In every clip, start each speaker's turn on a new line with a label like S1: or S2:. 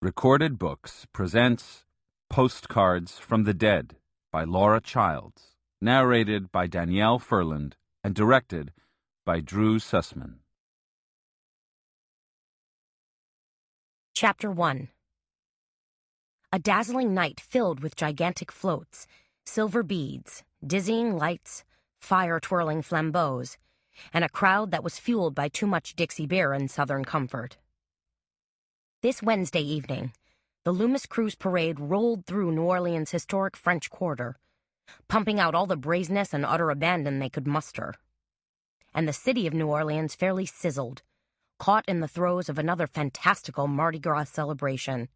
S1: Recorded Books presents Postcards from the Dead by Laura Childs, narrated by Danielle Ferland and directed by Drew Sussman.
S2: Chapter 1. A dazzling night filled with gigantic floats, silver beads, dizzying lights, fire-twirling flambeaux, and a crowd that was fueled by too much Dixie beer and Southern comfort. This Wednesday evening, the Loomis Cruise Parade rolled through New Orleans' historic French Quarter, pumping out all the brazenness and utter abandon they could muster. And the city of New Orleans fairly sizzled, caught in the throes of another fantastical Mardi Gras celebration,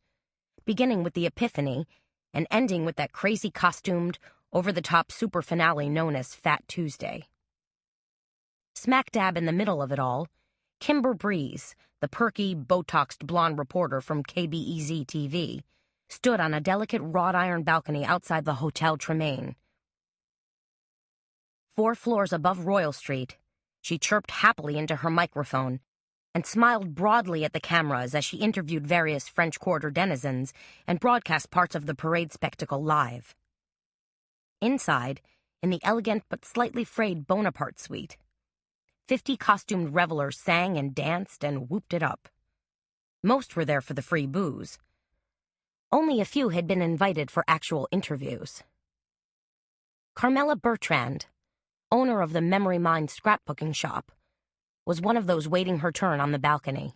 S2: beginning with the Epiphany and ending with that crazy costumed, over-the-top super finale known as Fat Tuesday. Smack dab in the middle of it all, Kimber Breeze, the perky, Botoxed blonde reporter from KBEZ-TV, stood on a delicate wrought iron balcony outside the Hotel Tremaine. 4 floors above Royal Street, she chirped happily into her microphone and smiled broadly at the cameras as she interviewed various French Quarter denizens and broadcast parts of the parade spectacle live. Inside, in the elegant but slightly frayed Bonaparte suite, 50 costumed revelers sang and danced and whooped it up. Most were there for the free booze. Only a few had been invited for actual interviews. Carmela Bertrand, owner of the Memory Mind scrapbooking shop, was one of those waiting her turn on the balcony.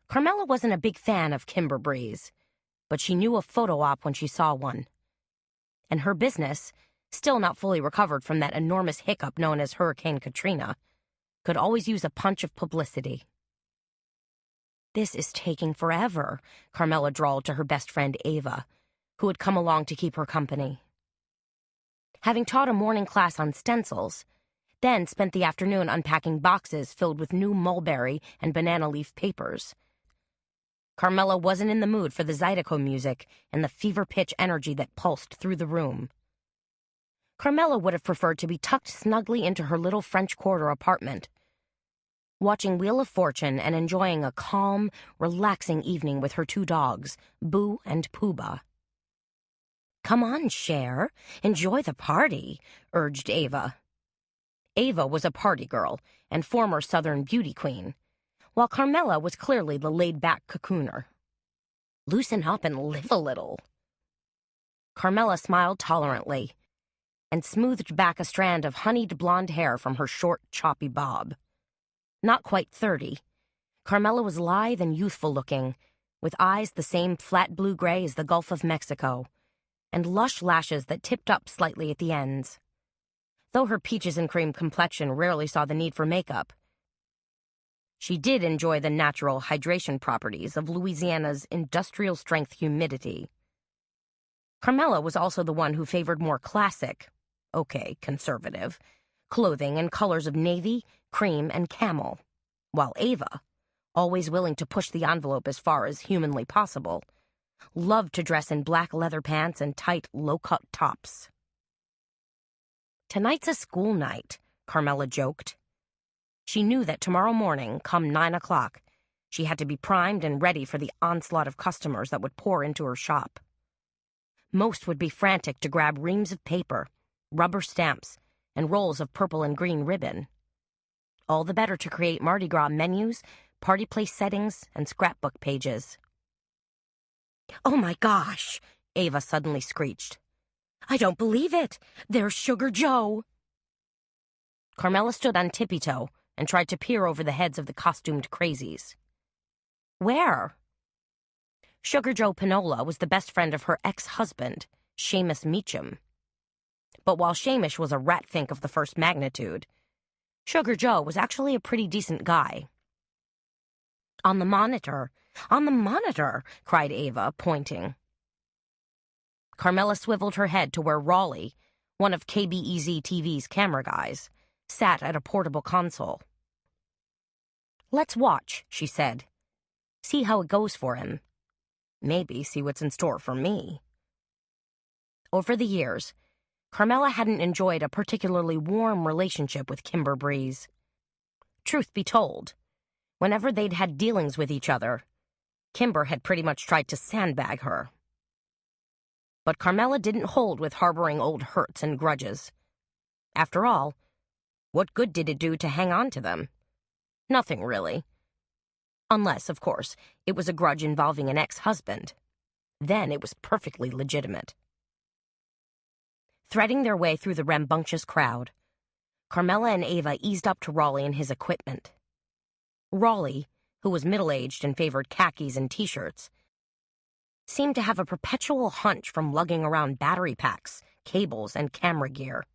S2: Carmela wasn't a big fan of Kimber Breeze, but she knew a photo op when she saw one. And her business, still not fully recovered from that enormous hiccup known as Hurricane Katrina, could always use a punch of publicity. "This is taking forever," Carmela drawled to her best friend Ava, who had come along to keep her company. Having taught a morning class on stencils, then spent the afternoon unpacking boxes filled with new mulberry and banana leaf papers, Carmela wasn't in the mood for the Zydeco music and the fever-pitch energy that pulsed through the room. Carmela would have preferred to be tucked snugly into her little French Quarter apartment, watching Wheel of Fortune and enjoying a calm, relaxing evening with her 2 dogs, Boo and Pooba. "Come on, Cher, enjoy the party," urged Ava. Ava was a party girl and former Southern beauty queen, while Carmela was clearly the laid-back cocooner. "Loosen up and live a little." Carmela smiled tolerantly and smoothed back a strand of honeyed blonde hair from her short, choppy bob. Not quite 30, Carmela was lithe and youthful-looking, with eyes the same flat blue-gray as the Gulf of Mexico, and lush lashes that tipped up slightly at the ends. Though her peaches and cream complexion rarely saw the need for makeup, she did enjoy the natural hydration properties of Louisiana's industrial-strength humidity. Carmela was also the one who favored more classic, conservative, clothing in colors of navy, cream, and camel, while Ava, always willing to push the envelope as far as humanly possible, loved to dress in black leather pants and tight, low-cut tops. "Tonight's a school night," Carmela joked. She knew that tomorrow morning, come 9 o'clock, she had to be primed and ready for the onslaught of customers that would pour into her shop. Most would be frantic to grab reams of paper, rubber stamps, and rolls of purple and green ribbon. All the better to create Mardi Gras menus, party place settings, and scrapbook pages. "Oh my gosh!" Ava suddenly screeched. "I don't believe it! There's Sugar Joe!" Carmela stood on tippy-toe and tried to peer over the heads of the costumed crazies. "Where?" Sugar Joe Pinola was the best friend of her ex-husband, Seamus Meacham. But while Seamus was a rat-fink of the first magnitude, Sugar Joe was actually a pretty decent guy. "On the monitor! On the monitor!" cried Ava, pointing. Carmela swiveled her head to where Raleigh, one of KBEZ-TV's camera guys, sat at a portable console. "Let's watch," she said. "See how it goes for him. Maybe see what's in store for me." Over the years, Carmela hadn't enjoyed a particularly warm relationship with Kimber Breeze. Truth be told, whenever they'd had dealings with each other, Kimber had pretty much tried to sandbag her. But Carmela didn't hold with harboring old hurts and grudges. After all, what good did it do to hang on to them? Nothing, really. Unless, of course, it was a grudge involving an ex-husband. Then it was perfectly legitimate. Threading their way through the rambunctious crowd, Carmela and Ava eased up to Raleigh and his equipment. Raleigh, who was middle-aged and favored khakis and t-shirts, seemed to have a perpetual hunch from lugging around battery packs, cables, and camera gear,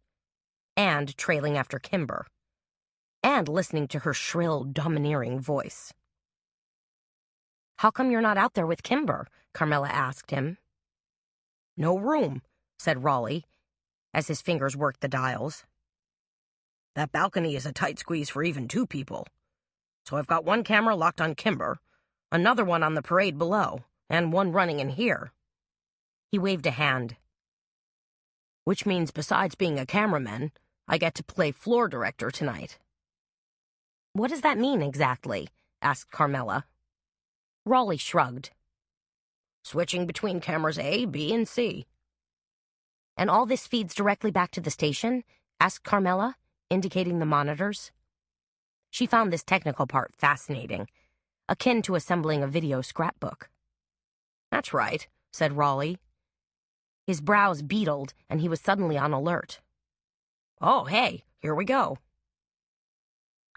S2: and trailing after Kimber, and listening to her shrill, domineering voice. "How come you're not out there with Kimber?" Carmela asked him. "No room," said Raleigh, as his fingers worked the dials. "That balcony is a tight squeeze for even two people. So I've got one camera locked on Kimber, another one on the parade below, and one running in here." He waved a hand. "Which means besides being a cameraman, I get to play floor director tonight." "What does that mean exactly?" asked Carmela. Raleigh shrugged. "Switching between cameras A, B, and C." "And all this feeds directly back to the station?" asked Carmela, indicating the monitors. She found this technical part fascinating, akin to assembling a video scrapbook. "That's right," said Raleigh. His brows beetled, and he was suddenly on alert. "Oh, hey, here we go."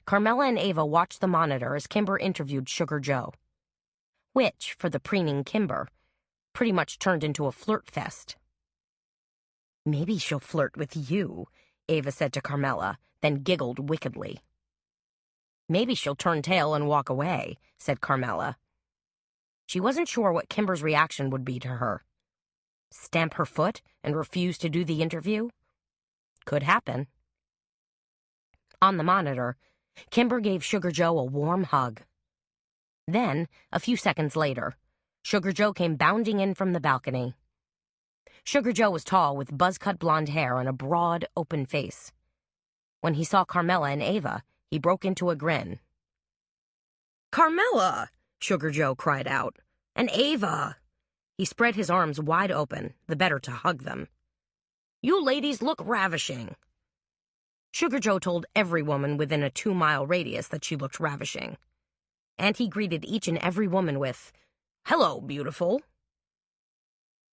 S2: Carmela and Ava watched the monitor as Kimber interviewed Sugar Joe, which, for the preening Kimber, pretty much turned into a flirt fest. "Maybe she'll flirt with you," Ava said to Carmela, then giggled wickedly. "Maybe she'll turn tail and walk away," said Carmela. She wasn't sure what Kimber's reaction would be to her. Stamp her foot and refuse to do the interview? Could happen. On the monitor, Kimber gave Sugar Joe a warm hug. Then, a few seconds later, Sugar Joe came bounding in from the balcony. Sugar Joe was tall with buzz-cut blonde hair and a broad, open face. When he saw Carmela and Ava, he broke into a grin. "Carmela!" Sugar Joe cried out. "And Ava!" He spread his arms wide open, the better to hug them. "You ladies look ravishing." Sugar Joe told every woman within a 2-mile radius that she looked ravishing. And he greeted each and every woman with, "Hello, beautiful."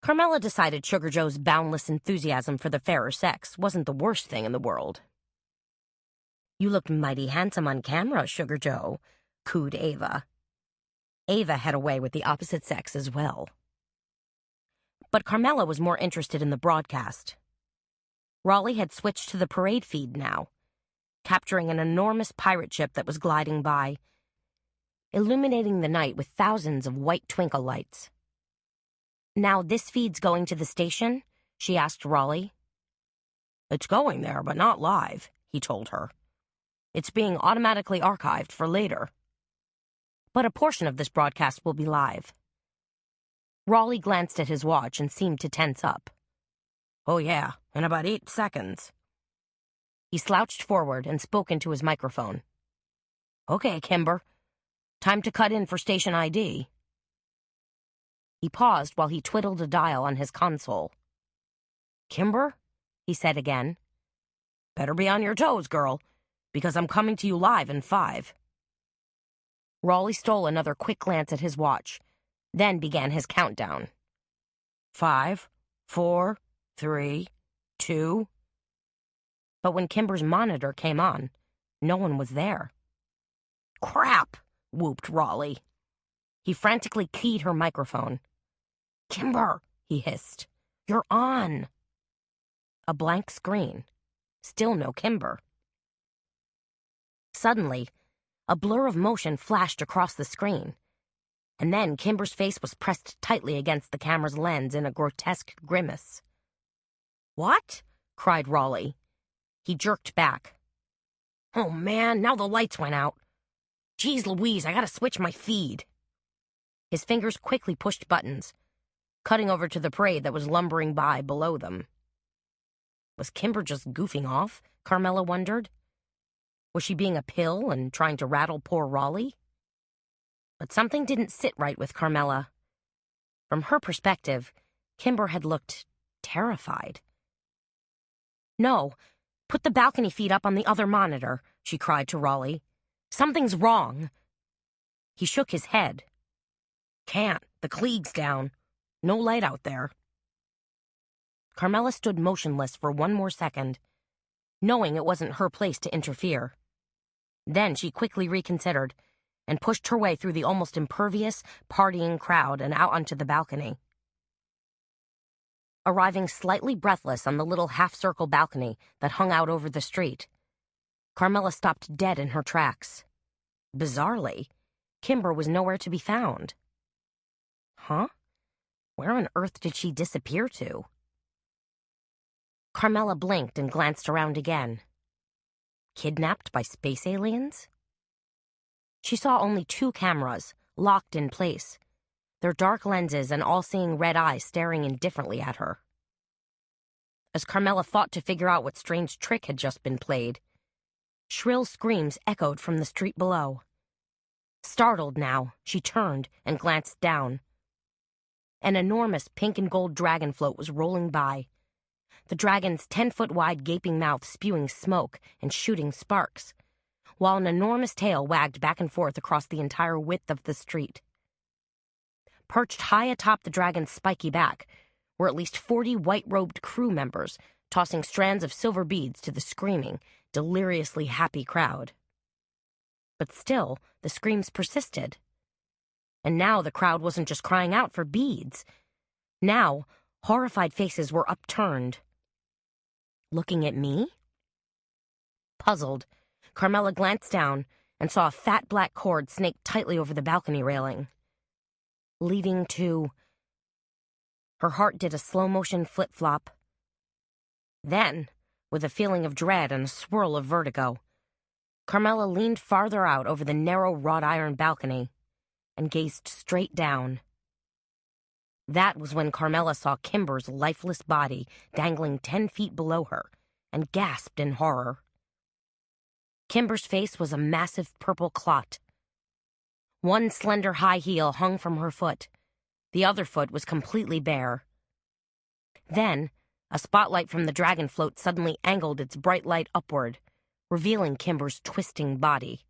S2: Carmela decided Sugar Joe's boundless enthusiasm for the fairer sex wasn't the worst thing in the world. "You looked mighty handsome on camera, Sugar Joe," cooed Ava. Ava had a way with the opposite sex as well. But Carmela was more interested in the broadcast. Raleigh had switched to the parade feed now, capturing an enormous pirate ship that was gliding by, illuminating the night with thousands of white twinkle lights. "Now this feed's going to the station?" she asked Raleigh. "It's going there, but not live," he told her. "It's being automatically archived for later. But a portion of this broadcast will be live." Raleigh glanced at his watch and seemed to tense up. "Oh yeah, in about 8 seconds. He slouched forward and spoke into his microphone. "Okay, Kimber. Time to cut in for station ID." He paused while he twiddled a dial on his console. "Kimber?" he said again. "Better be on your toes, girl, because I'm coming to you live in 5. Raleigh stole another quick glance at his watch, then began his countdown. 5, 4, 3, 2. But when Kimber's monitor came on, no one was there. "Crap!" whooped Raleigh. He frantically keyed her microphone. "Kimber!" he hissed. "You're on!" A blank screen. Still no Kimber. Suddenly, a blur of motion flashed across the screen, and then Kimber's face was pressed tightly against the camera's lens in a grotesque grimace. "What?" cried Raleigh. He jerked back. "Oh man, now the lights went out. Geez Louise, I gotta switch my feed." His fingers quickly pushed buttons, cutting over to the parade that was lumbering by below them. Was Kimber just goofing off? Carmela wondered. Was she being a pill and trying to rattle poor Raleigh? But something didn't sit right with Carmela. From her perspective, Kimber had looked terrified. "No, put the balcony feed up on the other monitor," she cried to Raleigh. "Something's wrong." He shook his head. "Can't. The Klieg's down. No light out there." Carmela stood motionless for one more second, knowing it wasn't her place to interfere. Then she quickly reconsidered and pushed her way through the almost impervious, partying crowd and out onto the balcony. Arriving slightly breathless on the little half-circle balcony that hung out over the street, Carmela stopped dead in her tracks. Bizarrely, Kimber was nowhere to be found. Huh? Where on earth did she disappear to? Carmela blinked and glanced around again. Kidnapped by space aliens? She saw only 2 cameras, locked in place, their dark lenses and all-seeing red eyes staring indifferently at her. As Carmela fought to figure out what strange trick had just been played, shrill screams echoed from the street below. Startled now, she turned and glanced down. An enormous pink and gold dragon float was rolling by, the dragon's 10-foot-wide gaping mouth spewing smoke and shooting sparks, while an enormous tail wagged back and forth across the entire width of the street. Perched high atop the dragon's spiky back were at least 40 white-robed crew members tossing strands of silver beads to the screaming, deliriously happy crowd. But still, the screams persisted. And now the crowd wasn't just crying out for beads. Now, horrified faces were upturned. Looking at me? Puzzled, Carmela glanced down and saw a fat black cord snake tightly over the balcony railing, leading to... Her heart did a slow-motion flip-flop. Then, with a feeling of dread and a swirl of vertigo, Carmela leaned farther out over the narrow wrought-iron balcony and gazed straight down. That was when Carmela saw Kimber's lifeless body dangling 10 feet below her and gasped in horror. Kimber's face was a massive purple clot. One slender high heel hung from her foot. The other foot was completely bare. Then, a spotlight from the dragon float suddenly angled its bright light upward, revealing Kimber's twisting body.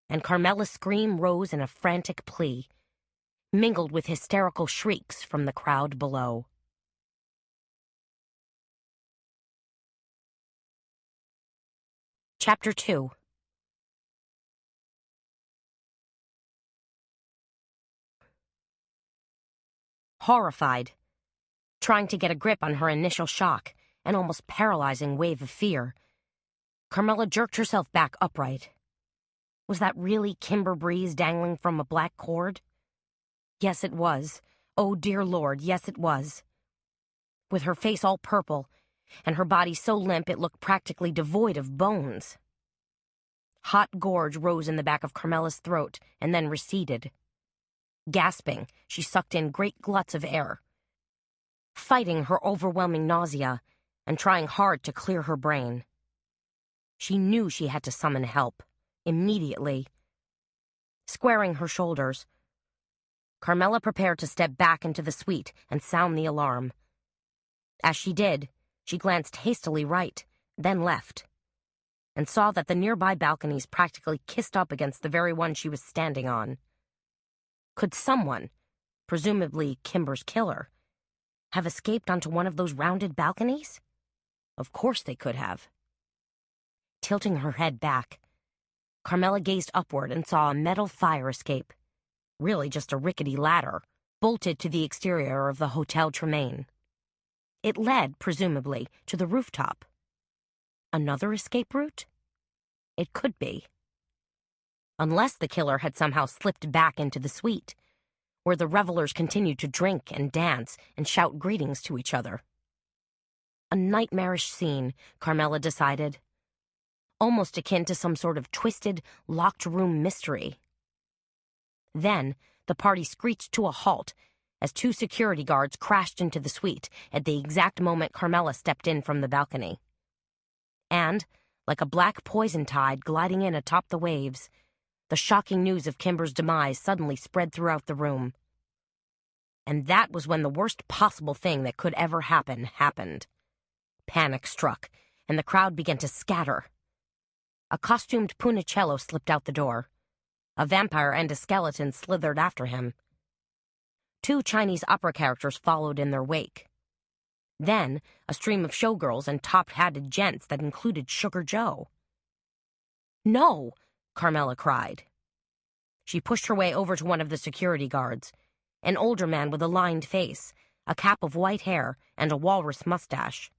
S2: And Carmela's scream rose in a frantic plea, mingled with hysterical shrieks from the crowd below. Chapter 2. Horrified, trying to get a grip on her initial shock, an almost paralyzing wave of fear, Carmela jerked herself back upright. Was that really Kimber Breeze dangling from a black cord? Yes, it was. Oh, dear Lord, yes, it was. With her face all purple, and her body so limp it looked practically devoid of bones. Hot gorge rose in the back of Carmela's throat and then receded. Gasping, she sucked in great gluts of air, fighting her overwhelming nausea and trying hard to clear her brain. She knew she had to summon help, immediately. Squaring her shoulders, Carmela prepared to step back into the suite and sound the alarm. As she did, she glanced hastily right, then left, and saw that the nearby balconies practically kissed up against the very one she was standing on. Could someone, presumably Kimber's killer, have escaped onto one of those rounded balconies? Of course they could have. Tilting her head back, Carmela gazed upward and saw a metal fire escape, really just a rickety ladder, bolted to the exterior of the Hotel Tremaine. It led, presumably, to the rooftop. Another escape route? It could be. Unless the killer had somehow slipped back into the suite, where the revelers continued to drink and dance and shout greetings to each other. A nightmarish scene, Carmela decided. Almost akin to some sort of twisted, locked-room mystery. Then, the party screeched to a halt as 2 security guards crashed into the suite at the exact moment Carmela stepped in from the balcony. And, like a black poison tide gliding in atop the waves, the shocking news of Kimber's demise suddenly spread throughout the room. And that was when the worst possible thing that could ever happen happened. Panic struck, and the crowd began to scatter. A costumed Punicello slipped out the door. A vampire and a skeleton slithered after him. 2 Chinese opera characters followed in their wake. Then, a stream of showgirls and top-hatted gents that included Sugar Joe. "No!" Carmela cried. She pushed her way over to one of the security guards, an older man with a lined face, a cap of white hair, and a walrus mustache.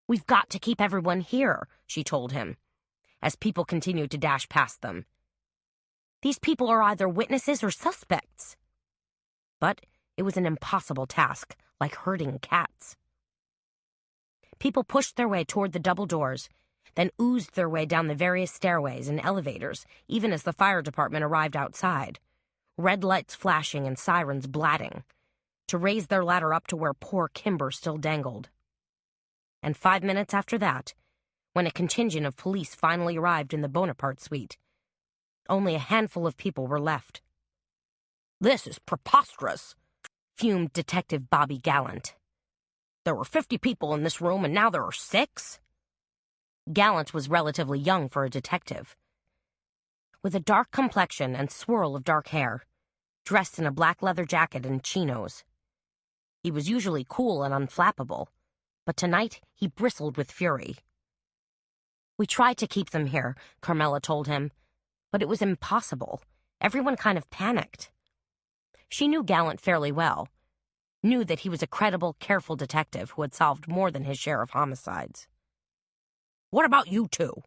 S2: "We've got to keep everyone here," she told him, as people continued to dash past them. "These people are either witnesses or suspects." But it was an impossible task, like herding cats. People pushed their way toward the double doors, then oozed their way down the various stairways and elevators, even as the fire department arrived outside, red lights flashing and sirens blatting, to raise their ladder up to where poor Kimber still dangled. And 5 minutes after that, when a contingent of police finally arrived in the Bonaparte suite, only a handful of people were left. "This is preposterous," fumed Detective Bobby Gallant. "There were 50 people in this room, and now there are 6? Gallant was relatively young for a detective. With a dark complexion and swirl of dark hair, dressed in a black leather jacket and chinos. He was usually cool and unflappable, but tonight he bristled with fury. "We tried to keep them here," Carmela told him, "but it was impossible. Everyone kind of panicked." She knew Gallant fairly well, knew that he was a credible, careful detective who had solved more than his share of homicides. "What about you 2?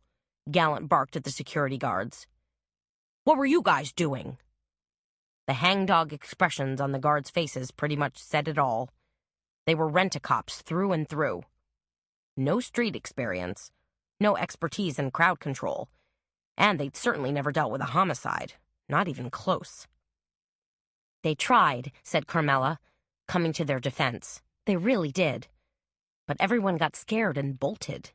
S2: Gallant barked at the security guards. "What were you guys doing?" The hangdog expressions on the guards' faces pretty much said it all. They were rent-a-cops through and through. No street experience, no expertise in crowd control, and they'd certainly never dealt with a homicide, not even close. "They tried," said Carmela, coming to their defense. "They really did. But everyone got scared and bolted."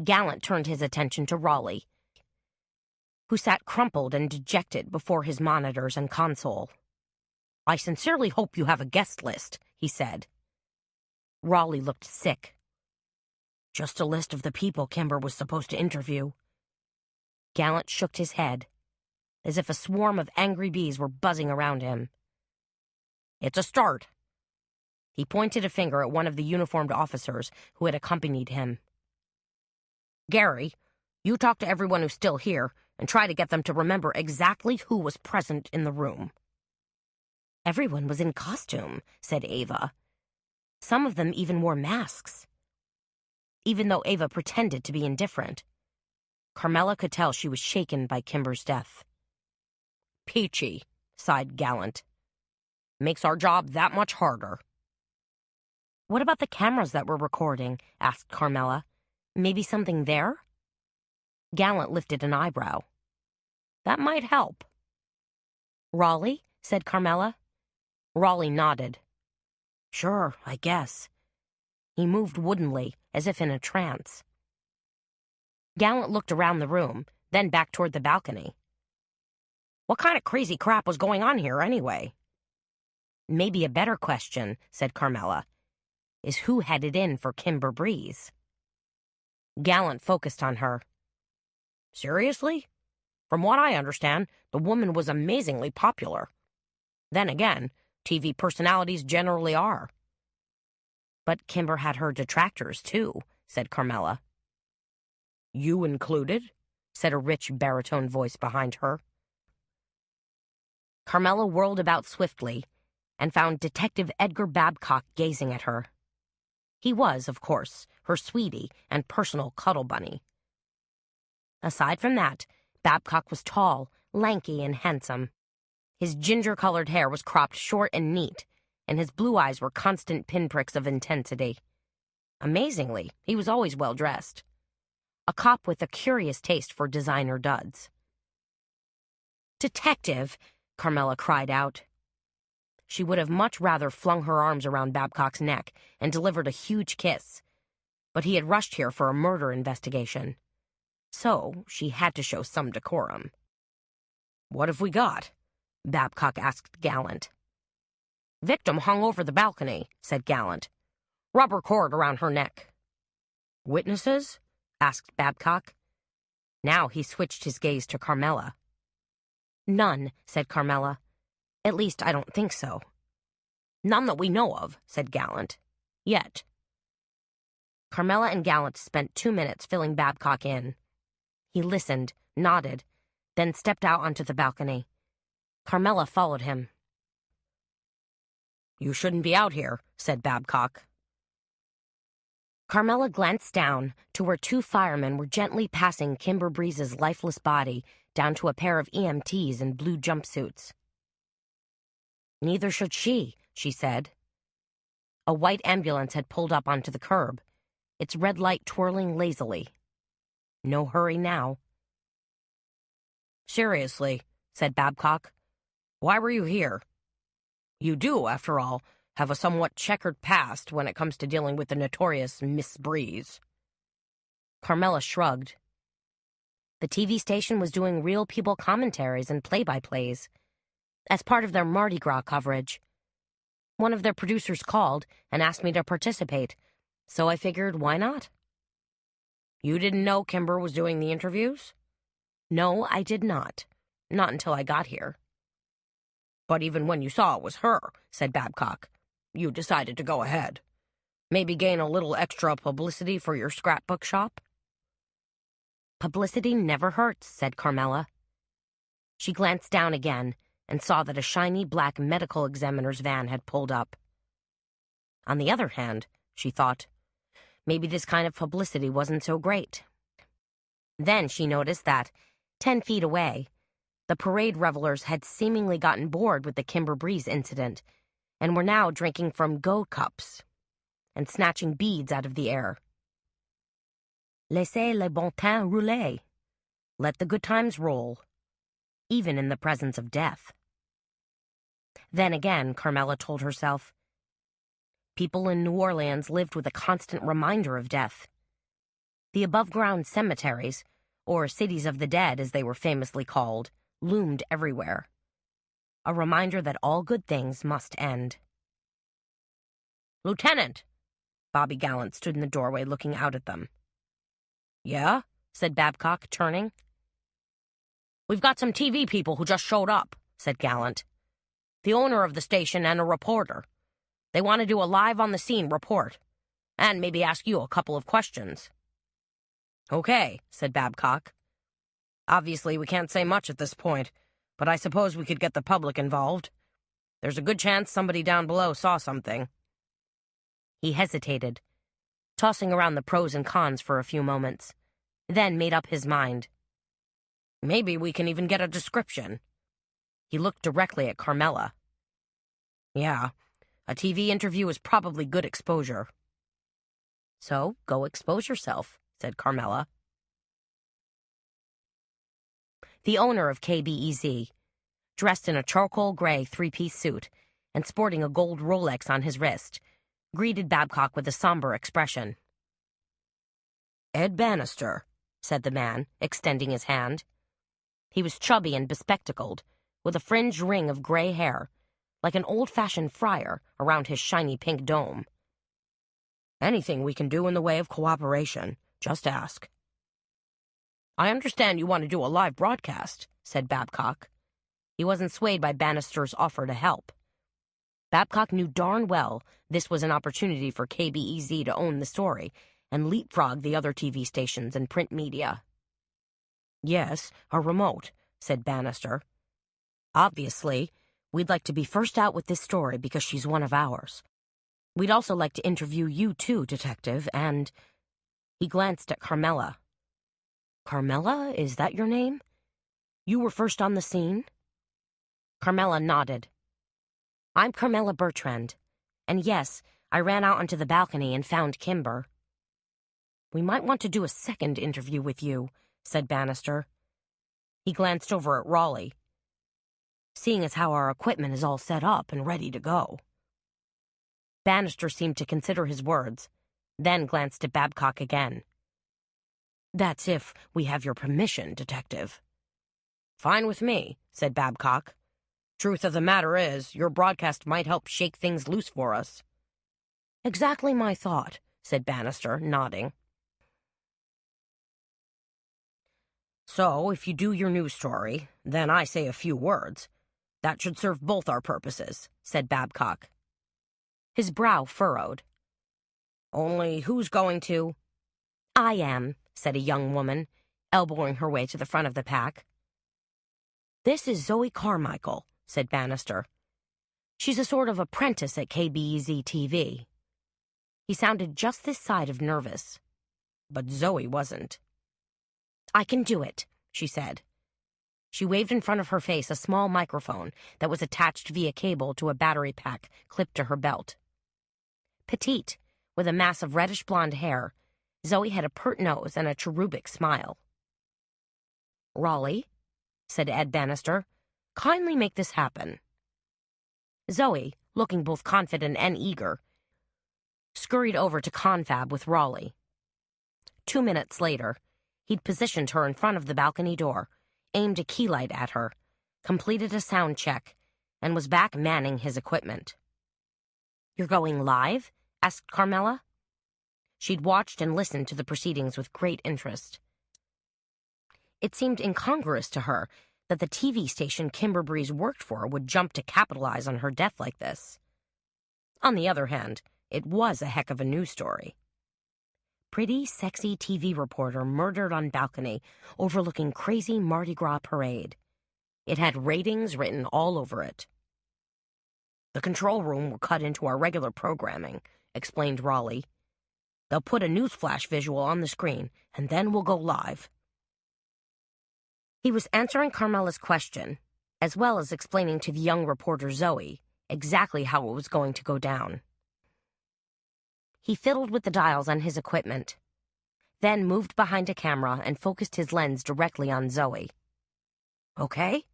S2: Gallant turned his attention to Raleigh, who sat crumpled and dejected before his monitors and console. "I sincerely hope you have a guest list," he said. Raleigh looked sick. "Just a list of the people Kimber was supposed to interview." Gallant shook his head, as if a swarm of angry bees were buzzing around him. "It's a start." He pointed a finger at one of the uniformed officers who had accompanied him. "Gary, you talk to everyone who's still here and try to get them to remember exactly who was present in the room." "Everyone was in costume," said Ava. "Some of them even wore masks." Even though Ava pretended to be indifferent, Carmela could tell she was shaken by Kimber's death. "Peachy," sighed Gallant. "Makes our job that much harder." "What about the cameras that were recording?" asked Carmela. "Maybe something there?" Gallant lifted an eyebrow. "That might help." "Raleigh?" said Carmela. Raleigh nodded. "Sure, I guess." He moved woodenly, as if in a trance. Gallant looked around the room, then back toward the balcony. "What kind of crazy crap was going on here, anyway?" "Maybe a better question," said Carmela, "is who headed in for Kimber Breeze?" Gallant focused on her. "Seriously? From what I understand, the woman was amazingly popular. Then again, TV personalities generally are." "But Kimber had her detractors, too," said Carmela. "You included?" said a rich baritone voice behind her. Carmela whirled about swiftly and found Detective Edgar Babcock gazing at her. He was, of course, her sweetie and personal cuddle bunny. Aside from that, Babcock was tall, lanky, and handsome. His ginger-colored hair was cropped short and neat, and his blue eyes were constant pinpricks of intensity. Amazingly, he was always well-dressed. A cop with a curious taste for designer duds. "Detective!" Carmela cried out. She would have much rather flung her arms around Babcock's neck and delivered a huge kiss, but he had rushed here for a murder investigation. So she had to show some decorum. "What have we got?" Babcock asked Gallant. "Victim hung over the balcony," said Gallant. "Rubber cord around her neck." "Witnesses?" asked Babcock. Now he switched his gaze to Carmela. "None," said Carmela. "At least, I don't think so." "None that we know of," said Gallant. "Yet." Carmela and Gallant spent 2 minutes filling Babcock in. He listened, nodded, then stepped out onto the balcony. Carmela followed him. "You shouldn't be out here," said Babcock. Carmela glanced down to where 2 firemen were gently passing Kimber Breeze's lifeless body down to a pair of EMTs in blue jumpsuits. "Neither should she," she said. A white ambulance had pulled up onto the curb, its red light twirling lazily. No hurry now. "Seriously," said Babcock, "why were you here? You do, after all, have a somewhat checkered past when it comes to dealing with the notorious Miss Breeze." Carmela shrugged. The TV station was doing real people commentaries and play-by-plays as part of their Mardi Gras coverage. One of their producers called and asked me to participate, so I figured, why not? "You didn't know Kimber was doing the interviews?" "No, I did not. Not until I got here." "But even when you saw it was her," said Babcock, "you decided to go ahead. Maybe gain a little extra publicity for your scrapbook shop?" "Publicity never hurts," said Carmela. She glanced down again and saw that a shiny black medical examiner's van had pulled up. On the other hand, she thought, maybe this kind of publicity wasn't so great. Then she noticed that, 10 feet away, the parade revelers had seemingly gotten bored with the Kimber Breeze incident and were now drinking from go cups and snatching beads out of the air. Laissez le bon temps rouler. Let the good times roll, even in the presence of death. Then again, Carmela told herself, people in New Orleans lived with a constant reminder of death. The above-ground cemeteries, or cities of the dead as they were famously called, loomed everywhere. A reminder that all good things must end. "Lieutenant!" Bobby Gallant stood in the doorway looking out at them. "Yeah?" said Babcock, turning. "We've got some TV people who just showed up," said Gallant. "The owner of the station and a reporter. They want to do a live-on-the-scene report, and maybe ask you a couple of questions." "Okay," said Babcock. "Obviously, we can't say much at this point, but I suppose we could get the public involved. There's a good chance somebody down below saw something." He hesitated, tossing around the pros and cons for a few moments, then made up his mind. "Maybe we can even get a description." He looked directly at Carmela. "Yeah, a TV interview is probably good exposure." "So, go expose yourself," said Carmela. The owner of KBEZ, dressed in a charcoal gray 3-piece suit and sporting a gold Rolex on his wrist, greeted Babcock with a somber expression. "Ed Bannister," said the man, extending his hand. He was chubby and bespectacled, with a fringed ring of gray hair, like an old-fashioned friar around his shiny pink dome. "Anything we can do in the way of cooperation, just ask." "I understand you want to do a live broadcast," said Babcock. He wasn't swayed by Bannister's offer to help. Babcock knew darn well this was an opportunity for KBEZ to own the story and leapfrog the other TV stations and print media. "Yes, a remote," said Bannister. "Obviously, we'd like to be first out with this story because she's one of ours. We'd also like to interview you too, Detective, and—" He glanced at Carmela. "Carmela, is that your name? You were first on the scene?" Carmela nodded. "I'm Carmela Bertrand, and yes, I ran out onto the balcony and found Kimber." "We might want to do a second interview with you," said Bannister. He glanced over at Raleigh. "Seeing as how our equipment is all set up and ready to go." Bannister seemed to consider his words, then glanced at Babcock again. That's if we have your permission, Detective. Fine with me, said Babcock. Truth of the matter is, your broadcast might help shake things loose for us. Exactly my thought, said Bannister, nodding. So, if you do your news story, then I say a few words. That should serve both our purposes, said Babcock. His brow furrowed. Only who's going to? I am, said a young woman, elbowing her way to the front of the pack. This is Zoe Carmichael, said Bannister. She's a sort of apprentice at KBEZ TV. He sounded just this side of nervous, but Zoe wasn't. I can do it, she said. She waved in front of her face a small microphone that was attached via cable to a battery pack clipped to her belt. Petite, with a mass of reddish-blonde hair, Zoe had a pert nose and a cherubic smile. Raleigh, said Ed Bannister, kindly make this happen. Zoe, looking both confident and eager, scurried over to confab with Raleigh. 2 minutes later, he'd positioned her in front of the balcony door, aimed a key light at her, completed a sound check, and was back manning his equipment. You're going live? Asked Carmela. She'd watched and listened to the proceedings with great interest. It seemed incongruous to her that the TV station Kimber Breeze worked for would jump to capitalize on her death like this. On the other hand, it was a heck of a news story. Pretty, sexy TV reporter murdered on balcony overlooking crazy Mardi Gras parade. It had ratings written all over it. The control room will cut into our regular programming, explained Raleigh. They'll put a newsflash visual on the screen, and then we'll go live. He was answering Carmela's question, as well as explaining to the young reporter Zoe exactly how it was going to go down. He fiddled with the dials on his equipment, then moved behind a camera and focused his lens directly on Zoe. Okay?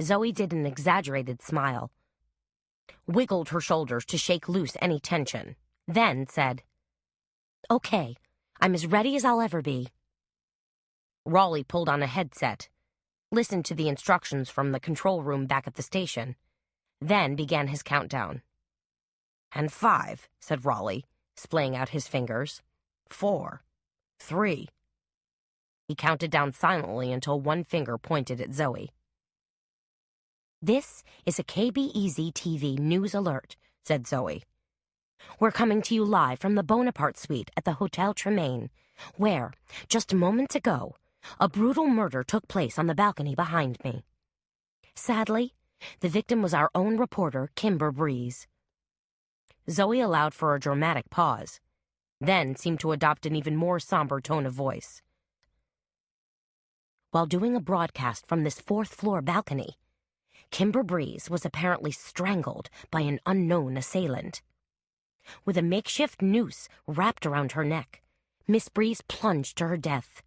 S2: Zoe did an exaggerated smile, wiggled her shoulders to shake loose any tension, then said, Okay, I'm as ready as I'll ever be. Raleigh pulled on a headset, listened to the instructions from the control room back at the station, then began his countdown. And 5, said Raleigh, splaying out his fingers. 4, 3. He counted down silently until one finger pointed at Zoe. This is a KBEZ TV news alert, said Zoe. We're coming to you live from the Bonaparte suite at the Hotel Tremaine, where, just moments ago, a brutal murder took place on the balcony behind me. Sadly, the victim was our own reporter, Kimber Breeze. Zoe allowed for a dramatic pause, then seemed to adopt an even more somber tone of voice. While doing a broadcast from this 4th-floor balcony, Kimber Breeze was apparently strangled by an unknown assailant. With a makeshift noose wrapped around her neck, Miss Breeze plunged to her death.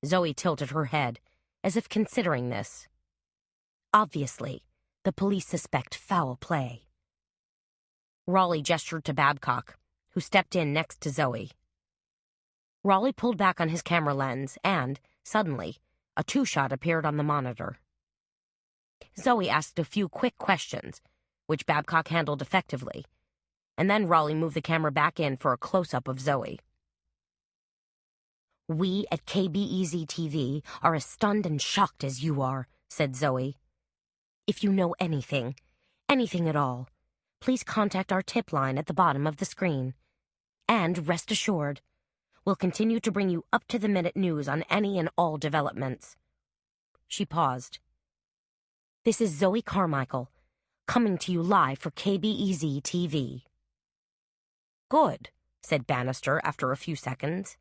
S2: Zoe tilted her head, as if considering this. Obviously, the police suspect foul play. Raleigh gestured to Babcock, who stepped in next to Zoe. Raleigh pulled back on his camera lens and, suddenly, a 2-shot appeared on the monitor. Zoe asked a few quick questions, which Babcock handled effectively, and then Raleigh moved the camera back in for a close-up of Zoe. We at KBEZ TV are as stunned and shocked as you are, said Zoe. If you know anything at all, please contact our tip line at the bottom of the screen. And rest assured, we'll continue to bring you up-to-the-minute news on any and all developments. She paused. This is Zoe Carmichael, coming to you live for KBEZ TV. Good, said Bannister after a few seconds.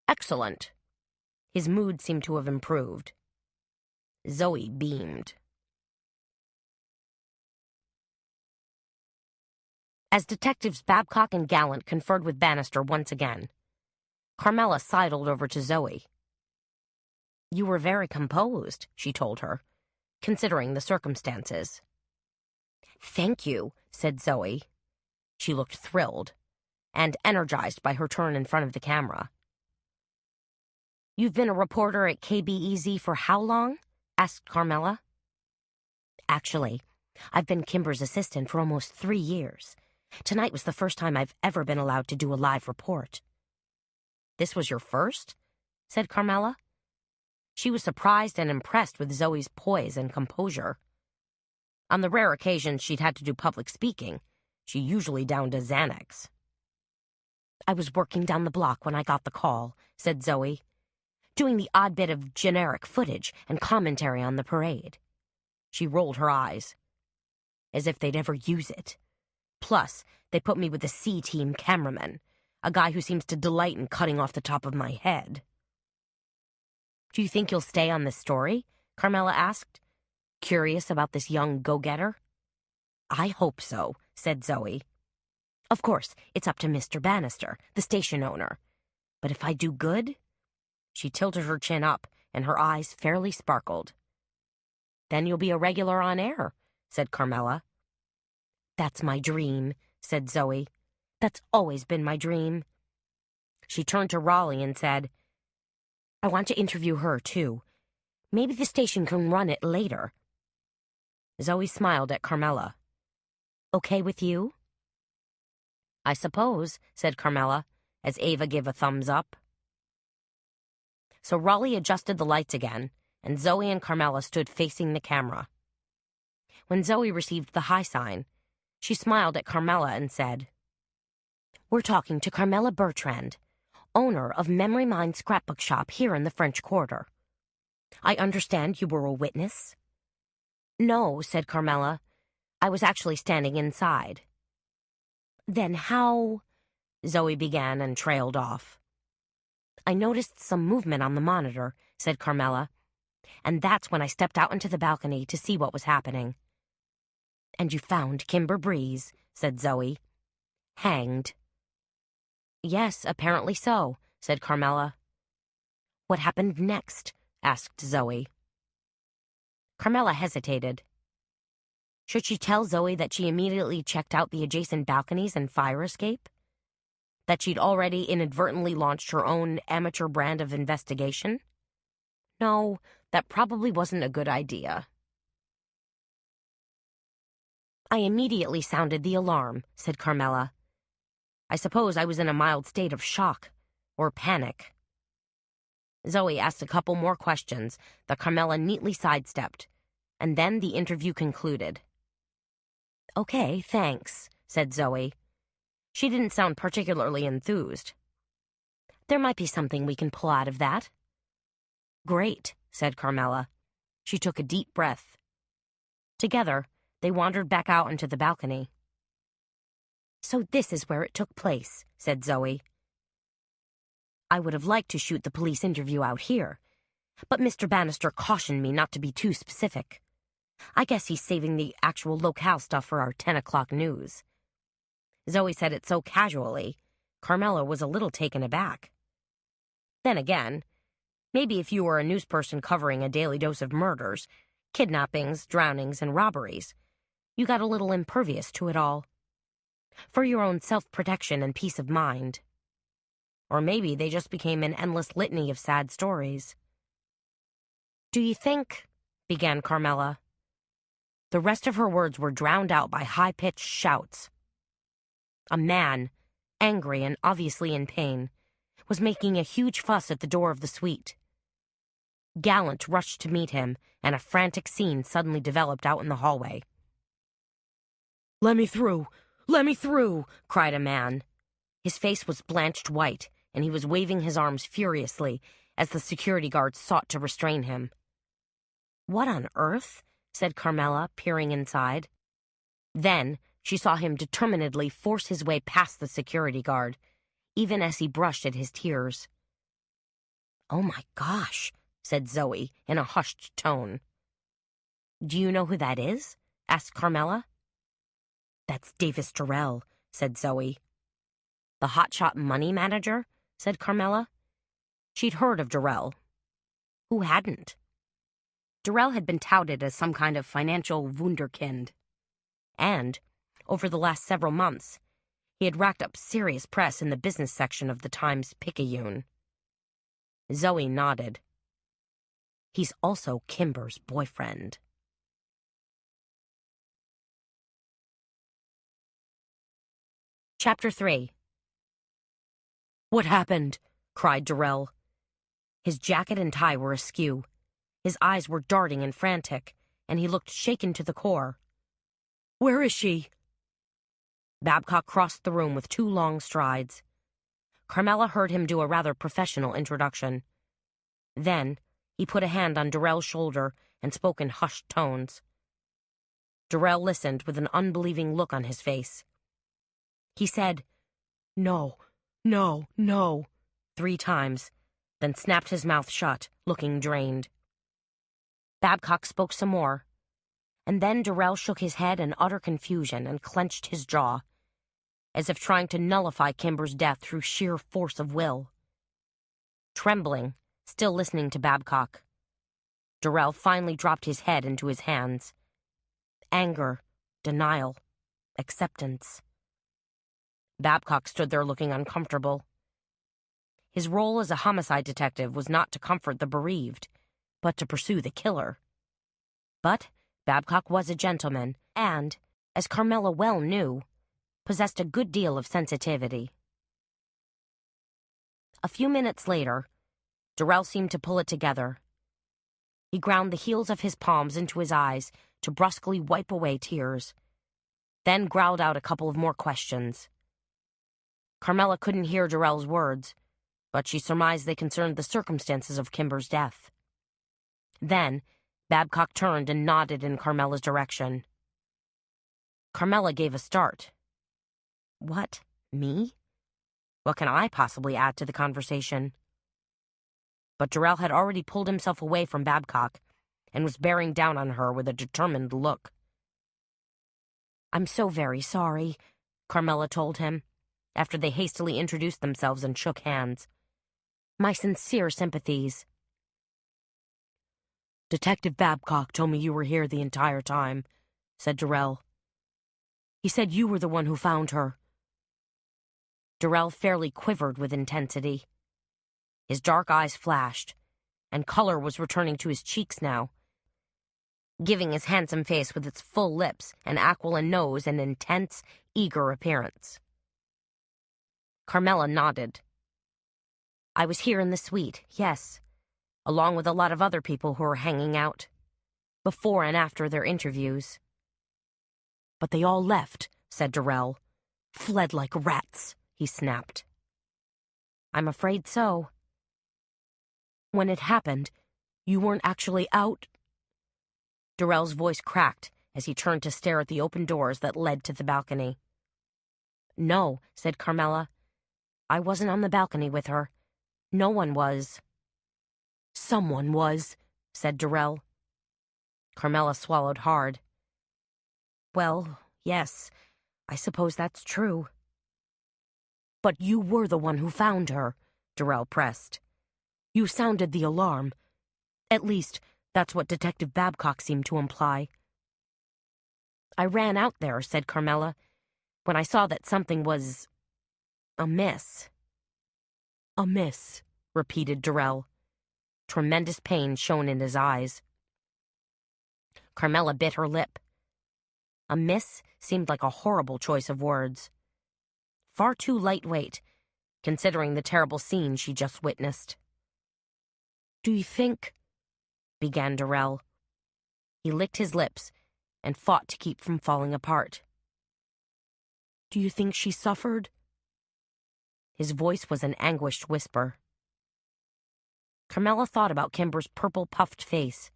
S2: Excellent. His mood seemed to have improved. Zoe beamed. As Detectives Babcock and Gallant conferred with Bannister once again, Carmela sidled over to Zoe. You were very composed, she told her, considering the circumstances. Thank you, said Zoe. She looked thrilled, and energized by her turn in front of the camera. You've been a reporter at KBEZ for how long? Asked Carmela. Actually, I've been Kimber's assistant for almost 3 years. Tonight was the first time I've ever been allowed to do a live report. This was your first? Said Carmela. She was surprised and impressed with Zoe's poise and composure. On the rare occasions she'd had to do public speaking, she usually downed a Xanax. I was working down the block when I got the call, said Zoe, doing the odd bit of generic footage and commentary on the parade. She rolled her eyes, as if they'd ever use it. Plus, they put me with a C-team cameraman, a guy who seems to delight in cutting off the top of my head. Do you think you'll stay on this story? Carmela asked, curious about this young go-getter. I hope so, said Zoe. Of course, it's up to Mr. Bannister, the station owner. But if I do good? She tilted her chin up, and her eyes fairly sparkled. Then you'll be a regular on air, said Carmela. That's my dream, said Zoe. That's always been my dream. She turned to Raleigh and said, I want to interview her, too. Maybe the station can run it later. Zoe smiled at Carmela. Okay with you? I suppose, said Carmela, as Ava gave a thumbs up. So Raleigh adjusted the lights again, and Zoe and Carmela stood facing the camera. When Zoe received the high sign, she smiled at Carmela and said, We're talking to Carmela Bertrand, owner of Memory Mind Scrapbook Shop here in the French Quarter. I understand you were a witness? No, said Carmela. I was actually standing inside. Then how? Zoe began and trailed off. I noticed some movement on the monitor, said Carmela, and that's when I stepped out into the balcony to see what was happening. And you found Kimber Breeze, said Zoe. Hanged. Yes, apparently so, said Carmela. What happened next? Asked Zoe. Carmela hesitated. Should she tell Zoe that she immediately checked out the adjacent balconies and fire escape? That she'd already inadvertently launched her own amateur brand of investigation? No, that probably wasn't a good idea. I immediately sounded the alarm, said Carmela. I suppose I was in a mild state of shock, or panic. Zoe asked a couple more questions that Carmela neatly sidestepped, and then the interview concluded. Okay, thanks, said Zoe. She didn't sound particularly enthused. There might be something we can pull out of that. Great, said Carmela. She took a deep breath. Together, they wandered back out into the balcony. So this is where it took place, said Zoe. I would have liked to shoot the police interview out here, but Mr. Bannister cautioned me not to be too specific. I guess he's saving the actual locale stuff for our 10 o'clock news. Zoe said it so casually, Carmela was a little taken aback. Then again, maybe if you were a newsperson covering a daily dose of murders, kidnappings, drownings, and robberies, you got a little impervious to it all. For your own self-protection and peace of mind. Or maybe they just became an endless litany of sad stories. Do you think, began Carmela. The rest of her words were drowned out by high-pitched shouts. A man, angry and obviously in pain, was making a huge fuss at the door of the suite. Gallant rushed to meet him, and a frantic scene suddenly developed out in the hallway. Let me through! Let me through! Cried a man. His face was blanched white, and he was waving his arms furiously as the security guards sought to restrain him. What on earth? Said Carmela, peering inside. Then she saw him determinedly force his way past the security guard, even as he brushed at his tears. Oh my gosh, said Zoe in a hushed tone. Do you know who that is? Asked Carmela. That's Davis Durrell, said Zoe. The hotshot money manager? Said Carmela. She'd heard of Durrell. Who hadn't? Durrell had been touted as some kind of financial wunderkind. And, over the last several months, he had racked up serious press in the business section of the Times-Picayune. Zoe nodded. He's also Kimber's boyfriend. Chapter 3. "What happened?" cried Darrell. His jacket and tie were askew. His eyes were darting and frantic, and he looked shaken to the core. "Where is she?" Babcock crossed the room with 2 long strides. Carmela heard him do a rather professional introduction. Then he put a hand on Darrell's shoulder and spoke in hushed tones. Darrell listened with an unbelieving look on his face. He said, "No, no, no," 3 times, then snapped his mouth shut, looking drained. Babcock spoke some more, and then Darrell shook his head in utter confusion and clenched his jaw, as if trying to nullify Kimber's death through sheer force of will. Trembling, still listening to Babcock, Darrell finally dropped his head into his hands. Anger, denial, acceptance. Babcock stood there looking uncomfortable. His role as a homicide detective was not to comfort the bereaved, but to pursue the killer. But Babcock was a gentleman and, as Carmela well knew, possessed a good deal of sensitivity. A few minutes later, Darrell seemed to pull it together. He ground the heels of his palms into his eyes to brusquely wipe away tears, then growled out a couple of more questions. Carmela couldn't hear Darrell's words, but she surmised they concerned the circumstances of Kimber's death. Then, Babcock turned and nodded in Carmela's direction. Carmela gave a start. "What, me? What can I possibly add to the conversation?" But Darrell had already pulled himself away from Babcock and was bearing down on her with a determined look. "I'm so very sorry," Carmela told him, after they hastily introduced themselves and shook hands. "My sincere sympathies." "Detective Babcock told me you were here the entire time," said Darrell. "He said you were the one who found her." Darrell fairly quivered with intensity. His dark eyes flashed, and color was returning to his cheeks now, giving his handsome face with its full lips and aquiline nose an intense, eager appearance. Carmela nodded. "I was here in the suite, yes, along with a lot of other people who were hanging out, before and after their interviews." "But they all left," said Darrell. "Fled like rats," he snapped. "I'm afraid so." "When it happened, you weren't actually out?" Darrell's voice cracked as he turned to stare at the open doors that led to the balcony. "No," said Carmela. "I wasn't on the balcony with her. No one was." "Someone was," said Darrell. Carmela swallowed hard. "Well, yes, I suppose that's true." "But you were the one who found her," Darrell pressed. "You sounded the alarm. At least, that's what Detective Babcock seemed to imply." "I ran out there," said Carmela, "when I saw that something was amiss." "Amiss," repeated Darrell. Tremendous pain shone in his eyes. Carmela bit her lip. Amiss seemed like a horrible choice of words. Far too lightweight, considering the terrible scene she just witnessed. "Do you think—" began Darrell. He licked his lips and fought to keep from falling apart. "Do you think she suffered?" His voice was an anguished whisper. Carmela thought about Kimber's purple puffed face,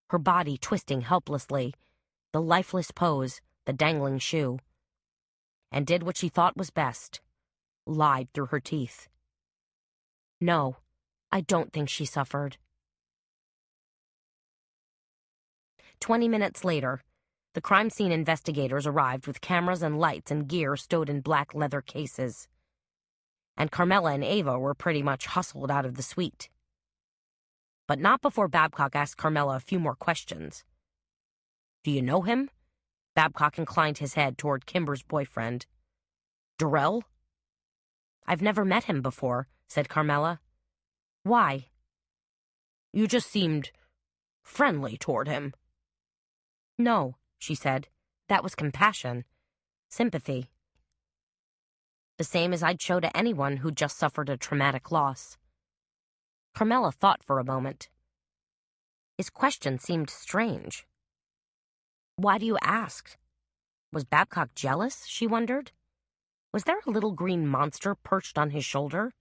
S2: her body twisting helplessly, the lifeless pose, the dangling shoe, and did what she thought was best, lied through her teeth. "No, I don't think she suffered." 20 minutes later, the crime scene investigators arrived with cameras and lights and gear stowed in black leather cases, and Carmela and Ava were pretty much hustled out of the suite. But not before Babcock asked Carmela a few more questions. "Do you know him?" Babcock inclined his head toward Kimber's boyfriend. "Darrell?" "I've never met him before," said Carmela. Why? You just seemed friendly toward him. No, she said. That was compassion. Sympathy. The same as I'd show to anyone who'd just suffered a traumatic loss. Carmela thought for a moment. His question seemed strange. Why do you ask? Was Babcock jealous, she wondered? Was there a little green monster perched on his shoulder?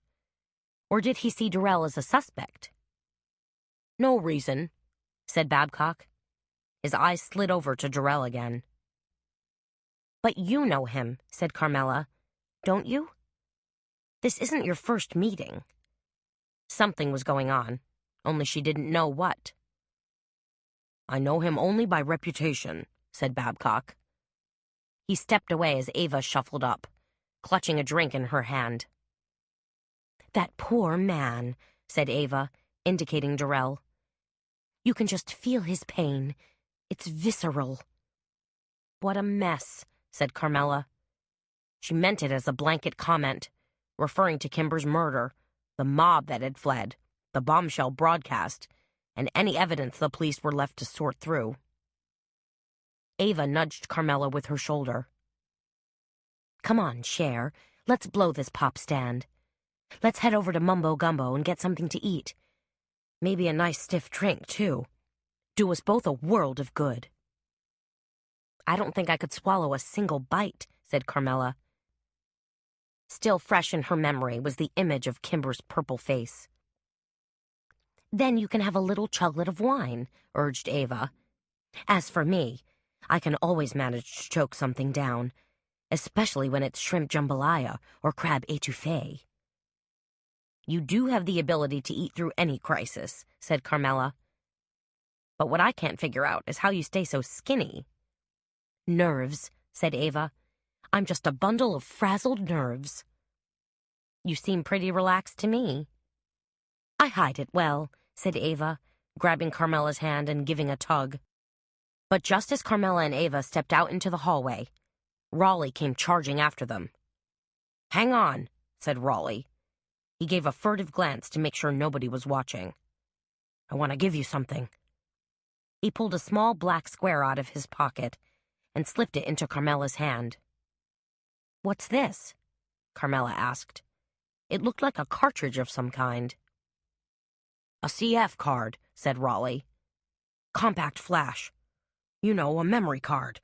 S2: Or did he see Durrell as a suspect? No reason, said Babcock. His eyes slid over to Durrell again. But you know him, said Carmela, don't you? This isn't your first meeting. Something was going on, only she didn't know what. I know him only by reputation, said Babcock. He stepped away as Ava shuffled up, clutching a drink in her hand. That poor man, said Ava, indicating Durrell. You can just feel his pain. It's visceral. What a mess, said Carmela. She meant it as a blanket comment, referring to Kimber's murder, the mob that had fled, the bombshell broadcast, and any evidence the police were left to sort through. Ava nudged Carmela with her shoulder. Come on, Cher. Let's blow this pop stand. Let's head over to Mumbo Gumbo and get something to eat. Maybe a nice stiff drink, too. Do us both a world of good. I don't think I could swallow a single bite, said Carmela. Still fresh in her memory was the image of Kimber's purple face. Then you can have a little chuglet of wine, urged Ava. As for me, I can always manage to choke something down, especially when it's shrimp jambalaya or crab étouffée. You do have the ability to eat through any crisis, said Carmela. But what I can't figure out is how you stay so skinny. Nerves, said Ava. I'm just a bundle of frazzled nerves. You seem pretty relaxed to me. I hide it well, said Ava, grabbing Carmela's hand and giving a tug. But just as Carmela and Ava stepped out into the hallway, Raleigh came charging after them. Hang on, said Raleigh. He gave a furtive glance to make sure nobody was watching. I want to give you something. He pulled a small black square out of his pocket and slipped it into Carmela's hand. What's this? Carmela asked. It looked like a cartridge of some kind. A CF card, said Raleigh. Compact flash. You know, a memory card.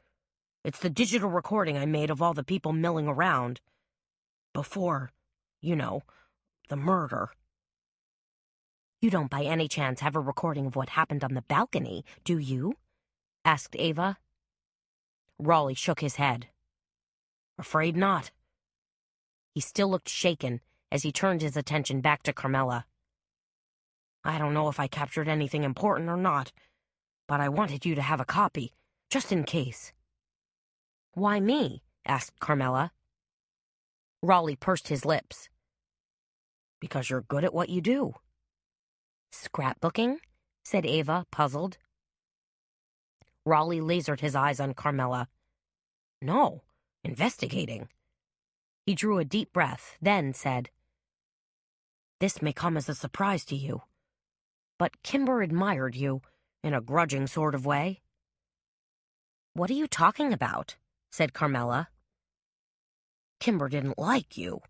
S2: It's the digital recording I made of all the people milling around. Before, you know, the murder. You don't by any chance have a recording of what happened on the balcony, do you? Asked Ava. Raleigh shook his head. Afraid not. He still looked shaken as he turned his attention back to Carmela. I don't know if I captured anything important or not, but I wanted you to have a copy, just in case. Why me? Asked Carmela. Raleigh pursed his lips. Because you're good at what you do. Scrapbooking? Said Ava, puzzled. Raleigh lasered his eyes on Carmela. No, investigating. He drew a deep breath, then said, This may come as a surprise to you, but Kimber admired you, in a grudging sort of way. What are you talking about? Said Carmela. Kimber didn't like you,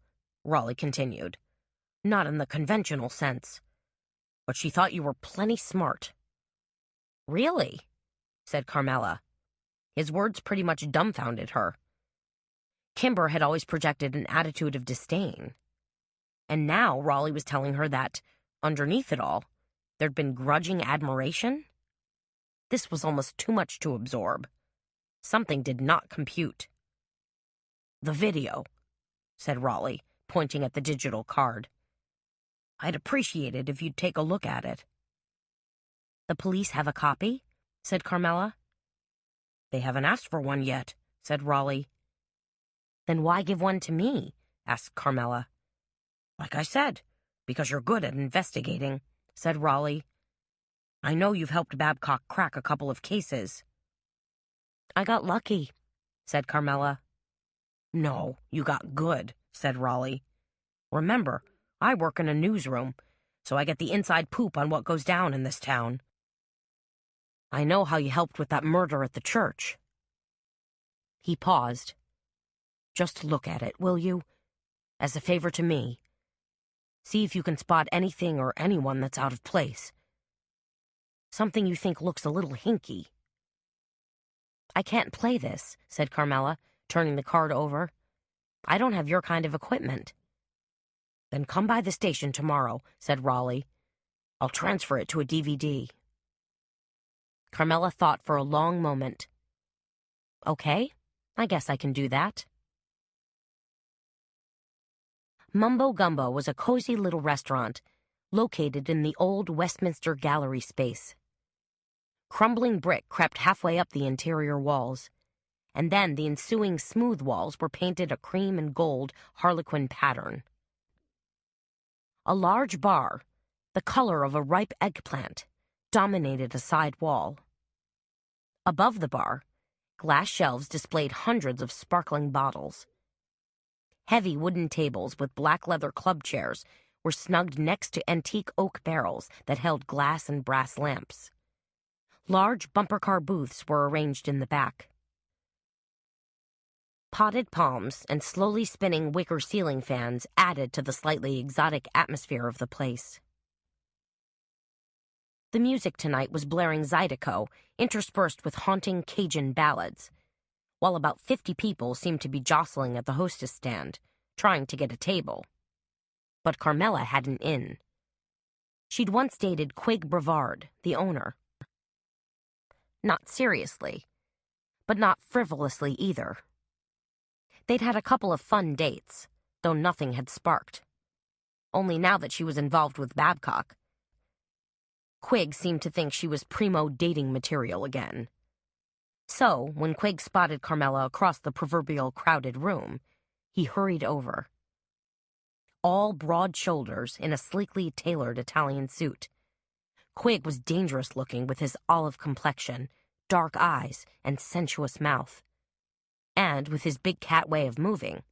S2: Raleigh continued. Not in the conventional sense, but she thought you were plenty smart. Really? Said Carmela. His words pretty much dumbfounded her. Kimber had always projected an attitude of disdain. And now Raleigh was telling her that, underneath it all, there'd been grudging admiration? This was almost too much to absorb. Something did not compute. The video, said Raleigh, pointing at the digital card. I'd appreciate it if you'd take a look at it. The police have a copy? Said Carmela. They haven't asked for one yet, said Raleigh. Then why give one to me? Asked Carmela. Like I said, because you're good at investigating, said Raleigh. I know you've helped Babcock crack a couple of cases. I got lucky, said Carmela. No, you got good, said Raleigh. Remember, I work in a newsroom, so I get the inside poop on what goes down in this town. I know how you helped with that murder at the church. He paused. Just look at it, will you? As a favor to me. See if you can spot anything or anyone that's out of place. Something you think looks a little hinky. I can't play this, said Carmela, turning the card over. I don't have your kind of equipment. Then come by the station tomorrow, said Raleigh. I'll transfer it to a DVD. Carmela thought for a long moment. Okay, I guess I can do that. Mumbo Gumbo was a cozy little restaurant located in the old Westminster Gallery space. Crumbling brick crept halfway up the interior walls, and then the ensuing smooth walls were painted a cream and gold harlequin pattern. A large bar, the color of a ripe eggplant, dominated a side wall. Above the bar, glass shelves displayed hundreds of sparkling bottles. Heavy wooden tables with black leather club chairs were snugged next to antique oak barrels that held glass and brass lamps. Large bumper car booths were arranged in the back. Potted palms and slowly spinning wicker ceiling fans added to the slightly exotic atmosphere of the place. The music tonight was blaring Zydeco, interspersed with haunting Cajun ballads, while about 50 people seemed to be jostling at the hostess stand, trying to get a table. But Carmela had an in. She'd once dated Quig Brevard, the owner. Not seriously, but not frivolously either. They'd had a couple of fun dates, though nothing had sparked. Only now that she was involved with Babcock, Quig seemed to think she was primo dating material again. So, when Quig spotted Carmela across the proverbial crowded room, he hurried over. All broad shoulders in a sleekly tailored Italian suit, Quig was dangerous-looking with his olive complexion, dark eyes, and sensuous mouth. And with his big cat way of moving,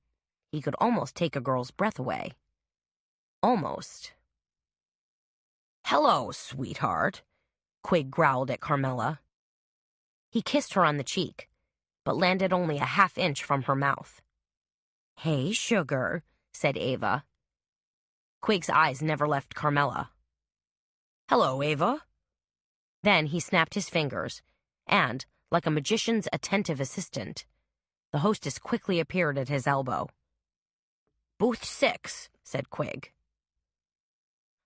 S2: he could almost take a girl's breath away. Almost. "Hello, sweetheart," Quig growled at Carmela. He kissed her on the cheek, but landed only a half-inch from her mouth. "Hey, sugar," said Ava. Quig's eyes never left Carmela. "Hello, Ava." Then he snapped his fingers, and, like a magician's attentive assistant, the hostess quickly appeared at his elbow. "Booth 6, said Quig.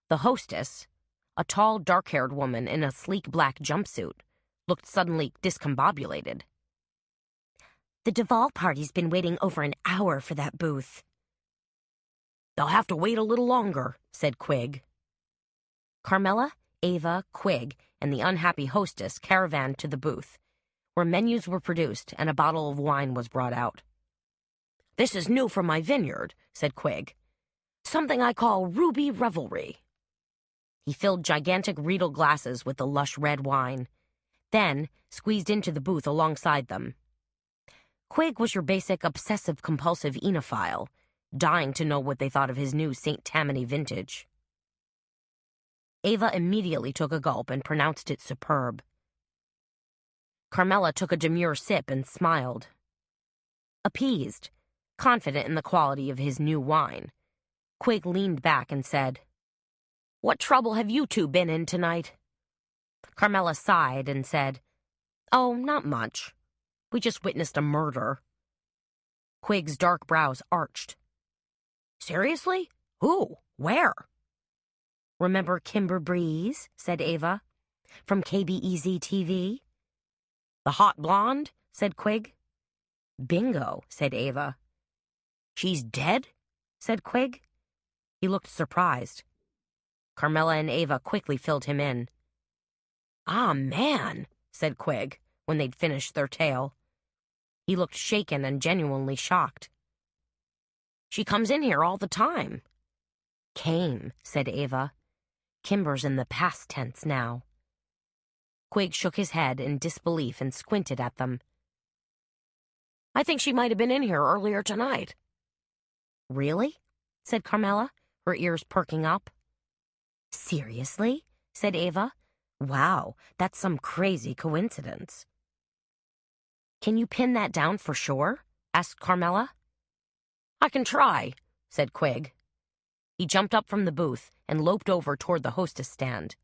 S2: The hostess, a tall, dark-haired woman in a sleek black jumpsuit, looked suddenly discombobulated. "The Duvall party's been waiting over an hour for that booth." "They'll have to wait a little longer," said Quig. Carmela, Ava, Quig, and the unhappy hostess caravanned to the booth, where menus were produced and a bottle of wine was brought out. "This is new from my vineyard," said Quig. "Something I call Ruby Revelry." He filled gigantic Riedel glasses with the lush red wine, then squeezed into the booth alongside them. Quig was your basic obsessive-compulsive enophile, dying to know what they thought of his new St. Tammany vintage. Ava immediately took a gulp and pronounced it superb. Carmela took a demure sip and smiled. Appeased, confident in the quality of his new wine, Quig leaned back and said, "What trouble have you two been in tonight?" Carmela sighed and said, "Oh, not much. We just witnessed a murder." Quig's dark brows arched. "Seriously? Who? Where?" "Remember Kimber Breeze?" said Ava. "From KBEZ-TV?" "The hot blonde?" said Quig. "Bingo," said Ava. "She's dead?" said Quig. He looked surprised. Carmela and Ava quickly filled him in. "Ah, man," said Quig, when they'd finished their tale. He looked shaken and genuinely shocked. "She comes in here all the time." "Came," said Ava. "Kimber's in the past tense now." Quig shook his head in disbelief and squinted at them. "I think she might have been in here earlier tonight." "Really?" said Carmela, her ears perking up. Seriously? Said Ava. Wow, that's some crazy coincidence. Can you pin that down for sure? Asked Carmela. I can try, said Quig. He jumped up from the booth and loped over toward the hostess stand.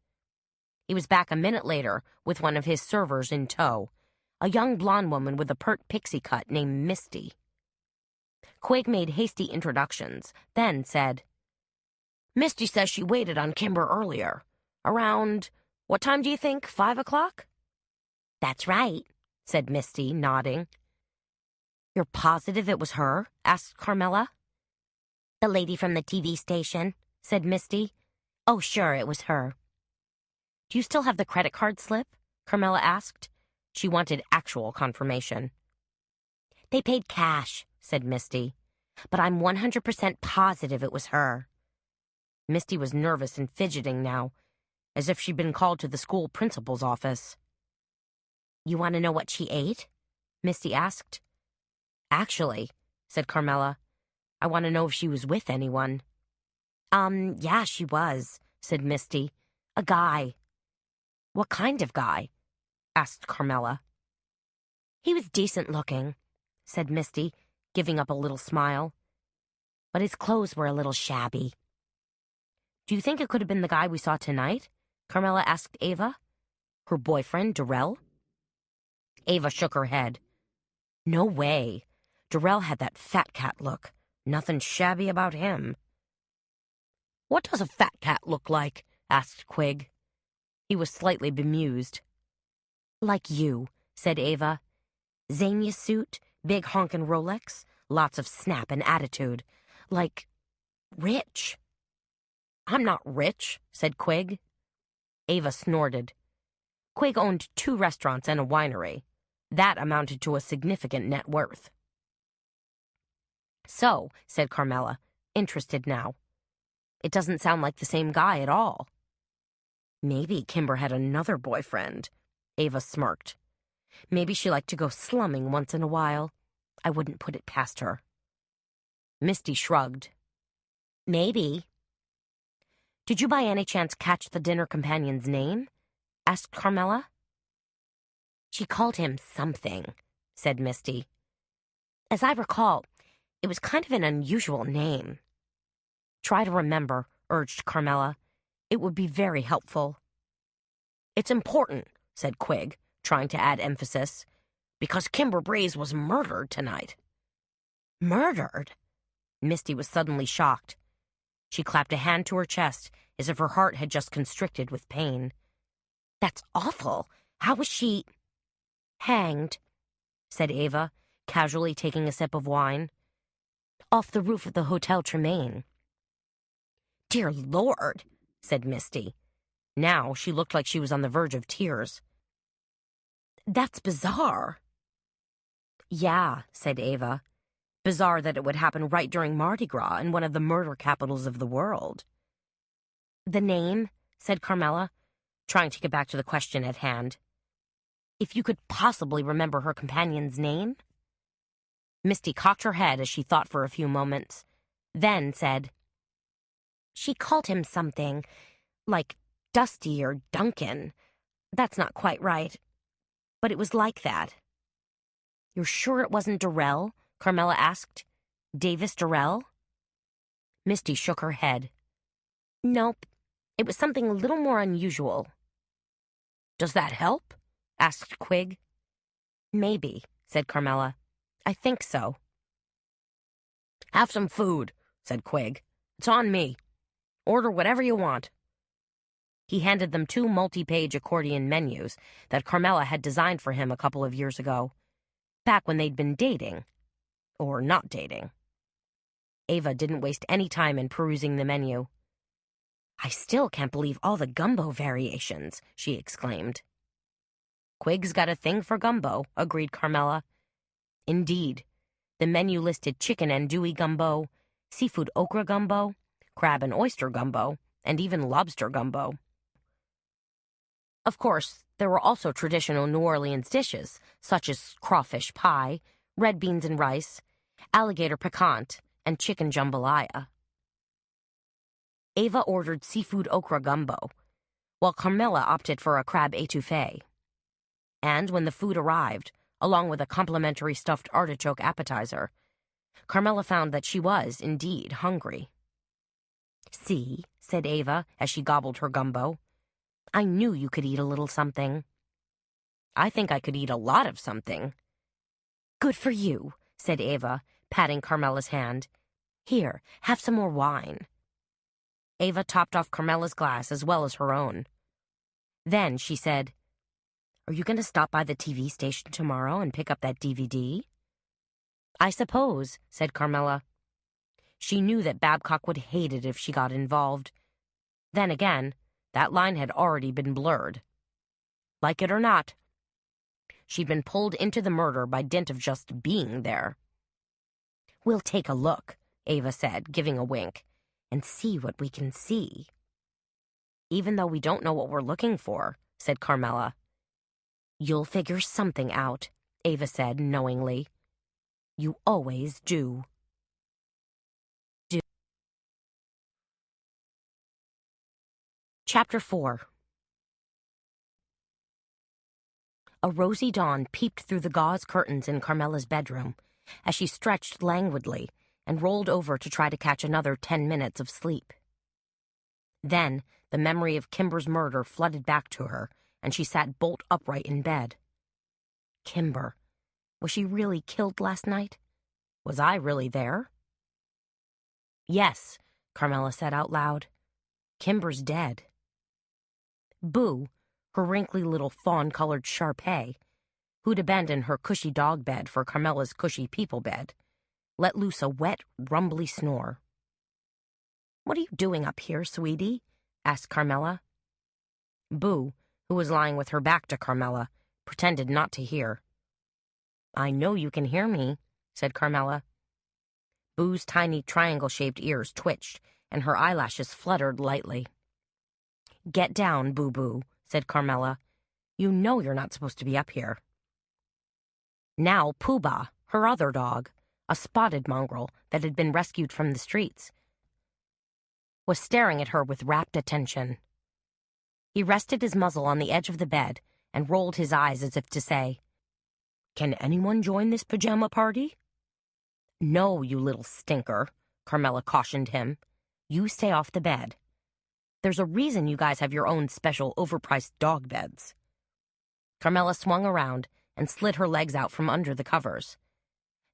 S2: He was back a minute later with one of his servers in tow, a young blonde woman with a pert pixie cut named Misty. Quig made hasty introductions, then said, Misty says she waited on Kimber earlier. Around, what time do you think, 5 o'clock? That's right, said Misty, nodding. You're positive it was her? Asked Carmela. The lady from the TV station, said Misty. Oh, sure, it was her. Do you still have the credit card slip? Carmela asked. She wanted actual confirmation. They paid cash, said Misty, but I'm 100% positive it was her. Misty was nervous and fidgeting now, as if she'd been called to the school principal's office. You want to know what she ate? Misty asked. Actually, said Carmela, I want to know if she was with anyone. Yeah, she was, said Misty. A guy. What kind of guy? Asked Carmela. He was decent looking, said Misty, giving up a little smile. But his clothes were a little shabby. Do you think it could have been the guy we saw tonight? Carmela asked Ava. Her boyfriend, Darrell? Ava shook her head. No way. Darrell had that fat cat look. Nothing shabby about him. What does a fat cat look like? Asked Quig. He was slightly bemused. Like you, said Ava. Xenia suit, big honkin' Rolex, lots of snap and attitude. Like, rich. I'm not rich, said Quig. Ava snorted. Quig owned 2 restaurants and a winery. That amounted to a significant net worth. So, said Carmela, interested now. It doesn't sound like the same guy at all. Maybe Kimber had another boyfriend, Ava smirked. Maybe she liked to go slumming once in a while. I wouldn't put it past her. Misty shrugged. Maybe. Did you by any chance catch the dinner companion's name? Asked Carmela. She called him something, said Misty. As I recall, it was kind of an unusual name. Try to remember, urged Carmela. It would be very helpful. It's important, said Quig, trying to add emphasis, because Kimber Breeze was murdered tonight. Murdered? Misty was suddenly shocked. She clapped a hand to her chest as if her heart had just constricted with pain. That's awful. How was she... Hanged, said Ava, casually taking a sip of wine. Off the roof of the Hotel Tremaine. Dear Lord, said Misty. Now she looked like she was on the verge of tears. That's bizarre. Yeah, said Ava. Bizarre that it would happen right during Mardi Gras in one of the murder capitals of the world. The name, said Carmela, trying to get back to the question at hand. If you could possibly remember her companion's name? Misty cocked her head as she thought for a few moments, then said, She called him something, like Dusty or Duncan. That's not quite right, but it was like that. You're sure it wasn't Darrell? Carmela asked. Davis Darrell? Misty shook her head. Nope, it was something a little more unusual. Does that help? Asked Quig. Maybe, said Carmela. I think so. Have some food, said Quig. It's on me. Order whatever you want. He handed them 2 multi-page accordion menus that Carmela had designed for him a couple of years ago, back when they'd been dating. Or not dating. Ava didn't waste any time in perusing the menu. I still can't believe all the gumbo variations, she exclaimed. Quig's got a thing for gumbo, agreed Carmela. Indeed, the menu listed chicken andouille gumbo, seafood okra gumbo, crab and oyster gumbo, and even lobster gumbo. Of course, there were also traditional New Orleans dishes, such as crawfish pie, red beans and rice, alligator piquant, and chicken jambalaya. Ava ordered seafood okra gumbo, while Carmela opted for a crab étouffée. And when the food arrived, along with a complimentary stuffed artichoke appetizer, Carmela found that she was, indeed, hungry. "See," said Ava as she gobbled her gumbo. "I knew you could eat a little something." "I think I could eat a lot of something." "Good for you," said Ava, patting Carmela's hand. "Here, have some more wine." Ava topped off Carmela's glass as well as her own. Then she said, "Are you going to stop by the TV station tomorrow and pick up that DVD?" "I suppose," said Carmela. She knew that Babcock would hate it if she got involved. Then again, that line had already been blurred. Like it or not, she'd been pulled into the murder by dint of just being there. "We'll take a look," Ava said, giving a wink, "and see what we can see." "Even though we don't know what we're looking for," said Carmela. "You'll figure something out," Ava said knowingly. "You always do." Chapter 4. A rosy dawn peeped through the gauze curtains in Carmela's bedroom as she stretched languidly and rolled over to try to catch another 10 minutes of sleep. Then the memory of Kimber's murder flooded back to her, and she sat bolt upright in bed. Kimber. Was she really killed last night? Was I really there? "Yes," Carmela said out loud. "Kimber's dead." Boo, her wrinkly little fawn-colored Shar-Pei, who'd abandoned her cushy dog bed for Carmela's cushy people bed, let loose a wet, rumbly snore. "What are you doing up here, sweetie?" asked Carmela. Boo, who was lying with her back to Carmela, pretended not to hear. "I know you can hear me," said Carmela. Boo's tiny triangle-shaped ears twitched, and her eyelashes fluttered lightly. "Get down, Boo-Boo," said Carmela. "You know you're not supposed to be up here." Now Pooh-Bah, her other dog, a spotted mongrel that had been rescued from the streets, was staring at her with rapt attention. He rested his muzzle on the edge of the bed and rolled his eyes as if to say, "Can anyone join this pajama party?" "No, you little stinker," Carmela cautioned him. "You stay off the bed. There's a reason you guys have your own special overpriced dog beds." Carmela swung around and slid her legs out from under the covers,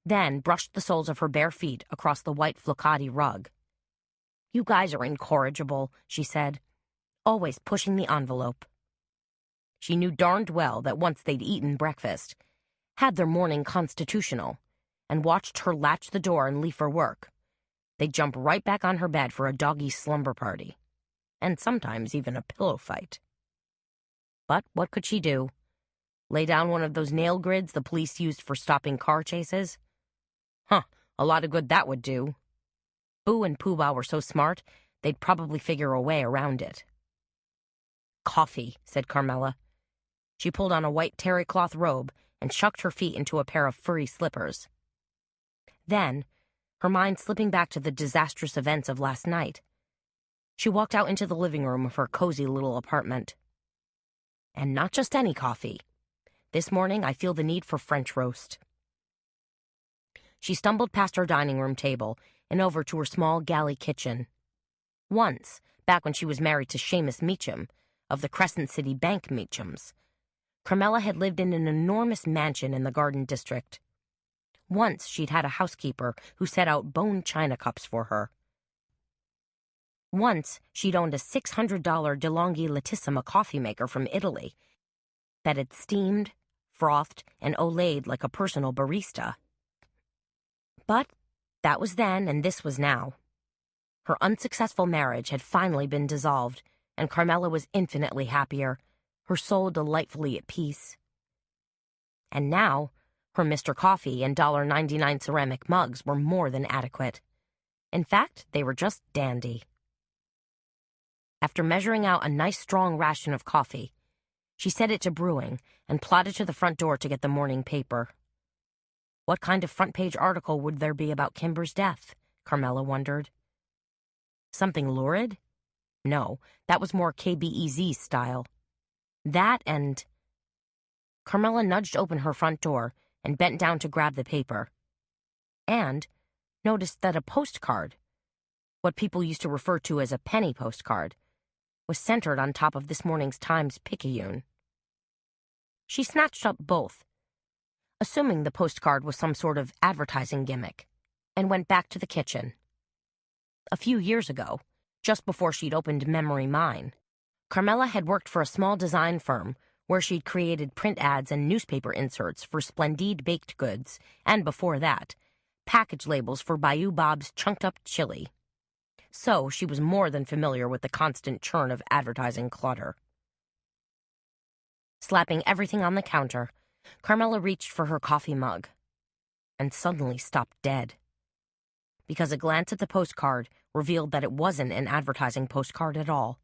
S2: then brushed the soles of her bare feet across the white flocati rug. "You guys are incorrigible," she said. "Always pushing the envelope." She knew darned well that once they'd eaten breakfast, had their morning constitutional, and watched her latch the door and leave for work, they'd jump right back on her bed for a doggy slumber party, and sometimes even a pillow fight. But what could she do? Lay down one of those nail grids the police used for stopping car chases? A lot of good that would do. Boo and Pooh-Bah were so smart, they'd probably figure a way around it. "Coffee," said Carmela. She pulled on a white terry cloth robe and shucked her feet into a pair of furry slippers. Then, her mind slipping back to the disastrous events of last night, she walked out into the living room of her cozy little apartment. "And not just any coffee. This morning I feel the need for French roast." She stumbled past her dining room table and over to her small galley kitchen. Once, back when she was married to Seamus Meacham, of the Crescent City Bank Meachams, Carmela had lived in an enormous mansion in the Garden District. Once she'd had a housekeeper who set out bone china cups for her. Once she'd owned a $600 DeLonghi Latissima coffee maker from Italy that had steamed, frothed, and olayed like a personal barista. But that was then and this was now. Her unsuccessful marriage had finally been dissolved, and Carmela was infinitely happier, her soul delightfully at peace. And now, her Mr. Coffee and $1.99 ceramic mugs were more than adequate. In fact, they were just dandy. After measuring out a nice strong ration of coffee, she set it to brewing and plodded to the front door to get the morning paper. What kind of front-page article would there be about Kimber's death? Carmela wondered. Something lurid? No, that was more KBEZ style. That and... Carmela nudged open her front door and bent down to grab the paper. And noticed that a postcard, what people used to refer to as a penny postcard, was centered on top of this morning's Times-Picayune. She snatched up both, assuming the postcard was some sort of advertising gimmick, and went back to the kitchen. A few years ago, just before she'd opened Memory Mine, Carmela had worked for a small design firm where she'd created print ads and newspaper inserts for Splendide baked goods, and before that, package labels for Bayou Bob's chunked-up chili. So she was more than familiar with the constant churn of advertising clutter. Slapping everything on the counter, Carmela reached for her coffee mug, and suddenly stopped dead. Because a glance at the postcard revealed that it wasn't an advertising postcard at all.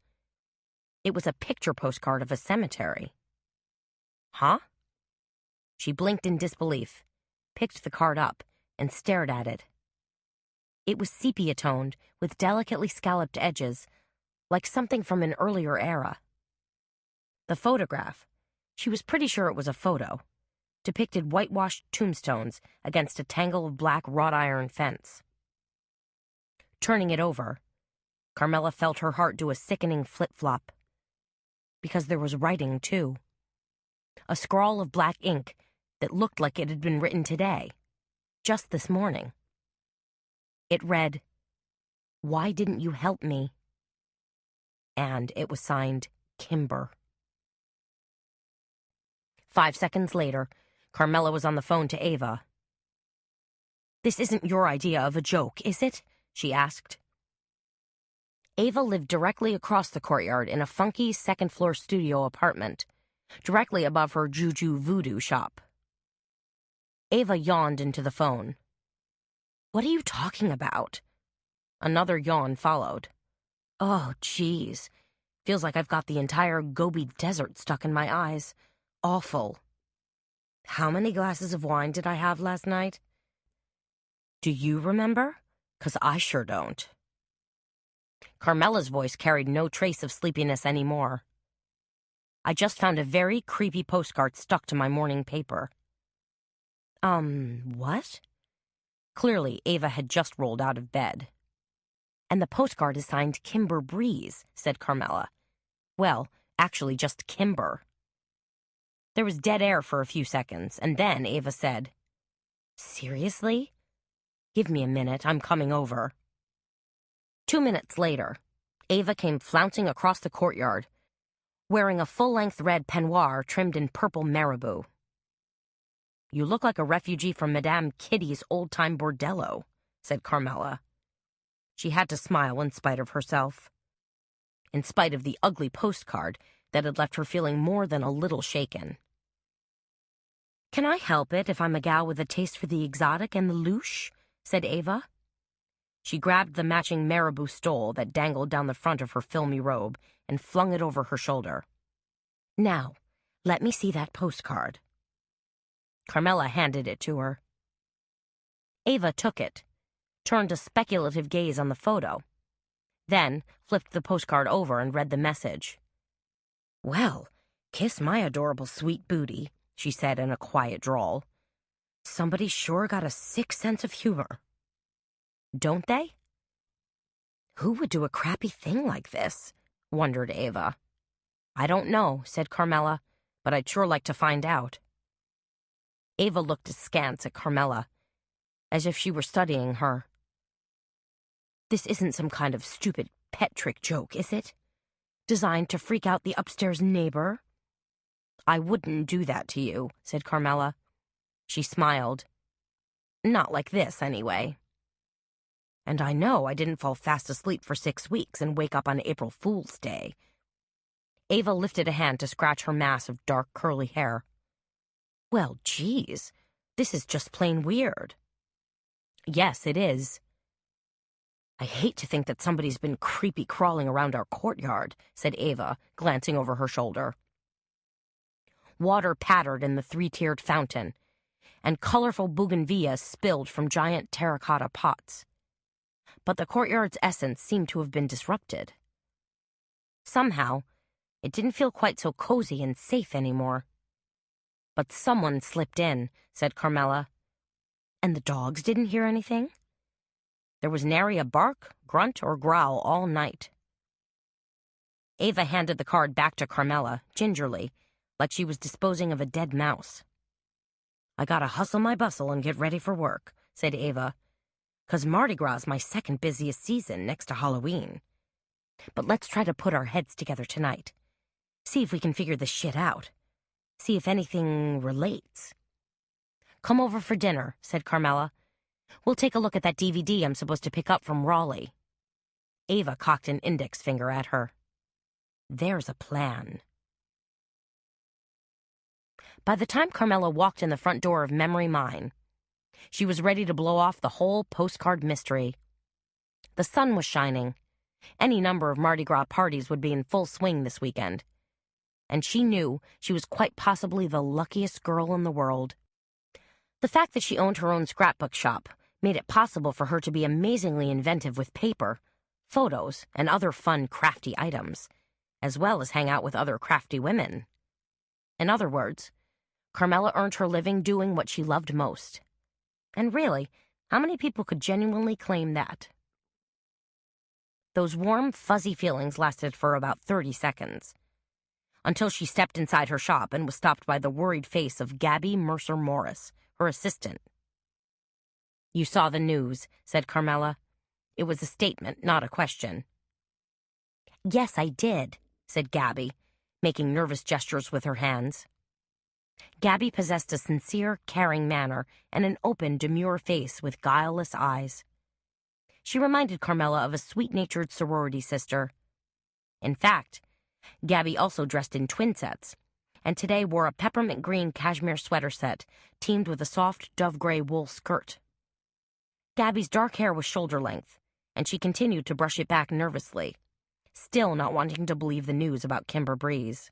S2: It was a picture postcard of a cemetery. Huh? She blinked in disbelief, picked the card up, and stared at it. It was sepia-toned with delicately scalloped edges, like something from an earlier era. The photograph, she was pretty sure it was a photo, depicted whitewashed tombstones against a tangle of black wrought iron fence. Turning it over, Carmela felt her heart do a sickening flip-flop. Because there was writing, too. A scrawl of black ink that looked like it had been written today, just this morning. It read, "Why didn't you help me?" And it was signed Kimber. 5 seconds later, Carmela was on the phone to Ava. "This isn't your idea of a joke, is it?" she asked. Ava lived directly across the courtyard in a funky second-floor studio apartment, directly above her juju voodoo shop. Ava yawned into the phone. "What are you talking about?" Another yawn followed. "Oh, geez. Feels like I've got the entire Gobi Desert stuck in my eyes. Awful. How many glasses of wine did I have last night?" "Do you remember? 'Cause I sure don't." Carmela's voice carried no trace of sleepiness anymore. "I just found a very creepy postcard stuck to my morning paper." What?" Clearly, Ava had just rolled out of bed. "And the postcard is signed Kimber Breeze," said Carmela. "Well, actually just Kimber." There was dead air for a few seconds, and then Ava said, "Seriously? Give me a minute, I'm coming over." 2 minutes later, Ava came flouncing across the courtyard, wearing a full-length red peignoir trimmed in purple marabou. "You look like a refugee from Madame Kitty's old-time bordello," said Carmela. She had to smile in spite of herself. In spite of the ugly postcard that had left her feeling more than a little shaken. "Can I help it if I'm a gal with a taste for the exotic and the louche?" said Ava. She grabbed the matching marabou stole that dangled down the front of her filmy robe and flung it over her shoulder. "Now, let me see that postcard." Carmela handed it to her. Ava took it, turned a speculative gaze on the photo, then flipped the postcard over and read the message. "Well, kiss my adorable sweet booty," she said in a quiet drawl. "Somebody sure got a sick sense of humor." "Don't they?" "Who would do a crappy thing like this?" wondered Ava. "I don't know," said Carmela, "but I'd sure like to find out." Ava looked askance at Carmela, as if she were studying her. "This isn't some kind of stupid pet trick joke, is it? Designed to freak out the upstairs neighbor?" "I wouldn't do that to you," said Carmela. She smiled. "Not like this, anyway. And I know I didn't fall fast asleep for 6 weeks and wake up on April Fool's Day." Ava lifted a hand to scratch her mass of dark curly hair. "Well, geez, this is just plain weird." "Yes, it is." "I hate to think that somebody's been creepy crawling around our courtyard," said Ava, glancing over her shoulder. Water pattered in the 3-tiered fountain, and colorful bougainvilleas spilled from giant terracotta pots. But the courtyard's essence seemed to have been disrupted. Somehow, it didn't feel quite so cozy and safe anymore. "But someone slipped in," said Carmela. "And the dogs didn't hear anything?" "There was nary a bark, grunt, or growl all night." Ava handed the card back to Carmela, gingerly, like she was disposing of a dead mouse. "I gotta hustle my bustle and get ready for work," said Ava, "'cause Mardi Gras is my second busiest season next to Halloween. But let's try to put our heads together tonight. See if we can figure this shit out. See if anything relates." "Come over for dinner," said Carmela. "We'll take a look at that DVD I'm supposed to pick up from Raleigh." Ava cocked an index finger at her. "There's a plan." By the time Carmela walked in the front door of Memory Mine, she was ready to blow off the whole postcard mystery. The sun was shining. Any number of Mardi Gras parties would be in full swing this weekend. And she knew she was quite possibly the luckiest girl in the world. The fact that she owned her own scrapbook shop made it possible for her to be amazingly inventive with paper, photos, and other fun, crafty items, as well as hang out with other crafty women. In other words, Carmela earned her living doing what she loved most. And really, how many people could genuinely claim that? Those warm, fuzzy feelings lasted for about 30 seconds, until she stepped inside her shop and was stopped by the worried face of Gabby Mercer Morris, her assistant. "You saw the news," said Carmela. It was a statement, not a question. "Yes, I did," said Gabby, making nervous gestures with her hands. Gabby possessed a sincere, caring manner and an open, demure face with guileless eyes. She reminded Carmela of a sweet-natured sorority sister. In fact, Gabby also dressed in twin sets, and today wore a peppermint green cashmere sweater set teamed with a soft dove-gray wool skirt. Gabby's dark hair was shoulder-length, and she continued to brush it back nervously, still not wanting to believe the news about Kimber Breeze.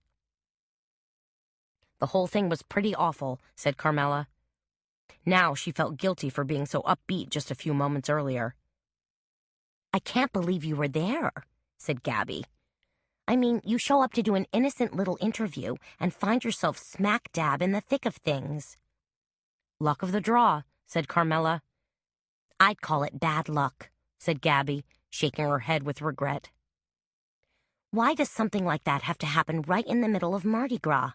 S2: "The whole thing was pretty awful," said Carmela. Now she felt guilty for being so upbeat just a few moments earlier. "I can't believe you were there," said Gabby. "I mean, you show up to do an innocent little interview and find yourself smack dab in the thick of things." "Luck of the draw," said Carmela. "I'd call it bad luck," said Gabby, shaking her head with regret. "Why does something like that have to happen right in the middle of Mardi Gras?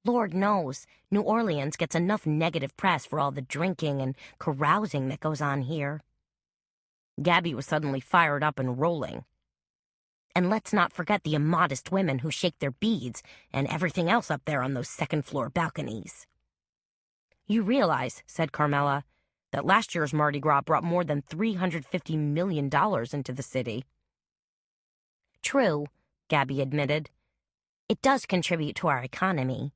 S2: Lord knows, New Orleans gets enough negative press for all the drinking and carousing that goes on here." Gabby was suddenly fired up and rolling. "And let's not forget the immodest women who shake their beads and everything else up there on those second-floor balconies." "You realize," said Carmela, "that last year's Mardi Gras brought more than $350 million into the city." "True," Gabby admitted. "It does contribute to our economy."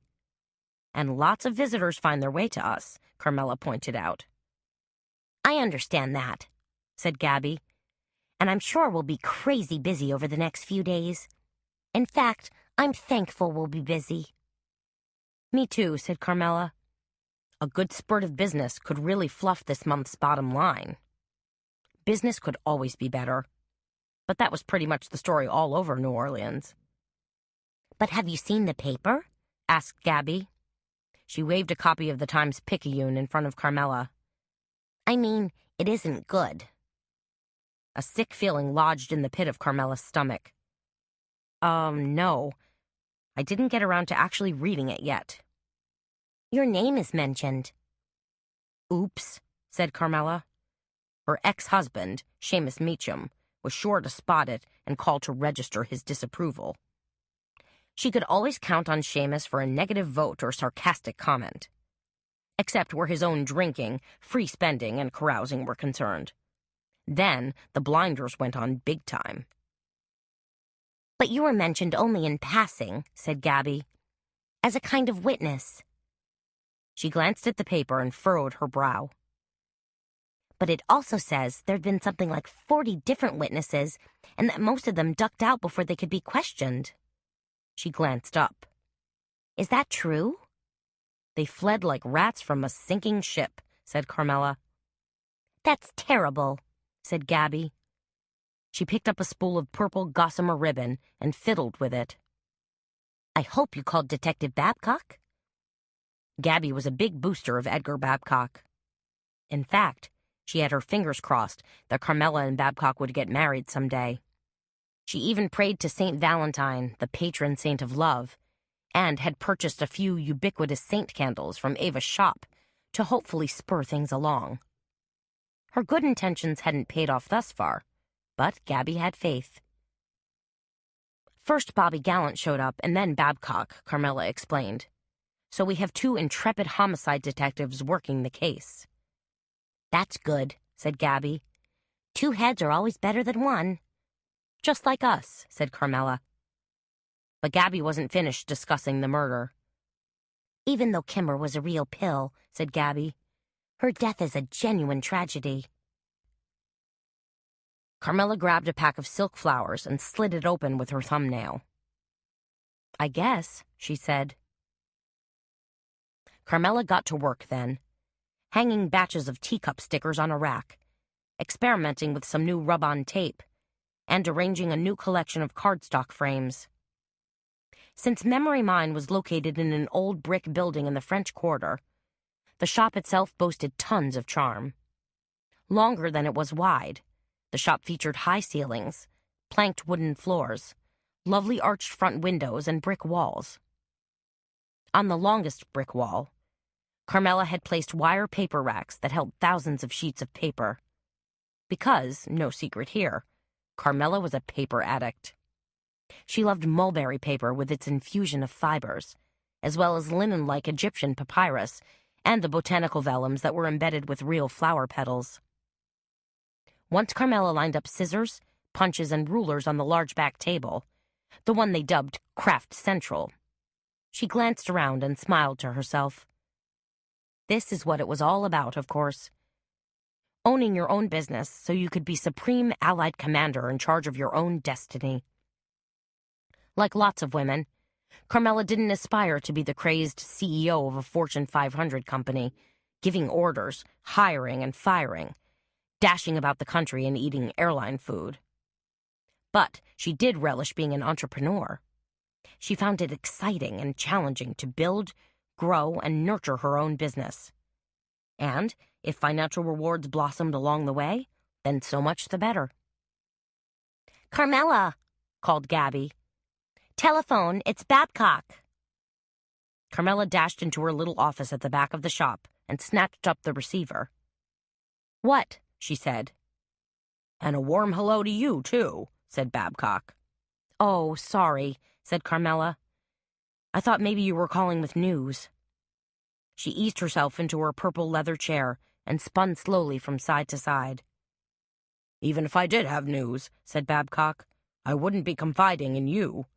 S2: "And lots of visitors find their way to us," Carmela pointed out. "I understand that," said Gabby. "And I'm sure we'll be crazy busy over the next few days. In fact, I'm thankful we'll be busy." "Me too," said Carmela. "A good spurt of business could really fluff this month's bottom line." Business could always be better. But that was pretty much the story all over New Orleans. "But have you seen the paper?" asked Gabby. She waved a copy of the Times-Picayune in front of Carmela. "I mean, it isn't good." A sick feeling lodged in the pit of Carmela's stomach. No. I didn't get around to actually reading it yet." "Your name is mentioned." "Oops," said Carmela. Her ex-husband, Seamus Meacham, was sure to spot it and call to register his disapproval. She could always count on Seamus for a negative vote or sarcastic comment, except where his own drinking, free spending, and carousing were concerned. Then the blinders went on big time. "But you were mentioned only in passing," said Gabby, "as a kind of witness." She glanced at the paper and furrowed her brow. "But it also says there'd been something like 40 different witnesses, and that most of them ducked out before they could be questioned." She glanced up. "Is that true?" "They fled like rats from a sinking ship," said Carmela. "That's terrible," said Gabby. She picked up a spool of purple gossamer ribbon and fiddled with it. "I hope you called Detective Babcock?" Gabby was a big booster of Edgar Babcock. In fact, she had her fingers crossed that Carmela and Babcock would get married someday. She even prayed to Saint Valentine, the patron saint of love, and had purchased a few ubiquitous saint candles from Ava's shop to hopefully spur things along. Her good intentions hadn't paid off thus far, but Gabby had faith. First Bobby Gallant showed up, and then Babcock, Carmela explained. So we have 2 intrepid homicide detectives working the case. "That's good," said Gabby. "2 heads are always better than 1. "Just like us," said Carmela. But Gabby wasn't finished discussing the murder. "Even though Kimber was a real pill," said Gabby, "her death is a genuine tragedy." Carmela grabbed a pack of silk flowers and slid it open with her thumbnail. "I guess," she said. Carmela got to work then, hanging batches of teacup stickers on a rack, experimenting with some new rub-on tape, and arranging a new collection of cardstock frames. Since Memory Mine was located in an old brick building in the French Quarter, the shop itself boasted tons of charm. Longer than it was wide, the shop featured high ceilings, planked wooden floors, lovely arched front windows, and brick walls. On the longest brick wall, Carmela had placed wire paper racks that held thousands of sheets of paper. Because, no secret here, Carmela was a paper addict. She loved mulberry paper with its infusion of fibers, as well as linen-like Egyptian papyrus and the botanical vellums that were embedded with real flower petals. Once Carmela lined up scissors, punches, and rulers on the large back table, the one they dubbed Craft Central, she glanced around and smiled to herself. This is what it was all about, of course. Owning your own business so you could be supreme allied commander in charge of your own destiny. Like lots of women, Carmela didn't aspire to be the crazed CEO of a Fortune 500 company, giving orders, hiring and firing, dashing about the country and eating airline food. But she did relish being an entrepreneur. She found it exciting and challenging to build, grow, and nurture her own business. And if financial rewards blossomed along the way, then so much the better. "Carmela," called Gabby. "Telephone, it's Babcock." Carmela dashed into her little office at the back of the shop and snatched up the receiver. "What?" she said. "And a warm hello to you, too," said Babcock. "Oh, sorry," said Carmela. "I thought maybe you were calling with news." She eased herself into her purple leather chair and spun slowly from side to side. "Even if I did have news," said Babcock, "I wouldn't be confiding in you."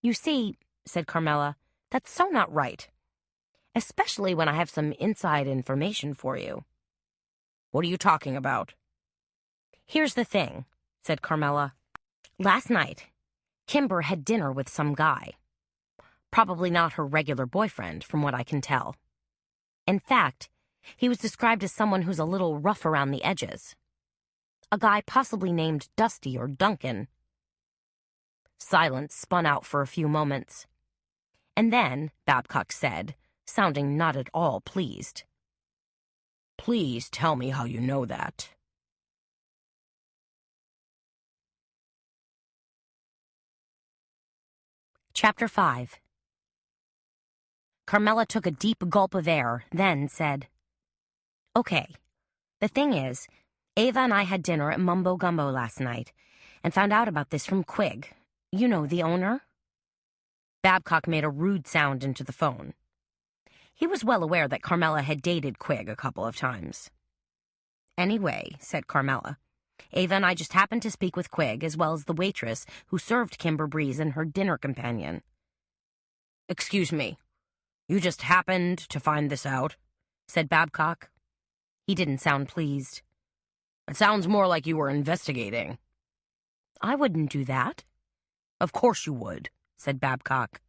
S2: "You see," said Carmela, "that's so not right. Especially when I have some inside information for you." "What are you talking about?" "Here's the thing," said Carmela. "Last night, Kimber had dinner with some guy. Probably not her regular boyfriend, from what I can tell. In fact, he was described as someone who's a little rough around the edges. A guy possibly named Dusty or Duncan." Silence spun out for a few moments. And then, Babcock said, sounding not at all pleased, "Please tell me how you know that." Chapter 5. Carmela took a deep gulp of air, then said, "Okay, the thing is, Ava and I had dinner at Mumbo Gumbo last night and found out about this from Quig. You know, the owner?" Babcock made a rude sound into the phone. He was well aware that Carmela had dated Quig a couple of times. "Anyway," said Carmela, "Ava and I just happened to speak with Quig as well as the waitress who served Kimber Breeze and her dinner companion." "Excuse me, you just happened to find this out?" said Babcock. He didn't sound pleased. "It sounds more like you were investigating." "I wouldn't do that." "Of course you would," said Babcock.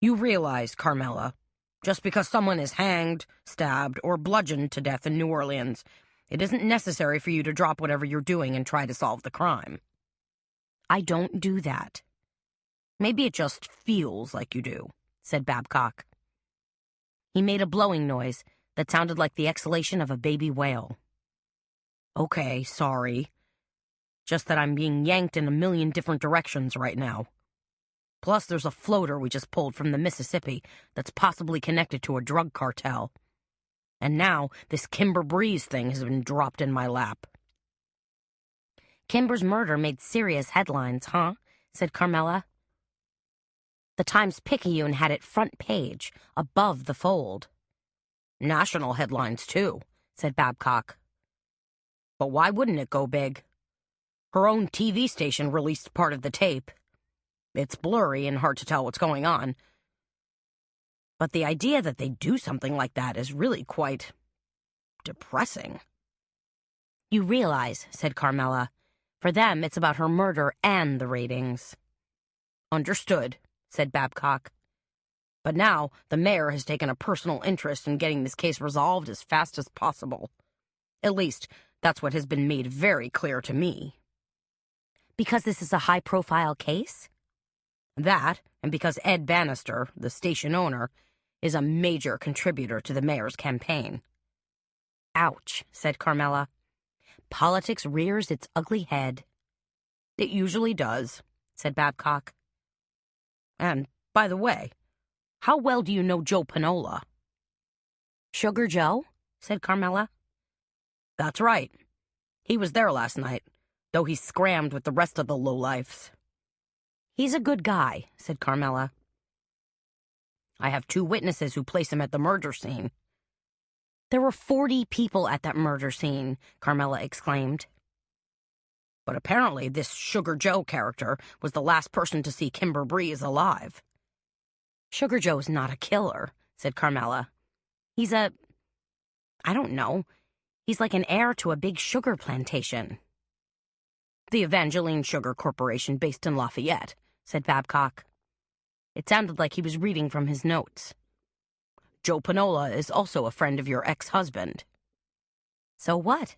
S2: "You realize, Carmela, just because someone is hanged, stabbed, or bludgeoned to death in New Orleans It isn't necessary for you to drop whatever you're doing and try to solve the crime. I don't do that. Maybe it just feels like you do, said Babcock. He made a blowing noise that sounded like the exhalation of a baby whale. Okay, sorry. Just that I'm being yanked in a million different directions right now. Plus, there's a floater we just pulled from the Mississippi that's possibly connected to a drug cartel. And now, this Kimber Breeze thing has been dropped in my lap. Kimber's murder made serious headlines, huh? Said Carmela. The Times-Picayune had it front page, above the fold. National headlines, too, said Babcock. But why wouldn't it go big? Her own TV station released part of the tape. It's blurry and hard to tell what's going on. But the idea that they do something like that is really quite depressing. You realize, said Carmela, for them it's about her murder and the ratings. Understood, said Babcock. But now the mayor has taken a personal interest in getting this case resolved as fast as possible. At least, that's what has been made very clear to me. Because this is a high-profile case? That, and because Ed Bannister, the station owner, is a major contributor to the mayor's campaign. Ouch, said Carmela. Politics rears its ugly head. It usually does, said Babcock. And, by the way, how well do you know Joe Panola? Sugar Joe? Said Carmela. That's right. He was there last night, though he scrammed with the rest of the lowlifes. He's a good guy, said Carmela. I have 2 witnesses who place him at the murder scene. There were 40 people at that murder scene, Carmela exclaimed. But apparently this Sugar Joe character was the last person to see Kimber Breeze alive. Sugar Joe's not a killer, said Carmela. He's I don't know. He's like an heir to a big sugar plantation. The Evangeline Sugar Corporation based in Lafayette, said Babcock. It sounded like he was reading from his notes. Joe Panola is also a friend of your ex-husband. So what?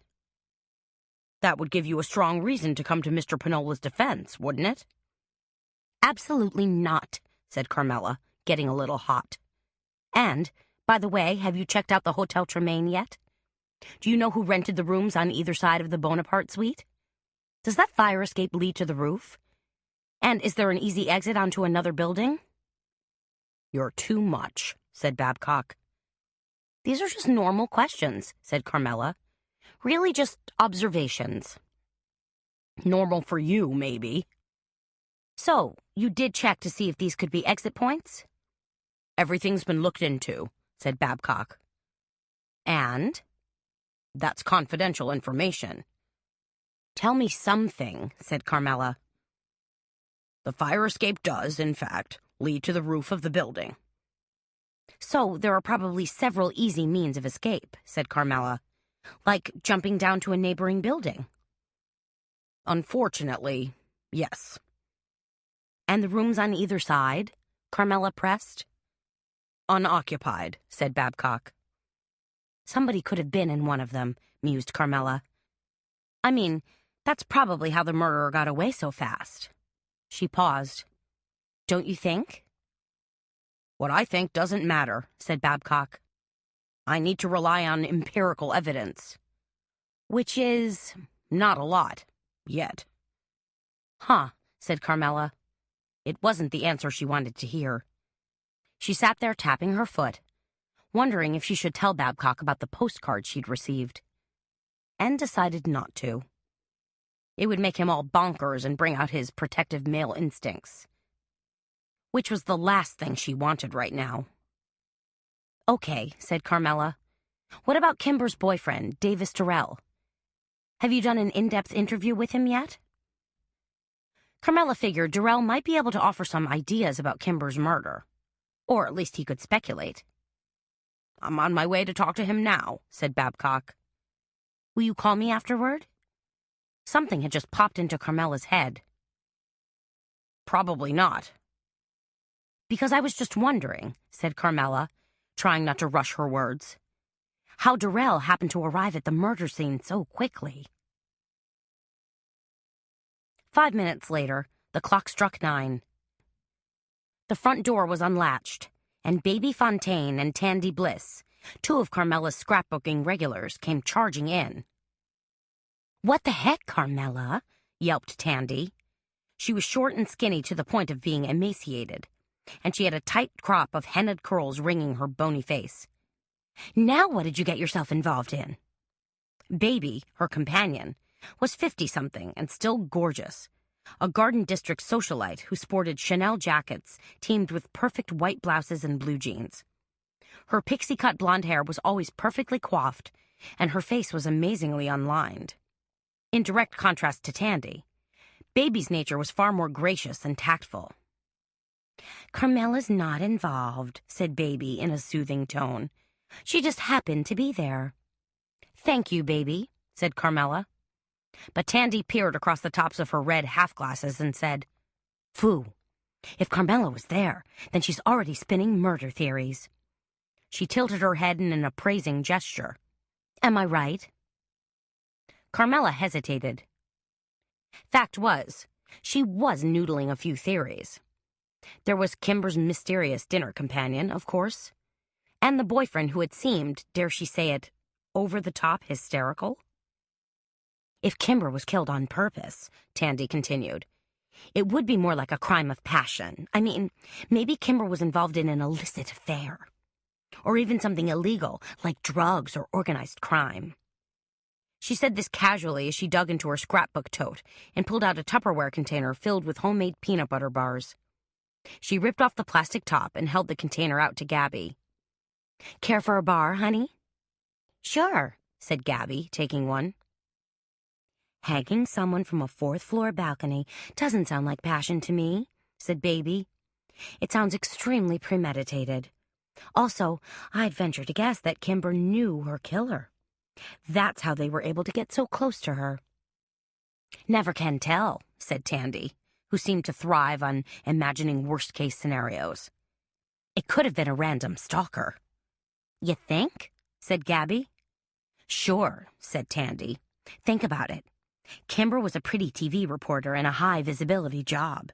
S2: That would give you a strong reason to come to Mr. Panola's defense, wouldn't it? Absolutely not, said Carmela, getting a little hot. And, by the way, have you checked out the Hotel Tremaine yet? Do you know who rented the rooms on either side of the Bonaparte suite? Does that fire escape lead to the roof? And is there an easy exit onto another building? You're too much, said Babcock. These are just normal questions, said Carmela. Really just observations. Normal for you, maybe. So, you did check to see if these could be exit points? Everything's been looked into, said Babcock. And? That's confidential information. Tell me something, said Carmela. The fire escape does, in fact, lead to the roof of the building. So there are probably several easy means of escape, said Carmela, like jumping down to a neighboring building. Unfortunately, yes. And the rooms on either side? Carmela pressed. Unoccupied, said Babcock. Somebody could have been in one of them, mused Carmela. I mean, that's probably how the murderer got away so fast. She paused. Don't you think? What I think doesn't matter, said Babcock. I need to rely on empirical evidence. Which is not a lot, yet. Huh, said Carmela. It wasn't the answer she wanted to hear. She sat there tapping her foot, wondering if she should tell Babcock about the postcard she'd received, and decided not to. It would make him all bonkers and bring out his protective male instincts, which was the last thing she wanted right now. Okay, said Carmela. What about Kimber's boyfriend, Davis Durrell? Have you done an in-depth interview with him yet? Carmela figured Durrell might be able to offer some ideas about Kimber's murder, or at least he could speculate. I'm on my way to talk to him now, said Babcock. Will you call me afterward? Something had just popped into Carmela's head. Probably not. Because I was just wondering, said Carmela, trying not to rush her words. how Darrell happened to arrive at the murder scene so quickly. 5 minutes later, the clock struck 9. The front door was unlatched, and Baby Fontaine and Tandy Bliss, two of Carmela's scrapbooking regulars, came charging in. "What the heck, Carmela?" yelped Tandy. She was short and skinny to the point of being emaciated, and she had a tight crop of hennaed curls ringing her bony face. "Now what did you get yourself involved in?" Baby, her companion, was 50-something and still gorgeous, a Garden District socialite who sported Chanel jackets teamed with perfect white blouses and blue jeans. Her pixie-cut blonde hair was always perfectly coiffed, and her face was amazingly unlined. In direct contrast to Tandy, Baby's nature was far more gracious and tactful. "Carmela's not involved," said Baby in a soothing tone. "She just happened to be there." "Thank you, Baby," said Carmela. But Tandy peered across the tops of her red half-glasses and said, "Phoo. If Carmela was there, then she's already spinning murder theories." She tilted her head in an appraising gesture. "Am I right?" Carmela hesitated. Fact was, she was noodling a few theories. There was Kimber's mysterious dinner companion, of course, and the boyfriend who had seemed, dare she say it, over-the-top hysterical. "If Kimber was killed on purpose," Tandy continued, "it would be more like a crime of passion. I mean, maybe Kimber was involved in an illicit affair. Or even something illegal, like drugs or organized crime." She said this casually as she dug into her scrapbook tote and pulled out a Tupperware container filled with homemade peanut butter bars. She ripped off the plastic top and held the container out to Gabby. "Care for a bar, honey?" "Sure," said Gabby, taking one. "Hanging someone from a 4th-floor balcony doesn't sound like passion to me," said Baby. "It sounds extremely premeditated. Also, I'd venture to guess that Kimber knew her killer. That's how they were able to get so close to her." "Never can tell," said Tandy, who seemed to thrive on imagining worst-case scenarios. "It could have been a random stalker." "You think?" said Gabby. "Sure," said Tandy. "Think about it. Kimber was a pretty TV reporter in a high-visibility job.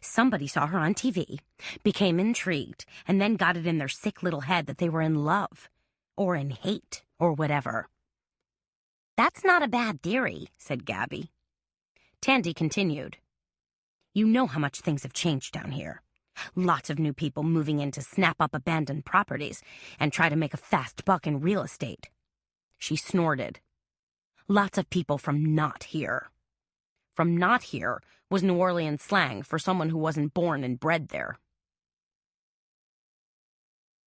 S2: Somebody saw her on TV, became intrigued, and then got it in their sick little head that they were in love, or in hate, or whatever." "That's not a bad theory," said Gabby. Tandy continued. "You know how much things have changed down here. Lots of new people moving in to snap up abandoned properties and try to make a fast buck in real estate." She snorted. "Lots of people from not here." From not here was New Orleans slang for someone who wasn't born and bred there.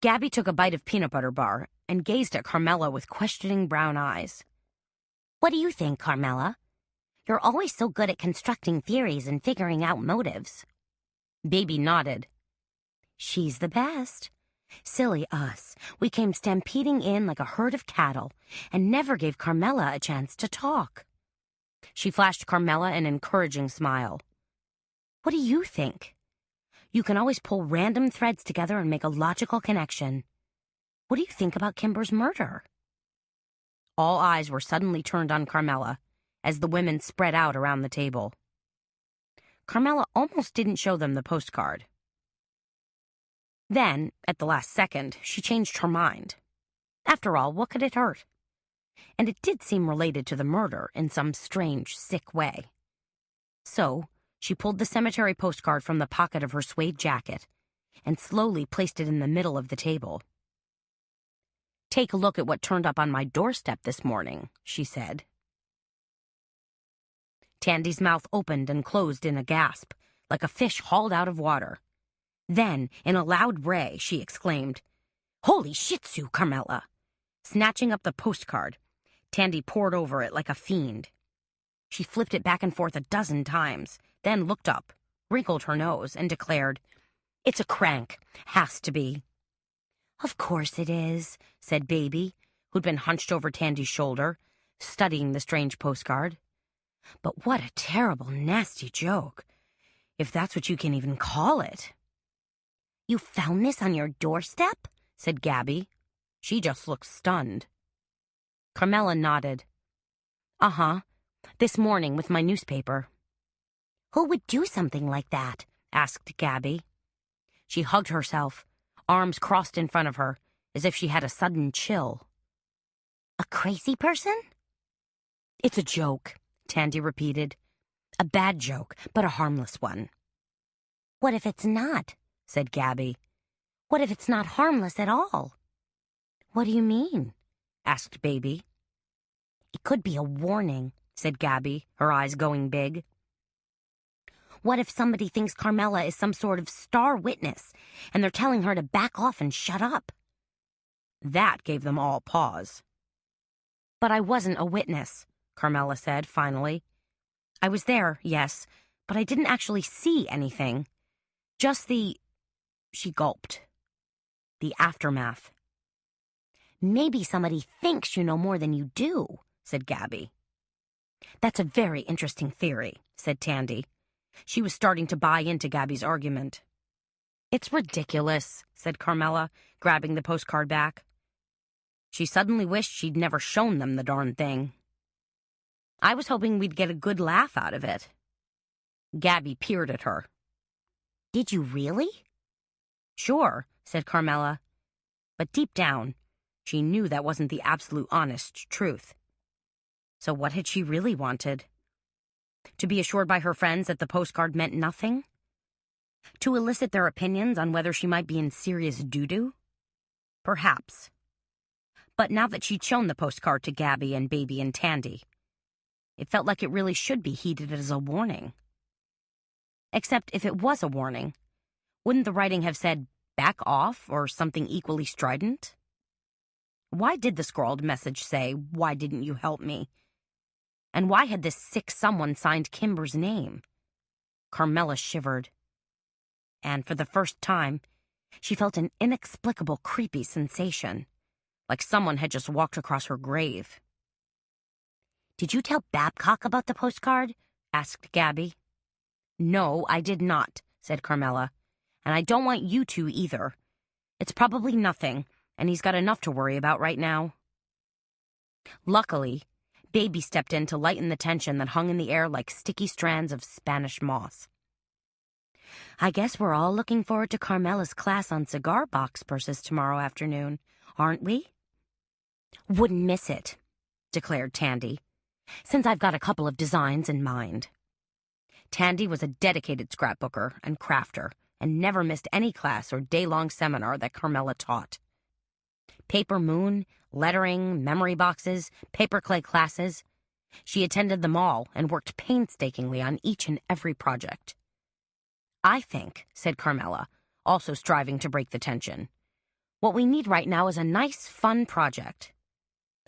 S2: Gabby took a bite of peanut butter bar and gazed at Carmela with questioning brown eyes. "What do you think, Carmela? You're always so good at constructing theories and figuring out motives." Baby nodded. "She's the best. Silly us. We came stampeding in like a herd of cattle and never gave Carmela a chance to talk." She flashed Carmela an encouraging smile. "What do you think? You can always pull random threads together and make a logical connection. What do you think about Kimber's murder?" All eyes were suddenly turned on Carmela as the women spread out around the table. Carmela almost didn't show them the postcard. Then, at the last second, she changed her mind. After all, what could it hurt? And it did seem related to the murder in some strange, sick way. So, she pulled the cemetery postcard from the pocket of her suede jacket and slowly placed it in the middle of the table. "Take a look at what turned up on my doorstep this morning," she said. Tandy's mouth opened and closed in a gasp, like a fish hauled out of water. Then, in a loud bray, she exclaimed, "Holy shit, Sue, Carmela!" Snatching up the postcard, Tandy pored over it like a fiend. She flipped it back and forth a dozen times, then looked up, wrinkled her nose, and declared, "It's a crank. Has to be." "Of course it is," said Baby, who'd been hunched over Tandy's shoulder, studying the strange postcard. "But what a terrible, nasty joke, if that's what you can even call it." "You found this on your doorstep?" said Gabby. She just looked stunned. Carmela nodded. Uh-huh. This morning with my newspaper. Who would do something like that? Asked Gabby. She hugged herself, arms crossed in front of her, as if she had a sudden chill. A crazy person? It's a joke, Tandy repeated. A bad joke, but a harmless one. What if it's not? Said Gabby. What if it's not harmless at all? What do you mean? Asked Baby. It could be a warning, said Gabby, her eyes going big. What if somebody thinks Carmela is some sort of star witness, and they're telling her to back off and shut up? That gave them all pause. But I wasn't a witness, Carmela said, finally. I was there, yes, but I didn't actually see anything. Just she gulped. The aftermath. Maybe somebody thinks you know more than you do, said Gabby. That's a very interesting theory, said Tandy. She was starting to buy into Gabby's argument. It's ridiculous, said Carmela, grabbing the postcard back. She suddenly wished she'd never shown them the darn thing. I was hoping we'd get a good laugh out of it. Gabby peered at her. Did you really? Sure, said Carmela. But deep down, she knew that wasn't the absolute honest truth. So what had she really wanted? To be assured by her friends that the postcard meant nothing? To elicit their opinions on whether she might be in serious doo-doo? Perhaps. But now that she'd shown the postcard to Gabby and Baby and Tandy, it felt like it really should be heeded as a warning. Except if it was a warning, wouldn't the writing have said, back off, or something equally strident? Why did the scrawled message say, why didn't you help me? And why had this sick someone signed Kimber's name? Carmela shivered. And for the first time, she felt an inexplicable creepy sensation, like someone had just walked across her grave. Did you tell Babcock about the postcard? Asked Gabby. No, I did not, said Carmela. And I don't want you to either. It's probably nothing, and he's got enough to worry about right now. Luckily, Baby stepped in to lighten the tension that hung in the air like sticky strands of Spanish moss. I guess we're all looking forward to Carmela's class on cigar box purses tomorrow afternoon, aren't we? Wouldn't miss it, declared Tandy, since I've got a couple of designs in mind. Tandy was a dedicated scrapbooker and crafter, and never missed any class or day-long seminar that Carmela taught. Paper moon, lettering, memory boxes, paperclay classes. She attended them all and worked painstakingly on each and every project. I think, said Carmela, also striving to break the tension, what we need right now is a nice, fun project.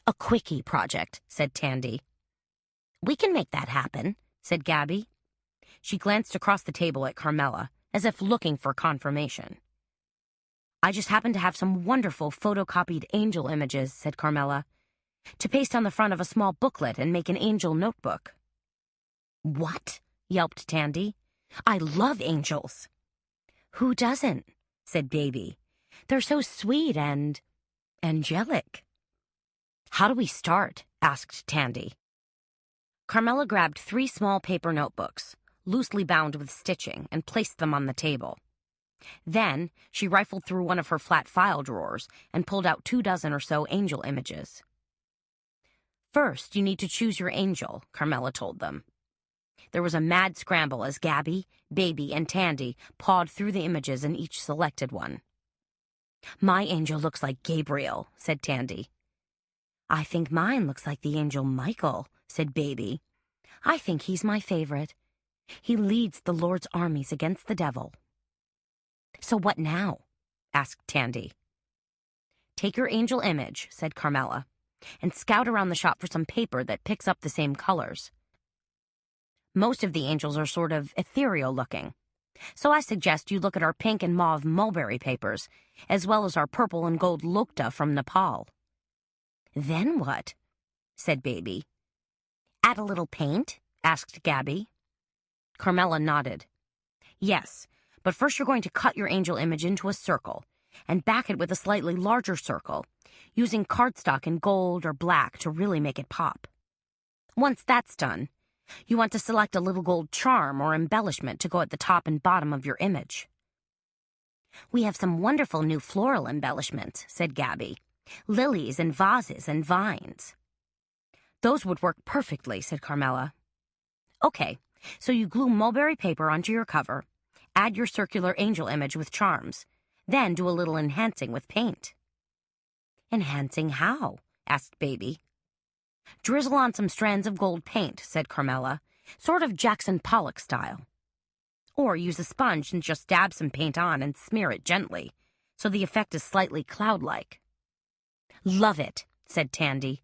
S2: A quickie project, said Tandy. We can make that happen, said Gabby. She glanced across the table at Carmela, as if looking for confirmation. I just happen to have some wonderful photocopied angel images, said Carmela, to paste on the front of a small booklet and make an angel notebook. What? Yelped Tandy. I love angels. Who doesn't? Said Baby. They're so sweet and angelic. How do we start? Asked Tandy. Carmela grabbed 3 small paper notebooks, loosely bound with stitching, and placed them on the table. Then she rifled through one of her flat file drawers and pulled out 24 or so angel images. First, you need to choose your angel, Carmela told them. There was a mad scramble as Gabby, Baby, and Tandy pawed through the images and each selected one. My angel looks like Gabriel, said Tandy. I think mine looks like the angel Michael, said Baby. I think he's my favorite. He leads the Lord's armies against the devil. So what now? Asked Tandy. Take your angel image, said Carmela, and scout around the shop for some paper that picks up the same colors. Most of the angels are sort of ethereal looking, so I suggest you look at our pink and mauve mulberry papers, as well as our purple and gold lokta from Nepal. Then what? Said Baby. Add a little paint? Asked Gabby. Carmela nodded. Yes, but first you're going to cut your angel image into a circle, and back it with a slightly larger circle, using cardstock in gold or black to really make it pop. Once that's done, you want to select a little gold charm or embellishment to go at the top and bottom of your image. "We have some wonderful new floral embellishments," said Gabby. "Lilies and vases and vines." "Those would work perfectly," said Carmela. "Okay, so you glue mulberry paper onto your cover, add your circular angel image with charms, then do a little enhancing with paint." "Enhancing how?" asked Baby. "Drizzle on some strands of gold paint," said Carmela, "sort of Jackson Pollock style. Or use a sponge and just dab some paint on and smear it gently, so the effect is slightly cloud-like." "Love it," said Tandy.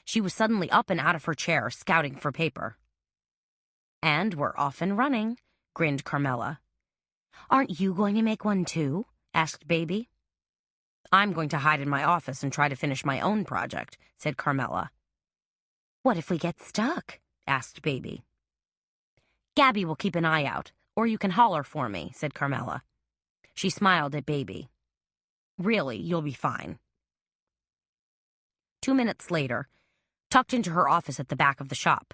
S2: She was suddenly up and out of her chair, scouting for paper. "And we're off and running," grinned Carmela. "Aren't you going to make one too?" asked Baby. "I'm going to hide in my office and try to finish my own project," said Carmela. "What if we get stuck?" asked Baby. "Gabby will keep an eye out, or you can holler for me," said Carmela. She smiled at Baby. "Really, you'll be fine." 2 minutes later, tucked into her office at the back of the shop,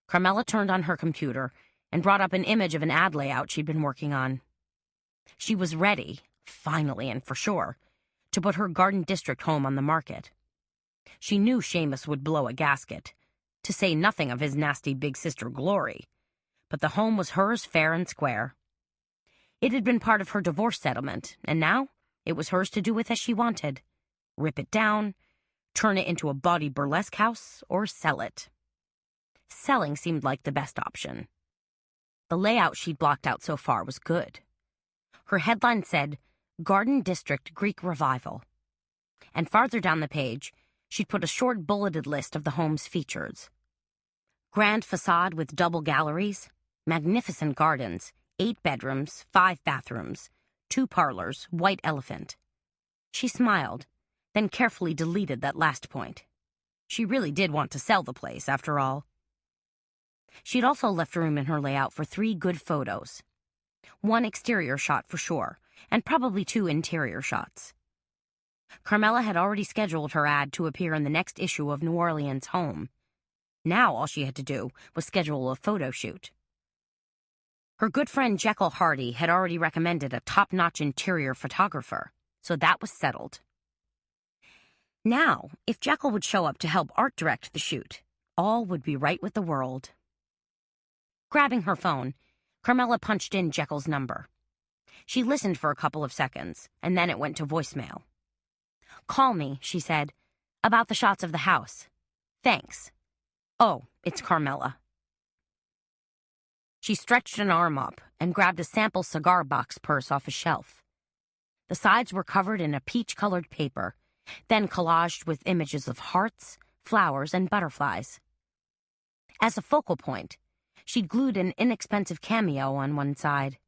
S2: Carmela turned on her computer and brought up an image of an ad layout she'd been working on. She was ready, finally and for sure, to put her Garden District home on the market. She knew Seamus would blow a gasket, to say nothing of his nasty big sister Glory, but the home was hers fair and square. It had been part of her divorce settlement, and now it was hers to do with as she wanted. Rip it down, turn it into a bawdy burlesque house, or sell it. Selling seemed like the best option. The layout she'd blocked out so far was good. Her headline said, "Garden District Greek Revival." And farther down the page, she'd put a short bulleted list of the home's features. Grand facade with double galleries, magnificent gardens, 8 bedrooms, 5 bathrooms, 2 parlors, white elephant. She smiled, then carefully deleted that last point. She really did want to sell the place, after all. She'd also left room in her layout for 3 good photos. 1 exterior shot for sure, and probably 2 interior shots. Carmela had already scheduled her ad to appear in the next issue of New Orleans Home. Now all she had to do was schedule a photo shoot. Her good friend Jekyll Hardy had already recommended a top-notch interior photographer, so that was settled. Now, if Jekyll would show up to help art direct the shoot, all would be right with the world. Grabbing her phone, Carmela punched in Jekyll's number. She listened for a couple of seconds, and then it went to voicemail. "Call me," she said, "about the shots of the house. Thanks. Oh, it's Carmela." She stretched an arm up and grabbed a sample cigar box purse off a shelf. The sides were covered in a peach-colored paper, then collaged with images of hearts, flowers, and butterflies. As a focal point, she'd glued an inexpensive cameo on one side.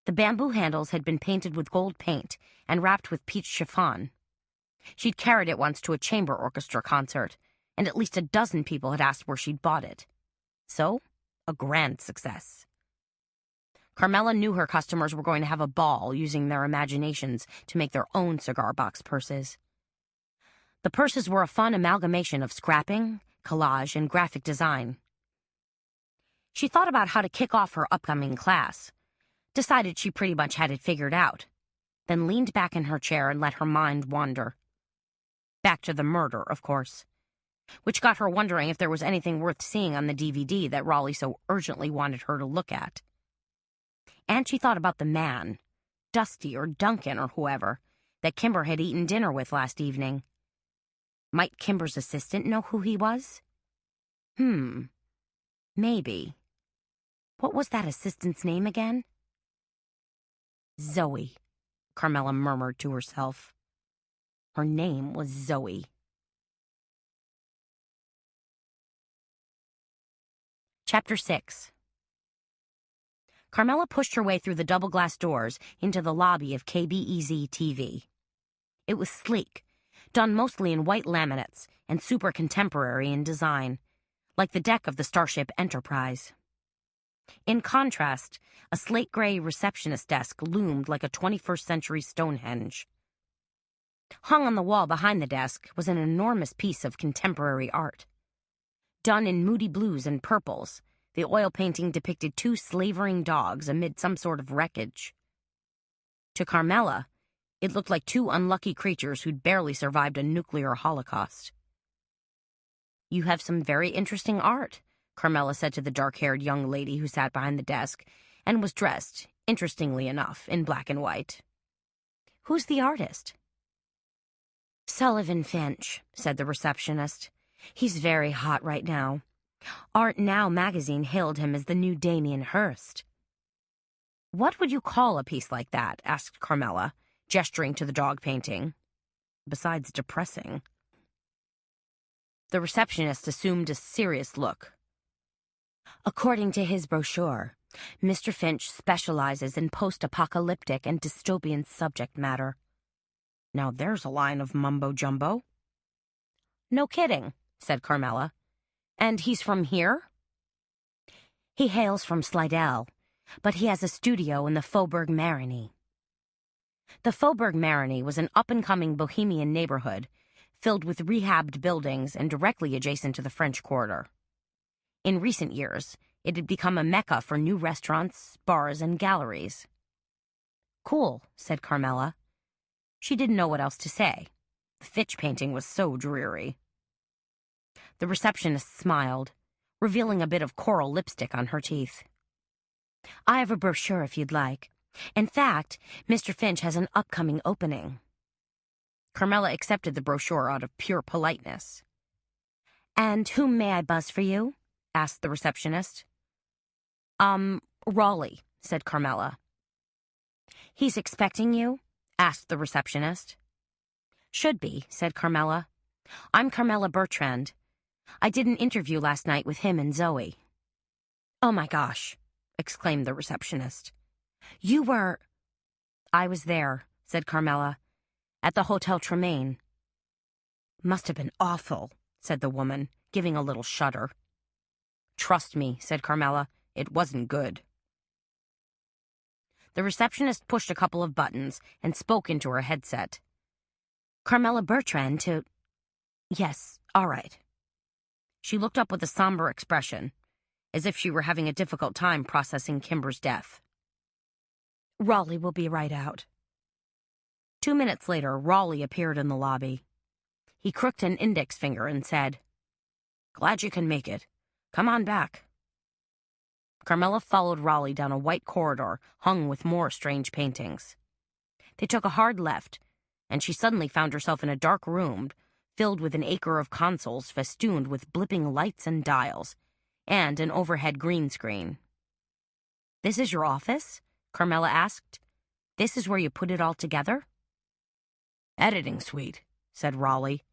S2: The bamboo handles had been painted with gold paint and wrapped with peach chiffon. She'd carried it once to a chamber orchestra concert, and at least a dozen people had asked where she'd bought it. So, a grand success. Carmela knew her customers were going to have a ball using their imaginations to make their own cigar box purses. The purses were a fun amalgamation of scrapping, collage, and graphic design. She thought about how to kick off her upcoming class, decided she pretty much had it figured out, then leaned back in her chair and let her mind wander. Back to the murder, of course, which got her wondering if there was anything worth seeing on the DVD that Raleigh so urgently wanted her to look at. And she thought about the man, Dusty or Duncan or whoever, that Kimber had eaten dinner with last evening. Might Kimber's assistant know who he was? Maybe. What was that assistant's name again? Zoe, Carmela murmured to herself. Her name was Zoe. Chapter 6. Carmela pushed her way through the double-glass doors into the lobby of KBEZ-TV. It was sleek, done mostly in white laminates and super contemporary in design, like the deck of the Starship Enterprise. In contrast, a slate-gray receptionist desk loomed like a 21st century Stonehenge. Hung on the wall behind the desk was an enormous piece of contemporary art. Done in moody blues and purples, the oil painting depicted two slavering dogs amid some sort of wreckage. To Carmela, it looked like two unlucky creatures who'd barely survived a nuclear holocaust. "You have some very interesting art," Carmela said to the dark-haired young lady who sat behind the desk and was dressed, interestingly enough, in black and white. "Who's the artist?" "Sullivan Finch," said the receptionist. "He's very hot right now. Art Now magazine hailed him as the new Damien Hirst." "What would you call a piece like that?" asked Carmela, gesturing to the dog painting. "Besides depressing." The receptionist assumed a serious look. "According to his brochure, Mr. Finch specializes in post-apocalyptic and dystopian subject matter." "Now there's a line of mumbo-jumbo." "No kidding," said Carmela. "And he's from here?" "He hails from Slidell, but he has a studio in the Faubourg Marigny." The Faubourg Marigny was an up-and-coming bohemian neighborhood filled with rehabbed buildings and directly adjacent to the French Quarter. In recent years, it had become a mecca for new restaurants, bars, and galleries. "Cool," said Carmela. She didn't know what else to say. The Finch painting was so dreary. The receptionist smiled, revealing a bit of coral lipstick on her teeth. "I have a brochure if you'd like. In fact, Mr. Finch has an upcoming opening." Carmela accepted the brochure out of pure politeness. "And whom may I buzz for you?" asked the receptionist. Raleigh," said Carmela. "He's expecting you?" asked the receptionist. "Should be," said Carmela. "I'm Carmela Bertrand. I did an interview last night with him and Zoe." "Oh my gosh," exclaimed the receptionist. "You were—" "I was there," said Carmela, "at the Hotel Tremaine." "Must have been awful," said the woman, giving a little shudder. "Trust me," said Carmela, "it wasn't good." The receptionist pushed a couple of buttons and spoke into her headset. "Carmela Bertrand to—" "Yes, all right." She looked up with a somber expression, as if she were having a difficult time processing Kimber's death. "Raleigh will be right out." 2 minutes later, Raleigh appeared in the lobby. He crooked an index finger and said, "Glad you can make it. Come on back." Carmela followed Raleigh down a white corridor hung with more strange paintings. They took a hard left, and she suddenly found herself in a dark room filled with an acre of consoles festooned with blipping lights and dials, and an overhead green screen. "This is your office?" Carmela asked. "This is where you put it all together?" "Editing suite," said Raleigh.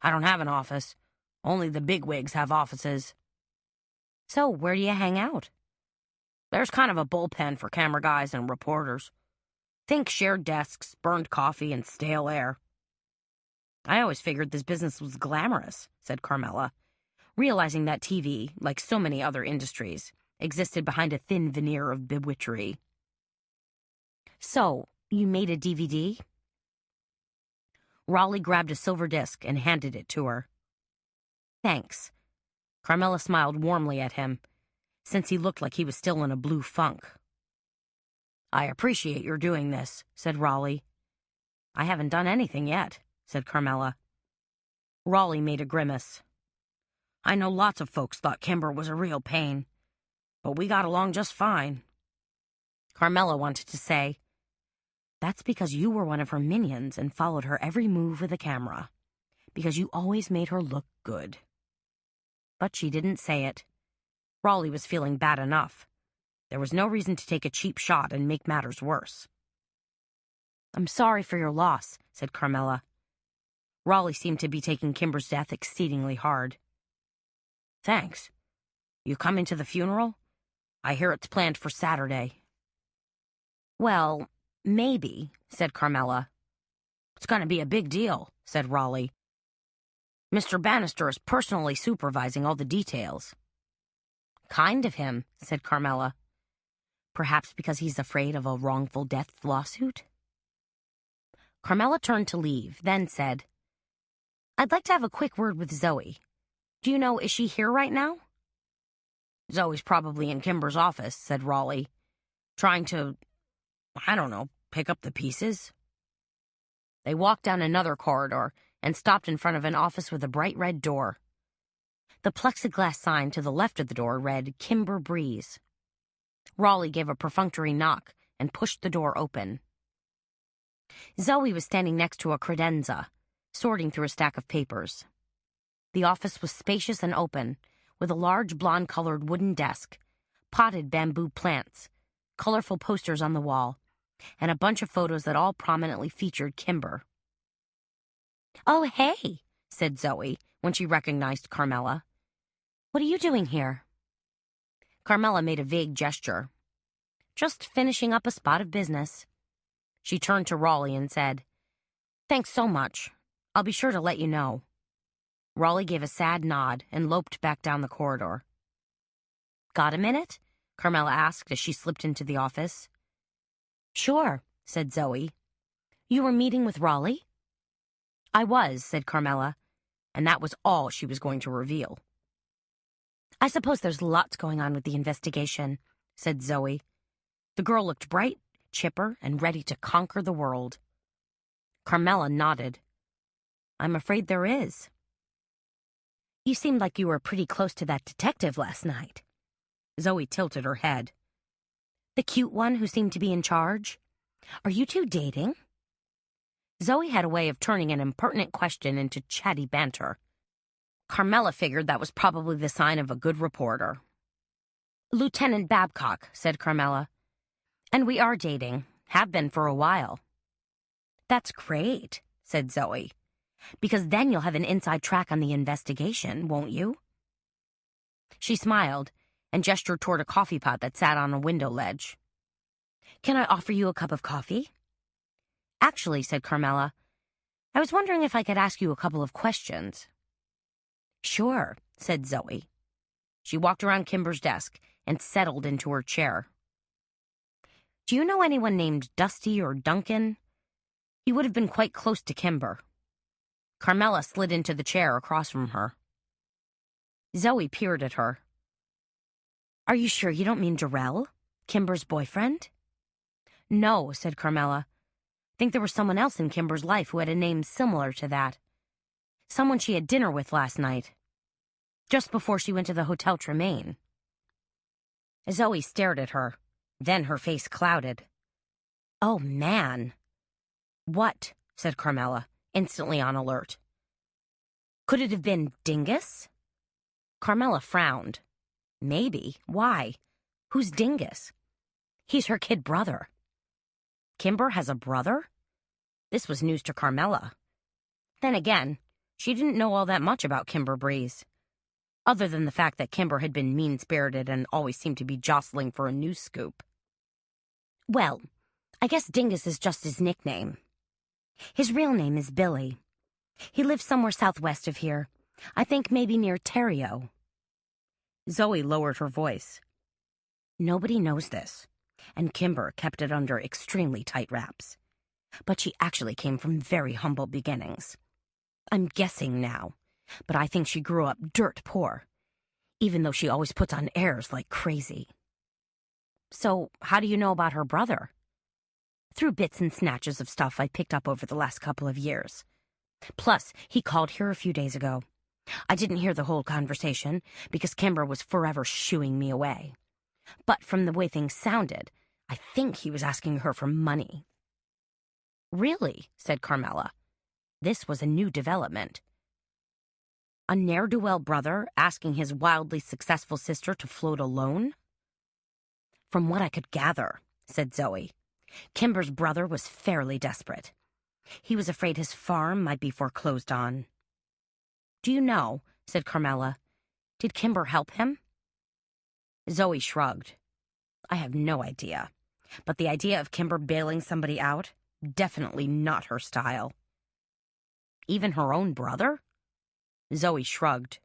S2: "I don't have an office. Only the bigwigs have offices." "So where do you hang out?" "There's kind of a bullpen for camera guys and reporters. Think shared desks, burned coffee, and stale air." "I always figured this business was glamorous," said Carmela, realizing that TV, like so many other industries, existed behind a thin veneer of bewitchery. "So, you made a DVD?" Raleigh grabbed a silver disc and handed it to her. "Thanks." Carmela smiled warmly at him, since he looked like he was still in a blue funk. "I appreciate your doing this," said Raleigh. "I haven't done anything yet," said Carmela. Raleigh made a grimace. "I know lots of folks thought Kimber was a real pain, but we got along just fine." Carmela wanted to say, "That's because you were one of her minions and followed her every move with a camera, because you always made her look good." But she didn't say it. Raleigh was feeling bad enough. There was no reason to take a cheap shot and make matters worse. "I'm sorry for your loss," said Carmela. Raleigh seemed to be taking Kimber's death exceedingly hard. "Thanks. You coming to the funeral? I hear it's planned for Saturday." "Well, maybe," said Carmela. "It's going to be a big deal," said Raleigh. "Mr. Bannister is personally supervising all the details." Kind of him, said Carmela. Perhaps because he's afraid of a wrongful death lawsuit? Carmela turned to leave, then said, I'd like to have a quick word with Zoe. Do you know, is she here right now? Zoe's probably in Kimber's office, said Raleigh, trying to, I don't know, pick up the pieces. They walked down another corridor and stopped in front of an office with a bright red door. The plexiglass sign to the left of the door read Kimber Breeze. Raleigh gave a perfunctory knock and pushed the door open. Zoe was standing next to a credenza, sorting through a stack of papers. The office was spacious and open, with a large blonde-colored wooden desk, potted bamboo plants, colorful posters on the wall, and a bunch of photos that all prominently featured Kimber. Oh, hey, said Zoe when she recognized Carmela. What are you doing here? Carmela made a vague gesture. Just finishing up a spot of business. She turned to Raleigh and said, Thanks so much. I'll be sure to let you know. Raleigh gave a sad nod and loped back down the corridor. Got a minute? Carmela asked as she slipped into the office. Sure, said Zoe. You were meeting with Raleigh? I was, said Carmela, and that was all she was going to reveal. I suppose there's lots going on with the investigation, said Zoe. The girl looked bright, chipper, and ready to conquer the world. Carmela nodded. I'm afraid there is. You seemed like you were pretty close to that detective last night. Zoe tilted her head. The cute one who seemed to be in charge? Are you two dating? Zoe had a way of turning an impertinent question into chatty banter. Carmela figured that was probably the sign of a good reporter. Lieutenant Babcock, said Carmela. And we are dating, have been for a while. That's great, said Zoe. Because then you'll have an inside track on the investigation, won't you? She smiled and gestured toward a coffee pot that sat on a window ledge. Can I offer you a cup of coffee? Actually, said Carmela, I was wondering if I could ask you a couple of questions. Sure, said Zoe. She walked around Kimber's desk and settled into her chair. Do you know anyone named Dusty or Duncan? He would have been quite close to Kimber. Carmela slid into the chair across from her. Zoe peered at her. Are you sure you don't mean Jarrell, Kimber's boyfriend? No, said Carmela. I think there was someone else in Kimber's life who had a name similar to that. Someone she had dinner with last night, just before she went to the Hotel Tremaine. Zoe stared at her. Then her face clouded. Oh, man. What? Said Carmela, instantly on alert. Could it have been Dingus? Carmela frowned. Maybe. Why? Who's Dingus? He's her kid brother. Kimber has a brother? This was news to Carmela. Then again, she didn't know all that much about Kimber Breeze, other than the fact that Kimber had been mean-spirited and always seemed to be jostling for a news scoop. Well, I guess Dingus is just his nickname. His real name is Billy. He lives somewhere southwest of here. I think maybe near Terrio. Zoe lowered her voice. Nobody knows this, and Kimber kept it under extremely tight wraps. But she actually came from very humble beginnings. I'm guessing now, but I think she grew up dirt poor, even though she always puts on airs like crazy. So, how do you know about her brother? Through bits and snatches of stuff I picked up over the last couple of years. Plus, he called here a few days ago. I didn't hear the whole conversation because Kimber was forever shooing me away. But from the way things sounded, I think he was asking her for money. Really? Said Carmela. This was a new development. A ne'er-do-well brother asking his wildly successful sister to float a loan? From what I could gather, said Zoe, Kimber's brother was fairly desperate. He was afraid his farm might be foreclosed on. Do you know, said Carmela, did Kimber help him? Zoe shrugged. I have no idea, but the idea of Kimber bailing somebody out, definitely not her style. Even her own brother? Zoe shrugged.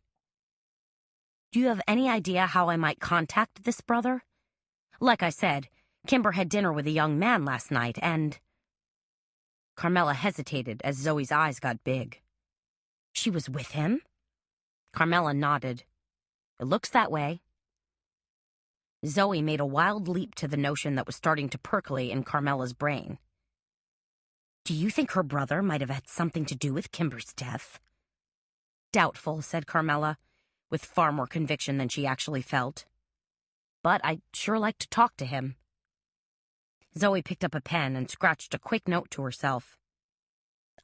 S2: Do you have any idea how I might contact this brother? Like I said, Kimber had dinner with a young man last night, and... Carmela hesitated as Zoe's eyes got big. She was with him? Carmela nodded. It looks that way. Zoe made a wild leap to the notion that was starting to percolate in Carmela's brain. Do you think her brother might have had something to do with Kimber's death? Doubtful, said Carmela, with far more conviction than she actually felt. But I'd sure like to talk to him. Zoe picked up a pen and scratched a quick note to herself.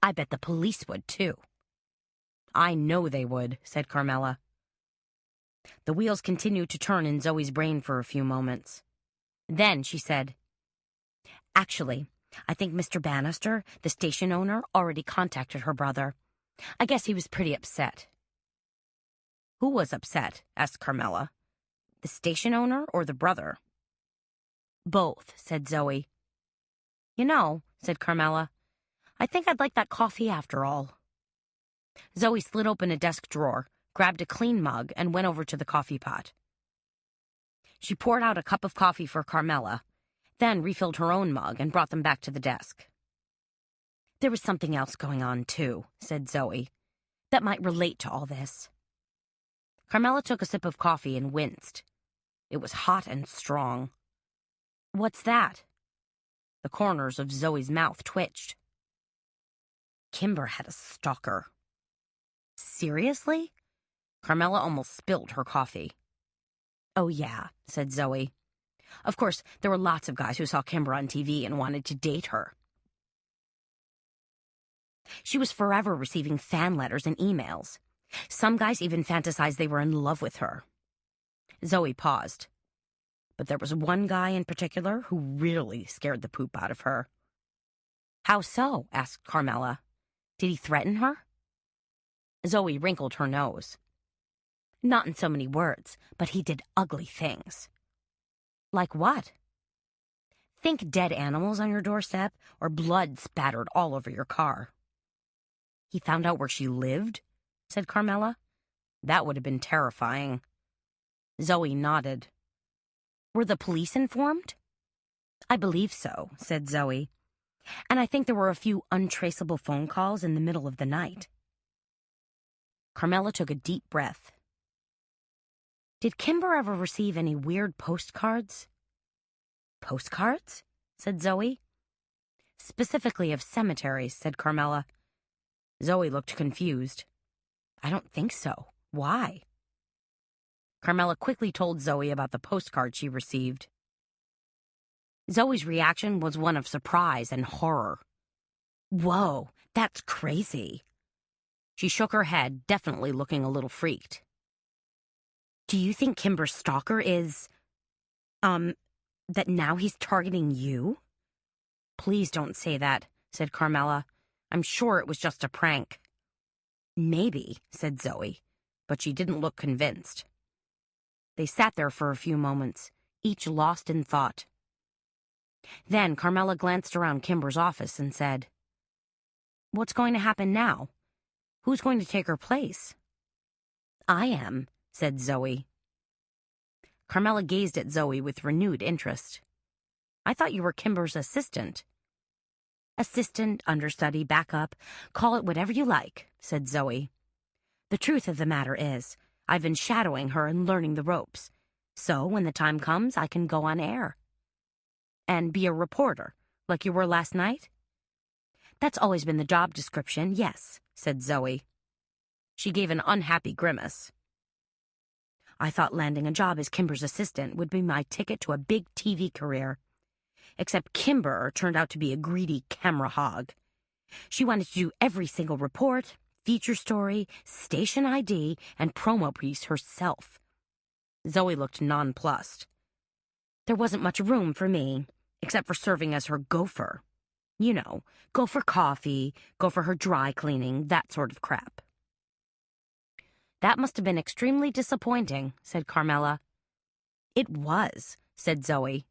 S2: I bet the police would, too. I know they would, said Carmela. The wheels continued to turn in Zoe's brain for a few moments. Then she said, Actually, I think Mr. Bannister, the station owner, already contacted her brother. I guess he was pretty upset. Who was upset? Asked Carmela. The station owner or the brother? Both, said Zoe. You know, said Carmela, I think I'd like that coffee after all. Zoe slid open a desk drawer, grabbed a clean mug, and went over to the coffee pot. She poured out a cup of coffee for Carmela, then refilled her own mug and brought them back to the desk. There was something else going on, too, said Zoe, that might relate to all this. Carmela took a sip of coffee and winced. It was hot and strong. What's that? The corners of Zoe's mouth twitched. Kimber had a stalker. Seriously? Carmela almost spilled her coffee. Oh, yeah, said Zoe. Of course, there were lots of guys who saw Kimber on TV and wanted to date her. She was forever receiving fan letters and emails. Some guys even fantasized they were in love with her. Zoe paused. But there was one guy in particular who really scared the poop out of her. How so? Asked Carmela. Did he threaten her? Zoe wrinkled her nose. Not in so many words, but he did ugly things. Like what? Think dead animals on your doorstep or blood spattered all over your car. He found out where she lived, said Carmela. That would have been terrifying. Zoe nodded. Were the police informed? I believe so, said Zoe. And I think there were a few untraceable phone calls in the middle of the night. Carmela took a deep breath. Did Kimber ever receive any weird postcards? Postcards? Said Zoe. Specifically of cemeteries, said Carmela. Zoe looked confused. I don't think so. Why? Carmela quickly told Zoe about the postcard she received. Zoe's reaction was one of surprise and horror. Whoa, that's crazy. She shook her head, definitely looking a little freaked. Do you think Kimber's stalker is, that now he's targeting you? Please don't say that, said Carmela. I'm sure it was just a prank. Maybe, said Zoe, but she didn't look convinced. They sat there for a few moments, each lost in thought. Then Carmela glanced around Kimber's office and said, What's going to happen now? Who's going to take her place? I am, said Zoe. Carmela gazed at Zoe with renewed interest. I thought you were Kimber's assistant. Assistant, understudy, backup, call it whatever you like, said Zoe. The truth of the matter is, I've been shadowing her and learning the ropes. So when the time comes, I can go on air. And be a reporter, like you were last night? That's always been the job description, yes, said Zoe. She gave an unhappy grimace. I thought landing a job as Kimber's assistant would be my ticket to a big TV career. Except Kimber turned out to be a greedy camera hog. She wanted to do every single report, feature story, station ID, and promo piece herself. Zoe looked nonplussed. There wasn't much room for me, except for serving as her gopher. You know, go for coffee, go for her dry cleaning, that sort of crap. That must have been extremely disappointing, said Carmela. It was, said Zoe.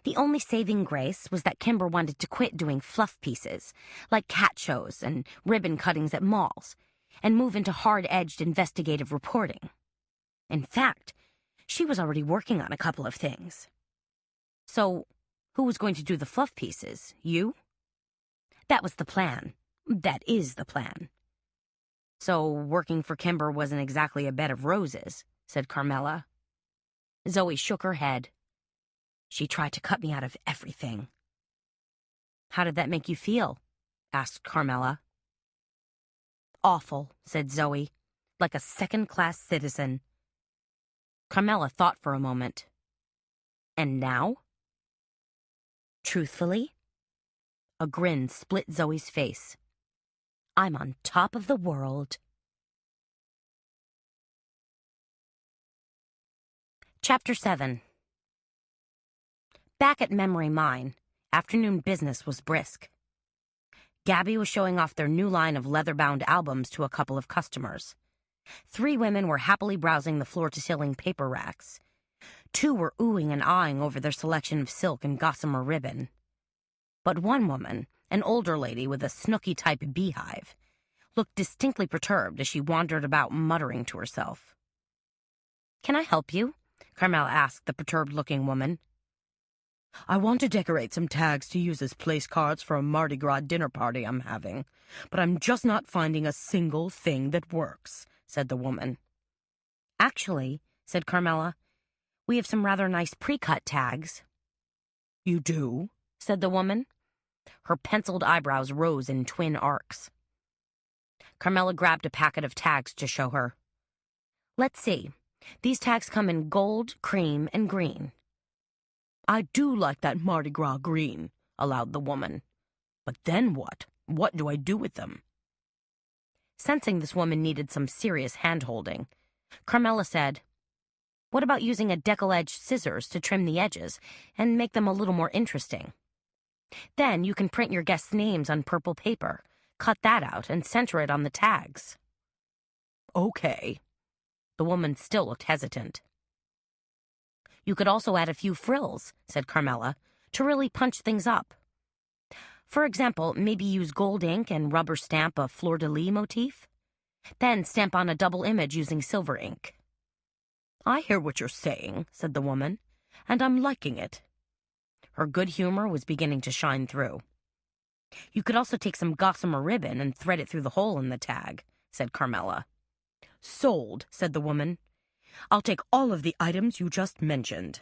S2: The only saving grace was that Kimber wanted to quit doing fluff pieces, like cat shows and ribbon cuttings at malls, and move into hard-edged investigative reporting. In fact, she was already working on a couple of things. So, who was going to do the fluff pieces? You? That was the plan. That is the plan. So, working for Kimber wasn't exactly a bed of roses, said Carmela. Zoe shook her head. She tried to cut me out of everything. How did that make you feel? Asked Carmela. Awful, said Zoe, like a second-class citizen. Carmela thought for a moment. And now? Truthfully? A grin split Zoe's face. I'm on top of the world. Chapter 7. Back at Memory Mine, afternoon business was brisk. Gabby was showing off their new line of leather-bound albums to a couple of customers. 3 women were happily browsing the floor-to-ceiling paper racks. 2 were oohing and aahing over their selection of silk and gossamer ribbon. But one woman, an older lady with a snooky-type beehive, looked distinctly perturbed as she wandered about muttering to herself. "Can I help you?" Carmela asked the perturbed-looking woman. "I want to decorate some tags to use as place cards for a Mardi Gras dinner party I'm having, but I'm just not finding a single thing that works," said the woman. "Actually," said Carmela, "we have some rather nice pre-cut tags." "You do?" said the woman. Her penciled eyebrows rose in twin arcs. Carmela grabbed a packet of tags to show her. "Let's see. These tags come in gold, cream, and green." "I do like that Mardi Gras green," allowed the woman. "But then what? What do I do with them?" Sensing this woman needed some serious hand-holding, Carmela said, "What about using a deckle-edged scissors to trim the edges and make them a little more interesting? Then you can print your guests' names on purple paper, cut that out, and center it on the tags." "Okay." The woman still looked hesitant. "You could also add a few frills," said Carmela, "to really punch things up. For example, maybe use gold ink and rubber stamp a fleur-de-lis motif. Then stamp on a double image using silver ink." "I hear what you're saying," said the woman, "and I'm liking it." Her good humor was beginning to shine through. "You could also take some gossamer ribbon and thread it through the hole in the tag," said Carmela. "Sold," said the woman. "I'll take all of the items you just mentioned."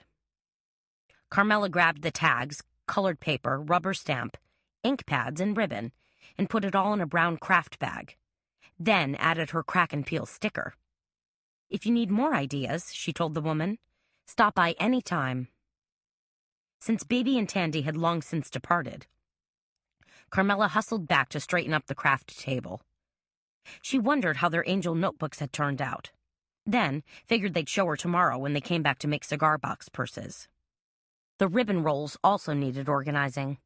S2: Carmela grabbed the tags, colored paper, rubber stamp, ink pads, and ribbon, and put it all in a brown craft bag. Then added her crack and peel sticker. "If you need more ideas," she told the woman, "stop by any time." Since Baby and Tandy had long since departed, Carmela hustled back to straighten up the craft table. She wondered how their angel notebooks had turned out. Then figured they'd show her tomorrow when they came back to make cigar box purses. The ribbon rolls also needed organizing.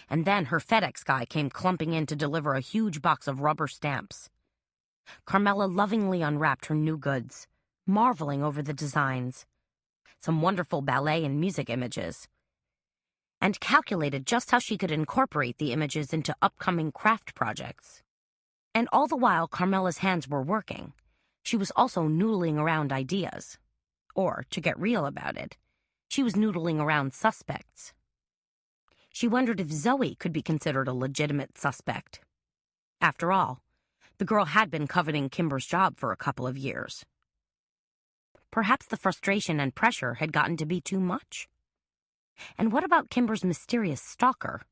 S2: And then her FedEx guy came clumping in to deliver a huge box of rubber stamps. Carmela lovingly unwrapped her new goods, marveling over the designs. Some wonderful ballet and music images. And calculated just how she could incorporate the images into upcoming craft projects. And all the while Carmela's hands were working, she was also noodling around ideas. Or, to get real about it, she was noodling around suspects. She wondered if Zoe could be considered a legitimate suspect. After all, the girl had been coveting Kimber's job for a couple of years. Perhaps the frustration and pressure had gotten to be too much. And what about Kimber's mysterious stalker?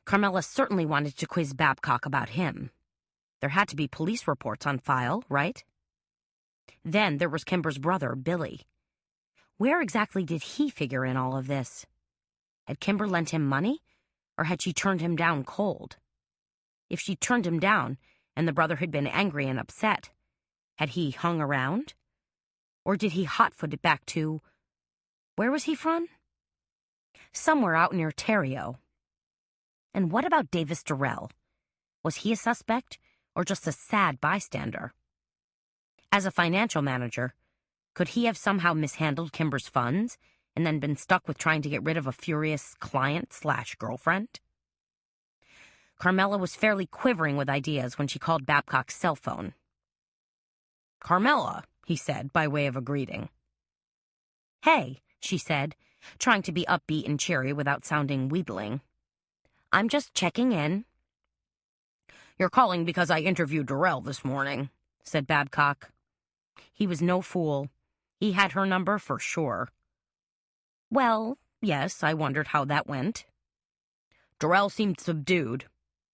S2: Carmela certainly wanted to quiz Babcock about him. There had to be police reports on file, right? Then there was Kimber's brother, Billy. Where exactly did he figure in all of this? Had Kimber lent him money, or had she turned him down cold? If she turned him down, and the brother had been angry and upset, had he hung around? Or did he hot-foot it back to... Where was he from? Somewhere out near Terrio. And what about Davis Durrell? Was he a suspect, or just a sad bystander? As a financial manager, could he have somehow mishandled Kimber's funds and then been stuck with trying to get rid of a furious client/girlfriend? Carmela was fairly quivering with ideas when she called Babcock's cell phone. "Carmela," he said by way of a greeting. Hey, she said, trying to be upbeat and cheery without sounding wheedling. I'm just checking in. You're calling because I interviewed Darrell this morning, said Babcock. He was no fool. He had her number for sure. Well, yes, I wondered how that went. Darrell seemed subdued,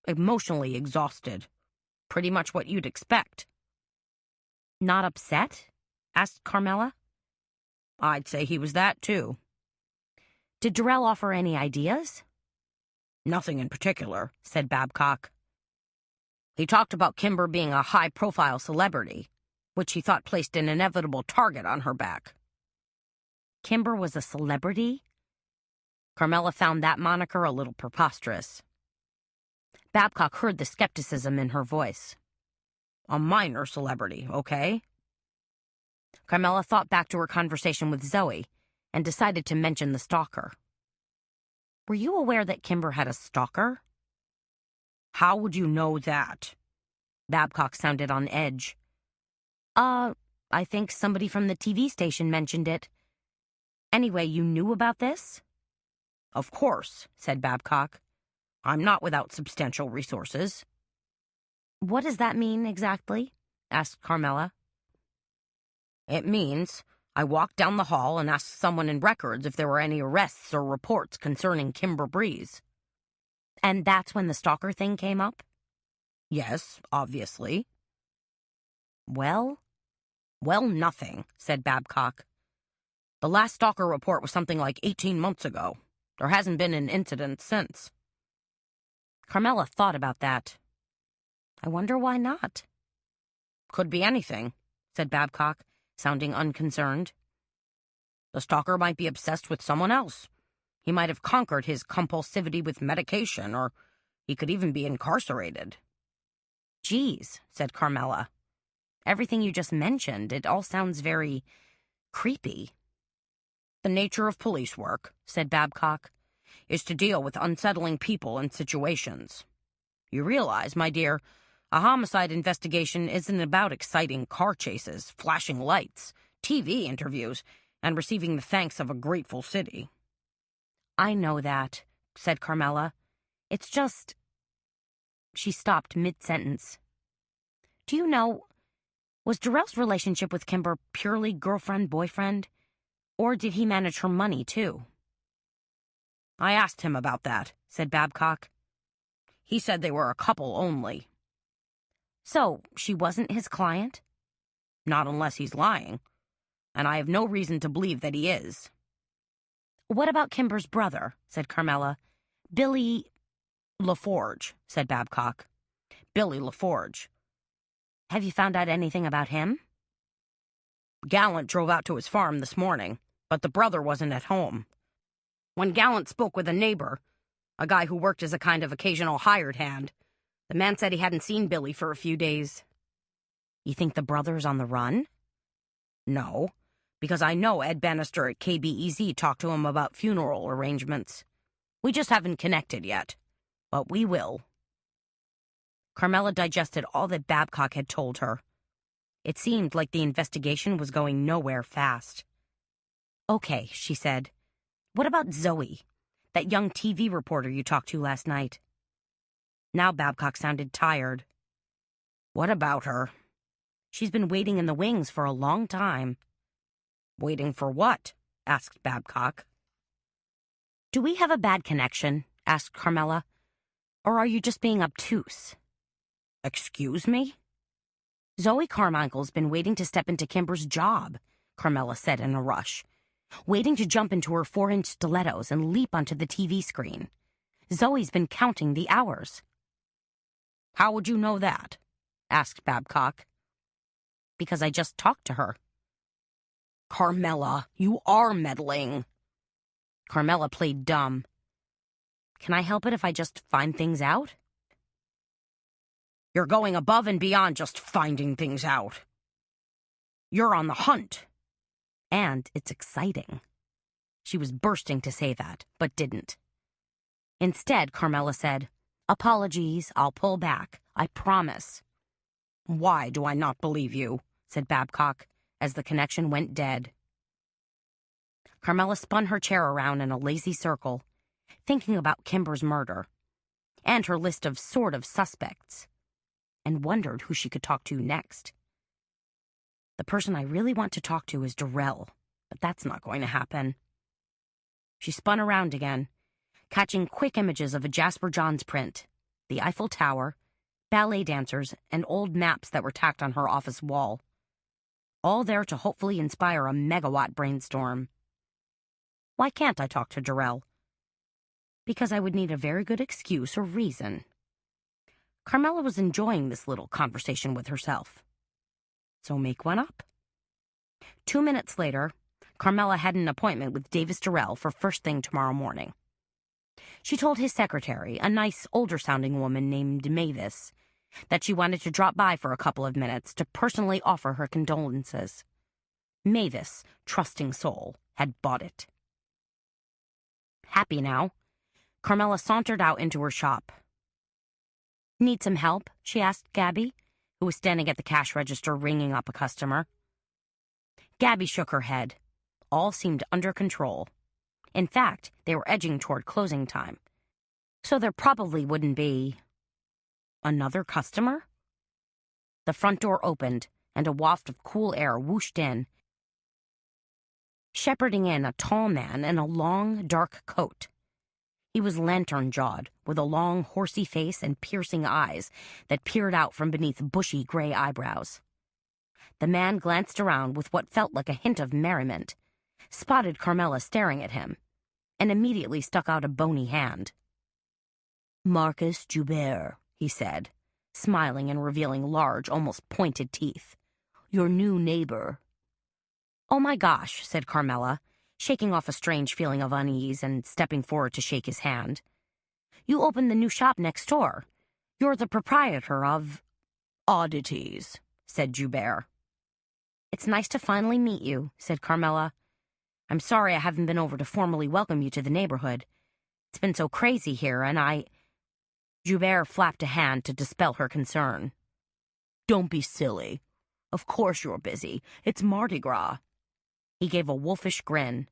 S2: emotionally exhausted. Pretty much what you'd expect. Not upset? Asked Carmela. I'd say he was that, too. Did Darrell offer any ideas? Nothing in particular, said Babcock. He talked about Kimber being a high-profile celebrity, which he thought placed an inevitable target on her back. Kimber was a celebrity? Carmela found that moniker a little preposterous. Babcock heard the skepticism in her voice. A minor celebrity, okay? Carmela thought back to her conversation with Zoe and decided to mention the stalker. Were you aware that Kimber had a stalker? How would you know that? Babcock sounded on edge. I think somebody from the TV station mentioned it. Anyway, you knew about this? Of course, said Babcock. I'm not without substantial resources. What does that mean exactly? Asked Carmela. It means I walked down the hall and asked someone in records if there were any arrests or reports concerning Kimber Breeze. And that's when the stalker thing came up? Yes, obviously. Well, nothing, said Babcock. The last stalker report was something like 18 months ago. There hasn't been an incident since. Carmela thought about that. I wonder why not. Could be anything, said Babcock, sounding unconcerned. The stalker might be obsessed with someone else. He might have conquered his compulsivity with medication, or he could even be incarcerated. Geez, said Carmela. Everything you just mentioned, it all sounds very creepy. The nature of police work, said Babcock, is to deal with unsettling people and situations. You realize, my dear, a homicide investigation isn't about exciting car chases, flashing lights, TV interviews, and receiving the thanks of a grateful city. I know that, said Carmela. It's just... She stopped mid-sentence. Do you know, was Darrell's relationship with Kimber purely girlfriend-boyfriend? Or did he manage her money, too? I asked him about that, said Babcock. He said they were a couple only. So, she wasn't his client? Not unless he's lying. And I have no reason to believe that he is. What about Kimber's brother? Said Carmela. Billy... LaForge, said Babcock. Billy LaForge. Have you found out anything about him? Gallant drove out to his farm this morning, but the brother wasn't at home. When Gallant spoke with a neighbor, a guy who worked as a kind of occasional hired hand, the man said he hadn't seen Billy for a few days. You think the brother's on the run? No, because I know Ed Bannister at KBEZ talked to him about funeral arrangements. We just haven't connected yet, but we will. Carmela digested all that Babcock had told her. It seemed like the investigation was going nowhere fast. Okay, she said. What about Zoe, that young TV reporter you talked to last night? Now Babcock sounded tired. What about her? She's been waiting in the wings for a long time. Waiting for what? Asked Babcock. Do we have a bad connection? Asked Carmela. Or are you just being obtuse? Excuse me? Zoe Carmichael's been waiting to step into Kimber's job, Carmela said in a rush. Waiting to jump into her 4-inch stilettos and leap onto the TV screen. Zoe's been counting the hours. How would you know that? Asked Babcock. Because I just talked to her. Carmela, you are meddling. Carmela played dumb. Can I help it if I just find things out? You're going above and beyond just finding things out. You're on the hunt. And it's exciting. She was bursting to say that, but didn't. Instead, Carmela said, Apologies, I'll pull back. I promise. Why do I not believe you? Said Babcock. as the connection went dead. Carmela spun her chair around in a lazy circle, thinking about Kimber's murder and her list of sort of suspects, and wondered who she could talk to next. The person I really want to talk to is Darrell, but that's not going to happen. She spun around again, catching quick images of a Jasper Johns print, the Eiffel Tower, ballet dancers, and old maps that were tacked on her office wall. All there to hopefully inspire a megawatt brainstorm. Why can't I talk to Darrell? Because I would need a very good excuse or reason. Carmela was enjoying this little conversation with herself. So make one up. 2 minutes later, Carmela had an appointment with Davis Darrell for first thing tomorrow morning. She told his secretary, a nice, older-sounding woman named Mavis, that she wanted to drop by for a couple of minutes to personally offer her condolences. Mavis, trusting soul, had bought it. Happy now, Carmela sauntered out into her shop. "Need some help?" she asked Gabby, who was standing at the cash register ringing up a customer. Gabby shook her head. All seemed under control. In fact, they were edging toward closing time. So there probably wouldn't be... Another customer? The front door opened, and a waft of cool air whooshed in, shepherding in a tall man in a long, dark coat. He was lantern-jawed, with a long, horsey face and piercing eyes that peered out from beneath bushy gray eyebrows. The man glanced around with what felt like a hint of merriment, spotted Carmela staring at him, and immediately stuck out a bony hand. "Marcus Joubert," he said, smiling and revealing large, almost pointed teeth. "Your new neighbor." "Oh my gosh," said Carmela, shaking off a strange feeling of unease and stepping forward to shake his hand. "You opened the new shop next door. You're the proprietor of..." "Oddities," said Joubert. "It's nice to finally meet you," said Carmela. "I'm sorry I haven't been over to formally welcome you to the neighborhood. It's been so crazy here, and Joubert flapped a hand to dispel her concern. "Don't be silly. Of course you're busy. It's Mardi Gras." He gave a wolfish grin.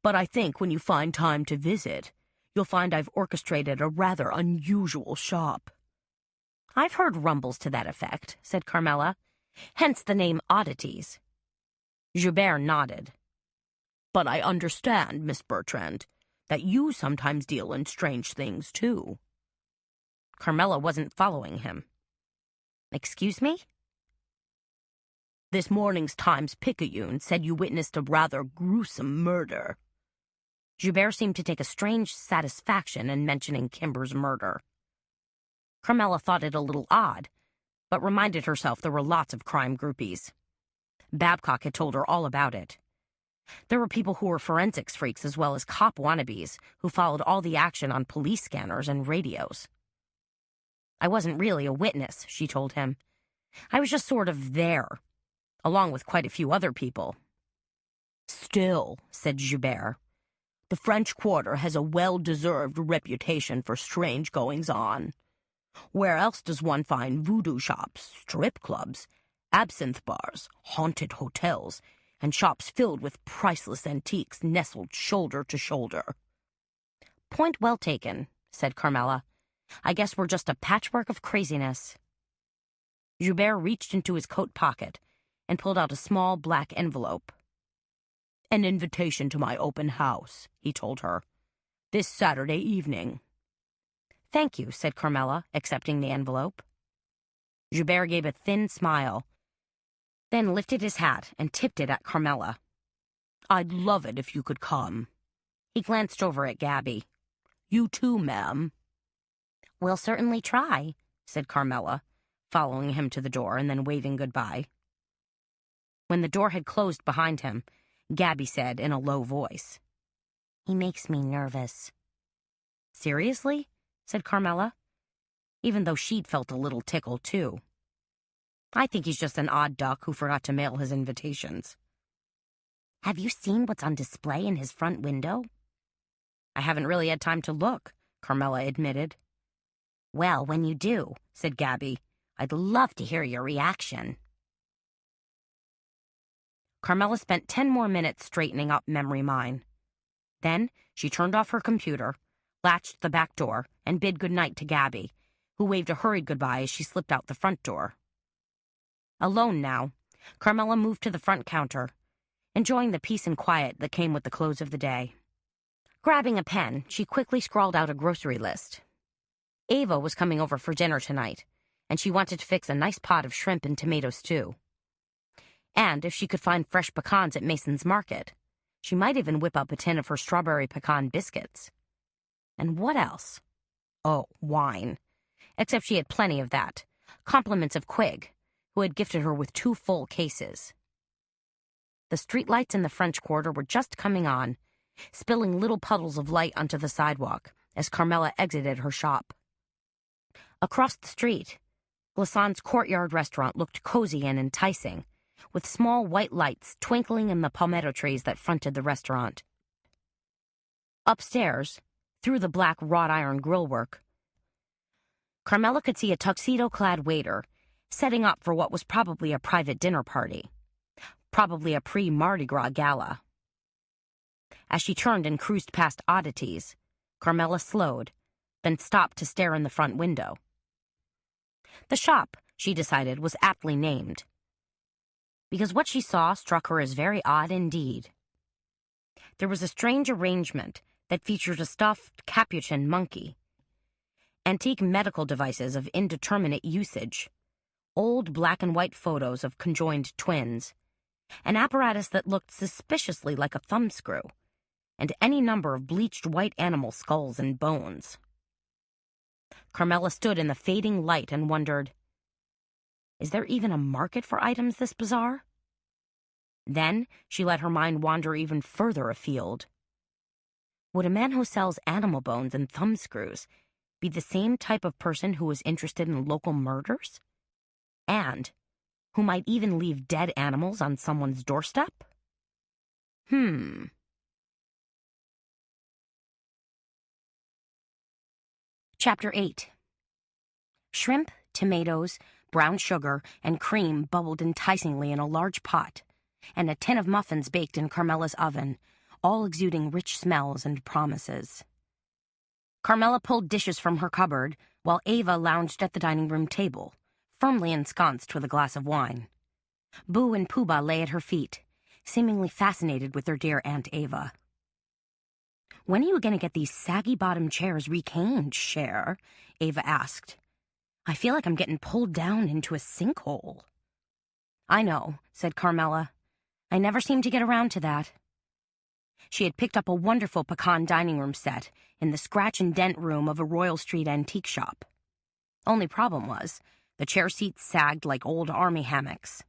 S2: "But I think when you find time to visit, you'll find I've orchestrated a rather unusual shop." "I've heard rumbles to that effect," said Carmela, "hence the name Oddities." Joubert nodded. "But I understand, Miss Bertrand, that you sometimes deal in strange things, too." Carmela wasn't following him. "Excuse me?" "This morning's Times-Picayune said you witnessed a rather gruesome murder." Joubert seemed to take a strange satisfaction in mentioning Kimber's murder. Carmela thought it a little odd, but reminded herself there were lots of crime groupies. Babcock had told her all about it. There were people who were forensics freaks as well as cop wannabes who followed all the action on police scanners and radios. "I wasn't really a witness," she told him. "I was just sort of there, along with quite a few other people." "Still," said Joubert, "the French Quarter has a well-deserved reputation for strange goings-on. Where else does one find voodoo shops, strip clubs, absinthe bars, haunted hotels, and shops filled with priceless antiques nestled shoulder to shoulder?" "Point well taken," said Carmela. "I guess we're just a patchwork of craziness." Joubert reached into his coat pocket and pulled out a small black envelope. "An invitation to my open house," he told her. "This Saturday evening." "Thank you," said Carmela, accepting the envelope. Joubert gave a thin smile, then lifted his hat and tipped it at Carmela. "I'd love it if you could come." He glanced over at Gabby. "You too, ma'am." "We'll certainly try," said Carmela, following him to the door and then waving goodbye. When the door had closed behind him, Gabby said in a low voice, "He makes me nervous." "Seriously?" said Carmela, even though she'd felt a little tickled, too. "I think he's just an odd duck who forgot to mail his invitations." "Have you seen what's on display in his front window?" "I haven't really had time to look," Carmela admitted. "Well, when you do," said Gabby, I'd love to hear your reaction. Carmela spent 10 more minutes straightening up memory mine. Then she turned off her computer, latched the back door, and bid goodnight to Gabby, who waved a hurried goodbye as she slipped out the front door. Alone now, Carmela moved to the front counter, enjoying the peace and quiet that came with the close of the day. Grabbing a pen, she quickly scrawled out a grocery list. Ava was coming over for dinner tonight, and she wanted to fix a nice pot of shrimp and tomato stew. And if she could find fresh pecans at Mason's Market, she might even whip up a tin of her strawberry pecan biscuits. And what else? Oh, wine. Except she had plenty of that. Compliments of Quig, who had gifted her with 2 full cases. The streetlights in the French Quarter were just coming on, spilling little puddles of light onto the sidewalk as Carmela exited her shop. Across the street, Glissant's Courtyard restaurant looked cozy and enticing, with small white lights twinkling in the palmetto trees that fronted the restaurant. Upstairs, through the black wrought iron grillwork, Carmela could see a tuxedo-clad waiter setting up for what was probably a private dinner party, probably a pre-Mardi Gras gala. As she turned and cruised past oddities, Carmela slowed, then stopped to stare in the front window. The shop, she decided, was aptly named, because what she saw struck her as very odd indeed. There was a strange arrangement that featured a stuffed capuchin monkey, antique medical devices of indeterminate usage, old black and white photos of conjoined twins, an apparatus that looked suspiciously like a thumbscrew, and any number of bleached white animal skulls and bones. Carmela stood in the fading light and wondered, is there even a market for items this bizarre? Then she let her mind wander even further afield. Would a man who sells animal bones and thumbscrews be the same type of person who was interested in local murders? And who might even leave dead animals on someone's doorstep? Chapter 8. Shrimp, tomatoes, brown sugar, and cream bubbled enticingly in a large pot, and a tin of muffins baked in Carmela's oven, all exuding rich smells and promises. Carmela pulled dishes from her cupboard, while Ava lounged at the dining room table, firmly ensconced with a glass of wine. Boo and Pooh-Bah lay at her feet, seemingly fascinated with their dear Aunt Ava. "When are you going to get these saggy-bottom chairs recaned, Cher?" Ava asked. "I feel like I'm getting pulled down into a sinkhole." "I know," said Carmela. "I never seem to get around to that." She had picked up a wonderful pecan dining room set in the scratch-and-dent room of a Royal Street antique shop. Only problem was, the chair seats sagged like old army hammocks.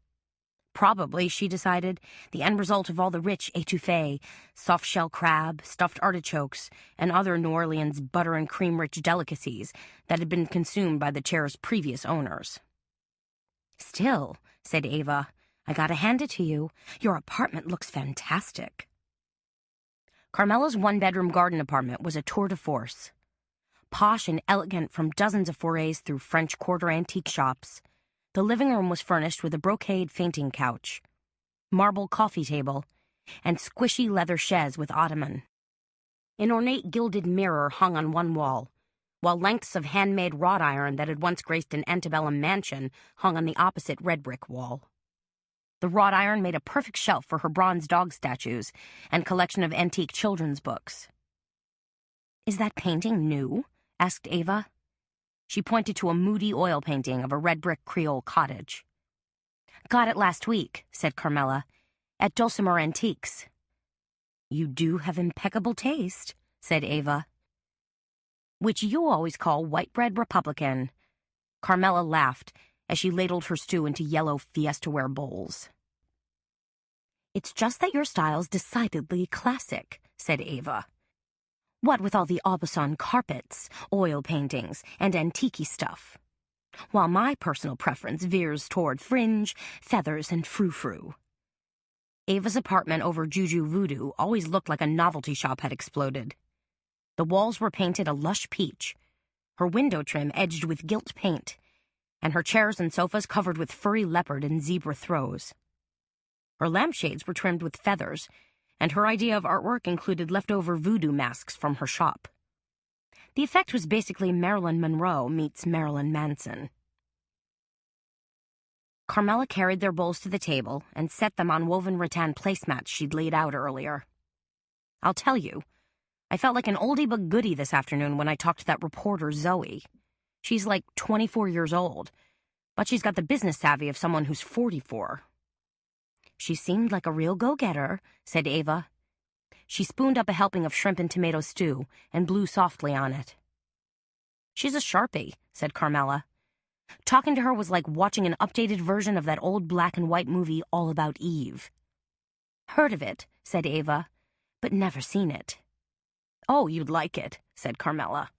S2: Probably, she decided, the end result of all the rich étouffée, soft-shell crab, stuffed artichokes, and other New Orleans butter and cream-rich delicacies that had been consumed by the chair's previous owners. "Still," said Ava, "I gotta hand it to you. Your apartment looks fantastic." Carmela's one-bedroom garden apartment was a tour de force. Posh and elegant from dozens of forays through French Quarter antique shops, the living room was furnished with a brocade fainting couch, marble coffee table, and squishy leather chaise with ottoman. An ornate gilded mirror hung on one wall, while lengths of handmade wrought iron that had once graced an antebellum mansion hung on the opposite red brick wall. The wrought iron made a perfect shelf for her bronze dog statues and collection of antique children's books. "Is that painting new?" asked Ava. She pointed to a moody oil painting of a red brick Creole cottage. "Got it last week," said Carmela, "at Dulcimer Antiques." "You do have impeccable taste," said Ava. "Which you always call white bread Republican." Carmela laughed as she ladled her stew into yellow fiesta-ware bowls. "It's just that your style's decidedly classic," said Ava. "What with all the Aubusson carpets, oil paintings, and antique stuff, while my personal preference veers toward fringe, feathers, and frou-frou." Ava's apartment over Juju Voodoo always looked like a novelty shop had exploded. The walls were painted a lush peach, her window trim edged with gilt paint, and her chairs and sofas covered with furry leopard and zebra throws. Her lampshades were trimmed with feathers, and her idea of artwork included leftover voodoo masks from her shop. The effect was basically Marilyn Monroe meets Marilyn Manson. Carmela carried their bowls to the table and set them on woven rattan placemats she'd laid out earlier. I'll tell you, I felt like an oldie but goodie this afternoon when I talked to that reporter Zoe. She's like 24 years old, but she's got the business savvy of someone who's 44. She seemed like a real go-getter, said Ava. She spooned up a helping of shrimp and tomato stew and blew softly on it. She's a Sharpie, said Carmela. Talking to her was like watching an updated version of that old black and white movie All About Eve. Heard of it, said Ava, but never seen it. Oh, you'd like it, said Carmela.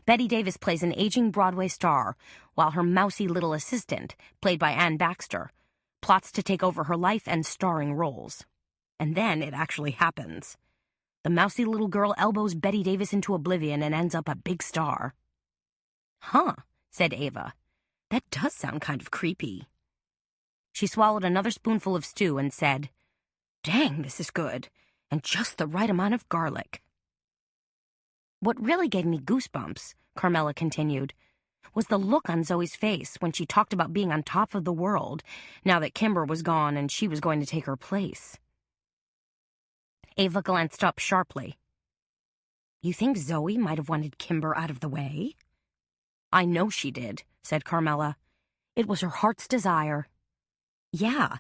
S2: Betty Davis plays an aging Broadway star, while her mousy little assistant, played by Ann Baxter, plots to take over her life and starring roles. And then it actually happens. The mousy little girl elbows Betty Davis into oblivion and ends up a big star. Huh, said Ava. That does sound kind of creepy. She swallowed another spoonful of stew and said, Dang, this is good, and just the right amount of garlic. What really gave me goosebumps, Carmela continued, was the look on Zoe's face when she talked about being on top of the world, now that Kimber was gone and she was going to take her place. Ava glanced up sharply. You think Zoe might have wanted Kimber out of the way? I know she did, said Carmela. It was her heart's desire. Yeah,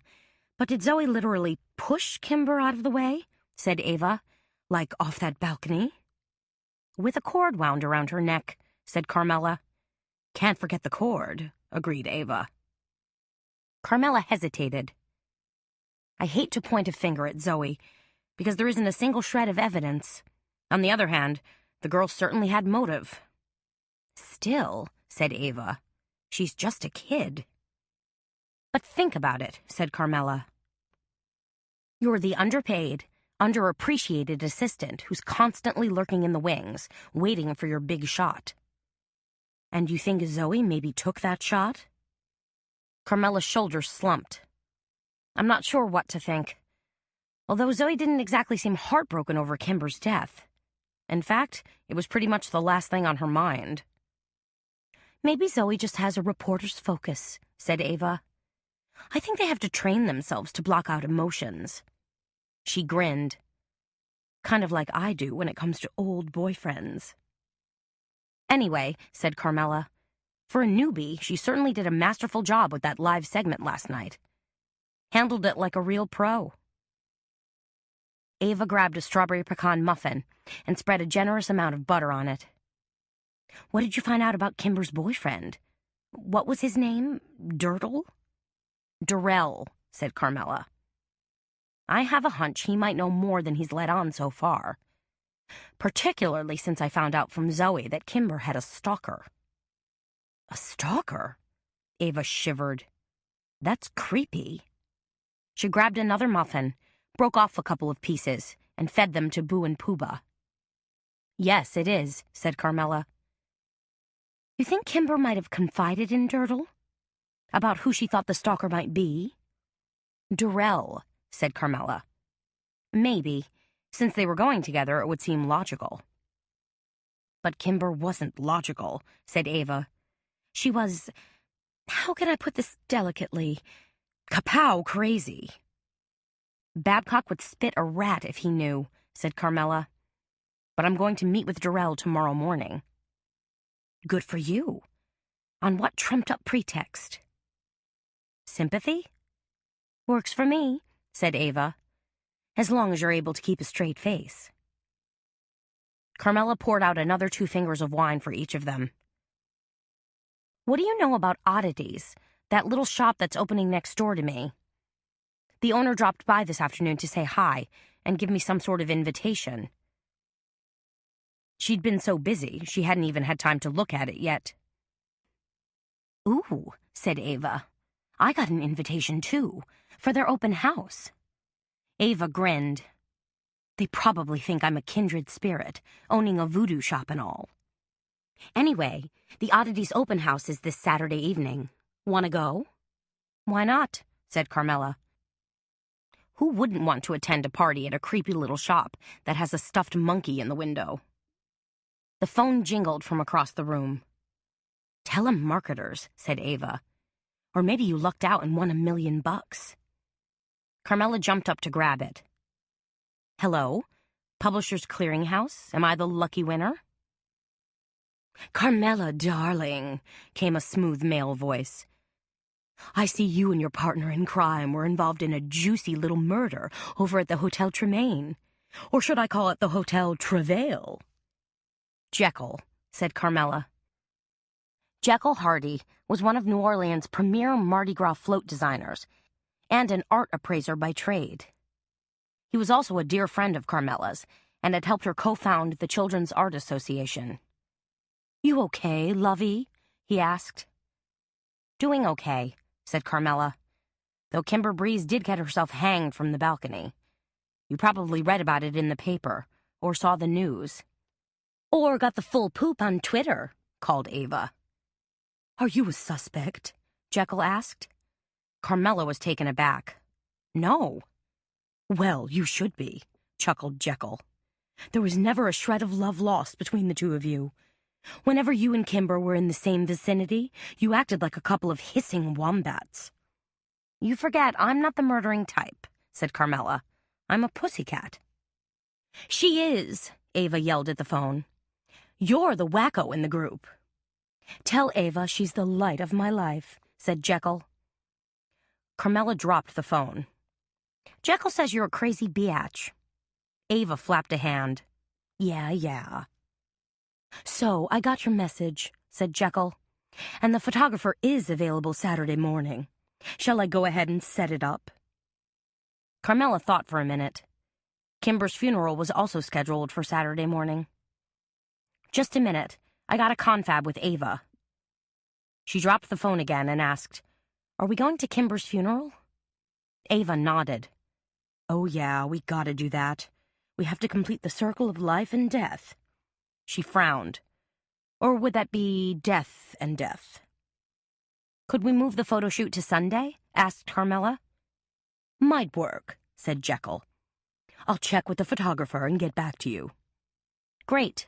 S2: but did Zoe literally push Kimber out of the way? Said Ava, like off that balcony. With a cord wound around her neck, said Carmela. Can't forget the cord, agreed Ava. Carmela hesitated. I hate to point a finger at Zoe, because there isn't a single shred of evidence. On the other hand, the girl certainly had motive. Still, said Ava, she's just a kid. But think about it, said Carmela. You're the underpaid, underappreciated assistant who's constantly lurking in the wings, waiting for your big shot. And you think Zoe maybe took that shot? Carmela's shoulders slumped. I'm not sure what to think. Although Zoe didn't exactly seem heartbroken over Kimber's death. In fact, it was pretty much the last thing on her mind. Maybe Zoe just has a reporter's focus, said Ava. I think they have to train themselves to block out emotions. She grinned. Kind of like I do when it comes to old boyfriends. Anyway, said Carmela, for a newbie, she certainly did a masterful job with that live segment last night. Handled it like a real pro. Ava grabbed a strawberry pecan muffin and spread a generous amount of butter on it. What did you find out about Kimber's boyfriend? What was his name? Dirtle? Durrell, said Carmela. I have a hunch he might know more than he's let on so far. Particularly since I found out from Zoe that Kimber had a stalker. A stalker? Ava shivered. That's creepy. She grabbed another muffin, broke off a couple of pieces, and fed them to Boo and Pooba. Yes, it is, said Carmela. You think Kimber might have confided in Dirtle? About who she thought the stalker might be? Durrell, said Carmela. Maybe. Since they were going together, it would seem logical. But Kimber wasn't logical, said Ava. She was, how can I put this delicately, kapow crazy. Babcock would spit a rat if he knew, said Carmela. But I'm going to meet with Durrell tomorrow morning. Good for you. On what trumped-up pretext? Sympathy? Works for me, said Ava. As long as you're able to keep a straight face. Carmela poured out another 2 fingers of wine for each of them. What do you know about Oddities, that little shop that's opening next door to me? The owner dropped by this afternoon to say hi and give me some sort of invitation. She'd been so busy, she hadn't even had time to look at it yet. Ooh, said Ava. I got an invitation, too, for their open house. Ava grinned. They probably think I'm a kindred spirit, owning a voodoo shop and all. Anyway, the Oddities open house is this Saturday evening. Want to go? Why not? Said Carmela. Who wouldn't want to attend a party at a creepy little shop that has a stuffed monkey in the window? The phone jingled from across the room. Telemarketers, said Ava. Or maybe you lucked out and won $1 million. Carmela jumped up to grab it. Hello? Publishers Clearinghouse? Am I the lucky winner? Carmela, darling, came a smooth male voice. I see you and your partner in crime were involved in a juicy little murder over at the Hotel Tremaine. Or should I call it the Hotel Travail? Jekyll, said Carmela. Jekyll Hardy was one of New Orleans' premier Mardi Gras float designers and an art appraiser by trade. He was also a dear friend of Carmela's and had helped her co-found the Children's Art Association. You okay, lovey? He asked. Doing okay, said Carmela, though Kimber Breeze did get herself hanged from the balcony. You probably read about it in the paper, or saw the news. Or got the full poop on Twitter, called Ava. Are you a suspect? Jekyll asked. Carmela was taken aback. No. Well, you should be, chuckled Jekyll. There was never a shred of love lost between the two of you. Whenever you and Kimber were in the same vicinity, you acted like a couple of hissing wombats. You forget I'm not the murdering type, said Carmela. I'm a pussycat. She is, Ava yelled at the phone. You're the wacko in the group. Tell Ava she's the light of my life, said Jekyll. Carmela dropped the phone. Jekyll says you're a crazy biatch. Ava flapped a hand. Yeah. So, I got your message, said Jekyll. And the photographer is available Saturday morning. Shall I go ahead and set it up? Carmela thought for a minute. Kimber's funeral was also scheduled for Saturday morning. Just a minute. I got a confab with Ava. She dropped the phone again and asked, Are we going to Kimber's funeral? Ava nodded. Oh yeah, we gotta do that. We have to complete the circle of life and death. She frowned. Or would that be death and death? Could we move the photo shoot to Sunday? Asked Carmela. Might work, said Jekyll. I'll check with the photographer and get back to you. Great.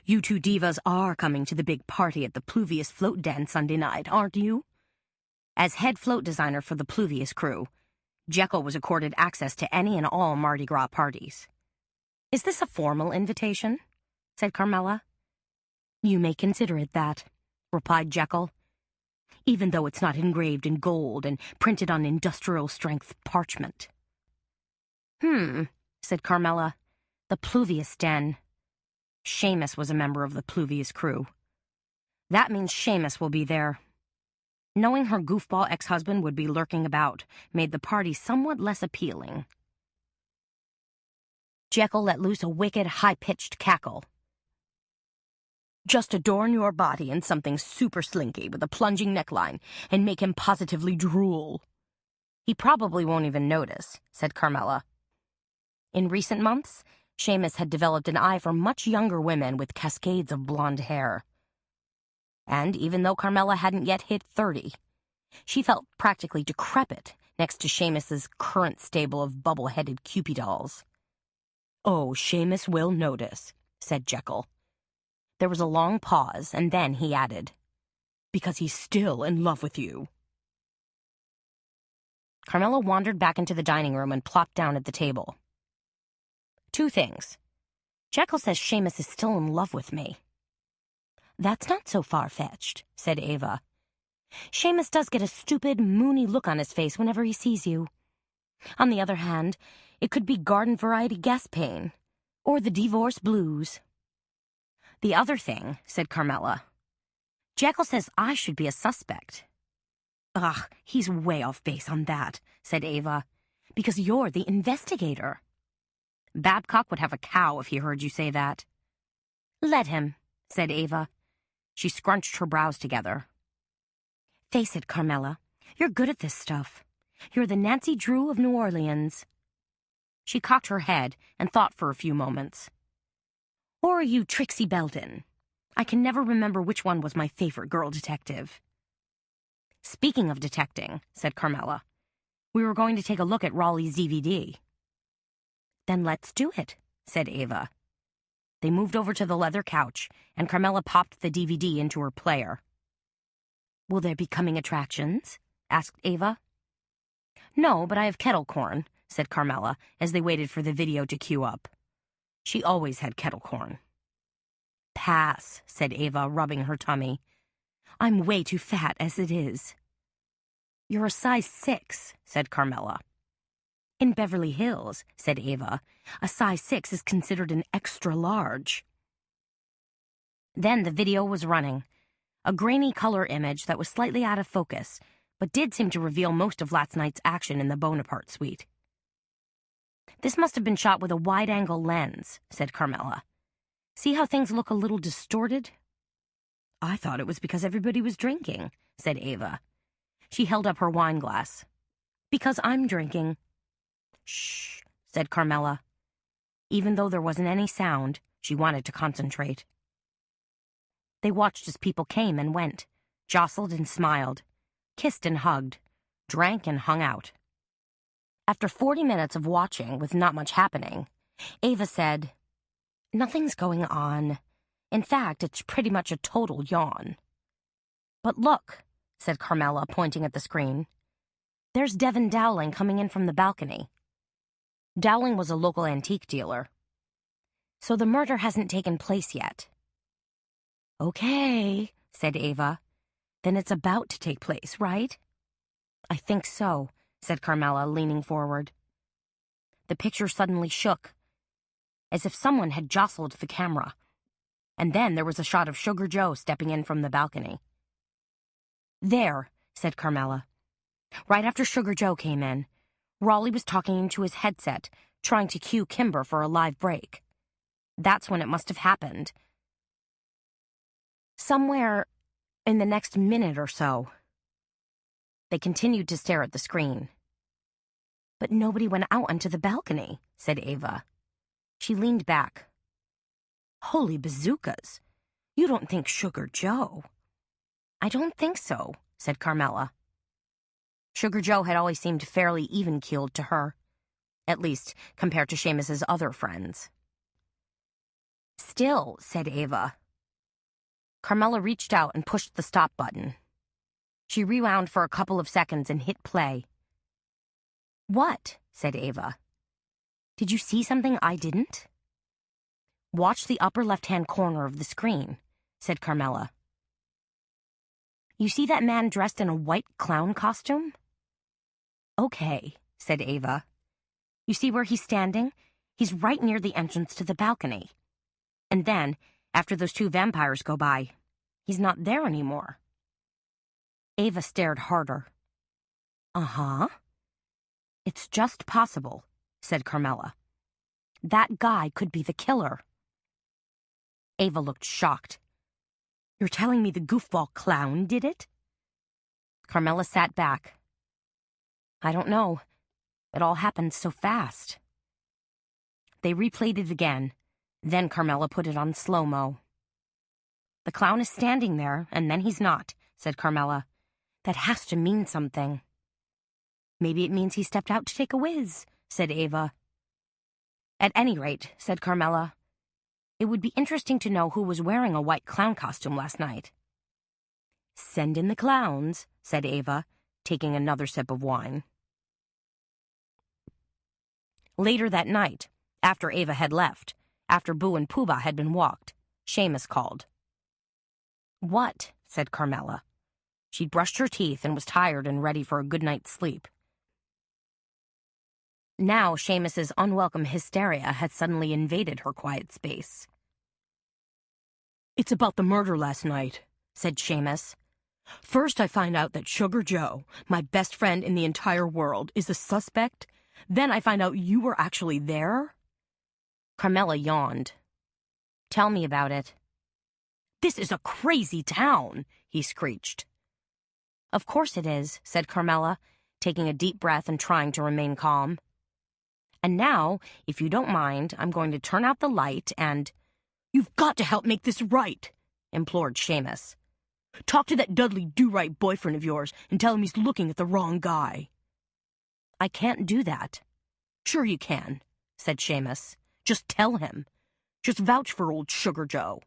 S2: You two divas are coming to the big party at the Pluvius Float Den Sunday night, aren't you? As head float designer for the Pluvius crew, Jekyll was accorded access to any and all Mardi Gras parties. Is this a formal invitation? Said Carmela. You may consider it that, replied Jekyll, even though it's not engraved in gold and printed on industrial-strength parchment. Said Carmela. The Pluvius Den. Seamus was a member of the Pluvius crew. That means Seamus will be there. Knowing her goofball ex-husband would be lurking about made the party somewhat less appealing. Jekyll let loose a wicked, high-pitched cackle. Just adorn your body in something super slinky with a plunging neckline and make him positively drool. He probably won't even notice, said Carmela. In recent months, Seamus had developed an eye for much younger women with cascades of blonde hair. And even though Carmela hadn't yet hit 30, she felt practically decrepit next to Seamus's current stable of bubble-headed Cupid dolls. Oh, Seamus will notice, said Jekyll. There was a long pause, and then he added, because he's still in love with you. Carmela wandered back into the dining room and plopped down at the table. 2 things. Jekyll says Seamus is still in love with me. That's not so far-fetched, said Ava. Seamus does get a stupid, moony look on his face whenever he sees you. On the other hand, it could be garden-variety gas pain, or the divorce blues. The other thing, said Carmela. Jekyll says I should be a suspect. Ugh, he's way off base on that, said Ava, because you're the investigator. Babcock would have a cow if he heard you say that. Let him, said Ava. She scrunched her brows together. Face it, Carmela, you're good at this stuff. You're the Nancy Drew of New Orleans. She cocked her head and thought for a few moments. Or are you Trixie Belden? I can never remember which one was my favorite girl detective. Speaking of detecting, said Carmela, we were going to take a look at Raleigh's DVD. Then let's do it, said Ava. They moved over to the leather couch, and Carmela popped the DVD into her player. Will there be coming attractions? Asked Ava. No, but I have kettle corn, said Carmela, as they waited for the video to queue up. She always had kettle corn. Pass, said Ava, rubbing her tummy. I'm way too fat as it is. You're a size 6, said Carmela. In Beverly Hills, said Ava, a size 6 is considered an extra large. Then the video was running, a grainy color image that was slightly out of focus, but did seem to reveal most of last night's action in the Bonaparte suite. This must have been shot with a wide-angle lens, said Carmela. See how things look a little distorted? I thought it was because everybody was drinking, said Ava. She held up her wine glass. Because I'm drinking. Shh, said Carmela. Even though there wasn't any sound, she wanted to concentrate. They watched as people came and went, jostled and smiled, kissed and hugged, drank and hung out. After 40 minutes of watching with not much happening, Ava said, Nothing's going on. In fact, it's pretty much a total yawn. But look, said Carmela, pointing at the screen. There's Devin Dowling coming in from the balcony. Dowling was a local antique dealer. So the murder hasn't taken place yet. Okay, said Ava. Then it's about to take place, right? I think so, said Carmela, leaning forward. The picture suddenly shook, as if someone had jostled the camera. And then there was a shot of Sugar Joe stepping in from the balcony. There, said Carmela. Right after Sugar Joe came in, Raleigh was talking into his headset, trying to cue Kimber for a live break. That's when it must have happened. Somewhere in the next minute or so. They continued to stare at the screen. But nobody went out onto the balcony, said Ava. She leaned back. Holy bazookas! You don't think Sugar Joe? I don't think so, said Carmela. Sugar Joe had always seemed fairly even-keeled to her, at least compared to Seamus's other friends. Still, said Ava. Carmela reached out and pushed the stop button. She rewound for a couple of seconds and hit play. What? Said Ava. Did you see something I didn't? Watch the upper left-hand corner of the screen, said Carmela. You see that man dressed in a white clown costume? Okay, said Ava. You see where he's standing? He's right near the entrance to the balcony. And then, after those two vampires go by, he's not there anymore. Ava stared harder. Uh-huh. It's just possible, said Carmela. That guy could be the killer. Ava looked shocked. You're telling me the goofball clown did it? Carmela sat back. I don't know. It all happened so fast. They replayed it again. Then Carmela put it on slow-mo. The clown is standing there, and then he's not, said Carmela. That has to mean something. Maybe it means he stepped out to take a whiz, said Ava. At any rate, said Carmela, it would be interesting to know who was wearing a white clown costume last night. Send in the clowns, said Ava, taking another sip of wine. Later that night, after Ava had left, after Boo and Pooh-Bah had been walked, Seamus called. What? Said Carmela. She'd brushed her teeth and was tired and ready for a good night's sleep. Now Seamus's unwelcome hysteria had suddenly invaded her quiet space. It's about the murder last night, said Seamus. First I find out that Sugar Joe, my best friend in the entire world, is the suspect. Then I find out you were actually there. Carmela yawned. Tell me about it. This is a crazy town, he screeched. Of course it is, said Carmela, taking a deep breath and trying to remain calm. And now, if you don't mind, I'm going to turn out the light and... You've got to help make this right, implored Seamus. Talk to that Dudley do-right boyfriend of yours and tell him he's looking at the wrong guy. I can't do that. Sure you can, said Seamus. Just tell him. Just vouch for old Sugar Joe.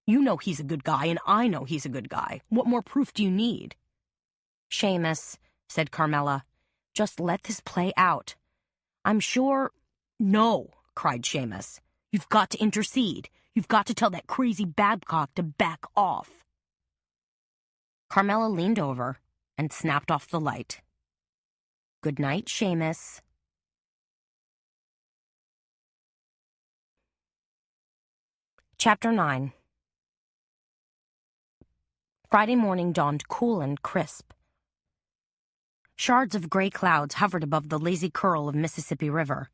S2: You know he's a good guy, and I know he's a good guy. What more proof do you need? Seamus, said Carmela, just let this play out. I'm sure... No, cried Seamus. You've got to intercede. You've got to tell that crazy Babcock to back off. Carmela leaned over and snapped off the light. Good night, Seamus. Chapter 9. Friday morning dawned cool and crisp. Shards of gray clouds hovered above the lazy curl of Mississippi River,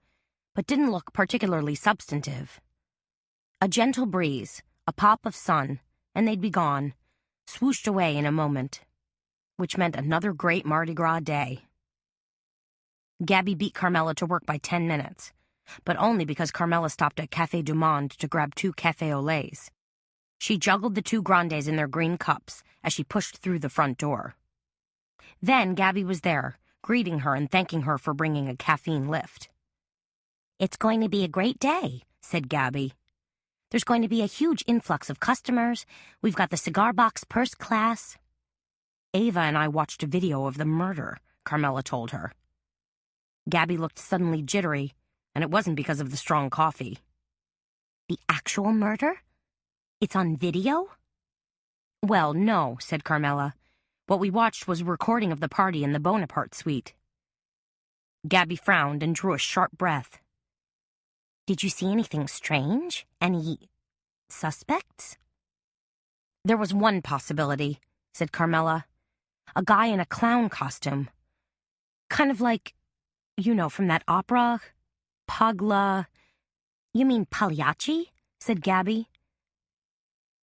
S2: but didn't look particularly substantive. A gentle breeze, a pop of sun, and they'd be gone, swooshed away in a moment, which meant another great Mardi Gras day. Gabby beat Carmela to work by 10 minutes, but only because Carmela stopped at Café du Monde to grab 2 café au laits. She juggled the 2 grandes in their green cups as she pushed through the front door. Then Gabby was there, greeting her and thanking her for bringing a caffeine lift. It's going to be a great day, said Gabby. There's going to be a huge influx of customers. We've got the cigar box first class. Ava and I watched a video of the murder, Carmela told her. Gabby looked suddenly jittery, and it wasn't because of the strong coffee. The actual murder? It's on video? Well, no, said Carmela. What we watched was a recording of the party in the Bonaparte suite. Gabby frowned and drew a sharp breath. Did you see anything strange? Any suspects? There was one possibility, said Carmela. A guy in a clown costume. Kind of like, you know, from that opera, Pagla. You mean Pagliacci? Said Gabby.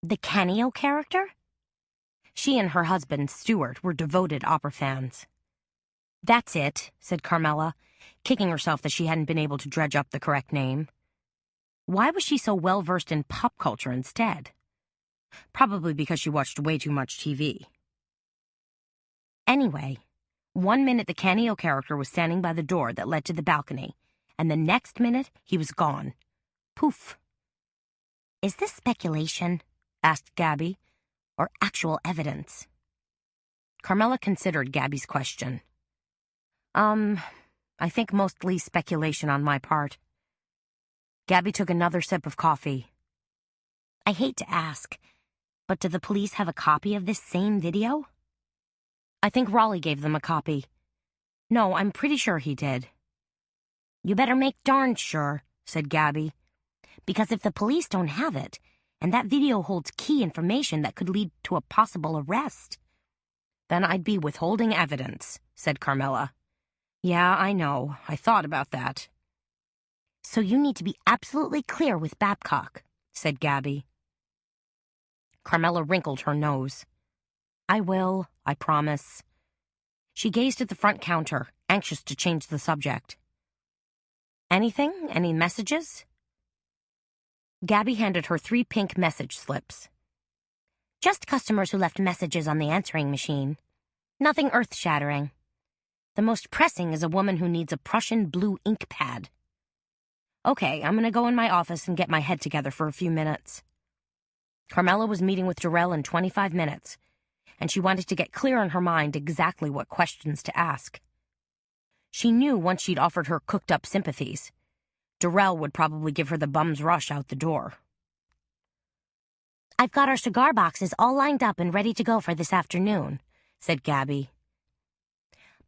S2: The Canio character? She and her husband, Stuart, were devoted opera fans. That's it, said Carmela, kicking herself that she hadn't been able to dredge up the correct name. Why was she so well-versed in pop culture instead? Probably because she watched way too much TV. Anyway, 1 minute the Canio character was standing by the door that led to the balcony, and the next minute he was gone. Poof. Is this speculation? Asked Gabby. Or actual evidence? Carmela considered Gabby's question. I think mostly speculation on my part. Gabby took another sip of coffee. I hate to ask, but do the police have a copy of this same video? I think Raleigh gave them a copy. No, I'm pretty sure he did. You better make darn sure, said Gabby. Because if the police don't have it, and that video holds key information that could lead to a possible arrest, then I'd be withholding evidence, said Carmela. Yeah, I know. I thought about that. So you need to be absolutely clear with Babcock, said Gabby. Carmela wrinkled her nose. I will, I promise. She gazed at the front counter, anxious to change the subject. Anything? Any messages? Gabby handed her 3 pink message slips. Just customers who left messages on the answering machine. Nothing earth-shattering. The most pressing is a woman who needs a Prussian blue ink pad. Okay, I'm going to go in my office and get my head together for a few minutes. Carmela was meeting with Durrell in 25 minutes, and she wanted to get clear in her mind exactly what questions to ask. She knew once she'd offered her cooked-up sympathies, Durrell would probably give her the bum's rush out the door. I've got our cigar boxes all lined up and ready to go for this afternoon, said Gabby.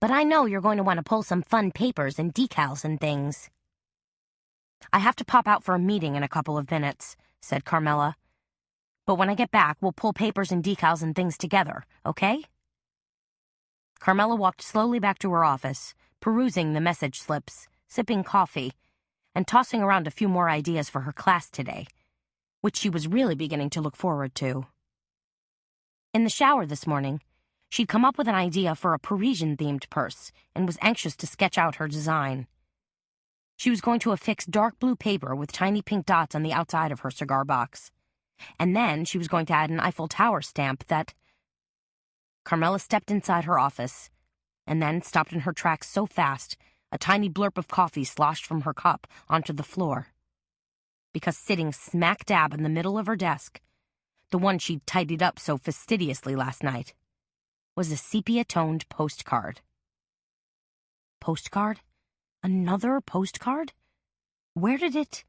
S2: But I know you're going to want to pull some fun papers and decals and things. I have to pop out for a meeting in a couple of minutes, said Carmela. But when I get back, we'll pull papers and decals and things together, okay? Carmela walked slowly back to her office, perusing the message slips, sipping coffee, and tossing around a few more ideas for her class today, which she was really beginning to look forward to. In the shower this morning, she'd come up with an idea for a Parisian-themed purse and was anxious to sketch out her design. She was going to affix dark blue paper with tiny pink dots on the outside of her cigar box. And then she was going to add an Eiffel Tower stamp that... Carmela stepped inside her office, and then stopped in her tracks so fast, a tiny blurp of coffee sloshed from her cup onto the floor. Because sitting smack dab in the middle of her desk, the one she'd tidied up so fastidiously last night, was a sepia-toned postcard. Postcard? Another postcard? Where did it...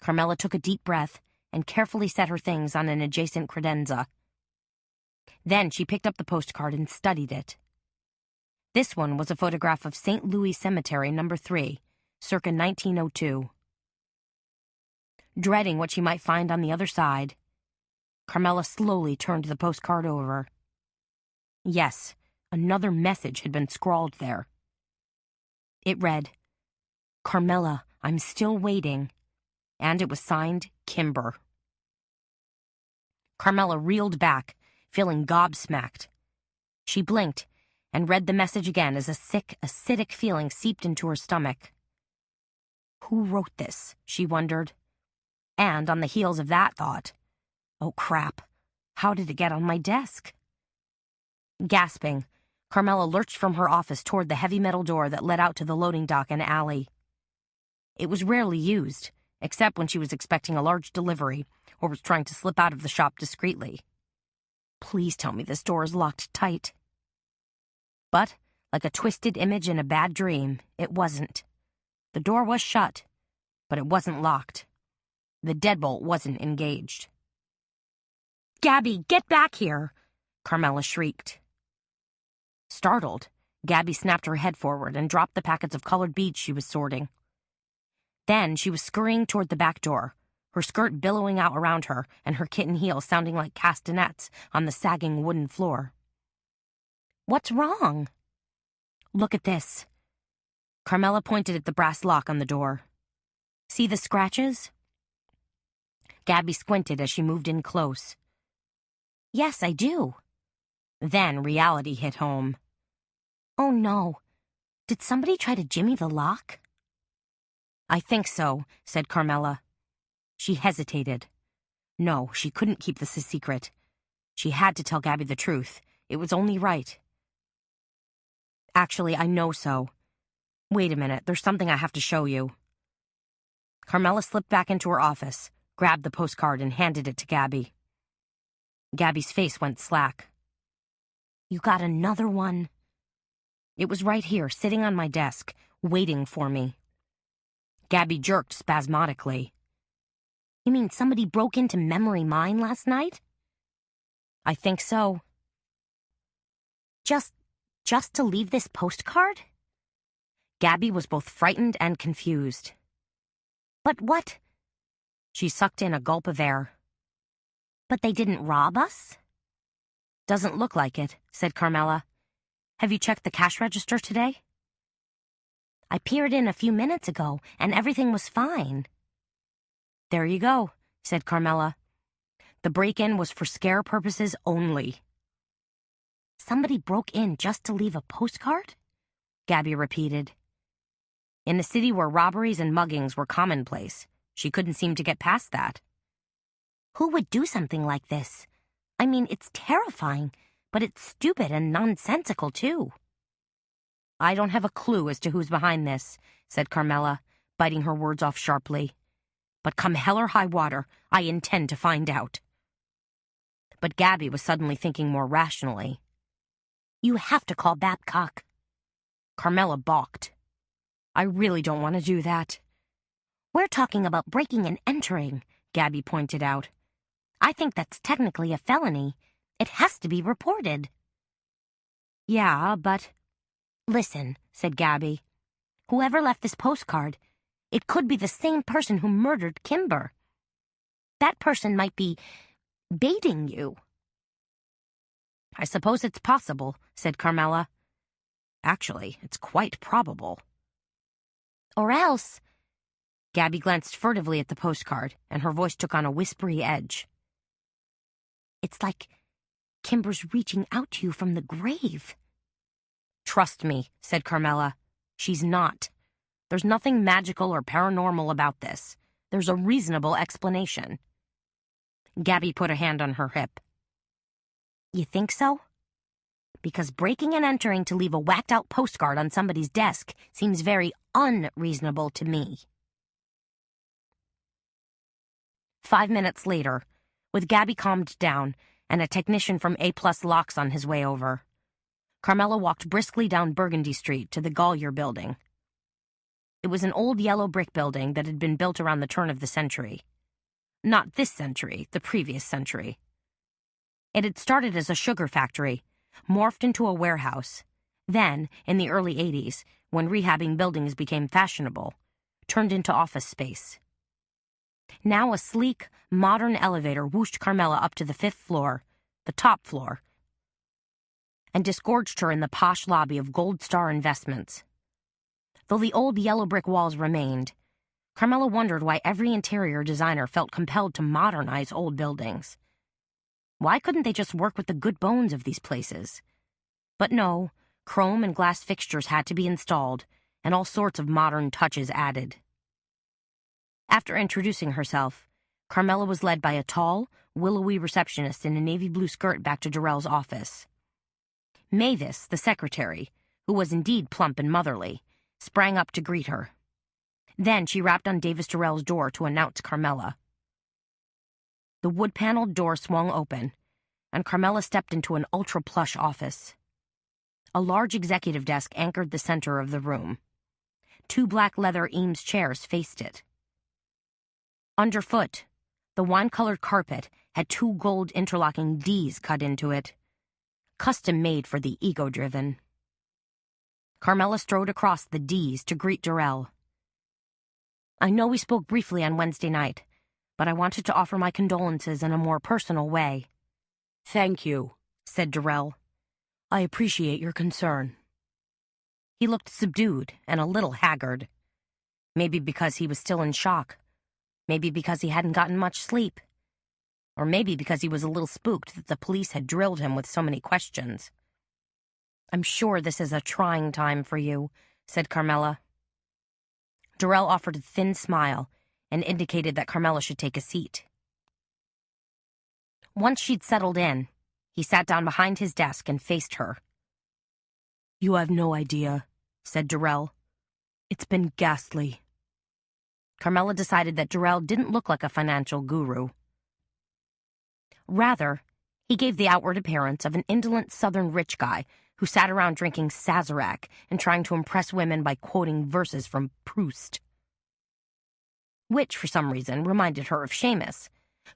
S2: Carmela took a deep breath and carefully set her things on an adjacent credenza. Then she picked up the postcard and studied it. This one was a photograph of St. Louis Cemetery No. 3, circa 1902. Dreading what she might find on the other side, Carmela slowly turned the postcard over. Yes, another message had been scrawled there. It read, "Carmela, I'm still waiting," and it was signed Kimber. Carmela reeled back, feeling gobsmacked. She blinked and read the message again as a sick, acidic feeling seeped into her stomach. Who wrote this, she wondered. And on the heels of that thought, oh crap, how did it get on my desk? Gasping, Carmela lurched from her office toward the heavy metal door that led out to the loading dock and alley. It was rarely used, except when she was expecting a large delivery or was trying to slip out of the shop discreetly. Please tell me this door is locked tight. But, like a twisted image in a bad dream, it wasn't. The door was shut, but it wasn't locked. The deadbolt wasn't engaged. "Gabby, get back here!" Carmela shrieked. Startled, Gabby snapped her head forward and dropped the packets of colored beads she was sorting. Then she was scurrying toward the back door, her skirt billowing out around her and her kitten heels sounding like castanets on the sagging wooden floor. "What's wrong?" "Look at this." Carmela pointed at the brass lock on the door. "See the scratches?" Gabby squinted as she moved in close. "Yes, I do." Then reality hit home. "Oh no, did somebody try to jimmy the lock?" "I think so," said Carmela. She hesitated. No, she couldn't keep this a secret. She had to tell Gabby the truth. It was only right. "Actually, I know so. Wait a minute, there's something I have to show you." Carmela slipped back into her office, grabbed the postcard, and handed it to Gabby. Gabby's face went slack. "You got another one?" "It was right here, sitting on my desk, waiting for me." Gabby jerked spasmodically. "You mean somebody broke into Memory Mine last night?" "I think so." Just to leave this postcard?" Gabby was both frightened and confused. "But what?" She sucked in a gulp of air. "But they didn't rob us?" "Doesn't look like it," said Carmela. "Have you checked the cash register today?" "I peered in a few minutes ago, and everything was fine." "There you go," said Carmela. "The break-in was for scare purposes only." "Somebody broke in just to leave a postcard?" Gabby repeated. In a city where robberies and muggings were commonplace, she couldn't seem to get past that. "Who would do something like this? I mean, it's terrifying, but it's stupid and nonsensical, too." "I don't have a clue as to who's behind this," said Carmela, biting her words off sharply. "But come hell or high water, I intend to find out." But Gabby was suddenly thinking more rationally. "You have to call Babcock." Carmela balked. "I really don't want to do that." "We're talking about breaking and entering," Gabby pointed out. "I think that's technically a felony. It has to be reported." "Yeah, but—" "Listen," said Gabby. "Whoever left this postcard, it could be the same person who murdered Kimber. That person might be baiting you." "I suppose it's possible," said Carmela. "Actually, it's quite probable." "Or else—" Gabby glanced furtively at the postcard, and her voice took on a whispery edge. "It's like Kimber's reaching out to you from the grave." "Trust me," said Carmela. "She's not. There's nothing magical or paranormal about this. There's a reasonable explanation." Gabby put a hand on her hip. You think so? Because breaking and entering to leave a whacked-out postcard on somebody's desk seems very unreasonable to me. 5 minutes later, with Gabby calmed down and a technician from A+ Locks on his way over, Carmela walked briskly down Burgundy Street to the Gollier Building. It was an old yellow brick building that had been built around the turn of the century. Not this century, the previous century. It had started as a sugar factory, morphed into a warehouse, then, in the early 80s, when rehabbing buildings became fashionable, turned into office space. Now a sleek, modern elevator whooshed Carmela up to the 5th floor, the top floor, and disgorged her in the posh lobby of Gold Star Investments. Though the old yellow brick walls remained, Carmela wondered why every interior designer felt compelled to modernize old buildings. Why couldn't they just work with the good bones of these places? But no, chrome and glass fixtures had to be installed, and all sorts of modern touches added. After introducing herself, Carmela was led by a tall, willowy receptionist in a navy blue skirt back to Durrell's office. Mavis, the secretary, who was indeed plump and motherly, sprang up to greet her. Then she rapped on Davis Durrell's door to announce Carmela. The wood-paneled door swung open, and Carmela stepped into an ultra-plush office. A large executive desk anchored the center of the room. 2 black leather Eames chairs faced it. Underfoot, the wine-colored carpet had 2 gold interlocking Ds cut into it, custom-made for the ego-driven. Carmela strode across the Ds to greet Durrell. I know we spoke briefly on Wednesday night, but I wanted to offer my condolences in a more personal way.
S3: Thank you,
S2: said Durrell.
S3: I appreciate your concern.
S2: He looked subdued and a little haggard. Maybe because he was still in shock. Maybe because he hadn't gotten much sleep. Or maybe because he was a little spooked that the police had drilled him with so many questions. I'm sure this is a trying time for you, said Carmela. Durrell offered a thin smile and indicated that Carmela should take a seat. Once she'd settled in, he sat down behind his desk and faced her.
S3: You have no idea, said Durrell. It's been ghastly.
S2: Carmela decided that Durrell didn't look like a financial guru. Rather, he gave the outward appearance of an indolent southern rich guy who sat around drinking Sazerac and trying to impress women by quoting verses from Proust. Which, for some reason, reminded her of Seamus,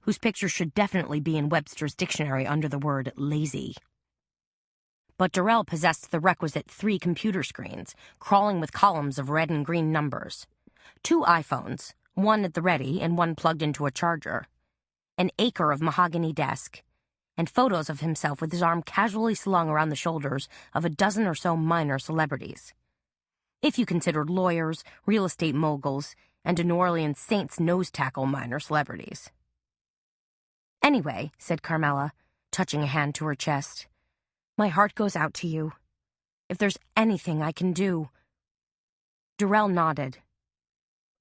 S2: whose picture should definitely be in Webster's dictionary under the word lazy. But Durrell possessed the requisite 3 computer screens, crawling with columns of red and green numbers, 2 iPhones, one at the ready and one plugged into a charger, an acre of mahogany desk, and photos of himself with his arm casually slung around the shoulders of a dozen or so minor celebrities. If you considered lawyers, real estate moguls, and a New Orleans Saints nose tackle minor celebrities. Anyway, said Carmela, touching a hand to her chest, my heart goes out to you. If there's anything I can do. Durrell nodded.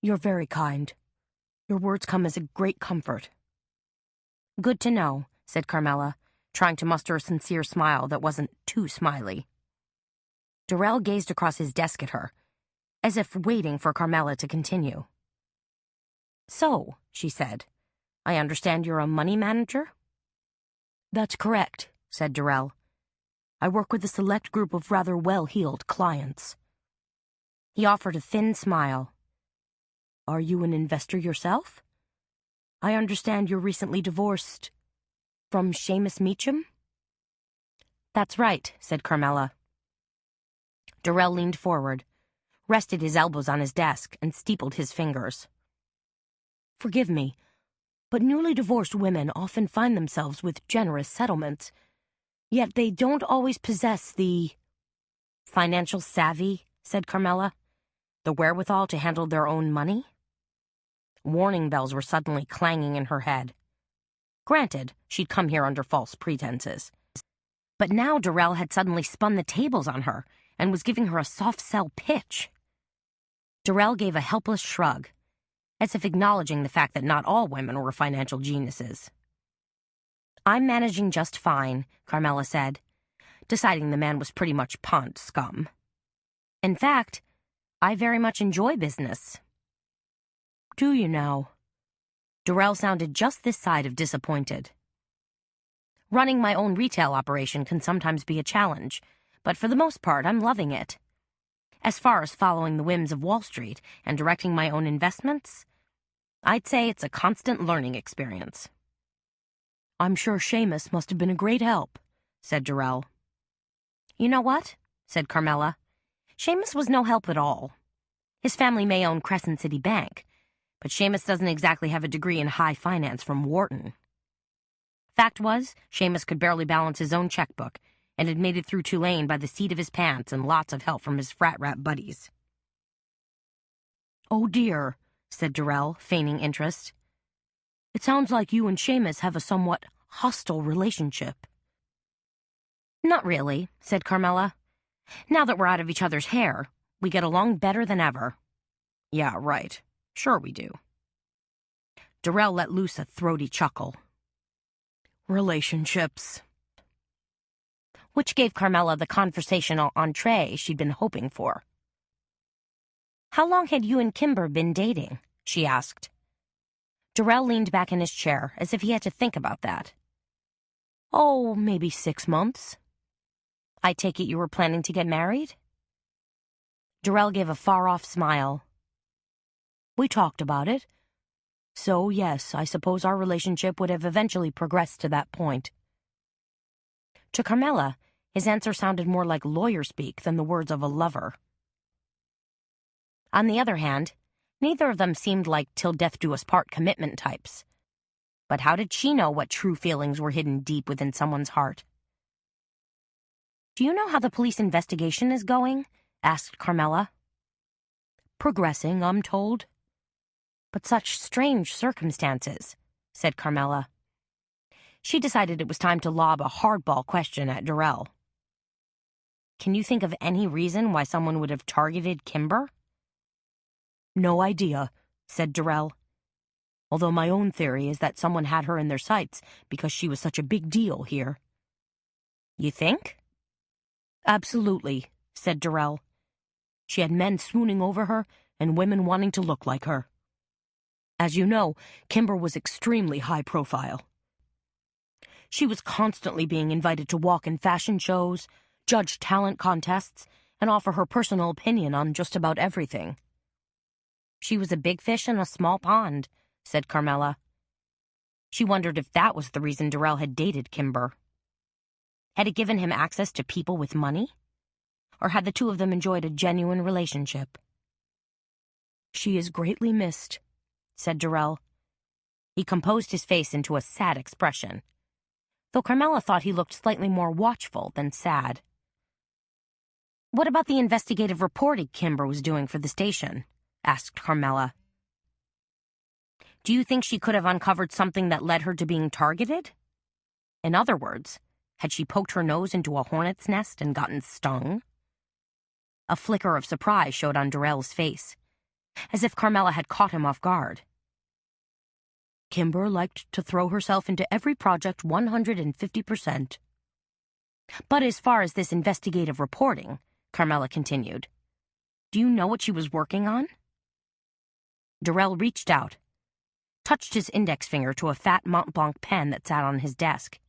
S3: You're very kind. Your words come as a great comfort.
S2: Good to know, said Carmela, trying to muster a sincere smile that wasn't too smiley. Durrell gazed across his desk at her, as if waiting for Carmela to continue. So, she said, I understand you're a money manager?
S3: That's correct, said Durrell. I work with a select group of rather well-heeled clients.
S2: He offered a thin smile.
S3: Are you an investor yourself? I understand you're recently divorced from Seamus Meacham?
S2: That's right, said Carmela. Durrell leaned forward, rested his elbows on his desk, and steepled his fingers.
S3: Forgive me, but newly divorced women often find themselves with generous settlements, yet they don't always possess the
S2: financial savvy, said Carmela, the wherewithal to handle their own money. Warning bells were suddenly clanging in her head. Granted, she'd come here under false pretenses. But now Durrell had suddenly spun the tables on her and was giving her a soft-sell pitch. Durrell gave a helpless shrug, as if acknowledging the fact that not all women were financial geniuses. I'm managing just fine, Carmela said, deciding the man was pretty much pond scum. In fact, I very much enjoy business.
S3: Do you now?
S2: Durrell sounded just this side of disappointed. Running my own retail operation can sometimes be a challenge, but for the most part, I'm loving it. As far as following the whims of Wall Street and directing my own investments, I'd say it's a constant learning experience.
S3: I'm sure Seamus must have been a great help, said Durrell.
S2: You know what? Said Carmela. Seamus was no help at all. His family may own Crescent City Bank, but Seamus doesn't exactly have a degree in high finance from Wharton. Fact was, Seamus could barely balance his own checkbook and had made it through Tulane by the seat of his pants and lots of help from his frat rat buddies.
S3: Oh dear, said Durrell, feigning interest. It sounds like you and Seamus have a somewhat hostile relationship.
S2: Not really, said Carmela. Now that we're out of each other's hair, we get along better than ever. Yeah, right. Sure we do. Durrell let loose a throaty chuckle.
S3: Relationships.
S2: Which gave Carmela the conversational entree she'd been hoping for. How long had you and Kimber been dating? She asked. Durrell leaned back in his chair as if he had to think about that.
S3: Oh, maybe 6 months.
S2: I take it you were planning to get married? Durrell gave a far-off smile.
S3: We talked about it. So, yes, I suppose our relationship would have eventually progressed to that point.
S2: To Carmela, his answer sounded more like lawyer speak than the words of a lover. On the other hand, neither of them seemed like till-death-do-us-part commitment types. But how did she know what true feelings were hidden deep within someone's heart? Do you know how the police investigation is going? Asked Carmela.
S3: Progressing, I'm told.
S2: But such strange circumstances, said Carmela. She decided it was time to lob a hardball question at Durrell. Can you think of any reason why someone would have targeted Kimber?
S3: No idea, said Durrell. Although my own theory is that someone had her in their sights because she was such a big deal here.
S2: You think?
S3: Absolutely, said Durrell. She had men swooning over her and women wanting to look like her. As you know, Kimber was extremely high profile. She was constantly being invited to walk in fashion shows, judge talent contests, and offer her personal opinion on just about everything.
S2: She was a big fish in a small pond, said Carmela. She wondered if that was the reason Durrell had dated Kimber. Had it given him access to people with money? Or had the two of them enjoyed a genuine relationship?
S3: She is greatly missed, said Durrell.
S2: He composed his face into a sad expression, though Carmela thought he looked slightly more watchful than sad. What about the investigative reporting Kimber was doing for the station? Asked Carmela. Do you think she could have uncovered something that led her to being targeted? In other words, had she poked her nose into a hornet's nest and gotten stung? A flicker of surprise showed on Durrell's face, as if Carmela had caught him off guard.
S3: Kimber liked to throw herself into every project 150%.
S2: But as far as this investigative reporting, Carmela continued, do you know what she was working on? Durrell reached out, touched his index finger to a fat Mont Blanc pen that sat on his desk,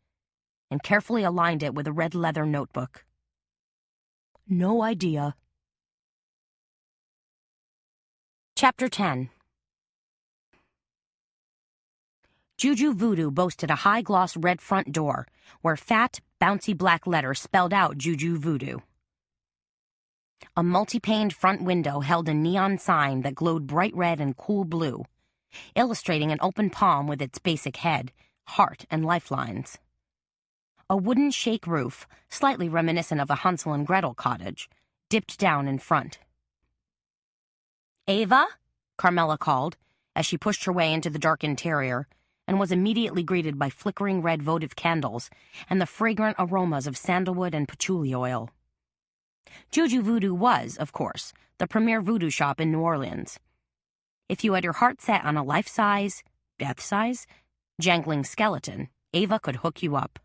S2: and carefully aligned it with a red leather notebook.
S3: No idea.
S2: Chapter 10. Juju Voodoo boasted a high-gloss red front door where fat, bouncy black letters spelled out Juju Voodoo. A multi-paned front window held a neon sign that glowed bright red and cool blue, illustrating an open palm with its basic head, heart, and lifelines. A wooden shake roof, slightly reminiscent of a Hansel and Gretel cottage, dipped down in front. Ava? Carmela called, as she pushed her way into the dark interior, and was immediately greeted by flickering red votive candles and the fragrant aromas of sandalwood and patchouli oil. Juju Voodoo was, of course, the premier voodoo shop in New Orleans. If you had your heart set on a life-size, death-size, jangling skeleton, Ava could hook you up.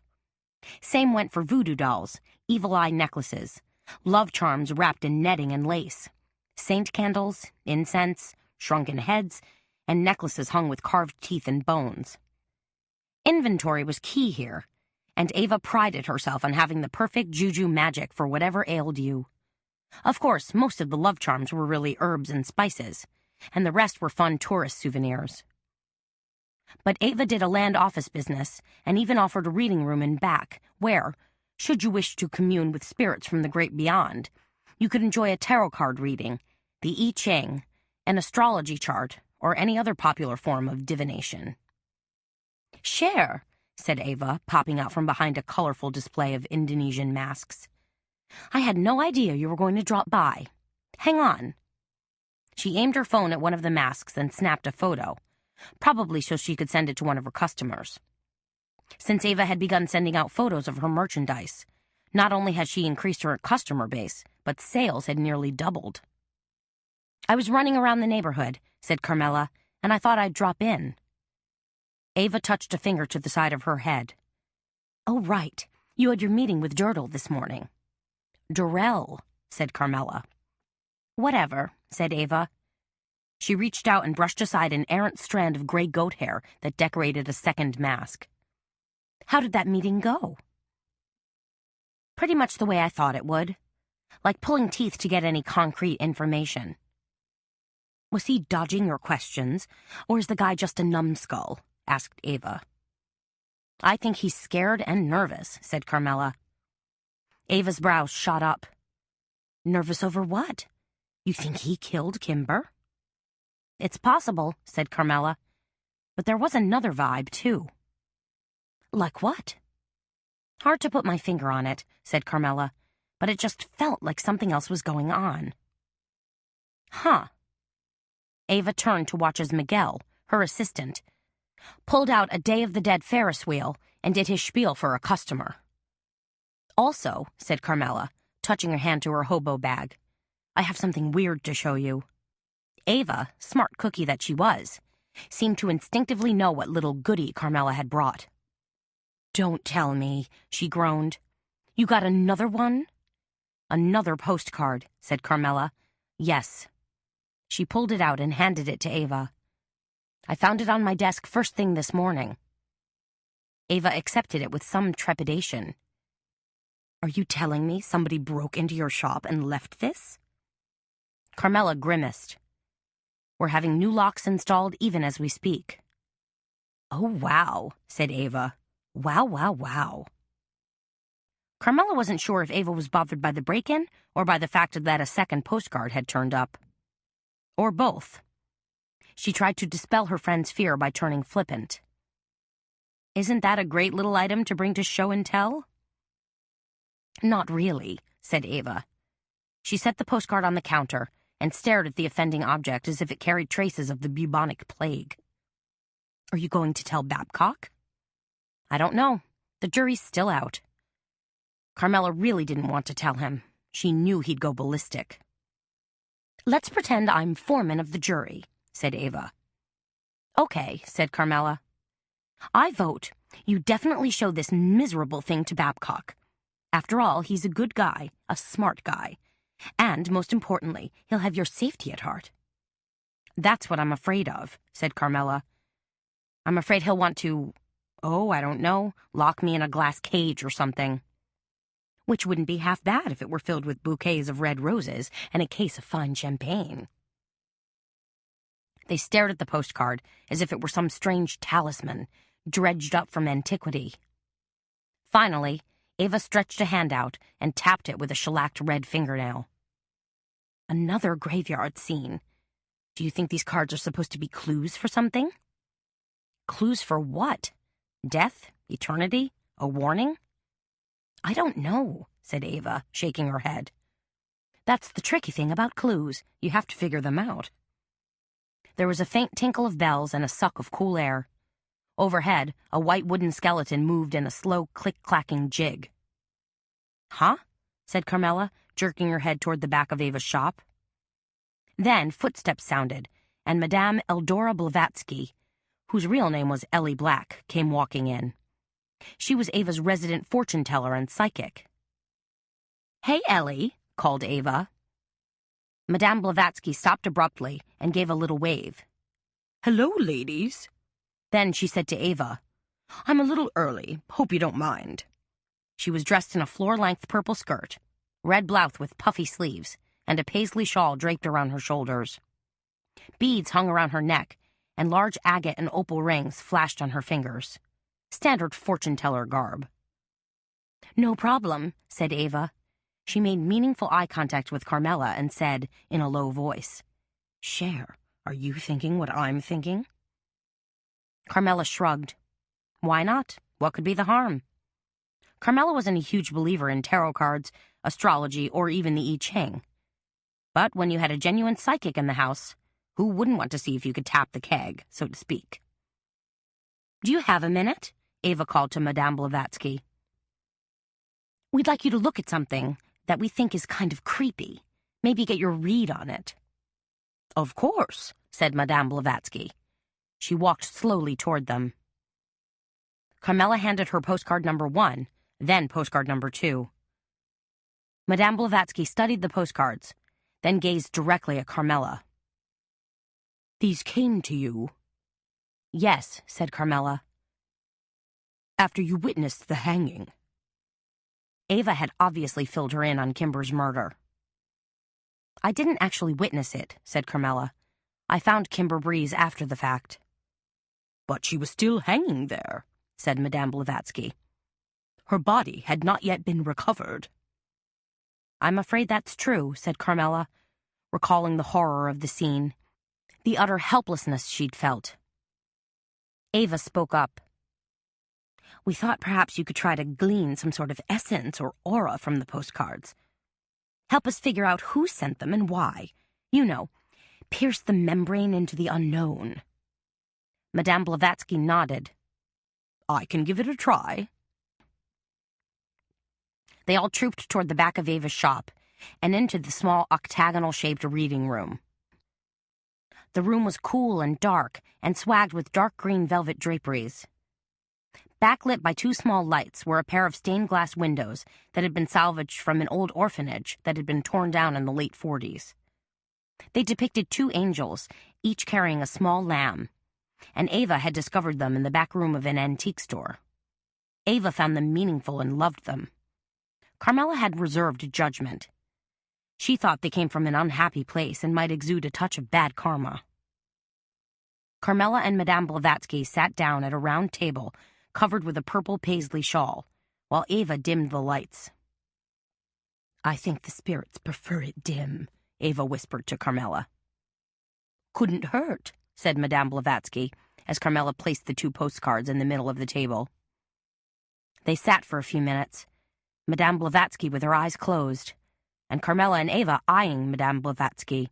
S2: Same went for voodoo dolls, evil eye necklaces, love charms wrapped in netting and lace, saint candles, incense, shrunken heads, and necklaces hung with carved teeth and bones. Inventory was key here, and Ava prided herself on having the perfect juju magic for whatever ailed you. Of course, most of the love charms were really herbs and spices, and the rest were fun tourist souvenirs. But Ava did a land office business and even offered a reading room in back where, should you wish to commune with spirits from the great beyond, you could enjoy a tarot card reading, the I Ching, an astrology chart, or any other popular form of divination. "Share," said Ava, popping out from behind a colorful display of Indonesian masks. "I had no idea you were going to drop by. Hang on." She aimed her phone at one of the masks and snapped a photo, probably so she could send it to one of her customers. Since Ava had begun sending out photos of her merchandise, not only had she increased her customer base, but sales had nearly doubled. "I was running around the neighborhood," said Carmela, "and I thought I'd drop in." Ava touched a finger to the side of her head. "Oh, right. You had your meeting with Durdle this morning." "Durrell," said Carmela. "Whatever," said Ava. She reached out and brushed aside an errant strand of gray goat hair that decorated a second mask. "How did that meeting go?" "Pretty much the way I thought it would. Like pulling teeth to get any concrete information." "Was he dodging your questions, or is the guy just a numbskull?" asked Ava. "I think he's scared and nervous," said Carmela. Ava's brows shot up. "Nervous over what? You think he killed Kimber?" "It's possible," said Carmela. "But there was another vibe, too." "Like what?" "Hard to put my finger on it," said Carmela, "but it just felt like something else was going on." "Huh." Ava turned to watch as Miguel, her assistant, pulled out a Day of the Dead Ferris wheel and did his spiel for a customer. "Also," said Carmela, touching her hand to her hobo bag, "I have something weird to show you." Ava, smart cookie that she was, seemed to instinctively know what little goodie Carmela had brought. "Don't tell me," she groaned. "You got another one?" "Another postcard," said Carmela. "Yes." She pulled it out and handed it to Ava. "I found it on my desk first thing this morning." Ava accepted it with some trepidation. "Are you telling me somebody broke into your shop and left this?" Carmela grimaced. "We're having new locks installed even as we speak." "Oh, wow," said Ava. "Wow, wow, wow." Carmela wasn't sure if Ava was bothered by the break-in or by the fact that a second postcard had turned up. Or both. She tried to dispel her friend's fear by turning flippant. "Isn't that a great little item to bring to show and tell?" "Not really," said Ava. She set the postcard on the counter and stared at the offending object as if it carried traces of the bubonic plague. "Are you going to tell Babcock?" "I don't know. The jury's still out." Carmela really didn't want to tell him. She knew he'd go ballistic. "Let's pretend I'm foreman of the jury," said Ava. "Okay," said Carmela. "I vote you definitely show this miserable thing to Babcock. After all, he's a good guy, a smart guy. And, most importantly, he'll have your safety at heart." "That's what I'm afraid of," said Carmela. "I'm afraid he'll want to, I don't know, lock me in a glass cage or something." "Which wouldn't be half bad if it were filled with bouquets of red roses and a case of fine champagne." They stared at the postcard as if it were some strange talisman, dredged up from antiquity. Finally, Ava stretched a hand out and tapped it with a shellacked red fingernail. "Another graveyard scene. Do you think these cards are supposed to be clues for something?" "Clues for what? Death? Eternity? A warning?" "I don't know," said Ava, shaking her head. "That's the tricky thing about clues. You have to figure them out." There was a faint tinkle of bells and a suck of cool air. Overhead, a white wooden skeleton moved in a slow click-clacking jig. "Huh?" said Carmela, jerking her head toward the back of Ava's shop. Then footsteps sounded, and Madame Eldora Blavatsky, whose real name was Ellie Black, came walking in. She was Ava's resident fortune teller and psychic. "Hey, Ellie," called Ava. Madame Blavatsky stopped abruptly and gave a little wave.
S3: "Hello, ladies."
S2: Then she said to Ava,
S3: "I'm a little early. Hope you don't mind."
S2: She was dressed in a floor-length purple skirt, red blouse with puffy sleeves, and a paisley shawl draped around her shoulders. Beads hung around her neck, and large agate and opal rings flashed on her fingers. Standard fortune-teller garb. "No problem," said Ava. She made meaningful eye contact with Carmela and said, in a low voice, "Cher, are you thinking what I'm thinking?" Carmela shrugged. Why not? What could be the harm? Carmela wasn't a huge believer in tarot cards, astrology, or even the I Ching. But when you had a genuine psychic in the house, who wouldn't want to see if you could tap the keg, so to speak? "Do you have a minute?" Ava called to Madame Blavatsky. "We'd like you to look at something that we think is kind of creepy. Maybe get your read on it." "Of course," said Madame Blavatsky. She walked slowly toward them. Carmela handed her postcard number 1, then postcard number 2. Madame Blavatsky studied the postcards, then gazed directly at Carmela.
S3: "These came to you?"
S2: "Yes," said Carmela.
S3: "After you witnessed the hanging?"
S2: Ava had obviously filled her in on Kimber's murder. "I didn't actually witness it," said Carmela. "I found Kimber Breeze after the fact."
S3: "But she was still hanging there," said Madame Blavatsky. "Her body had not yet been recovered."
S2: "I'm afraid that's true," said Carmela, recalling the horror of the scene, the utter helplessness she'd felt. Ava spoke up. "We thought perhaps you could try to glean some sort of essence or aura from the postcards. Help us figure out who sent them and why. You know, pierce the membrane into the unknown." Madame Blavatsky nodded.
S3: "I can give it a try."
S2: They all trooped toward the back of Ava's shop and into the small octagonal-shaped reading room. The room was cool and dark and swagged with dark green velvet draperies. Backlit by 2 small lights were a pair of stained glass windows that had been salvaged from an old orphanage that had been torn down in the late 40s. They depicted 2 angels, each carrying a small lamb, and Ava had discovered them in the back room of an antique store. Ava found them meaningful and loved them. Carmela had reserved judgment. She thought they came from an unhappy place and might exude a touch of bad karma. Carmela and Madame Blavatsky sat down at a round table covered with a purple paisley shawl, while Ava dimmed the lights.
S3: "I think the spirits prefer it dim,"
S2: Ava whispered to Carmela.
S3: "Couldn't hurt,"
S2: said Madame Blavatsky, as Carmela placed the 2 postcards in the middle of the table. They sat for a few minutes, Madame Blavatsky with her eyes closed, and Carmela and Ava eyeing Madame Blavatsky,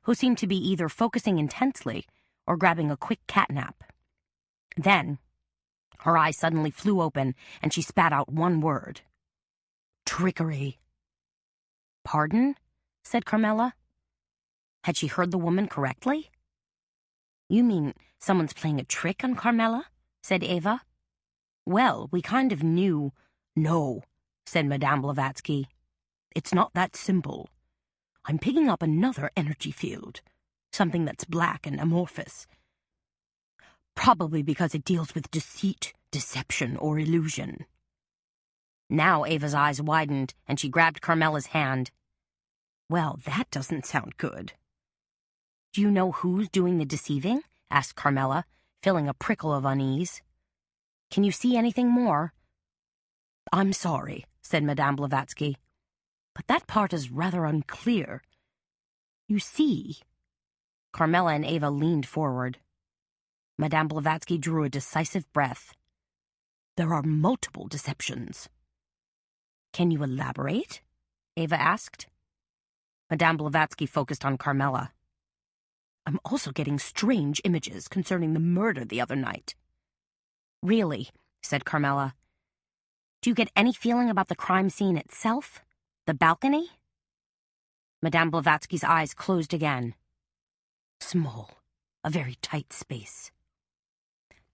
S2: who seemed to be either focusing intensely or grabbing a quick catnap. Then, her eyes suddenly flew open, and she spat out one word. "Trickery." "Pardon?" said Carmela. Had she heard the woman correctly? "You mean someone's playing a trick on Carmela?" said Ava. "Well, we kind of knew."
S3: "No," said Madame Blavatsky. "It's not that simple. I'm picking up another energy field, something that's black and amorphous. Probably because it deals with deceit, deception, or illusion."
S2: Now Ava's eyes widened, and she grabbed Carmela's hand.
S3: "Well, that doesn't sound good."
S2: "Do you know who's doing the deceiving?" asked Carmela, feeling a prickle of unease. "Can you see anything more?"
S3: "I'm sorry," said Madame Blavatsky, "but that part is rather unclear. You see—"
S2: Carmela and Ava leaned forward. Madame Blavatsky drew a decisive breath.
S3: "There are multiple deceptions."
S2: "Can you elaborate?" Ava asked. Madame Blavatsky focused on Carmela.
S3: "I'm also getting strange images concerning the murder the other night."
S2: "Really?" said Carmela. "Do you get any feeling about the crime scene itself? The balcony?" Madame Blavatsky's eyes closed again.
S3: "Small. A very tight space."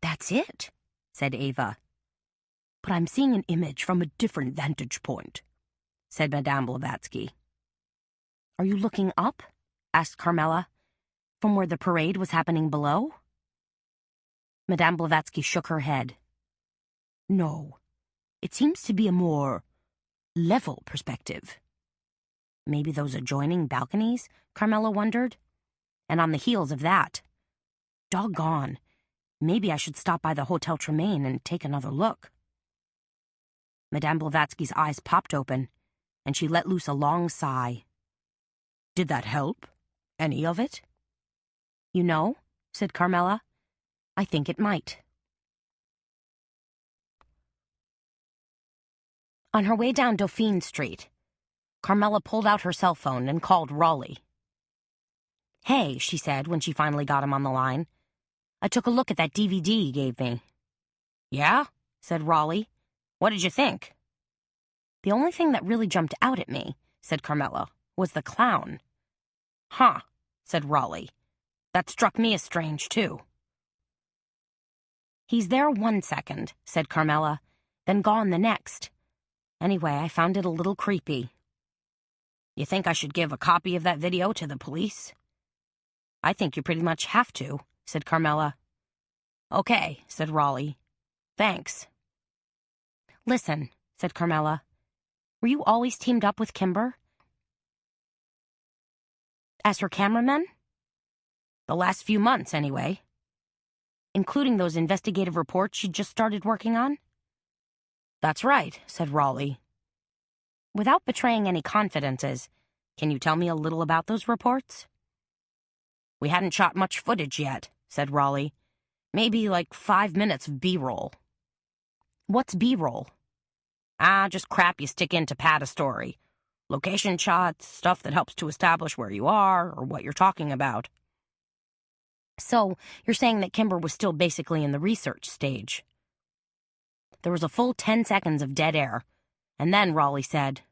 S2: "That's it," said Ava.
S3: But I'm seeing an image from a different vantage point, said Madame Blavatsky. Are you looking up? Asked Carmela, from where the parade was happening below. Madame Blavatsky shook her head. No, it seems to be a more level perspective. Maybe those adjoining balconies, Carmela wondered. And on the heels of that, doggone, maybe I should stop by the Hotel Tremaine and take another look. Madame Blavatsky's eyes popped open, and she let loose a long sigh. Did that help? Any of it? You know, said Carmela, I think it might. On her way down Dauphine Street, Carmela pulled out her cell phone and called Raleigh. Hey, she said when she finally got him on the line. I took a look at that DVD you gave me. Yeah? Said Raleigh. What did you think? The only thing that really jumped out at me, said Carmela, was the clown. Huh, said Raleigh. That struck me as strange, too. He's there 1 second, said Carmela, then gone the next. Anyway, I found it a little creepy. You think I should give a copy of that video to the police? I think you pretty much have to, said Carmela. Okay, said Raleigh. Thanks. Listen, said Carmela, were you always teamed up with Kimber? As her cameraman? The last few months, anyway. Including those investigative reports she just started working on? That's right, said Raleigh. Without betraying any confidences, can you tell me a little about those reports? We hadn't shot much footage yet, said Raleigh. Maybe like 5 minutes of B-roll. What's B-roll? Just crap you stick in to pad a story. Location shots, stuff that helps to establish where you are or what you're talking about. So, you're saying that Kimber was still basically in the research stage. There was a full 10 seconds of dead air, and then Raleigh said,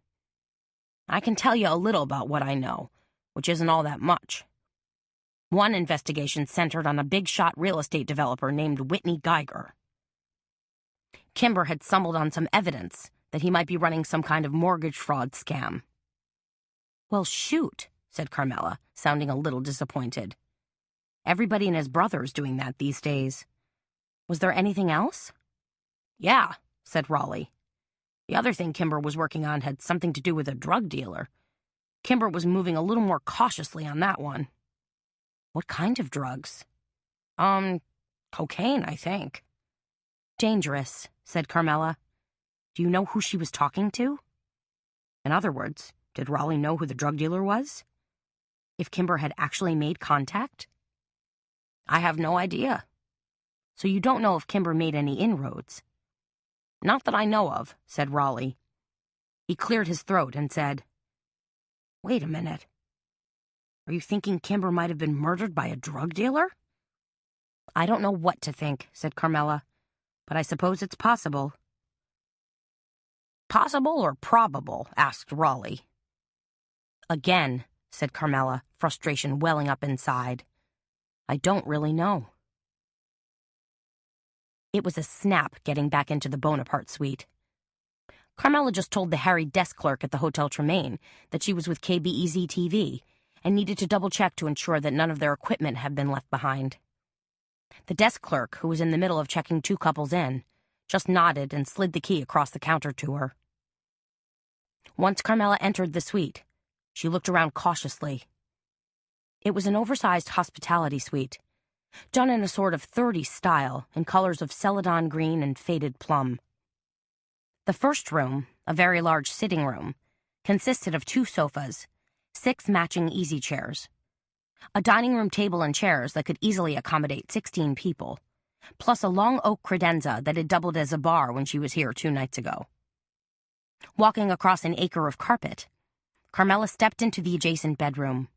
S3: I can tell you a little about what I know, which isn't all that much. One investigation centered on a big-shot real estate developer named Whitney Geiger. Kimber had stumbled on some evidence that he might be running some kind of mortgage fraud scam. Well, shoot, said Carmela, sounding a little disappointed. Everybody and his brother's doing that these days. Was there anything else? Yeah, said Raleigh. The other thing Kimber was working on had something to do with a drug dealer. Kimber was moving a little more cautiously on that one. What kind of drugs? Cocaine, I think. Dangerous, said Carmela. Do you know who she was talking to? In other words, did Raleigh know who the drug dealer was? If Kimber had actually made contact? I have no idea. So you don't know if Kimber made any inroads? Not that I know of, said Raleigh. He cleared his throat and said, Wait a minute. Are you thinking Kimber might have been murdered by a drug dealer? I don't know what to think, said Carmela, but I suppose it's possible. Possible or probable? Asked Raleigh. Again, said Carmela, frustration welling up inside. I don't really know. It was a snap getting back into the Bonaparte suite. Carmela just told the harried desk clerk at the Hotel Tremaine that she was with KBEZ-TV and needed to double-check to ensure that none of their equipment had been left behind. The desk clerk, who was in the middle of checking 2 couples in, just nodded and slid the key across the counter to her. Once Carmela entered the suite, she looked around cautiously. It was an oversized hospitality suite, done in a sort of 30s style in colors of celadon green and faded plum. The first room, a very large sitting room, consisted of 2 sofas, 6 matching easy chairs, a dining room table and chairs that could easily accommodate 16 people, plus a long oak credenza that had doubled as a bar when she was here 2 nights ago. Walking across an acre of carpet, Carmela stepped into the adjacent bedroom.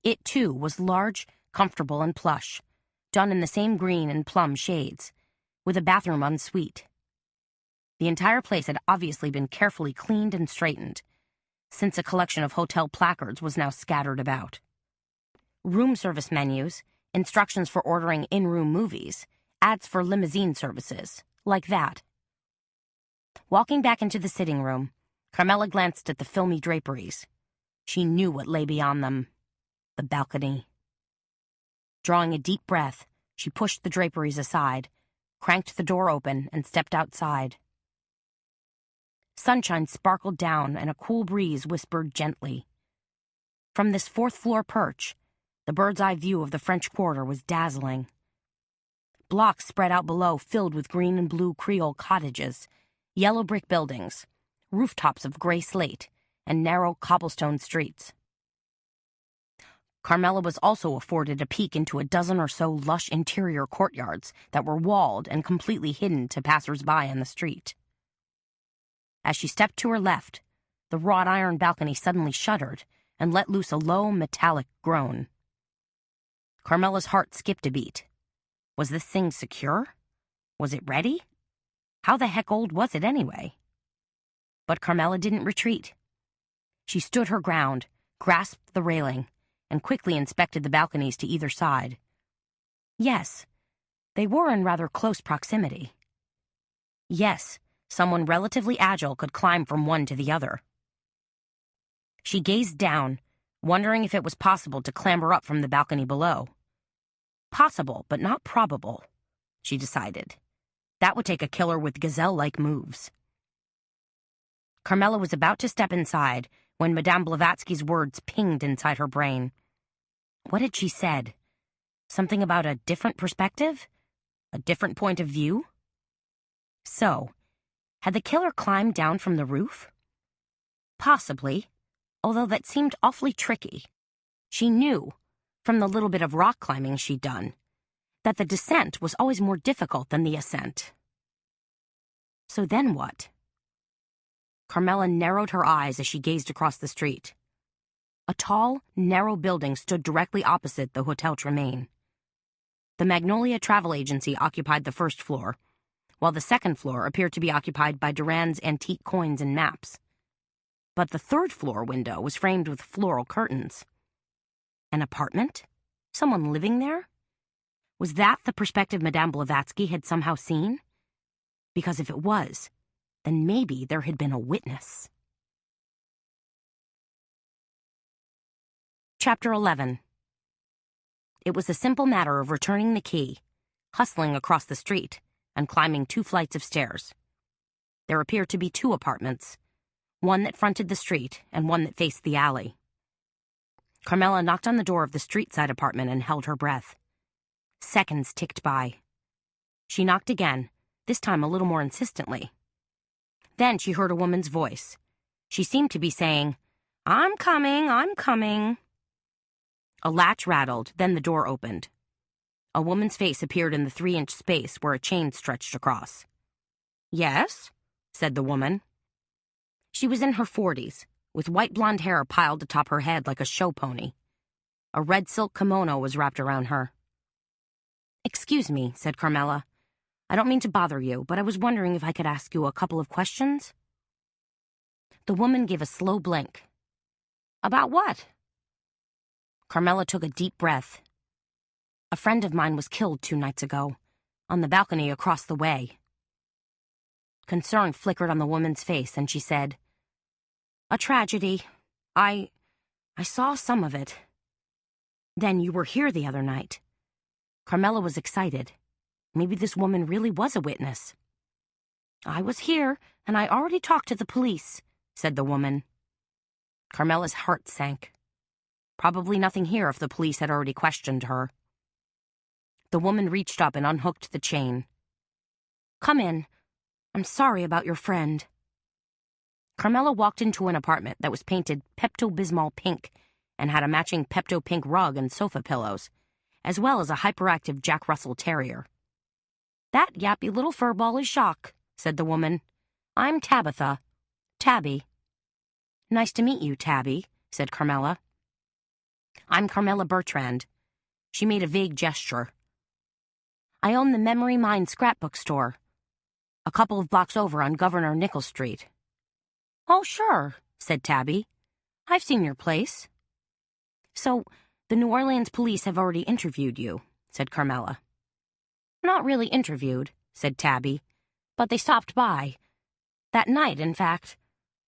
S3: It, too, was large, comfortable, and plush, done in the same green and plum shades, with a bathroom en suite. The entire place had obviously been carefully cleaned and straightened, since a collection of hotel placards was now scattered about. Room service menus, instructions for ordering in-room movies, ads for limousine services, like that.
S2: Walking back into the sitting room, Carmela glanced at the filmy draperies. She knew what lay beyond them. The balcony. Drawing a deep breath, she pushed the draperies aside, cranked the door open, and stepped outside. Sunshine sparkled down, and a cool breeze whispered gently. From this fourth-floor perch, the bird's-eye view of the French Quarter was dazzling. Blocks spread out below filled with green and blue Creole cottages, yellow brick buildings, rooftops of gray slate, and narrow cobblestone streets. Carmela was also afforded a peek into a dozen or so lush interior courtyards that were walled and completely hidden to passers-by on the street. As she stepped to her left, the wrought iron balcony suddenly shuddered and let loose a low, metallic groan. Carmela's heart skipped a beat. Was this thing secure? Was it ready? How the heck old was it anyway? But Carmela didn't retreat. She stood her ground, grasped the railing, and quickly inspected the balconies to either side. Yes, they were in rather close proximity. Yes, someone relatively agile could climb from one to the other. She gazed down, wondering if it was possible to clamber up from the balcony below. Possible, but not probable, she decided. That would take a killer with gazelle-like moves. Carmela was about to step inside when Madame Blavatsky's words pinged inside her brain. What had she said? Something about a different perspective? A different point of view? So, had the killer climbed down from the roof? Possibly, although that seemed awfully tricky. She knew, from the little bit of rock climbing she'd done, that the descent was always more difficult than the ascent. So then what? Carmela narrowed her eyes as she gazed across the street. A tall, narrow building stood directly opposite the Hotel Tremaine. The Magnolia Travel Agency occupied the first floor, while the second floor appeared to be occupied by Duran's antique coins and maps. But the third floor window was framed with floral curtains. An apartment? Someone living there? Was that the perspective Madame Blavatsky had somehow seen? Because if it was, then maybe there had been a witness. Chapter 11. It was a simple matter of returning the key, hustling across the street, and climbing 2 flights of stairs. There appeared to be 2 apartments, one that fronted the street and one that faced the alley. Carmela knocked on the door of the street-side apartment and held her breath. Seconds ticked by. She knocked again, this time a little more insistently. Then she heard a woman's voice. She seemed to be saying, "I'm coming, I'm coming." A latch rattled, then the door opened. A woman's face appeared in the 3-inch space where a chain stretched across. "Yes?" said the woman. She was in her 40s, with white blonde hair piled atop her head like a show pony. A red silk kimono was wrapped around her. "Excuse me," said Carmela. "I don't mean to bother you, but I was wondering if I could ask you a couple of questions." The woman gave a slow blink. "About what?" Carmela took a deep breath. "A friend of mine was killed 2 nights ago, on the balcony across the way." Concern flickered on the woman's face, and she said, "A tragedy. I saw some of it." "Then you were here the other night." Carmela was excited. Maybe this woman really was a witness. "I was here, and I already talked to the police," said the woman. Carmela's heart sank. Probably nothing here if the police had already questioned her. The woman reached up and unhooked the chain. "Come in. I'm sorry about your friend." Carmela walked into an apartment that was painted Pepto-Bismol pink and had a matching Pepto-pink rug and sofa pillows, as well as a hyperactive Jack Russell Terrier. "That yappy little furball is Jacques," said the woman. "I'm Tabitha. Tabby." "Nice to meet you, Tabby," said Carmela. "I'm Carmela Bertrand." She made a vague gesture. "I own the Memory Mine scrapbook store, a couple of blocks over on Governor Nichols Street." "Oh, sure," said Tabby. "I've seen your place." "So, the New Orleans police have already interviewed you," said Carmela. "Not really interviewed," said Tabby, "but they stopped by.
S3: That night, in fact.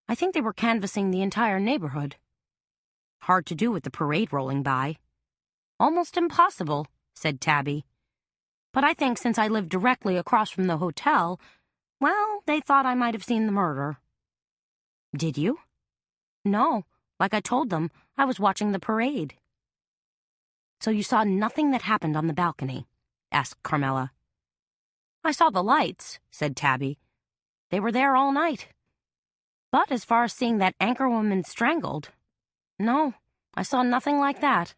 S3: I think they were canvassing the entire neighborhood. Hard to do with the parade rolling by. Almost impossible, said Tabby. But I think since I lived directly across from the hotel, well, they thought I might have seen the murder. Did you? No. Like I told them, I was watching the parade. So you saw nothing that happened on the balcony? Asked Carmela. I saw the lights, said Tabby. They were there all night. But as far as seeing that anchorwoman strangled, no, I saw nothing like that.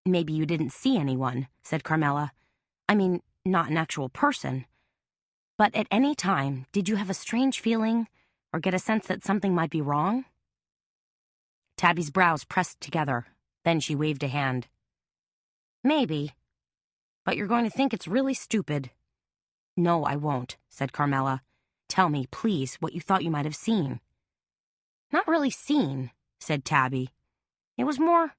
S3: Maybe you didn't see anyone, said Carmela. I mean, not an actual person. But at any time, did you have a strange feeling or get a sense that something might be wrong? Tabby's brows pressed together. Then she waved a hand. Maybe. But you're going to think it's really stupid. No, I won't, said Carmela. Tell me, please, what you thought you might have seen. Not really seen, said Tabby. It was more,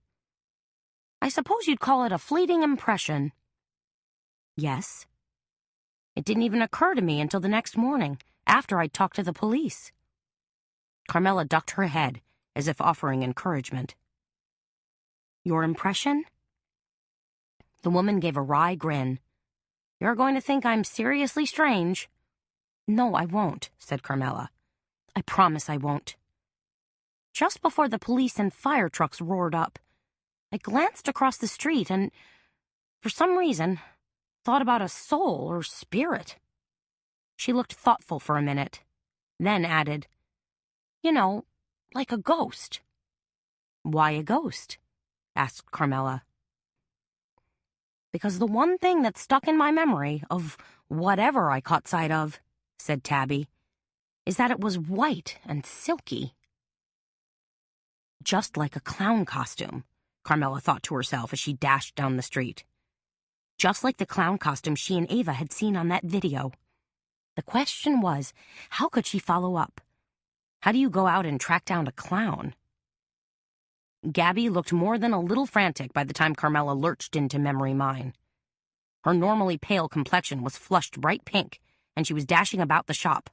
S3: I suppose you'd call it a fleeting impression. Yes. It didn't even occur to me until the next morning, after I'd talked to the police. Carmela ducked her head, as if offering encouragement. Your impression? The woman gave a wry grin. You're going to think I'm seriously strange. No, I won't, said Carmela. I promise I won't. Just before the police and fire trucks roared up, I glanced across the street and, for some reason, thought about a soul or spirit. She looked thoughtful for a minute, then added, You know, like a ghost. Why a ghost? Asked Carmela. Because the one thing that stuck in my memory of whatever I caught sight of, said Tabby, is that it was white and silky. Just like a clown costume, Carmela thought to herself as she dashed down the street. Just like the clown costume she and Ava had seen on that video. The question was, how could she follow up? How do you go out and track down a clown? Gabby looked more than a little frantic by the time Carmela lurched into memory mine. Her normally pale complexion was flushed bright pink, and she was dashing about the shop,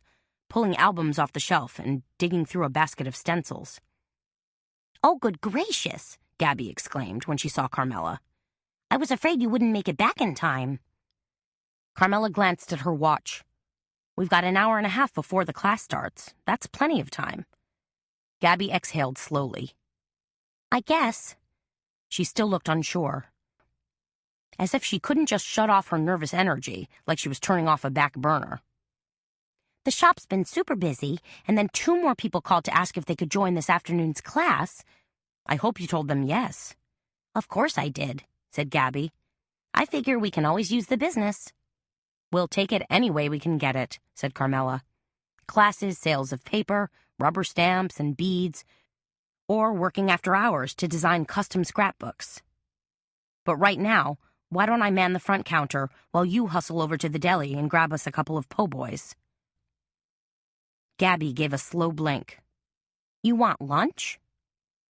S3: pulling albums off the shelf and digging through a basket of stencils. Oh, good gracious, Gabby exclaimed when she saw Carmela. I was afraid you wouldn't make it back in time. Carmela glanced at her watch. We've got an hour and a half before the class starts. That's plenty of time. Gabby exhaled slowly. I guess. She still looked unsure. As if she couldn't just shut off her nervous energy like she was turning off a back burner. The shop's been super busy, and then 2 more people called to ask if they could join this afternoon's class. I hope you told them yes. Of course I did, said Gabby. I figure we can always use the business. We'll take it any way we can get it, said Carmela. Classes, sales of paper, rubber stamps, and beads, or working after hours to design custom scrapbooks. But right now, why don't I man the front counter while you hustle over to the deli and grab us a couple of po' boys? Gabby gave a slow blink. You want lunch?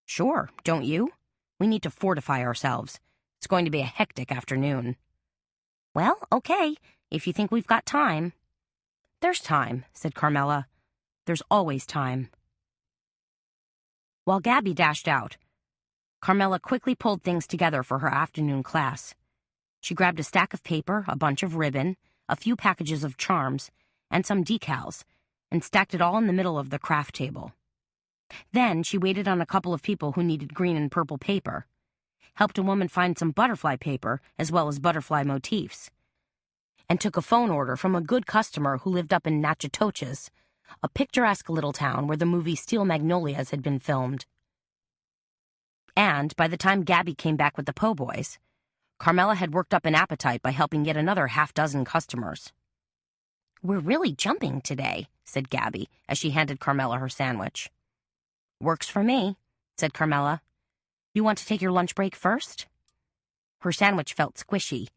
S3: Sure, don't you? We need to fortify ourselves. It's going to be a hectic afternoon. Well, okay, if you think we've got time. There's time, said Carmela. There's always time. While Gabby dashed out, Carmela quickly pulled things together for her afternoon class. She grabbed a stack of paper, a bunch of ribbon, a few packages of charms, and some decals, and stacked it all in the middle of the craft table. Then she waited on a couple of people who needed green and purple paper, helped a woman find some butterfly paper as well as butterfly motifs, and took a phone order from a good customer who lived up in Natchitoches, a picturesque little town where the movie Steel Magnolias had been filmed. And by the time Gabby came back with the po' boys, Carmela had worked up an appetite by helping yet another 6 customers. We're really jumping today, said Gabby as she handed Carmela her sandwich. Works for me, said Carmela. You want to take your lunch break first? Her sandwich felt squishy,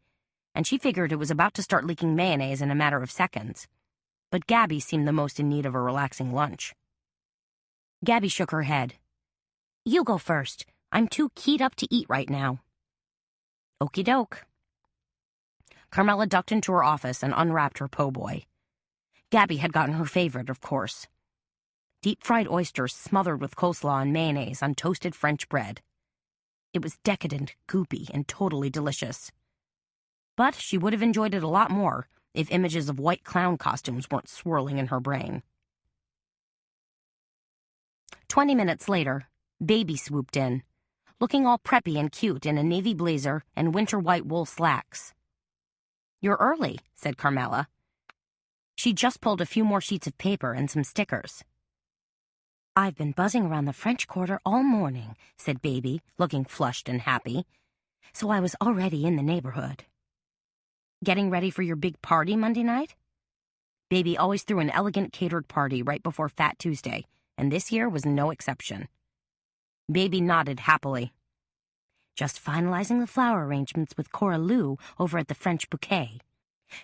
S3: and she figured it was about to start leaking mayonnaise in a matter of seconds. But Gabby seemed the most in need of a relaxing lunch. Gabby shook her head. You go first. I'm too keyed up to eat right now. Okie doke. Carmela ducked into her office and unwrapped her po' boy.
S2: Gabby had gotten her favorite, of course. Deep-fried oysters smothered with coleslaw and mayonnaise on toasted French bread. It was decadent, goopy, and totally delicious. But she would have enjoyed it a lot more if images of white clown costumes weren't swirling in her brain. 20 minutes later, Baby swooped in, looking all preppy and cute in a navy blazer and winter white wool slacks. "You're early," said Carmela. She just pulled a few more sheets of paper and some stickers. "I've been buzzing around the French Quarter all morning," said Baby, looking flushed and happy, "so I was already in the neighborhood." "Getting ready for your big party Monday night?" Baby always threw an elegant catered party right before Fat Tuesday, and this year was no exception. Baby nodded happily. "Just finalizing the flower arrangements with Cora Lou over at the French Bouquet.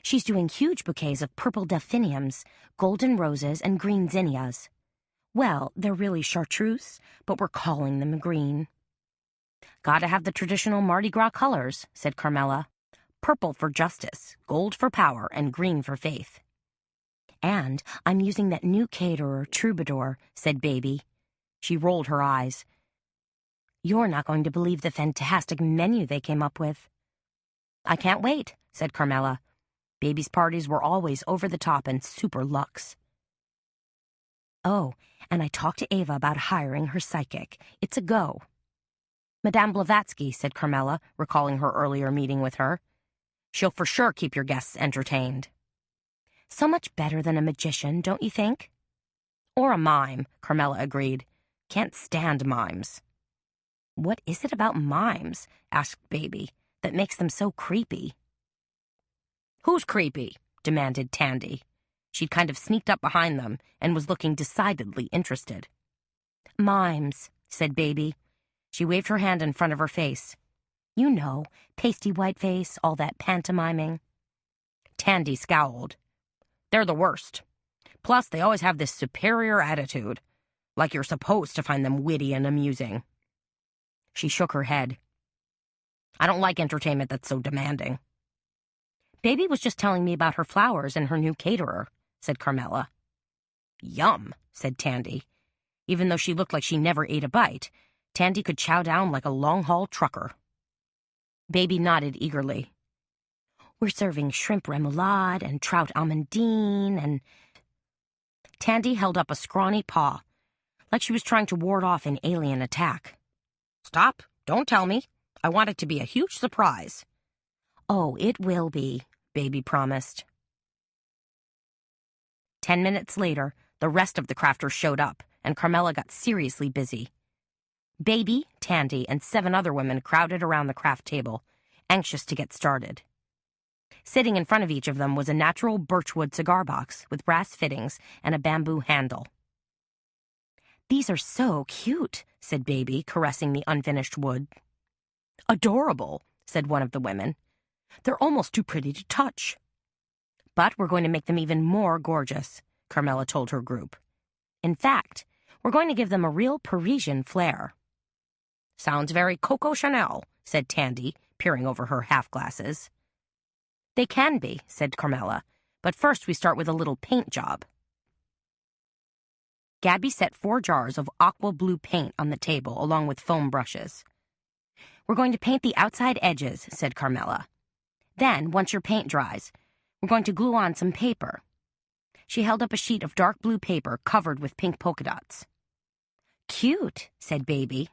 S2: She's doing huge bouquets of purple delphiniums, golden roses, and green zinnias. Well, they're really chartreuse, but we're calling them green." "Gotta have the traditional Mardi Gras colors," said Carmela. "Purple for justice, gold for power, and green for faith." "And I'm using that new caterer, Troubadour," said Baby. She rolled her eyes. "You're not going to believe the fantastic menu they came up with." "I can't wait," said Carmela. Baby's parties were always over the top and super luxe. "Oh, and I talked to Ava about hiring her psychic. It's a go." "Madame Blavatsky," said Carmela, recalling her earlier meeting with her. "She'll for sure keep your guests entertained." "So much better than a magician, don't you think?" "Or a mime," Carmela agreed. "Can't stand mimes." "What is it about mimes," asked Baby, "that makes them so creepy?" "Who's creepy?" demanded Tandy. She'd kind of sneaked up behind them and was looking decidedly interested. "Mimes," said Baby. She waved her hand in front of her face. "You know, pasty white face, all that pantomiming." Tandy scowled. "They're the worst. Plus, they always have this superior attitude, like you're supposed to find them witty and amusing." She shook her head. "I don't like entertainment that's so demanding." "Baby was just telling me about her flowers and her new caterer," said Carmela. "Yum," said Tandy. Even though she looked like she never ate a bite, Tandy could chow down like a long-haul trucker. Baby nodded eagerly. "We're serving shrimp remoulade and trout amandine and—" Tandy held up a scrawny paw, like she was trying to ward off an alien attack. "Stop, don't tell me. I want it to be a huge surprise." "Oh, it will be," Baby promised. 10 minutes later, the rest of the crafters showed up, and Carmela got seriously busy. Baby, Tandy, and 7 other women crowded around the craft table, anxious to get started. Sitting in front of each of them was a natural birchwood cigar box with brass fittings and a bamboo handle. "These are so cute," said Baby, caressing the unfinished wood. "Adorable," said one of the women. "They're almost too pretty to touch." "But we're going to make them even more gorgeous," Carmela told her group. "In fact, we're going to give them a real Parisian flair." "Sounds very Coco Chanel," said Tandy, peering over her half-glasses. "They can be," said Carmela, "but first we start with a little paint job." Gabby set 4 jars of aqua blue paint on the table along with foam brushes. "We're going to paint the outside edges," said Carmela. "Then, once your paint dries, we're going to glue on some paper." She held up a sheet of dark blue paper covered with pink polka dots. "Cute," said Baby.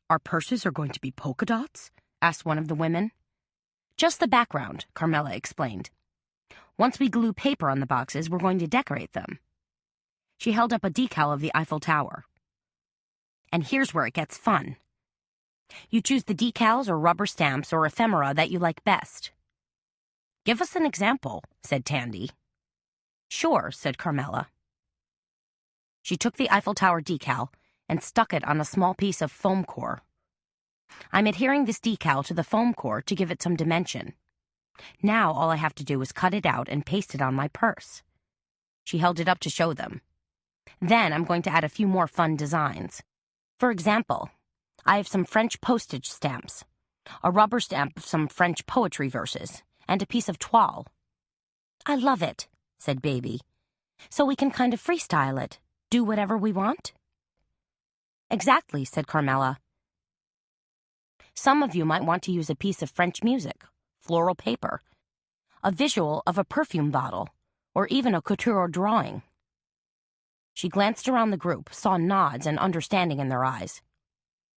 S2: "Our purses are going to be polka dots?" asked one of the women. "Just the background," Carmela explained. "Once we glue paper on the boxes, we're going to decorate them." She held up a decal of the Eiffel Tower. "And here's where it gets fun. You choose the decals or rubber stamps or ephemera that you like best." "Give us an example," said Tandy. "Sure," said Carmela. She took the Eiffel Tower decal and stuck it on a small piece of foam core. "I'm adhering this decal to the foam core to give it some dimension. Now all I have to do is cut it out and paste it on my purse." She held it up to show them. "Then I'm going to add a few more fun designs. For example, I have some French postage stamps, a rubber stamp of some French poetry verses, and a piece of toile." "I love it," said Baby. "So we can kind of freestyle it, do whatever we want?" "Exactly," said Carmela. "Some of you might want to use a piece of French music, floral paper, a visual of a perfume bottle, or even a couture drawing." She glanced around the group, saw nods and understanding in their eyes.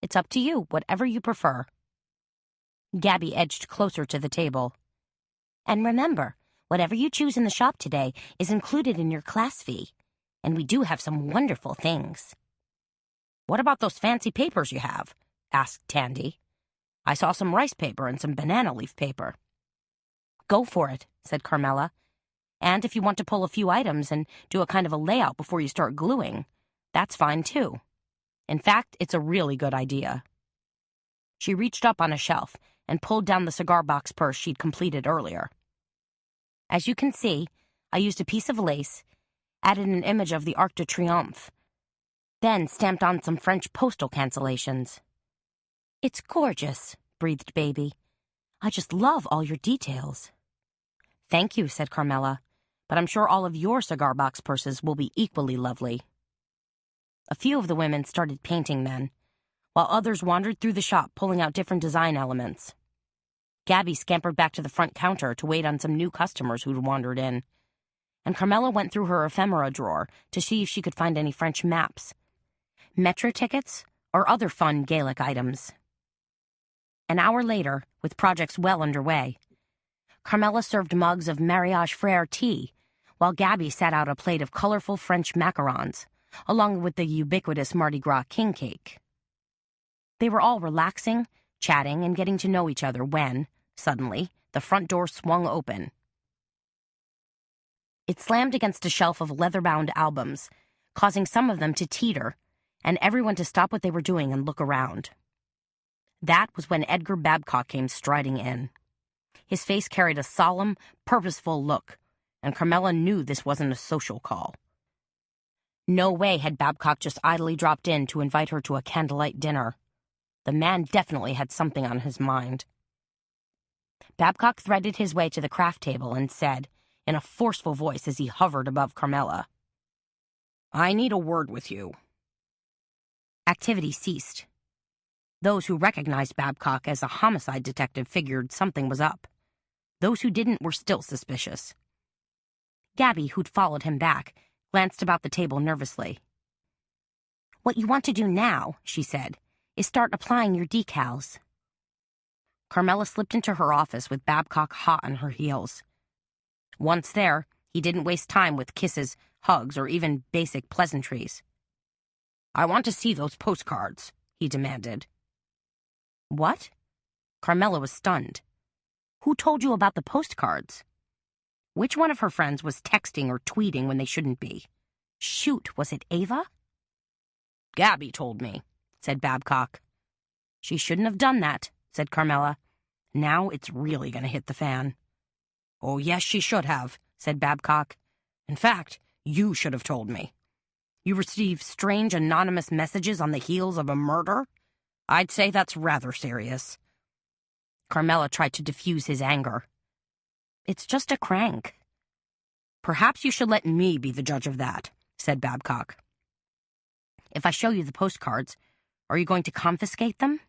S2: "It's up to you, whatever you prefer." Gabby edged closer to the table. "And remember, whatever you choose in the shop today is included in your class fee, and we do have some wonderful things." "What about those fancy papers you have?" asked Tandy. "I saw some rice paper and some banana leaf paper." "Go for it," said Carmela. "And if you want to pull a few items and do a kind of a layout before you start gluing, that's fine too. In fact, it's a really good idea." She reached up on a shelf and pulled down the cigar box purse she'd completed earlier. "As you can see, I used a piece of lace, added an image of the Arc de Triomphe, then stamped on some French postal cancellations." "It's gorgeous," breathed Baby. "I just love all your details." "Thank you," said Carmela, "but I'm sure all of your cigar box purses will be equally lovely." A few of the women started painting then, while others wandered through the shop pulling out different design elements. Gabby scampered back to the front counter to wait on some new customers who'd wandered in, and Carmela went through her ephemera drawer to see if she could find any French maps, metro tickets, or other fun Gaelic items. An hour later, with projects well underway, Carmela served mugs of Mariage Frère tea, while Gabby sat out a plate of colorful French macarons, along with the ubiquitous Mardi Gras king cake. They were all relaxing, chatting, and getting to know each other when, suddenly, the front door swung open. It slammed against a shelf of leather-bound albums, causing some of them to teeter, and everyone to stop what they were doing and look around. That was when Edgar Babcock came striding in. His face carried a solemn, purposeful look, and Carmela knew this wasn't a social call. No way had Babcock just idly dropped in to invite her to a candlelight dinner. The man definitely had something on his mind. Babcock threaded his way to the craft table and said, in a forceful voice as he hovered above Carmela, "I need a word with you." Activity ceased. Those who recognized Babcock as a homicide detective figured something was up. Those who didn't were still suspicious. Gabby, who'd followed him back, glanced about the table nervously. "What you want to do now," she said, "is start applying your decals." Carmela slipped into her office with Babcock hot on her heels. Once there, he didn't waste time with kisses, hugs, or even basic pleasantries. "I want to see those postcards," he demanded. "What?" Carmela was stunned. "Who told you about the postcards?" Which one of her friends was texting or tweeting when they shouldn't be? Shoot, was it Ava? "Gabby told me," said Babcock. "She shouldn't have done that," said Carmela. "Now it's really going to hit the fan." "Oh, yes, she should have," said Babcock. "In fact, you should have told me. You received strange anonymous messages on the heels of a murder? I'd say that's rather serious." Carmela tried to diffuse his anger. "It's just a crank." "Perhaps you should let me be the judge of that," said Babcock. "If I show you the postcards, are you going to confiscate them?"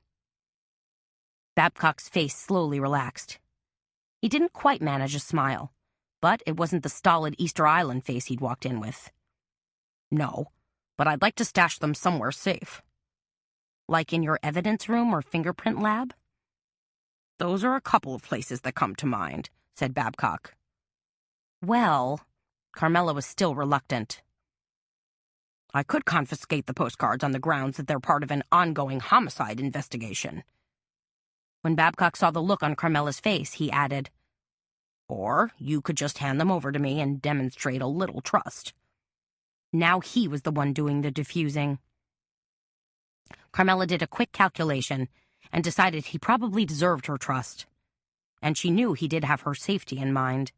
S2: Babcock's face slowly relaxed. He didn't quite manage a smile, but it wasn't the stolid Easter Island face he'd walked in with. "No, but I'd like to stash them somewhere safe." "Like in your evidence room or fingerprint lab?" "Those are a couple of places that come to mind," said Babcock. "Well," Carmela was still reluctant. "I could confiscate the postcards on the grounds that they're part of an ongoing homicide investigation." When Babcock saw the look on Carmela's face, he added, "Or you could just hand them over to me and demonstrate a little trust." Now he was the one doing the diffusing. Carmela did a quick calculation and decided he probably deserved her trust. And she knew he did have her safety in mind.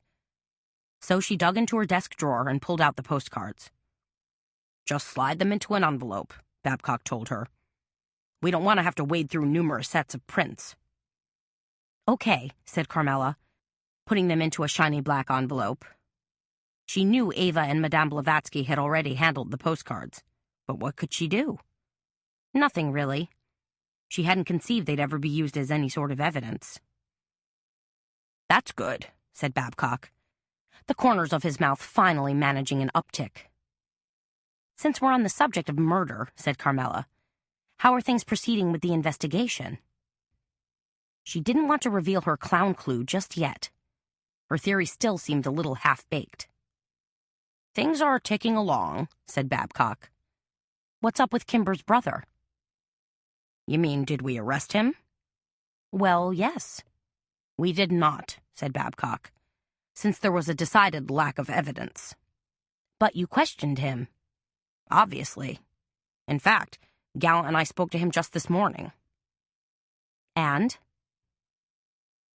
S2: So she dug into her desk drawer and pulled out the postcards. "Just slide them into an envelope," Babcock told her. "We don't want to have to wade through numerous sets of prints." "Okay," said Carmela, putting them into a shiny black envelope. She knew Ava and Madame Blavatsky had already handled the postcards, but what could she do? Nothing, really. She hadn't conceived they'd ever be used as any sort of evidence. "That's good," said Babcock, the corners of his mouth finally managing an uptick. "Since we're on the subject of murder," said Carmela, "how are things proceeding with the investigation?" She didn't want to reveal her clown clue just yet. Her theory still seemed a little half-baked. "Things are ticking along," said Babcock. "What's up with Kimber's brother?" "You mean, did we arrest him?" "Well, yes." "We did not," said Babcock, "since there was a decided lack of evidence." "But you questioned him." "Obviously. In fact, Gallant and I spoke to him just this morning." "And?"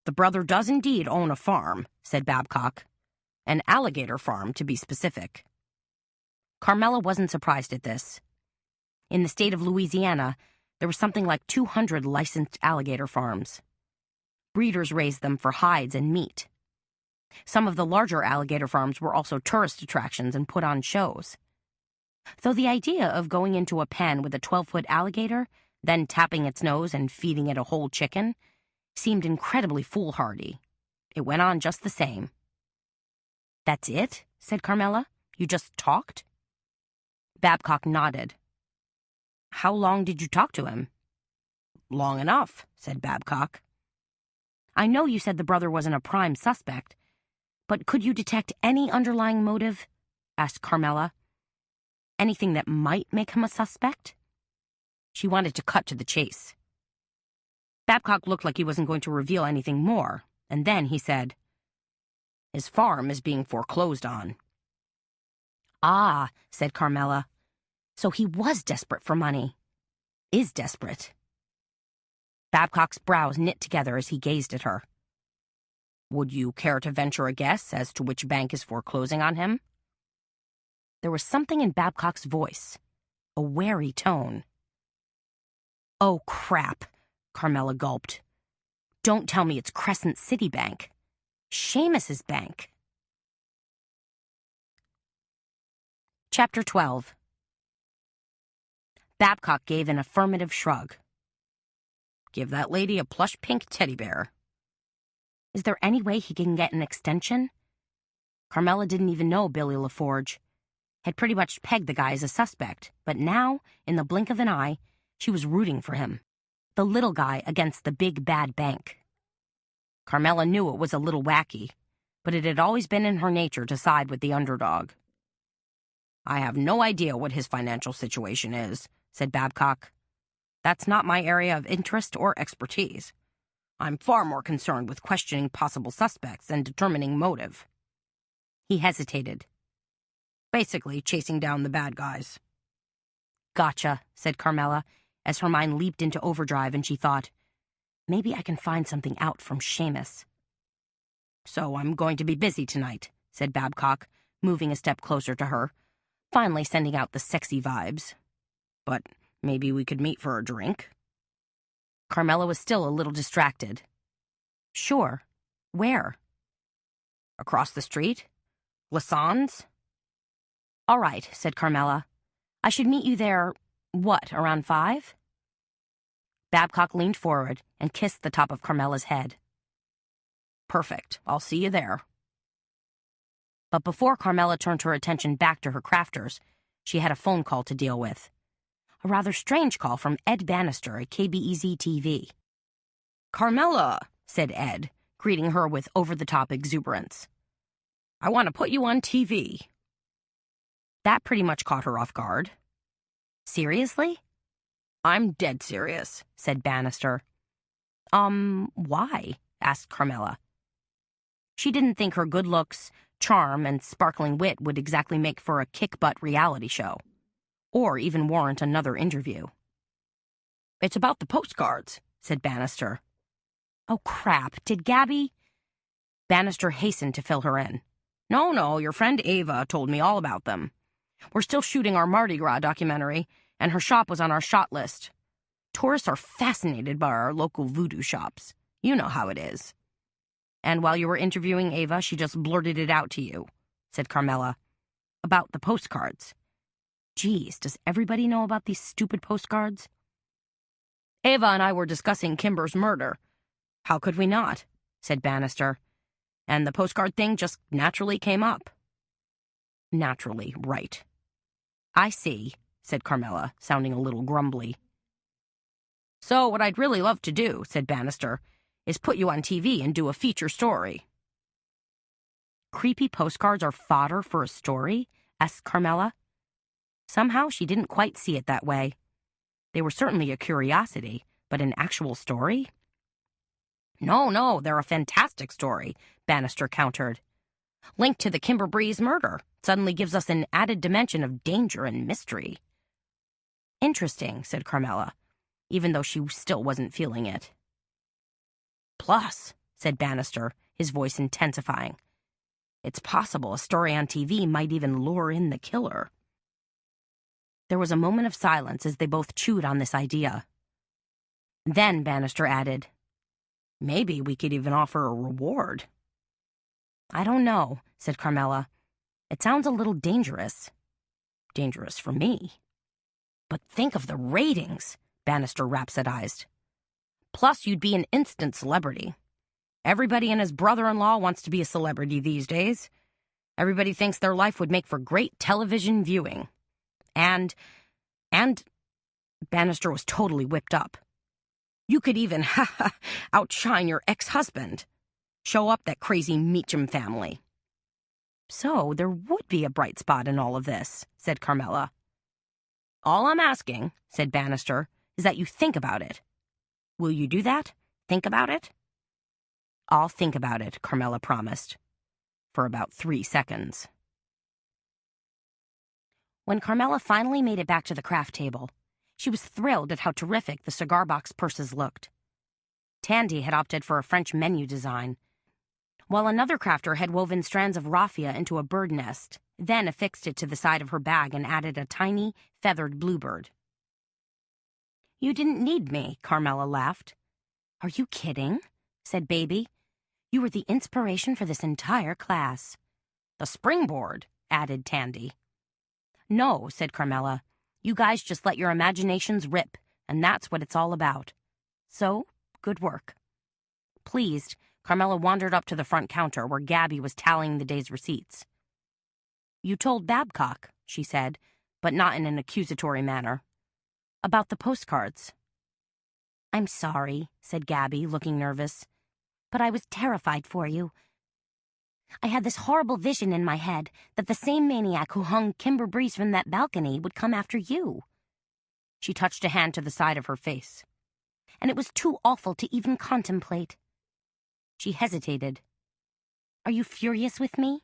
S2: "The brother does indeed own a farm," said Babcock. "An alligator farm, to be specific." Carmela wasn't surprised at this. In the state of Louisiana, there was something like 200 licensed alligator farms. Breeders raised them for hides and meat. Some of the larger alligator farms were also tourist attractions and put on shows. Though the idea of going into a pen with a 12-foot alligator, then tapping its nose and feeding it a whole chicken, seemed incredibly foolhardy, it went on just the same. "That's it?" said Carmela. "You just talked?" Babcock nodded. "How long did you talk to him?" "Long enough," said Babcock. "I know you said the brother wasn't a prime suspect, but could you detect any underlying motive?" asked Carmela. "Anything that might make him a suspect?" She wanted to cut to the chase. Babcock looked like he wasn't going to reveal anything more, and then he said, "His farm is being foreclosed on." "Ah," said Carmela. "So he was desperate for money. Is desperate." Babcock's brows knit together as he gazed at her. "Would you care to venture a guess as to which bank is foreclosing on him?" There was something in Babcock's voice, a wary tone. "Oh, crap," Carmela gulped. "Don't tell me it's Crescent City Bank. Seamus's bank." Chapter 12. Babcock gave an affirmative shrug. "Give that lady a plush pink teddy bear." "Is there any way he can get an extension?" Carmela didn't even know Billy LaForge. Had pretty much pegged the guy as a suspect, but now, in the blink of an eye, she was rooting for him. The little guy against the big bad bank. Carmela knew it was a little wacky, but it had always been in her nature to side with the underdog. "I have no idea what his financial situation is," said Babcock. "That's not my area of interest or expertise. I'm far more concerned with questioning possible suspects and determining motive." He hesitated. "Basically, chasing down the bad guys." "Gotcha," said Carmela, as her mind leaped into overdrive and she thought, "Maybe I can find something out from Seamus." "So I'm going to be busy tonight," said Babcock, moving a step closer to her, finally sending out the sexy vibes. "But maybe we could meet for a drink." Carmela was still a little distracted. "Sure. Where?" "Across the street. Lasson's." "All right," said Carmela. "I should meet you there, what, around 5?" Babcock leaned forward and kissed the top of Carmela's head. "Perfect. I'll see you there." But before Carmela turned her attention back to her crafters, she had a phone call to deal with. A rather strange call from Ed Bannister at KBEZ-TV. "Carmela," said Ed, greeting her with over-the-top exuberance. "I want to put you on TV." That pretty much caught her off guard. "Seriously?" "I'm dead serious," said Bannister. Why?" asked Carmela. She didn't think her good looks, charm, and sparkling wit would exactly make for a kick-butt reality show, or even warrant another interview. "It's about the postcards," said Bannister. "Oh, crap. Did Gabby—" Bannister hastened to fill her in. No, your friend Ava told me all about them. We're still shooting our Mardi Gras documentary, and her shop was on our shot list. Tourists are fascinated by our local voodoo shops. You know how it is. And while you were interviewing Ava, she just blurted it out to you. said Carmela. About the postcards. Geez, does everybody know about these stupid postcards? Ava and I were discussing Kimber's murder. How could we not? Said Bannister. And the postcard thing just naturally came up. Naturally, right. I see, said Carmela, sounding a little grumbly. So what I'd really love to do, said Bannister, is put you on TV and do a feature story. Creepy postcards are fodder for a story? Asked Carmela. Somehow she didn't quite see it that way. They were certainly a curiosity, but an actual story? No, they're a fantastic story, Bannister countered. Linked to the Kimber Breeze murder suddenly gives us an added dimension of danger and mystery. Interesting, said Carmela, even though she still wasn't feeling it. Plus, said Bannister, his voice intensifying, it's possible a story on TV might even lure in the killer. There was a moment of silence as they both chewed on this idea. Then Bannister added, maybe we could even offer a reward. I don't know, said Carmela. It sounds a little dangerous. Dangerous for me. But think of the ratings, Bannister rhapsodized. Plus, you'd be an instant celebrity. Everybody and his brother-in-law wants to be a celebrity these days. Everybody thinks their life would make for great television viewing. And Bannister was totally whipped up. You could even, outshine your ex-husband. Show up that crazy Meacham family. So there would be a bright spot in all of this, said Carmela. All I'm asking, said Bannister, is that you think about it. Will you do that? Think about it? I'll think about it, Carmela promised. For about 3 seconds. When Carmela finally made it back to the craft table, she was thrilled at how terrific the cigar box purses looked. Tandy had opted for a French menu design, while another crafter had woven strands of raffia into a bird nest, then affixed it to the side of her bag and added a tiny, feathered bluebird. You didn't need me, Carmela laughed. Are you kidding? Said Baby. You were the inspiration for this entire class. The springboard, added Tandy. No, said Carmela. You guys just let your imaginations rip, and that's what it's all about. So, good work. Pleased, Carmela wandered up to the front counter where Gabby was tallying the day's receipts. You told Babcock, she said, but not in an accusatory manner. About the postcards. I'm sorry, said Gabby, looking nervous, but I was terrified for you. I had this horrible vision in my head that the same maniac who hung Kimber Breeze from that balcony would come after you. She touched a hand to the side of her face. And it was too awful to even contemplate. She hesitated. Are you furious with me?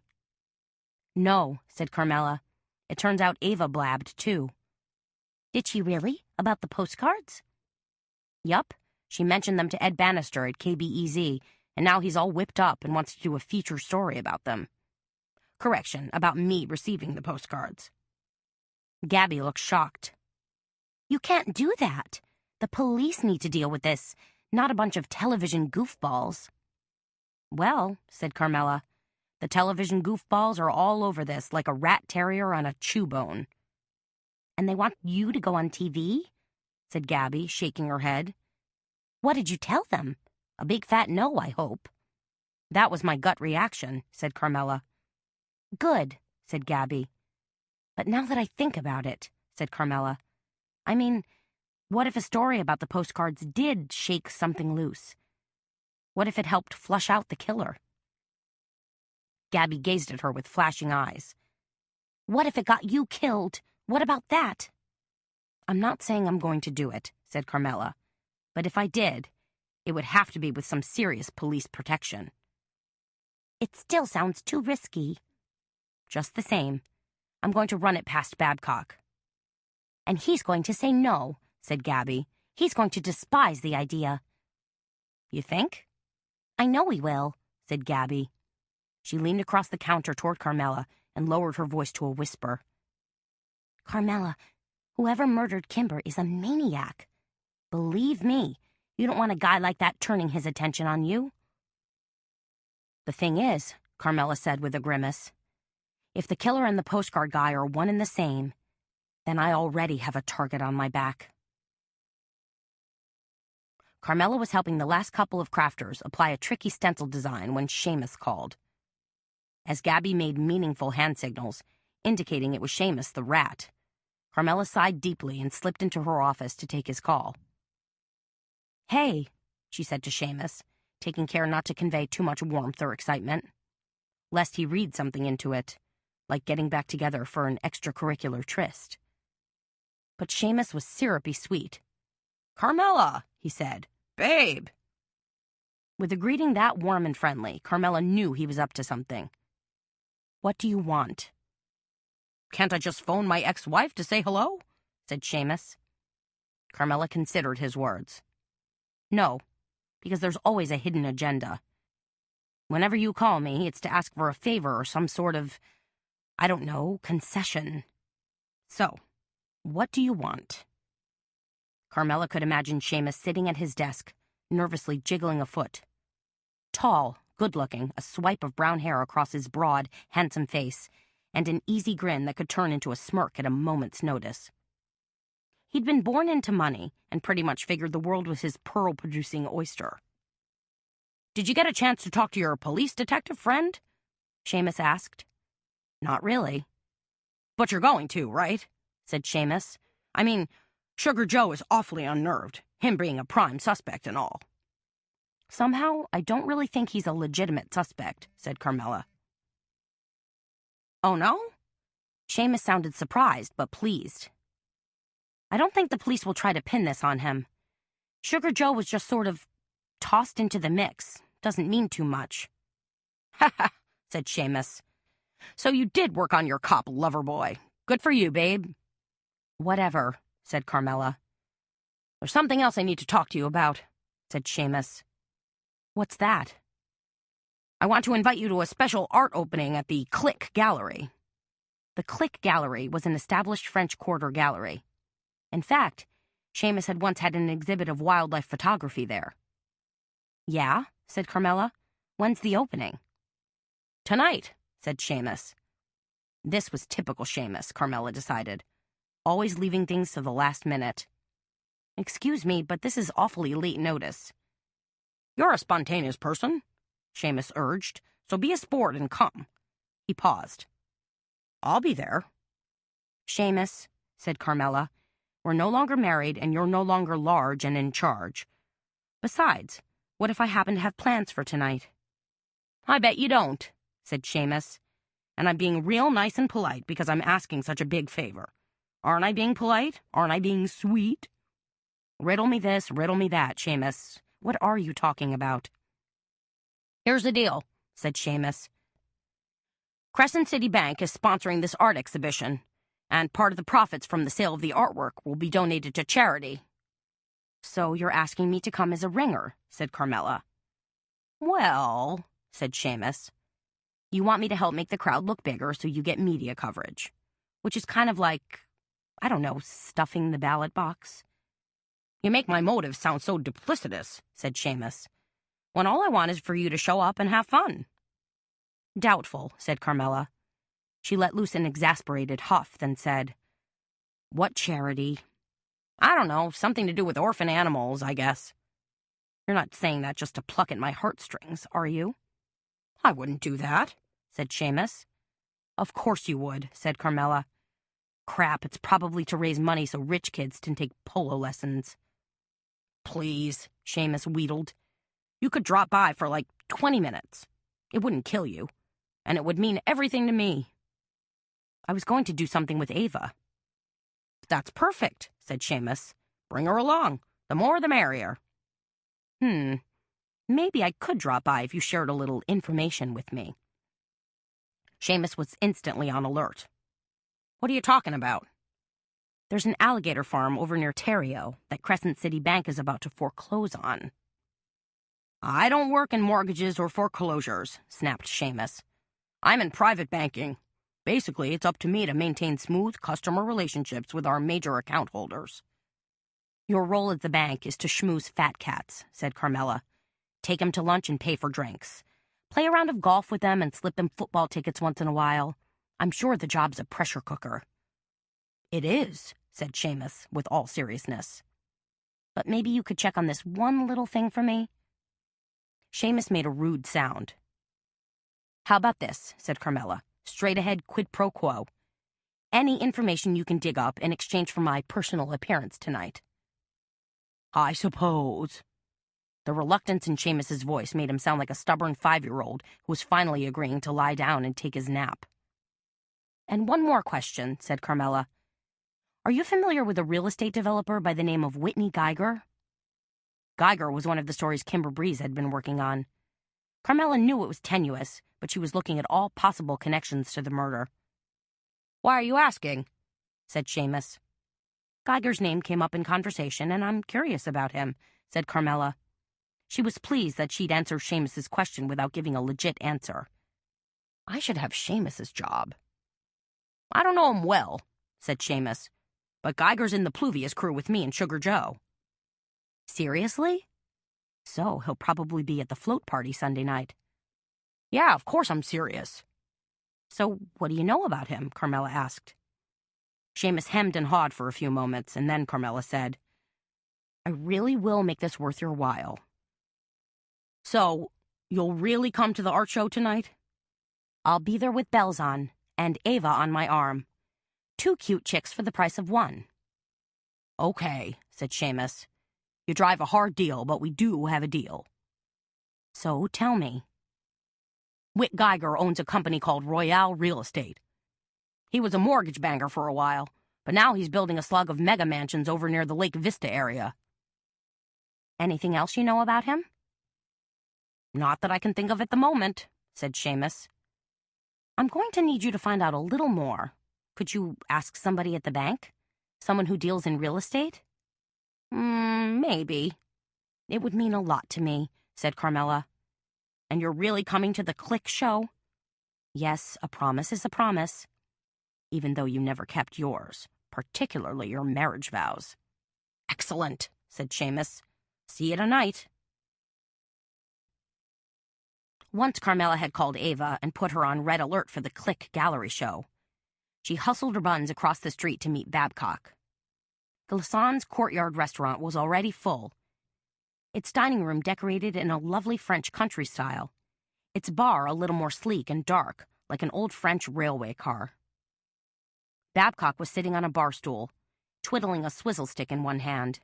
S2: No, said Carmela. It turns out Ava blabbed, too. Did she really? About the postcards? Yup. She mentioned them to Ed Bannister at KBEZ, and now he's all whipped up and wants to do a feature story about them. Correction, about me receiving the postcards. Gabby looked shocked. You can't do that. The police need to deal with this, not a bunch of television goofballs. Well, said Carmela, the television goofballs are all over this like a rat terrier on a chew bone. And they want you to go on TV? Said Gabby, shaking her head. What did you tell them? A big fat no, I hope. That was my gut reaction, said Carmela. Good, said Gabby. But now that I think about it, said Carmela, I mean, what if a story about the postcards did shake something loose? What if it helped flush out the killer? Gabby gazed at her with flashing eyes. What if it got you killed? What about that? I'm not saying I'm going to do it, said Carmela. But if I did, it would have to be with some serious police protection. It still sounds too risky. Just the same, I'm going to run it past Babcock. And he's going to say no, said Gabby. He's going to despise the idea. You think? I know he will, said Gabby. She leaned across the counter toward Carmela and lowered her voice to a whisper. Carmela, whoever murdered Kimber is a maniac. Believe me, you don't want a guy like that turning his attention on you. The thing is, Carmela said with a grimace, If the killer and the postcard guy are one and the same, then I already have a target on my back. Carmela was helping the last couple of crafters apply a tricky stencil design when Seamus called. As Gabby made meaningful hand signals, indicating it was Seamus the rat, Carmela sighed deeply and slipped into her office to take his call. "Hey," she said to Seamus, taking care not to convey too much warmth or excitement, lest he read something into it, like getting back together for an extracurricular tryst. But Seamus was syrupy sweet. "Carmela," he said. "Babe." With a greeting that warm and friendly, Carmela knew he was up to something. "What do you want?" "Can't I just phone my ex-wife to say hello?" said Seamus. Carmela considered his words. "No, because there's always a hidden agenda. Whenever you call me, it's to ask for a favor or some sort of, I don't know, concession. So, what do you want?" Carmela could imagine Seamus sitting at his desk, nervously jiggling a foot. Tall, good-looking, a swipe of brown hair across his broad, handsome face, and an easy grin that could turn into a smirk at a moment's notice. He'd been born into money and pretty much figured the world was his pearl-producing oyster. "Did you get a chance to talk to your police detective friend?" Seamus asked. "Not really." "But you're going to, right?" said Seamus. "I mean, Sugar Joe is awfully unnerved, him being a prime suspect and all." "Somehow, I don't really think he's a legitimate suspect," said Carmela. "Oh, no?" Seamus sounded surprised, but pleased. "I don't think the police will try to pin this on him. Sugar Joe was just sort of tossed into the mix. Doesn't mean too much." "Ha ha," said Seamus. "So you did work on your cop lover boy. Good for you, babe." "Whatever," said Carmela. "There's something else I need to talk to you about," said Seamus. "What's that?" "I want to invite you to a special art opening at the Click Gallery." The Click Gallery was an established French Quarter gallery. In fact, Seamus had once had an exhibit of wildlife photography there. "Yeah?" said Carmela. "When's the opening?" "Tonight," said Seamus. This was typical Seamus, Carmela decided. Always leaving things to the last minute. "Excuse me, but this is awfully late notice." "You're a spontaneous person," Seamus urged, "so be a sport and come." He paused. "I'll be there." "Seamus," said Carmela, "we're no longer married and you're no longer large and in charge. Besides, what if I happen to have plans for tonight?" "I bet you don't," said Seamus. "And I'm being real nice and polite because I'm asking such a big favor. Aren't I being polite? Aren't I being sweet?" "Riddle me this, riddle me that, Seamus. What are you talking about?" "Here's the deal," said Seamus. "Crescent City Bank is sponsoring this art exhibition, and part of the profits from the sale of the artwork will be donated to charity." "So you're asking me to come as a ringer," said Carmela. "Well," said Seamus, "you want me to help make the crowd look bigger so you get media coverage, which is kind of like, I don't know, stuffing the ballot box." "You make my motives sound so duplicitous," said Seamus, "when all I want is for you to show up and have fun." "Doubtful," said Carmela. She let loose an exasperated huff, then said, "What charity?" "I don't know, something to do with orphan animals, I guess." "You're not saying that just to pluck at my heartstrings, are you?" "I wouldn't do that," said Seamus. "Of course you would," said Carmela. "Crap, it's probably to raise money so rich kids can take polo lessons." "Please," Seamus wheedled. "You could drop by for like 20 minutes. It wouldn't kill you, and it would mean everything to me." "I was going to do something with Ava." "That's perfect," said Seamus. "Bring her along. The more the merrier." Maybe I could drop by if you shared a little information with me." Seamus was instantly on alert. "What are you talking about?" "There's an alligator farm over near Terrio that Crescent City Bank is about to foreclose on." "I don't work in mortgages or foreclosures," snapped Seamus. "I'm in private banking. Basically, it's up to me to maintain smooth customer relationships with our major account holders." "Your role at the bank is to schmooze fat cats," said Carmela. "Take them to lunch and pay for drinks. Play a round of golf with them and slip them football tickets once in a while.
S3: I'm sure the job's a pressure cooker. It is, said Seamus with all seriousness. But maybe you could check on this one little thing for me? Seamus made a rude sound. How about this, said Carmela, straight ahead quid pro quo. Any information you can dig up in exchange for my personal appearance tonight. I suppose. The reluctance in Seamus's voice made him sound like a stubborn 5-year-old who was finally agreeing to lie down and take his nap. And one more question, said Carmela. Are you familiar with a real estate developer by the name of Whitney Geiger? Geiger was one of the stories Kimber Breeze had been working on. Carmela knew it was tenuous, but she was looking at all possible connections to the murder. Why are you asking? Said Seamus. Geiger's name came up in conversation, and I'm curious about him, said Carmela. She was pleased that she'd answered Seamus's question without giving a legit answer. I should have Seamus's job. I don't know him well, said Seamus, but Geiger's in the Pluvius crew with me and Sugar Joe. Seriously? So he'll probably be at the float party Sunday night. Yeah, of course I'm serious. So what do you know about him? Carmela asked. Seamus hemmed and hawed for a few moments, and then Carmela said, I really will make this worth your while. So, you'll really come to the art show tonight? I'll be there with bells on, and Ava on my arm. 2 cute chicks for the price of 1. Okay, said Seamus. You drive a hard deal, but we do have a deal. So tell me. Whit Geiger owns a company called Royale Real Estate. He was a mortgage banker for a while, but now he's building a slug of mega mansions over near the Lake Vista area. Anything else you know about him? Not that I can think of at the moment, said Seamus. I'm going to need you to find out a little more. Could you ask somebody at the bank? Someone who deals in real estate? Maybe. It would mean a lot to me, said Carmela. And you're really coming to the Click show? Yes, a promise is a promise. Even though you never kept yours, particularly your marriage vows. Excellent, said Seamus. See you tonight. Once Carmela had called Ava and put her on red alert for the Click gallery show. She hustled her buns across the street to meet Babcock. The Lasson's Courtyard restaurant was already full. Its dining room decorated in a lovely French country style. Its bar a little more sleek and dark, like an old French railway car. Babcock was sitting on a bar stool, twiddling a swizzle stick in one hand.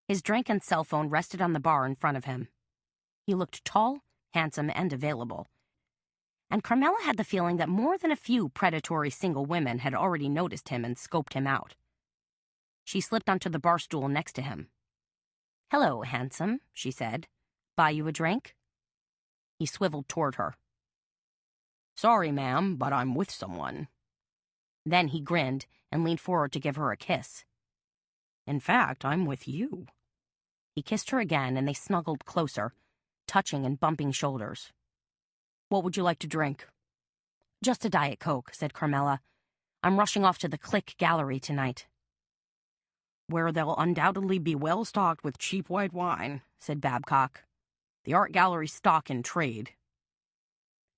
S3: His drink and cell phone rested on the bar in front of him. He looked tall, handsome, and available. And Carmela had the feeling that more than a few predatory single women had already noticed him and scoped him out. She slipped onto the bar stool next to him. Hello, handsome, she said. Buy you a drink? He swiveled toward her. Sorry, ma'am, but I'm with someone. Then he grinned and leaned forward to give her a kiss. In fact, I'm with you. He kissed her again, and they snuggled closer, touching and bumping shoulders. What would you like to drink? Just a Diet Coke, said Carmela. I'm rushing off to the Click gallery tonight. Where they'll undoubtedly be well stocked with cheap white wine, said Babcock. The art gallery's stock in trade.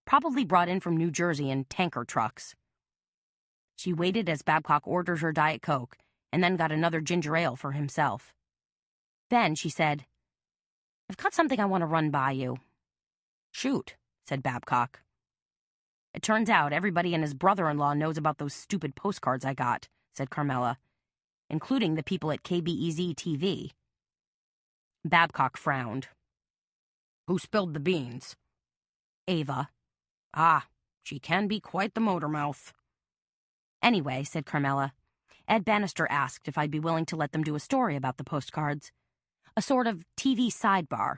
S3: Probably brought in from New Jersey in tanker trucks. She waited as Babcock ordered her Diet Coke and then got another ginger ale for himself. Then she said, I've got something I want to run by you. Shoot, said Babcock. It turns out everybody and his brother-in-law knows about those stupid postcards I got, said Carmela, including the people at KBEZ-TV. Babcock frowned. Who spilled the beans? Ava. Ah, she can be quite the motor mouth. Anyway, said Carmela, Ed Bannister asked if I'd be willing to let them do a story about the postcards. A sort of TV sidebar.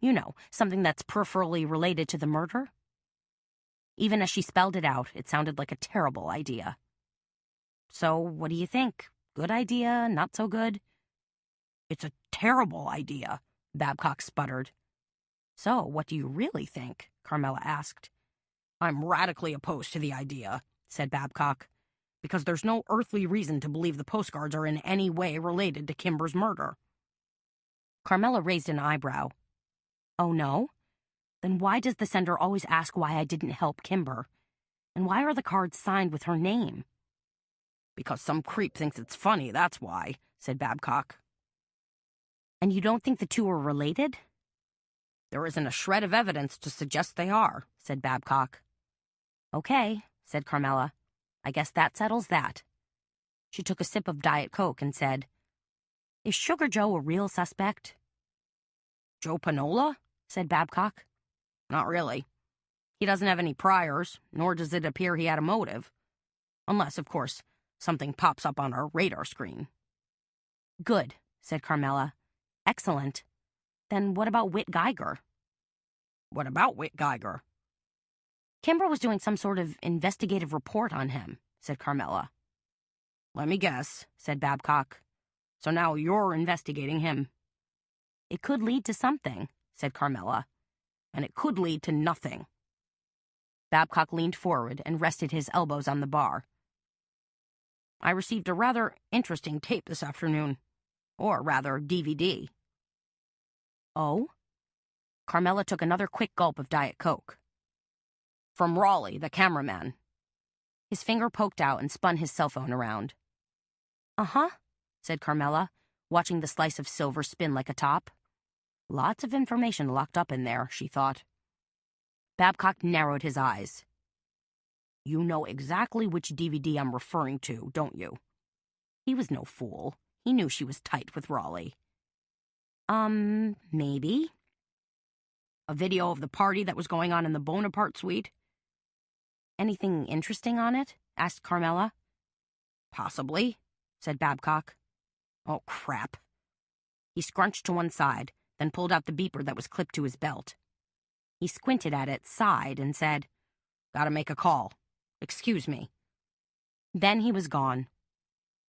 S3: You know, something that's peripherally related to the murder. Even as she spelled it out, it sounded like a terrible idea. So, what do you think? Good idea? Not so good? It's a terrible idea, Babcock sputtered. So, what do you really think? Carmela asked. I'm radically opposed to the idea, said Babcock, because there's no earthly reason to believe the postcards are in any way related to Kimber's murder. Carmela raised an eyebrow. Oh, no? Then why does the sender always ask why I didn't help Kimber? And why are the cards signed with her name?
S4: Because some creep thinks it's funny, that's why, said Babcock.
S3: And you don't think the two are related?
S4: There isn't a shred of evidence to suggest they are, said Babcock.
S3: Okay, said Carmela. I guess that settles that. She took a sip of Diet Coke and said, Is Sugar Joe a real suspect?
S4: Joe Panola?
S3: Said Babcock.
S4: Not really. He doesn't have any priors, nor does it appear he had a motive. Unless, of course, something pops up on our radar screen.
S3: Good, said Carmela. Excellent. Then what about Whit Geiger?
S4: What about Whit Geiger?
S3: Kimber was doing some sort of investigative report on him, said Carmela.
S4: Let me guess, said Babcock. So now you're investigating him.
S3: It could lead to something, said Carmela.
S4: And it could lead to nothing.
S3: Babcock leaned forward and rested his elbows on the bar.
S4: I received a rather interesting tape this afternoon. Or rather, DVD.
S3: Oh? Carmela took another quick gulp of Diet Coke.
S4: From Raleigh, the cameraman.
S3: His finger poked out and spun his cell phone around. Uh-huh, said Carmela, watching the slice of silver spin like a top. Lots of information locked up in there, she thought. Babcock narrowed his eyes.
S4: You know exactly which DVD I'm referring to, don't you?
S3: He was no fool. He knew she was tight with Raleigh. Maybe.
S4: A video of the party that was going on in the Bonaparte suite?
S3: Anything interesting on it? Asked Carmela.
S4: Possibly, said Babcock. Oh, crap.
S3: He scrunched to one side, then pulled out the beeper that was clipped to his belt. He squinted at it, sighed, and said,
S4: Gotta make a call. Excuse me.
S3: Then he was gone.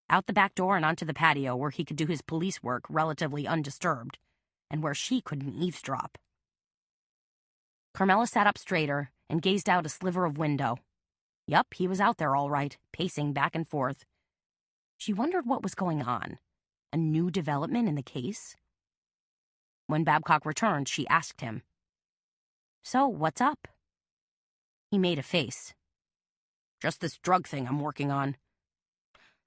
S3: Out the back door and onto the patio where he could do his police work relatively undisturbed, and where she couldn't eavesdrop. Carmela sat up straighter and gazed out a sliver of window. Yup, he was out there all right, pacing back and forth. She wondered what was going on. A new development in the case? When Babcock returned, she asked him, So, what's up? He made a face.
S4: Just this drug thing I'm working on.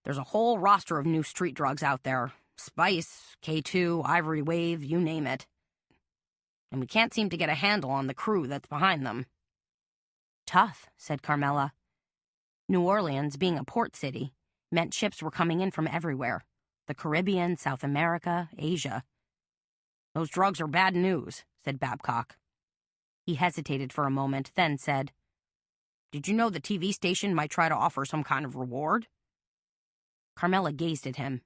S4: There's a whole roster of new street drugs out there. Spice, K2, Ivory Wave, you name it. And we can't seem to get a handle on the crew that's behind them.
S3: Tough, said Carmela. New Orleans, being a port city, meant ships were coming in from everywhere. The Caribbean, South America, Asia.
S4: Those drugs are bad news, said Babcock.
S3: He hesitated for a moment, then said,
S4: Did you know the TV station might try to offer some kind of reward?
S3: Carmela gazed at him.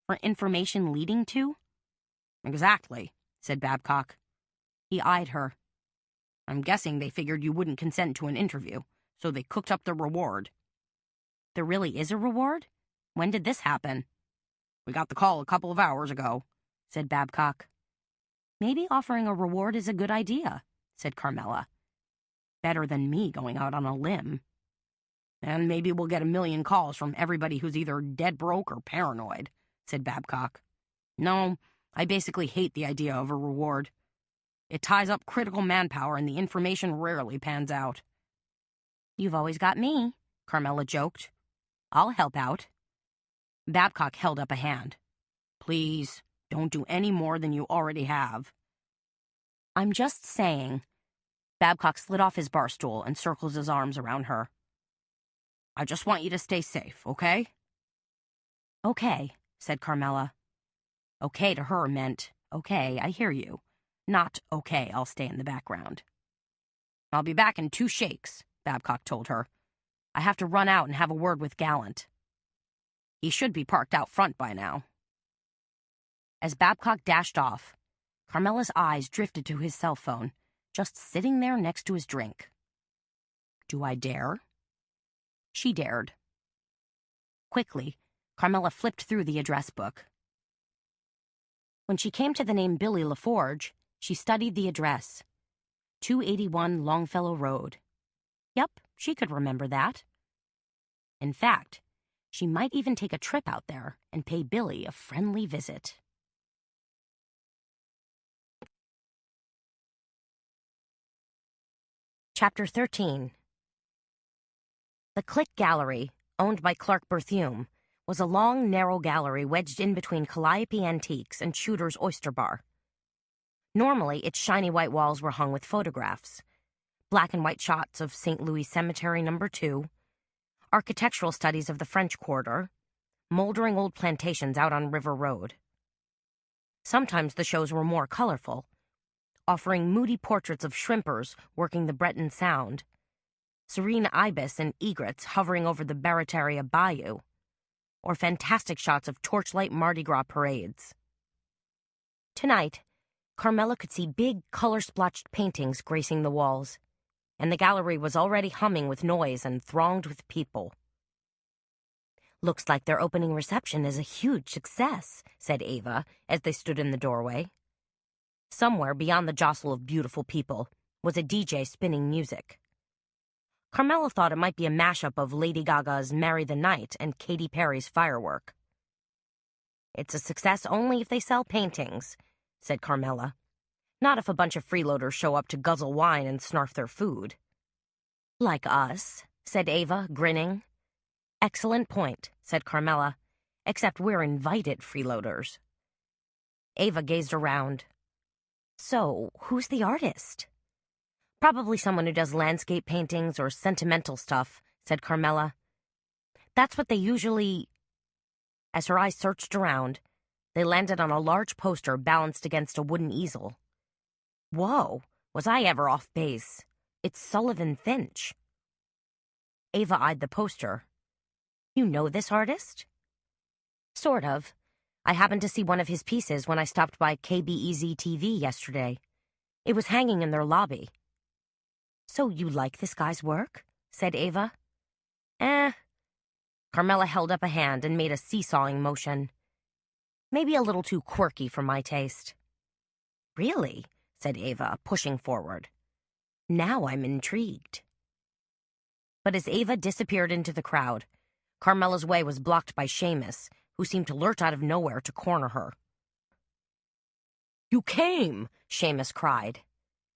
S3: For information leading to?
S4: Exactly, said Babcock.
S3: He eyed her.
S4: I'm guessing they figured you wouldn't consent to an interview, so they cooked up the reward.
S3: There really is a reward? When did this happen?
S4: We got the call a couple of hours ago, said Babcock.
S3: Maybe offering a reward is a good idea, said Carmela. Better than me going out on a limb.
S4: And maybe we'll get 1,000,000 calls from everybody who's either dead broke or paranoid, said Babcock. No, I basically hate the idea of a reward. It ties up critical manpower and the information rarely pans out.
S3: You've always got me, Carmela joked. I'll help out.
S4: Babcock held up a hand. Please, don't do any more than you already have.
S3: I'm just saying. Babcock slid off his bar stool and circled his arms around her.
S4: I just want you to stay safe, okay?
S3: Okay, said Carmela. Okay to her meant, okay, I hear you. Not, okay, I'll stay in the background.
S4: I'll be back in 2 shakes, Babcock told her.
S3: I have to run out and have a word with Gallant.
S4: He should be parked out front by now.
S3: As Babcock dashed off, Carmela's eyes drifted to his cell phone, just sitting there next to his drink. Do I dare? She dared. Quickly, Carmela flipped through the address book. When she came to the name Billy LaForge, she studied the address. 281 Longfellow Road. Yep, she could remember that. In fact, she might even take a trip out there and pay Billy a friendly visit. Chapter 13.
S2: The Click Gallery, owned by Clark Berthume, was a long, narrow gallery wedged in between Calliope Antiques and Shooter's Oyster Bar. Normally, its shiny white walls were hung with photographs. Black and white shots of St. Louis Cemetery No. 2, architectural studies of the French Quarter, moldering old plantations out on River Road. Sometimes the shows were more colorful, offering moody portraits of shrimpers working the Breton Sound, serene ibis and egrets hovering over the Barataria Bayou, or fantastic shots of torchlight Mardi Gras parades. Tonight, Carmela could see big, color-splotched paintings gracing the walls, and the gallery was already humming with noise and thronged with people. "Looks like their opening reception is a huge success," said Ava as they stood in the doorway. Somewhere beyond the jostle of beautiful people was a DJ spinning music. Carmela thought it might be a mashup of Lady Gaga's Marry the Night and Katy Perry's Firework. "It's a success only if they sell paintings," said Carmela. "Not if a bunch of freeloaders show up to guzzle wine and snarf their food." "Like us," said Ava, grinning. "Excellent point," said Carmela, "except we're invited freeloaders." Ava gazed around. "So, who's the artist?" "Probably someone who does landscape paintings or sentimental stuff," said Carmela. "That's what they usually—" As her eyes searched around, they landed on a large poster balanced against a wooden easel. "Whoa, was I ever off base? It's Sullivan Finch." Ava eyed the poster. "You know this artist?" "Sort of. I happened to see one of his pieces when I stopped by KBEZ-TV yesterday. It was hanging in their lobby." "So you like this guy's work?" said Ava. Carmela held up a hand and made a seesawing motion. "Maybe a little too quirky for my taste." "Really?" said Ava, pushing forward. "Now I'm intrigued." But as Ava disappeared into the crowd, Carmela's way was blocked by Seamus, who seemed to lurch out of nowhere to corner her. "You came!" Seamus cried.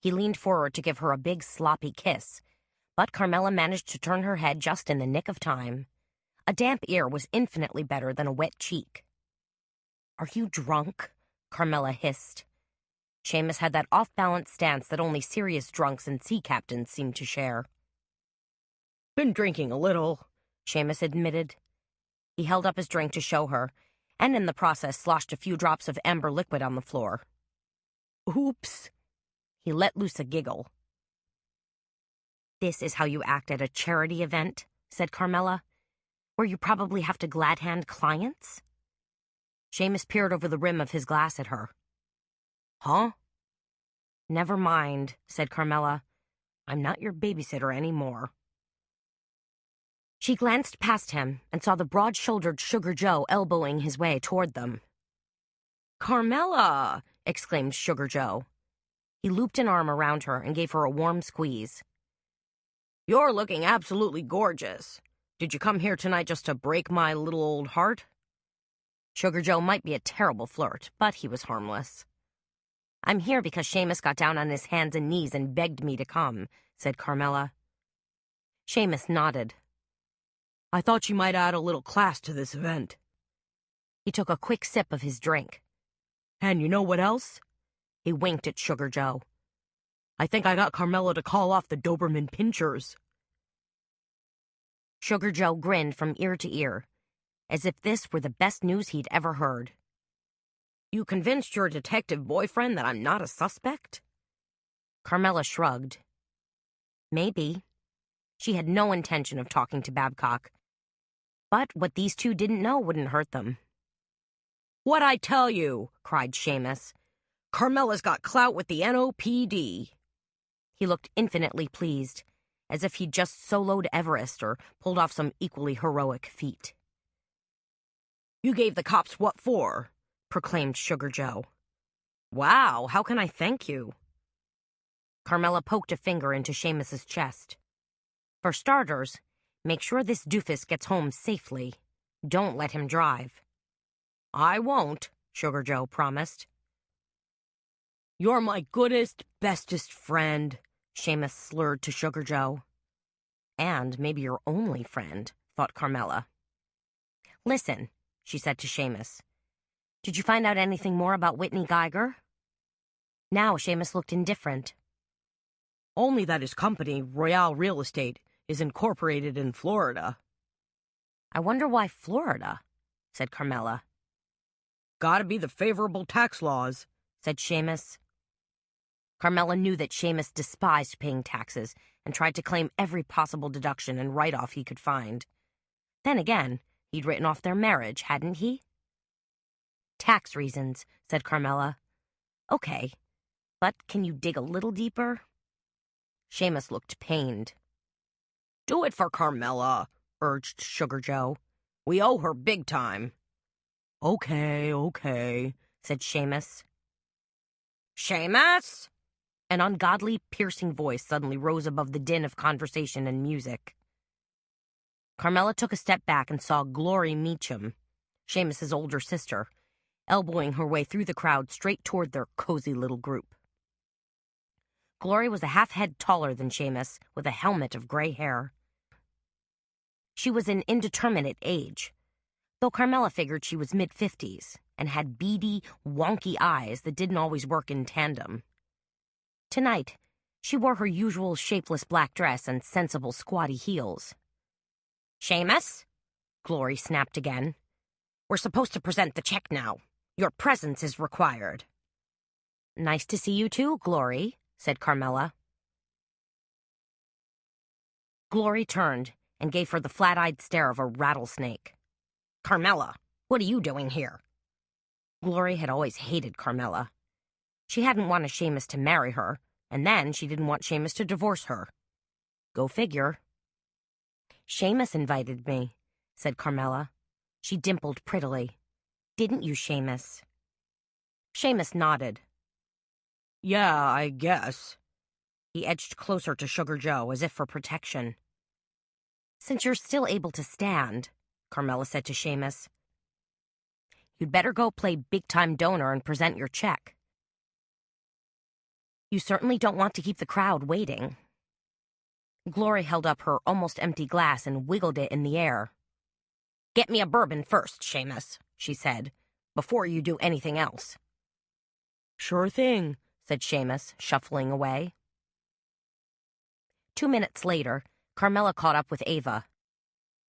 S2: He leaned forward to give her a big, sloppy kiss, but Carmela managed to turn her head just in the nick of time. A damp ear was infinitely better than a wet cheek. "Are you drunk?" Carmela hissed. Seamus had that off-balance stance that only serious drunks and sea captains seemed to share. "Been drinking a little," Seamus admitted. He held up his drink to show her, and in the process sloshed a few drops of amber liquid on the floor. "Oops." He let loose a giggle. "This is how you act at a charity event," said Carmela, "where you probably have to glad-hand clients?" Seamus peered over the rim of his glass at her. "Huh?" "Never mind," said Carmela. "I'm not your babysitter anymore." She glanced past him and saw the broad-shouldered Sugar Joe elbowing his way toward them. "Carmela!" exclaimed Sugar Joe. He looped an arm around her and gave her a warm squeeze. "You're looking absolutely gorgeous. Did you come here tonight just to break my little old heart?" Sugar Joe might be a terrible flirt, but he was harmless. "I'm here because Seamus got down on his hands and knees and begged me to come," said Carmela. Seamus nodded. "I thought you might add a little class to this event." He took a quick sip of his drink. "And you know what else?" He winked at Sugar Joe. "I think I got Carmela to call off the Doberman Pinschers." Sugar Joe grinned from ear to ear, as if this were the best news he'd ever heard. "You convinced your detective boyfriend that I'm not a suspect?" Carmela shrugged. Maybe. She had no intention of talking to Babcock, but what these two didn't know wouldn't hurt them. "What'd I tell you?" cried Seamus. "Carmela's got clout with the NOPD." He looked infinitely pleased, as if he'd just soloed Everest or pulled off some equally heroic feat. "You gave the cops what for?" proclaimed Sugar Joe. "Wow, how can I thank you?" Carmela poked a finger into Seamus's chest. "For starters, make sure this doofus gets home safely. Don't let him drive." "I won't," Sugar Joe promised. "You're my goodest, bestest friend," Seamus slurred to Sugar Joe. And maybe your only friend, thought Carmela. Listen, she said to Seamus. Did you find out anything more about Whitney Geiger? Now Seamus looked indifferent.
S3: Only that his company, Royale Real Estate, is incorporated in Florida.
S2: I wonder why Florida, said Carmela.
S3: Gotta be the favorable tax laws,
S2: said Seamus. Carmela knew that Seamus despised paying taxes and tried to claim every possible deduction and write-off he could find. Then again, he'd written off their marriage, hadn't he? Tax reasons, said Carmela. Okay, but can you dig a little deeper? Seamus looked pained.
S3: Do it for Carmela, urged Sugar Joe. We owe her big time. Okay,
S2: said Seamus.
S3: Seamus!
S2: An ungodly, piercing voice suddenly rose above the din of conversation and music. Carmela took a step back and saw Glory Meacham, Seamus's older sister, elbowing her way through the crowd straight toward their cozy little group. Glory was a half-head taller than Seamus, with a helmet of gray hair. She was an indeterminate age, though Carmela figured she was mid-50s and had beady, wonky eyes that didn't always work in tandem. Tonight, she wore her usual shapeless black dress and sensible squatty heels.
S4: Seamus?
S2: Glory snapped again.
S4: We're supposed to present the check now. Your presence is required.
S2: Nice to see you too, Glory, said Carmela. Glory turned and gave her the flat-eyed stare of a rattlesnake.
S4: Carmela, what are you doing here?
S2: Glory had always hated Carmela. She hadn't wanted Seamus to marry her, and then she didn't want Seamus to divorce her. Go figure. Seamus invited me, said Carmela. She dimpled prettily. Didn't you, Seamus? Seamus nodded.
S3: Yeah, I guess.
S2: He edged closer to Sugar Joe, as if for protection. Since you're still able to stand, Carmela said to Seamus, you'd better go play big-time donor and present your check. You certainly don't want to keep the crowd waiting. Glory held up her almost empty glass and wiggled it in the air.
S4: Get me a bourbon first, Seamus, she said, before you do anything else.
S3: Sure thing,
S2: said Seamus, shuffling away. 2 minutes later, Carmela caught up with Ava.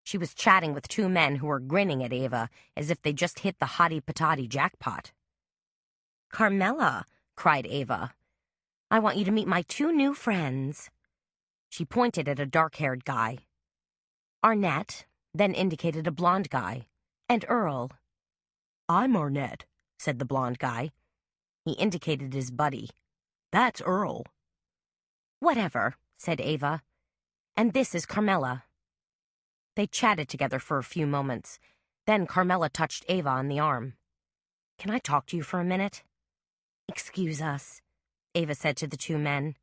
S2: She was chatting with two men who were grinning at Ava as if they just hit the hottie patati jackpot. Carmela, cried Ava, I want you to meet my two new friends. She pointed at a dark-haired guy. Arnett, then indicated a blonde guy, and Earl.
S3: I'm Arnett,
S2: said the blonde guy. He indicated his buddy.
S3: That's Earl.
S2: Whatever, said Ava. And this is Carmela. They chatted together for a few moments. Then Carmela touched Ava on the arm. Can I talk to you for a minute? Excuse us, Ava said to the two men.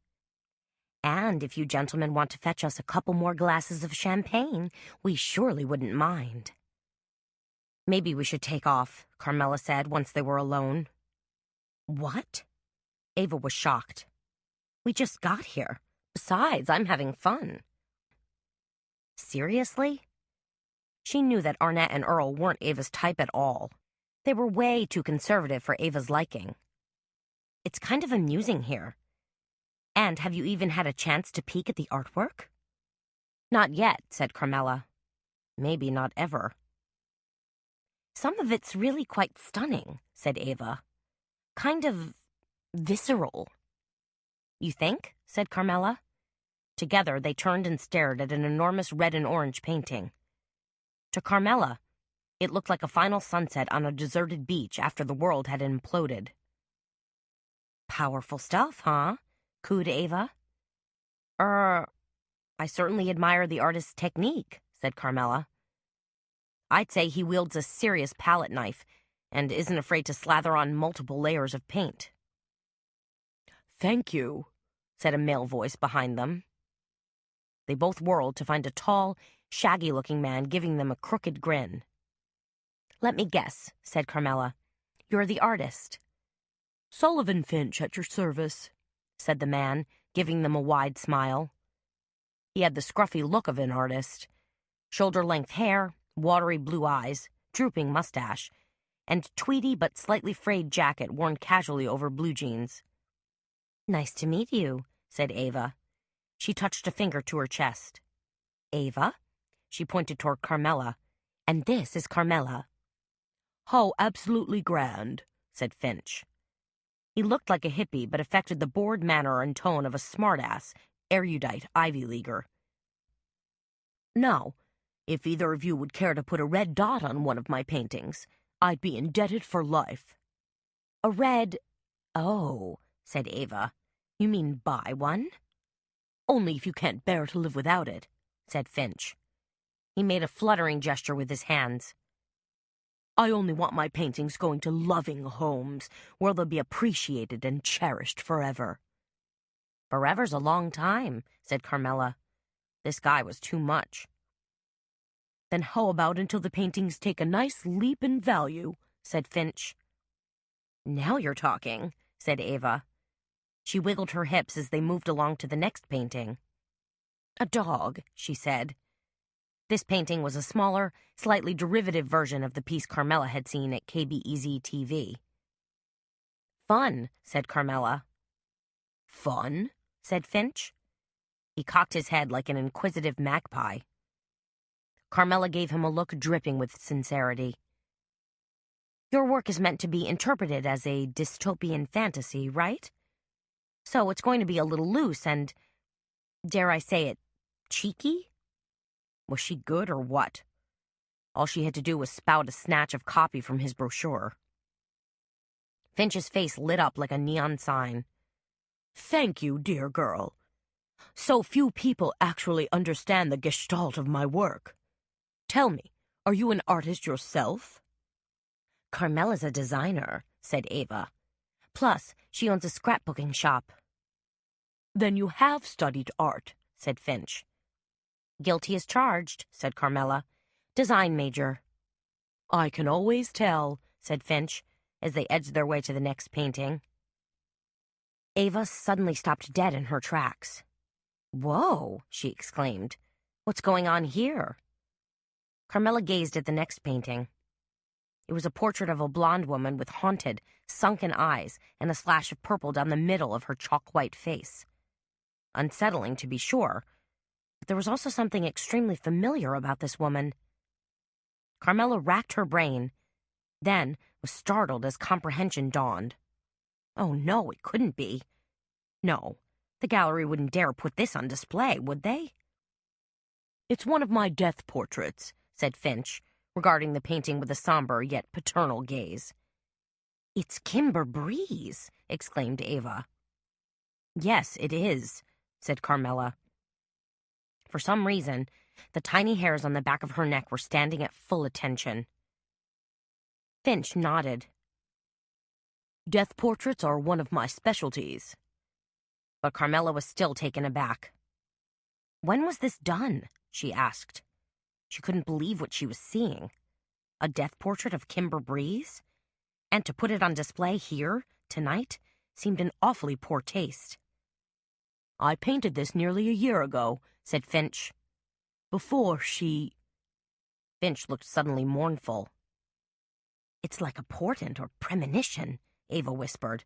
S2: And if you gentlemen want to fetch us a couple more glasses of champagne, we surely wouldn't mind. Maybe we should take off, Carmela said once they were alone. What? Ava was shocked. We just got here. Besides, I'm having fun. Seriously? She knew that Arnett and Earl weren't Ava's type at all. They were way too conservative for Ava's liking. It's kind of amusing here. And have you even had a chance to peek at the artwork? Not yet, said Carmela. Maybe not ever. Some of it's really quite stunning, said Ava. Kind of visceral. You think? Said Carmela. Together they turned and stared at an enormous red and orange painting. To Carmela, it looked like a final sunset on a deserted beach after the world had imploded. Powerful stuff, huh? Cooed Ava. I certainly admire the artist's technique, said Carmela. I'd say he wields a serious palette knife and isn't afraid to slather on multiple layers of paint.
S3: Thank you,
S2: said a male voice behind them. They both whirled to find a tall, shaggy-looking man giving them a crooked grin. Let me guess, said Carmela. You're the artist.
S3: Sullivan Finch at your service,
S2: said the man, giving them a wide smile. He had the scruffy look of an artist. Shoulder-length hair, watery blue eyes, drooping mustache, and tweedy but slightly frayed jacket worn casually over blue jeans. "Nice to meet you," said Ava. She touched a finger to her chest. "Ava?" She pointed toward Carmela. "And this is Carmela."
S3: "How absolutely grand," said Finch.
S2: He looked like a hippie, but affected the bored manner and tone of a smartass, erudite Ivy Leaguer.
S3: "Now, if either of you would care to put a red dot on one of my paintings, I'd be indebted for life."
S2: "A red... Oh," said Ava. "You mean buy one?"
S3: "Only if you can't bear to live without it,"
S2: said Finch. He made a fluttering gesture with his hands.
S3: "I only want my paintings going to loving homes, where they'll be appreciated and cherished forever."
S2: "Forever's a long time," said Carmela. This guy was too much.
S3: "Then how about until the paintings take a nice leap in value?" said Finch.
S2: "Now you're talking," said Ava. She wiggled her hips as they moved along to the next painting. "A dog," she said. This painting was a smaller, slightly derivative version of the piece Carmela had seen at KBEZ-TV. "Fun," said Carmela.
S3: "Fun?"
S2: said Finch. He cocked his head like an inquisitive magpie. Carmela gave him a look dripping with sincerity. "Your work is meant to be interpreted as a dystopian fantasy, right? So it's going to be a little loose and, dare I say it, cheeky?" Was she good or what? All she had to do was spout a snatch of copy from his brochure. Finch's face lit up like a neon sign.
S3: "Thank you, dear girl. So few people actually understand the gestalt of my work. Tell me, are you an artist yourself?"
S2: "Carmela's a designer," said Ava. "Plus, she owns a scrapbooking shop."
S3: "Then you have studied art,"
S2: said Finch. "Guilty as charged," said Carmela. "Design major."
S3: "I can always tell,"
S2: said Finch, as they edged their way to the next painting. Ava suddenly stopped dead in her tracks. "Whoa," she exclaimed. "What's going on here?" Carmela gazed at the next painting. It was a portrait of a blonde woman with haunted, sunken eyes and a slash of purple down the middle of her chalk-white face. Unsettling, to be sure, but there was also something extremely familiar about this woman. Carmela racked her brain, then was startled as comprehension dawned. Oh no, it couldn't be. No, the gallery wouldn't dare put this on display, would they?
S3: "It's one of my death portraits,"
S2: said Finch, regarding the painting with a somber yet paternal gaze. "It's Kimber Breeze!" exclaimed Ava. "Yes, it is," said Carmela. For some reason, the tiny hairs on the back of her neck were standing at full attention. Finch nodded.
S3: "Death portraits are one of my specialties."
S2: But Carmela was still taken aback. "When was this done?" she asked. She couldn't believe what she was seeing. A death portrait of Kimber Breeze? And to put it on display here, tonight, seemed an awfully poor taste.
S3: "I painted this nearly a year ago,"
S2: said Finch.
S3: "Before she—"
S2: Finch looked suddenly mournful. "It's like a portent or premonition," Ava whispered,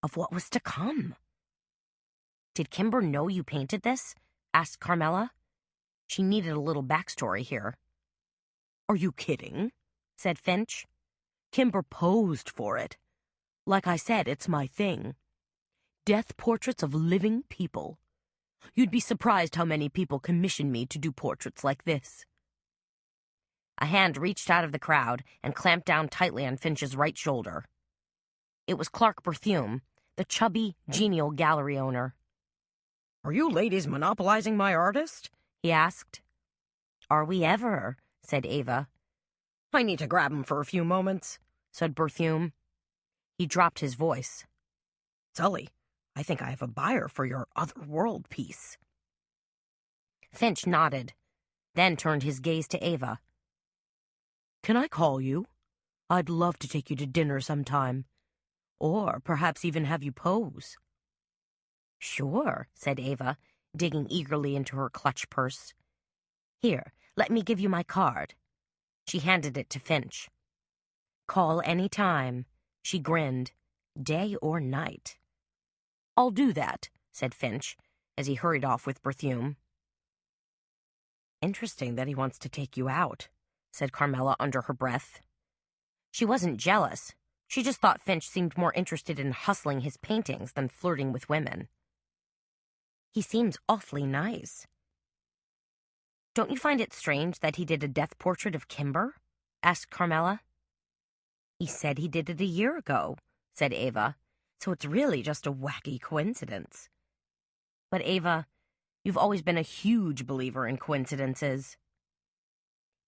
S2: "of what was to come." "Did Kimber know you painted this?" asked Carmela. She needed a little backstory here.
S3: "Are you kidding?"
S2: said Finch.
S3: "Kimber posed for it. Like I said, it's my thing. Death portraits of living people. You'd be surprised how many people commission me to do portraits like this."
S2: A hand reached out of the crowd and clamped down tightly on Finch's right shoulder. It was Clark Berthume, the chubby, genial gallery owner.
S4: "Are you ladies monopolizing my artist?"
S2: he asked. "Are we ever?" said Ava.
S4: "I need to grab him for a few moments,"
S2: said Berthume. He dropped his voice.
S4: "Sully, I think I have a buyer for your Otherworld piece."
S2: Finch nodded, then turned his gaze to Ava.
S3: "Can I call you? I'd love to take you to dinner sometime. Or perhaps even have you pose."
S2: "Sure," said Ava, digging eagerly into her clutch purse. "Here, let me give you my card." She handed it to Finch. "Call any time," she grinned, "day or night." "I'll do that," said Finch, as he hurried off with Berthume. "Interesting that he wants to take you out," said Carmela under her breath. She wasn't jealous. She just thought Finch seemed more interested in hustling his paintings than flirting with women. "He seems awfully nice." "Don't you find it strange that he did a death portrait of Kimber?" asked Carmela. "He said he did it a year ago," said Ava, "so it's really just a wacky coincidence." "But Ava, you've always been a huge believer in coincidences."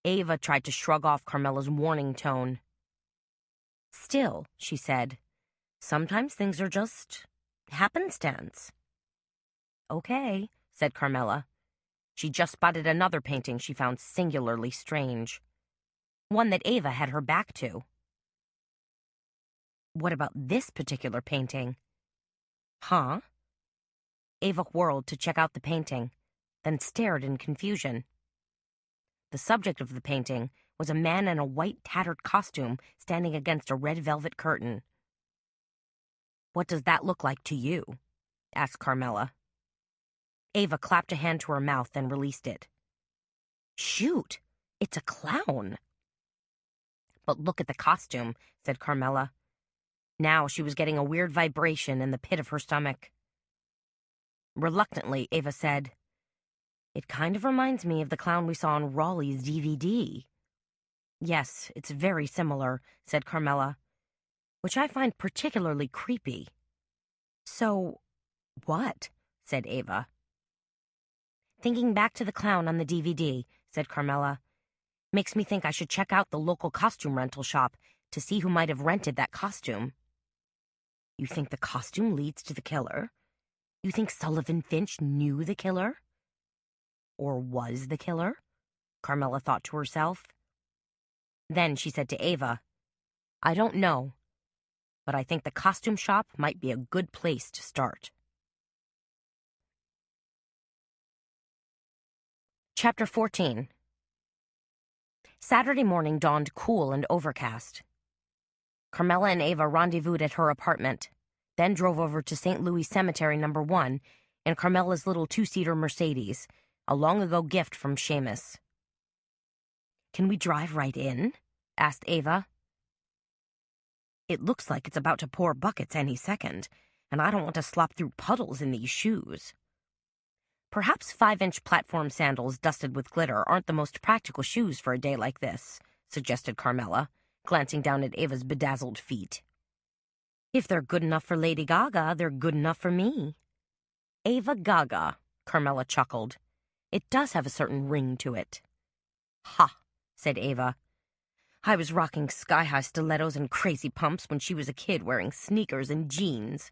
S2: Ava tried to shrug off Carmela's warning tone. "Still," she said, "sometimes things are just happenstance." "Okay," said Carmela. She just spotted another painting she found singularly strange. One that Ava had her back to. "What about this particular painting?" "Huh?" Ava whirled to check out the painting, then stared in confusion. The subject of the painting was a man in a white tattered costume standing against a red velvet curtain. "What does that look like to you?" asked Carmela. Ava clapped a hand to her mouth and released it. "Shoot! It's a clown!" "But look at the costume," said Carmela. Now she was getting a weird vibration in the pit of her stomach. Reluctantly, Ava said, "It kind of reminds me of the clown we saw on Raleigh's DVD." "Yes, it's very similar," said Carmela, "which I find particularly creepy." "So, what?" said Ava. "Thinking back to the clown on the DVD," said Carmela, "makes me think I should check out the local costume rental shop to see who might have rented that costume." "You think the costume leads to the killer? You think Sullivan Finch knew the killer? Or was the killer?" Carmela thought to herself. Then she said to Ava, "I don't know, but I think the costume shop might be a good place to start." Chapter 14. Saturday morning dawned cool and overcast. Carmela and Ava rendezvoused at her apartment, then drove over to St. Louis Cemetery No. 1 in Carmela's little two-seater Mercedes, a long-ago gift from Seamus. "Can we drive right in?" asked Ava. "It looks like it's about to pour buckets any second, and I don't want to slop through puddles in these shoes." "Perhaps 5-inch platform sandals dusted with glitter aren't the most practical shoes for a day like this," suggested Carmela, glancing down at Ava's bedazzled feet. "If they're good enough for Lady Gaga, they're good enough for me." "Ava Gaga," Carmela chuckled. "It does have a certain ring to it." "Ha," said Ava. "I was rocking sky-high stilettos and crazy pumps when she was a kid wearing sneakers and jeans."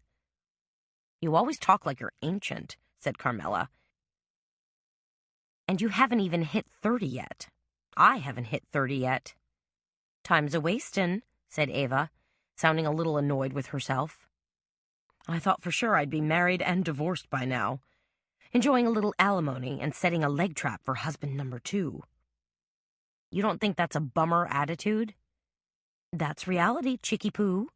S2: "You always talk like you're ancient," said Carmela. "And you haven't even hit 30 yet. I haven't hit 30 yet." "Time's a-wastin'," said Ava, sounding a little annoyed with herself. "I thought for sure I'd be married and divorced by now, enjoying a little alimony and setting a leg trap for husband number 2. You don't think that's a bummer attitude?" "That's reality, Chicky Poo."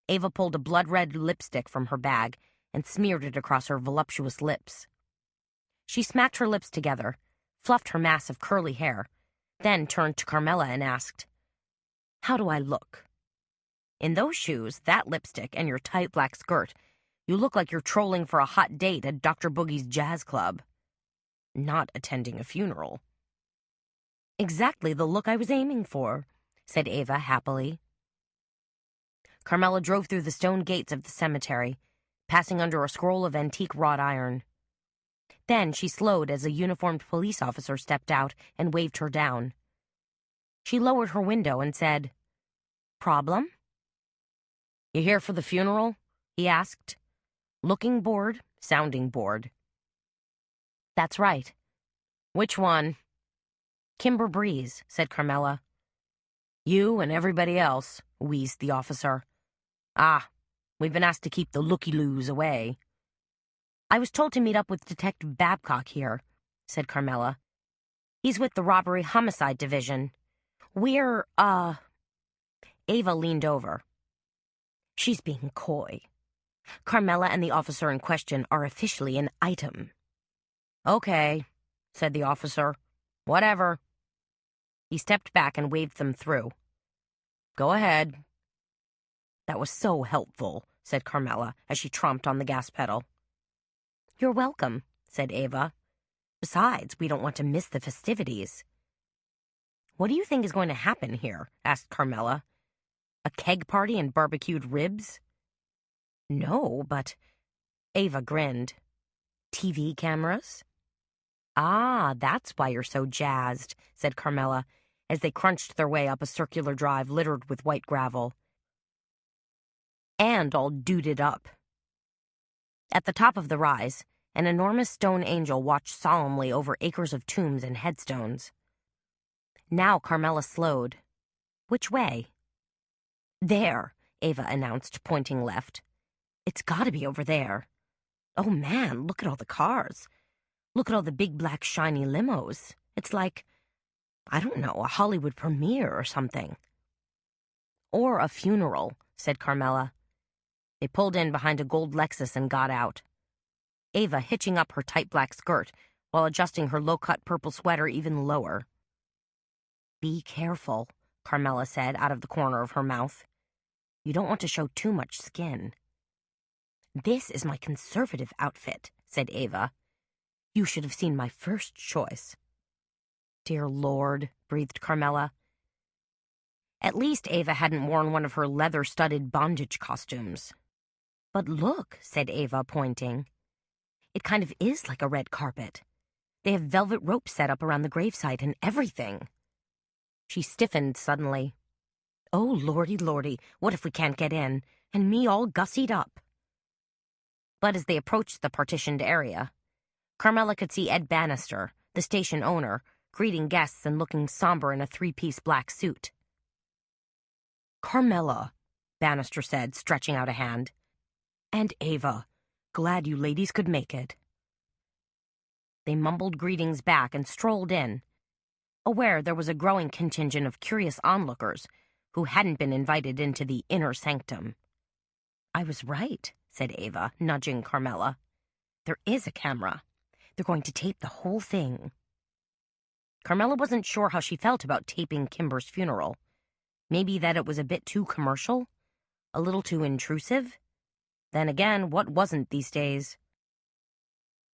S2: Ava pulled a blood-red lipstick from her bag and smeared it across her voluptuous lips. She smacked her lips together, fluffed her mass of curly hair, then turned to Carmela and asked, "How do I look?" "In those shoes, that lipstick, and your tight black skirt, you look like you're trolling for a hot date at Dr. Boogie's jazz club. Not attending a funeral." "Exactly the look I was aiming for," said Ava happily. Carmela drove through the stone gates of the cemetery, passing under a scroll of antique wrought iron. Then she slowed as a uniformed police officer stepped out and waved her down. She lowered her window and said, "Problem?" "You here for the funeral?" he asked. Looking bored, sounding bored. "That's right." "Which one?" "Kimber Breeze," said Carmela. "You and everybody else," wheezed the officer. "Ah, we've been asked to keep the looky-loos away." I was told to meet up with Detective Babcock here, said Carmela. He's with the Robbery Homicide Division. We're, Ava leaned over. She's being coy. Carmela and the officer in question are officially an item. Okay, said the officer. Whatever. He stepped back and waved them through. Go ahead. That was so helpful, said Carmela as she tromped on the gas pedal. You're welcome, said Ava. Besides, we don't want to miss the festivities. What do you think is going to happen here? Asked Carmela. A keg party and barbecued ribs? No, but... Ava grinned. TV cameras? Ah, that's why you're so jazzed, said Carmela, as they crunched their way up a circular drive littered with white gravel. And all duded up. At the top of the rise, an enormous stone angel watched solemnly over acres of tombs and headstones. Now Carmela slowed. Which way? There, Ava announced, pointing left. It's gotta be over there. Oh man, look at all the cars. Look at all the big black shiny limos. It's like, I don't know, a Hollywood premiere or something. Or a funeral, said Carmela. They pulled in behind a gold Lexus and got out. Ava hitching up her tight black skirt while adjusting her low-cut purple sweater even lower. Be careful, Carmela said out of the corner of her mouth. You don't want to show too much skin. This is my conservative outfit, said Ava. You should have seen my first choice. Dear Lord, breathed Carmela. At least Ava hadn't worn one of her leather-studded bondage costumes. But look, said Ava, pointing. It kind of is like a red carpet. They have velvet ropes set up around the gravesite and everything. She stiffened suddenly. Oh, lordy, lordy, what if we can't get in? And me all gussied up. But as they approached the partitioned area, Carmela could see Ed Bannister, the station owner, greeting guests and looking somber in a three-piece black suit. Carmela, Bannister said, stretching out a hand. And Ava, glad you ladies could make it. They mumbled greetings back and strolled in, aware there was a growing contingent of curious onlookers who hadn't been invited into the inner sanctum. I was right, said Ava, nudging Carmela. There is a camera. They're going to tape the whole thing. Carmela wasn't sure how she felt about taping Kimber's funeral. Maybe that it was a bit too commercial? A little too intrusive? Then again, what wasn't these days?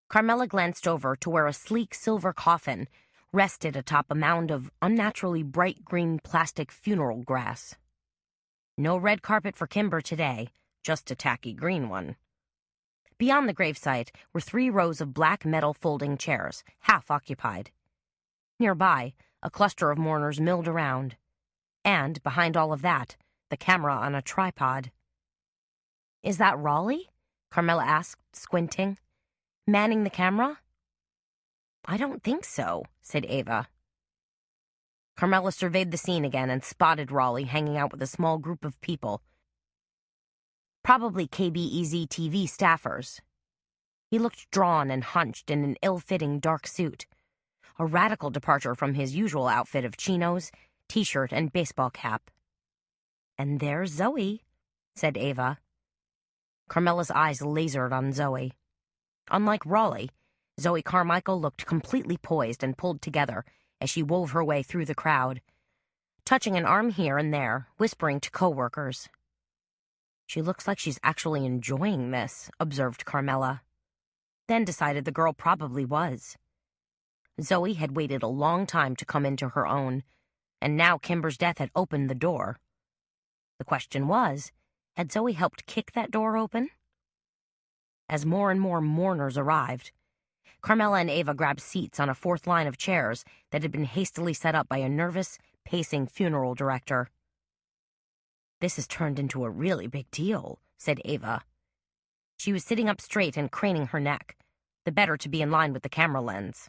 S2: Carmela glanced over to where a sleek silver coffin rested atop a mound of unnaturally bright green plastic funeral grass. No red carpet for Kimber today, just a tacky green one. Beyond the gravesite were 3 rows of black metal folding chairs, half occupied. Nearby, a cluster of mourners milled around. And, behind all of that, the camera on a tripod. Is that Raleigh? Carmela asked, squinting. Manning the camera? I don't think so, said Ava. Carmela surveyed the scene again and spotted Raleigh hanging out with a small group of people. Probably KBEZ TV staffers. He looked drawn and hunched in an ill-fitting dark suit, a radical departure from his usual outfit of chinos, t-shirt, and baseball cap. And there's Zoe, said Ava. Carmela's eyes lasered on Zoe. Unlike Raleigh, Zoe Carmichael looked completely poised and pulled together as she wove her way through the crowd, touching an arm here and there, whispering to co-workers. She looks like she's actually enjoying this, observed Carmela. Then decided the girl probably was. Zoe had waited a long time to come into her own, and now Kimber's death had opened the door. The question was, had Zoe helped kick that door open? As more and more mourners arrived, Carmela and Ava grabbed seats on a 4th line of chairs that had been hastily set up by a nervous, pacing funeral director. This has turned into a really big deal, said Ava. She was sitting up straight and craning her neck, the better to be in line with the camera lens.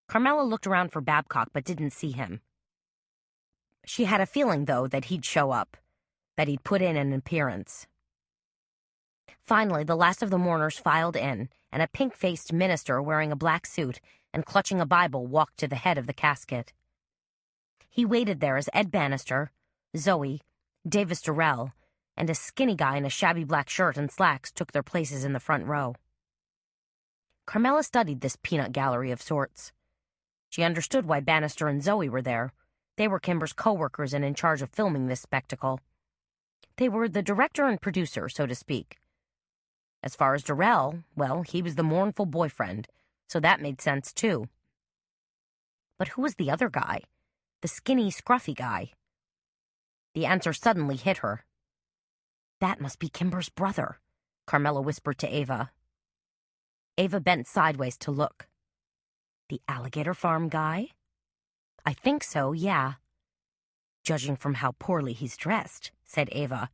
S2: Carmela looked around for Babcock but didn't see him. She had a feeling, though, that he'd show up, that he'd put in an appearance. Finally, the last of the mourners filed in, and a pink-faced minister wearing a black suit and clutching a Bible walked to the head of the casket. He waited there as Ed Bannister, Zoe, Davis Durrell, and a skinny guy in a shabby black shirt and slacks took their places in the front row. Carmela studied this peanut gallery of sorts. She understood why Bannister and Zoe were there. They were Kimber's co-workers and in charge of filming this spectacle. They were the director and producer, so to speak. As far as Durrell, well, he was the mournful boyfriend, so that made sense too. But who was the other guy? The skinny, scruffy guy? The answer suddenly hit her. That must be Kimber's brother, Carmela whispered to Ava. Ava bent sideways to look. The alligator farm guy? I think so, yeah. Judging from how poorly he's dressed, said Ava,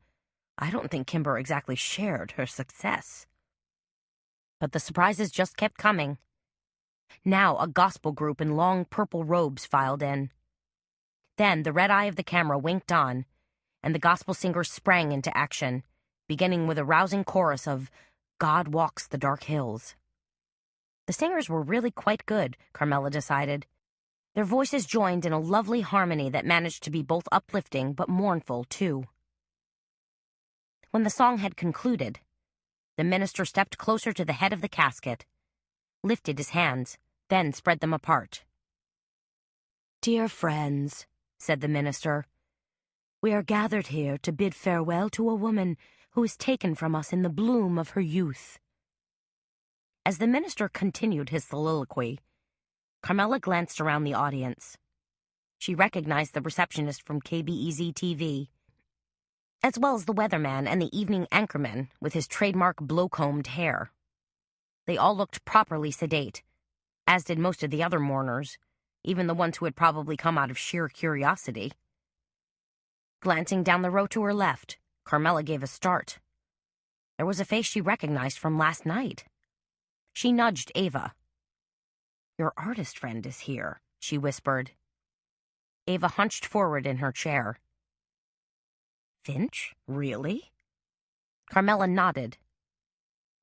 S2: I don't think Kimber exactly shared her success. But the surprises just kept coming. Now a gospel group in long purple robes filed in. Then the red eye of the camera winked on, and the gospel singers sprang into action, beginning with a rousing chorus of God Walks the Dark Hills. The singers were really quite good, Carmela decided. Their voices joined in a lovely harmony that managed to be both uplifting but mournful, too. When the song had concluded, the minister stepped closer to the head of the casket, lifted his hands, then spread them apart. Dear friends, said the minister, we are gathered here to bid farewell to a woman who was taken from us in the bloom of her youth. As the minister continued his soliloquy, Carmela glanced around the audience. She recognized the receptionist from KBEZ-TV, as well as the weatherman and the evening anchorman with his trademark blow-combed hair. They all looked properly sedate, as did most of the other mourners, even the ones who had probably come out of sheer curiosity. Glancing down the row to her left, Carmela gave a start. There was a face she recognized from last night. She nudged Ava. Your artist friend is here, she whispered. Ava hunched forward in her chair. Finch? Really? Carmela nodded.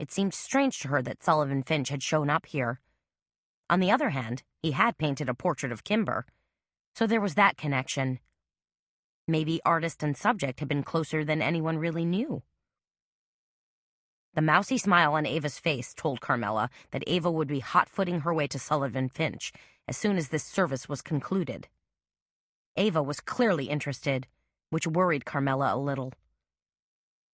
S2: It seemed strange to her that Sullivan Finch had shown up here. On the other hand, he had painted a portrait of Kimber, so there was that connection. Maybe artist and subject had been closer than anyone really knew. The mousy smile on Ava's face told Carmela that Ava would be hot-footing her way to Sullivan Finch as soon as this service was concluded. Ava was clearly interested, which worried Carmela a little.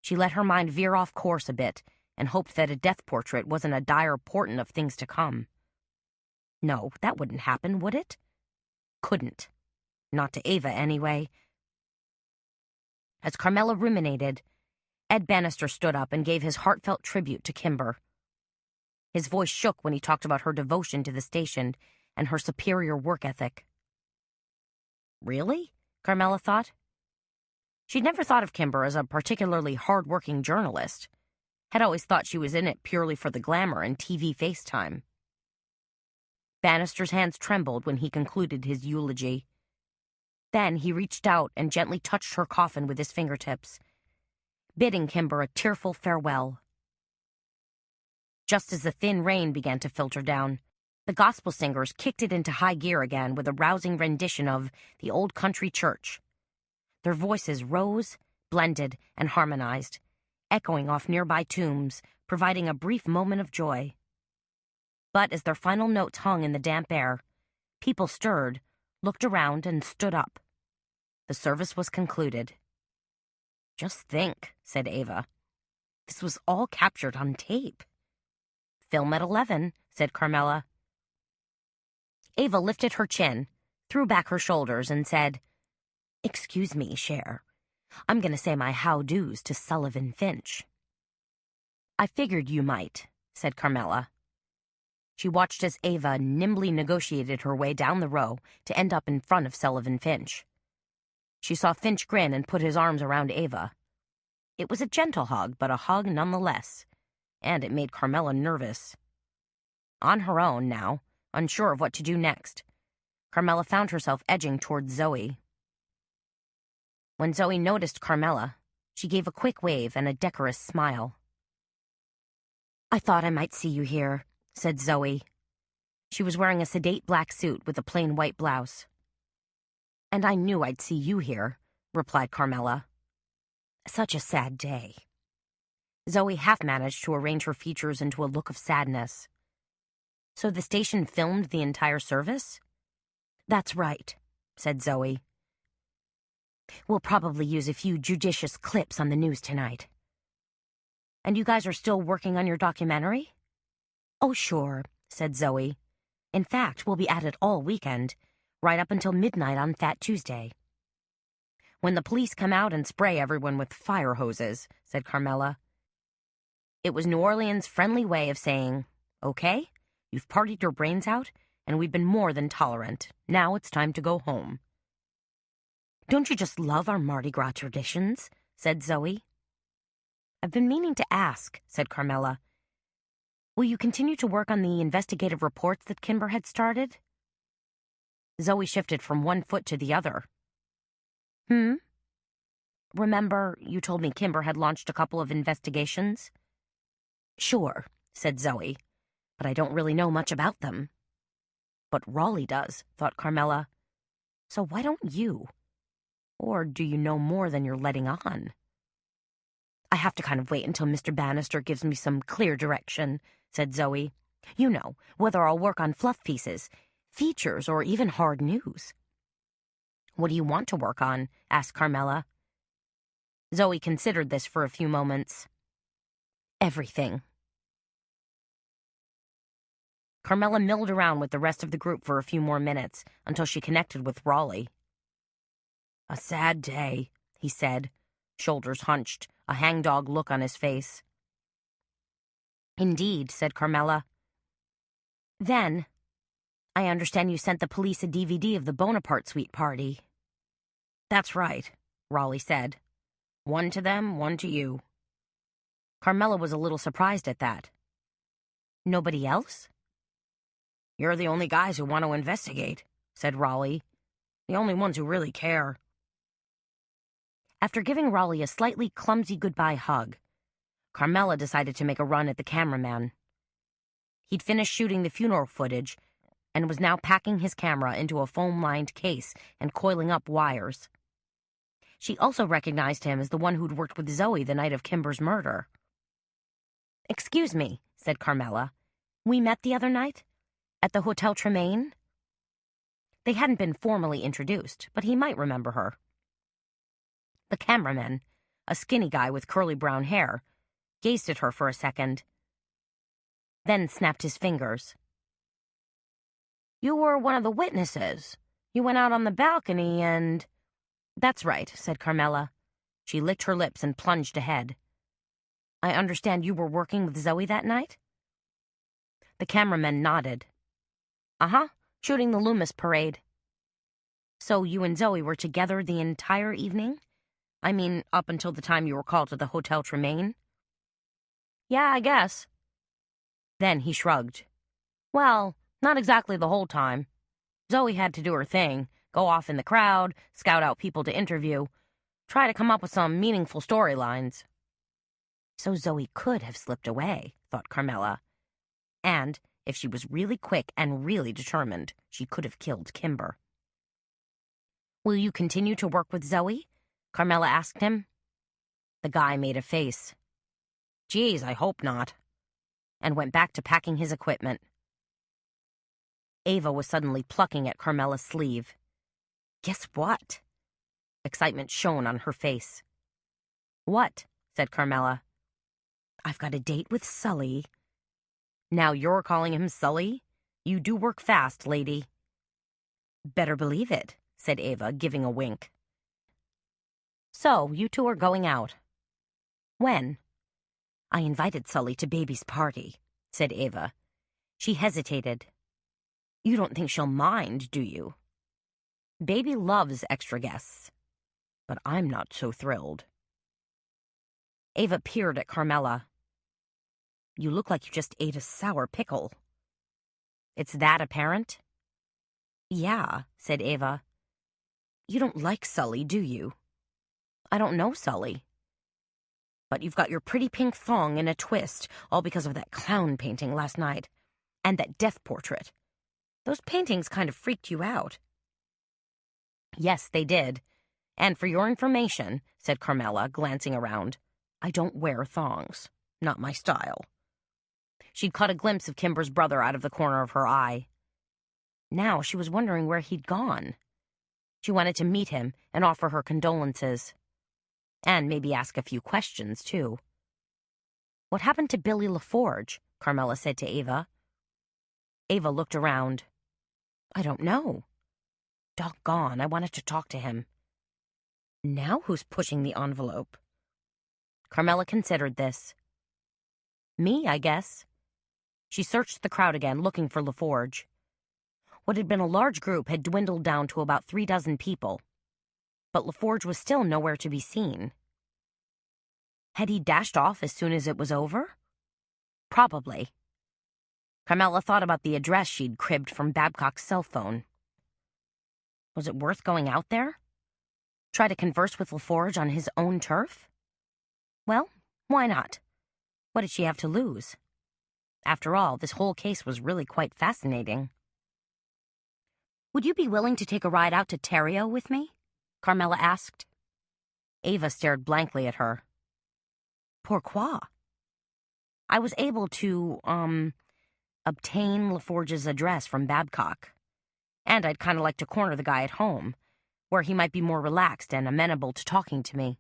S2: She let her mind veer off course a bit and hoped that a death portrait wasn't a dire portent of things to come. No, that wouldn't happen, would it? Couldn't. Not to Ava, anyway. As Carmela ruminated, Ed Bannister stood up and gave his heartfelt tribute to Kimber. His voice shook when he talked about her devotion to the station and her superior work ethic. Really? Carmela thought. She'd never thought of Kimber as a particularly hard-working journalist. Had always thought she was in it purely for the glamour and TV FaceTime. Bannister's hands trembled when he concluded his eulogy. Then he reached out and gently touched her coffin with his fingertips, bidding Kimber a tearful farewell. Just as the thin rain began to filter down, the gospel singers kicked it into high gear again with a rousing rendition of The Old Country Church. Their voices rose, blended, and harmonized, echoing off nearby tombs, providing a brief moment of joy. But as their final notes hung in the damp air, people stirred, looked around, and stood up. The service was concluded. Just think, said Ava. This was all captured on tape. Film at 11, said Carmela. Ava lifted her chin, threw back her shoulders, and said, Excuse me, Cher. I'm going to say my how-dos to Sullivan Finch. I figured you might, said Carmela. She watched as Ava nimbly negotiated her way down the row to end up in front of Sullivan Finch. She saw Finch grin and put his arms around Ava. It was a gentle hug, but a hug nonetheless, and it made Carmela nervous. On her own now, unsure of what to do next, Carmela found herself edging towards Zoe. When Zoe noticed Carmela, she gave a quick wave and a decorous smile. I thought I might see you here, said Zoe. She was wearing a sedate black suit with a plain white blouse. And I knew I'd see you here, replied Carmela. Such a sad day. Zoe half managed to arrange her features into a look of sadness. So the station filmed the entire service? That's right, said Zoe. We'll probably use a few judicious clips on the news tonight. And you guys are still working on your documentary? Oh, sure, said Zoe. In fact, we'll be at it all weekend, right up until midnight on Fat Tuesday. When the police come out and spray everyone with fire hoses, said Carmela. It was New Orleans' friendly way of saying, okay, you've partied your brains out, and we've been more than tolerant. Now it's time to go home. Don't you just love our Mardi Gras traditions? Said Zoe. I've been meaning to ask, said Carmela. Will you continue to work on the investigative reports that Kimber had started? Zoe shifted from one foot to the other. Remember, you told me Kimber had launched a couple of investigations? Sure, said Zoe, but I don't really know much about them. But Raleigh does, thought Carmela. So why don't you? Or do you know more than you're letting on? I have to kind of wait until Mr. Bannister gives me some clear direction, said Zoe. You know, whether I'll work on fluff pieces, features, or even hard news. What do you want to work on? Asked Carmela. Zoe considered this for a few moments. Everything. Carmela milled around with the rest of the group for a few more minutes until she connected with Raleigh. A sad day, he said, shoulders hunched, a hangdog look on his face. Indeed, said Carmela. Then, I understand you sent the police a DVD of the Bonaparte Suite party. That's right, Raleigh said. One to them, one to you. Carmela was a little surprised at that. Nobody else? You're the only guys who want to investigate, said Raleigh. The only ones who really care. After giving Raleigh a slightly clumsy goodbye hug, Carmela decided to make a run at the cameraman. He'd finished shooting the funeral footage and was now packing his camera into a foam-lined case and coiling up wires. She also recognized him as the one who'd worked with Zoe the night of Kimber's murder. Excuse me, said Carmela. We met the other night? At the Hotel Tremaine? They hadn't been formally introduced, but he might remember her. The cameraman, a skinny guy with curly brown hair, gazed at her for a second, then snapped his fingers. You were one of the witnesses. You went out on the balcony and... That's right, said Carmela. She licked her lips and plunged ahead. I understand you were working with Zoe that night? The cameraman nodded. Uh-huh, shooting the Loomis parade. So you and Zoe were together the entire evening? I mean, up until the time you were called to the Hotel Tremaine? Yeah, I guess. Then he shrugged. Well, not exactly the whole time. Zoe had to do her thing, go off in the crowd, scout out people to interview, try to come up with some meaningful storylines. So Zoe could have slipped away, thought Carmela. And, if she was really quick and really determined, she could have killed Kimber. Will you continue to work with Zoe? Carmela asked him. The guy made a face. Geez, I hope not. And went back to packing his equipment. Ava was suddenly plucking at Carmela's sleeve. Guess what? Excitement shone on her face. What? Said Carmela. I've got a date with Sully. Now you're calling him Sully? You do work fast, lady. Better believe it, said Ava, giving a wink. So, you two are going out. When? I invited Sully to Baby's party, said Ava. She hesitated. You don't think she'll mind, do you? Baby loves extra guests, but I'm not so thrilled. Ava peered at Carmela. You look like you just ate a sour pickle. It's that apparent? Yeah, said Ava. You don't like Sully, do you? I don't know Sully. But you've got your pretty pink thong in a twist, all because of that clown painting last night. And that death portrait. Those paintings kind of freaked you out.
S3: Yes, they did. And for your information, said Carmela, glancing around, I don't wear thongs. Not my style. She'd caught a glimpse of Kimber's brother out of the corner of her eye. Now she was wondering where he'd gone. She wanted to meet him and offer her condolences. And maybe ask a few questions, too. What happened to Billy LaForge? Carmela said to Ava. Ava looked around. I don't know. Doggone, I wanted to talk to him. Now who's pushing the envelope? Carmela considered this. Me, I guess. She searched the crowd again, looking for LaForge. What had been a large group had dwindled down to about 36 people. But LaForge was still nowhere to be seen. Had he dashed off as soon as it was over? Probably. Carmela thought about the address she'd cribbed from Babcock's cell phone. Was it worth going out there? Try to converse with LaForge on his own turf? Well, why not? What did she have to lose? After all, this whole case was really quite fascinating. Would you be willing to take a ride out to Terrio with me? Carmela asked. Ava stared blankly at her. Pourquoi? I was able to, obtain LaForge's address from Babcock. And I'd kind of like to corner the guy at home, where he might be more relaxed and amenable to talking to me.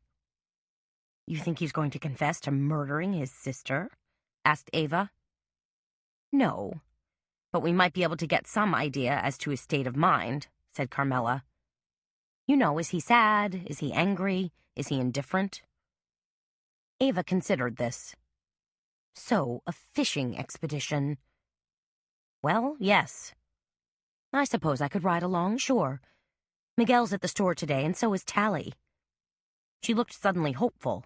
S3: You think he's going to confess to murdering his sister? Asked Ava. No, but we might be able to get some idea as to his state of mind, said Carmela. You know, is he sad? Is he angry? Is he indifferent? Ava considered this. So, a fishing expedition. Well, yes. I suppose I could ride along, sure. Miguel's at the store today, and so is Tally. She looked suddenly hopeful.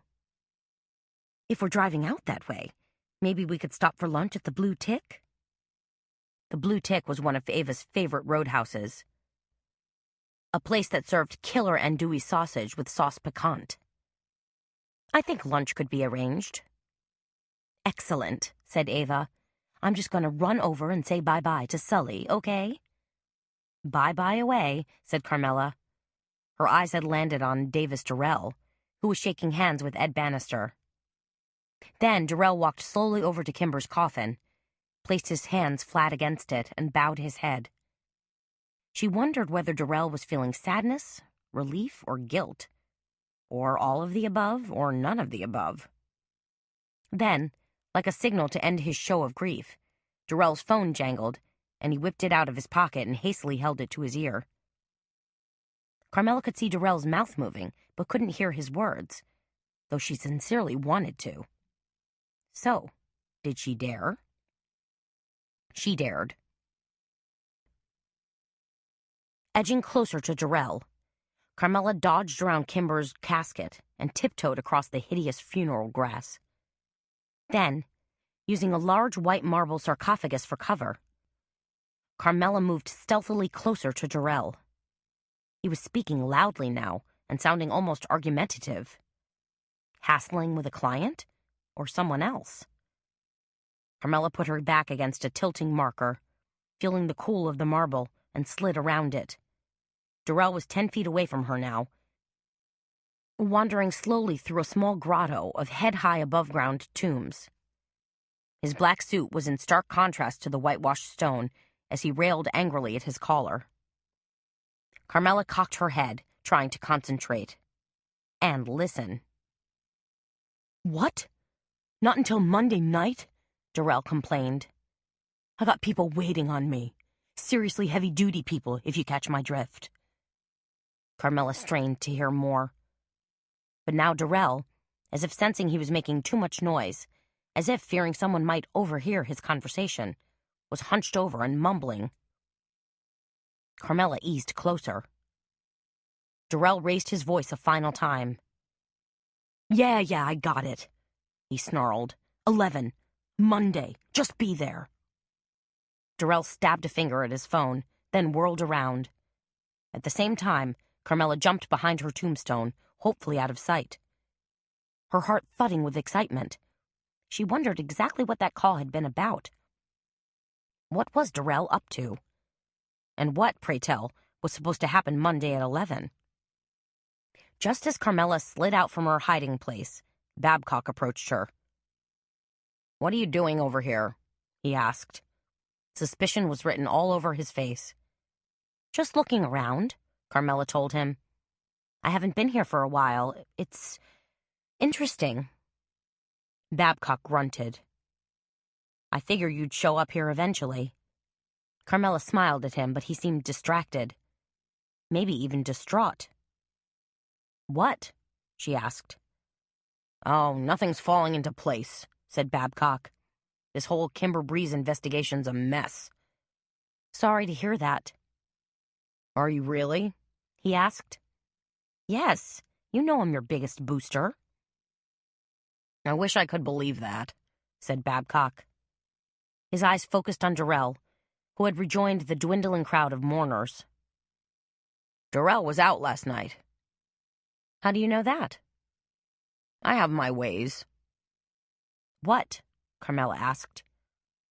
S3: If we're driving out that way, maybe we could stop for lunch at the Blue Tick? The Blue Tick was one of Ava's favorite roadhouses. A place that served killer andouille sausage with sauce piquante. I think lunch could be arranged. Excellent, said Ava. I'm just going to run over and say bye-bye to Sully, okay? Bye-bye away, said Carmela. Her eyes had landed on Davis Durrell, who was shaking hands with Ed Bannister. Then Durrell walked slowly over to Kimber's coffin, placed his hands flat against it, and bowed his head. She wondered whether Durrell was feeling sadness, relief, or guilt, or all of the above, or none of the above. Then, like a signal to end his show of grief, Durrell's phone jangled, and he whipped it out of his pocket and hastily held it to his ear. Carmela could see Durrell's mouth moving, but couldn't hear his words, though she sincerely wanted to. So, did she dare? She dared. Edging closer to Durrell, Carmela dodged around Kimber's casket and tiptoed across the hideous funeral grass. Then, using a large white marble sarcophagus for cover, Carmela moved stealthily closer to Durrell. He was speaking loudly now and sounding almost argumentative. Hassling with a client? Or someone else? Carmela put her back against a tilting marker, feeling the cool of the marble, and slid around it. Durrell was 10 feet away from her now, wandering slowly through a small grotto of head-high above-ground tombs. His black suit was in stark contrast to the whitewashed stone as he railed angrily at his caller. Carmela cocked her head, trying to concentrate. And listen. What? Not until Monday night? Durrell complained. I got people waiting on me. Seriously heavy-duty people, if you catch my drift. Carmela strained to hear more. But now Durrell, as if sensing he was making too much noise, as if fearing someone might overhear his conversation, was hunched over and mumbling. Carmela eased closer. Durrell raised his voice a final time. Yeah, I got it, he snarled. 11. Monday. Just be there. Durrell stabbed a finger at his phone, then whirled around. At the same time, Carmela jumped behind her tombstone, hopefully out of sight.
S2: her heart thudding with excitement. She wondered exactly what that call had been about. What was Darrell up to? And what, pray tell, was supposed to happen Monday at 11? Just as Carmela slid out from her hiding place, Babcock approached her. "What are you doing over here?" he asked. Suspicion was written all over his face. "Just looking around," Carmela told him. "I haven't been here for a while. It's interesting." Babcock grunted. "I figure you'd show up here eventually." Carmela smiled at him, but he seemed distracted. Maybe even distraught. "What?" she asked. "Oh, nothing's falling into place," said Babcock. "This whole Kimber Breeze investigation's a mess." "Sorry to hear that." "Are you really?" he asked. "Yes, you know I'm your biggest booster." "I wish I could believe that," said Babcock. His eyes focused on Darrell, who had rejoined the dwindling crowd of mourners. "Darrell was out last night." "How do you know that?" "I have my ways." "What?" Carmela asked.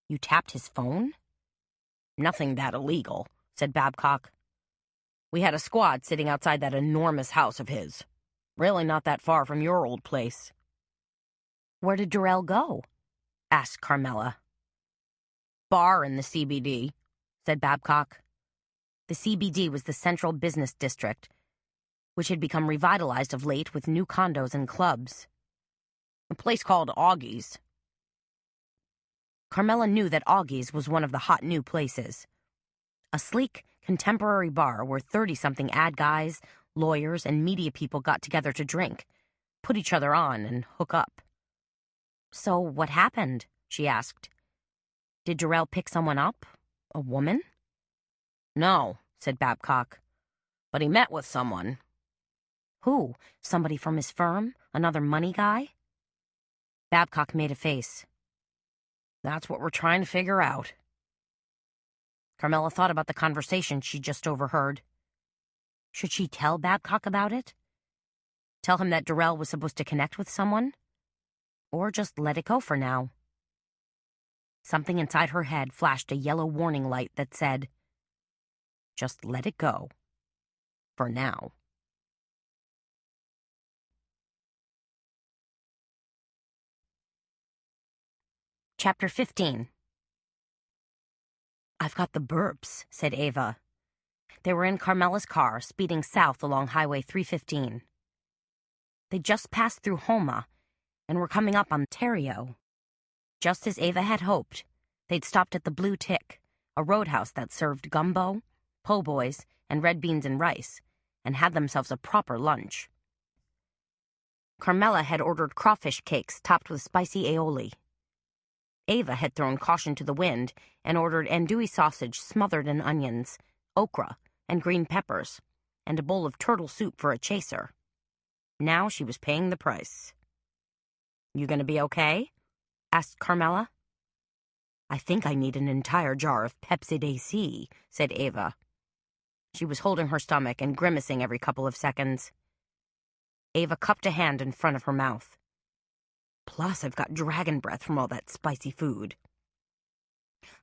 S2: "You tapped his phone?" "Nothing that illegal," said Babcock. "We had a squad sitting outside that enormous house of his. Really not that far from your old place." "Where did Darrell go?" asked Carmela. "Bar in the CBD," said Babcock. The CBD was the Central Business District, which had become revitalized of late with new condos and clubs. "A place called Augie's." Carmela knew that Augie's was one of the hot new places. A sleek, contemporary bar where 30-something ad guys, lawyers, and media people got together to drink, put each other on, and hook up. "So what happened?" she asked. "Did Darrell pick someone up? A woman?" "No," said Babcock. "But he met with someone." "Who? Somebody from his firm? Another money guy?" Babcock made a face. "That's what we're trying to figure out." Carmela thought about the conversation she just overheard. Should she tell Babcock about it? Tell him that Darrell was supposed to connect with someone? Or just let it go for now? Something inside her head flashed a yellow warning light that said, "Just let it go. For now." Chapter 15. "I've got the burps," said Ava. They were in Carmela's car, speeding south along Highway 315. They just passed through Homa and were coming up on Terrio. Just as Ava had hoped, they'd stopped at the Blue Tick, a roadhouse that served gumbo, po' boys, and red beans and rice, and had themselves a proper lunch. Carmela had ordered crawfish cakes topped with spicy aioli. Ava had thrown caution to the wind and ordered andouille sausage smothered in onions, okra, and green peppers, and a bowl of turtle soup for a chaser. Now she was paying the price. "You gonna be okay?" asked Carmela. "I think I need an entire jar of Pepsid AC," said Ava. She was holding her stomach and grimacing every couple of seconds. Ava cupped a hand in front of her mouth. "Plus, I've got dragon breath from all that spicy food."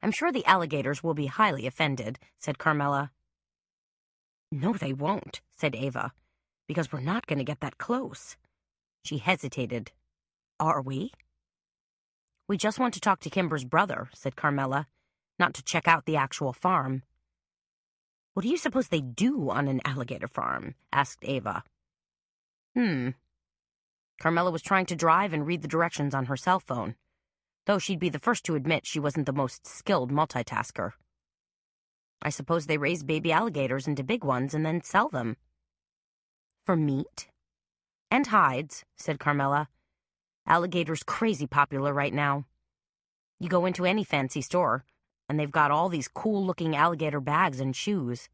S2: "I'm sure the alligators will be highly offended," said Carmela. "No, they won't," said Ava, "because we're not going to get that close." She hesitated. "Are we?" "We just want to talk to Kimber's brother," said Carmela, "not to check out the actual farm." "What do you suppose they do on an alligator farm?" asked Ava. Carmela was trying to drive and read the directions on her cell phone, though she'd be the first to admit she wasn't the most skilled multitasker. "I suppose they raise baby alligators into big ones and then sell them." "For meat?" "And hides," said Carmela. "Alligators crazy popular right now. You go into any fancy store, and they've got all these cool-looking alligator bags and shoes."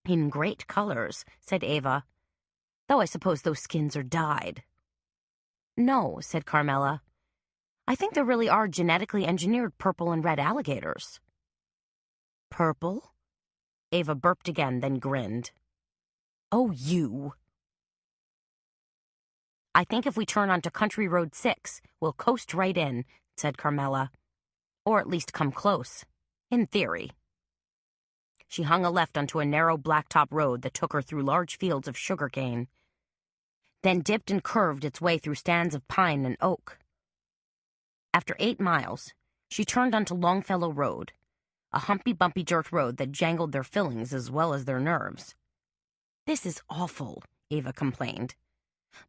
S2: "In great colors," said Ava, "though I suppose those skins are dyed." "No," said Carmela. "I think there really are genetically engineered purple and red alligators." "Purple?" Ava burped again, then grinned. "Oh, you!" I think if we turn onto Country Road 6, we'll coast right in, said Carmela. Or at least come close. In theory. She hung a left onto a narrow blacktop road that took her through large fields of sugarcane, then dipped and curved its way through stands of pine and oak. After 8 miles, she turned onto Longfellow Road, a humpy-bumpy dirt road that jangled their fillings as well as their nerves. This is awful, Ava complained.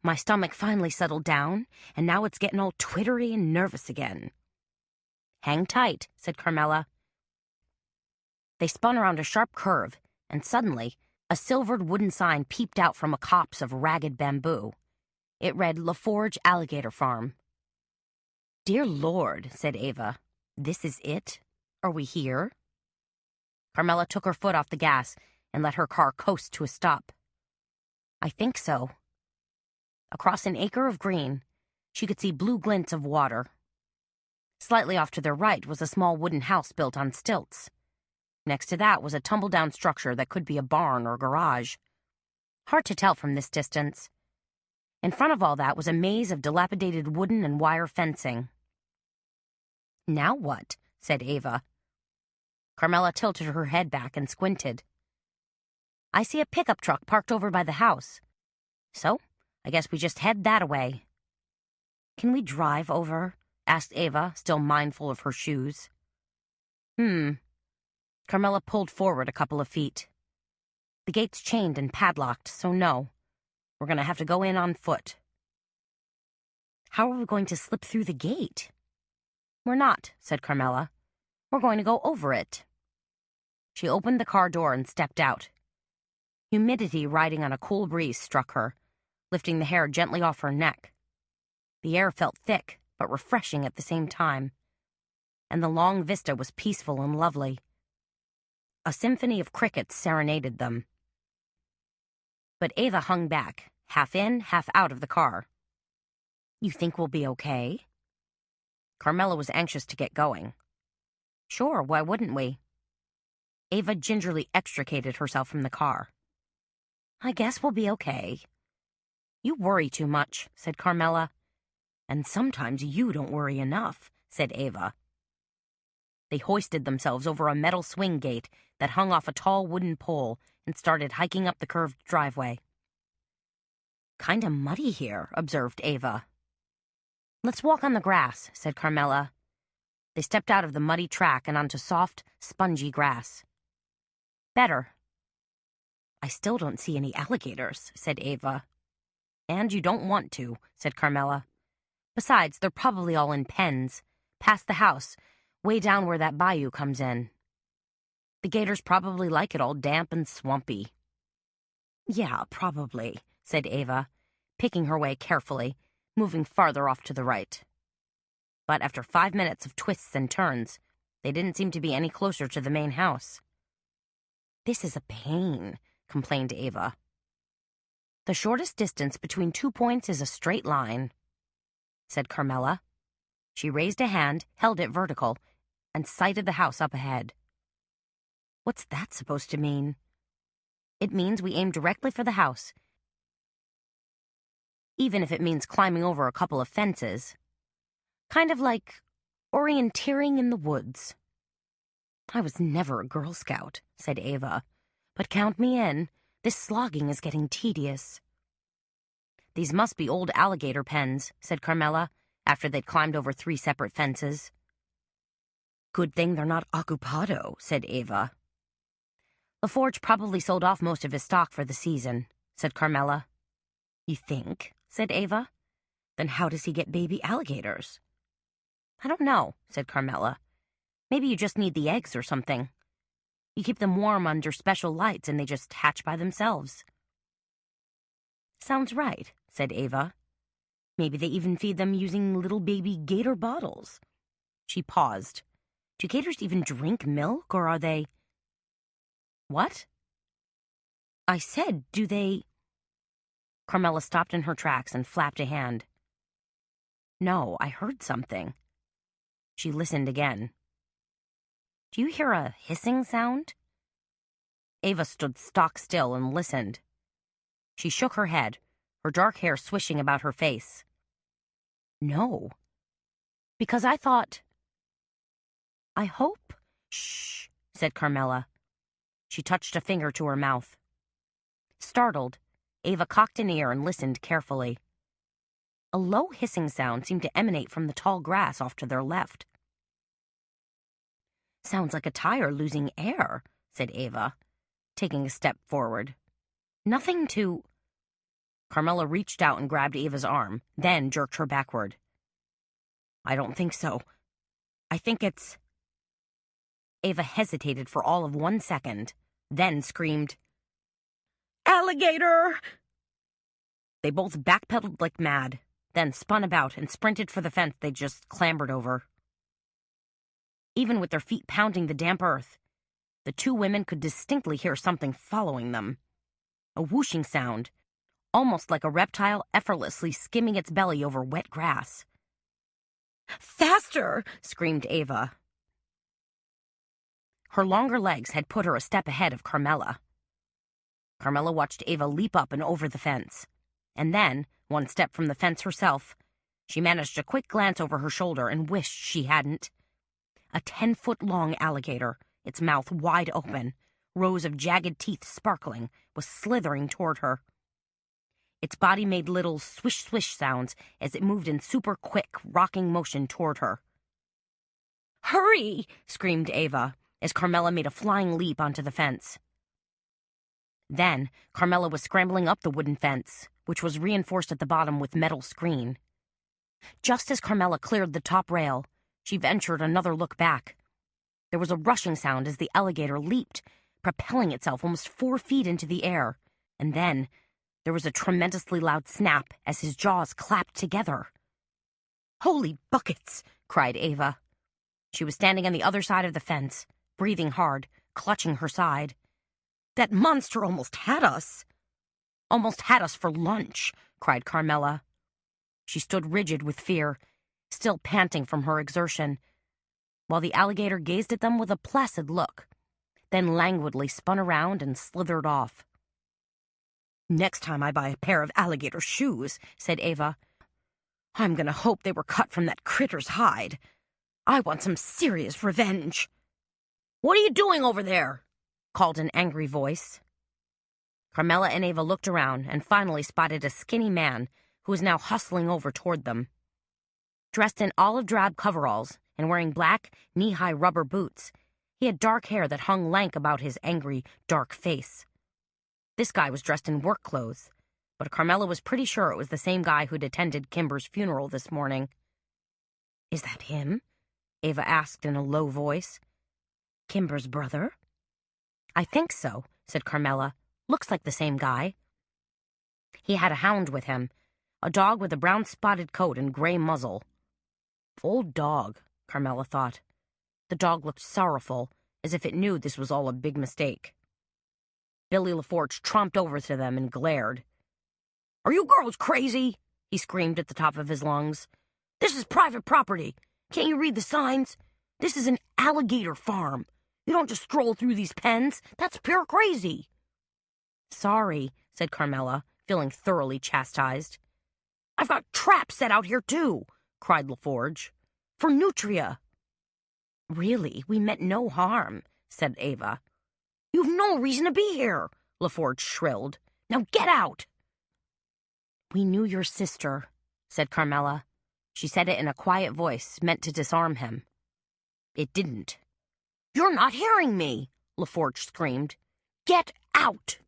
S2: My stomach finally settled down, and now it's getting all twittery and nervous again. Hang tight, said Carmela. They spun around a sharp curve, and suddenly, a silvered wooden sign peeped out from a copse of ragged bamboo. It read LaForge Alligator Farm. Dear Lord, said Ava. This is it? Are we here? Carmela took her foot off the gas and let her car coast to a stop. I think so. Across an acre of green, she could see blue glints of water. Slightly off to their right was a small wooden house built on stilts. Next to that was a tumble-down structure that could be a barn or garage. Hard to tell from this distance. In front of all that was a maze of dilapidated wooden and wire fencing. Now what? Said Ava. Carmela tilted her head back and squinted. I see a pickup truck parked over by the house. So, I guess we just head that away. Can we drive over? Asked Ava, still mindful of her shoes. Carmela pulled forward a couple of feet. The gate's chained and padlocked, so no. We're going to have to go in on foot. How are we going to slip through the gate? We're not, said Carmela. We're going to go over it. She opened the car door and stepped out. Humidity riding on a cool breeze struck her, lifting the hair gently off her neck. The air felt thick, but refreshing at the same time, and the long vista was peaceful and lovely. A symphony of crickets serenaded them. But Ava hung back, half in, half out of the car. You think we'll be okay? Carmela was anxious to get going. Sure, why wouldn't we? Ava gingerly extricated herself from the car. I guess we'll be okay. You worry too much, said Carmela. And sometimes you don't worry enough, said Ava. They hoisted themselves over a metal swing gate that hung off a tall wooden pole and started hiking up the curved driveway. Kinda muddy here, observed Ava. Let's walk on the grass, said Carmela. They stepped out of the muddy track and onto soft, spongy grass. Better. I still don't see any alligators, said Ava. And you don't want to, said Carmela. Besides, they're probably all in pens, past the house, way down where that bayou comes in. The gators probably like it all damp and swampy. Yeah, probably, said Ava, picking her way carefully, moving farther off to the right. But after 5 minutes of twists and turns, they didn't seem to be any closer to the main house. This is a pain, complained Ava. The shortest distance between 2 points is a straight line, said Carmela. She raised a hand, held it vertical, and sighted the house up ahead. What's that supposed to mean? It means we aim directly for the house, even if it means climbing over a couple of fences. Kind of like orienteering in the woods. I was never a Girl Scout, said Ava, but count me in. This slogging is getting tedious. These must be old alligator pens, said Carmela, after they'd climbed over 3 separate fences. Good thing they're not occupado, said Ava. LaForge probably sold off most of his stock for the season, said Carmela. You think? Said Ava. Then how does he get baby alligators? I don't know, said Carmela. Maybe you just need the eggs or something. You keep them warm under special lights and they just hatch by themselves. Sounds right, said Ava. Maybe they even feed them using little baby gator bottles. She paused. Do gators even drink milk, or are they... What? I said, do they... Carmela stopped in her tracks and flapped a hand. No, I heard something. She listened again. Do you hear a hissing sound? Ava stood stock still and listened. She shook her head, her dark hair swishing about her face. No. Because I thought... I hope... Shh, said Carmela. She touched a finger to her mouth. Startled, Ava cocked an ear and listened carefully. A low hissing sound seemed to emanate from the tall grass off to their left. Sounds like a tire losing air, said Ava, taking a step forward. Nothing to... Carmela reached out and grabbed Ava's arm, then jerked her backward. I don't think so. I think it's... Ava hesitated for all of 1 second, then screamed, Alligator! They both backpedaled like mad, then spun about and sprinted for the fence they just clambered over. Even with their feet pounding the damp earth, the two women could distinctly hear something following them. A whooshing sound, almost like a reptile effortlessly skimming its belly over wet grass. Faster! Screamed Ava. Her longer legs had put her a step ahead of Carmela. Carmela watched Ava leap up and over the fence, and then, 1 step from the fence herself, she managed a quick glance over her shoulder and wished she hadn't. A 10-foot-long alligator, its mouth wide open, rows of jagged teeth sparkling, was slithering toward her. Its body made little swish-swish sounds as it moved in super quick, rocking motion toward her. Hurry! Screamed Ava, as Carmela made a flying leap onto the fence. Then, Carmela was scrambling up the wooden fence, which was reinforced at the bottom with metal screen. Just as Carmela cleared the top rail, she ventured another look back. There was a rushing sound as the alligator leaped, propelling itself almost 4 feet into the air, and then there was a tremendously loud snap as his jaws clapped together. Holy buckets! Cried Ava. She was standing on the other side of the fence, breathing hard, clutching her side. That monster almost had us. Almost had us for lunch, cried Carmela. She stood rigid with fear, still panting from her exertion, while the alligator gazed at them with a placid look, then languidly spun around and slithered off. Next time I buy a pair of alligator shoes, said Ava, I'm gonna hope they were cut from that critter's hide. I want some serious revenge. What are you doing over there? Called an angry voice. Carmela and Ava looked around and finally spotted a skinny man who was now hustling over toward them. Dressed in olive-drab coveralls and wearing black, knee-high rubber boots, he had dark hair that hung lank about his angry, dark face. This guy was dressed in work clothes, but Carmela was pretty sure it was the same guy who'd attended Kimber's funeral this morning. Is that him? Ava asked in a low voice. Kimber's brother? I think so, said Carmela. Looks like the same guy. He had a hound with him, a dog with a brown spotted coat and gray muzzle. Old dog, Carmela thought. The dog looked sorrowful, as if it knew this was all a big mistake. Billy LaForge tromped over to them and glared. Are you girls crazy? He screamed at the top of his lungs. This is private property. Can't you read the signs? This is an alligator farm. You don't just stroll through these pens. That's pure crazy. Sorry, said Carmela, feeling thoroughly chastised. I've got traps set out here, too, cried LaForge. For nutria. Really, we meant no harm, said Ava. You've no reason to be here, LaForge shrilled. Now get out. We knew your sister, said Carmela. She said it in a quiet voice meant to disarm him. It didn't. You're not hearing me, LaForge screamed. Get out!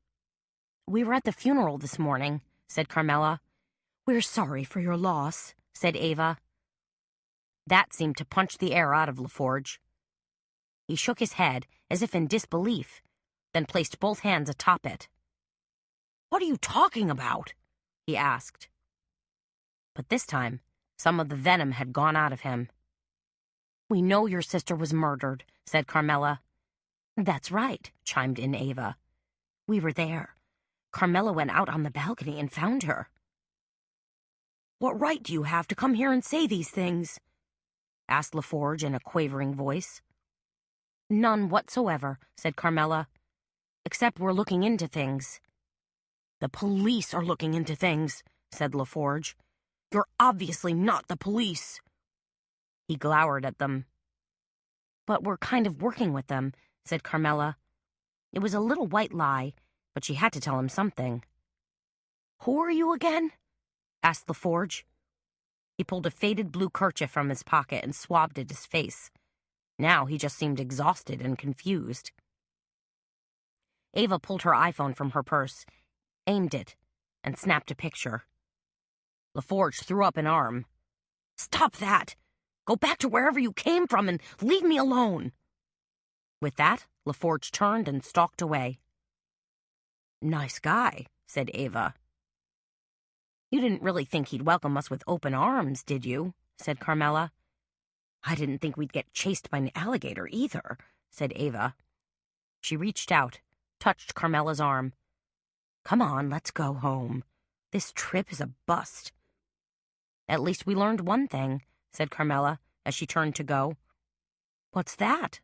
S2: We were at the funeral this morning, said Carmela. We're sorry for your loss, said Ava. That seemed to punch the air out of LaForge. He shook his head as if in disbelief, then placed both hands atop it. What are you talking about? He asked. But this time, some of the venom had gone out of him. We know your sister was murdered, said Carmela. That's right, chimed in Ava. We were there. Carmela went out on the balcony and found her. What right do you have to come here and say these things? Asked LaForge in a quavering voice. None whatsoever, said Carmela. Except we're looking into things.
S3: The police are looking into things, said LaForge. You're obviously not the police. He glowered at them. But we're kind of working with them, said Carmela. It was a little white lie, but she had to tell him something. Who are you again? Asked LaForge. He pulled a faded blue kerchief from his pocket and swabbed at his face. Now he just seemed exhausted and confused. Ava pulled her iPhone from her purse, aimed it, and snapped a picture. LaForge threw up an arm. Stop that! Go back to wherever you came from and leave me alone! With that, LaForge turned and stalked away. Nice guy, said Ava. You didn't really think he'd welcome us with open arms, did you? Said Carmela. I didn't think we'd get chased by an alligator either, said Ava. She reached out, touched Carmela's arm. Come on, let's go home. This trip is a bust. At least we learned one thing, said Carmela as she turned to go. What's that?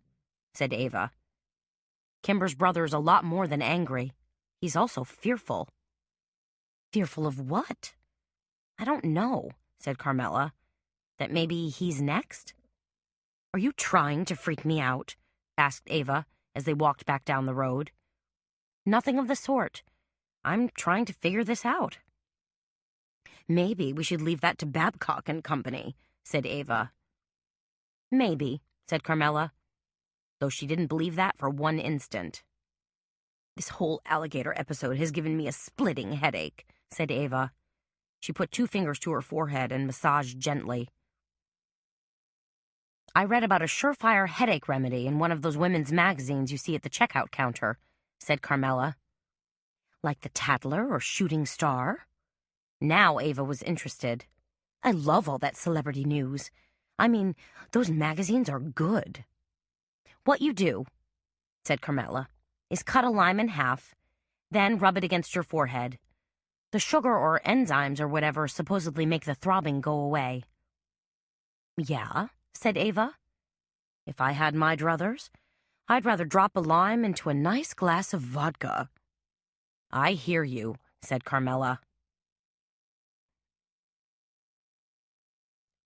S3: Said Ava. Kimber's brother's a lot more than angry. He's also fearful. Fearful of what? I don't know, said Carmela. That maybe he's next? Are you trying to freak me out? Asked Ava as they walked back down the road. Nothing of the sort. I'm trying to figure this out. Maybe we should leave that to Babcock and Company, said Ava. Maybe, said Carmela, though she didn't believe that for one instant. This whole alligator episode has given me a splitting headache, said Ava. She put 2 fingers to her forehead and massaged gently. I read about a surefire headache remedy in one of those women's magazines you see at the checkout counter, said Carmela. Like the Tatler or Shooting Star? Now Ava was interested. I love all that celebrity news. I mean, those magazines are good. What you do, said Carmela, is cut a lime in half, then rub it against your forehead. The sugar or enzymes or whatever supposedly make the throbbing go away. Yeah, said Ava. If I had my druthers, I'd rather drop a lime into a nice glass of vodka. I hear you, said Carmela.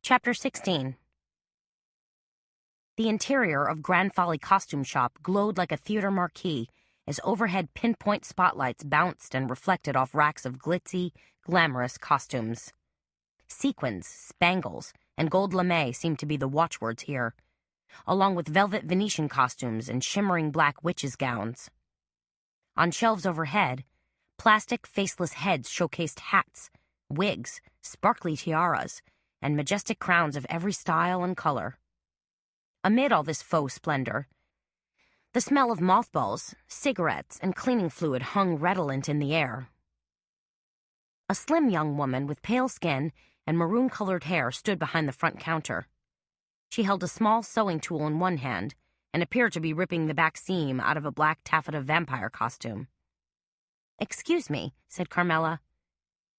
S3: Chapter 16. The interior of Grand Folly Costume Shop glowed like a theater marquee as overhead pinpoint spotlights bounced and reflected off racks of glitzy, glamorous costumes. Sequins, spangles, and gold lame seemed to be the watchwords here, along with velvet Venetian costumes and shimmering black witches' gowns. On shelves overhead, plastic, faceless heads showcased hats, wigs, sparkly tiaras, and majestic crowns of every style and color. Amid all this faux splendor, the smell of mothballs, cigarettes, and cleaning fluid hung redolent in the air. A slim young woman with pale skin and maroon-colored hair stood behind the front counter. She held a small sewing tool in one hand and appeared to be ripping the back seam out of a black taffeta vampire costume. Excuse me, said Carmela.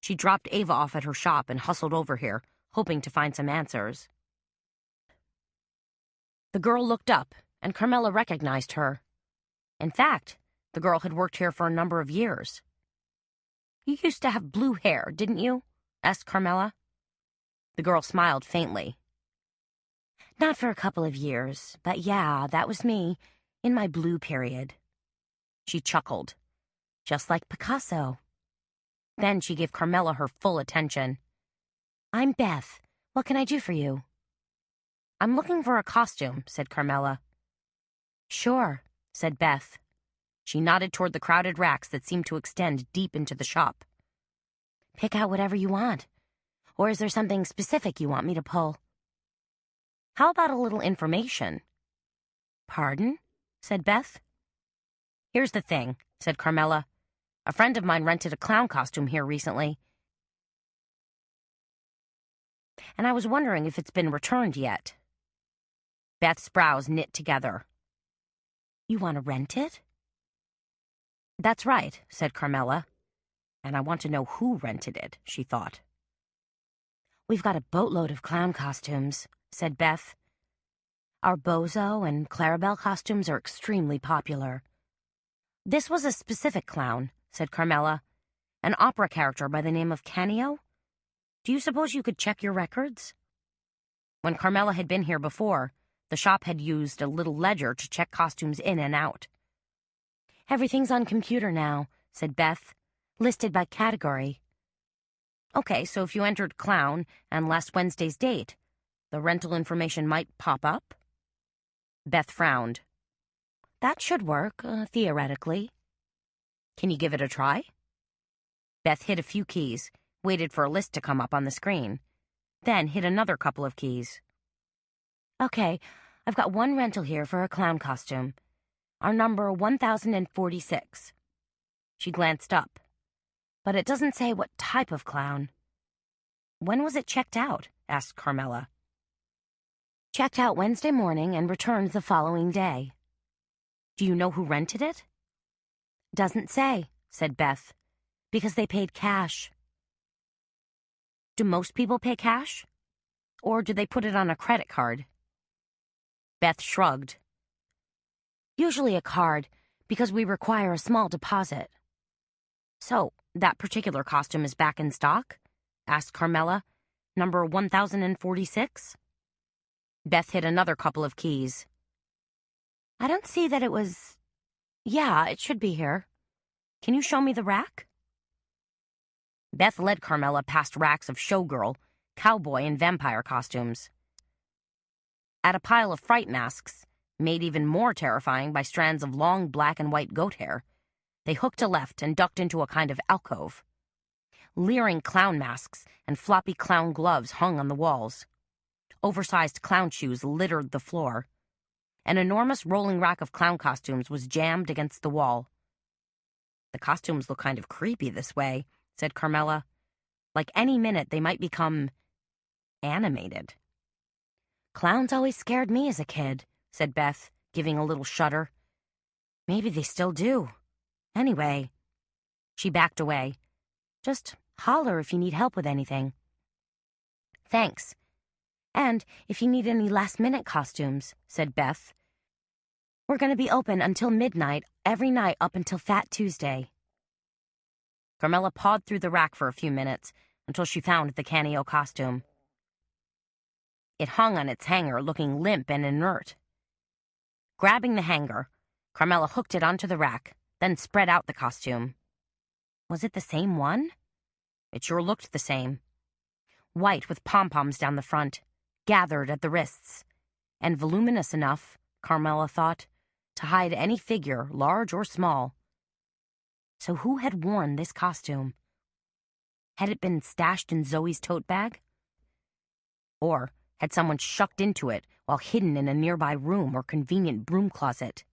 S3: She dropped Ava off at her shop and hustled over here, hoping to find some answers. The girl looked up, and Carmela recognized her. In fact, the girl had worked here for a number of years. You used to have blue hair, didn't you? Asked Carmela. The girl smiled faintly. Not for a couple of years, but yeah, that was me, in my blue period. She chuckled. Just like Picasso. Then she gave Carmela her full attention. I'm Beth. What can I do for you? I'm looking for a costume, said Carmela. Sure, said Beth. She nodded toward the crowded racks that seemed to extend deep into the shop. Pick out whatever you want. Or is there something specific you want me to pull? How about a little information? Pardon? Said Beth. Here's the thing, said Carmela. A friend of mine rented a clown costume here recently, and I was wondering if it's been returned yet. Beth's brows knit together. You want to rent it? That's right, said Carmela. And I want to know who rented it, she thought. We've got a boatload of clown costumes, said Beth. Our Bozo and Clarabelle costumes are extremely popular. This was a specific clown, said Carmela.
S2: An opera character by the name of Canio? Do you suppose you could check your records? When Carmela had been here before, the shop had used a little ledger to check costumes in and out. Everything's on computer now, said Beth, listed by category. Okay, so if you entered clown and last Wednesday's date, the rental information might pop up? Beth frowned. That should work, theoretically. Can you give it a try? Beth hit a few keys, waited for a list to come up on the screen, then hit another couple of keys. Okay, I've got one rental here for a clown costume. Our number 1046. She glanced up, but it doesn't say what type of clown. When was it checked out? Asked Carmela. Checked out Wednesday morning and returned the following day. Do you know who rented it? Doesn't say, said Beth, because they paid cash. Do most people pay cash? Or do they put it on a credit card? Beth shrugged. Usually a card, because we require a small deposit. So, that particular costume is back in stock? Asked Carmela. Number 1046? Beth hit another couple of keys. I don't see that it was... Yeah, it should be here. Can you show me the rack? Beth led Carmela past racks of showgirl, cowboy, and vampire costumes. At a pile of fright masks, made even more terrifying by strands of long black and white goat hair, they hooked a left and ducked into a kind of alcove. Leering clown masks and floppy clown gloves hung on the walls. Oversized clown shoes littered the floor. An enormous rolling rack of clown costumes was jammed against the wall. The costumes look kind of creepy this way, said Carmela. Like any minute they might become animated. Clowns always scared me as a kid, said Beth, giving a little shudder. Maybe they still do. Anyway, she backed away. Just holler if you need help with anything. Thanks. And if you need any last-minute costumes, said Beth. We're going to be open until midnight every night up until Fat Tuesday. Carmela pawed through the rack for a few minutes until she found the Canio costume. It hung on its hanger, looking limp and inert. Grabbing the hanger, Carmela hooked it onto the rack, then spread out the costume. Was it the same one? It sure looked the same. White with pom-poms down the front, gathered at the wrists, and voluminous enough, Carmela thought, to hide any figure, large or small. So who had worn this costume? Had it been stashed in Zoe's tote bag? Or had someone shucked into it while hidden in a nearby room or convenient broom closet?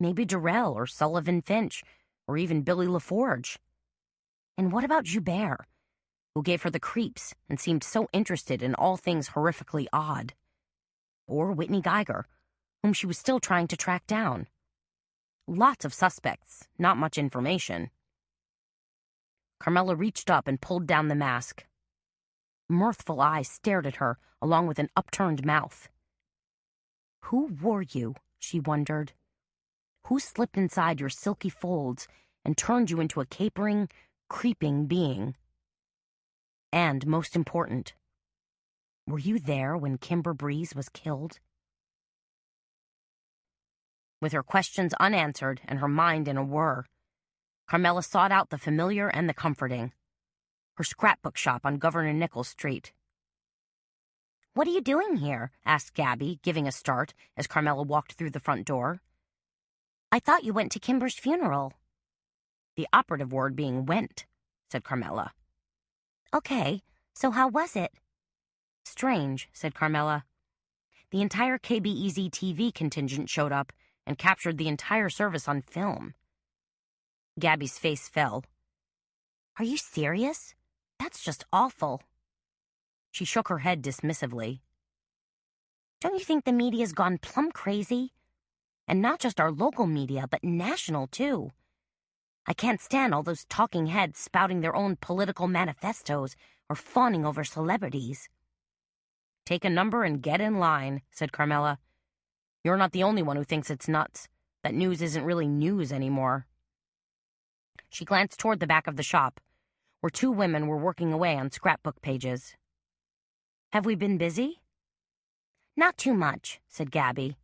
S2: Maybe Durrell or Sullivan Finch, or even Billy LaForge. And what about Joubert, who gave her the creeps and seemed so interested in all things horrifically odd? Or Whitney Geiger, whom she was still trying to track down. Lots of suspects, not much information. Carmela reached up and pulled down the mask. Mirthful eyes stared at her, along with an upturned mouth. Who were you? She wondered. Who slipped inside your silky folds and turned you into a capering, creeping being? And, most important, were you there when Kimber Breeze was killed? With her questions unanswered and her mind in a whir, Carmela sought out the familiar and the comforting. Her scrapbook shop on Governor Nichols Street. What are you doing here? Asked Gabby, giving a start as Carmela walked through the front door. I thought you went to Kimber's funeral. The operative word being went, said Carmela. Okay, so how was it? Strange, said Carmela. The entire KBEZ TV contingent showed up and captured the entire service on film. Gabby's face fell. Are you serious? That's just awful. She shook her head dismissively. Don't you think the media's gone plumb crazy? And not just our local media, but national, too. I can't stand all those talking heads spouting their own political manifestos or fawning over celebrities. Take a number and get in line, said Carmela. You're not the only one who thinks it's nuts, that news isn't really news anymore. She glanced toward the back of the shop, where two women were working away on scrapbook pages. "Have we been busy?"
S3: "Not too much," said Gabby.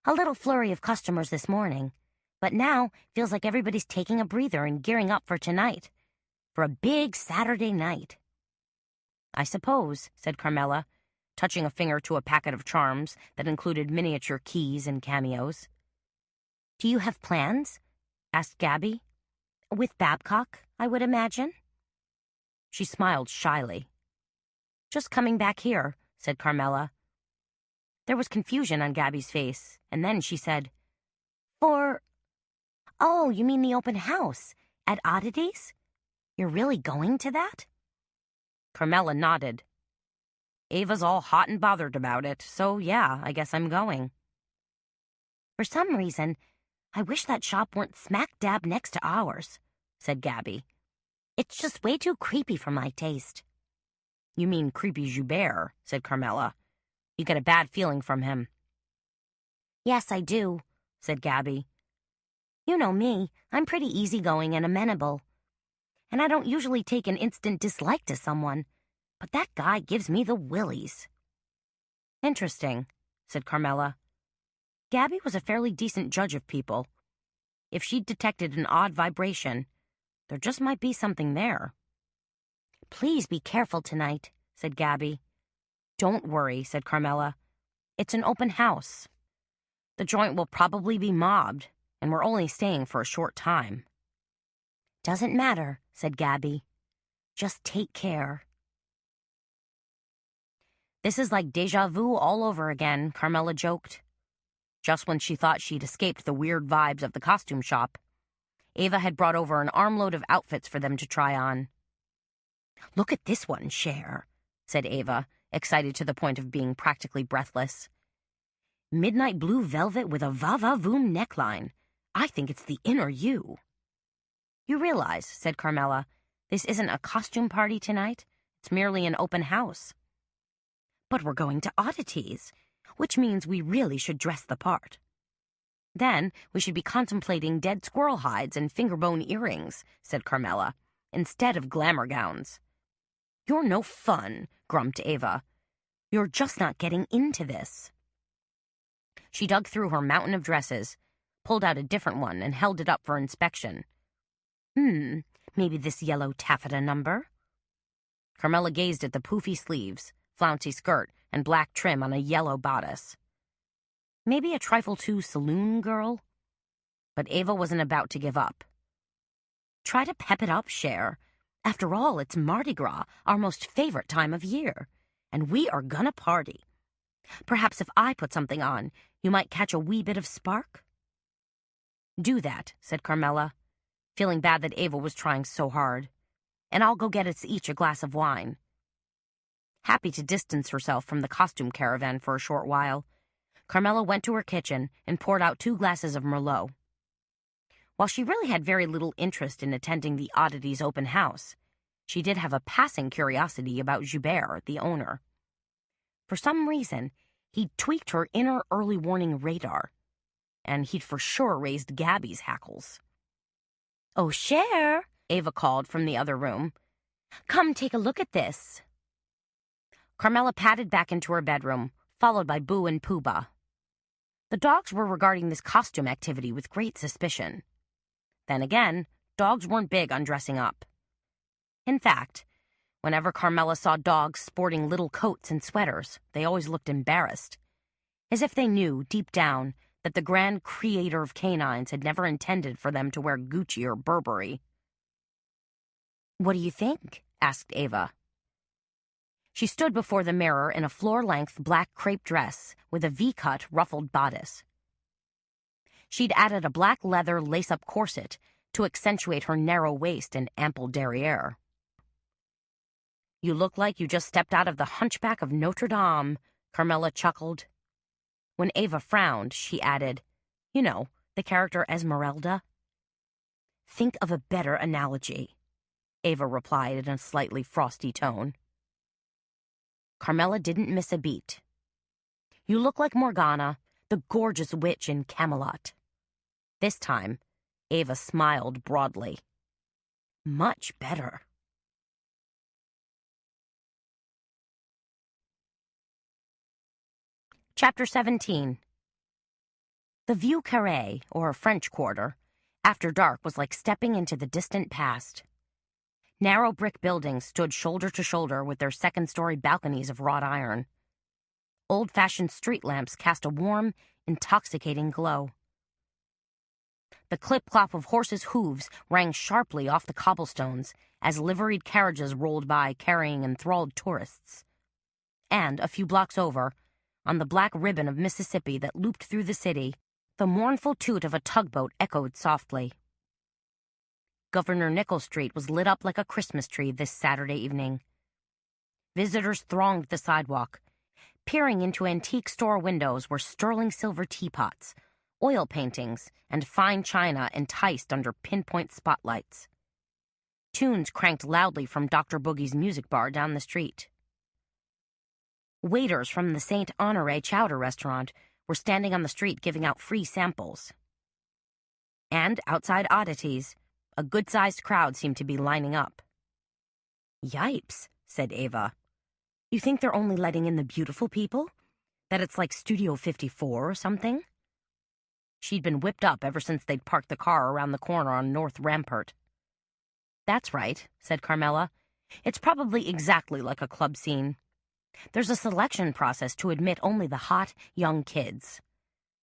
S3: "A little flurry of customers this morning, but now feels like everybody's taking a breather and gearing up for tonight, for a big Saturday night."
S2: "I suppose," said Carmela, touching a finger to a packet of charms that included miniature keys and cameos.
S3: "Do you have plans?" asked Gabby. "With Babcock, I would imagine."
S2: She smiled shyly. "Just coming back here," said Carmela. There was confusion on Gabby's face, and then she said,
S3: Oh, you mean the open house at Oddities? You're really going to that?"
S2: Carmela nodded. "Ava's all hot and bothered about it, so yeah, I guess I'm going."
S3: "For some reason, I wish that shop weren't smack dab next to ours," said Gabby. "It's just way too creepy for my taste."
S2: "You mean creepy Joubert," said Carmela. "You get a bad feeling from him."
S3: "Yes, I do," said Gabby. "You know me, I'm pretty easygoing and amenable. And I don't usually take an instant dislike to someone, but that guy gives me the willies."
S2: "Interesting," said Carmela. Gabby was a fairly decent judge of people. If she'd detected an odd vibration, there just might be something there.
S3: "Please be careful tonight," said Gabby.
S2: "Don't worry," said Carmela. "It's an open house. The joint will probably be mobbed, and we're only staying for a short time."
S3: "Doesn't matter," said Gabby. "Just take care."
S2: "This is like déjà vu all over again," Carmela joked. Just when she thought she'd escaped the weird vibes of the costume shop, Ava had brought over an armload of outfits for them to try on. "Look at this one, Cher," said Ava, excited to the point of being practically breathless. "Midnight blue velvet with a va-va-voom neckline. I think it's the inner you." "You realize," said Carmela, "this isn't a costume party tonight. It's merely an open house." "But we're going to Oddities, which means we really should dress the part. Then we should be contemplating dead squirrel hides and fingerbone earrings," said Carmela, "instead of glamour gowns." "You're no fun," grumped Ava. "You're just not getting into this." She dug through her mountain of dresses, pulled out a different one, and held it up for inspection. Maybe this yellow taffeta number?" Carmela gazed at the poofy sleeves, flouncy skirt, and black trim on a yellow bodice. Maybe a trifle too saloon girl? But Ava wasn't about to give up. "Try to pep it up, Cher. After all, it's Mardi Gras, our most favorite time of year, and we are gonna party. Perhaps if I put something on, you might catch a wee bit of spark?" "Do that," said Carmela, feeling bad that Ava was trying so hard. "And I'll go get us each a glass of wine." Happy to distance herself from the costume caravan for a short while, Carmela went to her kitchen and poured out 2 glasses of Merlot. While she really had very little interest in attending the Oddities open house, she did have a passing curiosity about Joubert, the owner. For some reason, he'd tweaked her inner early warning radar, and he'd for sure raised Gabby's hackles.
S3: "Oh, Cher,"
S2: Ava called from the other room.
S3: "Come take a look at this."
S2: Carmela padded back into her bedroom, followed by Boo and Pooh-Bah. The dogs were regarding this costume activity with great suspicion. Then again, dogs weren't big on dressing up. In fact, whenever Carmela saw dogs sporting little coats and sweaters, they always looked embarrassed, as if they knew, deep down, that the grand creator of canines had never intended for them to wear Gucci or Burberry.
S3: "What do you think?"
S2: asked Ava. She stood before the mirror in a floor-length black crepe dress with a V-cut ruffled bodice. She'd added a black leather lace-up corset to accentuate her narrow waist and ample derriere. "You look like you just stepped out of the Hunchback of Notre Dame," Carmela chuckled. When Ava frowned, she added, "You know, the character Esmeralda." "Think of a better analogy," Ava replied in a slightly frosty tone. Carmela didn't miss a beat. "You look like Morgana, the gorgeous witch in Camelot." This time, Ava smiled broadly. Much better. Chapter 17. The Vieux Carré, or French Quarter, after dark was like stepping into the distant past. Narrow brick buildings stood shoulder to shoulder with their second-story balconies of wrought iron. Old-fashioned street lamps cast a warm, intoxicating glow. The clip-clop of horses' hooves rang sharply off the cobblestones as liveried carriages rolled by carrying enthralled tourists. And, a few blocks over, on the black ribbon of Mississippi that looped through the city, the mournful toot of a tugboat echoed softly. Governor Nickel Street was lit up like a Christmas tree this Saturday evening. Visitors thronged the sidewalk. Peering into antique store windows were sterling silver teapots, oil paintings, and fine china enticed under pinpoint spotlights. Tunes cranked loudly from Dr. Boogie's music bar down the street. Waiters from the St. Honoré Chowder restaurant were standing on the street giving out free samples. And outside Oddities, a good-sized crowd seemed to be lining up. "Yipes," said Ava. "You think they're only letting in the beautiful people? That it's like Studio 54 or something?" She'd been whipped up ever since they'd parked the car around the corner on North Rampart. "That's right," said Carmela. "It's probably exactly like a club scene. There's a selection process to admit only the hot, young kids.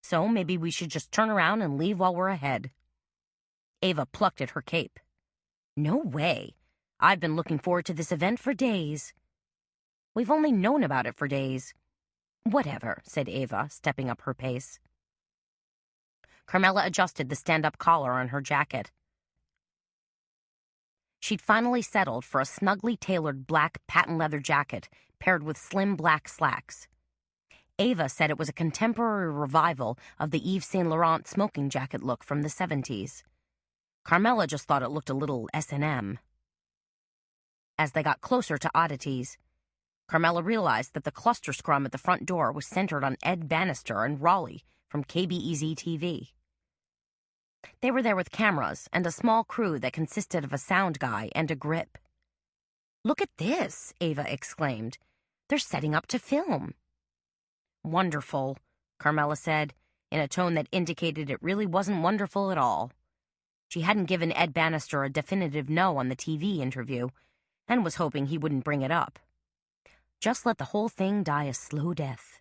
S2: So maybe we should just turn around and leave while we're ahead." Ava plucked at her cape. "No way. I've been looking forward to this event for days." "We've only known about it for days." "Whatever," said Ava, stepping up her pace. Carmela adjusted the stand-up collar on her jacket. She'd finally settled for a snugly tailored black patent leather jacket paired with slim black slacks. Ava said it was a contemporary revival of the Yves Saint Laurent smoking jacket look from the 70s. Carmela just thought it looked a little S&M. As they got closer to Oddities, Carmela realized that the cluster scrum at the front door was centered on Ed Bannister and Raleigh from KBEZ TV. They were there with cameras and a small crew that consisted of a sound guy and a grip. "Look at this," Ava exclaimed. "They're setting up to film." "Wonderful," Carmela said, in a tone that indicated it really wasn't wonderful at all. She hadn't given Ed Bannister a definitive no on the TV interview, and was hoping he wouldn't bring it up. Just let the whole thing die a slow death.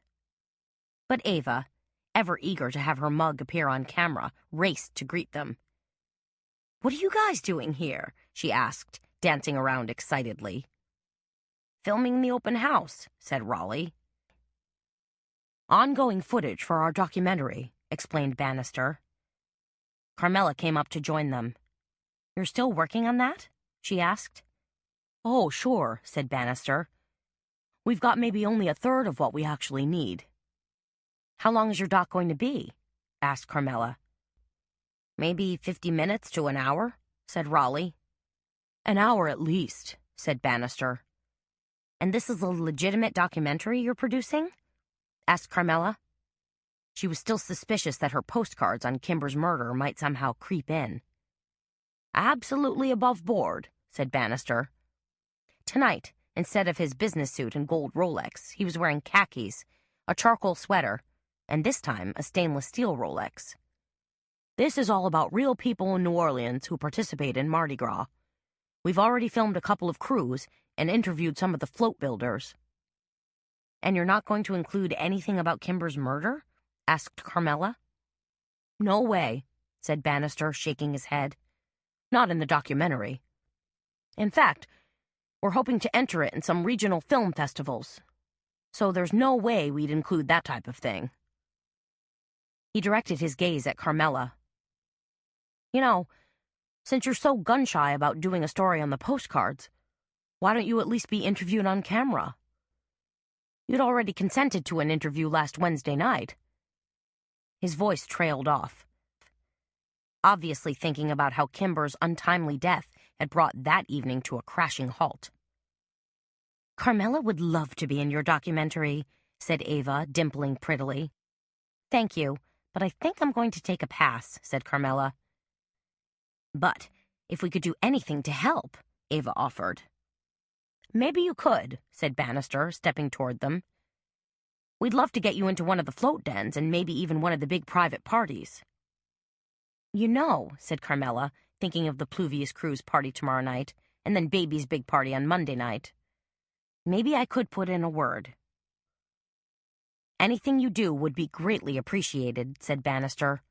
S2: But Ava, ever eager to have her mug appear on camera, raced to greet them. "What are you guys doing here?" she asked, dancing around excitedly. "Filming the open house," said Raleigh. "Ongoing footage for our documentary," explained Bannister. Carmela came up to join them. "You're still working on that?" she asked. "Oh, sure," said Bannister. "We've got maybe only a third of what we actually need." "How long is your doc going to be?" asked Carmela. "Maybe 50 minutes to an hour," said Raleigh. "An hour at least," said Bannister. "And this is a legitimate documentary you're producing?" asked Carmela. She was still suspicious that her postcards on Kimber's murder might somehow creep in. "Absolutely above board," said Bannister. Tonight, instead of his business suit and gold Rolex, he was wearing khakis, a charcoal sweater, and this time a stainless steel Rolex. "This is all about real people in New Orleans who participate in Mardi Gras. We've already filmed a couple of crews and interviewed some of the float builders." "And you're not going to include anything about Kimber's murder?" asked Carmela. "No way," said Bannister, shaking his head. "Not in the documentary. In fact, we're hoping to enter it in some regional film festivals. So there's no way we'd include that type of thing." He directed his gaze at Carmela. "You know, since you're so gun-shy about doing a story on the postcards, why don't you at least be interviewed on camera? You'd already consented to an interview last Wednesday night." His voice trailed off, obviously thinking about how Kimber's untimely death had brought that evening to a crashing halt. "Carmela would love to be in your documentary," said Ava, dimpling prettily. "Thank you, but I think I'm going to take a pass," said Carmela. But if we could do anything to help, Ava offered.
S3: Maybe you could, said Bannister, stepping toward them. We'd love to get you into one of the float dens and maybe even one of the big private parties.
S2: You know, said Carmela, thinking of the Pluvius Cruise party tomorrow night, and then Baby's big party on Monday night. Maybe I could put in a word. Anything you do would be greatly appreciated, said Bannister.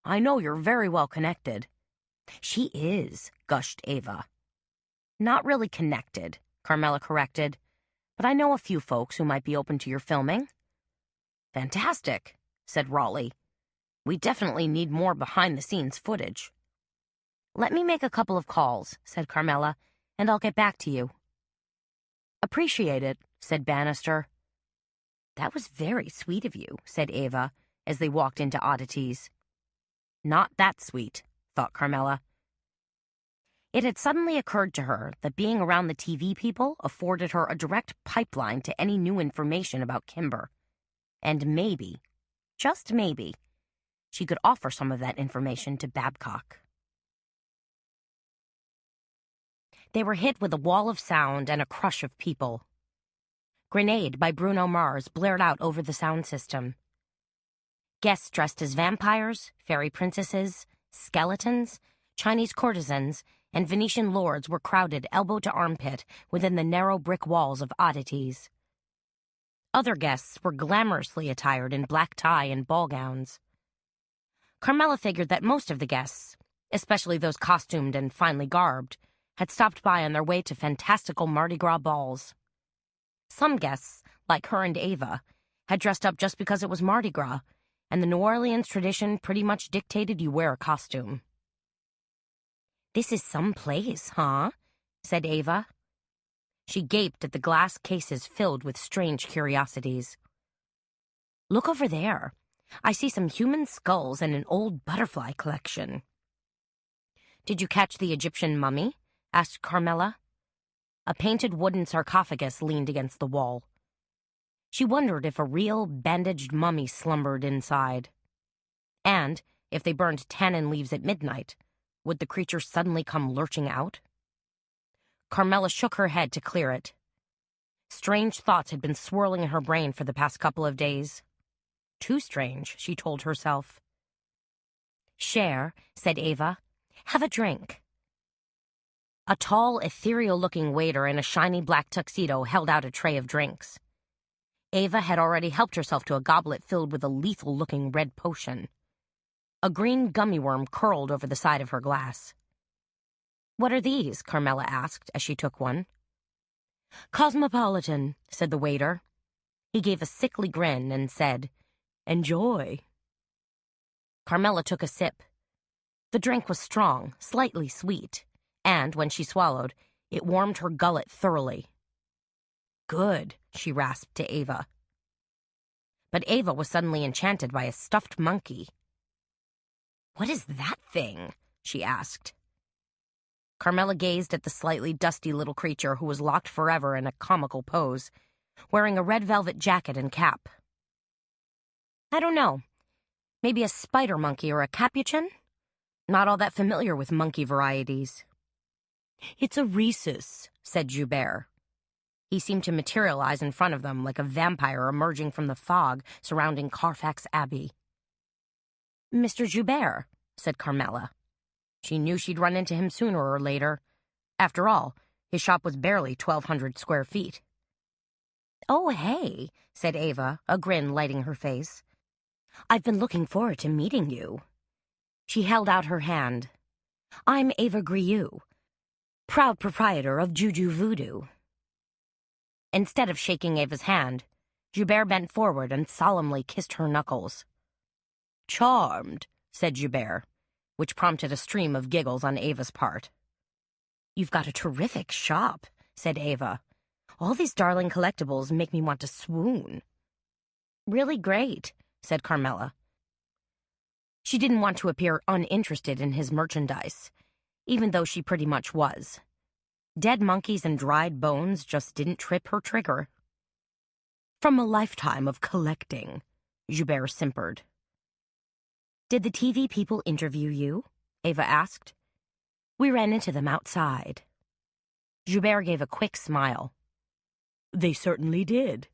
S2: I know you're very well connected. She is, gushed Ava. Not really connected, Carmela corrected, but I know a few folks who might be open to your filming. Fantastic, said Raleigh. We definitely need more behind-the-scenes footage. Let me make a couple of calls, said Carmela, and I'll get back to you. Appreciate it, said Bannister. That was very sweet of you, said Ava, as they walked into Oddities. Not that sweet, thought Carmela. It had suddenly occurred to her that being around the TV people afforded her a direct pipeline to any new information about Kimber. And maybe, just maybe, she could offer some of that information to Babcock. They were hit with a wall of sound and a crush of people. Grenade by Bruno Mars blared out over the sound system. Guests dressed as vampires, fairy princesses, skeletons, Chinese courtesans, and Venetian lords were crowded elbow to armpit within the narrow brick walls of Oddities. Other guests were glamorously attired in black tie and ball gowns. Carmela figured that most of the guests, especially those costumed and finely garbed, had stopped by on their way to fantastical Mardi Gras balls. Some guests, like her and Ava, had dressed up just because it was Mardi Gras, and the New Orleans tradition pretty much dictated you wear a costume. This is some place, huh? Said Ava. She gaped at the glass cases filled with strange curiosities. Look over there. I see some human skulls and an old butterfly collection. Did you catch the Egyptian mummy? Asked Carmela. A painted wooden sarcophagus leaned against the wall. She wondered if a real, bandaged mummy slumbered inside. And, if they burned tannin leaves at midnight, would the creature suddenly come lurching out? Carmela shook her head to clear it. Strange thoughts had been swirling in her brain for the past couple of days. Too strange, she told herself. Share, said Ava. Have a drink. A tall, ethereal-looking waiter in a shiny black tuxedo held out a tray of drinks. Ava had already helped herself to a goblet filled with a lethal-looking red potion. A green gummy worm curled over the side of her glass. What are these? Carmela asked as she took one. Cosmopolitan, said the waiter. He gave a sickly grin and said, Enjoy. Carmela took a sip. The drink was strong, slightly sweet, and when she swallowed, it warmed her gullet thoroughly. Good, she rasped to Ava. But Ava was suddenly enchanted by a stuffed monkey. What is that thing? She asked. Carmela gazed at the slightly dusty little creature who was locked forever in a comical pose, wearing a red velvet jacket and cap. I don't know. Maybe a spider monkey or a capuchin? Not all that familiar with monkey varieties. It's a rhesus, said Joubert. He seemed to materialize in front of them like a vampire emerging from the fog surrounding Carfax Abbey. Mr. Joubert, said Carmela. She knew she'd run into him sooner or later. After all, his shop was barely 1,200 square feet. Oh, hey, said Ava, a grin lighting her face. I've been looking forward to meeting you. She held out her hand. I'm Ava Grieux, proud proprietor of Juju Voodoo. Instead of shaking Ava's hand, Joubert bent forward and solemnly kissed her knuckles. Charmed, said Joubert, which prompted a stream of giggles on Ava's part. You've got a terrific shop, said Ava. All these darling collectibles make me want to swoon. Really great, said Carmela. She didn't want to appear uninterested in his merchandise, even though she pretty much was. Dead monkeys and dried bones just didn't trip her trigger. From a lifetime of collecting, Joubert simpered. Did the TV people interview you? Ava asked. We ran into them outside. Joubert gave a quick smile.
S3: They certainly did.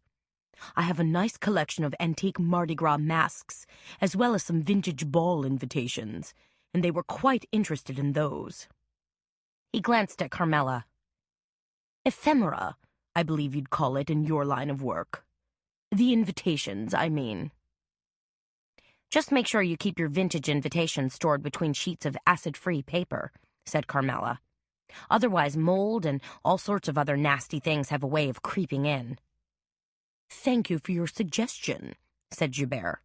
S3: I have a nice collection of antique Mardi Gras masks, as well as some vintage ball invitations, and they were quite interested in those.
S2: He glanced at Carmela.
S3: Ephemera, I believe you'd call it in your line of work. The invitations, I mean.
S2: Just make sure you keep your vintage invitations stored between sheets of acid-free paper, said Carmela. Otherwise, mold and all sorts of other nasty things have a way of creeping in.
S3: Thank you for your suggestion, said Joubert.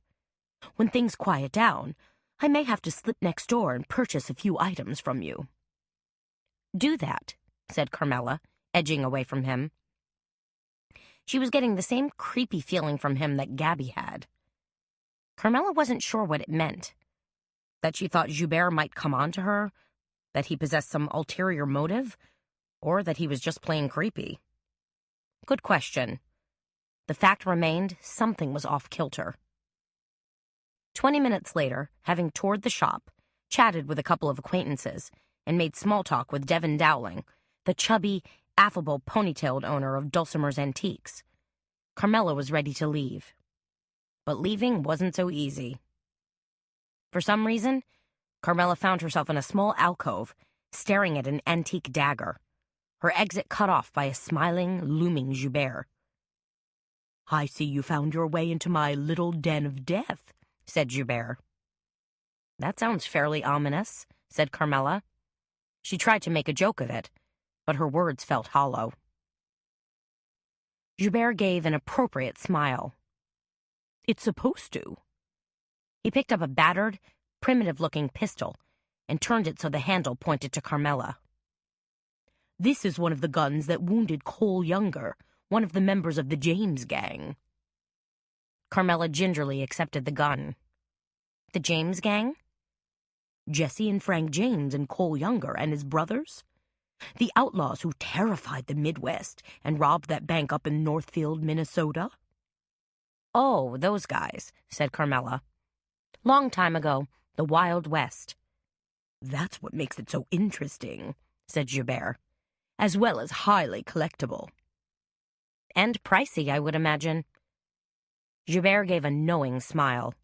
S3: When things quiet down, I may have to slip next door and purchase a few items from you.
S2: Do that, said Carmela, edging away from him. She was getting the same creepy feeling from him that Gabby had. Carmela wasn't sure what it meant. That she thought Joubert might come on to her, that he possessed some ulterior motive, or that he was just plain creepy. Good question. The fact remained something was off-kilter. 20 minutes later, having toured the shop, chatted with a couple of acquaintances, and made small talk with Devin Dowling, the chubby, affable ponytailed owner of Dulcimer's Antiques, Carmela was ready to leave. But leaving wasn't so easy. For some reason, Carmela found herself in a small alcove, staring at an antique dagger, her exit cut off by a smiling, looming Joubert.
S3: I see you found your way into my little den of death,
S2: said Joubert. That sounds fairly ominous, said Carmela. She tried to make a joke of it, but her words felt hollow. Joubert gave an appropriate smile.
S3: It's supposed to.
S2: He picked up a battered, primitive-looking pistol and turned it so the handle pointed to Carmela.
S3: This is one of the guns that wounded Cole Younger, one of the members of the James gang.
S2: Carmela gingerly accepted the gun. The James gang?
S3: Jesse and Frank James and Cole Younger and his brothers? The outlaws who terrified the Midwest and robbed that bank up in Northfield, Minnesota?
S2: Oh, those guys, said Carmela. Long time ago, the Wild West.
S3: That's what makes it so interesting, said Joubert, as well as highly collectible.
S2: And pricey, I would imagine. Joubert gave a knowing smile.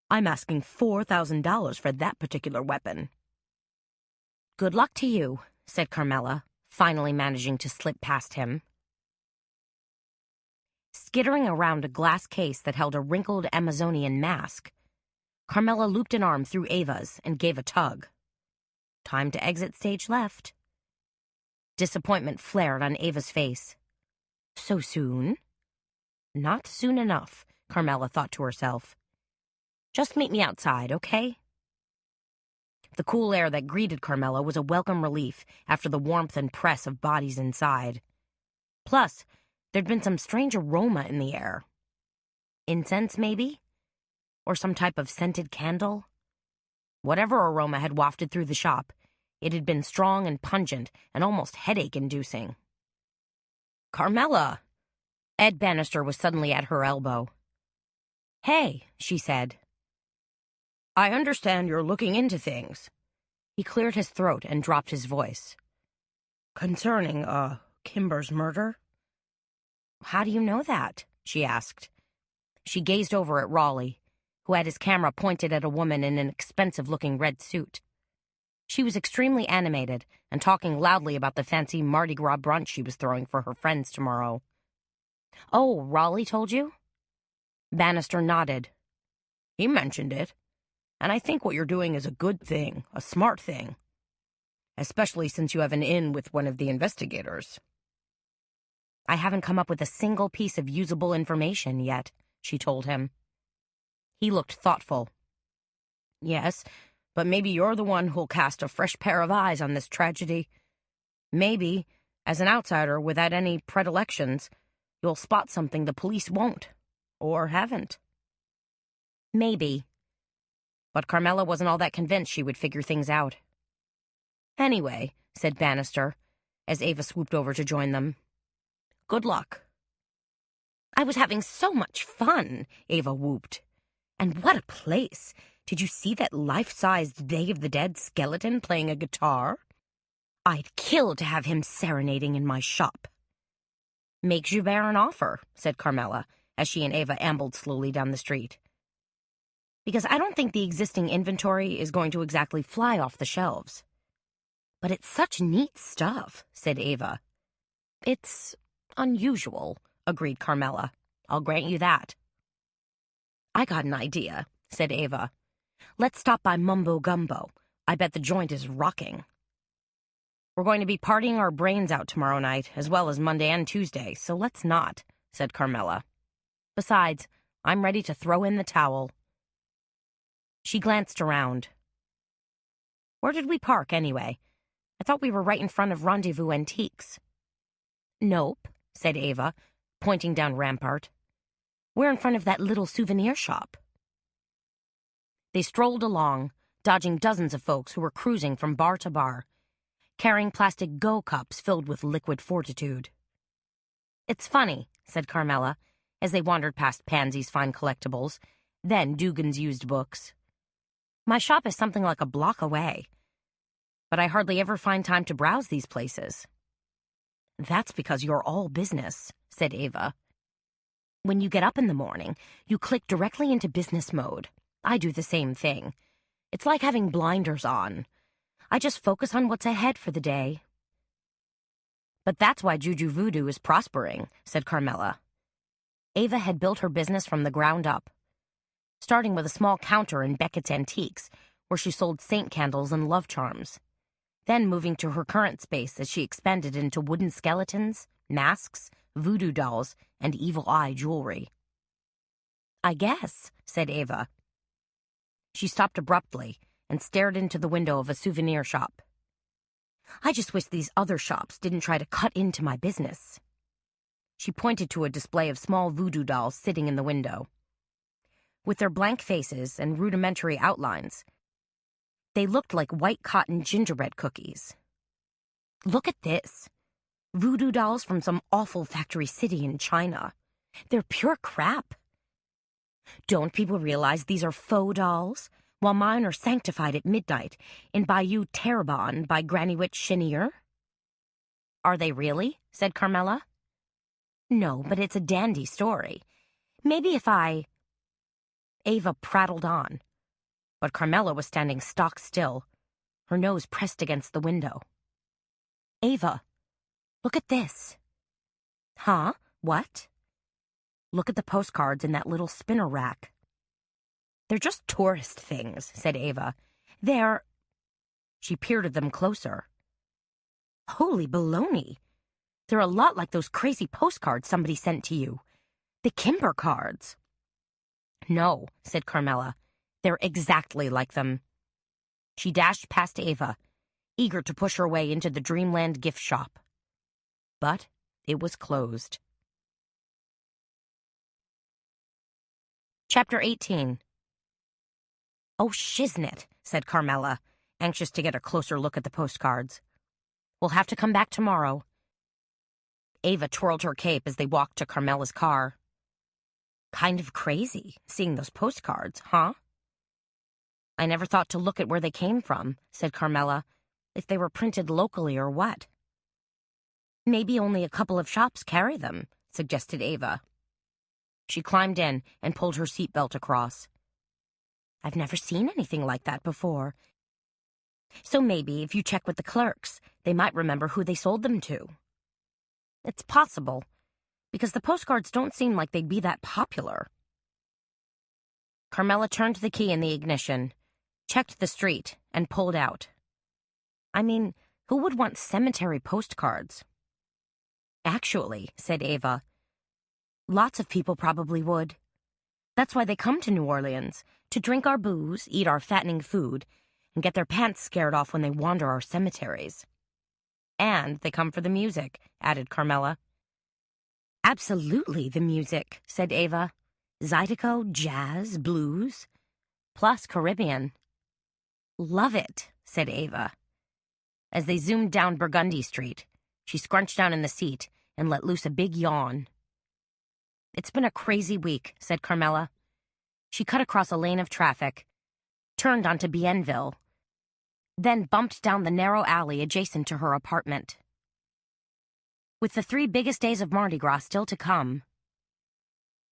S3: I'm asking $4,000 for that particular weapon.
S2: Good luck to you, said Carmela, finally managing to slip past him. Skittering around a glass case that held a wrinkled Amazonian mask, Carmela looped an arm through Ava's and gave a tug. Time to exit stage left. Disappointment flared on Ava's face. So soon? Not soon enough, Carmela thought to herself. Just meet me outside, okay? The cool air that greeted Carmela was a welcome relief after the warmth and press of bodies inside. Plus, there'd been some strange aroma in the air. Incense, maybe? Or some type of scented candle? Whatever aroma had wafted through the shop, it had been strong and pungent and almost headache-inducing. Carmela! Ed Bannister was suddenly at her elbow. Hey, she said. I understand you're looking into things. He cleared his throat and dropped his voice. Concerning, Kimber's murder? How do you know that? She asked. She gazed over at Raleigh, who had his camera pointed at a woman in an expensive-looking red suit. She was extremely animated and talking loudly about the fancy Mardi Gras brunch she was throwing for her friends tomorrow. Oh, Raleigh told you? Bannister nodded. He mentioned it, and I think what you're doing is a good thing, a smart thing. Especially since you have an in with one of the investigators. I haven't come up with a single piece of usable information yet, she told him. He looked thoughtful. Yes, but maybe you're the one who'll cast a fresh pair of eyes on this tragedy. Maybe, as an outsider without any predilections, you'll spot something the police won't, or haven't. Maybe. But Carmela wasn't all that convinced she would figure things out. Anyway, said Bannister, as Ava swooped over to join them. Good luck. I was having so much fun, Ava whooped. And what a place! Did you see that life-sized Day of the Dead skeleton playing a guitar? I'd kill to have him serenading in my shop. Make Joubert an offer, said Carmela, as she and Ava ambled slowly down the street. Because I don't think the existing inventory is going to exactly fly off the shelves. But it's such neat stuff, said Ava. It's unusual, agreed Carmela. I'll grant you that. I got an idea, said Ava. Let's stop by Mumbo Gumbo. I bet the joint is rocking. We're going to be partying our brains out tomorrow night, as well as Monday and Tuesday, so let's not, said Carmela. Besides, I'm ready to throw in the towel. She glanced around. Where did we park, anyway? I thought we were right in front of Rendezvous Antiques. Nope, said Ava, pointing down Rampart. We're in front of that little souvenir shop. They strolled along, dodging dozens of folks who were cruising from bar to bar, carrying plastic go-cups filled with liquid fortitude. It's funny, said Carmela, as they wandered past Pansy's fine collectibles, then Dugan's used books. My shop is something like a block away, but I hardly ever find time to browse these places. That's because you're all business, said Ava. When you get up in the morning, you click directly into business mode. I do the same thing. It's like having blinders on. I just focus on what's ahead for the day. But that's why Juju Voodoo is prospering, said Carmela. Ava had built her business from the ground up, starting with a small counter in Beckett's Antiques, where she sold saint candles and love charms, then moving to her current space as she expanded into wooden skeletons, masks, voodoo dolls, and evil eye jewelry. I guess, said Ava. She stopped abruptly and stared into the window of a souvenir shop. I just wish these other shops didn't try to cut into my business. She pointed to a display of small voodoo dolls sitting in the window. With their blank faces and rudimentary outlines, they looked like white cotton gingerbread cookies. Look at this. Voodoo dolls from some awful factory city in China. They're pure crap. Don't people realize these are faux dolls, while mine are sanctified at midnight in Bayou Terrebonne by Granny Witch Chenier? Are they really? Said Carmela. No, but it's a dandy story. Maybe if I... Ava prattled on, but Carmela was standing stock still, her nose pressed against the window. Ava, look at this. Huh? What? Look at the postcards in that little spinner rack. They're just tourist things, said Ava. They're... She peered at them closer. Holy baloney. They're a lot like those crazy postcards somebody sent to you. The Kimber cards. No, said Carmela. They're exactly like them. She dashed past Ava, eager to push her way into the Dreamland gift shop. But it was closed. Chapter 18. Oh, shiznit, said Carmela, anxious to get a closer look at the postcards. We'll have to come back tomorrow. Ava twirled her cape as they walked to Carmela's car. Kind of crazy, seeing those postcards, huh? I never thought to look at where they came from, said Carmela, if they were printed locally or what. Maybe only a couple of shops carry them, suggested Ava. She climbed in and pulled her seatbelt across. I've never seen anything like that before. So maybe if you check with the clerks, they might remember who they sold them to. It's possible, because the postcards don't seem like they'd be that popular. Carmela turned the key in the ignition, checked the street, and pulled out. I mean, who would want cemetery postcards? Actually, said Ava, lots of people probably would. That's why they come to New Orleans, to drink our booze, eat our fattening food, and get their pants scared off when they wander our cemeteries. And they come for the music, added Carmela. Absolutely the music, said Ava. Zydeco, jazz, blues, plus Caribbean. Love it, said Ava. As they zoomed down Burgundy Street, she scrunched down in the seat and let loose a big yawn. It's been a crazy week, said Carmela. She cut across a lane of traffic, turned onto Bienville, then bumped down the narrow alley adjacent to her apartment. With the 3 biggest days of Mardi Gras still to come,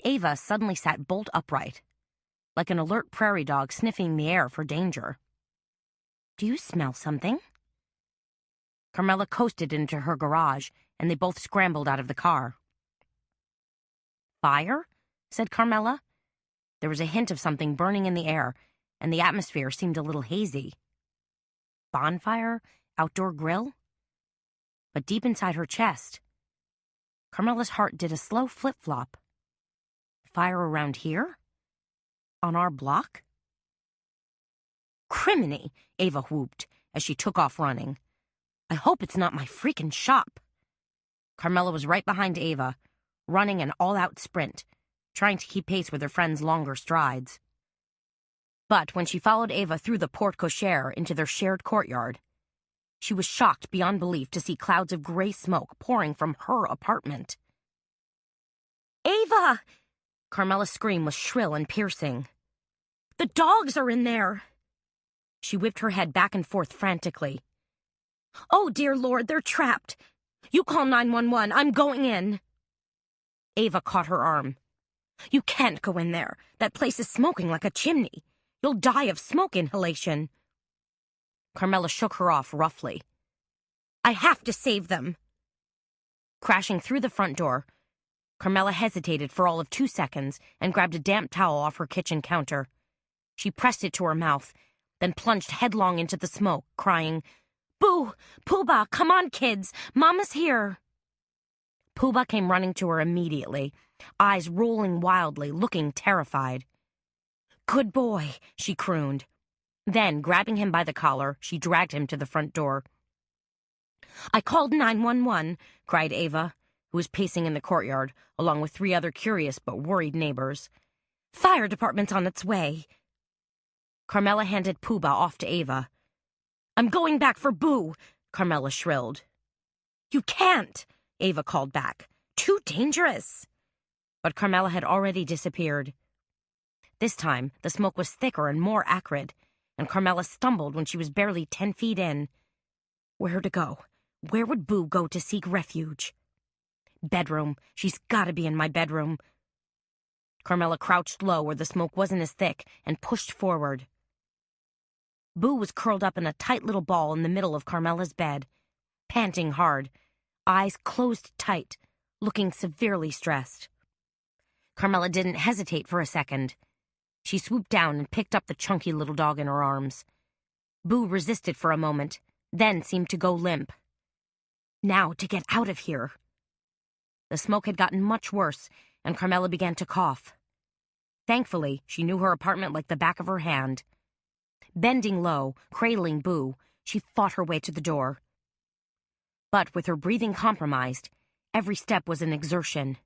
S2: Ava suddenly sat bolt upright, like an alert prairie dog sniffing the air for danger. "Do you smell something?" Carmela coasted into her garage, and they both scrambled out of the car. "Fire?" said Carmela. There was a hint of something burning in the air, and the atmosphere seemed a little hazy. Bonfire? Outdoor grill? But deep inside her chest, Carmela's heart did a slow flip-flop. Fire around here? On our block? "Criminy!" Ava whooped as she took off running. "I hope it's not my freaking shop." Carmela was right behind Ava, running an all-out sprint, trying to keep pace with her friend's longer strides. But when she followed Ava through the porte cochere into their shared courtyard, she was shocked beyond belief to see clouds of gray smoke pouring from her apartment. "Ava!" Carmela's scream was shrill and piercing. "The dogs are in there!" She whipped her head back and forth frantically. "Oh, dear Lord, they're trapped! You call 911, I'm going in!" Ava caught her arm. "You can't go in there. That place is smoking like a chimney. You'll die of smoke inhalation." Carmela shook her off roughly. "I have to save them." Crashing through the front door, Carmela hesitated for all of 2 seconds and grabbed a damp towel off her kitchen counter. She pressed it to her mouth, then plunged headlong into the smoke, crying, "Boo! Pooh-Bah, come on, kids! Mama's here!" Pooh-Bah came running to her immediately, eyes rolling wildly, looking terrified. "Good boy," she crooned. Then, grabbing him by the collar, she dragged him to the front door. "I called 911, cried Ava, who was pacing in the courtyard, along with 3 other curious but worried neighbors. "Fire department's on its way." Carmela handed Pooh-Bah off to Ava. "I'm going back for Boo," Carmela shrilled. "You can't," Ava called back. "Too dangerous." But Carmela had already disappeared. This time, the smoke was thicker and more acrid, and Carmela stumbled when she was barely 10 feet in. Where to go? Where would Boo go to seek refuge? Bedroom. She's gotta be in my bedroom. Carmela crouched low where the smoke wasn't as thick and pushed forward. Boo was curled up in a tight little ball in the middle of Carmela's bed, panting hard, eyes closed tight, looking severely stressed. Carmela didn't hesitate for a second. She swooped down and picked up the chunky little dog in her arms. Boo resisted for a moment, then seemed to go limp. Now to get out of here. The smoke had gotten much worse, and Carmela began to cough. Thankfully, she knew her apartment like the back of her hand. Bending low, cradling Boo, she fought her way to the door. But with her breathing compromised, every step was an exertion.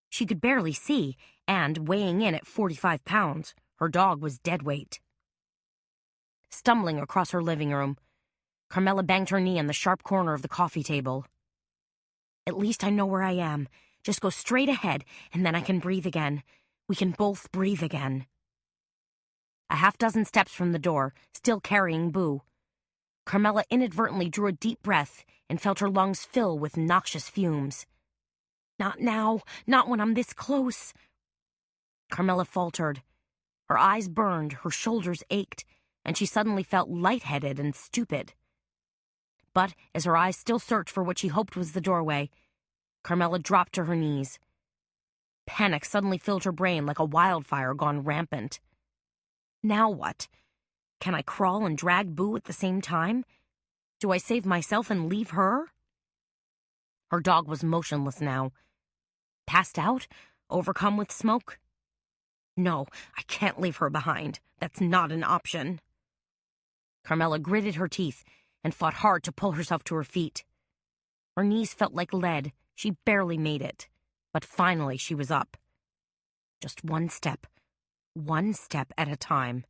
S2: She could barely see, and, weighing in at 45 pounds, her dog was dead weight. Stumbling across her living room, Carmela banged her knee on the sharp corner of the coffee table. "At least I know where I am. Just go straight ahead, and then I can breathe again. We can both breathe again." A half-dozen steps from the door, still carrying Boo, Carmela inadvertently drew a deep breath and felt her lungs fill with noxious fumes. "Not now, not when I'm this close." Carmela faltered. Her eyes burned, her shoulders ached, and she suddenly felt lightheaded and stupid. But as her eyes still searched for what she hoped was the doorway, Carmela dropped to her knees. Panic suddenly filled her brain like a wildfire gone rampant. Now what? Can I crawl and drag Boo at the same time? Do I save myself and leave her? Her dog was motionless now. Passed out? Overcome with smoke? No, I can't leave her behind. That's not an option. Carmela gritted her teeth and fought hard to pull herself to her feet. Her knees felt like lead. She barely made it. But finally she was up. Just one step at a time.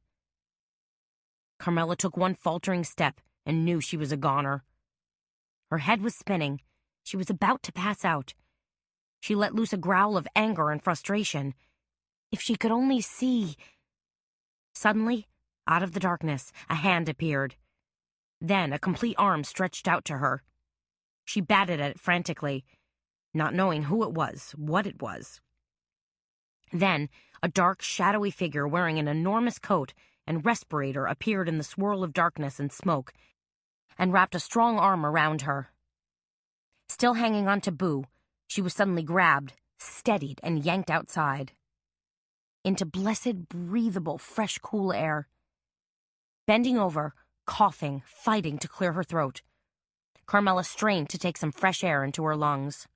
S2: Carmela took one faltering step and knew she was a goner. Her head was spinning. She was about to pass out. She let loose a growl of anger and frustration. If she could only see... Suddenly, out of the darkness, a hand appeared. Then a complete arm stretched out to her. She batted at it frantically, not knowing who it was, what it was. Then a dark, shadowy figure wearing an enormous coat and respirator appeared in the swirl of darkness and smoke and wrapped a strong arm around her. Still hanging on to Boo, she was suddenly grabbed, steadied, and yanked outside. Into blessed, breathable, fresh, cool air. Bending over, coughing, fighting to clear her throat, Carmela strained to take some fresh air into her lungs.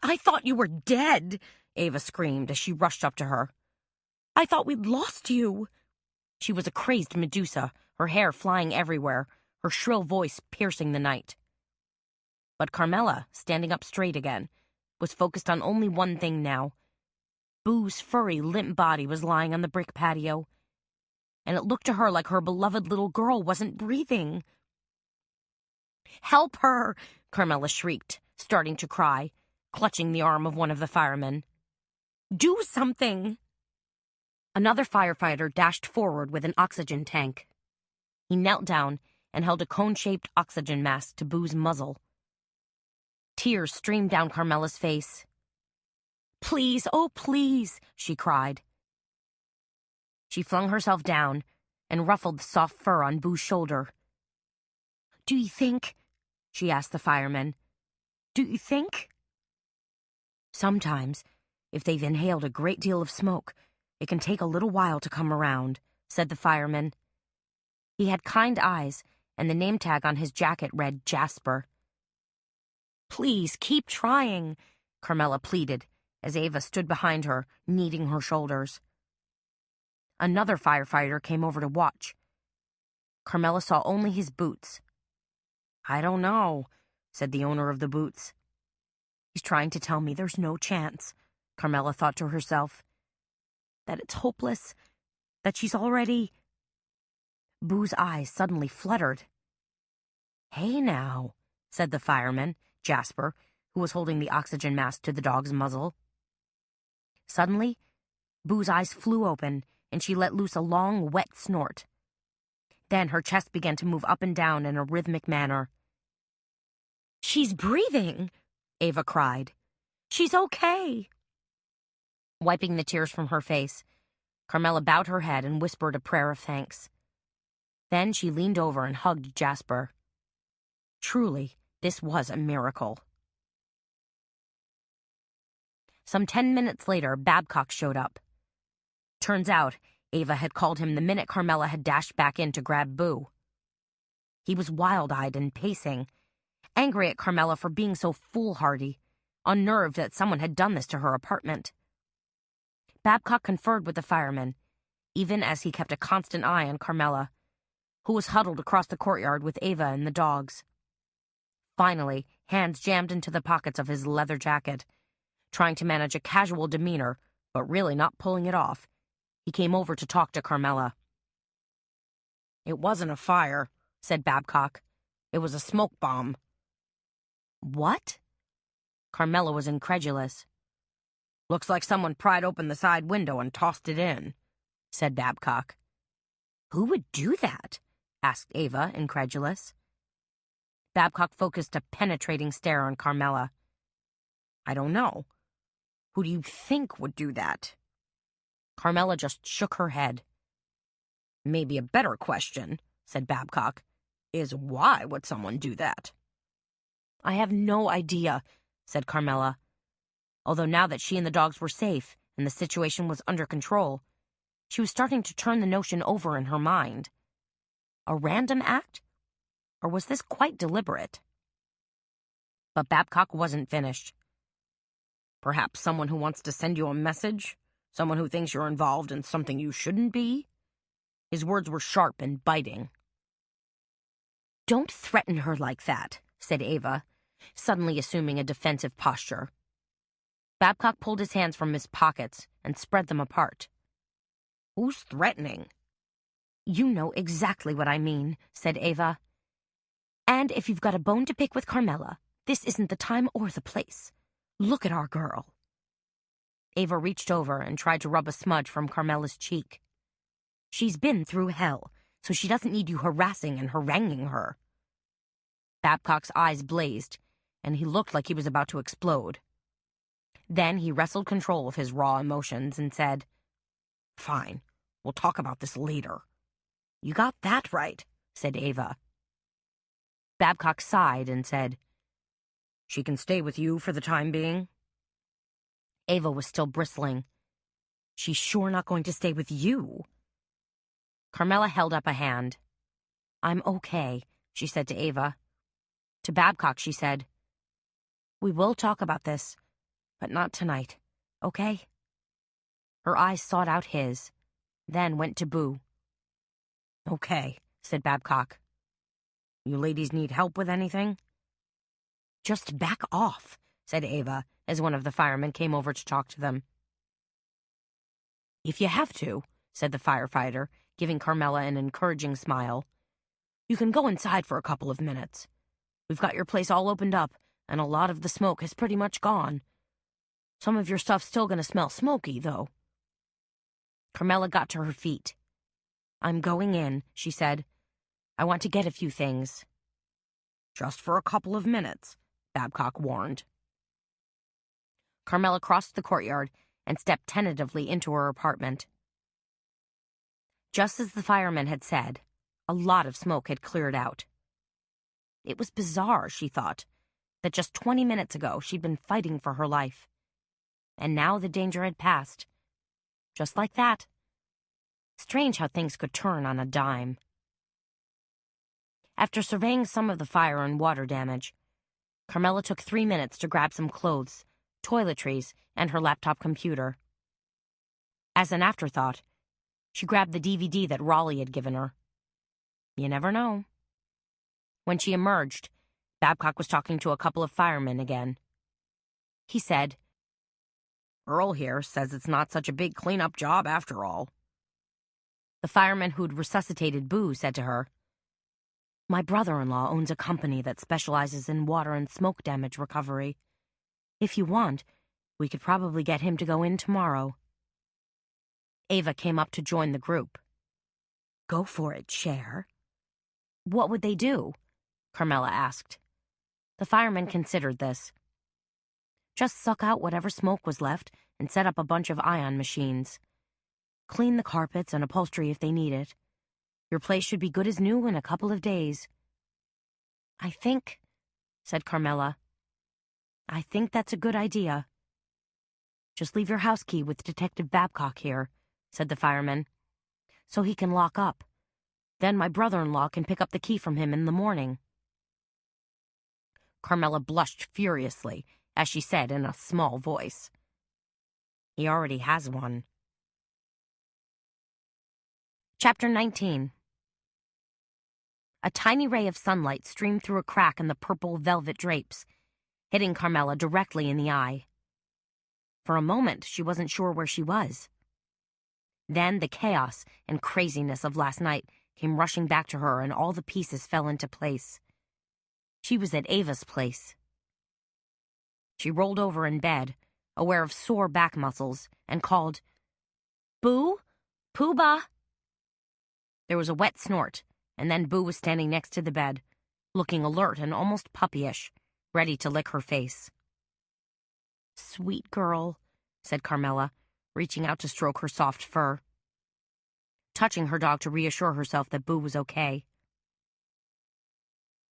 S2: "I thought you were dead," Ava screamed as she rushed up to her. "I thought we'd lost you." She was a crazed Medusa, her hair flying everywhere, her shrill voice piercing the night. But Carmela, standing up straight again, was focused on only one thing now. Boo's furry, limp body was lying on the brick patio, and it looked to her like her beloved little girl wasn't breathing. "Help her!" Carmela shrieked, starting to cry, clutching the arm of one of the firemen. "Do something!" Another firefighter dashed forward with an oxygen tank. He knelt down and held a cone-shaped oxygen mask to Boo's muzzle. Tears streamed down Carmela's face. "Please, oh please," she cried. She flung herself down and ruffled the soft fur on Boo's shoulder. "Do you think?" she asked the fireman. "Do you think?" "Sometimes, if they've inhaled a great deal of smoke, it can take a little while to come around," said the fireman. He had kind eyes, and the name tag on his jacket read Jasper. "Please, keep trying," Carmela pleaded, as Ava stood behind her, kneading her shoulders. Another firefighter came over to watch. Carmela saw only his boots. "I don't know," said the owner of the boots. "He's trying to tell me there's no chance," Carmela thought to herself. "That it's hopeless, that she's already—" Boo's eyes suddenly fluttered. "Hey now," said the fireman, Jasper, who was holding the oxygen mask to the dog's muzzle. Suddenly, Boo's eyes flew open, and she let loose a long, wet snort. Then her chest began to move up and down in a rhythmic manner. "She's breathing!" Ava cried. "She's okay!" Wiping the tears from her face, Carmela bowed her head and whispered a prayer of thanks. Then she leaned over and hugged Jasper. Truly, this was a miracle. Some 10 minutes later, Babcock showed up. Turns out, Ava had called him the minute Carmela had dashed back in to grab Boo. He was wild-eyed and pacing, angry at Carmela for being so foolhardy, unnerved that someone had done this to her apartment. Babcock conferred with the fireman, even as he kept a constant eye on Carmela, who was huddled across the courtyard with Ava and the dogs. Finally, hands jammed into the pockets of his leather jacket, trying to manage a casual demeanor, but really not pulling it off, he came over to talk to Carmela. "It wasn't a fire," said Babcock. "It was a smoke bomb." "What?" Carmela was incredulous. "Looks like someone pried open the side window and tossed it in," said Babcock. "Who would do that?" asked Ava, incredulous. Babcock focused a penetrating stare on Carmela. "I don't know. Who do you think would do that?" Carmela just shook her head. "Maybe a better question," said Babcock, "is why would someone do that?" "I have no idea," said Carmela, although now that she and the dogs were safe and the situation was under control, she was starting to turn the notion over in her mind. A random act? Or was this quite deliberate? But Babcock wasn't finished. "Perhaps someone who wants to send you a message? Someone who thinks you're involved in something you shouldn't be?" His words were sharp and biting. "Don't threaten her like that," said Ava, suddenly assuming a defensive posture. Babcock pulled his hands from his pockets and spread them apart. "Who's threatening?" "You know exactly what I mean," said Ava. "And if you've got a bone to pick with Carmela, this isn't the time or the place. Look at our girl." Ava reached over and tried to rub a smudge from Carmela's cheek. "She's been through hell," so she doesn't need you harassing and haranguing her." Babcock's eyes blazed, and he looked like he was about to explode. Then he wrestled control of his raw emotions and said, "Fine, we'll talk about this later." "You got that right," said Ava. Babcock sighed and said, "She can stay with you for the time being?" Ava was still bristling. "She's sure not going to stay with you." Carmela held up a hand. "I'm okay," she said to Ava. To Babcock, she said, "We will talk about this, but not tonight, okay?" Her eyes sought out his, then went to Boo. "Okay," said Babcock. "You ladies need help with anything?" "Just back off," said Ava, as one of the firemen came over to talk to them. "If you have to," said the firefighter, giving Carmela an encouraging smile, "you can go inside for a couple of minutes. We've got your place all opened up, and a lot of the smoke has pretty much gone. Some of your stuff's still going to smell smoky, though." Carmela got to her feet. "I'm going in," she said. "I want to get a few things." "Just for a couple of minutes," Babcock warned. Carmela crossed the courtyard and stepped tentatively into her apartment. Just as the firemen had said, a lot of smoke had cleared out. It was bizarre, she thought, that just 20 minutes ago she'd been fighting for her life. And now the danger had passed. Just like that. Strange how things could turn on a dime. After surveying some of the fire and water damage, Carmela took 3 minutes to grab some clothes, toiletries, and her laptop computer. As an afterthought, she grabbed the DVD that Raleigh had given her. You never know. When she emerged, Babcock was talking to a couple of firemen again. He said, "Earl here says it's not such a big cleanup job after all." The fireman who'd resuscitated Boo said to her, "My brother-in-law owns a company that specializes in water and smoke damage recovery. If you want, we could probably get him to go in tomorrow." Ava came up to join the group. "Go for it, Cher." "What would they do?" Carmela asked. The fireman considered this. "Just suck out whatever smoke was left and set up a bunch of ion machines. Clean the carpets and upholstery if they need it. Your place should be good as new in a couple of days." "I think," said Carmela, "I think that's a good idea." "Just leave your house key with Detective Babcock here," said the fireman, "so he can lock up. Then my brother-in-law can pick up the key from him in the morning." Carmela blushed furiously as she said in a small voice, "He already has one." Chapter 19. A tiny ray of sunlight streamed through a crack in the purple velvet drapes, hitting Carmela directly in the eye. For a moment, she wasn't sure where she was. Then the chaos and craziness of last night came rushing back to her, and all the pieces fell into place. She was at Ava's place. She rolled over in bed, aware of sore back muscles, and called, "Boo? Pooh-Bah?" There was a wet snort, and then Boo was standing next to the bed, looking alert and almost puppyish, ready to lick her face. "Sweet girl," said Carmela, reaching out to stroke her soft fur, touching her dog to reassure herself that Boo was okay.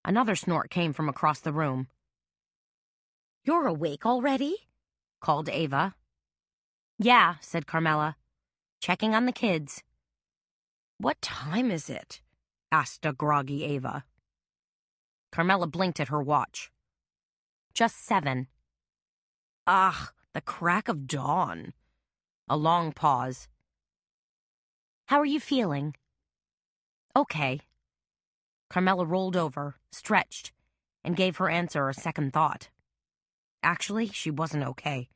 S2: Another snort came from across the room. "You're awake already?" called Ava. "Yeah," said Carmela, "checking on the kids." "What time is it?" asked a groggy Ava. Carmela blinked at her watch. "Just 7. "Ah, the crack of dawn." A long pause. "How are you feeling?" "Okay." Carmela rolled over, stretched, and gave her answer a second thought. Actually, she wasn't okay.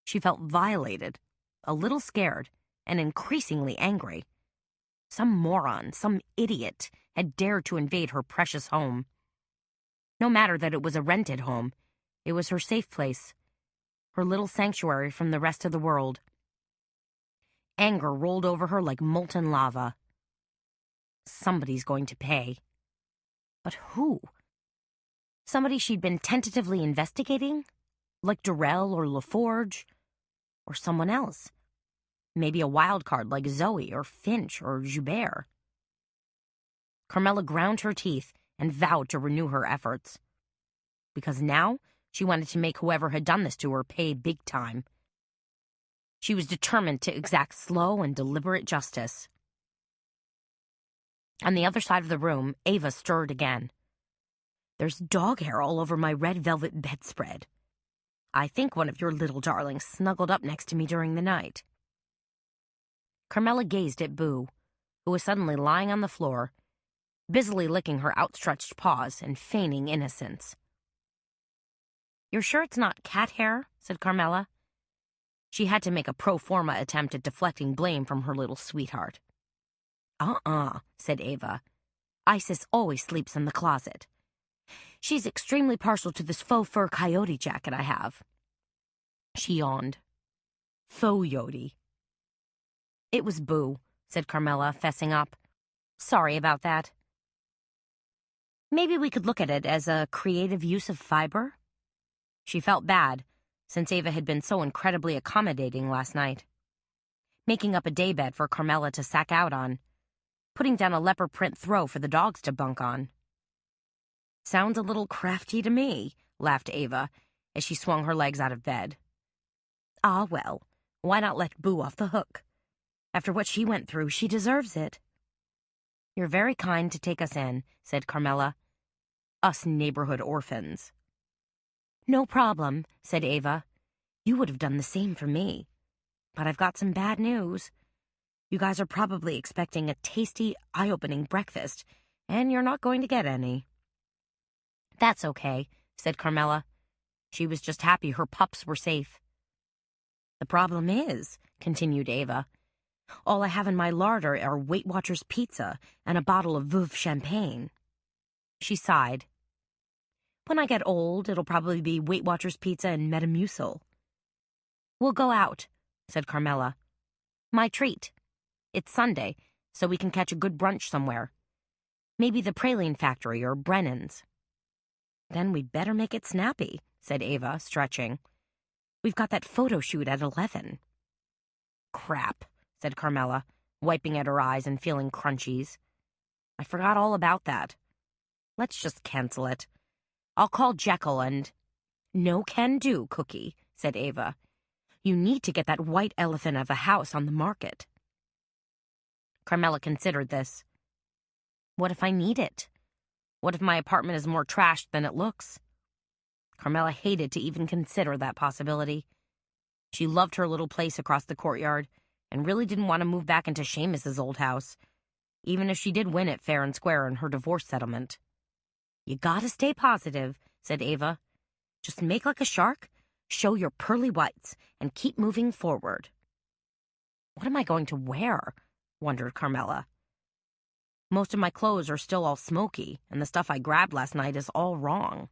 S2: She felt violated, a little scared, and increasingly angry. Some moron, some idiot, had dared to invade her precious home. No matter that it was a rented home, it was her safe place, her little sanctuary from the rest of the world. Anger rolled over her like molten lava. somebody's going to pay. But who? Somebody she'd been tentatively investigating? Like Durrell or LaForge? Or someone else? Maybe a wild card like Zoe or Finch or Joubert. Carmela ground her teeth and vowed to renew her efforts. Because now she wanted to make whoever had done this to her pay big time. She was determined to exact slow and deliberate justice. On the other side of the room, Ava stirred again. "There's dog hair all over my red velvet bedspread. I think one of your little darlings snuggled up next to me during the night." Carmela gazed at Boo, who was suddenly lying on the floor, busily licking her outstretched paws and feigning innocence. "You're sure it's not cat hair?" said Carmela. She had to make a pro forma attempt at deflecting blame from her little sweetheart. Said Ava. "Isis always sleeps in the closet. She's extremely partial to this faux fur coyote jacket I have." She yawned. "Faux yodi." "It was Boo," said Carmela, fessing up. "Sorry about that." Maybe we could look at it as a creative use of fiber? She felt bad, since Ava had been so incredibly accommodating last night. Making up a daybed for Carmela to sack out on. Putting down a leopard print throw for the dogs to bunk on. "Sounds a little crafty to me," laughed Ava, as she swung her legs out of bed. "Ah, well, why not let Boo off the hook? After what she went through, she deserves it." "You're very kind to take us in," said Carmela. "Us neighborhood orphans." "No problem," said Ava. "You would have done the same for me. But I've got some bad news. You guys are probably expecting a tasty, eye-opening breakfast, and you're not going to get any." "That's okay," said Carmela. She was just happy her pups were safe. "The problem is," continued Ava, "all I have in my larder are Weight Watchers pizza and a bottle of Veuve champagne." She sighed. "When I get old, it'll probably be Weight Watchers pizza and Metamucil." "We'll go out," said Carmela. "My treat. It's Sunday, so we can catch a good brunch somewhere. Maybe the Praline Factory or Brennan's." "Then we'd better make it snappy," said Ava, stretching. "We've got that photo shoot at 11. "Crap," said Carmela, wiping at her eyes and feeling crunchies. "I forgot all about that. Let's just cancel it. I'll call Jekyll and—" "No can do, Cookie," said Ava. "You need to get that white elephant of a house on the market." Carmela considered this. What if I need it? What if my apartment is more trashed than it looks? Carmela hated to even consider that possibility. She loved her little place across the courtyard and really didn't want to move back into Seamus's old house, even if she did win it fair and square in her divorce settlement. "You gotta stay positive," said Ava. "Just make like a shark, show your pearly whites, and keep moving forward." "What am I going to wear?" wondered Carmela. "Most of my clothes are still all smoky, and the stuff I grabbed last night is all wrong."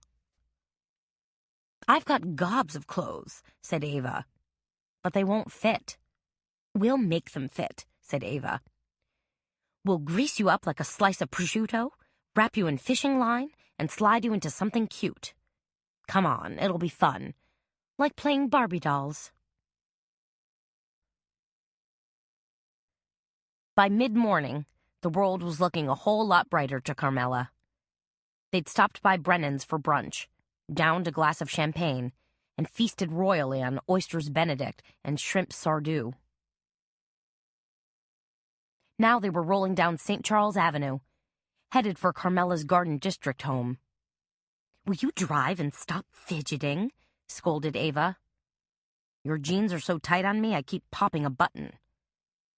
S2: "I've got gobs of clothes," said Ava. "But they won't fit." "We'll make them fit," said Ava. "We'll grease you up like a slice of prosciutto, wrap you in fishing line, and slide you into something cute. Come on, it'll be fun. Like playing Barbie dolls." By mid-morning, the world was looking a whole lot brighter to Carmela. They'd stopped by Brennan's for brunch, downed a glass of champagne, and feasted royally on oysters Benedict and shrimp sardou. Now they were rolling down St. Charles Avenue, headed for Carmela's Garden District home. "Will you drive and stop fidgeting?" scolded Ava. "Your jeans are so tight on me I keep popping a button.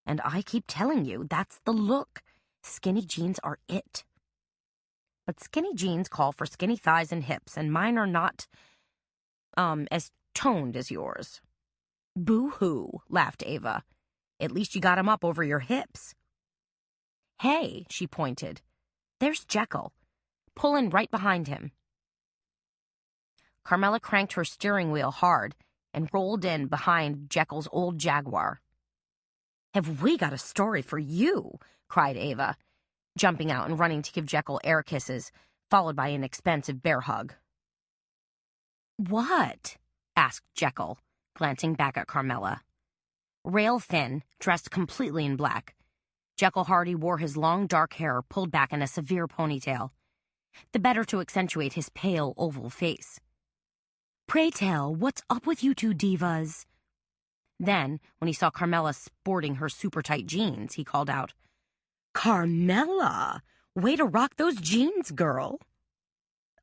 S2: And I keep telling you, that's the look. Skinny jeans are it." "But skinny jeans call for skinny thighs and hips, and mine are not, as toned as yours." "Boo-hoo," laughed Ava. "At least you got 'em up over your hips." "Hey," she pointed. "There's Jekyll. Pull in right behind him." Carmela cranked her steering wheel hard and rolled in behind Jekyll's old Jaguar. "Have we got a story for you?" cried Ava. jumping out and running to give Jekyll air kisses, followed by an expansive bear hug.
S3: "What?"
S2: asked Jekyll, glancing back at Carmela. Rail thin, dressed completely in black, Jekyll Hardy wore his long dark hair pulled back in a severe ponytail, the better to accentuate his pale oval face.
S3: "Pray tell, what's up with you two divas?"
S2: Then, when he saw Carmela sporting her super-tight jeans, he called out,
S3: "Carmela! Way to rock those jeans, girl!"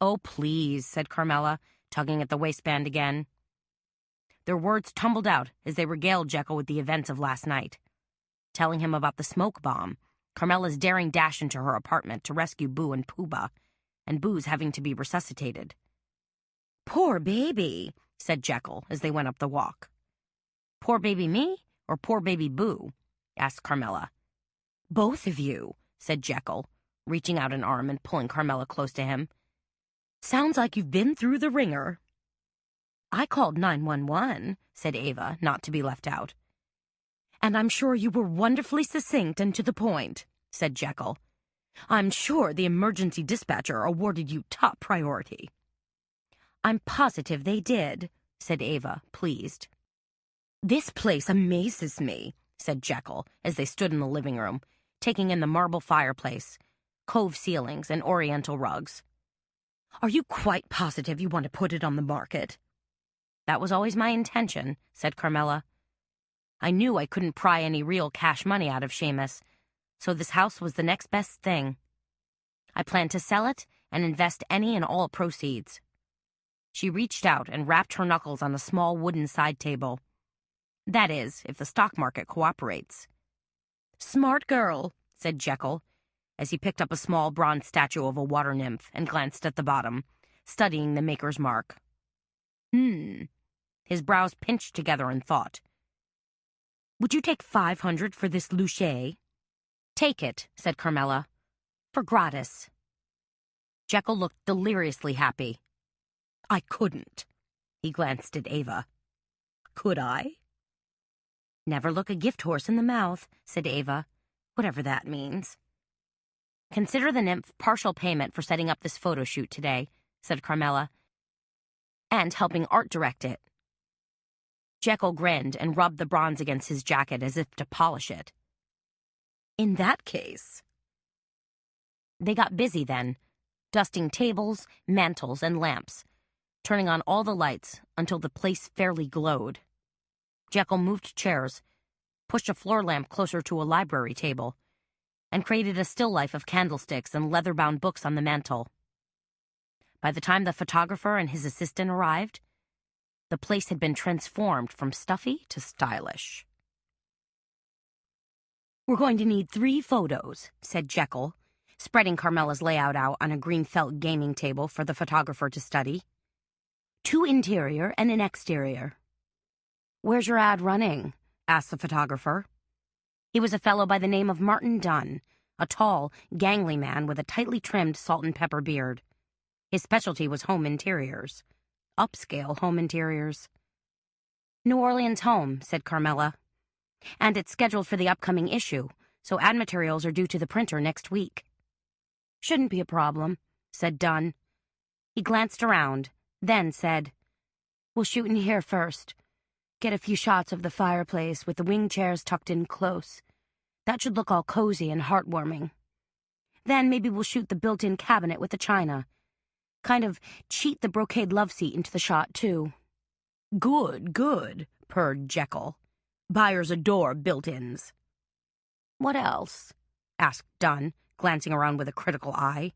S2: "Oh, please," said Carmela, tugging at the waistband again. Their words tumbled out as they regaled Jekyll with the events of last night, telling him about the smoke bomb, Carmela's daring dash into her apartment to rescue Boo and Pooba, and Boo's having to be resuscitated.
S3: "Poor baby,"
S2: said Jekyll as they went up the walk. "Poor baby me or poor baby Boo?" asked Carmela.
S3: "Both of you,"
S2: said Jekyll, reaching out an arm and pulling Carmela close to him.
S3: "Sounds like you've been through the ringer."
S2: "I called 911, said Ava, not to be left out.
S3: "And I'm sure you were wonderfully succinct and to the point,"
S2: said Jekyll.
S3: "I'm sure the emergency dispatcher awarded you top priority."
S2: "I'm positive they did," said Ava, pleased.
S3: "This place amazes me,"
S2: said Jekyll as they stood in the living room, taking in the marble fireplace, cove ceilings, and oriental rugs.
S3: "Are you quite positive you want to put it on the market?"
S2: "That was always my intention," said Carmela. "I knew I couldn't pry any real cash money out of Seamus, so this house was the next best thing. I planned to sell it and invest any and all proceeds." She reached out and rapped her knuckles on a small wooden side table. "That is, if the stock market cooperates."
S3: "Smart girl,"
S2: said Jekyll, as he picked up a small bronze statue of a water nymph and glanced at the bottom, studying the maker's mark. His brows pinched together in thought.
S3: "Would you take 500 for this Louchet?"
S2: "Take it," said Carmela.
S3: "For gratis."
S2: Jekyll looked deliriously happy.
S3: "I couldn't."
S2: He glanced at Ava.
S3: "Could I?"
S2: "Never look a gift horse in the mouth," said Ava, whatever that means. "Consider the nymph partial payment for setting up this photo shoot today," said Carmela, "and helping art direct it." Jekyll grinned and rubbed the bronze against his jacket as if to polish it.
S3: "In that case..."
S2: They got busy then, dusting tables, mantels, and lamps, turning on all the lights until the place fairly glowed. Jekyll moved chairs, pushed a floor lamp closer to a library table, and created a still life of candlesticks and leather-bound books on the mantel. By the time the photographer and his assistant arrived, the place had been transformed from stuffy to stylish.
S3: "We're going to need 3 photos,"
S2: said Jekyll, spreading Carmela's layout out on a green felt gaming table for the photographer to study.
S3: 2 interior and an exterior."
S2: "Where's your ad running?" asked the photographer. He was a fellow by the name of Martin Dunn, a tall, gangly man with a tightly trimmed salt and pepper beard. His specialty was home interiors. Upscale home interiors. "New Orleans home," said Carmela. "And it's scheduled for the upcoming issue, so ad materials are due to the printer next week." "Shouldn't be a problem," said Dunn. He glanced around, then said, "We'll shoot in here first. Get a few shots of the fireplace with the wing chairs tucked in close. That should look all cozy and heartwarming. Then maybe we'll shoot the built-in cabinet with the china. Kind of cheat the brocade love seat into the shot, too."
S3: Good, good," purred Jekyll. "Buyers adore built-ins."
S2: "What else?" asked Dunn, glancing around with a critical eye.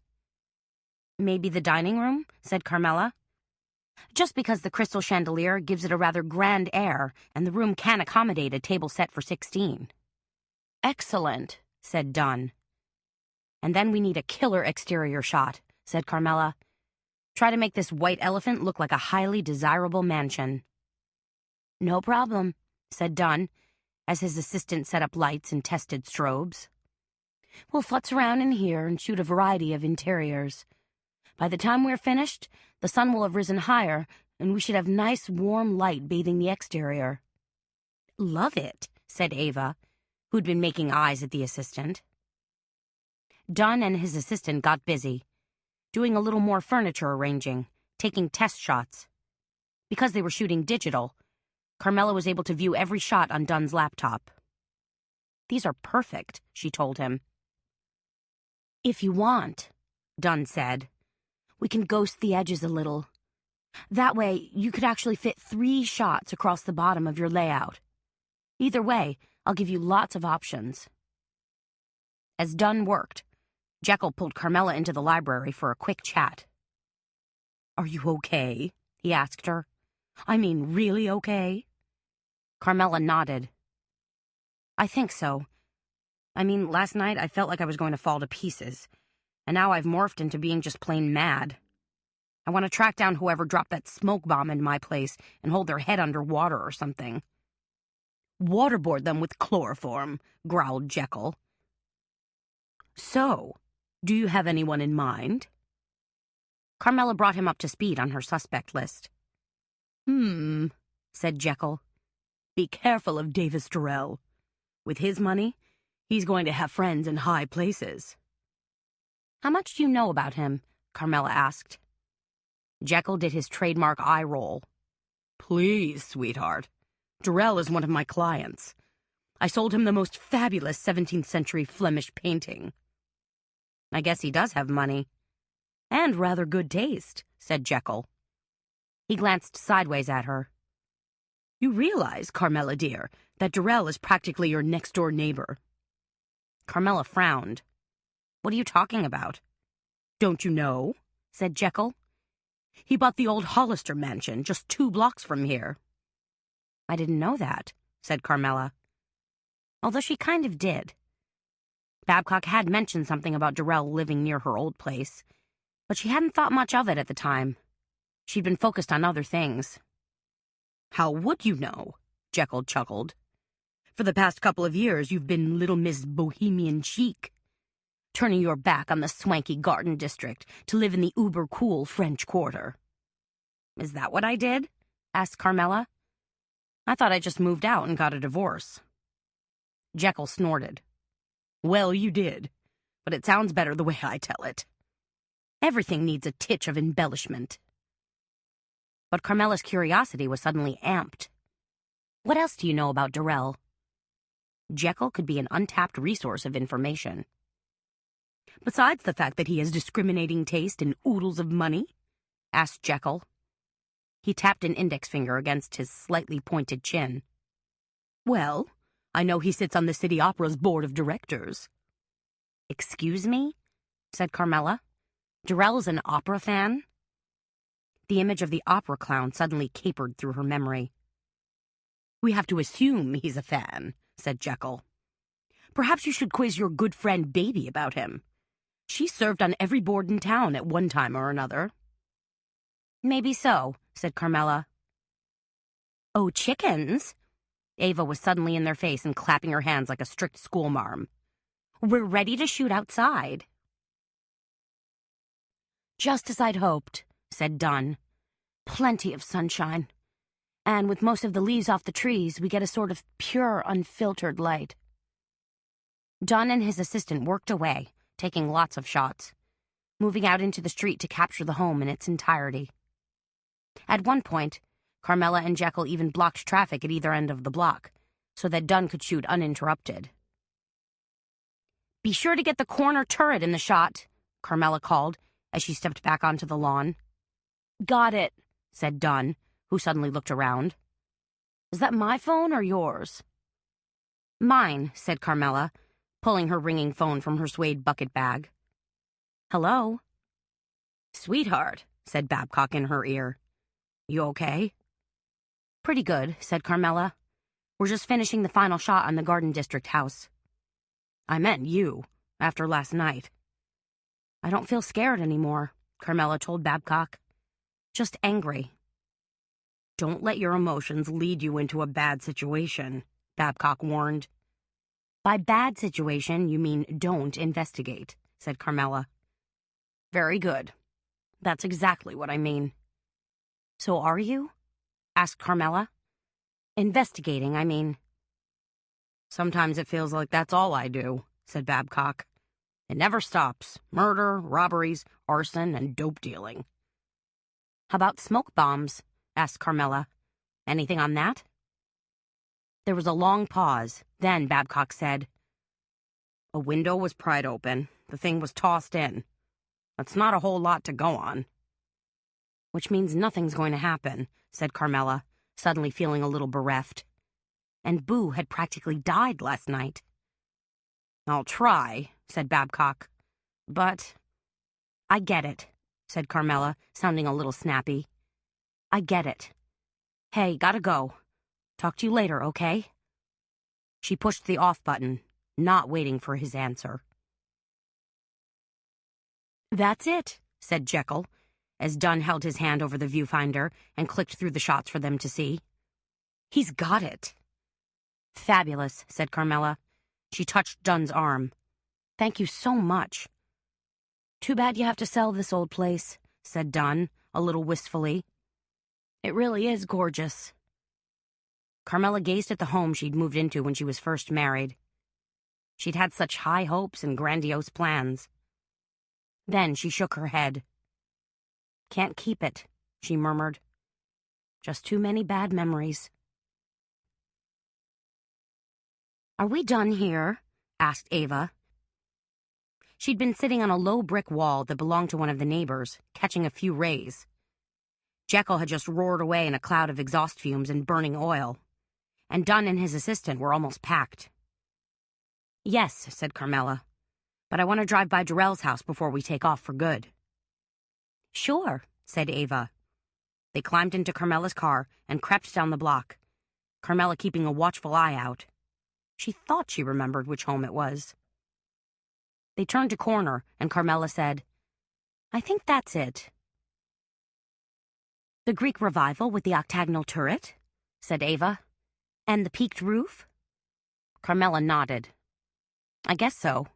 S2: "Maybe the dining room," said Carmela. "Just because the crystal chandelier gives it a rather grand air, and the room can accommodate a table set for 16. "Excellent," said Dunn. "And then we need a killer exterior shot," said Carmela. "Try to make this white elephant look like a highly desirable mansion." "No problem," said Dunn, as his assistant set up lights and tested strobes. "We'll futz around in here and shoot a variety of interiors. By the time we're finished, the sun will have risen higher, and we should have nice, warm light bathing the exterior."
S3: "Love it,"
S2: said Ava, who'd been making eyes at the assistant. Dunn and his assistant got busy, doing a little more furniture arranging, taking test shots. Because they were shooting digital, Carmela was able to view every shot on Dunn's laptop. "These are perfect," she told him. "If you want," Dunn said, "we can ghost the edges a little. That way, you could actually fit 3 shots across the bottom of your layout. Either way, I'll give you lots of options." As Dunn worked, Jekyll pulled Carmela into the library for a quick chat. "Are you okay?" he asked her. "I mean, really okay?" Carmela nodded. "I think so. I mean, last night I felt like I was going to fall to pieces, and now I've morphed into being just plain mad. I want to track down whoever dropped that smoke bomb into my place and hold their head under water or something." "Waterboard them with chloroform," growled Jekyll. "So, do you have anyone in mind?" Carmela brought him up to speed on her suspect list. Said Jekyll. "Be careful of Davis Durrell. With his money, he's going to have friends in high places." "How much do you know about him?" Carmela asked. Jekyll did his trademark eye roll. "Please, sweetheart. Durrell is one of my clients. I sold him the most fabulous 17th century Flemish painting." "I guess he does have money." "And rather good taste," said Jekyll. He glanced sideways at her. "You realize, Carmela dear, that Durrell is practically your next-door neighbor." Carmela frowned. "What are you talking about?" "Don't you know?" said Jekyll. "He bought the old Hollister mansion just 2 blocks from here." "I didn't know that," said Carmela. Although she kind of did. Babcock had mentioned something about Durrell living near her old place, but she hadn't thought much of it at the time. She'd been focused on other things. "How would you know?" Jekyll chuckled. "For the past couple of years, you've been Little Miss Bohemian Chic, turning your back on the swanky Garden District to live in the uber-cool French Quarter." "Is that what I did?" asked Carmela. "I thought I just moved out and got a divorce." Jekyll snorted. "Well, you did, but it sounds better the way I tell it. Everything needs a titch of embellishment." But Carmela's curiosity was suddenly amped. "What else do you know about Durrell?" Jekyll could be an untapped resource of information. "Besides the fact that he has discriminating taste in oodles of money?" asked Jekyll. He tapped an index finger against his slightly pointed chin. "Well, I know he sits on the City Opera's board of directors." "Excuse me?" said Carmela. "Durrell's an opera fan?" The image of the opera clown suddenly capered through her memory. "We have to assume he's a fan," said Jekyll. "Perhaps you should quiz your good friend Baby about him. She served on every board in town at one time or another." "Maybe so," said Carmela. "Oh, chickens!" Ava was suddenly in their face and clapping her hands like a strict schoolmarm. "We're ready to shoot outside." "Just as I'd hoped," said Dunn. "Plenty of sunshine. And with most of the leaves off the trees, we get a sort of pure, unfiltered light." Dunn and his assistant worked away, taking lots of shots, moving out into the street to capture the home in its entirety. At one point, Carmela and Jekyll even blocked traffic at either end of the block, so that Dunn could shoot uninterrupted. "Be sure to get the corner turret in the shot," Carmela called as she stepped back onto the lawn. "Got it," said Dunn, who suddenly looked around. "Is that my phone or yours?" "Mine," said Carmela, pulling her ringing phone from her suede bucket bag. "Hello?" "Sweetheart," said Babcock in her ear. "You okay?" "Pretty good," said Carmela. "We're just finishing the final shot on the Garden District house." "I meant you, after last night." "I don't feel scared anymore," Carmela told Babcock. "Just angry." "Don't let your emotions lead you into a bad situation," Babcock warned. "By bad situation, you mean don't investigate," said Carmela. "Very good. That's exactly what I mean." "So are you?" asked Carmela. "Investigating, I mean." "Sometimes it feels like that's all I do," said Babcock.
S4: It never stops. Murder, robberies, arson, and dope dealing.
S3: How about smoke bombs? Asked Carmela. Anything on that? There was a long pause. Then Babcock said,
S4: A window was pried open. The thing was tossed in. That's not a whole lot to go on.
S3: Which means nothing's going to happen, said Carmela, suddenly feeling a little bereft. And Boo had practically died last night.
S4: I'll try, said Babcock. But
S3: I get it, said Carmela, sounding a little snappy. I get it. Hey, gotta go. Talk to you later, okay? She pushed the off button, not waiting for his answer. That's it, said Jekyll, as Dunn held his hand over the viewfinder and clicked through the shots for them to see. He's got it. Fabulous, said Carmela. She touched Dunn's arm. Thank you so much. Too bad you have to sell this old place, said Dunn, a little wistfully. It really is gorgeous. Carmela gazed at the home she'd moved into when she was first married. She'd had such high hopes and grandiose plans. Then she shook her head. Can't keep it, she murmured. Just too many bad memories. Are we done here? Asked Ava. She'd been sitting on a low brick wall that belonged to one of the neighbors, catching a few rays. Jekyll had just roared away in a cloud of exhaust fumes and burning oil, and Dunn and his assistant were almost packed. Yes, said Carmela, but I want to drive by Jarrell's house before we take off for good. Sure, said Ava. They climbed into Carmela's car and crept down the block, Carmela keeping a watchful eye out. She thought she remembered which home it was. They turned a corner, and Carmela said, I think that's it. The Greek revival with the octagonal turret, said Ava. And the peaked roof? Carmela nodded. I guess so.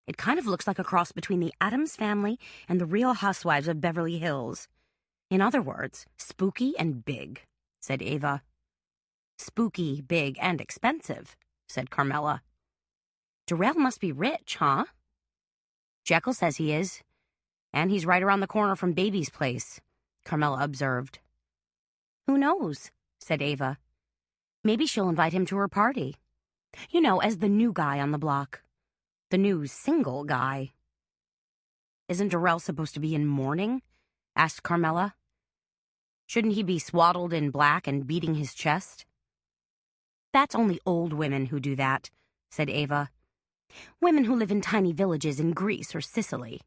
S3: It kind of looks like a cross between the Addams Family and the Real Housewives of Beverly Hills. In other words, spooky and big, said Ava. Spooky, big, and expensive, said Carmela. Jarrell must be rich, huh? Jekyll says he is. And he's right around the corner from Baby's place, Carmela observed. Who knows, said Ava. Maybe she'll invite him to her party. You know, as the new guy on the block. The new single guy. Isn't Jarrell supposed to be in mourning? Asked Carmela. Shouldn't he be swaddled in black and beating his chest? That's only old women who do that, said Ava. Women who live in tiny villages in Greece or Sicily.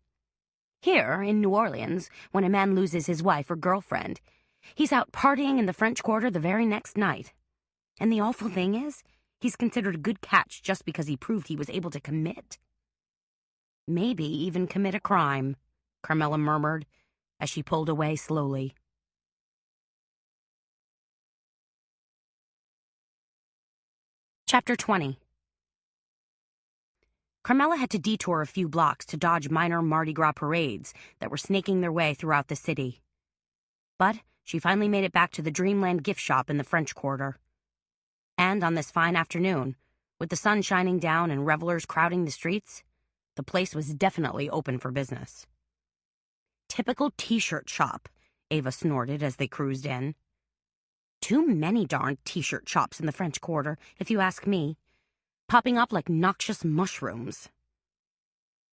S3: Here, in New Orleans, when a man loses his wife or girlfriend, he's out partying in the French Quarter the very next night. And the awful thing is, he's considered a good catch just because he proved he was able to commit. Maybe even commit a crime, Carmela murmured as she pulled away slowly. Chapter 20. Carmela had to detour a few blocks to dodge minor Mardi Gras parades that were snaking their way throughout the city. But she finally made it back to the Dreamland gift shop in the French Quarter. And on this fine afternoon, with the sun shining down and revelers crowding the streets, the place was definitely open for business. Typical t-shirt shop, Ava snorted as they cruised in. Too many darn t-shirt shops in the French Quarter, if you ask me, popping up like noxious mushrooms.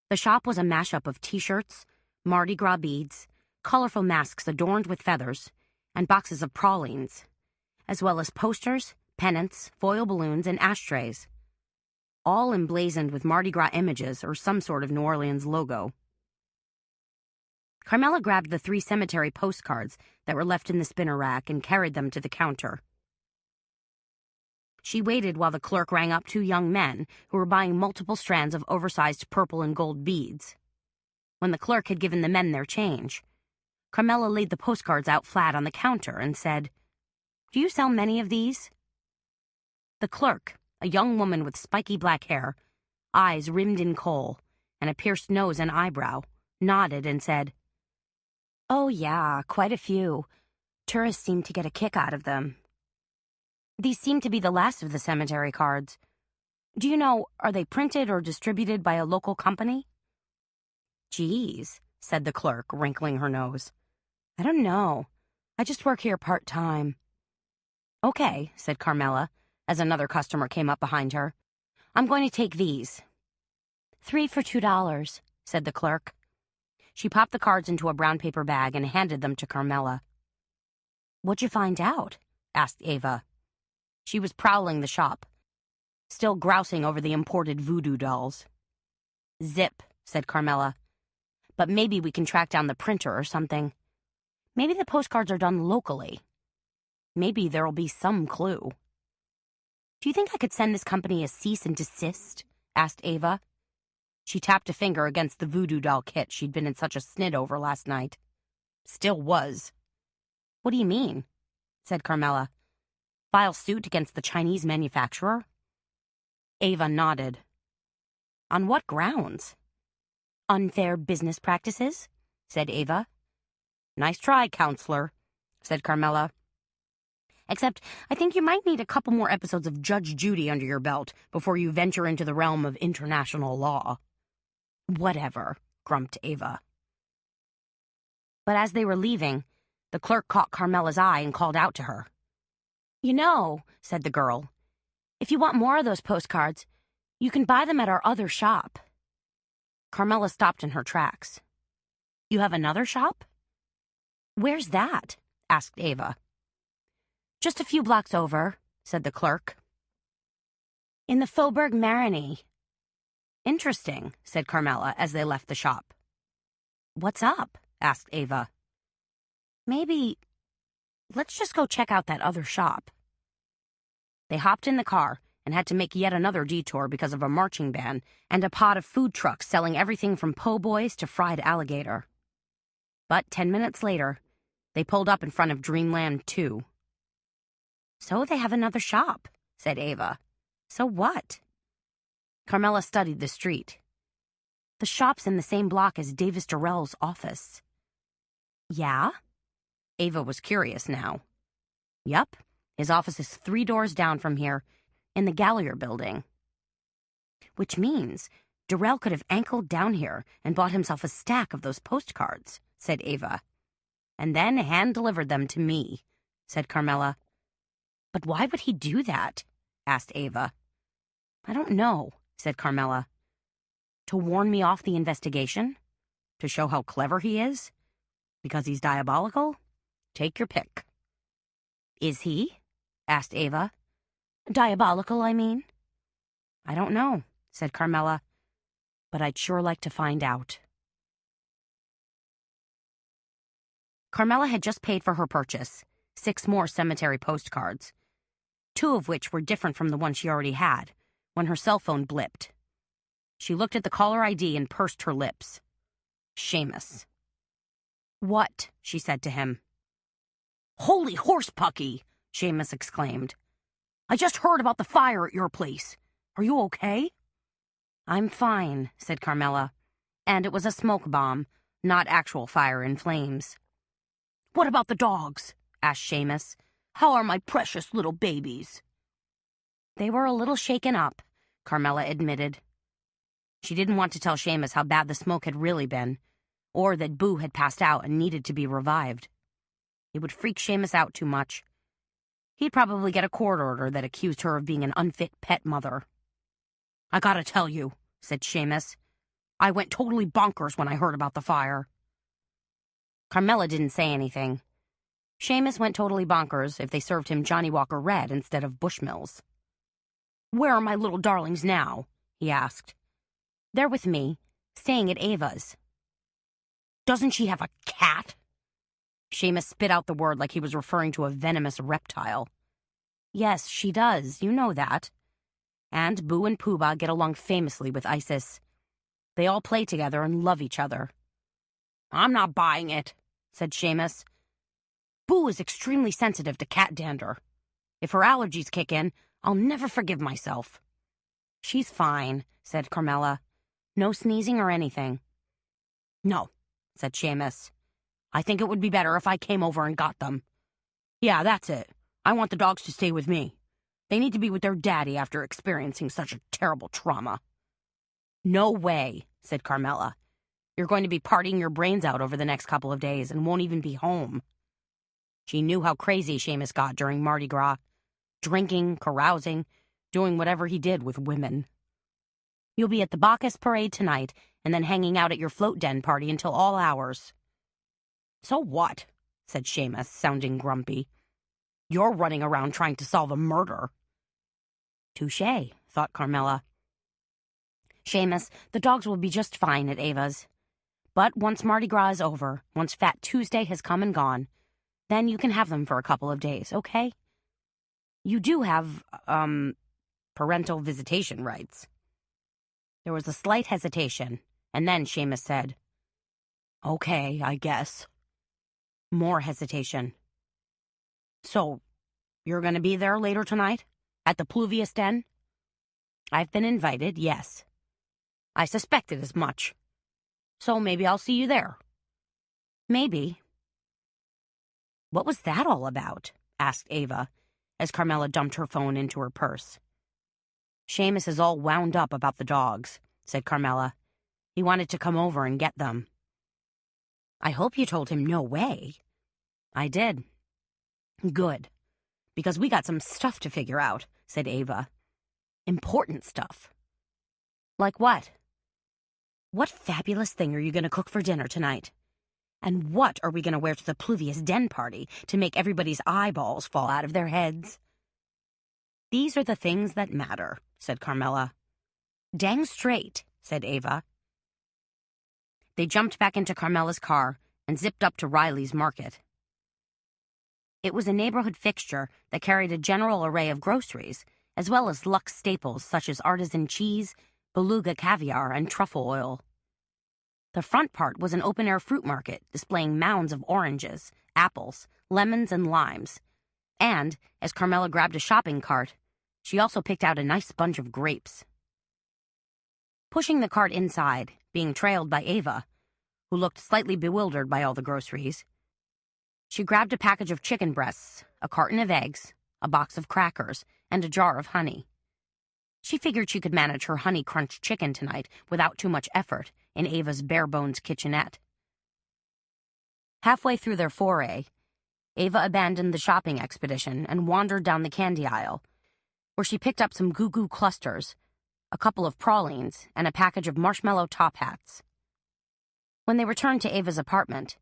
S3: The shop was a mashup of t-shirts, Mardi Gras beads, colorful masks adorned with feathers, and boxes of pralines, as well as posters, pennants, foil balloons, and ashtrays, all emblazoned with Mardi Gras images or some sort of New Orleans logo. Carmela grabbed the 3 cemetery postcards that were left in the spinner rack and carried them to the counter. She waited while the clerk rang up 2 young men who were buying multiple strands of oversized purple and gold beads. When the clerk had given the men their change, Carmela laid the postcards out flat on the counter and said, "Do you sell many of these?" The clerk, a young woman with spiky black hair, eyes rimmed in kohl, and a pierced nose and eyebrow, nodded and said, "Oh yeah, quite a few. Tourists seem to get a kick out of them." These seem to be the last of the cemetery cards. Do you know, are they printed or distributed by a local company?
S4: Geez, said the clerk, wrinkling her nose.
S3: I don't know. I just work here part-time.
S4: Okay, said Carmela, as another customer came up behind her. I'm going to take these.
S3: 3 for $2, said the clerk.
S4: She popped the cards into a brown paper bag and handed them to Carmela.
S3: What'd you find out?
S4: Asked Ava. She was prowling the shop, still grousing over the imported voodoo dolls. Zip, said Carmela. But maybe we can track down the printer or something. Maybe the postcards are done locally. Maybe there'll be some clue.
S3: Do you think I could send this company a cease and desist?
S4: Asked Ava. She tapped a finger against the voodoo doll kit she'd been in such a snit over last night. Still was.
S3: What do you mean?
S4: Said Carmela. File suit against the Chinese manufacturer? Ava nodded. On what grounds?
S3: Unfair business practices, said Ava.
S4: Nice try, counselor, said Carmela. Except I think you might need a couple more episodes of Judge Judy under your belt before you venture into the realm of international law.
S3: Whatever, grumped Ava.
S4: But as they were leaving, the clerk caught Carmela's eye and called out to her.
S3: You know, said the girl, if you want more of those postcards, you can buy them at our other shop.
S4: Carmela stopped in her tracks.
S3: You have another shop?
S4: Where's that? Asked Ava.
S3: Just a few blocks over, said the clerk. In the Faubourg Marigny.
S4: Interesting, said Carmela as they left the shop.
S3: What's up?
S4: Asked Ava.
S3: Maybe let's just go check out that other shop.
S4: They hopped in the car and had to make yet another detour because of a marching band and a pod of food trucks selling everything from po' boys to fried alligator. But 10 minutes later, they pulled up in front of Dreamland 2.
S3: So they have another shop, said Ava. So what?
S4: Carmela studied the street.
S3: The shop's in the same block as Davis Durrell's office.
S4: Yeah? Ava was curious now. Yup, his office is 3 doors down from here, in the Gallier building.
S3: Which means Durrell could have ankled down here and bought himself a stack of those postcards, said Ava.
S4: And then hand-delivered them to me, said Carmela.
S3: But why would he do that? Asked Ava.
S4: I don't know, said Carmela.
S3: To warn me off the investigation?
S4: To show how clever he is? Because he's diabolical? Take your pick.
S3: Is he?
S4: Asked Ava.
S3: Diabolical, I mean?
S4: I don't know, said Carmela. But I'd sure like to find out. Carmela had just paid for her purchase, 6 more cemetery postcards, 2 of which were different from the one she already had, when her cell phone blipped. She looked at the caller ID and pursed her lips. Seamus.
S3: What? She said to him.
S4: Holy horse, Pucky! Seamus exclaimed. I just heard about the fire at your place. Are you okay?
S3: I'm fine, said Carmela. And it was a smoke bomb, not actual fire in flames.
S4: What about the dogs? Asked Seamus. How are my precious little babies?
S3: They were a little shaken up, Carmela admitted.
S4: She didn't want to tell Seamus how bad the smoke had really been, or that Boo had passed out and needed to be revived. It would freak Seamus out too much. He'd probably get a court order that accused her of being an unfit pet mother. I gotta tell you, said Seamus. I went totally bonkers when I heard about the fire. Carmela didn't say anything. Seamus went totally bonkers if they served him Johnny Walker Red instead of Bushmills. Where are my little darlings now? He asked.
S3: They're with me, staying at Ava's.
S4: Doesn't she have a cat? Seamus spit out the word like he was referring to a venomous reptile.
S3: Yes, she does, you know that.
S4: And Boo and Pooh-Bah get along famously with Isis. They all play together and love each other. I'm not buying it, said Seamus. Boo is extremely sensitive to cat dander. If her allergies kick in, I'll never forgive myself.
S3: She's fine, said Carmela. No sneezing or anything.
S4: No, said Seamus. I think it would be better if I came over and got them. Yeah, that's it. I want the dogs to stay with me. They need to be with their daddy after experiencing such a terrible trauma. No way, said Carmela. You're going to be partying your brains out over the next couple of days and won't even be home. She knew how crazy Seamus got during Mardi Gras. Drinking, carousing, doing whatever he did with women. You'll be at the Bacchus parade tonight and then hanging out at your float den party until all hours. So what? Said Seamus, sounding grumpy. You're running around trying to solve a murder. Touché, thought Carmela. Seamus, the dogs will be just fine at Ava's. But once Mardi Gras is over, once Fat Tuesday has come and gone, then you can have them for a couple of days, okay? You do have, parental visitation rights. There was a slight hesitation, and then Seamus said, Okay, I guess. More hesitation. So, you're going to be there later tonight? At the Pluvius Den? I've been invited, yes. I suspected as much. So maybe I'll see you there. Maybe. What was that all about? Asked Ava, as Carmela dumped her phone into her purse. Seamus is all wound up about the dogs, said Carmela. He wanted to come over and get them. I hope you told him no way. I did. Good. Because we got some stuff to figure out, said Ava. Important stuff. Like what? What fabulous thing are you going to cook for dinner tonight? And what are we going to wear to the Pluvius Den party to make everybody's eyeballs fall out of their heads? These are the things that matter, said Carmela. Dang straight, said Ava. They jumped back into Carmela's car and zipped up to Riley's Market. It was a neighborhood fixture that carried a general array of groceries, as well as luxe staples such as artisan cheese, beluga caviar, and truffle oil. The front part was an open-air fruit market displaying mounds of oranges, apples, lemons, and limes. And, as Carmela grabbed a shopping cart, she also picked out a nice bunch of grapes. Pushing the cart inside, being trailed by Ava, who looked slightly bewildered by all the groceries, she grabbed a package of chicken breasts, a carton of eggs, a box of crackers, and a jar of honey. She figured she could manage her honey crunch chicken tonight without too much effort in Ava's bare-bones kitchenette. Halfway through their foray, Ava abandoned the shopping expedition and wandered down the candy aisle, where she picked up some Goo Goo clusters, a couple of pralines, and a package of marshmallow top hats. When they returned to Ava's apartment,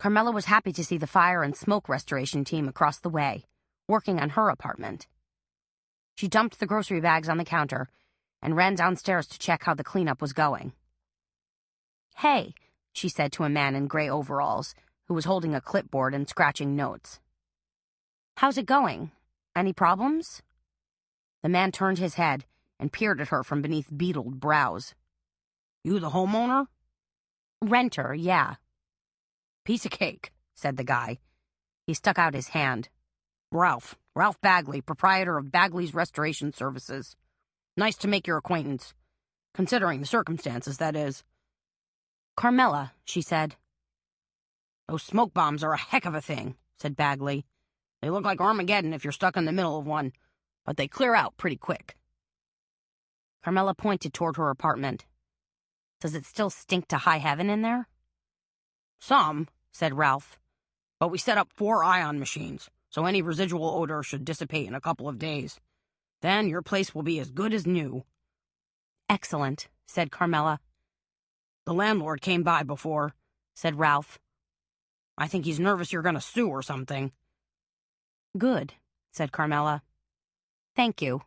S4: Carmela was happy to see the fire and smoke restoration team across the way, working on her apartment. She dumped the grocery bags on the counter and ran downstairs to check how the cleanup was going. Hey, she said to a man in gray overalls who was holding a clipboard and scratching notes. How's it going? Any problems? The man turned his head and peered at her from beneath beetled brows. You the homeowner? Renter, yeah. Piece of cake, said the guy. He stuck out his hand. Ralph Bagley, proprietor of Bagley's Restoration Services. Nice to make your acquaintance. Considering the circumstances, that is. Carmela, she said. Those smoke bombs are a heck of a thing, said Bagley. They look like Armageddon if you're stuck in the middle of one, but they clear out pretty quick. Carmela pointed toward her apartment. Does it still stink to high heaven in there? Some, said Ralph. But we set up 4 ion machines, so any residual odor should dissipate in a couple of days. Then your place will be as good as new. Excellent, said Carmela. The landlord came by before, said Ralph. I think he's nervous you're going to sue or something. Good, said Carmela. Thank you.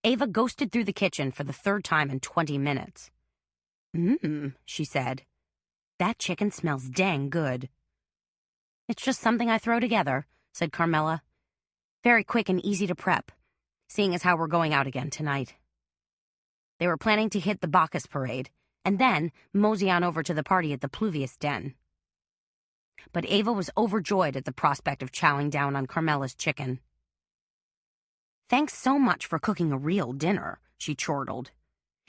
S4: Ava ghosted through the kitchen for the 3rd time in 20 minutes. She said. That chicken smells dang good. It's just something I throw together, said Carmela. Very quick and easy to prep, seeing as how we're going out again tonight. They were planning to hit the Bacchus parade, and then mosey on over to the party at the Pluvius Den. But Ava was overjoyed at the prospect of chowing down on Carmela's chicken. Thanks so much for cooking a real dinner, she chortled.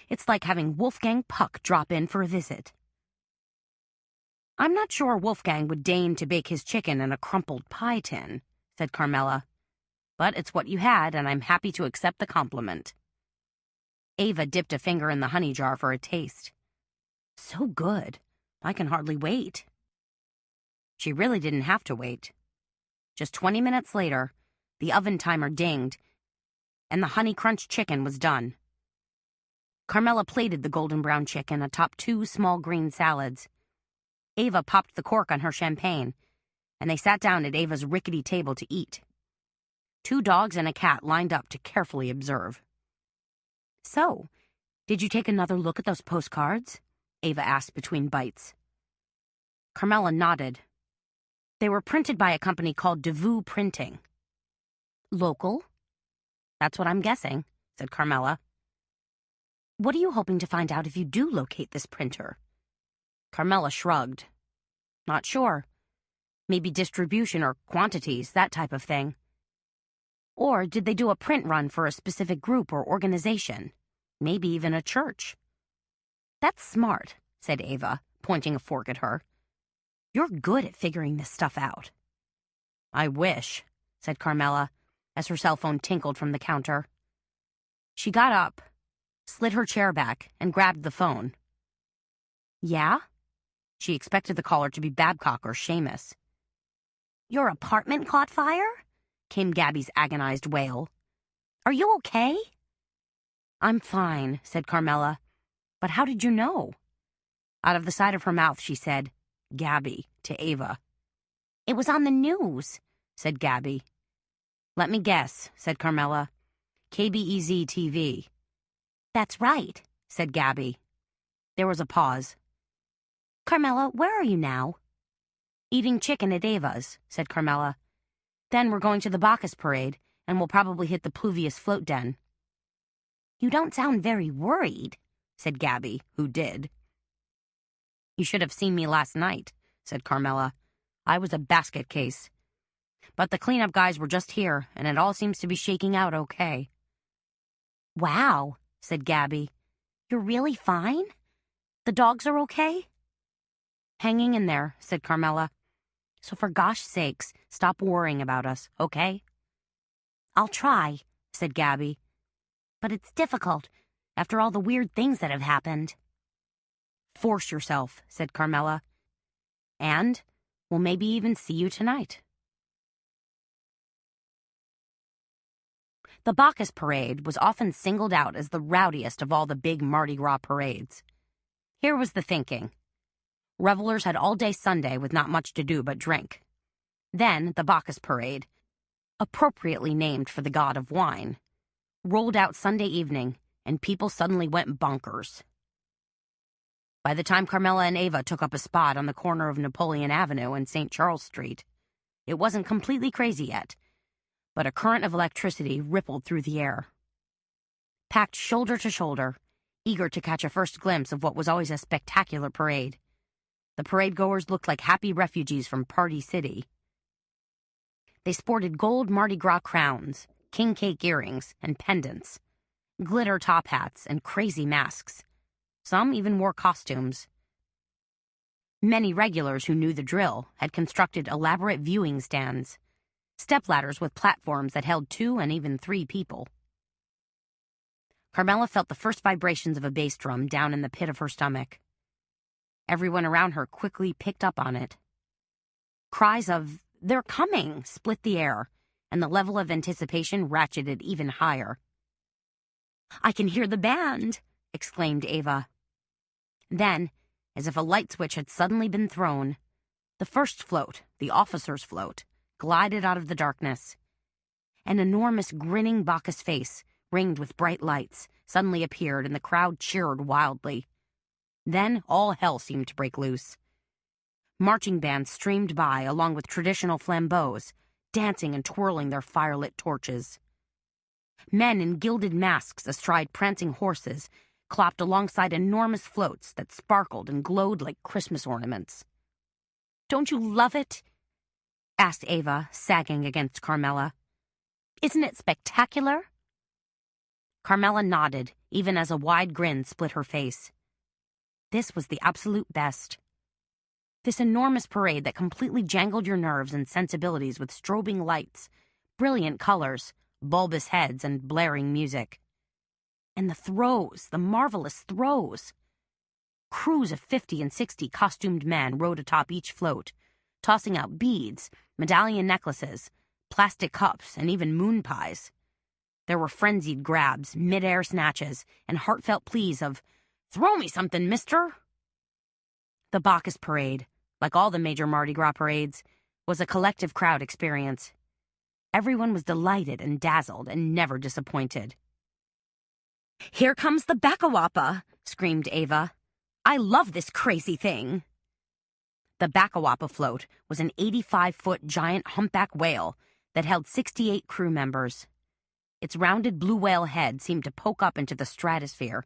S4: It's like having Wolfgang Puck drop in for a visit. I'm not sure Wolfgang would deign to bake his chicken in a crumpled pie tin, said Carmela. But it's what you had, and I'm happy to accept the compliment. Ava dipped a finger in the honey jar for a taste. So good. I can hardly wait. She really didn't have to wait. Just 20 minutes later, the oven timer dinged, and the honey crunch chicken was done. Carmela plated the golden brown chicken atop 2 small green salads. Ava popped the cork on her champagne, and they sat down at Ava's rickety table to eat. 2 dogs and a cat lined up to carefully observe. So, did you take another look at those postcards? Ava asked between bites. Carmela nodded. They were printed by a company called Devou Printing. Local? That's what I'm guessing, said Carmela. What are you hoping to find out if you do locate this printer? Carmela shrugged. Not sure. Maybe distribution or quantities, that type of thing. Or did they do a print run for a specific group or organization? Maybe even a church. That's smart, said Ava, pointing a fork at her. You're good at figuring this stuff out. I wish, said Carmela, as her cell phone tinkled from the counter. She got up, slid her chair back, and grabbed the phone. Yeah? She expected the caller to be Babcock or Seamus. Your apartment caught fire? Came Gabby's agonized wail. Are you okay? I'm fine, said Carmela. But how did you know? Out of the side of her mouth, she said, Gabby, to Ava. It was on the news, said Gabby. Let me guess, said Carmela. KBEZ TV. That's right, said Gabby. There was a pause. Carmela, where are you now? Eating chicken at Ava's, said Carmela. Then we're going to the Bacchus parade, and we'll probably hit the Pluvius float den. You don't sound very worried, said Gabby, who did. You should have seen me last night, said Carmela. I was a basket case. But the cleanup guys were just here, and it all seems to be shaking out okay. Wow, said Gabby. You're really fine? The dogs are okay? Hanging in there, said Carmela. So for gosh sakes, stop worrying about us, okay? I'll try, said Gabby. But it's difficult, after all the weird things that have happened. Force yourself, said Carmela. And we'll maybe even see you tonight. The Bacchus parade was often singled out as the rowdiest of all the big Mardi Gras parades. Here was the thinking. Revelers had all day Sunday with not much to do but drink. Then the Bacchus parade, appropriately named for the god of wine, rolled out Sunday evening, and people suddenly went bonkers. By the time Carmela and Ava took up a spot on the corner of Napoleon Avenue and St. Charles Street, it wasn't completely crazy yet, but a current of electricity rippled through the air. Packed shoulder to shoulder, eager to catch a first glimpse of what was always a spectacular parade, the parade-goers looked like happy refugees from Party City. They sported gold Mardi Gras crowns, king cake earrings, and pendants, glitter top hats, and crazy masks. Some even wore costumes. Many regulars who knew the drill had constructed elaborate viewing stands, stepladders with platforms that held 2 and even 3 people. Carmela felt the first vibrations of a bass drum down in the pit of her stomach. Everyone around her quickly picked up on it. Cries of, "They're coming!" split the air, and the level of anticipation ratcheted even higher. "I can hear the band!" exclaimed Ava. Then, as if a light switch had suddenly been thrown, the first float, the officer's float, glided out of the darkness. An enormous grinning Bacchus face, ringed with bright lights, suddenly appeared, and the crowd cheered wildly. Then all hell seemed to break loose. Marching bands streamed by, along with traditional flambeaux, dancing and twirling their firelit torches. Men in gilded masks astride prancing horses clopped alongside enormous floats that sparkled and glowed like Christmas ornaments. "Don't you love it?" asked Ava, sagging against Carmela. "Isn't it spectacular?" Carmela nodded, even as a wide grin split her face. This was the absolute best. This enormous parade that completely jangled your nerves and sensibilities with strobing lights, Brilliant colors, bulbous heads, and blaring music. And the throws, the marvelous throws. Crews of 50 and 60 costumed men rode atop each float, tossing out beads, medallion necklaces, plastic cups, and even moon pies. There were frenzied grabs, mid-air snatches, and heartfelt pleas of, "Throw me something, mister!" The Bacchus Parade, like all the major Mardi Gras parades, was a collective crowd experience. Everyone was delighted and dazzled and never disappointed.
S2: "Here comes the Bacawapa!" screamed Ava. "I love this crazy thing!"
S4: The Bacawapa float was an 85-foot giant humpback whale that held 68 crew members. Its rounded blue whale head seemed to poke up into the stratosphere,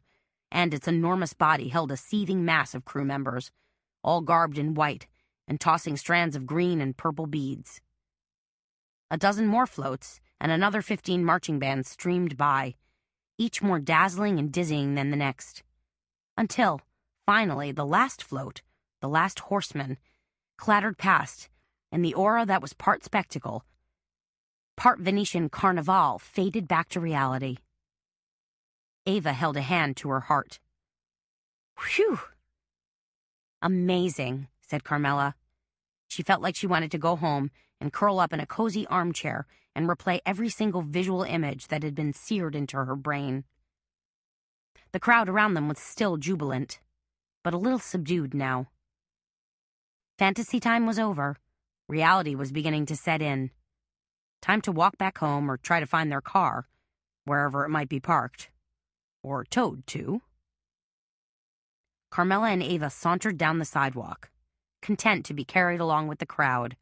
S4: and its enormous body held a seething mass of crew members, all garbed in white and tossing strands of green and purple beads. A dozen more floats and another 15 marching bands streamed by, each more dazzling and dizzying than the next, until, finally, the last float, the last horseman, clattered past, and the aura that was part spectacle, part Venetian carnival, faded back to reality. Ava held a hand to her heart.
S2: "Whew!"
S4: "Amazing," said Carmela. She felt like she wanted to go home and curl up in a cozy armchair and replay every single visual image that had been seared into her brain. The crowd around them was still jubilant, but a little subdued now. Fantasy time was over. Reality was beginning to set in. Time to walk back home or try to find their car, wherever it might be parked. Or towed to. Carmela and Ava sauntered down the sidewalk, content to be carried along with the crowd,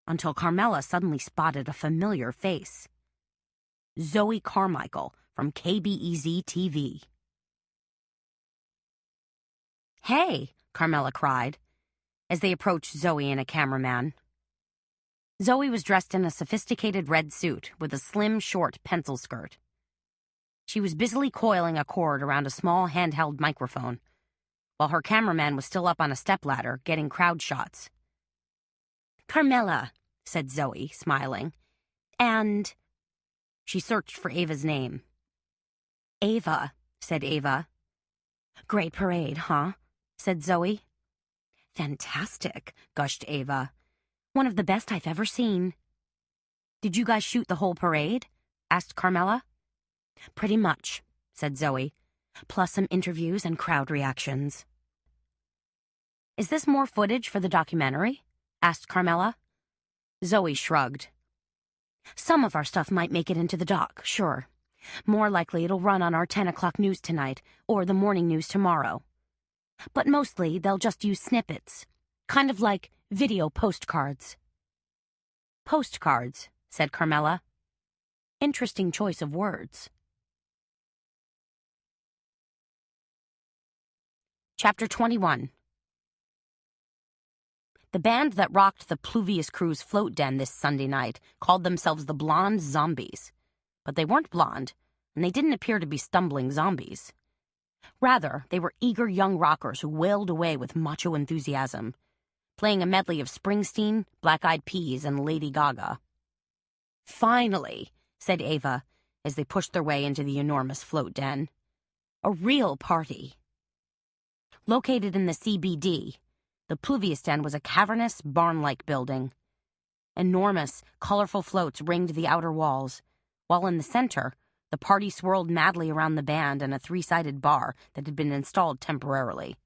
S4: until Carmela suddenly spotted a familiar face. Zoe Carmichael from KBEZ TV. "Hey," Carmela cried, as they approached Zoe and a cameraman. Zoe was dressed in a sophisticated red suit with a slim, short pencil skirt. She was busily coiling a cord around a small handheld microphone, while her cameraman was still up on a stepladder getting crowd shots.
S2: "Carmela,"
S4: said Zoe, smiling.
S2: "And—"
S4: She searched for Ava's name.
S2: "Ava," said Ava.
S4: "Great parade, huh?" said Zoe.
S2: "Fantastic,"
S4: gushed Ava.
S2: "One of the best I've ever seen."
S4: "Did you guys shoot the whole parade?" asked Carmela.
S2: "Pretty much,"
S4: said Zoe.
S2: "Plus some interviews and crowd reactions."
S4: "Is this more footage for the documentary?" asked Carmela. Zoe shrugged.
S2: "Some of our stuff might make it into the doc, sure. More likely it'll run on our 10 o'clock news tonight or the morning news tomorrow. But mostly they'll just use snippets, kind of like video postcards."
S4: "Postcards," said Carmela.
S2: Interesting choice of words.
S4: Chapter 21. The band that rocked the Pluvius Crew's float den this Sunday night called themselves the Blonde Zombies. But they weren't blonde, and they didn't appear to be stumbling zombies. Rather, they were eager young rockers who wailed away with macho enthusiasm, playing a medley of Springsteen, Black Eyed Peas, and Lady Gaga. "Finally," said Ava, as they pushed their way into the enormous float den. "A real party." Located in the CBD, the Pluvius Den was a cavernous, barn-like building. Enormous, colorful floats ringed the outer walls, while in the center, the party swirled madly around the band and a 3-sided bar that had been installed temporarily.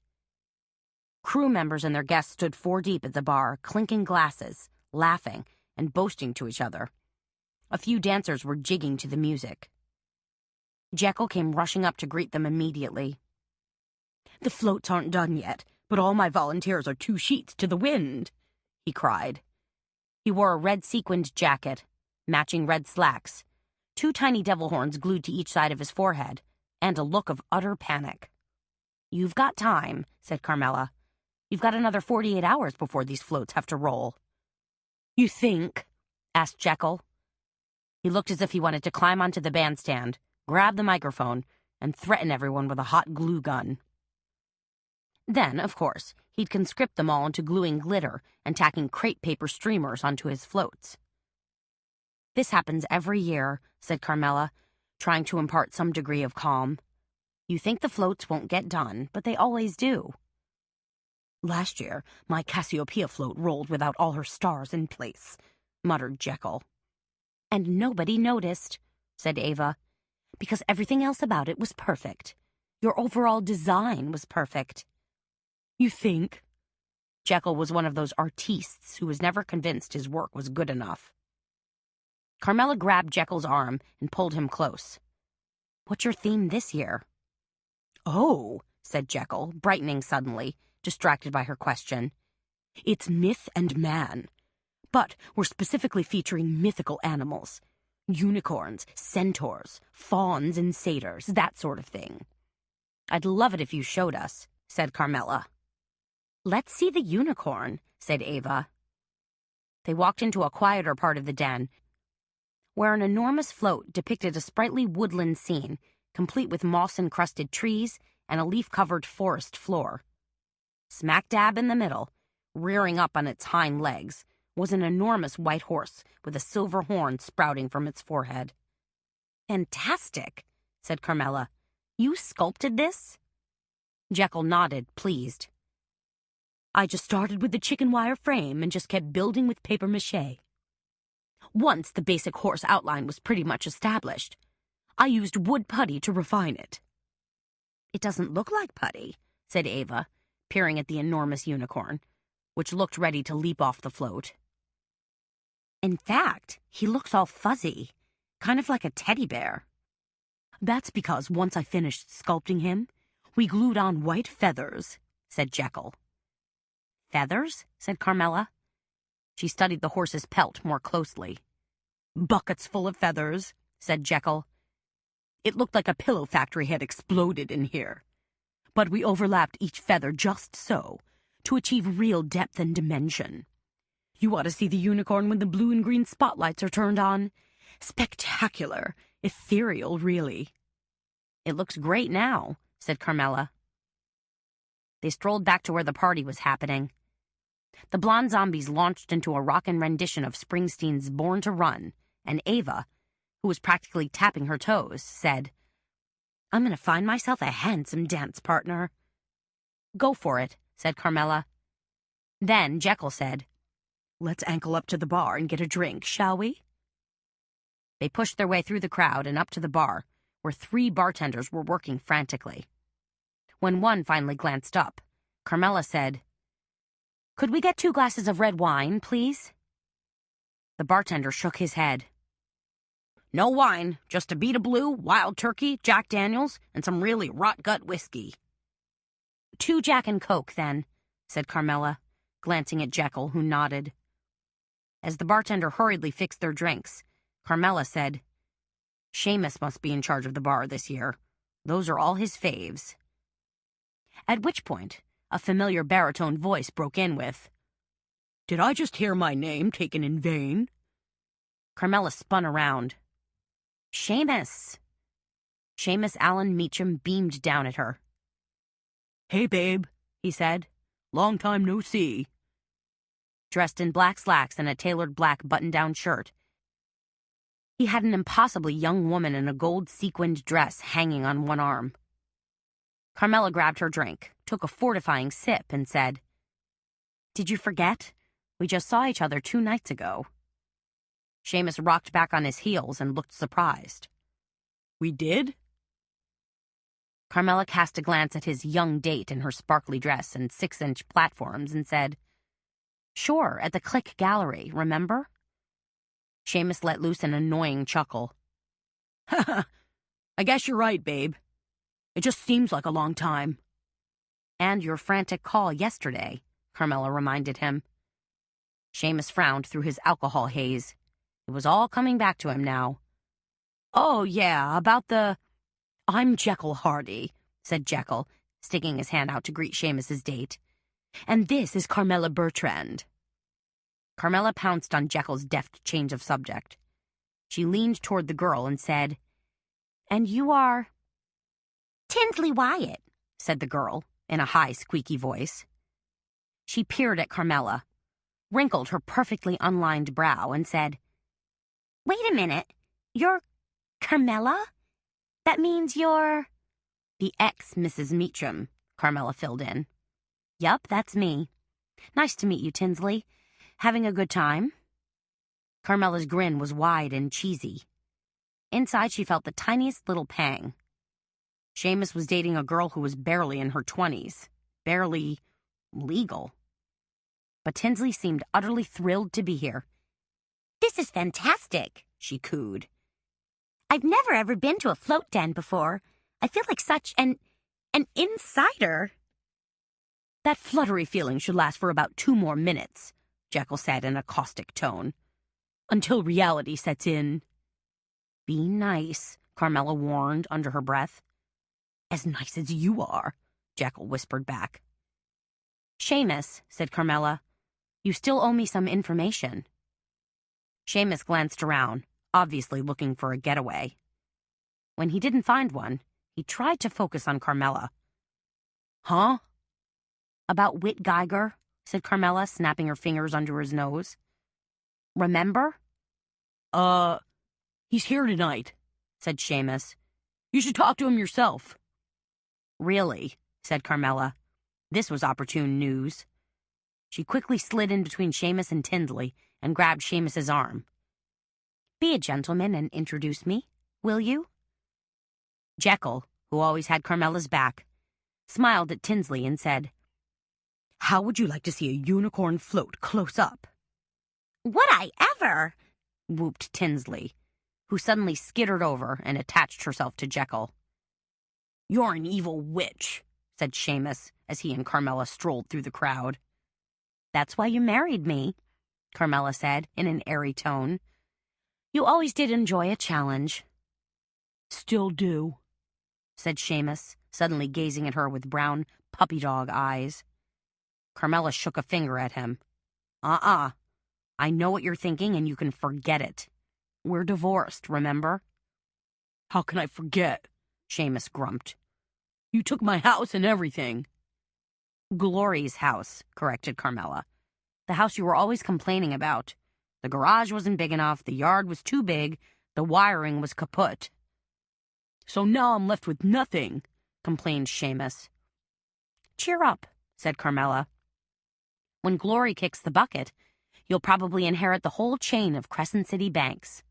S4: Crew members and their guests stood 4 deep at the bar, clinking glasses, laughing, and boasting to each other. A few dancers were jigging to the music. Jekyll came rushing up to greet them immediately. "The floats aren't done yet, but all my volunteers are 2 sheets to the wind," he cried. He wore a red sequined jacket, matching red slacks, 2 tiny devil horns glued to each side of his forehead, and a look of utter panic. "You've got time," said Carmela. "You've got another 48 hours before these floats have to roll." "You think?" asked Jekyll. He looked as if he wanted to climb onto the bandstand, grab the microphone, and threaten everyone with a hot glue gun. Then, of course, he'd conscript them all into gluing glitter and tacking crepe paper streamers onto his floats.
S2: This happens every year, said Carmela, trying to impart some degree of calm. You think the floats won't get done, but they always do.
S3: Last year, my Cassiopeia float rolled without all her stars in place, muttered Jekyll.
S2: And nobody noticed, said Ava, because everything else about it was perfect. Your overall design was perfect.
S3: You think?
S2: Jekyll was one of those artistes who was never convinced his work was good enough. Carmela grabbed Jekyll's arm and pulled him close. What's your theme this year?
S3: Oh,
S2: said Jekyll, brightening suddenly, distracted by her question.
S3: It's myth and man. But we're specifically featuring mythical animals. Unicorns, centaurs, fauns and satyrs, that sort of thing.
S2: I'd love it if you showed us, said Carmela. Let's see the unicorn, said Ava. They walked into a quieter part of the den, where an enormous float depicted a sprightly woodland scene, complete with moss-encrusted trees and a leaf-covered forest floor. Smack dab in the middle, rearing up on its hind legs, was an enormous white horse with a silver horn sprouting from its forehead. Fantastic, said Carmela. You sculpted this? Jekyll nodded, pleased.
S3: I just started with the chicken wire frame and just kept building with papier-mâché. Once the basic horse outline was pretty much established, I used wood putty to refine it.
S2: It doesn't look like putty, said Ava, peering at the enormous unicorn, which looked ready to leap off the float. In fact, he looks all fuzzy, kind of like a teddy bear.
S3: That's because once I finished sculpting him, we glued on white feathers, said Jekyll.
S2: Feathers? Said Carmela. She studied the horse's pelt more closely.
S3: Buckets full of feathers, said Jekyll. It looked like a pillow factory had exploded in here. But we overlapped each feather just so, to achieve real depth and dimension. You ought to see the unicorn when the blue and green spotlights are turned on. Spectacular, ethereal, really.
S2: It looks great now, said Carmela. They strolled back to where the party was happening. The blonde zombies launched into a rockin' rendition of Springsteen's Born to Run, and Ava, who was practically tapping her toes, said, I'm gonna find myself a handsome dance partner. Go for it, said Carmela. Then Jekyll said,
S3: Let's ankle up to the bar and get a drink, shall we?
S2: They pushed their way through the crowd and up to the bar, where 3 bartenders were working frantically. When one finally glanced up, Carmela said, Could we get 2 glasses of red wine, please? The bartender shook his head. No wine, just a beat of blue, wild turkey, Jack Daniels, and some really rot-gut whiskey. 2 Jack and Coke, then, said Carmela, glancing at Jekyll, who nodded. As the bartender hurriedly fixed their drinks, Carmela said, Seamus must be in charge of the bar this year. Those are all his faves. At which point, a familiar baritone voice broke in with,
S3: Did I just hear my name taken in vain?
S2: Carmela spun around. Seamus. Seamus Allen Meacham beamed down at her.
S3: Hey, babe, he said. Long time no see.
S2: Dressed in black slacks and a tailored black button-down shirt, he had an impossibly young woman in a gold sequined dress hanging on one arm. Carmela grabbed her drink, took a fortifying sip, and said, Did you forget? We just saw each other 2 nights ago. Seamus rocked back on his heels and looked surprised.
S3: We did?
S2: Carmela cast a glance at his young date in her sparkly dress and 6-inch platforms and said, Sure, at the Click Gallery, remember? Seamus let loose an annoying chuckle.
S3: Ha! I guess you're right, babe. It just seems like a long time.
S2: And your frantic call yesterday, Carmela reminded him. Seamus frowned through his alcohol haze. It was all coming back to him now.
S3: Oh, yeah, about the...
S2: I'm Jekyll Hardy, said Jekyll, sticking his hand out to greet Seamus's date.
S3: And this is Carmela Bertrand.
S2: Carmela pounced on Jekyll's deft change of subject. She leaned toward the girl and said, And you are...
S5: Tinsley Wyatt,
S2: said the girl, in a high, squeaky voice. She peered at Carmela, wrinkled her perfectly unlined brow, and said,
S5: Wait a minute. You're Carmela? That means you're...
S4: The ex-Mrs. Meacham, Carmela filled in. Yup, that's me. Nice to meet you, Tinsley. Having a good time? Carmela's grin was wide and cheesy. Inside, she felt the tiniest little pang. Seamus was dating a girl who was barely in her 20s. Barely legal. But Tinsley seemed utterly thrilled to be here.
S5: This is fantastic,
S4: she cooed.
S5: I've never ever been to a float den before. I feel like such an insider.
S4: That fluttery feeling should last for about 2 more minutes, Jekyll said in a caustic tone. Until reality sets in. Be nice, Carmela warned under her breath. As nice as you are, Jekyll whispered back. Seamus, said Carmela, you still owe me some information. Seamus glanced around, obviously looking for a getaway. When he didn't find one, he tried to focus on Carmela. Huh? About Whit Geiger, said Carmela, snapping her fingers under his nose. Remember? He's here tonight, said Seamus. You should talk to him yourself. Really, said Carmela. This was opportune news. She quickly slid in between Seamus and Tinsley and grabbed Seamus's arm. Be a gentleman and introduce me, will you? Jekyll, who always had Carmela's back, smiled at Tinsley and said, How would you like to see a unicorn float close up?
S5: Would I ever?
S4: Whooped Tinsley, who suddenly skittered over and attached herself to Jekyll. You're an evil witch, said Seamus as he and Carmela strolled through the crowd. That's why you married me, Carmela said in an airy tone. You always did enjoy a challenge. Still do, said Seamus, suddenly gazing at her with brown puppy dog eyes. Carmela shook a finger at him. I know what you're thinking and you can forget it. We're divorced, remember? How can I forget? Seamus grumped. You took my house and everything. Glory's house, corrected Carmela. The house you were always complaining about. The garage wasn't big enough, the yard was too big, the wiring was kaput. So now I'm left with nothing, complained Seamus. Cheer up, said Carmela. When Glory kicks the bucket, you'll probably inherit the whole chain of Crescent City banks.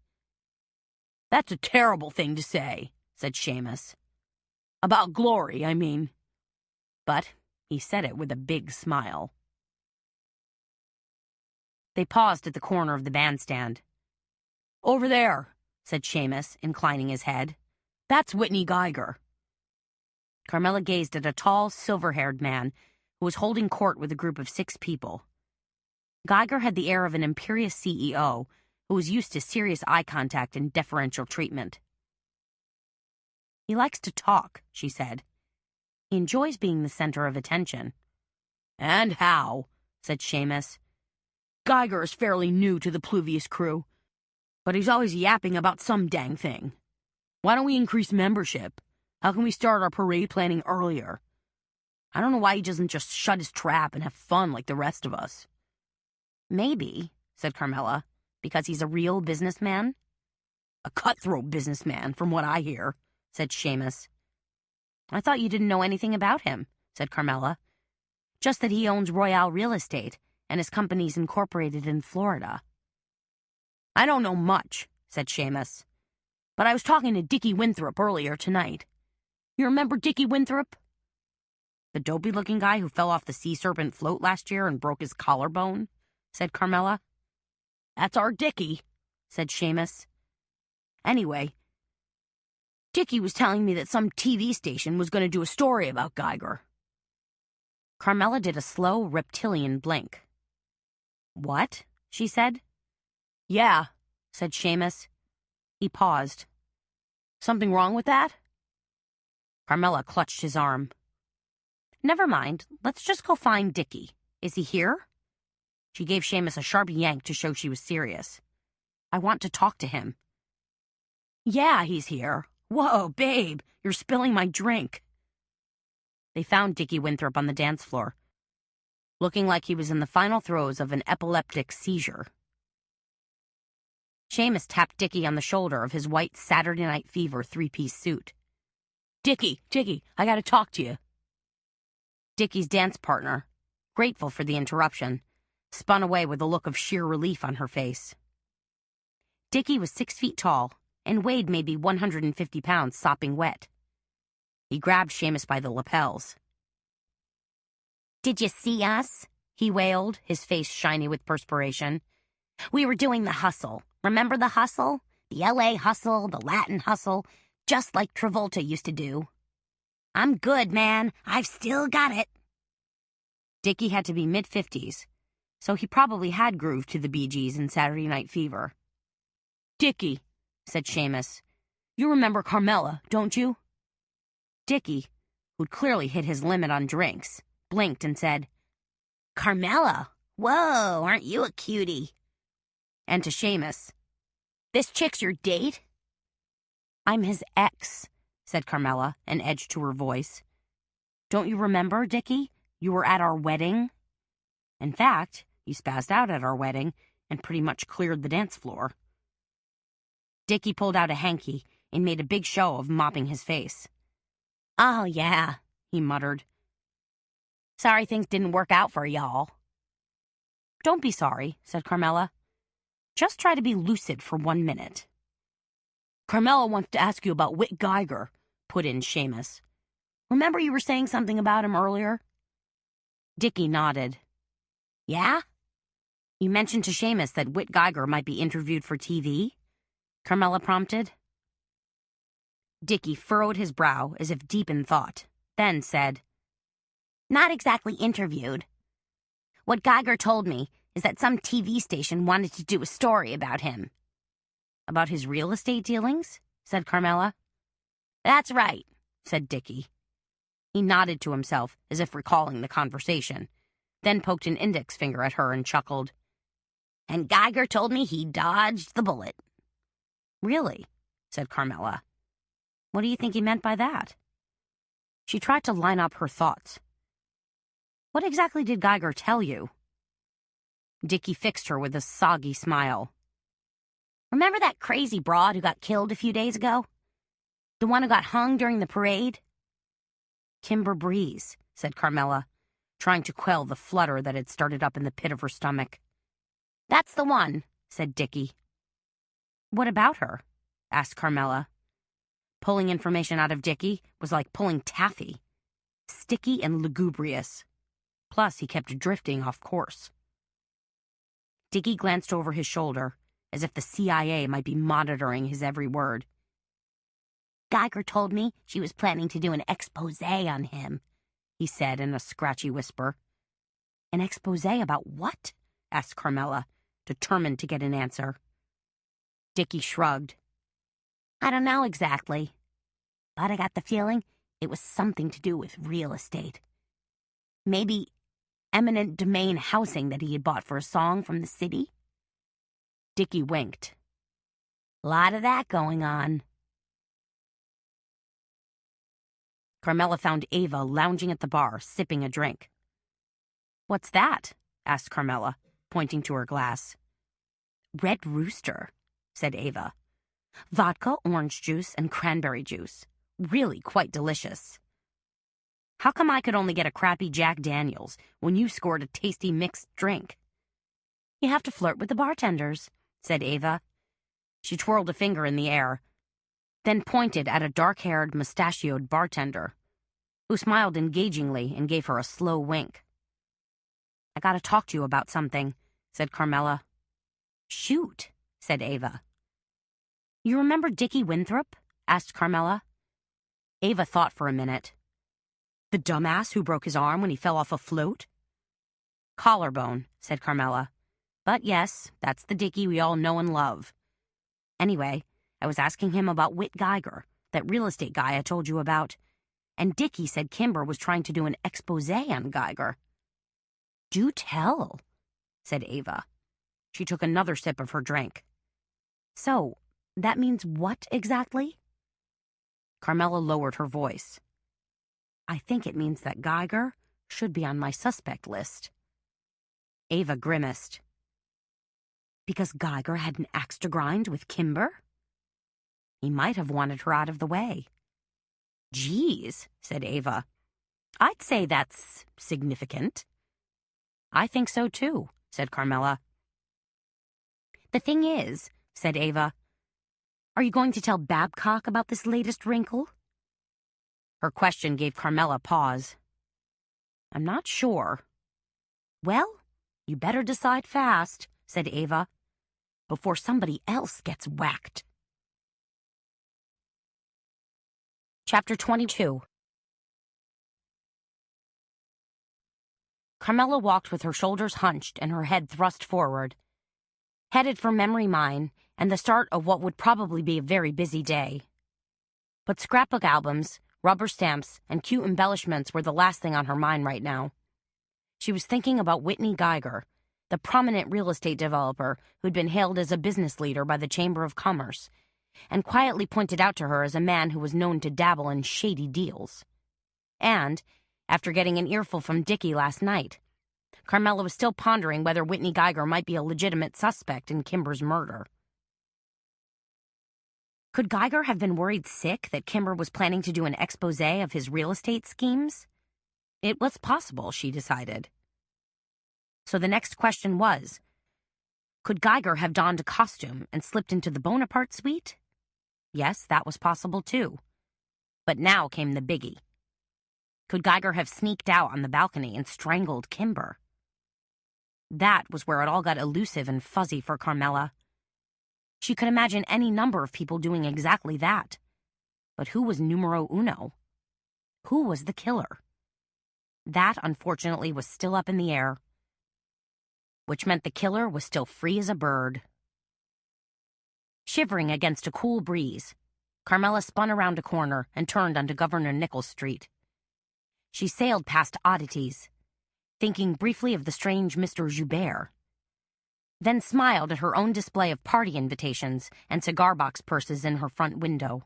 S4: That's a terrible thing to say, said Seamus. About Glory, I mean. But he said it with a big smile. They paused at the corner of the bandstand. Over there, said Seamus, inclining his head. That's Whitney Geiger. Carmela gazed at a tall, silver-haired man who was holding court with a group of 6 people. Geiger had the air of an imperious CEO who was used to serious eye contact and deferential treatment. He likes to talk, she said. He enjoys being the center of attention. And how, said Seamus. Geiger is fairly new to the Pluvius crew, but he's always yapping about some dang thing. Why don't we increase membership? How can we start our parade planning earlier? I don't know why he doesn't just shut his trap and have fun like the rest of us. Maybe, said Carmela, because he's a real businessman? A cutthroat businessman, from what I hear, said Seamus. I thought you didn't know anything about him, said Carmela. Just that he owns Royale Real Estate, and his company's incorporated in Florida. I don't know much, said Seamus. But I was talking to Dickie Winthrop earlier tonight. You remember Dickie Winthrop? The dopey-looking guy who fell off the sea serpent float last year and broke his collarbone, said Carmela. That's our Dickie, said Seamus. Anyway, Dickie was telling me that some TV station was going to do a story about Geiger. Carmela did a slow, reptilian blink. What? She said. Yeah, said Seamus. He paused. Something wrong with that? Carmela clutched his arm. Never mind. Let's just go find Dickie. Is he here? She gave Seamus a sharp yank to show she was serious. I want to talk to him. Yeah, he's here. Whoa, babe, you're spilling my drink. They found Dickie Winthrop on the dance floor, looking like he was in the final throes of an epileptic seizure. Seamus tapped Dickie on the shoulder of his white Saturday Night Fever three-piece suit. Dickie, I gotta talk to you. Dickie's dance partner, grateful for the interruption, spun away with a look of sheer relief on her face. Dickie was 6 feet tall and weighed maybe 150 pounds sopping wet. He grabbed Seamus by the lapels.
S5: Did you see us?
S4: He wailed, his face shiny with perspiration.
S5: We were doing the hustle. Remember the hustle? The LA hustle, the Latin hustle, just like Travolta used to do. I'm good, man. I've still got it.
S4: Dickie had to be mid-50s, so he probably had grooved to the Bee Gees in Saturday Night Fever. Dickie, said Seamus, you remember Carmela, don't you? Dickie, who'd clearly hit his limit on drinks, blinked and said,
S5: Carmela? Whoa, aren't you a cutie?
S4: And to Seamus,
S5: this chick's your date?
S4: I'm his ex, said Carmela, an edge to her voice. Don't you remember, Dickie? You were at our wedding. In fact, you spazzed out at our wedding and pretty much cleared the dance floor. Dickie pulled out a hanky and made a big show of mopping his face.
S5: Oh, yeah,
S4: he muttered.
S5: Sorry things didn't work out for y'all.
S4: Don't be sorry, said Carmela. Just try to be lucid for 1 minute. Carmela wants to ask you about Whit Geiger, put in Seamus. Remember you were saying something about him earlier? Dickie nodded.
S5: Yeah?
S4: You mentioned to Seamus that Whit Geiger might be interviewed for TV? Carmela prompted. Dickie furrowed his brow as if deep in thought, then said,
S5: Not exactly interviewed. What Geiger told me is that some TV station wanted to do a story about him.
S4: About his real estate dealings? Said Carmela.
S5: That's right,
S4: said Dickie. He nodded to himself as if recalling the conversation, then poked an index finger at her and chuckled.
S5: And Geiger told me he dodged the bullet.
S4: Really? Said Carmela. What do you think he meant by that? She tried to line up her thoughts. What exactly did Geiger tell you? Dickie fixed her with a soggy smile.
S5: Remember that crazy broad who got killed a few days ago? The one who got hung during the parade?
S4: Kimber Breeze, said Carmela, trying to quell the flutter that had started up in the pit of her stomach.
S5: That's the one,
S4: said Dickie. What about her? Asked Carmela. Pulling information out of Dickie was like pulling taffy. Sticky and lugubrious. Plus, he kept drifting off course. Dickie glanced over his shoulder, as if the CIA might be monitoring his every word.
S5: Geiger told me she was planning to do an expose on him, he said in a scratchy whisper.
S4: An expose about what? Asked Carmela, determined to get an answer. Dickie shrugged.
S5: I don't know exactly, but I got the feeling it was something to do with real estate. Maybe eminent domain housing that he had bought for a song from the city?
S4: Dickie winked.
S5: Lot of that going on.
S4: Carmela found Ava lounging at the bar, sipping a drink. What's that? Asked Carmela, pointing to her glass. Red Rooster, said Ava. Vodka, orange juice, and cranberry juice. Really quite delicious. How come I could only get a crappy Jack Daniels when you scored a tasty mixed drink? You have to flirt with the bartenders, said Ava. She twirled a finger in the air, then pointed at a dark-haired, mustachioed bartender, who smiled engagingly and gave her a slow wink. I gotta talk to you about something, said Carmela. Shoot, said Ava. You remember Dickie Winthrop? Asked Carmela. Ava thought for a minute. The dumbass who broke his arm when he fell off a float? Collarbone, said Carmela. But yes, that's the Dickie we all know and love. Anyway, I was asking him about Whit Geiger, that real estate guy I told you about, and Dickie said Kimber was trying to do an expose on Geiger. Do tell, said Ava. She took another sip of her drink. So, that means what exactly? Carmela lowered her voice. I think it means that Geiger should be on my suspect list. Ava grimaced.
S5: Because Geiger had an axe to grind with Kimber? He might have wanted her out of the way.
S3: Geez, said Ava. I'd say that's significant.
S4: I think so too, said Carmela.
S5: The thing is, said Ava, are you going to tell Babcock about this latest wrinkle?
S4: Her question gave Carmela pause.
S3: I'm not sure.
S5: Well, you better decide fast, said Ava, before somebody else gets whacked.
S2: Chapter 22.
S4: Carmela walked with her shoulders hunched and her head thrust forward, headed for memory mine and the start of what would probably be a very busy day. But scrapbook albums, rubber stamps, and cute embellishments were the last thing on her mind right now. She was thinking about Whitney Geiger, the prominent real estate developer who'd been hailed as a business leader by the Chamber of Commerce, and quietly pointed out to her as a man who was known to dabble in shady deals. And, after getting an earful from Dickie last night, Carmela was still pondering whether Whitney Geiger might be a legitimate suspect in Kimber's murder.
S2: Could Geiger have been worried sick that Kimber was planning to do an expose of his real estate schemes?
S4: It was possible, she decided. So the next question was, could Geiger have donned a costume and slipped into the Bonaparte suite? Yes, that was possible too. But now came the biggie. Could Geiger have sneaked out on the balcony and strangled Kimber? That was where it all got elusive and fuzzy for Carmela. She could imagine any number of people doing exactly that. But who was numero uno? Who was the killer? That, unfortunately, was still up in the air, which meant the killer was still free as a bird. Shivering against a cool breeze, Carmela spun around a corner and turned onto Governor Nichols Street. She sailed past oddities, thinking briefly of the strange Mr. Joubert, then smiled at her own display of party invitations and cigar box purses in her front window.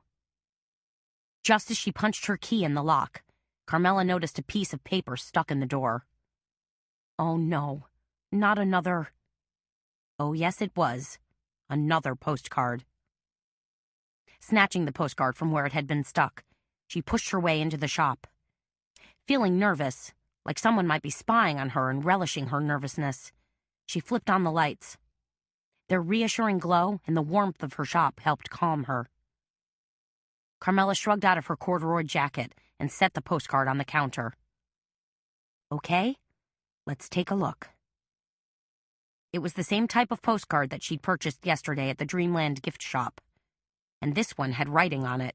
S4: Just as she punched her key in the lock, Carmela noticed a piece of paper stuck in the door. Oh no, not another... Oh yes, it was. Another postcard. Snatching the postcard from where it had been stuck, she pushed her way into the shop. Feeling nervous, like someone might be spying on her and relishing her nervousness, she flipped on the lights. Their reassuring glow and the warmth of her shop helped calm her. Carmela shrugged out of her corduroy jacket and set the postcard on the counter. Okay, let's take a look. It was the same type of postcard that she'd purchased yesterday at the Dreamland gift shop, and this one had writing on it,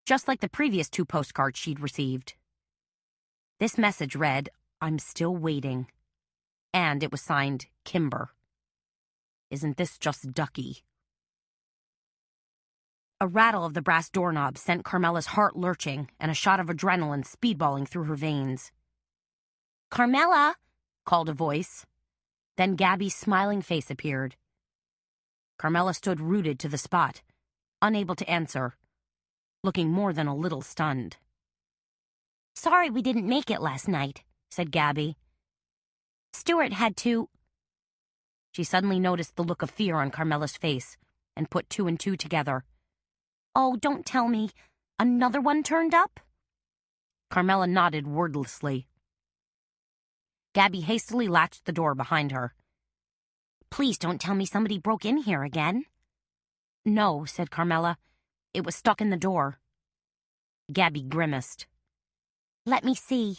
S4: just like the previous 2 postcards she'd received. This message read, "I'm still waiting," and it was signed Kimber. Isn't this just ducky? A rattle of the brass doorknob sent Carmela's heart lurching and a shot of adrenaline speedballing through her veins. "Carmela!" called a voice. Then Gabby's smiling face appeared. Carmela stood rooted to the spot, unable to answer, looking more than a little stunned.
S5: Sorry we didn't make it last night, said Gabby. Stuart had to...
S4: She suddenly noticed the look of fear on Carmela's face and put 2 and 2 together.
S5: Oh, don't tell me. Another one turned up?
S4: Carmela nodded wordlessly. Gabby hastily latched the door behind her.
S5: Please don't tell me somebody broke in here again.
S4: No, said Carmela. It was stuck in the door. Gabby grimaced.
S5: Let me see.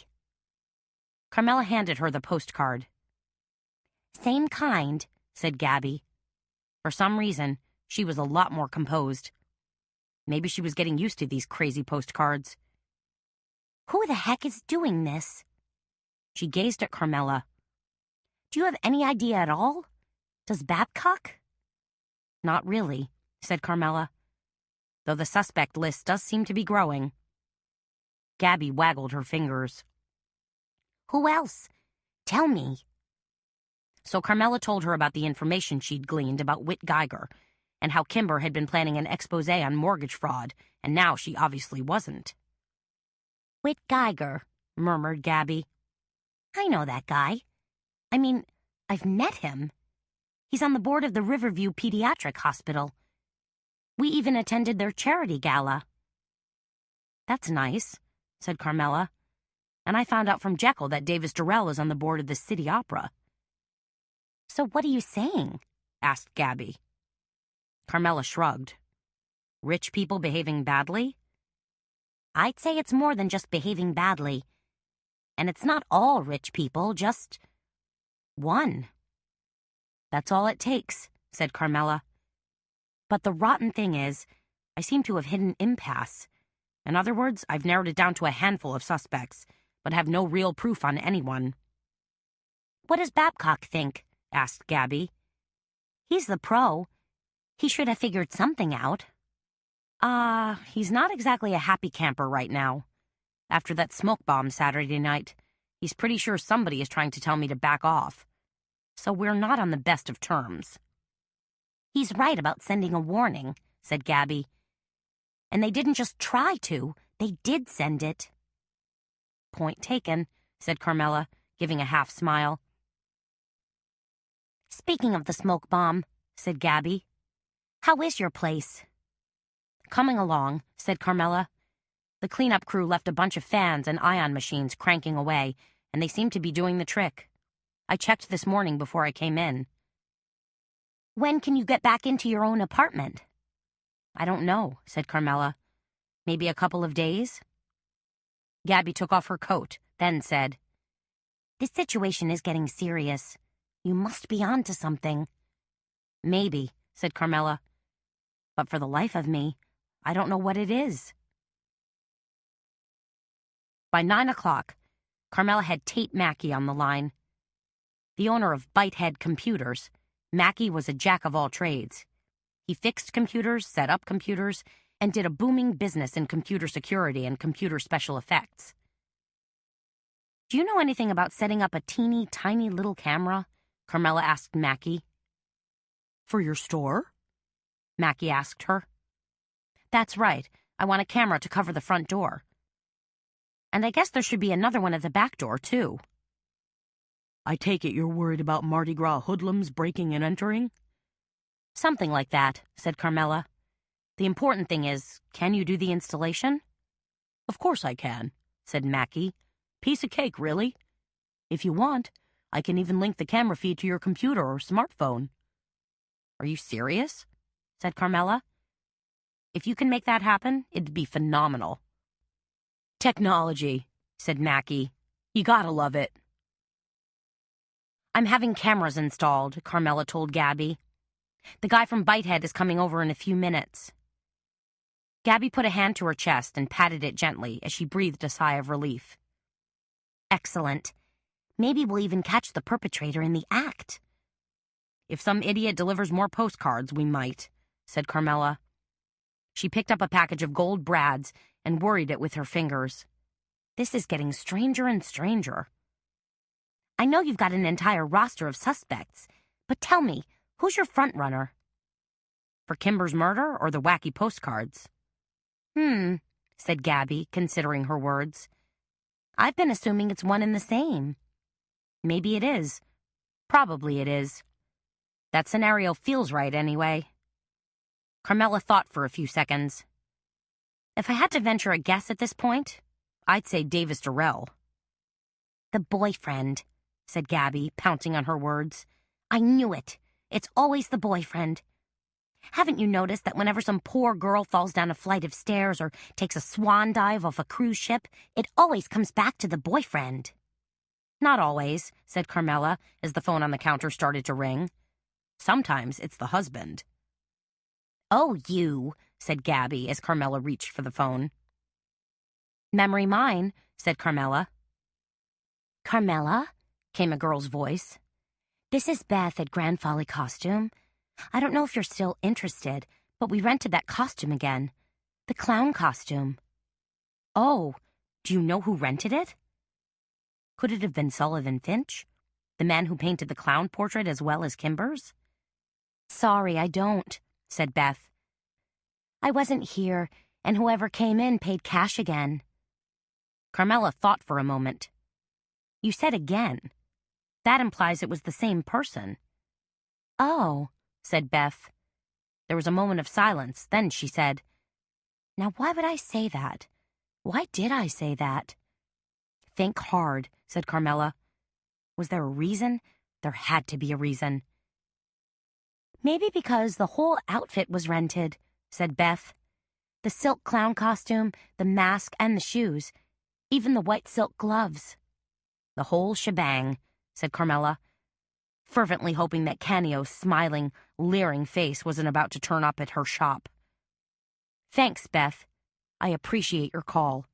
S4: Carmela handed her the postcard.
S5: Same kind,
S4: said Gabby. For some reason, she was a lot more composed. Maybe she was getting used to these crazy postcards.
S5: Who the heck is doing this?
S4: She gazed at Carmela.
S5: Do you have any idea at all? Does Babcock?
S4: Not really, said Carmela, though the suspect list does seem to be growing. Gabby waggled her fingers.
S5: Who else? Tell me.
S4: So Carmela told her about the information she'd gleaned about Whit Geiger and how Kimber had been planning an expose on mortgage fraud, and now she obviously wasn't.
S5: Whit Geiger,
S4: murmured Gabby.
S5: I know that guy. I mean, I've met him. He's on the board of the Riverview Pediatric Hospital. We even attended their charity gala.
S3: That's nice, said Carmela. And I found out from Jekyll that Davis Durrell is on the board of the City Opera.
S5: So what are you saying?
S3: Asked Gabby. Carmela shrugged. Rich people behaving badly?
S5: I'd say it's more than just behaving badly. And it's not all rich people, just one.
S3: That's all it takes, said Carmela. But the rotten thing is, I seem to have hit an impasse. In other words, I've narrowed it down to a handful of suspects, but have no real proof on anyone.
S5: What does Babcock think?
S3: Asked Gabby.
S5: He's the pro. He should have figured something out.
S3: He's not exactly a happy camper right now. After that smoke bomb Saturday night, he's pretty sure somebody is trying to tell me to back off. So we're not on the best of terms.
S5: He's right about sending a warning, said Gabby. And they didn't just try to, they did send it.
S3: Point taken, said Carmela, giving a half smile.
S5: Speaking of the smoke bomb, said Gabby, how is your place?
S3: Coming along, said Carmela. The cleanup crew left a bunch of fans and ion machines cranking away, and they seem to be doing the trick. I checked this morning before I came in.
S5: When can you get back into your own apartment?
S3: I don't know, said Carmela. Maybe a couple of days? Gabby took off her coat, then said,
S5: This situation is getting serious. You must be onto something.
S3: Maybe, said Carmela. But for the life of me, I don't know what it is. By 9 o'clock, Carmela had Tate Mackey on the line. The owner of Bitehead Computers, Mackey was a jack of all trades. He fixed computers, set up computers, and did a booming business in computer security and computer special effects. Do you know anything about setting up a teeny tiny little camera? Carmela asked Mackey.
S4: For your store?
S3: Mackey asked her. That's right. I want a camera to cover the front door. And I guess there should be another one at the back door, too.
S4: I take it you're worried about Mardi Gras hoodlums breaking and entering?
S3: Something like that, said Carmela. The important thing is, can you do the installation?
S4: Of course I can, said Mackey. Piece of cake, really. If you want, I can even link the camera feed to your computer or smartphone.
S3: Are you serious? Said Carmela. If you can make that happen, it'd be phenomenal.
S4: Technology, said Mackey. You gotta love it.
S3: I'm having cameras installed, Carmela told Gabby. The guy from Bitehead is coming over in a few minutes. Gabby put a hand to her chest and patted it gently as she breathed a sigh of relief.
S5: Excellent. Maybe we'll even catch the perpetrator in the act.
S3: If some idiot delivers more postcards, we might, said Carmela. She picked up a package of gold brads and worried it with her fingers. This is getting stranger and stranger.
S5: I know you've got an entire roster of suspects, but tell me, who's your front runner?
S3: For Kimber's murder or the wacky postcards?
S5: Said Gabby, considering her words. I've been assuming it's one and the same.
S3: Maybe it is. Probably it is. That scenario feels right anyway. Carmela thought for a few seconds. If I had to venture a guess at this point, I'd say Davis Durrell.
S5: The boyfriend, said Gabby, pouncing on her words. I knew it. It's always the boyfriend. Haven't you noticed that whenever some poor girl falls down a flight of stairs or takes a swan dive off a cruise ship, it always comes back to the boyfriend?
S3: Not always, said Carmela as the phone on the counter started to ring. Sometimes it's the husband.
S5: Oh, you,
S3: said Gabby as Carmela reached for the phone.
S5: Memory mine, said Carmela.
S3: Carmela, came a girl's voice.
S5: This is Beth at Grand Folly Costume. I don't know if you're still interested, but we rented that costume again. The clown costume.
S3: Oh, do you know who rented it?
S5: Could it have been Sullivan Finch? The man who painted the clown portrait as well as Kimber's? Sorry, I don't, said Beth. I wasn't here, and whoever came in paid cash again.
S3: Carmela thought for a moment.
S5: You said again. That implies it was the same person.
S2: Oh, said Beth. There was a moment of silence. Then she said, "Now why would I say that? Why did I say that?" "Think hard," said Carmela. "Was there a reason? There had to be a reason." "Maybe because the whole outfit was rented," said Beth. "The silk clown costume, the mask, and the shoes. Even the white silk gloves." "The whole shebang," said Carmela, fervently hoping that Canio's smiling, leering face wasn't about to turn up at her shop. "Thanks, Beth. I appreciate your call."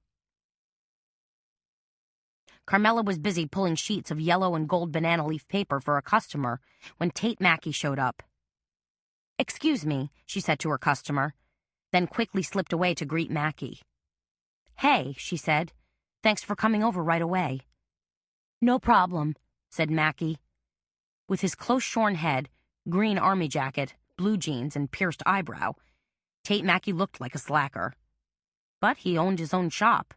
S2: Carmela was busy pulling sheets of yellow and gold banana leaf paper for a customer when Tate Mackey showed up. "Excuse me," she said to her customer, then quickly slipped away to greet Mackey. "Hey," she said. "Thanks for coming over right away." "No problem," said Mackey. With his close-shorn head, green army jacket, blue jeans, and pierced eyebrow, Tate Mackey looked like a slacker. But he owned his own shop,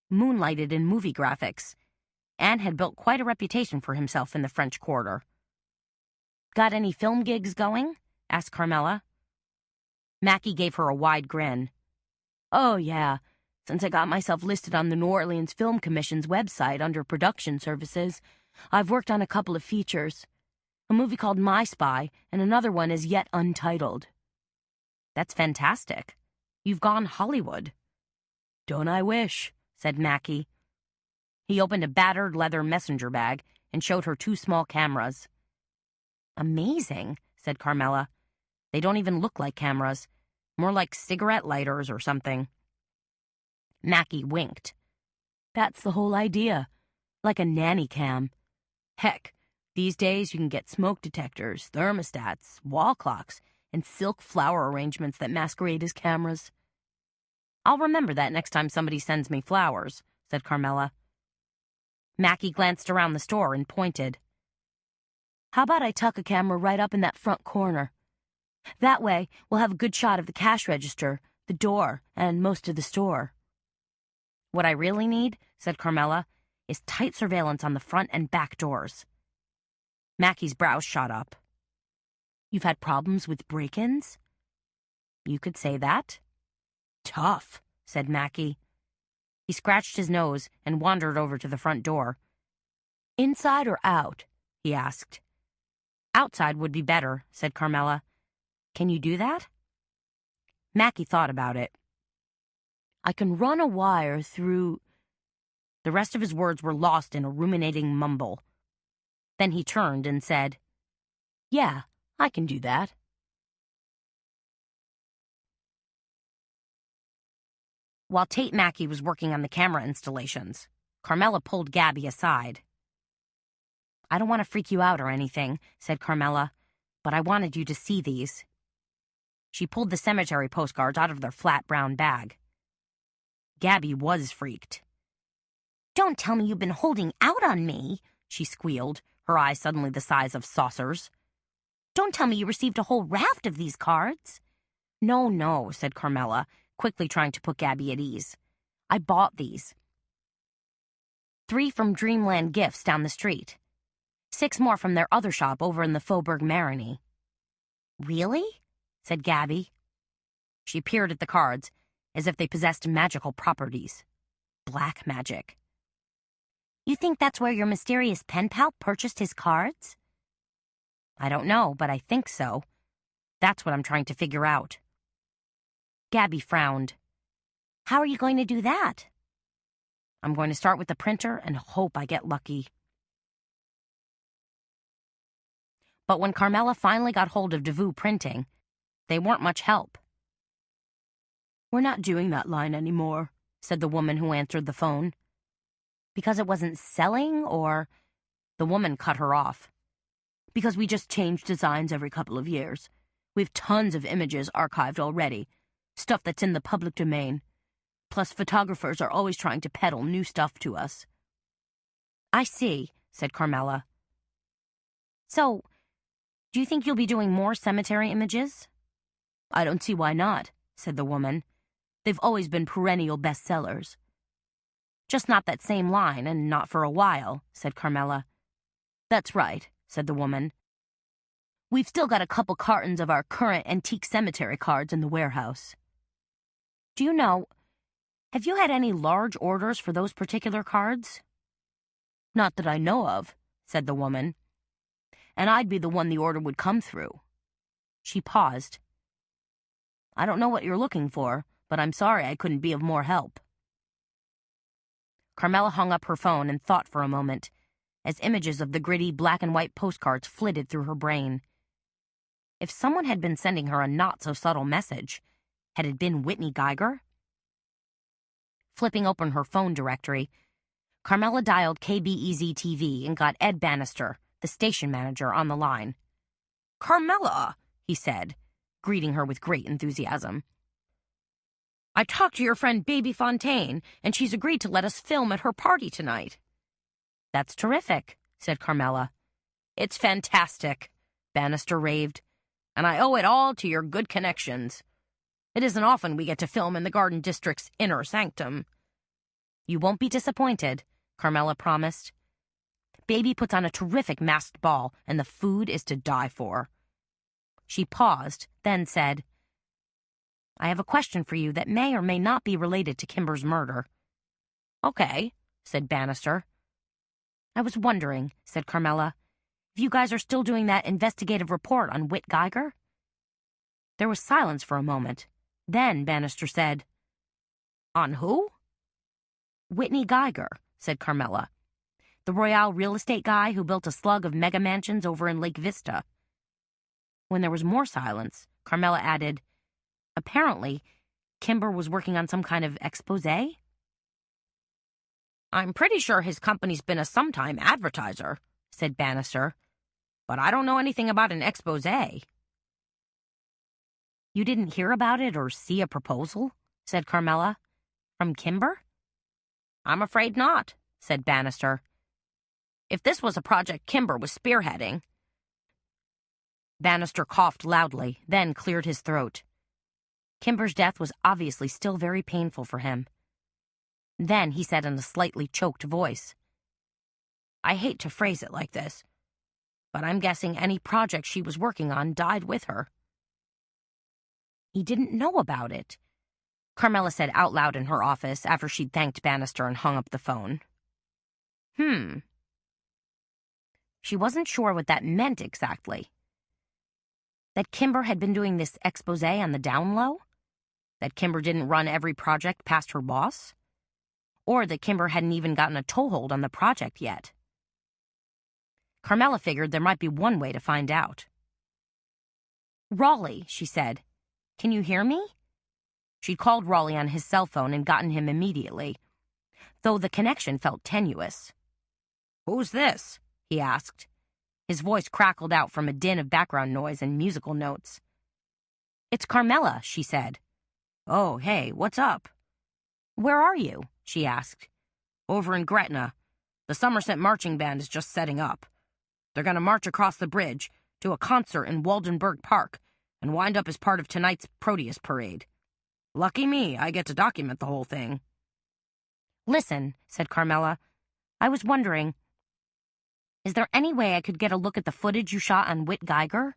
S2: moonlighted in movie graphics, and had built quite a reputation for himself in the French Quarter. "Got any film gigs going?" asked Carmela. Mackey gave her a wide grin. "Oh, yeah. Since I got myself listed on the New Orleans Film Commission's website under production services, I've worked on a couple of features. A movie called My Spy, and another one is yet untitled." "That's fantastic. You've gone Hollywood." "Don't I wish," said Mackey. He opened a battered leather messenger bag and showed her 2 small cameras. "Amazing," said Carmela. "They don't even look like cameras, more like cigarette lighters or something." Mackey winked. "That's the whole idea, like a nanny cam. Heck, these days you can get smoke detectors, thermostats, wall clocks, and silk flower arrangements that masquerade as cameras." "I'll remember that next time somebody sends me flowers," said Carmela. Mackey glanced around the store and pointed. "How about I tuck a camera right up in that front corner? That way, we'll have a good shot of the cash register, the door, and most of the store." "What I really need," said Carmela, "is tight surveillance on the front and back doors." Mackey's brows shot up. "You've had problems with break-ins?" "You could say that." "Tough," said Mackey. He scratched his nose and wandered over to the front door. "Inside or out?" he asked. "Outside would be better," said Carmela. "Can you do that?" Mackey thought about it. "I can run a wire through—" The rest of his words were lost in a ruminating mumble. Then he turned and said, "Yeah, I can do that." While Tate Mackey was working on the camera installations, Carmela pulled Gabby aside. "I don't want to freak you out or anything," said Carmela, "but I wanted you to see these." She pulled the cemetery postcards out of their flat brown bag. Gabby was freaked.
S5: Don't tell me you've been holding out on me,
S2: She squealed, her eyes suddenly the size of saucers.
S5: Don't tell me you received a whole raft of these cards.
S2: "No, no," said Carmela, quickly trying to put Gabby at ease. "I bought these. 3 from Dreamland Gifts down the street. 6 more from their other shop over in the Faubourg Marigny."
S5: Really?
S2: said Gabby. She peered at the cards, as if they possessed magical properties. Black magic.
S5: You think that's where your mysterious pen pal purchased his cards?
S2: "I don't know, but I think so. That's what I'm trying to figure out." Gabby frowned.
S5: How are you going to do that?
S2: "I'm going to start with the printer and hope I get lucky." But when Carmela finally got hold of DeVoe Printing, they weren't much help. "We're not doing that line anymore," said the woman who answered the phone. "Because it wasn't selling, or—" The woman cut her off. "Because we just change designs every couple of years. We have tons of images archived already, stuff that's in the public domain. Plus, photographers are always trying to peddle new stuff to us." "I see," said Carmela. "So, do you think you'll be doing more cemetery images?" "I don't see why not," said the woman. "They've always been perennial bestsellers." "Just not that same line, and not for a while," said Carmela. "That's right," said the woman.
S3: We've still got a couple cartons of our current antique cemetery cards in the warehouse. Do you know, have you had any large orders for those particular cards? Not that I know of, said the woman. And I'd be the one the order would come through. She paused. I don't know what you're looking for, but I'm sorry I couldn't be of more help. Carmela hung up her phone and thought for a moment, as images of the gritty black and white postcards flitted through her brain. If someone had been sending her a not-so-subtle message, had it been Whitney Geiger? Flipping open her phone directory, Carmela dialed KBEZ-TV and got Ed Bannister, the station manager, on the line. "Carmela," he said, greeting her with great enthusiasm. "I talked to your friend Baby Fontaine, and she's agreed to let us film at her party tonight." "That's terrific," said Carmela. "It's fantastic," Bannister raved, "and I owe it all to your good connections. It isn't often we get to film in the Garden District's inner sanctum." "You won't be disappointed," Carmela promised. "Baby puts on a terrific masked ball, and the food is to die for." She paused, then said, "I have a question for you that may or may not be related to Kimber's murder." "Okay," said Bannister. "I was wondering," said Carmela, "if you guys are still doing that investigative report on Whit Geiger?" There was silence for a moment. Then Bannister said, "On who?" "Whitney Geiger," said Carmela. "The Royale real estate guy who built a slug of mega mansions over in Lake Vista." When there was more silence, Carmela added, "Apparently, Kimber was working on some kind of exposé?" "I'm pretty sure his company's been a sometime advertiser," said Bannister, "but I don't know anything about an exposé." "You didn't hear about it or see a proposal?" said Carmela. "From Kimber?" "I'm afraid not," said Bannister. "If this was a project Kimber was spearheading—" Bannister coughed loudly, then cleared his throat. Kimber's death was obviously still very painful for him. Then he said in a slightly choked voice, "I hate to phrase it like this, but I'm guessing any project she was working on died with her." "He didn't know about it," Carmela said out loud in her office after she'd thanked Bannister and hung up the phone. She wasn't sure what that meant exactly. That Kimber had been doing this exposé on the down low? That Kimber didn't run every project past her boss? Or that Kimber hadn't even gotten a toehold on the project yet? Carmela figured there might be one way to find out. "Raleigh," she said, "can you hear me?" She'd called Raleigh on his cell phone and gotten him immediately, though the connection felt tenuous. "Who's this?" he asked. His voice crackled out from a din of background noise and musical notes. "It's Carmela," she said. "Oh, hey, what's up?" "Where are you?" she asked. "Over in Gretna. The Somerset Marching Band is just setting up. They're going to march across the bridge to a concert in Waldenburg Park and wind up as part of tonight's Proteus Parade. Lucky me, I get to document the whole thing." "Listen," said Carmela, "I was wondering, is there any way I could get a look at the footage you shot on Whit Geiger?"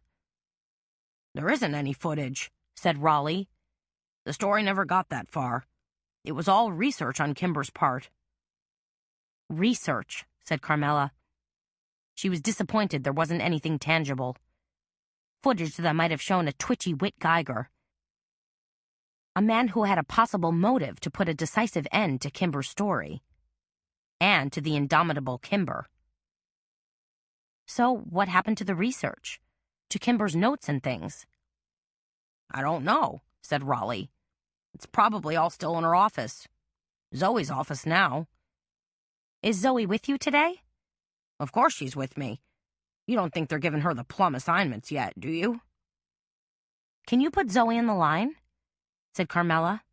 S3: "There isn't any footage," said Raleigh. "The story never got that far. It was all research on Kimber's part." "Research," said Carmela. She was disappointed there wasn't anything tangible. Footage that might have shown a twitchy Whit Geiger. A man who had a possible motive to put a decisive end to Kimber's story. And to the indomitable Kimber. So what happened to the research? To Kimber's notes and things? "I don't know," said Raleigh. "It's probably all still in her office. Zoe's office now." "Is Zoe with you today?" "Of course she's with me. You don't think they're giving her the plum assignments yet, do you?" "Can you put Zoe on the line?" said Carmela.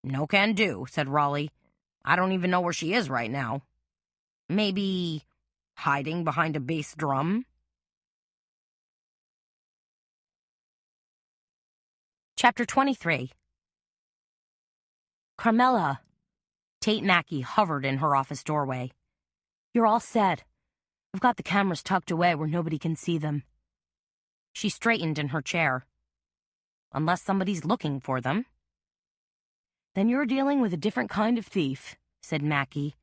S3: "No can do," said Raleigh. "I don't even know where she is right now. Maybe hiding behind a bass drum?" Chapter 23. "Carmela." Tate Mackey hovered in her office doorway. "You're all set. I've got the cameras tucked away where nobody can see them."
S2: She straightened in her chair. Unless somebody's looking for them.
S3: Then you're dealing with a different kind of thief, said Mackie.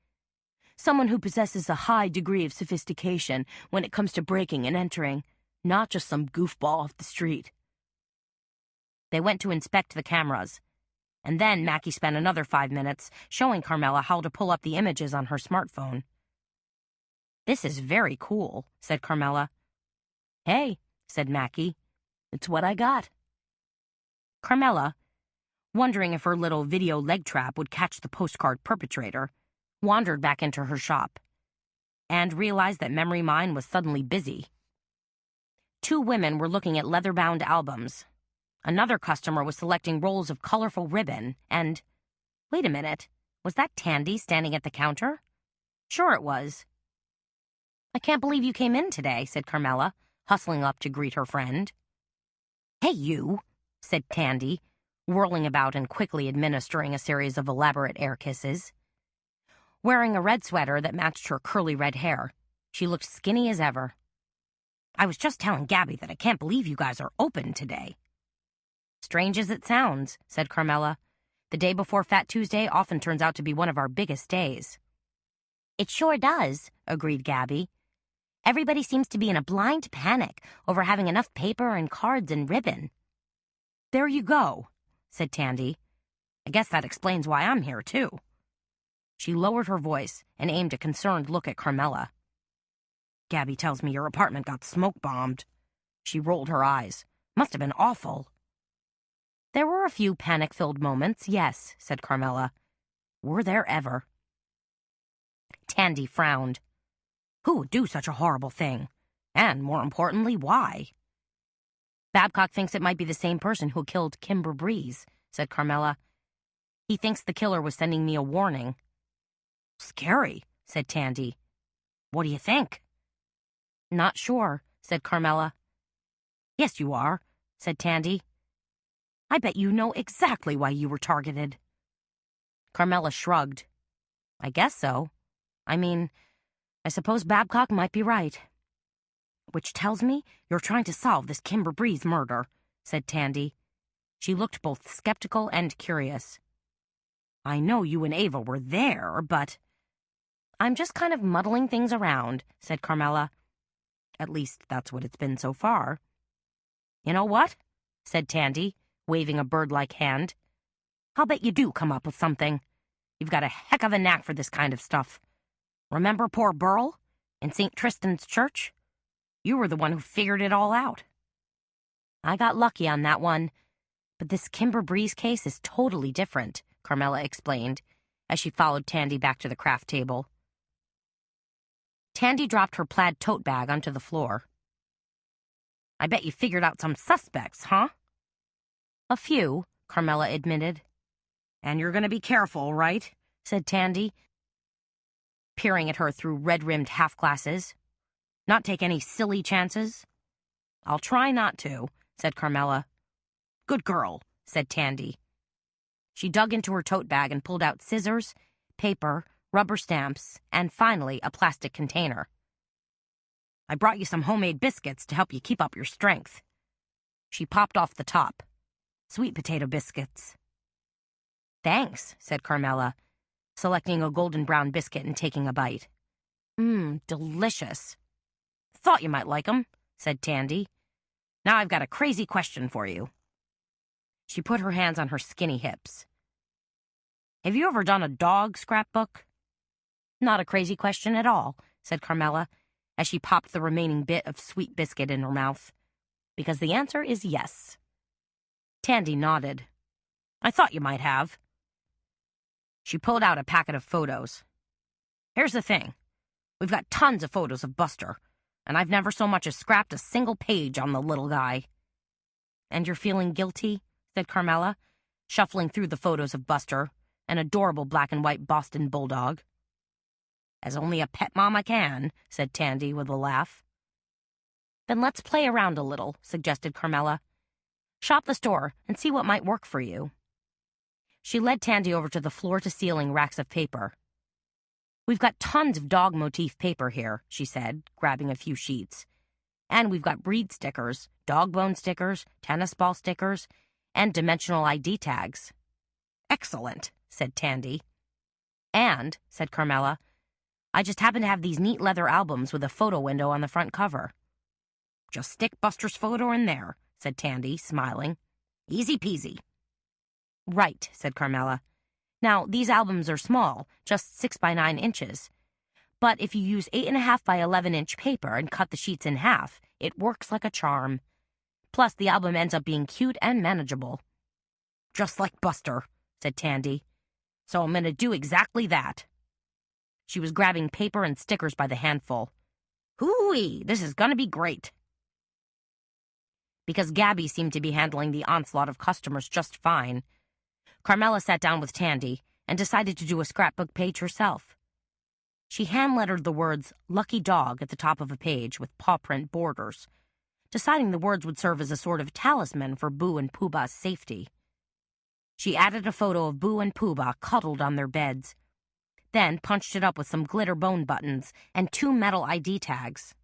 S3: Someone who possesses a high degree of sophistication when it comes to breaking and entering, not just some goofball off the street.
S2: They went to inspect the cameras, and then Mackie spent another 5 minutes showing Carmela how to pull up the images on her smartphone. "This is very cool," said Carmela.
S3: "Hey," said Mackie, "it's what I got."
S2: Carmela, wondering if her little video leg trap would catch the postcard perpetrator, wandered back into her shop and realized that Memory Mine was suddenly busy. 2 women were looking at leather-bound albums. Another customer was selecting rolls of colorful ribbon, and, wait a minute, was that Tandy standing at the counter? Sure it was. "I can't believe you came in today," said Carmela, hustling up to greet her friend. "Hey, you," said Tandy, whirling about and quickly administering a series of elaborate air kisses. Wearing a red sweater that matched her curly red hair, she looked skinny as ever. "I was just telling Gabby that I can't believe you guys are open today." "Strange as it sounds," said Carmela. "The day before Fat Tuesday often turns out to be one of our biggest days."
S5: It sure does, agreed Gabby. Everybody seems to be in a blind panic over having enough paper and cards and ribbon.
S2: "There you go," said Tandy. "I guess that explains why I'm here, too." She lowered her voice and aimed a concerned look at Carmela. "Gabby tells me your apartment got smoke-bombed." She rolled her eyes. "Must have been awful." "There were a few panic-filled moments, yes," said Carmela. "Were there ever?" Tandy frowned. Who would do such a horrible thing? And, more importantly, why? "Babcock thinks it might be the same person who killed Kimber Breeze," said Carmela. "He thinks the killer was sending me a warning." "Scary," said Tandy. "What do you think?" "Not sure," said Carmela. "Yes, you are," said Tandy. "I bet you know exactly why you were targeted." Carmela shrugged. "I guess so. I mean, I suppose Babcock might be right." "Which tells me you're trying to solve this Kimber Breeze murder," said Tandy. She looked both skeptical and curious. "I know you and Ava were there, but—" "I'm just kind of muddling things around," said Carmela. "At least that's what it's been so far." "You know what?" said Tandy, waving a bird-like hand. "I'll bet you do come up with something. You've got a heck of a knack for this kind of stuff. Remember poor Burl in St. Tristan's Church? You were the one who figured it all out." "I got lucky on that one. But this Kimber Breeze case is totally different," Carmela explained, as she followed Tandy back to the craft table. Tandy dropped her plaid tote bag onto the floor. "I bet you figured out some suspects, huh?" "A few," Carmela admitted. "And you're going to be careful, right?" said Tandy, peering at her through red-rimmed half-glasses. "Not take any silly chances?" "I'll try not to," said Carmela. "Good girl," said Tandy. She dug into her tote bag and pulled out scissors, paper, rubber stamps, and finally a plastic container. "I brought you some homemade biscuits to help you keep up your strength." She popped off the top. "Sweet potato biscuits." "Thanks," said Carmela, selecting a golden brown biscuit and taking a bite. Delicious." "Thought you might like 'em," said Tandy. "Now I've got a crazy question for you." She put her hands on her skinny hips. "Have you ever done a dog scrapbook?" "Not a crazy question at all," said Carmela, as she popped the remaining bit of sweet biscuit in her mouth. "Because the answer is yes." Tandy nodded. "I thought you might have." She pulled out a packet of photos. "Here's the thing. We've got tons of photos of Buster, and I've never so much as scrapped a single page on the little guy." "And you're feeling guilty?" said Carmela, shuffling through the photos of Buster, an adorable black and white Boston bulldog. "As only a pet mama can," said Tandy with a laugh. "Then let's play around a little," suggested Carmela. "Shop the store and see what might work for you." She led Tandy over to the floor-to-ceiling racks of paper. "We've got tons of dog motif paper here," she said, grabbing a few sheets. "And we've got breed stickers, dog bone stickers, tennis ball stickers, and dimensional ID tags.
S4: Excellent, said Tandy.
S2: And, said Carmela, I just happen to have these neat leather albums with a photo window on the front cover.
S4: Just stick Buster's photo in there, said Tandy, smiling. Easy peasy.
S2: Right, said Carmela. Now, these albums are small, just 6 by 9 inches. But if you use 8.5 by 11-inch paper and cut the sheets in half, it works like a charm. Plus, the album ends up being cute and manageable.
S4: Just like Buster, said Tandy. So I'm going to do exactly that.
S2: She was grabbing paper and stickers by the handful.
S4: Hooey, this is going to be great.
S2: Because Gabby seemed to be handling the onslaught of customers just fine, Carmela sat down with Tandy and decided to do a scrapbook page herself. She hand-lettered the words "Lucky Dog" at the top of a page with paw print borders, deciding the words would serve as a sort of talisman for Boo and Pooh-Bah's safety. She added a photo of Boo and Pooh-Bah cuddled on their beds, then punched it up with some glitter bone buttons and 2 metal ID tags.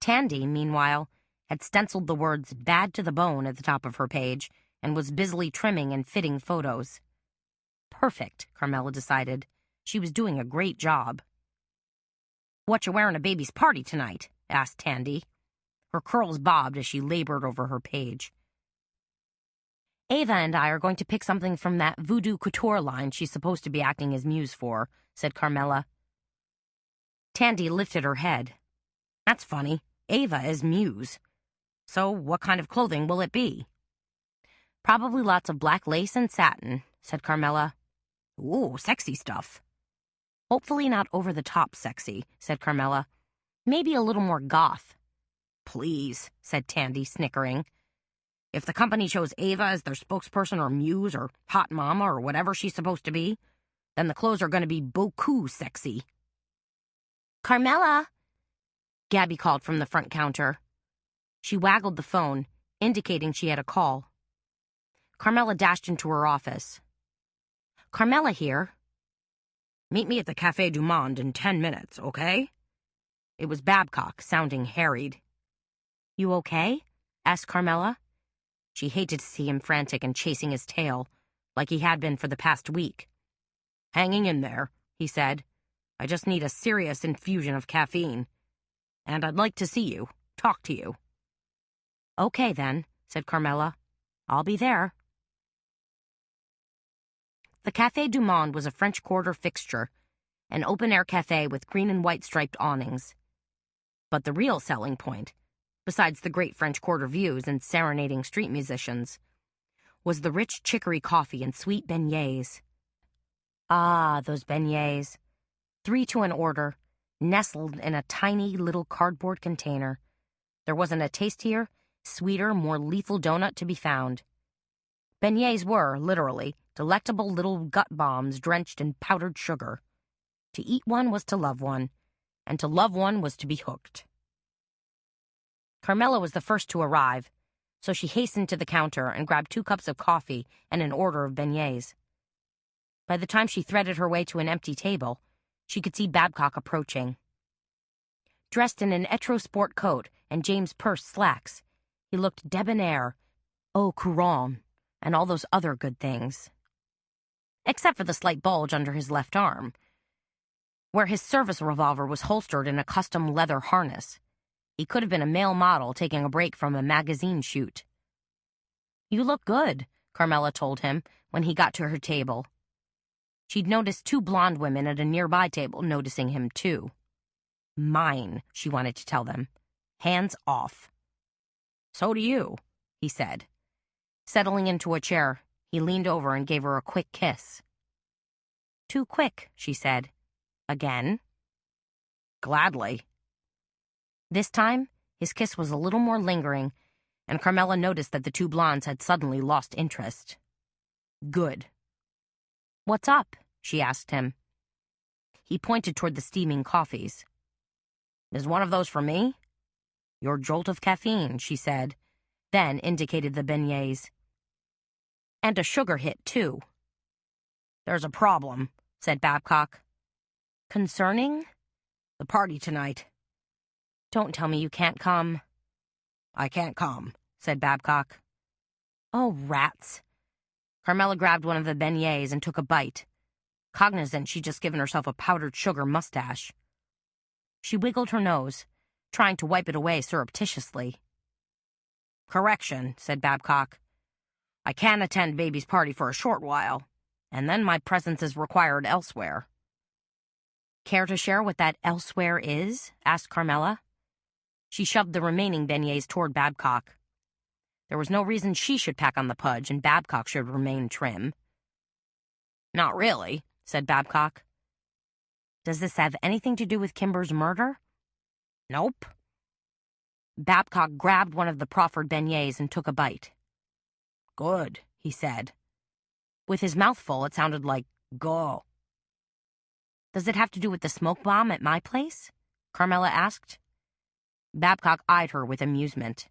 S2: Tandy, meanwhile, had stenciled the words "Bad to the Bone" at the top of her page and was busily trimming and fitting photos. Perfect, Carmela decided. She was doing a great job.
S4: "What you wearing to baby's party tonight?" asked Tandy. Her curls bobbed as she labored over her page.
S2: Ava and I are going to pick something from that voodoo couture line she's supposed to be acting as muse for, said Carmela.
S4: Tandy lifted her head. That's funny. Ava is muse. So what kind of clothing will it be?
S2: Probably lots of black lace and satin, said Carmela.
S4: Ooh, sexy stuff.
S2: Hopefully not over-the-top sexy, said Carmela. Maybe a little more goth.
S4: Please, said Tandy, snickering. If the company chose Ava as their spokesperson or muse or hot mama or whatever she's supposed to be, then the clothes are going to be beaucoup sexy.
S2: Carmela, Gabby called from the front counter. She waggled the phone, indicating she had a call. Carmela dashed into her office. Carmela here.
S4: Meet me at the Café du Monde in 10 minutes, okay?
S2: It was Babcock, sounding harried. You okay? Asked Carmela. She hated to see him frantic and chasing his tail, like he had been for the past week.
S4: Hanging in there, he said. I just need a serious infusion of caffeine. And I'd like to see you, talk to you.
S2: Okay, then, said Carmela. I'll be there. The Café du Monde was a French Quarter fixture, an open-air cafe with green and white striped awnings. But the real selling point, besides the great French Quarter views and serenading street musicians, was the rich chicory coffee and sweet beignets. Ah, those beignets. 3 to an order, nestled in a tiny little cardboard container. There wasn't a tastier, sweeter, more lethal donut to be found. Beignets were, literally, delectable little gut bombs drenched in powdered sugar. To eat one was to love one, and to love one was to be hooked. Carmela was the first to arrive, so she hastened to the counter and grabbed 2 cups of coffee and an order of beignets. By the time she threaded her way to an empty table, she could see Babcock approaching. Dressed in an Etro sport coat and James Purse slacks, he looked debonair, au courant, and all those other good things. Except for the slight bulge under his left arm, where his service revolver was holstered in a custom leather harness. He could have been a male model taking a break from a magazine shoot. You look good, Carmela told him when he got to her table. She'd noticed 2 blonde women at a nearby table noticing him, too. Mine, she wanted to tell them. Hands off.
S4: So do you,
S2: he said. Settling into a chair, he leaned over and gave her a quick kiss. Too quick, she said. Again?
S4: Gladly.
S2: This time, his kiss was a little more lingering, and Carmela noticed that the 2 blondes had suddenly lost interest.
S4: Good.
S2: What's up? She asked him. He pointed toward the steaming coffees.
S4: Is one of those for me?
S2: Your jolt of caffeine, she said, then indicated the beignets. And a sugar hit, too.
S4: There's a problem, said Babcock.
S2: Concerning?
S4: The party tonight.
S2: Don't tell me you can't come.
S4: I can't come, said Babcock.
S3: Oh, rats.
S2: Carmela grabbed one of the beignets and took a bite, cognizant she'd just given herself a powdered sugar mustache. She wiggled her nose, trying to wipe it away surreptitiously.
S4: Correction, said Babcock. I can attend baby's party for a short while, and then my presence is required elsewhere.
S2: Care to share what that elsewhere is? Asked Carmela. She shoved the remaining beignets toward Babcock. There was no reason she should pack on the pudge and Babcock should remain trim.
S4: Not really, said Babcock.
S2: Does this have anything to do with Kimber's murder?
S4: Nope.
S2: Babcock grabbed one of the proffered beignets and took a bite.
S4: Good, he said.
S2: With his mouth full, it sounded like, go. Does it have to do with the smoke bomb at my place? Carmela asked. Babcock eyed her with amusement.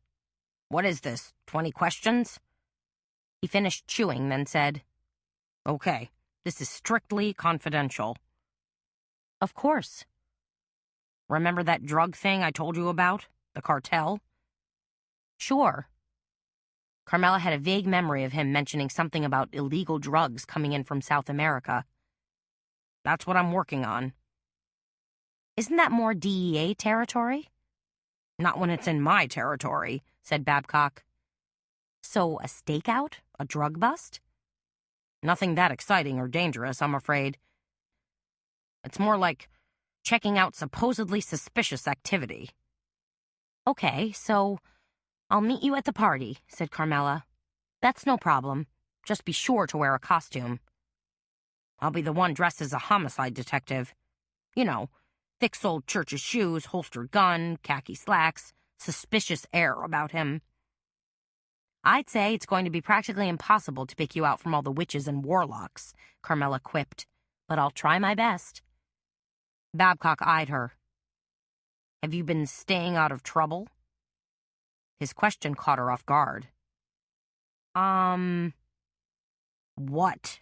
S4: What is this, 20 questions?
S2: He finished chewing, then said,
S4: Okay, this is strictly confidential.
S2: Of course.
S4: Remember that drug thing I told you about? The cartel?
S2: Sure. Carmela had a vague memory of him mentioning something about illegal drugs coming in from South America.
S4: That's what I'm working on.
S2: Isn't that more DEA territory?
S4: Not when it's in my territory, said Babcock.
S2: So a stakeout? A drug bust?
S4: Nothing that exciting or dangerous, I'm afraid. It's more like checking out supposedly suspicious activity.
S2: Okay, so I'll meet you at the party, said Carmela. That's no problem. Just be sure to wear a costume.
S4: I'll be the one dressed as a homicide detective. You know, thick-soled church's shoes, holstered gun, khaki slacks, suspicious air about him.
S2: I'd say it's going to be practically impossible to pick you out from all the witches and warlocks, Carmela quipped, but I'll try my best.
S4: Babcock eyed her. Have you been staying out of trouble? His question caught her off guard.
S2: What?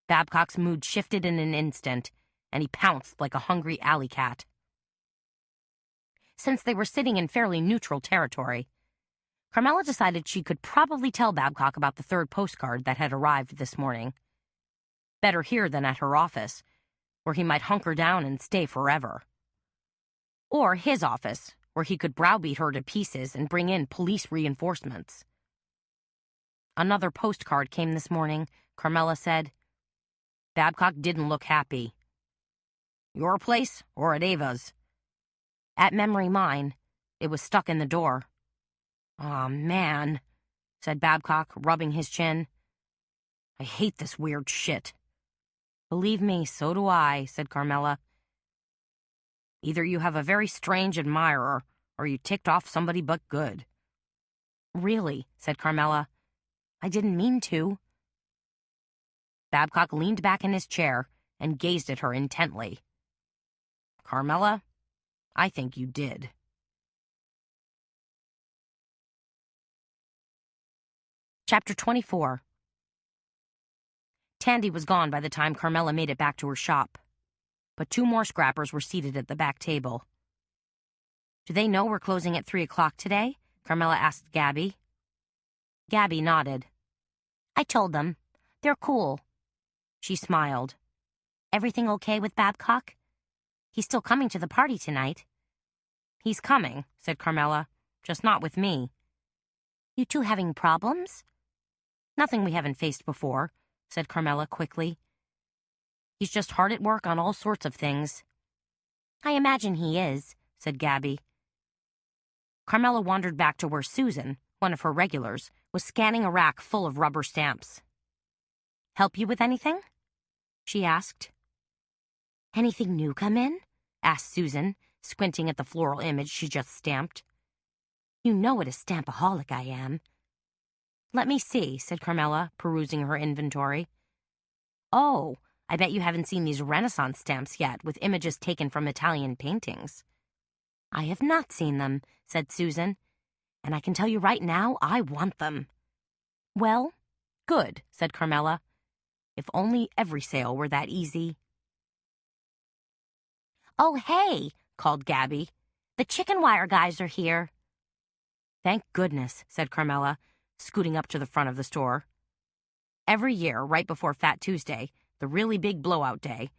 S2: Babcock's mood shifted in an instant, and he pounced like a hungry alley cat. Since they were sitting in fairly neutral territory, Carmela decided she could probably tell Babcock about the third postcard that had arrived this morning. Better here than at her office, where he might hunker down and stay forever. Or his office, where he could browbeat her to pieces and bring in police reinforcements. Another postcard came this morning, Carmela said. Babcock didn't look happy.
S4: Your place or at Ava's?
S2: At Memory Mine. It was stuck in the door.
S4: Aw, man, said Babcock, rubbing his chin. I hate this weird shit.
S2: Believe me, so do I, said Carmela.
S4: Either you have a very strange admirer, or you ticked off somebody but good.
S2: Really, said Carmela. I didn't mean to.
S4: Babcock leaned back in his chair and gazed at her intently. Carmela, I think you did.
S2: Chapter 24. Tandy was gone by the time Carmela made it back to her shop, but 2 more scrappers were seated at the back table. Do they know we're closing at 3 o'clock today? Carmela asked Gabby. Gabby nodded. I told them. They're cool. She smiled. Everything okay with Babcock? He's still coming to the party tonight.
S4: He's coming, said Carmela, just not with me.
S2: You two having problems?
S4: Nothing we haven't faced before, said Carmela quickly. He's just hard at work on all sorts of things.
S2: I imagine he is, said Gabby. Carmela wandered back to where Susan, one of her regulars, was scanning a rack full of rubber stamps. Help you with anything? She asked. Anything new come in? Asked Susan, squinting at the floral image she just stamped. You know what a stampaholic I am. Let me see, said Carmela, perusing her inventory. Oh, I bet you haven't seen these Renaissance stamps yet with images taken from Italian paintings. I have not seen them, said Susan, and I can tell you right now I want them. Well, good, said Carmela. If only every sale were that easy. Oh, hey, called Gabby. The chicken wire guys are here. Thank goodness, said Carmela, scooting up to the front of the store. Every year, right before Fat Tuesday, the really big blowout day,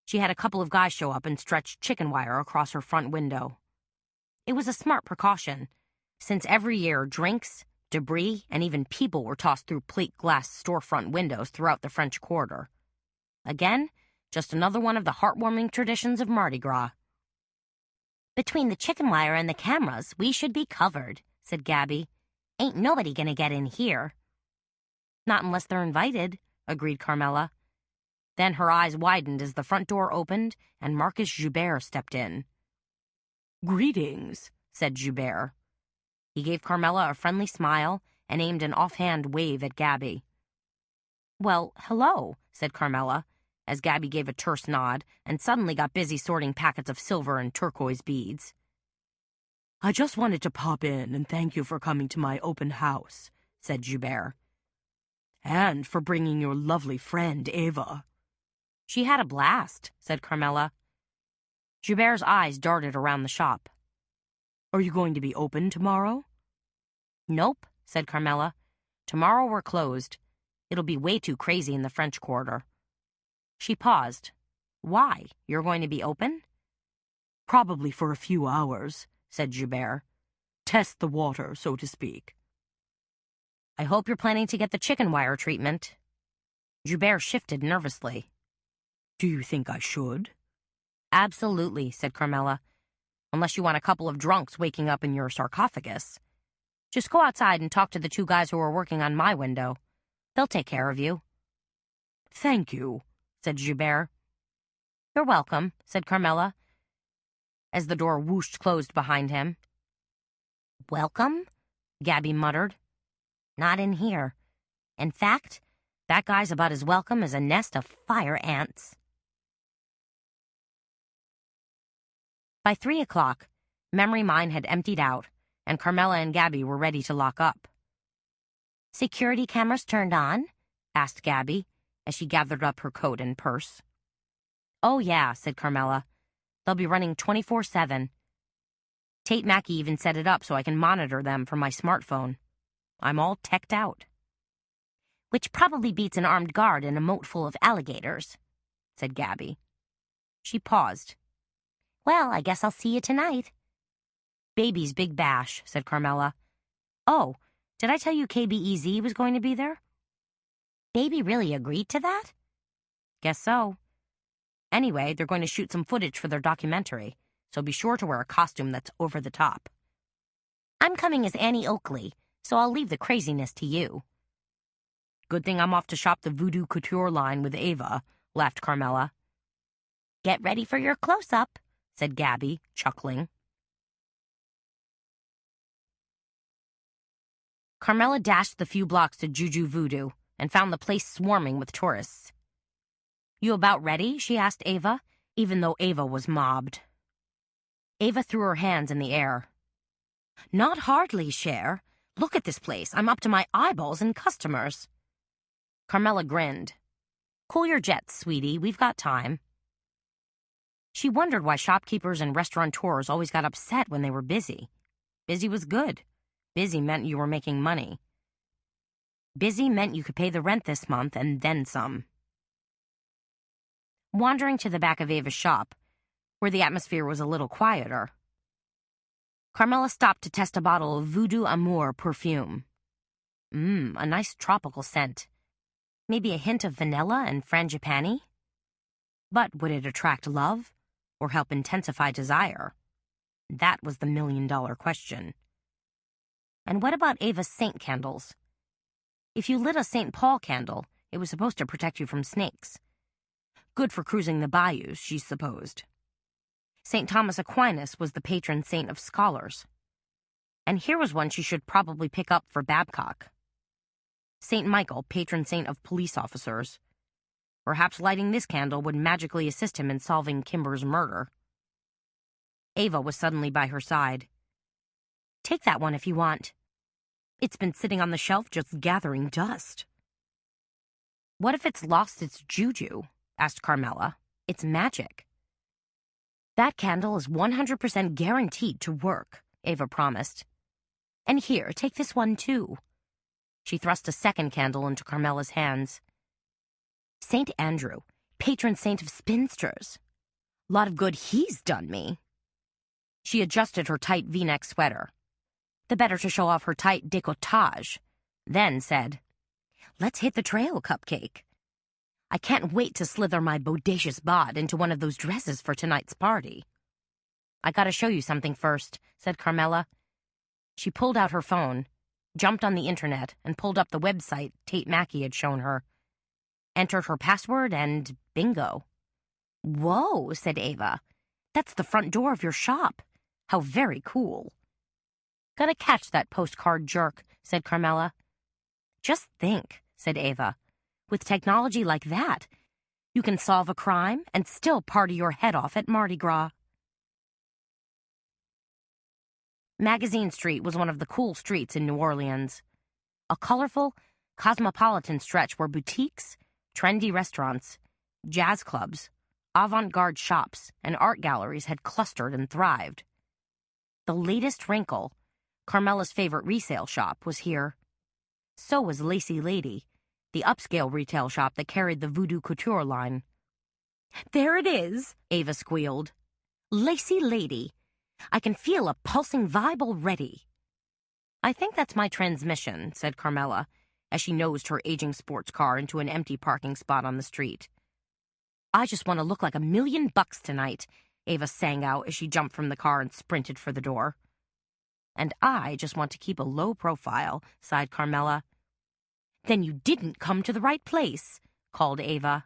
S2: she had a couple of guys show up and stretch chicken wire across her front window. It was a smart precaution, since every year drinks, debris, and even people were tossed through plate glass storefront windows throughout the French Quarter. Again, just another one of the heartwarming traditions of Mardi Gras.
S5: Between the chicken wire and the cameras, we should be covered, said Gabby. Ain't nobody gonna get in here.
S2: Not unless they're invited, agreed Carmela. Then her eyes widened as the front door opened and Marcus Joubert stepped in.
S3: Greetings,
S2: said Joubert. He gave Carmela a friendly smile and aimed an offhand wave at Gabby. Well, hello, said Carmela, as Gabby gave a terse nod and suddenly got busy sorting packets of silver and turquoise beads.
S3: I just wanted to pop in and thank you for coming to my open house, said Joubert. And for bringing your lovely friend, Ava.
S2: She had a blast, said Carmela. Joubert's eyes darted around the shop.
S3: Are you going to be open tomorrow?
S2: Nope, said Carmela. Tomorrow we're closed. It'll be way too crazy in the French Quarter. She paused. Why? You're going to be open?
S3: Probably for a few hours, said Joubert. Test the water, so to speak.
S2: I hope you're planning to get the chicken wire treatment. Joubert shifted nervously.
S3: Do you think I should?
S2: Absolutely, said Carmela. Unless you want a couple of drunks waking up in your sarcophagus. Just go outside and talk to the two guys who are working on my window. They'll take care of you.
S3: Thank you,
S2: said Joubert. You're welcome, said Carmela, as the door whooshed closed behind him.
S5: Welcome?
S2: Gabby muttered.
S5: Not in here. In fact, that guy's about as welcome as a nest of fire ants.
S2: By 3 o'clock, Memory Mine had emptied out, and Carmela and Gabby were ready to lock up.
S5: Security cameras turned on?
S2: Asked Gabby, as she gathered up her coat and purse. Oh yeah, said Carmela. They'll be running 24/7. Tate Mackey even set it up so I can monitor them from my smartphone. I'm all teched out.
S5: Which probably beats an armed guard in a moat full of alligators, said Gabby.
S2: She paused.
S5: Well, I guess I'll see you tonight.
S2: Baby's Big Bash, said Carmela. Oh, did I tell you KBEZ was going to be there?
S5: Baby really agreed to that?
S2: Guess so. Anyway, they're going to shoot some footage for their documentary, so be sure to wear a costume that's over the top.
S5: I'm coming as Annie Oakley, so I'll leave the craziness to you.
S2: Good thing I'm off to shop the voodoo couture line with Ava, laughed Carmela.
S5: Get ready for your close-up,
S2: said Gabby, chuckling. Carmela dashed the few blocks to Juju Voodoo and found the place swarming with tourists. You about ready? She asked Ava, even though Ava was mobbed. Ava threw her hands in the air. Not hardly, Cher. Look at this place. I'm up to my eyeballs in customers. Carmela grinned. Cool your jets, sweetie. We've got time. She wondered why shopkeepers and restaurateurs always got upset when they were busy. Busy was good. Busy meant you were making money. Busy meant you could pay the rent this month and then some. Wandering to the back of Ava's shop, where the atmosphere was a little quieter, Carmela stopped to test a bottle of Voodoo Amour perfume. A nice tropical scent. Maybe a hint of vanilla and frangipani? But would it attract love or help intensify desire? That was the million-dollar question. And what about Ava's saint candles? If you lit a St. Paul candle, it was supposed to protect you from snakes. Good for cruising the bayous, she supposed. St. Thomas Aquinas was the patron saint of scholars. And here was one she should probably pick up for Babcock. St. Michael, patron saint of police officers. Perhaps lighting this candle would magically assist him in solving Kimber's murder. Ava was suddenly by her side. Take that one if you want. It's been sitting on the shelf just gathering dust. What if it's lost its juju? Asked Carmela. It's magic. That candle is 100% guaranteed to work, Ava promised. And here, take this one too. She thrust a second candle into Carmela's hands. St. Andrew, patron saint of spinsters. Lot of good he's done me. She adjusted her tight V-neck sweater, the better to show off her tight décolletage, then said, Let's hit the trail, Cupcake. I can't wait to slither my bodacious bod into one of those dresses for tonight's party. I gotta show you something first, said Carmela. She pulled out her phone, jumped on the internet, and pulled up the website Tate Mackey had shown her. Entered her password and bingo. Whoa, said Ava. That's the front door of your shop. How very cool. Gonna catch that postcard jerk, said Carmela. Just think, said Ava. With technology like that, you can solve a crime and still party your head off at Mardi Gras. Magazine Street was one of the cool streets in New Orleans. A colorful, cosmopolitan stretch where boutiques, trendy restaurants, jazz clubs, avant-garde shops, and art galleries had clustered and thrived. The latest wrinkle, Carmela's favorite resale shop, was here. So was Lacy Lady, the upscale retail shop that carried the voodoo couture line. There it is, Ava squealed. Lacy Lady. I can feel a pulsing vibe already. I think that's my transmission, said Carmela, as she nosed her aging sports car into an empty parking spot on the street. I just want to look like $1,000,000 tonight, Ava sang out as she jumped from the car and sprinted for the door. And I just want to keep a low profile, sighed Carmela. Then you didn't come to the right place, called Ava.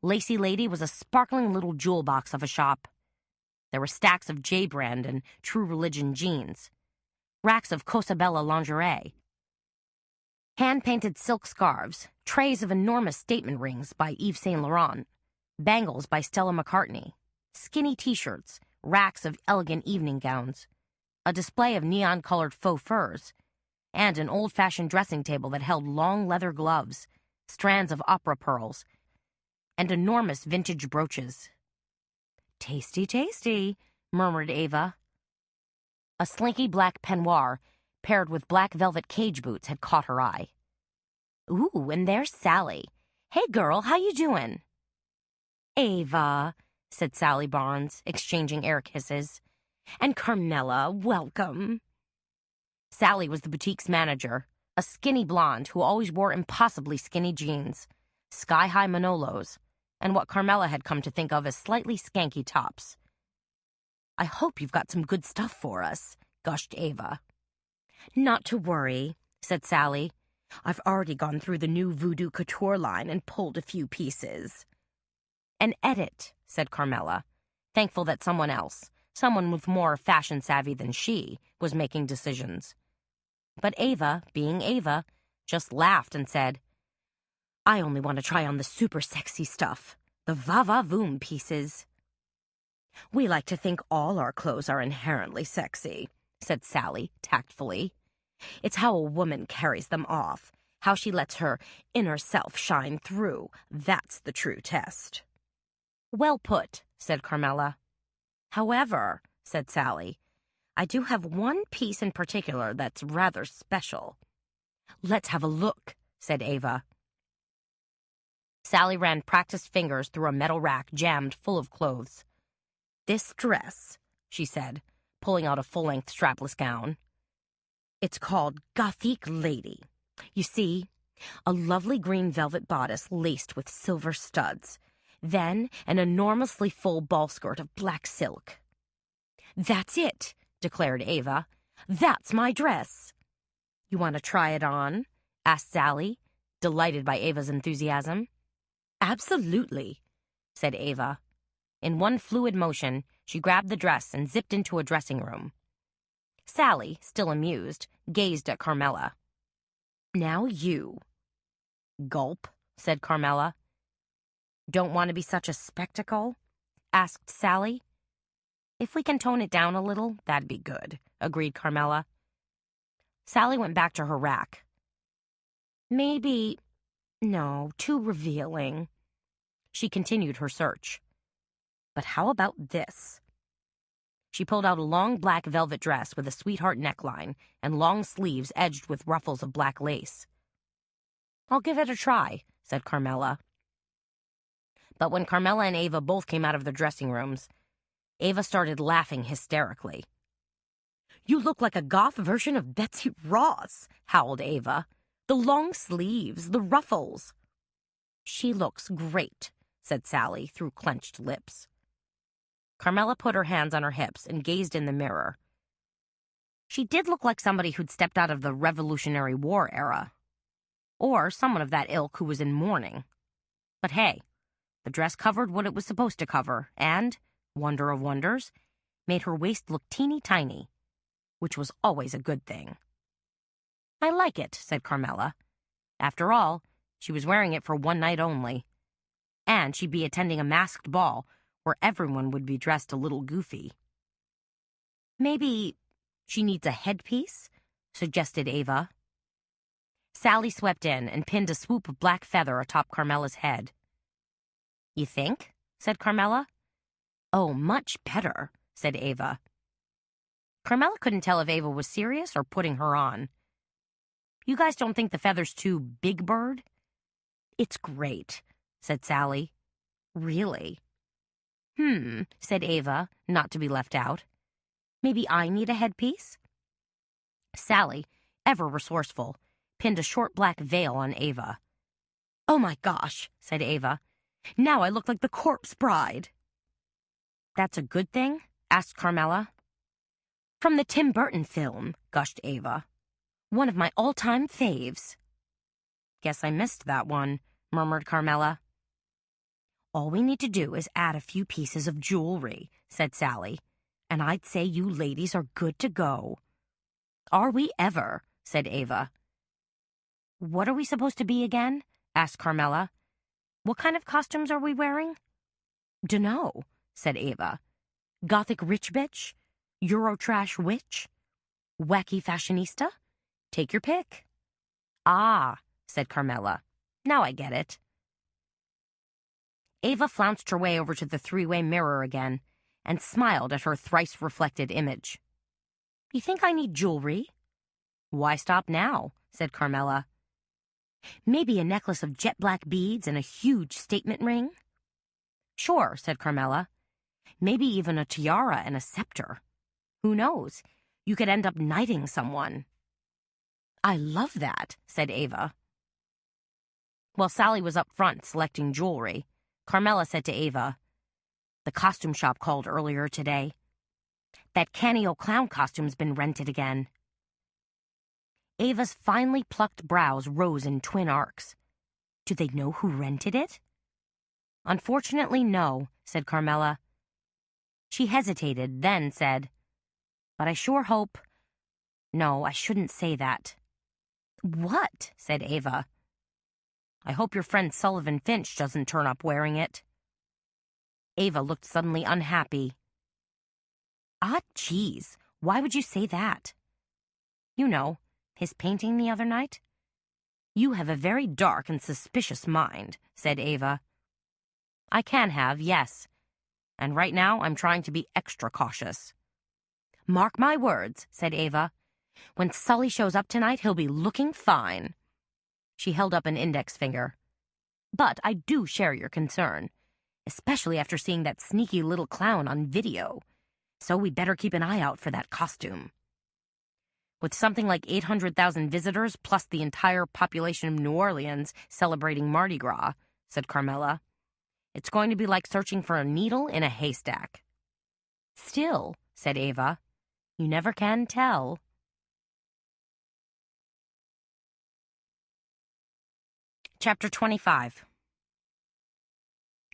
S2: Lacy Lady was a sparkling little jewel box of a shop. There were stacks of J-brand and True Religion jeans, racks of Cosabella lingerie, hand-painted silk scarves, trays of enormous statement rings by Yves Saint Laurent, bangles by Stella McCartney, skinny T-shirts, racks of elegant evening gowns, a display of neon-colored faux furs, and an old-fashioned dressing table that held long leather gloves, strands of opera pearls, and enormous vintage brooches. Tasty, tasty, murmured Ava. A slinky black peignoir paired with black velvet cage boots had caught her eye. Ooh, and there's Sally. Hey, girl, how you doing? Ava, said Sally Barnes, exchanging air kisses. And Carmela, welcome. Sally was the boutique's manager, a skinny blonde who always wore impossibly skinny jeans, sky-high Manolos, and what Carmela had come to think of as slightly skanky tops. I hope you've got some good stuff for us, gushed Ava. Not to worry, said Sally. I've already gone through the new voodoo couture line and pulled a few pieces. An edit, said Carmela, thankful that someone else, someone with more fashion savvy than she, was making decisions. But Ava, being Ava, just laughed and said, I only want to try on the super sexy stuff, the va-va-voom pieces. We like to think all our clothes are inherently sexy, said Sally tactfully. It's how a woman carries them off, how she lets her inner self shine through. That's the true test. Well put, said Carmela. However, said Sally, I do have one piece in particular that's rather special. Let's have a look, said Ava. Sally ran practiced fingers through a metal rack jammed full of clothes. This dress, she said, pulling out a full-length strapless gown. It's called Gothique Lady. You see, a lovely green velvet bodice laced with silver studs, then an enormously full ball skirt of black silk. That's it, declared Ava. That's my dress. You want to try it on? Asked Sally, delighted by Ava's enthusiasm. Absolutely, said Ava. In one fluid motion, she grabbed the dress and zipped into a dressing room. Sally, still amused, gazed at Carmela. Now you. Gulp, said Carmela. Don't want to be such a spectacle? Asked Sally. If we can tone it down a little, that'd be good, agreed Carmela. Sally went back to her rack. Maybe... No, too revealing. She continued her search. But how about this? She pulled out a long black velvet dress with a sweetheart neckline and long sleeves edged with ruffles of black lace. "I'll give it a try," said Carmela. But when Carmela and Ava both came out of their dressing rooms, Ava started laughing hysterically. "You look like a goth version of Betsy Ross," howled Ava. "The long sleeves, the ruffles." "She looks great," said Sally through clenched lips. Carmela put her hands on her hips and gazed in the mirror. She did look like somebody who'd stepped out of the Revolutionary War era, or someone of that ilk who was in mourning. But hey, the dress covered what it was supposed to cover and, wonder of wonders, made her waist look teeny tiny, which was always a good thing. "I like it," said Carmela. After all, she was wearing it for one night only, and she'd be attending a masked ball where everyone would be dressed a little goofy. "Maybe she needs a headpiece?" suggested Ava. Sally swept in and pinned a swoop of black feather atop Carmela's head. "You think?" said Carmela. "Oh, much better," said Ava. Carmela couldn't tell if Ava was serious or putting her on. "You guys don't think the feather's too big bird?" "It's great," said Sally. "Really?" Said Ava, not to be left out. "Maybe I need a headpiece?" Sally, ever resourceful, pinned a short black veil on Ava. "Oh my gosh," said Ava. "Now I look like the corpse bride." "That's a good thing?" asked Carmela. "From the Tim Burton film," gushed Ava. "One of my all-time faves." "Guess I missed that one," murmured Carmela. "All we need to do is add a few pieces of jewelry," said Sally, "and I'd say you ladies are good to go." "Are we ever?" said Ava. "What are we supposed to be again?" asked Carmela. "What kind of costumes are we wearing?" "Dunno," said Ava. "Gothic rich bitch? Eurotrash witch? Wacky fashionista? Take your pick." "Ah," said Carmela. "Now I get it." Ava flounced her way over to the three-way mirror again and smiled at her thrice-reflected image. "You think I need jewelry?" "Why stop now?" said Carmela. "Maybe a necklace of jet-black beads and a huge statement ring?" "Sure," said Carmela. "Maybe even a tiara and a scepter. Who knows? You could end up knighting someone." "I love that," said Ava. While Sally was up front selecting jewelry, Carmela said to Ava, "The costume shop called earlier today. That canny-o clown costume's been rented again." Ava's finely plucked brows rose in twin arcs. "Do they know who rented it?" "Unfortunately, no," said Carmela. She hesitated, then said, "But I sure hope—" "No, I shouldn't say that." "What?" said Ava. "I hope your friend Sullivan Finch doesn't turn up wearing it." Ava looked suddenly unhappy. "Ah, geez, why would you say that?" "You know, his painting the other night." "You have a very dark and suspicious mind," said Ava. "I can have, yes. And right now I'm trying to be extra cautious." "Mark my words," said Ava. "When Sully shows up tonight, he'll be looking fine." She held up an index finger. "But I do share your concern, especially after seeing that sneaky little clown on video. So we better keep an eye out for that costume." "With something like 800,000 visitors plus the entire population of New Orleans celebrating Mardi Gras," said Carmela, "it's going to be like searching for a needle in a haystack." "Still," said Ava, "you never can tell." Chapter 25.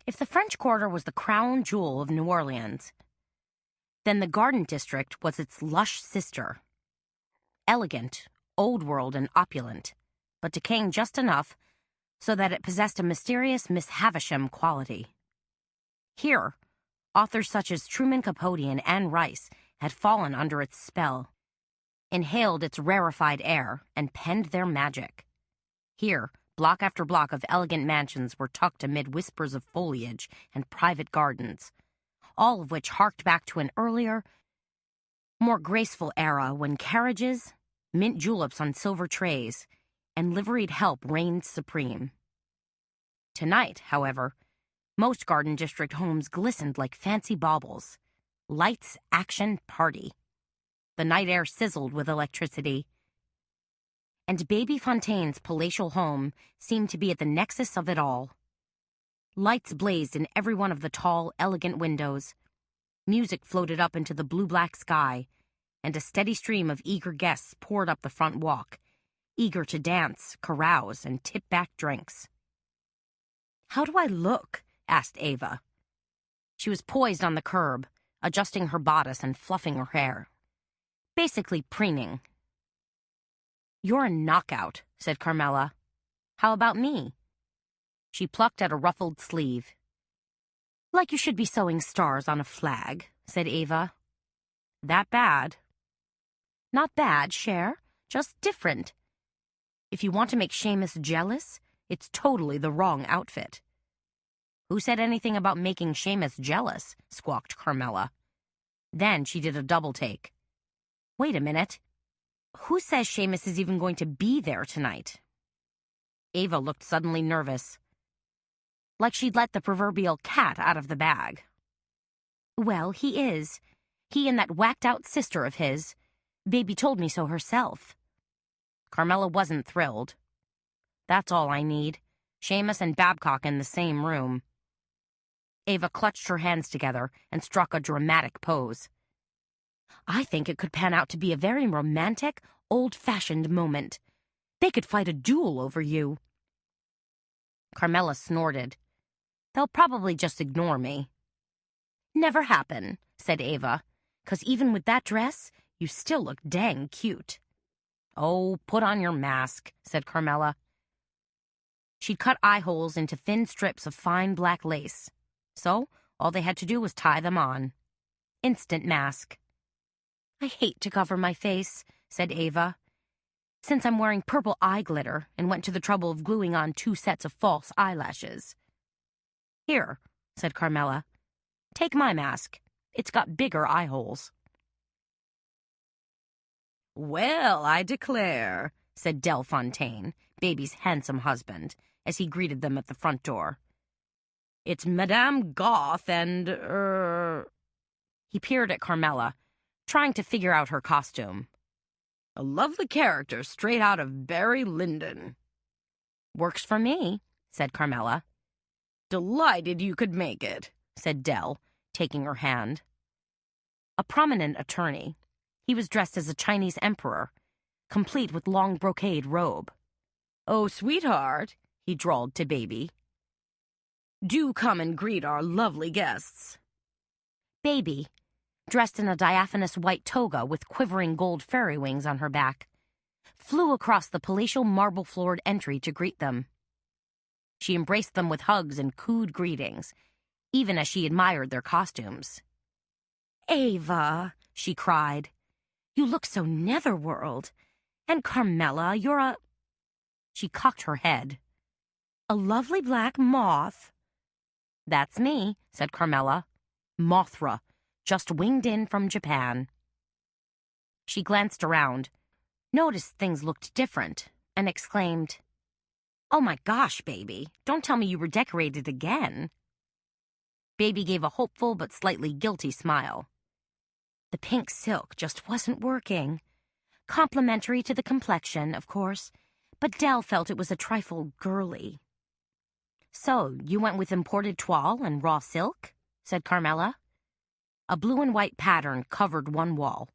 S2: If the French Quarter was the crown jewel of New Orleans, then the Garden District was its lush sister. Elegant, old world, and opulent, but decaying just enough so that it possessed a mysterious Miss Havisham quality. Here, authors such as Truman Capote and Anne Rice had fallen under its spell, inhaled its rarefied air, and penned their magic. Here, block after block of elegant mansions were tucked amid whispers of foliage and private gardens, all of which harked back to an earlier, more graceful era when carriages, mint juleps on silver trays, and liveried help reigned supreme. Tonight, however, most Garden District homes glistened like fancy baubles. Lights, action, party. The night air sizzled with electricity. And Baby Fontaine's palatial home seemed to be at the nexus of it all. Lights blazed in every one of the tall, elegant windows. Music floated up into the blue-black sky, and a steady stream of eager guests poured up the front walk, eager to dance, carouse, and tip back drinks. "How do I look?" asked Ava. She was poised on the curb, adjusting her bodice and fluffing her hair. Basically preening. "You're a knockout," said Carmela. "How about me?" She plucked at a ruffled sleeve. "Like you should be sewing stars on a flag," said Ava. "That bad?" "Not bad, Cher. Just different. If you want to make Seamus jealous, it's totally the wrong outfit." "Who said anything about making Seamus jealous?" squawked Carmela. Then she did a double take. "Wait a minute. Who says Seamus is even going to be there tonight?" Ava looked suddenly nervous. Like she'd let the proverbial cat out of the bag. "Well, he is. He and that whacked-out sister of his. Baby told me so herself." Carmela wasn't thrilled. "That's all I need. Seamus and Babcock in the same room." Ava clutched her hands together and struck a dramatic pose. "I think it could pan out to be a very romantic, old-fashioned moment. They could fight a duel over you." Carmela snorted. "They'll probably just ignore me." "Never happen," said Ava, "'cause even with that dress, you still look dang cute." "Oh, put on your mask," said Carmela. She'd cut eye holes into thin strips of fine black lace, so all they had to do was tie them on. Instant mask. "I hate to cover my face," said Ava, "since I'm wearing purple eye glitter and went to the trouble of gluing on 2 sets of false eyelashes." "Here," said Carmela. "Take my mask. It's got bigger eye holes." "Well, I declare," said Del Fontaine, Baby's handsome husband, as he greeted them at the front door. "It's Madame Goth and, He peered at Carmela, trying to figure out her costume. "A lovely character straight out of Barry Lyndon." "Works for me," said Carmela. "Delighted you could make it," said Del, taking her hand. A prominent attorney, he was dressed as a Chinese emperor, complete with long brocade robe. "Oh, sweetheart," he drawled to Baby. "Do come and greet our lovely guests." Baby, dressed in a diaphanous white toga with quivering gold fairy wings on her back, flew across the palatial marble-floored entry to greet them. She embraced them with hugs and cooed greetings, even as she admired their costumes. "Ava," she cried, "you look so netherworld. And Carmela, you're a—" She cocked her head. "A lovely black moth." "That's me," said Carmela. "Mothra, just winged in from Japan." She glanced around, noticed things looked different, and exclaimed, "Oh my gosh, Baby, don't tell me you were decorated again." Baby gave a hopeful but slightly guilty smile. The pink silk just wasn't working. Complimentary to the complexion, of course, but Del felt it was a trifle girly. "So, you went with imported toile and raw silk?" said Carmela. A blue and white pattern covered one wall,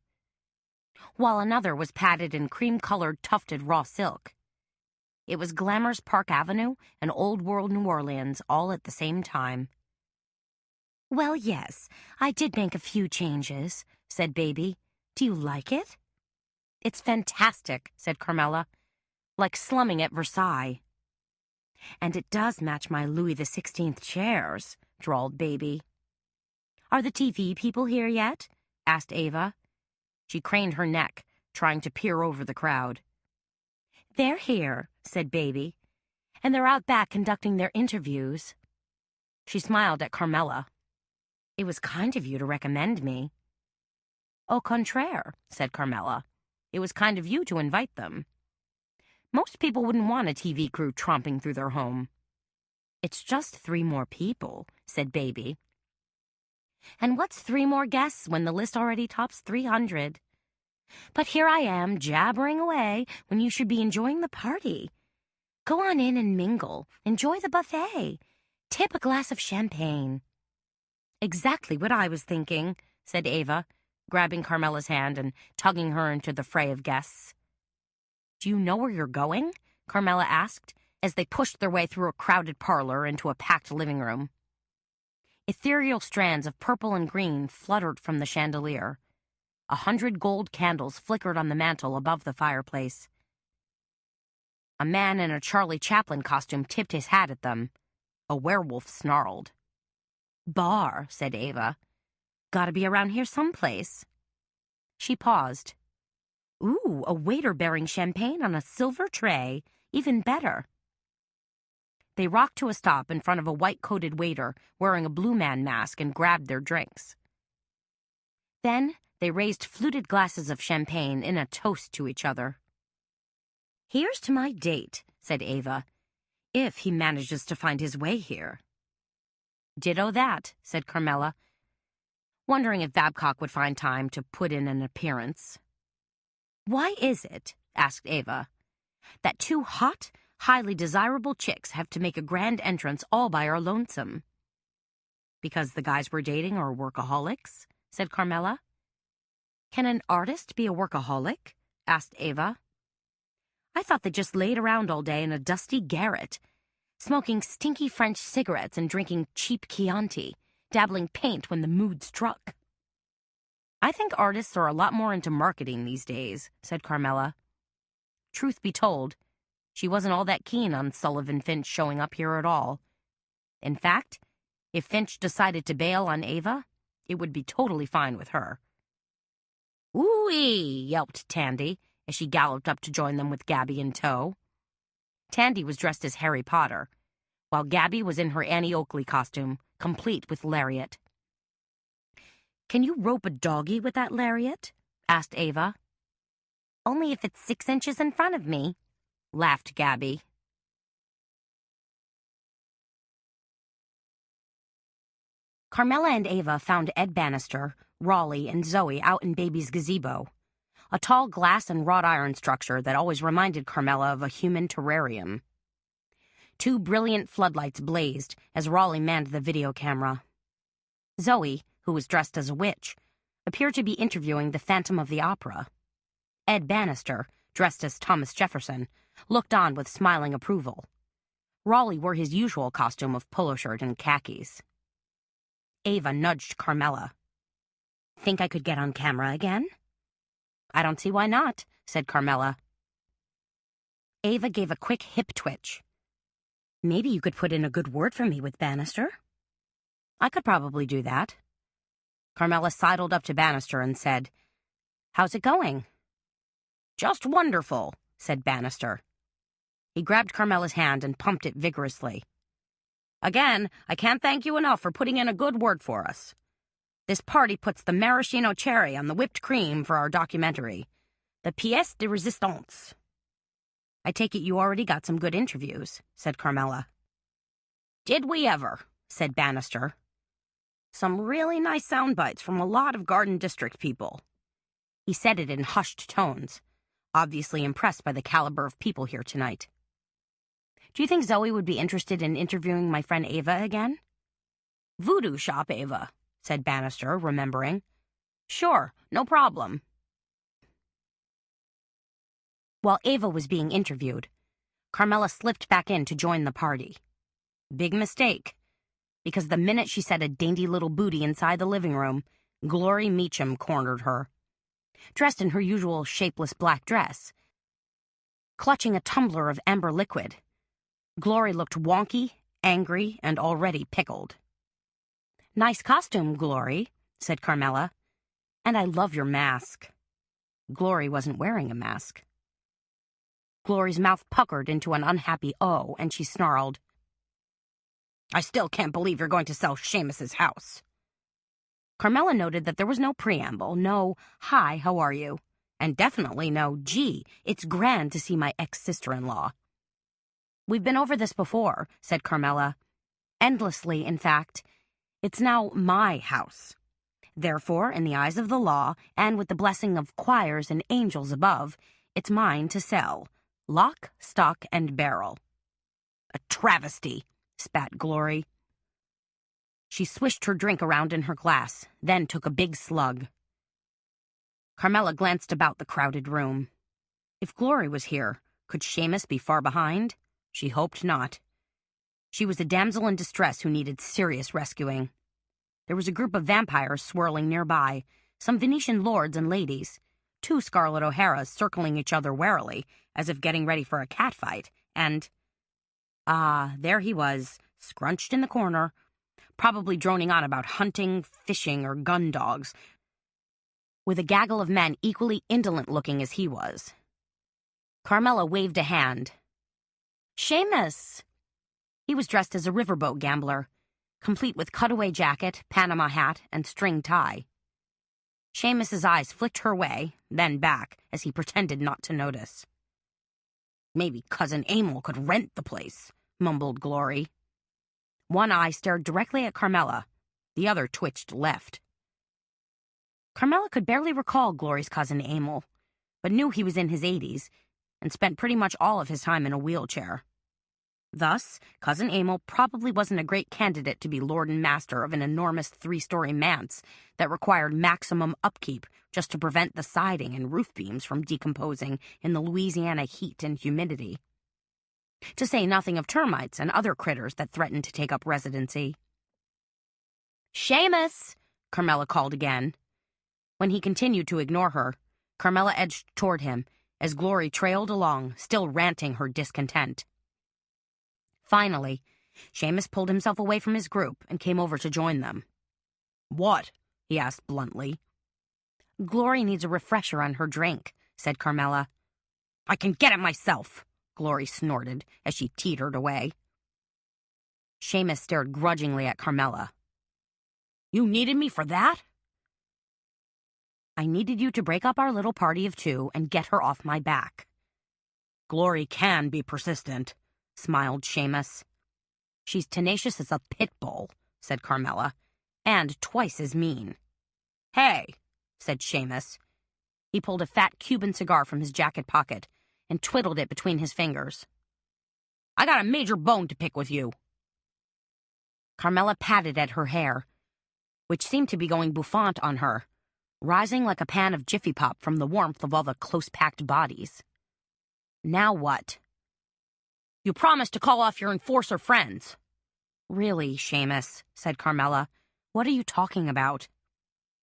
S2: while another was padded in cream-colored tufted raw silk. It was glamorous Park Avenue and Old World New Orleans all at the same time. "Well, yes, I did make a few changes," said Baby. "Do you like it?" "It's fantastic," said Carmela. "Like slumming at Versailles." "And it does match my Louis XVI chairs," drawled Baby. "Are the TV people here yet?" asked Ava. She craned her neck, trying to peer over the crowd. "They're here," said Baby, "and they're out back conducting their interviews." She smiled at Carmela. "It was kind of you to recommend me." Au contraire, said Carmela. It was kind of you to invite them. Most people wouldn't want a TV crew tromping through their home. It's just 3 more people, said Baby. And what's 3 more guests when the list already tops 300? But here I am, jabbering away when you should be enjoying the party. Go on in and mingle. Enjoy the buffet. Tip a glass of champagne. Exactly what I was thinking, said Ava, grabbing Carmela's hand and tugging her into the fray of guests. Do you know where you're going? Carmela asked, as they pushed their way through a crowded parlor into a packed living room. Ethereal strands of purple and green fluttered from the chandelier. 100 gold candles flickered on the mantel above the fireplace. A man in a Charlie Chaplin costume tipped his hat at them. A werewolf snarled. Bar, said Ava. Gotta be around here someplace. She paused. Ooh, a waiter bearing champagne on a silver tray. Even better. They rocked to a stop in front of a white-coated waiter wearing a Blue Man mask and grabbed their drinks. Then they raised fluted glasses of champagne in a toast to each other. Here's to my date, said Ava, if he manages to find his way here. Ditto that, said Carmela, wondering if Babcock would find time to put in an appearance. Why is it, asked Ava, that 2 hot, highly desirable chicks have to make a grand entrance all by our lonesome? Because the guys we're dating are workaholics, said Carmela. Can an artist be a workaholic? Asked Ava. I thought they just laid around all day in a dusty garret, smoking stinky French cigarettes and drinking cheap Chianti, dabbling paint when the mood struck. I think artists are a lot more into marketing these days, said Carmela. Truth be told, she wasn't all that keen on Sullivan Finch showing up here at all. In fact, if Finch decided to bail on Ava, it would be totally fine with her. Ooh-wee, yelped Tandy as she galloped up to join them with Gabby in tow. Tandy was dressed as Harry Potter, while Gabby was in her Annie Oakley costume, complete with lariat. Can you rope a doggy with that lariat? Asked Ava. Only if it's 6 inches in front of me, laughed Gabby. Carmela and Ava found Ed Bannister, Raleigh, and Zoe out in Baby's gazebo, a tall glass and wrought iron structure that always reminded Carmela of a human terrarium. 2 brilliant floodlights blazed as Raleigh manned the video camera. Zoe, who was dressed as a witch, appeared to be interviewing the Phantom of the Opera. Ed Bannister, dressed as Thomas Jefferson, looked on with smiling approval. Raleigh wore his usual costume of polo shirt and khakis. Ava nudged Carmela. Think I could get on camera again? I don't see why not, said Carmela. Ava gave a quick hip twitch. Maybe you could put in a good word for me with Bannister? I could probably do that. Carmela sidled up to Bannister and said, How's it going? Just wonderful, said Bannister. He grabbed Carmela's hand and pumped it vigorously. Again, I can't thank you enough for putting in a good word for us. This party puts the maraschino cherry on the whipped cream for our documentary, the pièce de résistance. I take it you already got some good interviews, said Carmela. Did we ever, said Bannister. Some really nice sound bites from a lot of Garden District people. He said it in hushed tones, obviously impressed by the caliber of people here tonight. Do you think Zoe would be interested in interviewing my friend Ava again? Voodoo shop Ava, said Bannister, remembering. Sure, no problem. While Ava was being interviewed, Carmela slipped back in to join the party. Big mistake, because the minute she set a dainty little booty inside the living room, Glory Meacham cornered her. Dressed in her usual shapeless black dress, clutching a tumbler of amber liquid, Glory looked wonky, angry, and already pickled. Nice costume, Glory, said Carmela. And I love your mask. Glory wasn't wearing a mask. Glory's mouth puckered into an unhappy O, and she snarled, I still can't believe you're going to sell Seamus's house.
S4: Carmela noted that there was no preamble, no, "Hi, how are you?" and definitely no, "Gee, it's grand to see my ex-sister-in-law." "We've been over this before," said Carmela. "Endlessly, in fact. It's now my house. Therefore, in the eyes of the law, and with the blessing of choirs and angels above, it's mine to sell. Lock, stock, and barrel." "A travesty," spat Glory. She swished her drink around in her glass, then took a big slug. Carmela glanced about the crowded room. If Glory was here, could Seamus be far behind? She hoped not. She was a damsel in distress who needed serious rescuing. There was a group of vampires swirling nearby, some Venetian lords and ladies, 2 Scarlet O'Haras circling each other warily, as if getting ready for a catfight, and... there he was, scrunched in the corner, probably droning on about hunting, fishing, or gun dogs, with a gaggle of men equally indolent-looking as he was. Carmela waved a hand. "Seamus!" He was dressed as a riverboat gambler, complete with cutaway jacket, Panama hat, and string tie. Seamus's eyes flicked her way, then back, as he pretended not to notice. "Maybe Cousin Emil could rent the place," mumbled Glory. One eye stared directly at Carmela. The other twitched left. Carmela could barely recall Glory's cousin Emil, but knew he was in his 80s and spent pretty much all of his time in a wheelchair. Thus, Cousin Emil probably wasn't a great candidate to be lord and master of an enormous 3-story manse that required maximum upkeep just to prevent the siding and roof beams from decomposing in the Louisiana heat and humidity. To say nothing of termites and other critters that threatened to take up residency. "Seamus!" Carmela called again. When he continued to ignore her, Carmela edged toward him as Glory trailed along, still ranting her discontent. Finally, Seamus pulled himself away from his group and came over to join them. "What?" he asked bluntly. "Glory needs a refresher on her drink," said Carmela. "I can get it myself," Glory snorted as she teetered away. Seamus stared grudgingly at Carmela. "You needed me for that?" "I needed you to break up our little party of 2 and get her off my back." "Glory can be persistent," smiled Seamus. "She's tenacious as a pit bull," said Carmela, "and twice as mean." "Hey," said Seamus. He pulled a fat Cuban cigar from his jacket pocket and twiddled it between his fingers. "I got a major bone to pick with you." Carmela patted at her hair, which seemed to be going bouffant on her, rising like a pan of Jiffy Pop from the warmth of all the close-packed bodies. "Now what?" "You promised to call off your enforcer friends." "Really, Seamus," said Carmela, "what are you talking about?"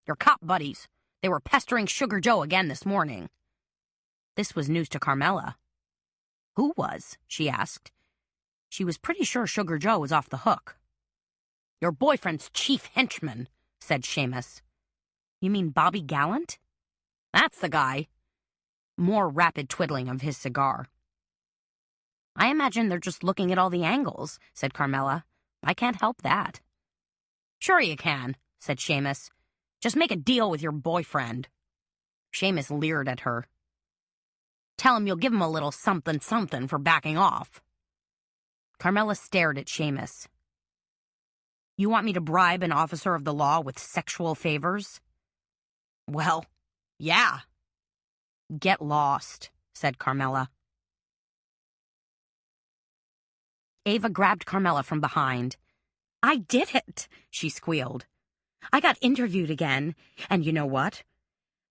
S4: "Your cop buddies. They were pestering Sugar Joe again this morning." This was news to Carmela. Who was? She asked. She was pretty sure Sugar Joe was off the hook. "Your boyfriend's chief henchman," said Seamus. "You mean Bobby Gallant?" "That's the guy." More rapid twiddling of his cigar. "I imagine they're just looking at all the angles," said Carmela. "I can't help that." "Sure you can," said Seamus. "Just make a deal with your boyfriend." Seamus leered at her. "Tell him you'll give him a little something-something for backing off." Carmela stared at Seamus. "You want me to bribe an officer of the law with sexual favors?" "Well, yeah." "Get lost," said Carmela. Ava grabbed Carmela from behind. "I did it," she squealed. "I got interviewed again, and you know what?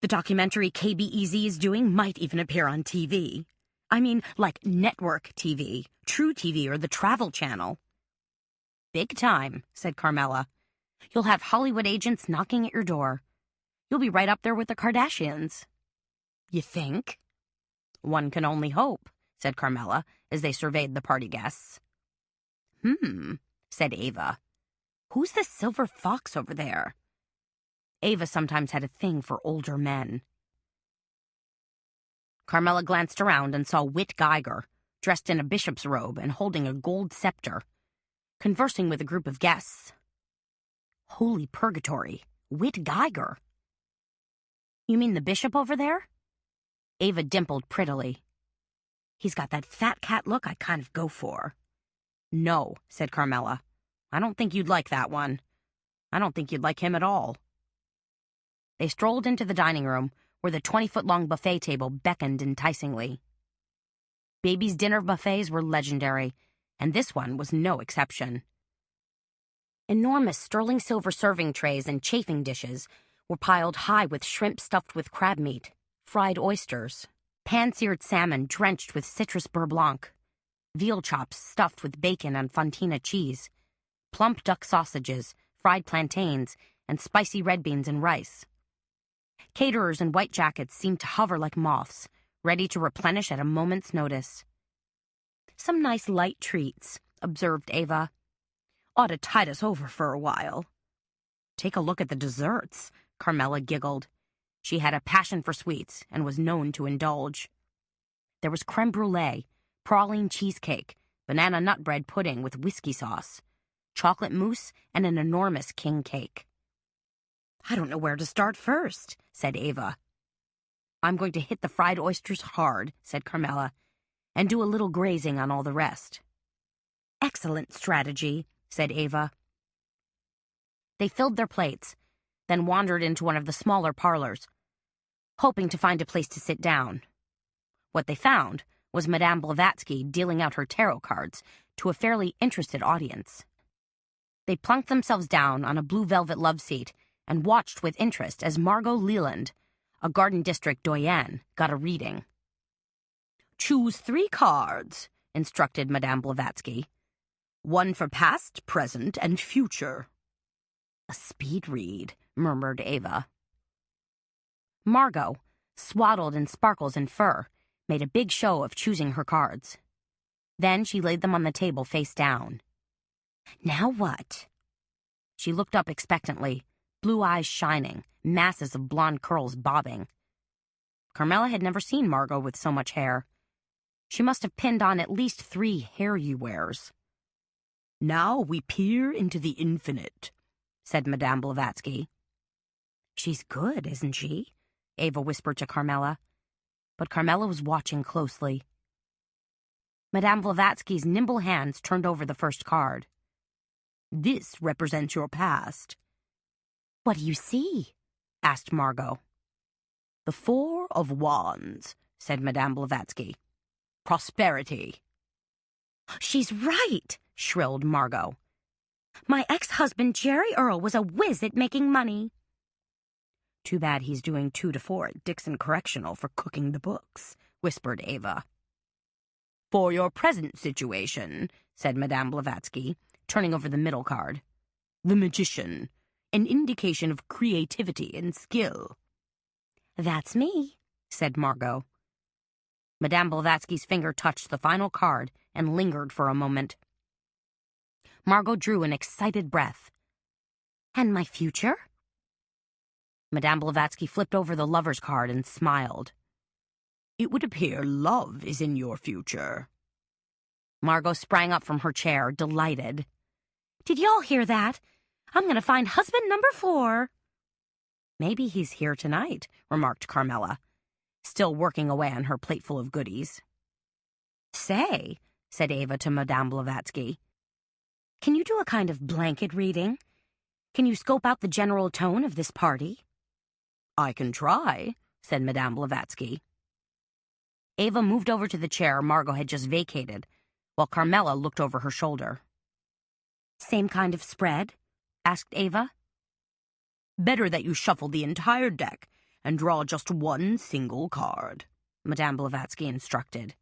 S4: The documentary KBEZ is doing might even appear on TV. I mean, like network TV, True TV, or the Travel Channel." "Big time," said Carmela. "You'll have Hollywood agents knocking at your door. You'll be right up there with the Kardashians." "You think?" "One can only hope," said Carmela as they surveyed the party guests. Said Ava. "Who's the silver fox over there?" Ava sometimes had a thing for older men. Carmela glanced around and saw Whit Geiger, dressed in a bishop's robe and holding a gold scepter, conversing with a group of guests. Holy purgatory, Whit Geiger. You mean the bishop over there? Ava dimpled prettily. He's got that fat cat look I kind of go for. No, said Carmela. I don't think you'd like that one. I don't think you'd like him at all. They strolled into the dining room, where the 20-foot-long buffet table beckoned enticingly. Baby's dinner buffets were legendary, and this one was no exception. Enormous sterling silver serving trays and chafing dishes were piled high with shrimp stuffed with crab meat, fried oysters, pan-seared salmon drenched with citrus beurre blanc, veal chops stuffed with bacon and fontina cheese, plump duck sausages, fried plantains, and spicy red beans and rice. Caterers in white jackets seemed to hover like moths, ready to replenish at a moment's notice. Some nice light treats, observed Ava. Ought to tide us over for a while. Take a look at the desserts, Carmela giggled. She had a passion for sweets and was known to indulge. There was creme brulee, praline cheesecake, banana nut bread pudding with whiskey sauce, chocolate mousse, and an enormous king cake. I don't know where to start first, said Ava. I'm going to hit the fried oysters hard, said Carmela, and do a little grazing on all the rest. Excellent strategy, said Ava. They filled their plates, then wandered into one of the smaller parlors, hoping to find a place to sit down. What they found was Madame Blavatsky dealing out her tarot cards to a fairly interested audience. They plunked themselves down on a blue velvet love seat and watched with interest as Margot Leland, a Garden District doyenne, got a reading. Choose 3 cards, instructed Madame Blavatsky. 1 for past, present, and future. A speed read, murmured Ava. Margot, swaddled in sparkles and fur, made a big show of choosing her cards. Then she laid them on the table face down. Now what? She looked up expectantly, blue eyes shining, masses of blonde curls bobbing. Carmela had never seen Margot with so much hair. She must have pinned on at least 3 hair-you-wears. Now we peer into the infinite, said Madame Blavatsky. She's good, isn't she? Ava whispered to Carmela. But Carmela was watching closely. Madame Blavatsky's nimble hands turned over the first card. This represents your past. What do you see? Asked Margot. The 4 of Wands, said Madame Blavatsky. Prosperity. She's right, shrilled Margot. My ex-husband, Jerry Earle, was a whiz at making money. Too bad he's doing 2 to 4 at Dixon Correctional for cooking the books, whispered Ava. For your present situation, said Madame Blavatsky, turning over the middle card. The Magician, an indication of creativity and skill. That's me, said Margot. Madame Blavatsky's finger touched the final card and lingered for a moment. Margot drew an excited breath. And my future? Madame Blavatsky flipped over the lover's card and smiled. It would appear love is in your future. Margot sprang up from her chair, delighted. Did y'all hear that? I'm going to find husband number 4. Maybe he's here tonight, remarked Carmela, still working away on her plateful of goodies. Say, said Ava to Madame Blavatsky, can you do a kind of blanket reading? Can you scope out the general tone of this party? I can try, said Madame Blavatsky. Ava moved over to the chair Margot had just vacated, while Carmela looked over her shoulder. Same kind of spread? Asked Ava. Better that you shuffle the entire deck and draw just 1 single card, Madame Blavatsky instructed.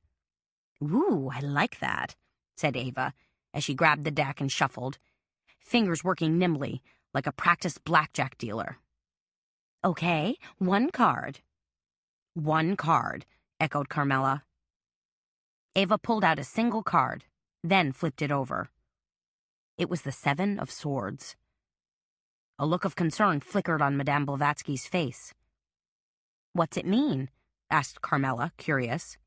S4: Ooh, I like that, said Ava, as she grabbed the deck and shuffled, fingers working nimbly like a practiced blackjack dealer. Okay, 1 card. 1 card, echoed Carmela. Ava pulled out a single card, then flipped it over. It was the 7 of Swords. A look of concern flickered on Madame Blavatsky's face. What's it mean? Asked Carmela, curious.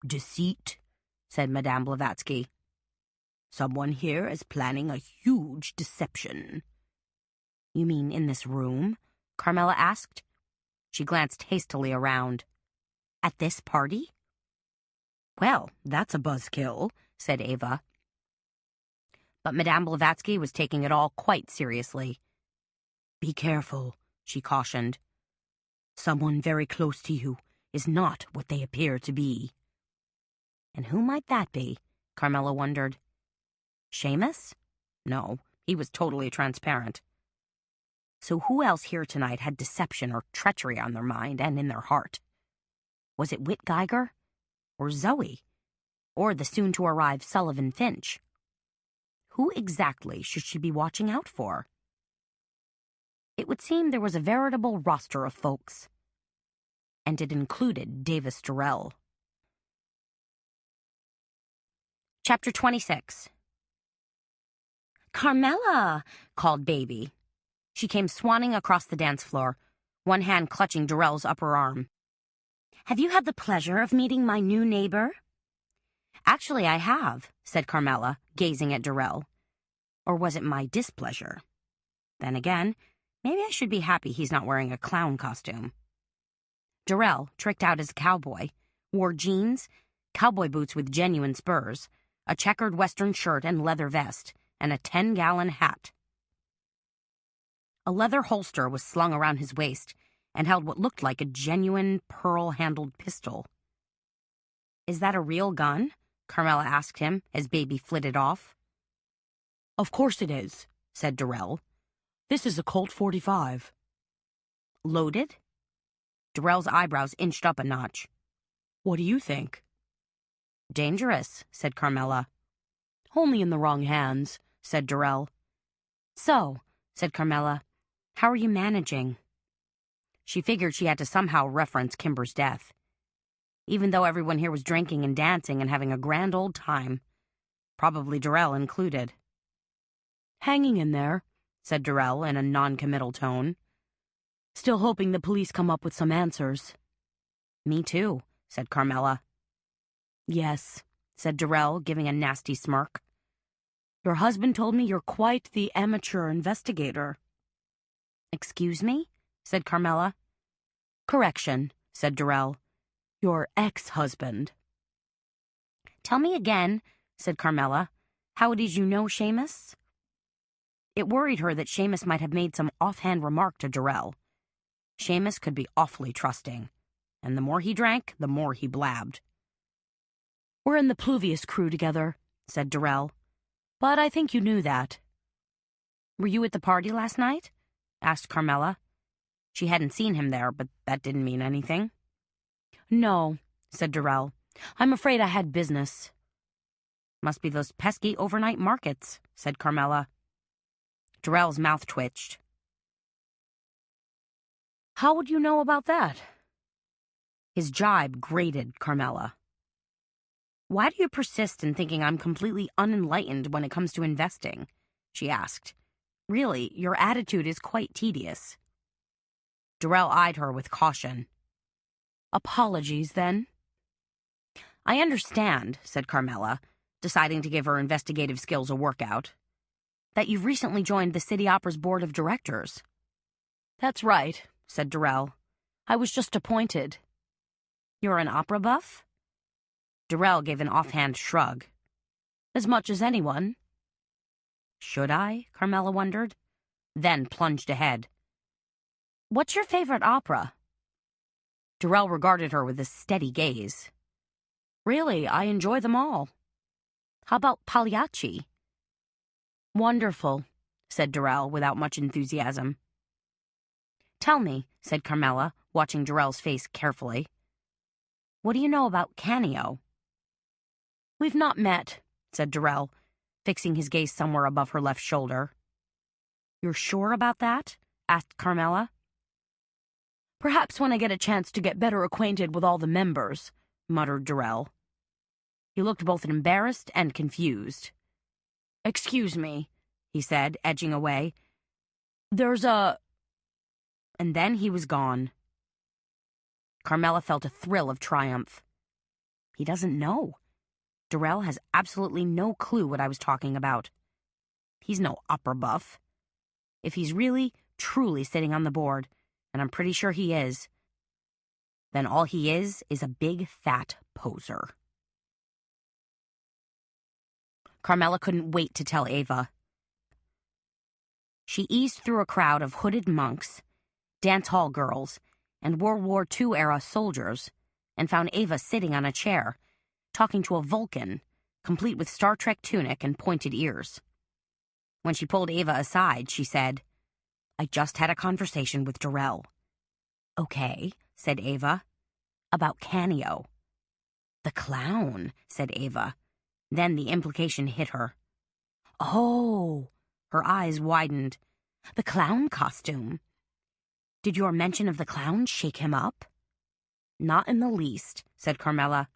S4: Deceit, said Madame Blavatsky. Someone here is planning a huge deception. You mean in this room? Carmela asked. She glanced hastily around. At this party? Well, that's a buzzkill, said Ava. But Madame Blavatsky was taking it all quite seriously. Be careful, she cautioned. Someone very close to you is not what they appear to be. And who might that be? Carmela wondered. Seamus? No, he was totally transparent. So who else here tonight had deception or treachery on their mind and in their heart? Was it Whit Geiger? Or Zoe? Or the soon-to-arrive Sullivan Finch? Who exactly should she be watching out for? It would seem there was a veritable roster of folks. And it included Davis Durrell. Chapter 26. Carmela, called Baby. She came swanning across the dance floor, one hand clutching Durrell's upper arm. Have you had the pleasure of meeting my new neighbor? Actually, I have, said Carmela, gazing at Durrell. Or was it my displeasure? Then again, maybe I should be happy he's not wearing a clown costume. Durrell, tricked out as a cowboy, wore jeans, cowboy boots with genuine spurs, a checkered western shirt and leather vest, and a 10-gallon hat. A leather holster was slung around his waist and held what looked like a genuine pearl-handled pistol. Is that a real gun? Carmela asked him as Baby flitted off. Of course it is, said Durrell. This is a Colt 45. Loaded? Durrell's eyebrows inched up a notch. What do you think? Dangerous, said Carmela. Only in the wrong hands, said Durrell. So, said Carmela, how are you managing? She figured she had to somehow reference Kimber's death. Even though everyone here was drinking and dancing and having a grand old time. Probably Durrell included. Hanging in there, said Durrell in a non-committal tone. Still hoping the police come up with some answers. Me too, said Carmela. Yes, said Durrell, giving a nasty smirk. Your husband told me you're quite the amateur investigator. Excuse me? Said Carmela. Correction, said Durrell. Your ex-husband. Tell me again, said Carmela. How it is you know Seamus? It worried her that Seamus might have made some offhand remark to Durrell. Seamus could be awfully trusting, and the more he drank, the more he blabbed. We're in the Pluvius crew together, said Durrell. But I think you knew that. Were you at the party last night? Asked Carmela. She hadn't seen him there, but that didn't mean anything. No, said Durrell. I'm afraid I had business. Must be those pesky overnight markets, said Carmela. Durrell's mouth twitched. How would you know about that? His jibe grated Carmela. Why do you persist in thinking I'm completely unenlightened when it comes to investing? She asked. Really, your attitude is quite tedious. Durrell eyed her with caution. Apologies, then. I understand, said Carmela, deciding to give her investigative skills a workout, that you've recently joined the City Opera's board of directors. That's right, said Durrell. I was just appointed. You're an opera buff? Durrell gave an offhand shrug. As much as anyone. Should I? Carmela wondered, then plunged ahead. What's your favorite opera? Durrell regarded her with a steady gaze. Really, I enjoy them all. How about Pagliacci? Wonderful, said Durrell without much enthusiasm. Tell me, said Carmela, watching Durrell's face carefully. What do you know about Canio? We've not met, said Durrell, fixing his gaze somewhere above her left shoulder. You're sure about that? Asked Carmela. Perhaps when I get a chance to get better acquainted with all the members, muttered Durrell. He looked both embarrassed and confused. Excuse me, he said, edging away. There's a... And then he was gone. Carmela felt a thrill of triumph. He doesn't know. Durrell has absolutely no clue what I was talking about. He's no opera buff. If he's really, truly sitting on the board, and I'm pretty sure he is, then all he is a big fat poser. Carmela couldn't wait to tell Ava. She eased through a crowd of hooded monks, dance hall girls, and World War II-era soldiers, and found Ava sitting on a chair, talking to a Vulcan, complete with Star Trek tunic and pointed ears. When she pulled Ava aside, she said, "I just had a conversation with Darrell." "Okay," said Ava. "About Canio." "The clown," said Ava. Then the implication hit her. "Oh," her eyes widened. "The clown costume. Did your mention of the clown shake him up?" "Not in the least," said Carmela.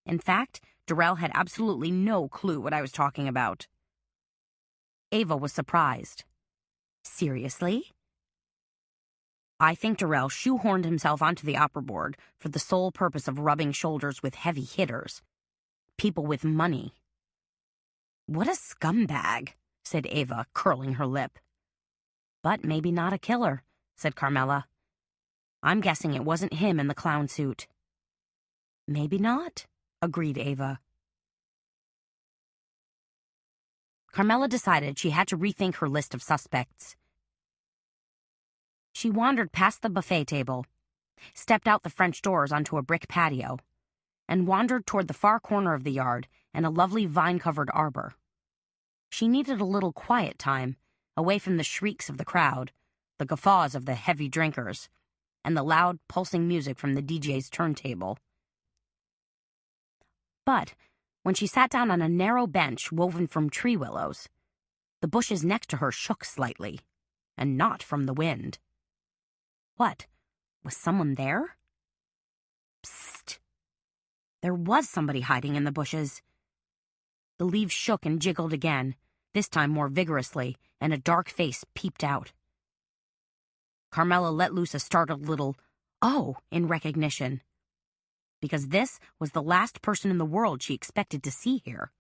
S4: "In fact, Darrell had absolutely no clue what I was talking about." Ava was surprised. "Seriously?" "I think Darrell shoehorned himself onto the opera board for the sole purpose of rubbing shoulders with heavy hitters. People with money." "What a scumbag," said Ava, curling her lip. "But maybe not a killer," said Carmela. "I'm guessing it wasn't him in the clown suit." "Maybe not," agreed Ava. Carmela decided she had to rethink her list of suspects. She wandered past the buffet table, stepped out the French doors onto a brick patio, and wandered toward the far corner of the yard and a lovely vine-covered arbor. She needed a little quiet time, away from the shrieks of the crowd, the guffaws of the heavy drinkers, and the loud, pulsing music from the DJ's turntable. But when she sat down on a narrow bench woven from tree willows, the bushes next to her shook slightly, and not from the wind. What? Was someone there? Psst! There was somebody hiding in the bushes. The leaves shook and jiggled again, this time more vigorously, and a dark face peeped out. Carmela let loose a startled little "oh" in recognition, because this was the last person in the world she expected to see here.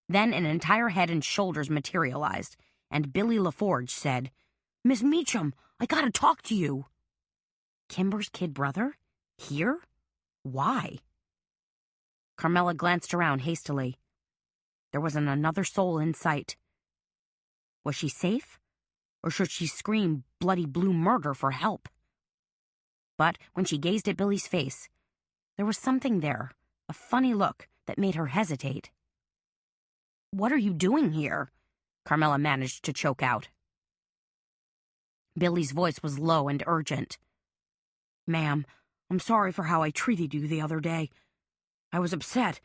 S4: Then an entire head and shoulders materialized, and Billy LaForge said, "Miss Meacham, I gotta talk to you." Kimber's kid brother? Here? Why? Carmela glanced around hastily. There wasn't another soul in sight. Was she safe? Or should she scream bloody blue murder for help? But when she gazed at Billy's face, there was something there, a funny look that made her hesitate. "What are you doing here?" Carmela managed to choke out. Billy's voice was low and urgent. "Ma'am, I'm sorry for how I treated you the other day. I was upset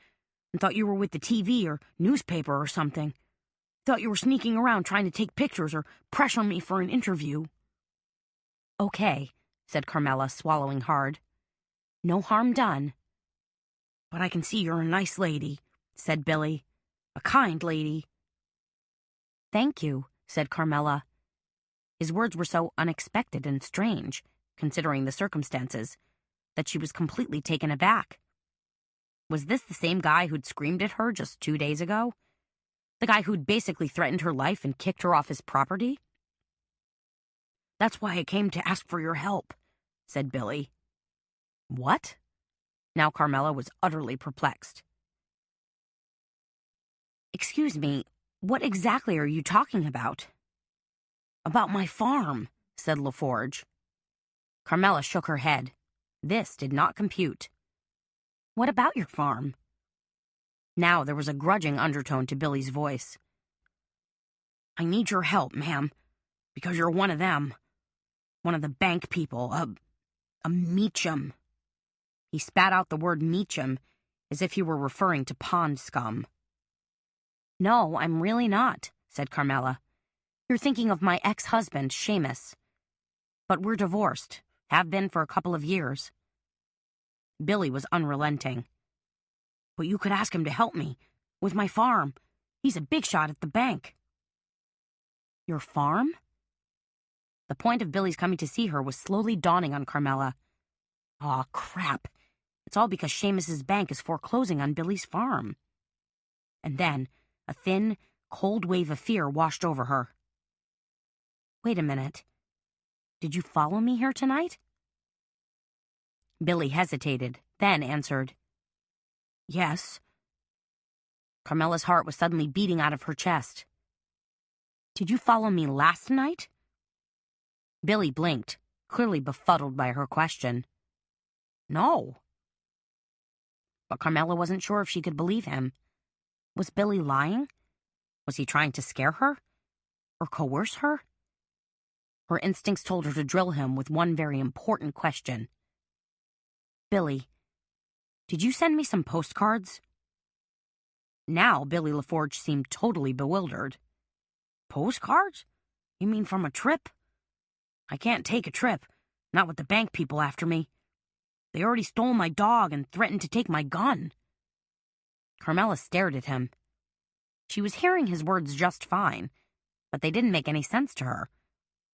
S4: and thought you were with the TV or newspaper or something. Thought you were sneaking around trying to take pictures or pressure me for an interview." "Okay," said Carmela, swallowing hard. "No harm done." "But I can see you're a nice lady," said Billy. "A kind lady." "Thank you," said Carmela. His words were so unexpected and strange, considering the circumstances, that she was completely taken aback. Was this the same guy who'd screamed at her just 2 days ago? The guy who'd basically threatened her life and kicked her off his property? "That's why I came to ask for your help," said Billy. "What?" Now Carmela was utterly perplexed. "Excuse me, what exactly are you talking about?" "About my farm," said LaForge. Carmela shook her head. This did not compute. "What about your farm?" Now there was a grudging undertone to Billy's voice. "I need your help, ma'am, because you're one of them. One of the bank people, a Meacham." He spat out the word Meacham as if he were referring to pond scum. "No, I'm really not," said Carmela. "You're thinking of my ex-husband, Seamus. But we're divorced, have been for a couple of years." Billy was unrelenting. "But you could ask him to help me, with my farm. He's a big shot at the bank." "Your farm?" The point of Billy's coming to see her was slowly dawning on Carmela. Aw, crap. It's all because Seamus's bank is foreclosing on Billy's farm. And then, a thin, cold wave of fear washed over her. Wait a minute.
S5: Did you follow me here tonight?
S3: Billy hesitated, then answered,
S4: Yes.
S3: Carmela's heart was suddenly beating out of her chest.
S5: Did you follow me last night?
S3: Billy blinked, clearly befuddled by her question.
S4: No.
S3: But Carmela wasn't sure if she could believe him. Was Billy lying? Was he trying to scare her? Or coerce her? Her instincts told her to drill him with one very important question. Billy, did you send me some postcards? Now Billy LaForge seemed totally bewildered.
S4: Postcards? You mean from a trip? I can't take a trip, not with the bank people after me. They already stole my dog and threatened to take my gun.
S3: Carmela stared at him. She was hearing his words just fine, but they didn't make any sense to her.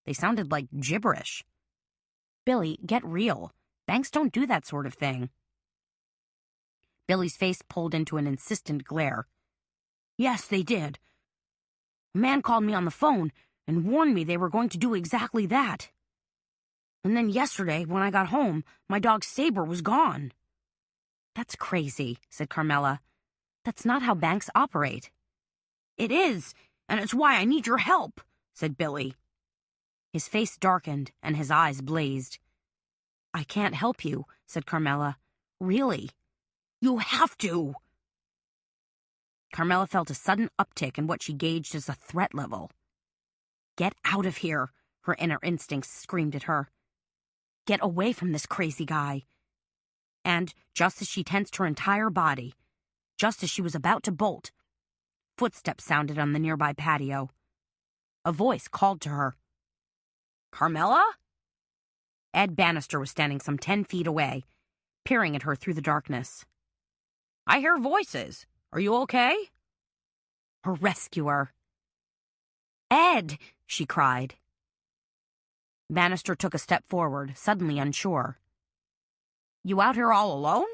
S3: They sounded like gibberish. Billy, get real. Banks don't do that sort of thing. Billy's face pulled into an insistent glare.
S4: Yes, they did. A man called me on the phone and warned me they were going to do exactly that. And then yesterday, when I got home, my dog Saber was gone.
S3: That's crazy, said Carmela. That's not how banks operate.
S4: It is, and it's why I need your help, said Billy.
S3: His face darkened and his eyes blazed. I can't help you, said Carmela. Really?
S4: You have to.
S3: Carmela felt a sudden uptick in what she gauged as a threat level. Get out of here, her inner instincts screamed at her. Get away from this crazy guy. And just as she tensed her entire body, just as she was about to bolt, footsteps sounded on the nearby patio. A voice called to her.
S4: Carmela?
S3: Ed Bannister was standing some 10 feet away, peering at her through the darkness.
S4: I hear voices. Are you okay?
S3: Her rescuer. Ed, she cried. Bannister took a step forward, suddenly unsure.
S4: You out here all alone?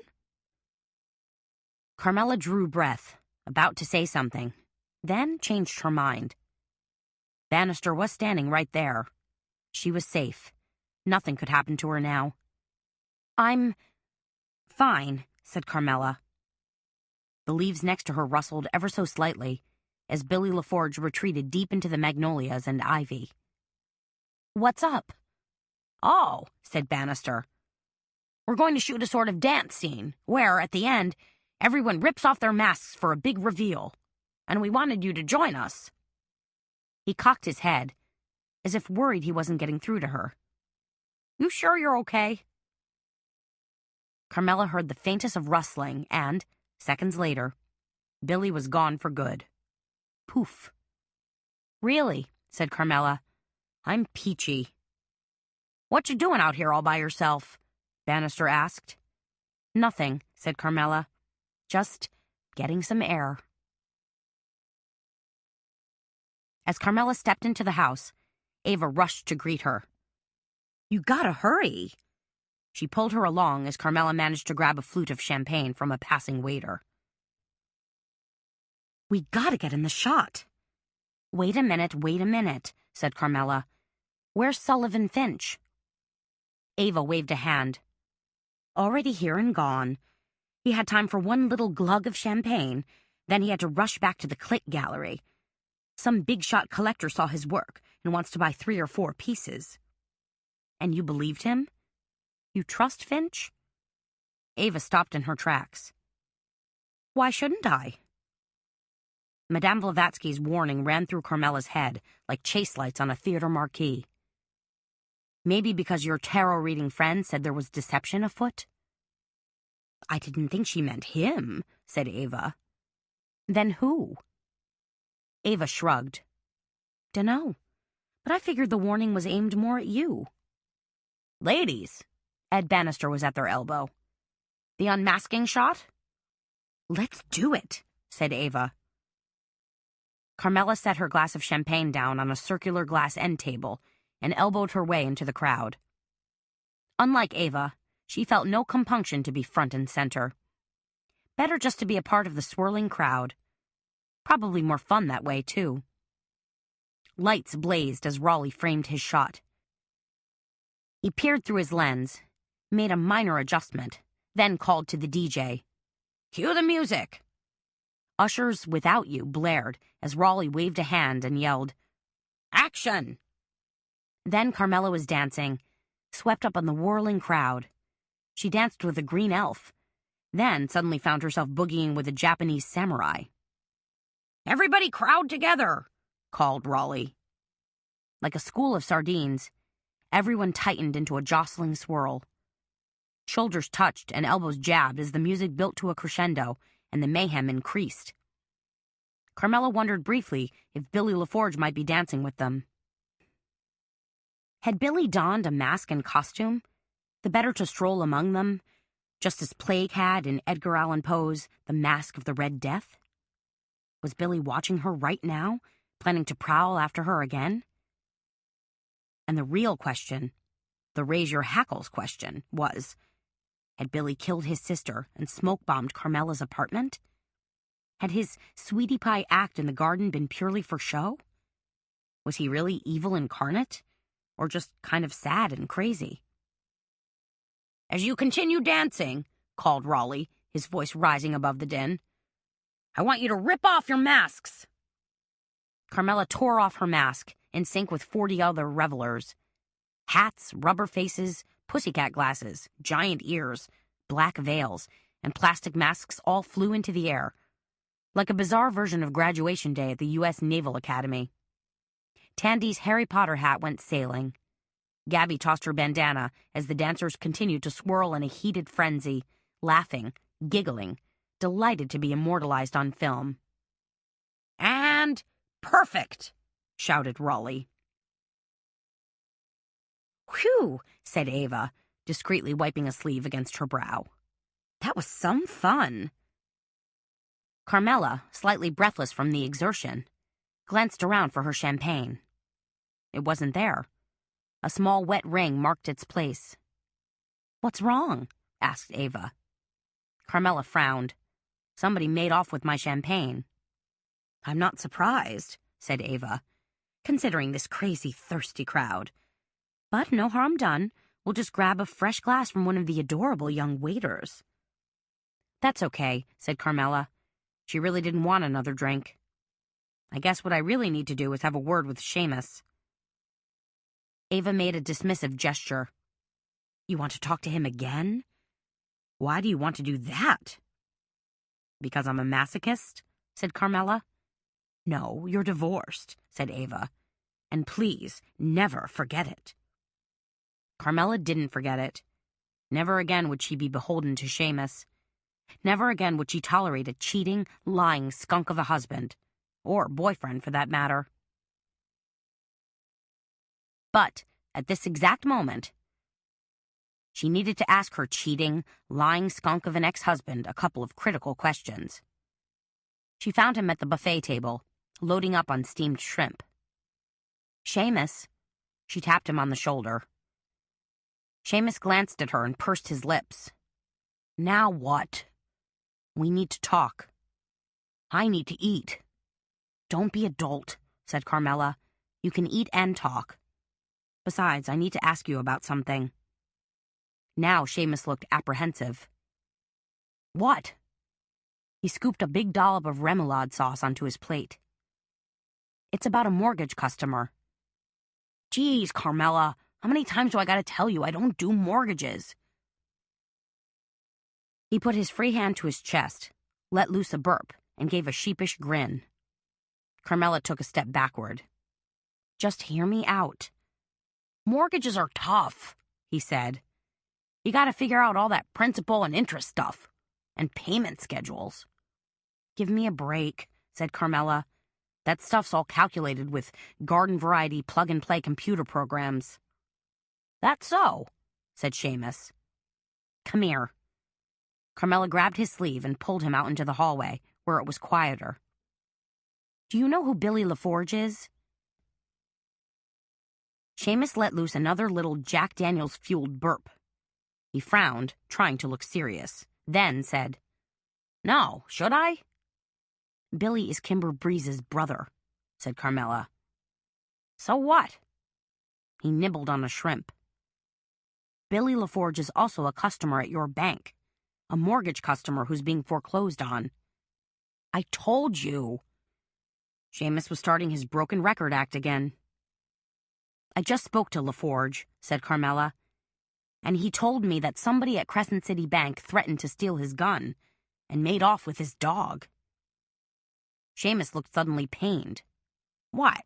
S3: Carmela drew breath, about to say something, then changed her mind. Bannister was standing right there. She was safe. Nothing could happen to her now. I'm fine, said Carmela. The leaves next to her rustled ever so slightly as Billy LaForge retreated deep into the magnolias and ivy. What's up?
S4: Oh, said Bannister. We're going to shoot a sort of dance scene where, at the end, everyone rips off their masks for a big reveal. And we wanted you to join us.
S3: He cocked his head, as if worried he wasn't getting through to her.
S4: You sure you're okay?
S3: Carmela heard the faintest of rustling and, seconds later, Billy was gone for good. Poof. Really, said Carmela. I'm peachy.
S4: What you doing out here all by yourself? Bannister asked.
S3: Nothing, said Carmela. Just getting some air. As Carmela stepped into the house, Ava rushed to greet her. You gotta hurry. She pulled her along as Carmela managed to grab a flute of champagne from a passing waiter. We gotta get in the shot. Wait a minute, said Carmela. Where's Sullivan Finch? Ava waved a hand. Already here and gone. He had time for one little glug of champagne, then he had to rush back to the Click Gallery. Some big-shot collector saw his work and wants to buy 3 or 4 pieces. And you believed him? You trust Finch? Ava stopped in her tracks. Why shouldn't I? Madame Blavatsky's warning ran through Carmela's head like chase lights on a theater marquee. Maybe because your tarot-reading friend said there was deception afoot? I didn't think she meant him, said Ava. Then who? Ava shrugged. Dunno, but I figured the warning was aimed more at you.
S4: Ladies, Ed Bannister was at their elbow. The unmasking shot?
S3: Let's do it, said Ava. Carmela set her glass of champagne down on a circular glass end table and elbowed her way into the crowd. Unlike Ava, she felt no compunction to be front and center. Better just to be a part of the swirling crowd. Probably more fun that way, too. Lights blazed as Raleigh framed his shot.
S5: He peered through his lens, made a minor adjustment, then called to the DJ.
S4: Cue the music.
S5: Usher's Without You blared as Raleigh waved a hand and yelled,
S4: Action!
S5: Then Carmela was dancing, swept up on the whirling crowd. She danced with a green elf, then suddenly found herself boogieing with a Japanese samurai.
S4: Everybody crowd together,
S5: called Raleigh. Like a school of sardines, everyone tightened into a jostling swirl. Shoulders touched and elbows jabbed as the music built to a crescendo and the mayhem increased. Carmela wondered briefly if Billy LaForge might be dancing with them. Had Billy donned a mask and costume, the better to stroll among them, just as Plague had in Edgar Allan Poe's The Mask of the Red Death? Was Billy watching her right now, planning to prowl after her again? And the real question, the raise your hackles question, was, had Billy killed his sister and smoke-bombed Carmela's apartment? Had his sweetie pie act in the garden been purely for show? Was he really evil incarnate, or just kind of sad and crazy?
S4: As you continue dancing, called Raleigh, his voice rising above the din, I want you to rip off your masks.
S5: Carmela tore off her mask, in sync with 40 other revelers. Hats, rubber faces, pussycat glasses, giant ears, black veils, and plastic masks all flew into the air, like a bizarre version of graduation day at the U.S. Naval Academy. Tandy's Harry Potter hat went sailing. Gabby tossed her bandana as the dancers continued to swirl in a heated frenzy, laughing, giggling, delighted to be immortalized on film.
S4: And perfect, shouted Raleigh.
S5: Whew, said Ava, discreetly wiping a sleeve against her brow. That was some fun. Carmela, slightly breathless from the exertion, glanced around for her champagne. It wasn't there. A small wet ring marked its place. What's wrong? Asked Ava. Carmela frowned. Somebody made off with my champagne. I'm not surprised, said Ava, considering this crazy, thirsty crowd. But no harm done. We'll just grab a fresh glass from one of the adorable young waiters. That's okay, said Carmela. She really didn't want another drink. I guess what I really need to do is have a word with Seamus. Ava made a dismissive gesture. You want to talk to him again? Why do you want to do that? Because I'm a masochist, said Carmela. No, you're divorced, said Ava. And please, never forget it. Carmela didn't forget it. Never again would she be beholden to Seamus. Never again would she tolerate a cheating, lying skunk of a husband. Or boyfriend, for that matter. But, at this exact moment, she needed to ask her cheating, lying skunk of an ex-husband a couple of critical questions. She found him at the buffet table, loading up on steamed shrimp. Seamus, she tapped him on the shoulder. Seamus glanced at her and pursed his lips. Now what? We need to talk. I need to eat. Don't be a dolt, said Carmela. You can eat and talk. Besides, I need to ask you about something. Now Seamus looked apprehensive. What? He scooped a big dollop of remoulade sauce onto his plate. It's about a mortgage customer. Geez, Carmela, how many times do I gotta tell you I don't do mortgages? He put his free hand to his chest, let loose a burp, and gave a sheepish grin. Carmela took a step backward. Just hear me out. Mortgages are tough, he said. You gotta figure out all that principal and interest stuff, and payment schedules. Give me a break, said Carmela. That stuff's all calculated with garden-variety plug-and-play computer programs. That's so, said Seamus. Come here. Carmela grabbed his sleeve and pulled him out into the hallway, where it was quieter. Do you know who Billy LaForge is? Seamus let loose another little Jack Daniels-fueled burp. He frowned, trying to look serious, then said, No, should I? Billy is Kimber Breeze's brother, said Carmela. So what? He nibbled on a shrimp.
S4: Billy LaForge is also a customer at your bank. A mortgage customer who's being foreclosed on. I told you. Seamus was starting his broken record act again. I just spoke to LaForge, said Carmela, and he told me that somebody at Crescent City Bank threatened to steal his gun and made off with his dog. Seamus looked suddenly pained. What?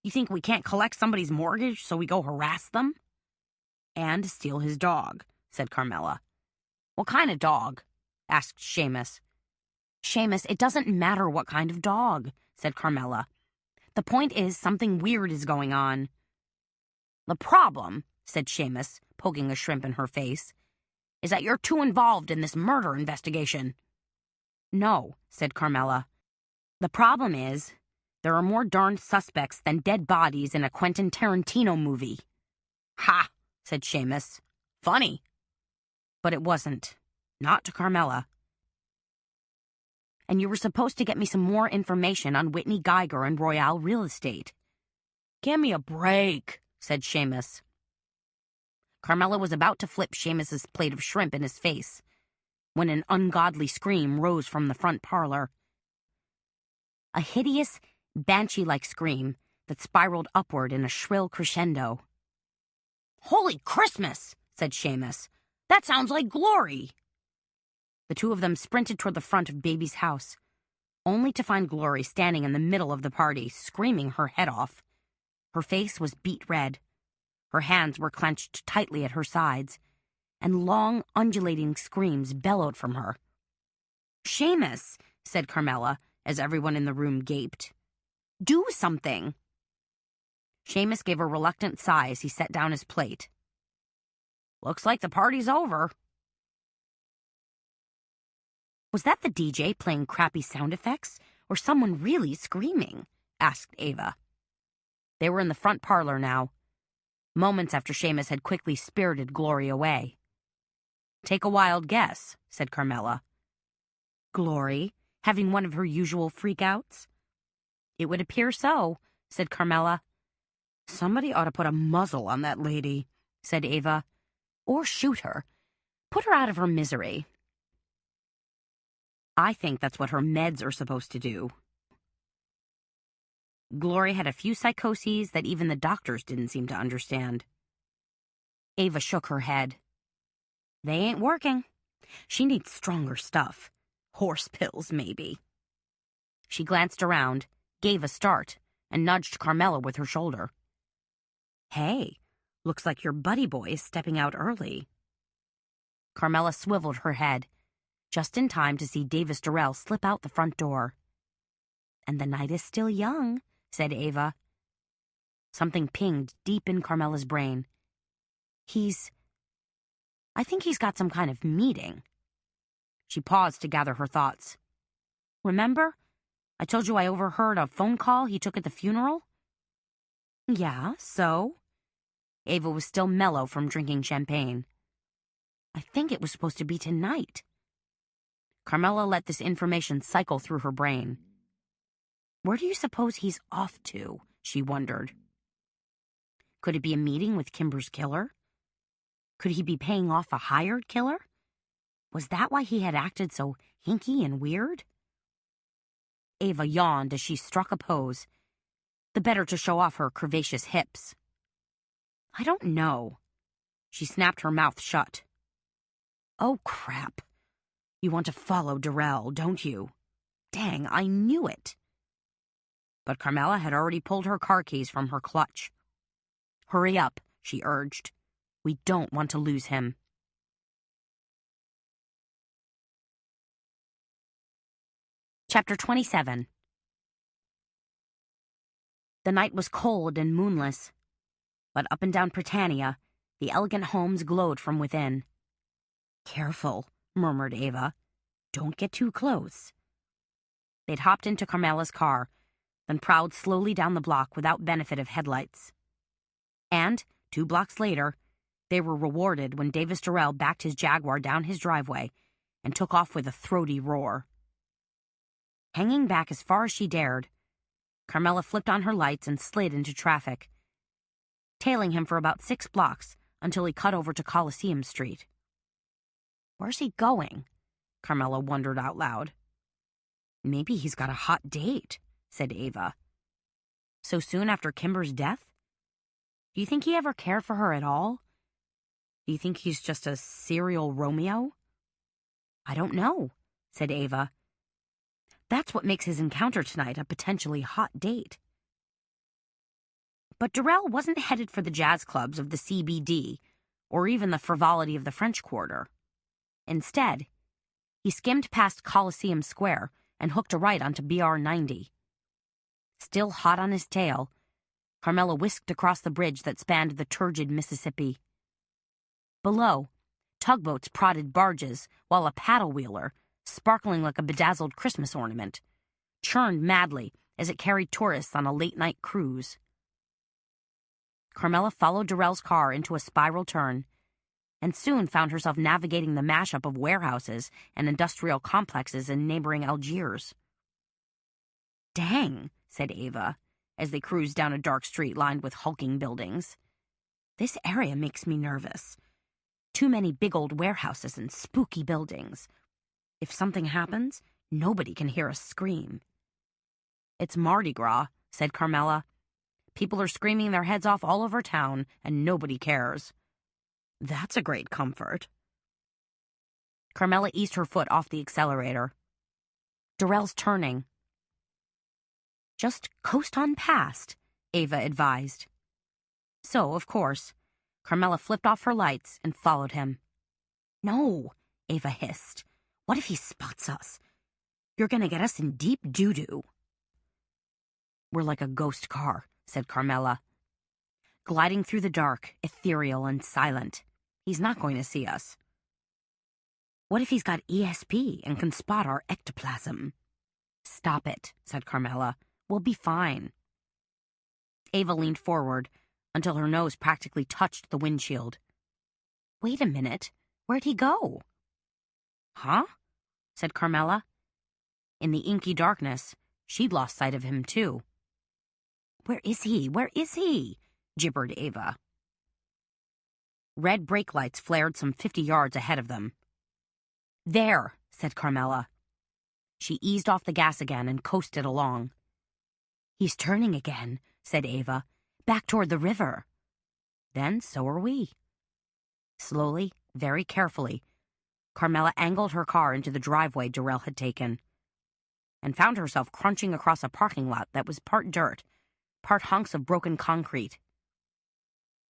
S4: You think we can't collect somebody's mortgage so we go harass them? And steal his dog, said Carmela. What kind of dog? Asked Seamus. Seamus, it doesn't matter what kind of dog, said Carmela. The point is something weird is going on. The problem, said Seamus, poking a shrimp in her face, is that you're too involved in this murder investigation. No, said Carmela. The problem is there are more darned suspects than dead bodies in a Quentin Tarantino movie. Ha, said Seamus. Funny. But it wasn't. Not to Carmela. And you were supposed to get me some more information on Whitney Geiger and Royale Real Estate. Give me a break, said Seamus. Carmela was about to flip Seamus's plate of shrimp in his face when an ungodly scream rose from the front parlor. A hideous, banshee-like scream that spiraled upward in a shrill crescendo. Holy Christmas, said Seamus. That sounds like Glory. The two of them sprinted toward the front of Baby's house, only to find Glory standing in the middle of the party, screaming her head off. Her face was beet red. Her hands were clenched tightly at her sides, and long, undulating screams bellowed from her. Seamus, said Carmela, as everyone in the room gaped. Do something. Seamus gave a reluctant sigh as he set down his plate. Looks like the party's over. Was that the DJ playing crappy sound effects, or someone really screaming? Asked Ava. They were in the front parlor now, moments after Seamus had quickly spirited Glory away. Take a wild guess, said Carmela. Glory, having one of her usual freakouts? It would appear so, said Carmela. Somebody ought to put a muzzle on that lady, said Ava. Or shoot her. Put her out of her misery. I think that's what her meds are supposed to do. Glory had a few psychoses that even the doctors didn't seem to understand. Ava shook her head. They ain't working. She needs stronger stuff. Horse pills, maybe. She glanced around, gave a start, and nudged Carmela with her shoulder. Hey, looks like your buddy boy is stepping out early. Carmela swiveled her head, just in time to see Davis Durrell slip out the front door. And the night is still young, said Ava. Something pinged deep in Carmela's brain. I think he's got some kind of meeting. She paused to gather her thoughts. Remember? I told you I overheard a phone call he took at the funeral? Yeah, so? Ava was still mellow from drinking champagne. I think it was supposed to be tonight. Carmela let this information cycle through her brain. Where do you suppose he's off to? She wondered. Could it be a meeting with Kimber's killer? Could he be paying off a hired killer? Was that why he had acted so hinky and weird? Ava yawned as she struck a pose, the better to show off her curvaceous hips. I don't know. She snapped her mouth shut. Oh, crap. You want to follow Durrell, don't you? Dang, I knew it. But Carmela had already pulled her car keys from her clutch. Hurry up, she urged. We don't want to lose him. Chapter 27. The night was cold and moonless, but up and down Britannia, the elegant homes glowed from within. Careful, murmured Ava. Don't get too close. They'd hopped into Carmela's car, then prowled slowly down the block without benefit of headlights. And, 2 blocks later, they were rewarded when Davis Durrell backed his Jaguar down his driveway and took off with a throaty roar. Hanging back as far as she dared, Carmela flipped on her lights and slid into traffic, tailing him for about 6 blocks
S3: until he cut over to Coliseum Street. Where's he going? Carmela wondered out loud. Maybe he's got a hot date, said Ava. So soon after Kimber's death? Do you think he ever cared for her at all? Do you think he's just a serial Romeo? I don't know, said Ava. That's what makes his encounter tonight a potentially hot date. But Durrell wasn't headed for the jazz clubs of the CBD or even the frivolity of the French Quarter. Instead, he skimmed past Coliseum Square and hooked a right onto BR 90. Still hot on his tail, Carmela whisked across the bridge that spanned the turgid Mississippi. Below, tugboats prodded barges while a paddle wheeler, sparkling like a bedazzled Christmas ornament, churned madly as it carried tourists on a late-night cruise. Carmela followed Durrell's car into a spiral turn and soon found herself navigating the mashup of warehouses and industrial complexes in neighboring Algiers. Dang, said Ava, as they cruised down a dark street lined with hulking buildings. This area makes me nervous. Too many big old warehouses and spooky buildings. If something happens, nobody can hear us scream. It's Mardi Gras, said Carmela. People are screaming their heads off all over town, and nobody cares. That's a great comfort. Carmela eased her foot off the accelerator. Durrell's turning. Just coast on past, Ava advised. So, of course, Carmela flipped off her lights and followed him. No, Ava hissed. What if he spots us? You're gonna get us in deep doo-doo. We're like a ghost car, said Carmela. Gliding through the dark, ethereal and silent. He's not going to see us. What if he's got ESP and can spot our ectoplasm? Stop it, said Carmela. We'll be fine. Ava leaned forward until her nose practically touched the windshield. Wait a minute. Where'd he go? Huh? Said Carmela. In the inky darkness, she'd lost sight of him, too. Where is he? Where is he? Gibbered Ava. Red brake lights flared some 50 yards ahead of them. There, said Carmela. She eased off the gas again and coasted along. He's turning again, said Ava, back toward the river. Then so are we. Slowly, very carefully, Carmela angled her car into the driveway Durrell had taken and found herself crunching across a parking lot that was part dirt, part hunks of broken concrete.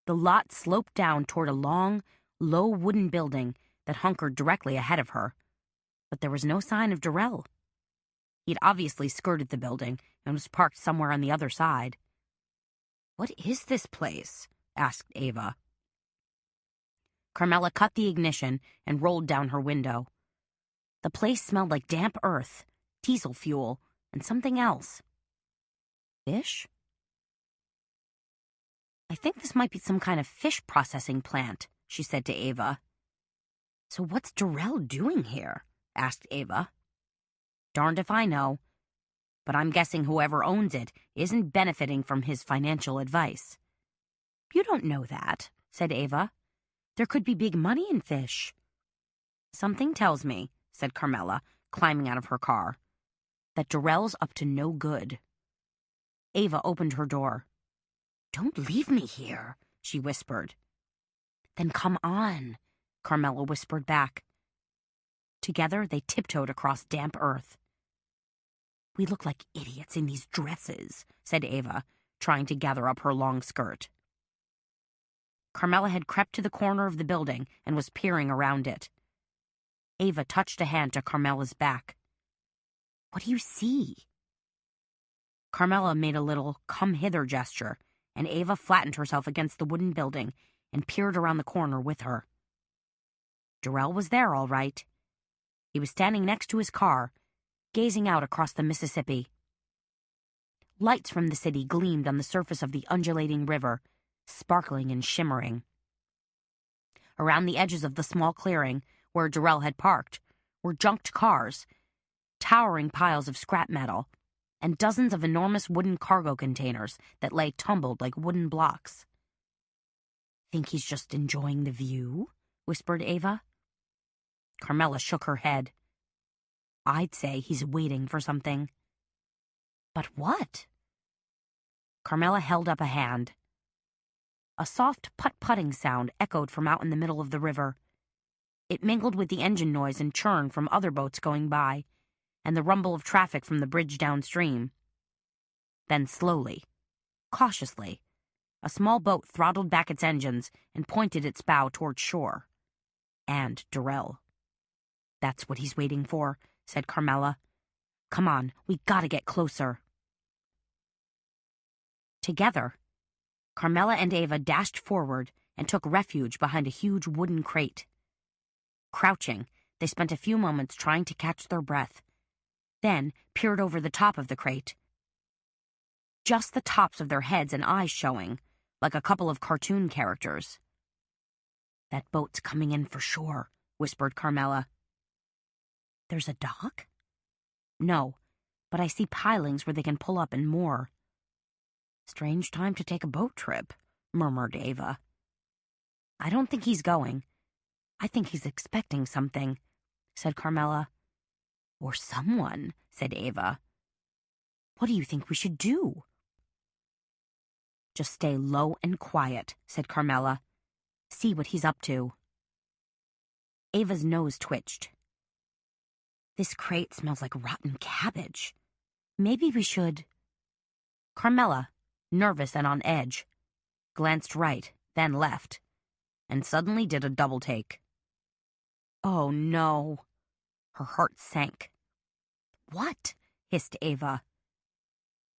S3: The lot sloped down toward a long, low wooden building that hunkered directly ahead of her, but there was no sign of Durrell. He'd obviously skirted the building and was parked somewhere on the other side. What is this place? Asked Ava. Carmela cut the ignition and rolled down her window. The place smelled like damp earth, diesel fuel, and something else. Fish? I think this might be some kind of fish processing plant, she said to Ava. So what's Durrell doing here? Asked Ava. Darned if I know. But I'm guessing whoever owns it isn't benefiting from his financial advice. You don't know that, said Ava. There could be big money in fish. Something tells me, said Carmela, climbing out of her car, that Durrell's up to no good. Ava opened her door. Don't leave me here, she whispered. Then come on, Carmela whispered back. Together, they tiptoed across damp earth. We look like idiots in these dresses, said Ava, trying to gather up her long skirt. Carmela had crept to the corner of the building and was peering around it. Ava touched a hand to Carmela's back. What do you see? Carmela made a little come-hither gesture, and Ava flattened herself against the wooden building and peered around the corner with her. Durrell was there, all right. He was standing next to his car, gazing out across the Mississippi. Lights from the city gleamed on the surface of the undulating river, sparkling and shimmering. Around the edges of the small clearing where Durrell had parked were junked cars, towering piles of scrap metal, and dozens of enormous wooden cargo containers that lay tumbled like wooden blocks. Think he's just enjoying the view? Whispered Ava. Carmela shook her head. I'd say he's waiting for something. But what? Carmela held up a hand. A soft putt-putting sound echoed from out in the middle of the river. It mingled with the engine noise and churn from other boats going by, and the rumble of traffic from the bridge downstream. Then slowly, cautiously, a small boat throttled back its engines and pointed its bow toward shore. And Darrell. That's what he's waiting for, said Carmela. Come on, we gotta get closer. Together, Carmela and Ava dashed forward and took refuge behind a huge wooden crate. Crouching, they spent a few moments trying to catch their breath, then peered over the top of the crate. Just the tops of their heads and eyes showing, like a couple of cartoon characters. That boat's coming in for shore, whispered Carmela. There's a dock? No, but I see pilings where they can pull up and moor. Strange time to take a boat trip, murmured Ava. I don't think he's going. I think he's expecting something, said Carmela. Or someone, said Ava. What do you think we should do? Just stay low and quiet, said Carmela. See what he's up to. Ava's nose twitched. This crate smells like rotten cabbage. Maybe we should... Carmela, nervous and on edge, glanced right, then left, and suddenly did a double take. Oh, no. Her heart sank. What? Hissed Ava.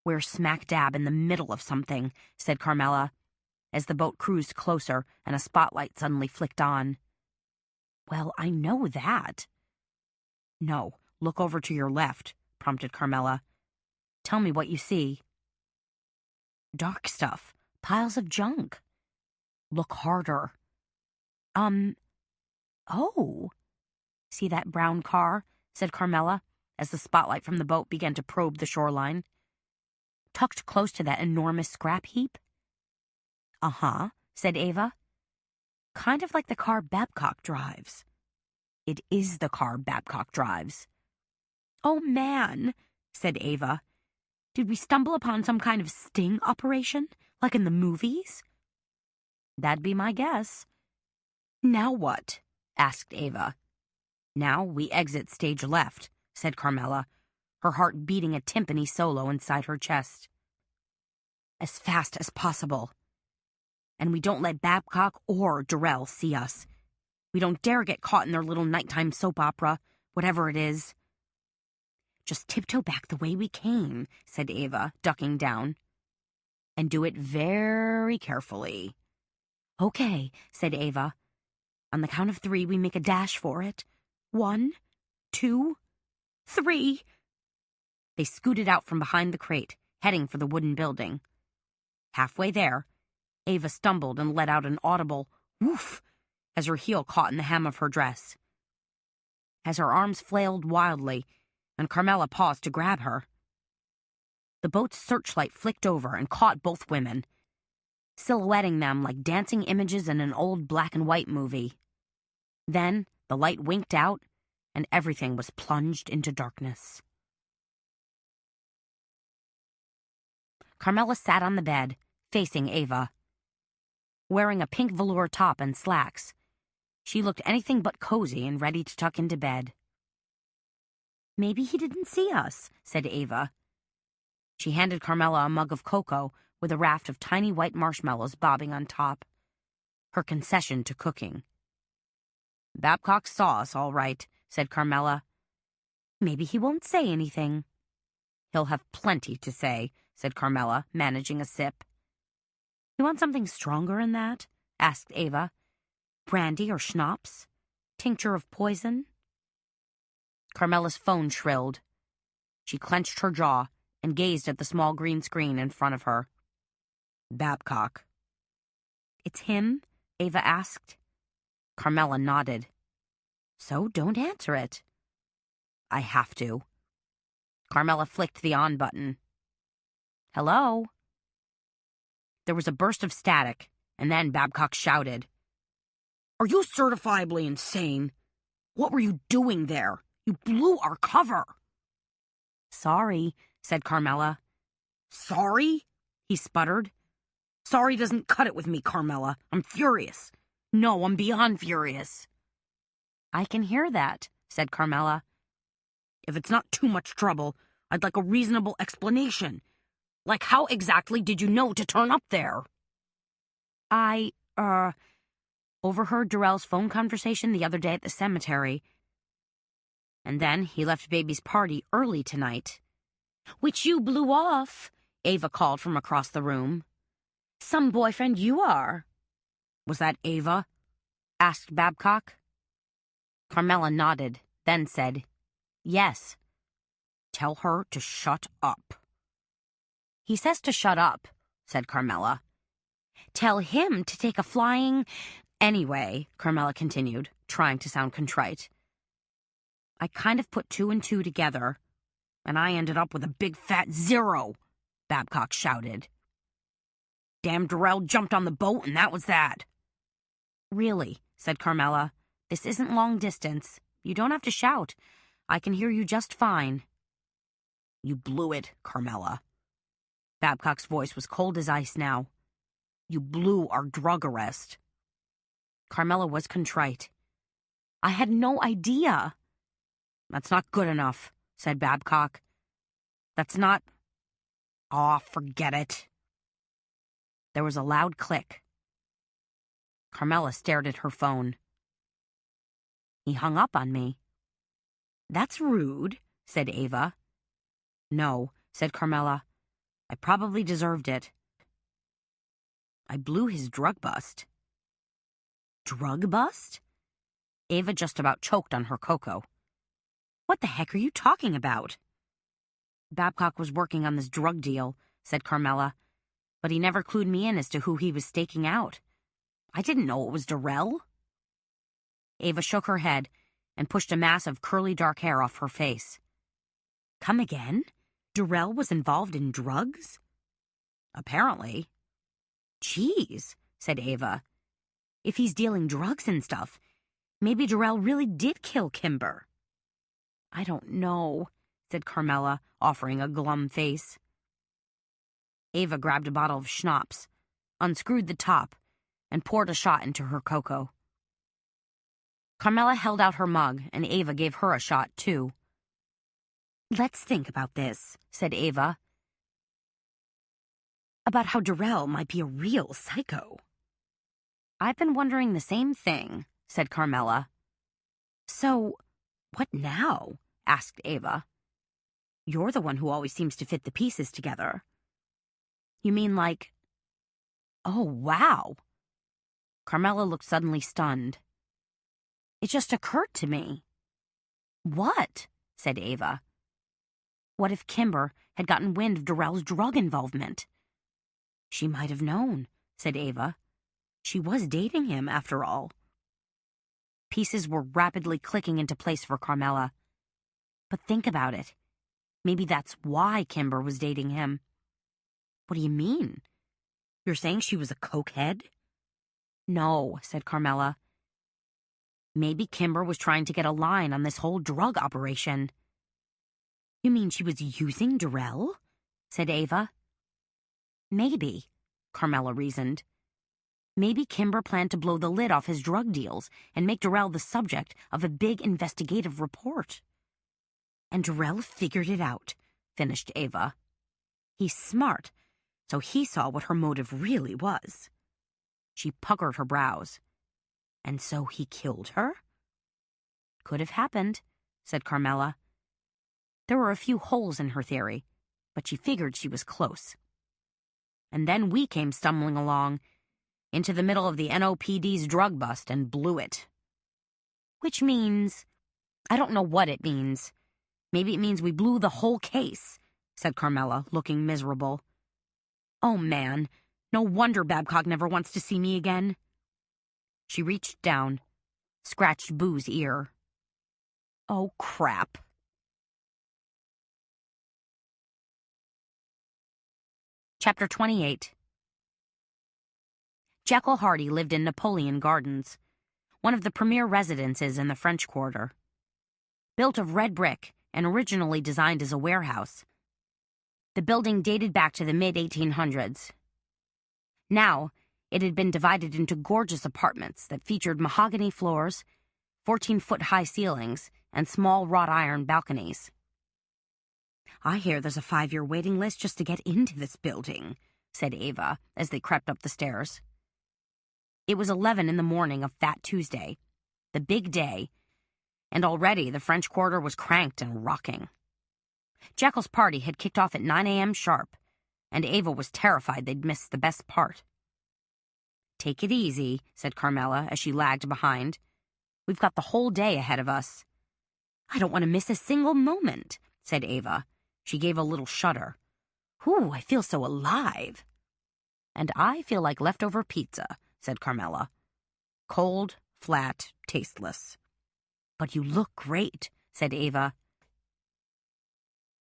S3: We're smack dab in the middle of something, said Carmela, as the boat cruised closer and a spotlight suddenly flicked on. Well, I know that. No, look over to your left, prompted Carmela. Tell me what you see. Dark stuff, piles of junk. Look harder. Oh. See that brown car? Said Carmela, as the spotlight from the boat began to probe the shoreline. Tucked close to that enormous scrap heap? Uh-huh, said Ava. Kind of like the car Babcock drives. It is the car Babcock drives. Oh, man, said Ava. Did we stumble upon some kind of sting operation, like in the movies? That'd be my guess. Now what? Asked Ava. Now we exit stage left, said Carmela, her heart beating a timpani solo inside her chest. As fast as possible. And we don't let Babcock or Darrell see us. We don't dare get caught in their little nighttime soap opera, whatever it is. Just tiptoe back the way we came, said Ava, ducking down. And do it very carefully. Okay, said Ava. On the count of 3, we make a dash for it. 1, 2, 3. They scooted out from behind the crate, heading for the wooden building. Halfway there, Ava stumbled and let out an audible woof as her heel caught in the hem of her dress. As her arms flailed wildly, and Carmela paused to grab her, the boat's searchlight flicked over and caught both women, silhouetting them like dancing images in an old black-and-white movie. Then the light winked out, and everything was plunged into darkness. Carmela sat on the bed, facing Ava. Wearing a pink velour top and slacks, she looked anything but cozy and ready to tuck into bed. Maybe he didn't see us, said Ava. She handed Carmela a mug of cocoa with a raft of tiny white marshmallows bobbing on top. Her concession to cooking. Babcock saw us, all right, said Carmela. Maybe he won't say anything. He'll have plenty to say, said Carmela, managing a sip. You want something stronger in that? Asked Ava. Brandy or schnapps? Tincture of poison? Carmela's phone shrilled. She clenched her jaw and gazed at the small green screen in front of her. Babcock. It's him? Ava asked. Carmela nodded. So don't answer it. I have to. Carmela flicked the on button. Hello? There was a burst of static,
S4: And then Babcock shouted, "Are you certifiably insane? What were you doing there? You blew our cover."
S5: Sorry, said Carmela.
S4: Sorry? He sputtered. Sorry doesn't cut it with me, Carmela. I'm furious. No, I'm beyond furious.
S5: I can hear that, said Carmela.
S4: If it's not too much trouble, I'd like a reasonable explanation. Like, how exactly did you know to turn up there?
S5: I, overheard Durrell's phone conversation the other day at the cemetery. And then he left Baby's party early tonight.
S3: Which you blew off, Ava called from across the room. Some boyfriend you are.
S4: Was that Ava?
S5: Asked Babcock. Carmela nodded, then said, Yes.
S4: Tell her to shut up.
S5: He says to shut up, said Carmela.
S3: Tell him to take a flying...
S5: Anyway, Carmela continued, trying to sound contrite. I kind of put 2 and 2 together,
S4: and I ended up with a big fat 0, Babcock shouted. Damn Durrell jumped on the boat and that was that.
S5: Really, said Carmela, this isn't long distance. You don't have to shout. I can hear you just fine.
S4: You blew it, Carmela.
S5: Babcock's voice was cold as ice now.
S4: You blew our drug arrest.
S5: Carmela was contrite. I had no idea.
S4: That's not good enough, said Babcock. That's not... Aw, forget it.
S5: There was a loud click. Carmela stared at her phone. He hung up on me.
S3: That's rude, said Ava.
S5: No, said Carmela. I probably deserved it. I blew his drug bust.
S3: Drug bust?
S5: Ava just about choked on her cocoa.
S3: What the heck are you talking about?
S5: Babcock was working on this drug deal, said Carmela, but he never clued me in as to who he was staking out. I didn't know it was Durrell. Ava shook her head and pushed a mass of curly dark hair off her face.
S3: Come again? Durrell was involved in drugs?
S4: Apparently.
S3: Geez, said Ava. If he's dealing drugs and stuff, maybe Durrell really did kill Kimber.
S5: I don't know, said Carmela, offering a glum face. Ava grabbed a bottle of schnapps, unscrewed the top, and poured a shot into her cocoa. Carmela held out her mug, and Ava gave her a shot, too.
S3: Let's think about this, said Ava. About how Durrell might be a real psycho.
S5: I've been wondering the same thing, said Carmela.
S3: So, what now? Asked Ava. You're the one who always seems to fit the pieces together.
S5: You mean like...
S3: Oh, wow.
S5: Carmela looked suddenly stunned.
S3: It just occurred to me.
S5: What? Said Ava. What if Kimber had gotten wind of Durrell's drug involvement?
S3: She might have known, said Ava. She was dating him, after all.
S5: Pieces were rapidly clicking into place for Carmela. But think about it. Maybe that's why Kimber was dating him.
S3: What do you mean? You're saying she was a cokehead?
S5: No, said Carmela. Maybe Kimber was trying to get a line on this whole drug operation.
S3: You mean she was using Durrell? Said Ava.
S5: Maybe, Carmela reasoned. Maybe Kimber planned to blow the lid off his drug deals and make Durrell the subject of a big investigative report.
S3: And Durrell figured it out, finished Ava. He's smart, so he saw what her motive really was.
S5: She puckered her brows.
S3: And so he killed her?
S5: Could have happened, said Carmela. There were a few holes in her theory, but she figured she was close. And then we came stumbling along into the middle of the NOPD's drug bust and blew it.
S3: Which means...
S5: I don't know what it means. Maybe it means we blew the whole case, said Carmela, looking miserable.
S3: Oh, man. No wonder Babcock never wants to see me again.
S5: She reached down, scratched Boo's ear.
S3: Oh, crap.
S5: Chapter 28.
S2: Jekyll Hardy lived in Napoleon Gardens, one of the premier residences in the French Quarter. Built of red brick and originally designed as a warehouse, the building dated back to the mid-1800s. Now, it had been divided into gorgeous apartments that featured mahogany floors, 14-foot-high ceilings, and small wrought iron balconies.
S3: "I hear there's a 5-year waiting list just to get into this building," said Ava as they crept up the stairs.
S2: It was 11 in the morning of Fat Tuesday, the big day, and already the French Quarter was cranked and rocking. Jekyll's party had kicked off at 9 a.m. sharp, and Ava was terrified they'd miss the best part.
S3: "Take it easy," said Carmela as she lagged behind. "We've got the whole day ahead of us." "I don't want to miss a single moment," said Ava. She gave a little shudder. "Ooh, I feel so alive."
S2: "And I feel like leftover pizza," said Carmela. "Cold, flat, tasteless."
S3: "But you look great," said Ava.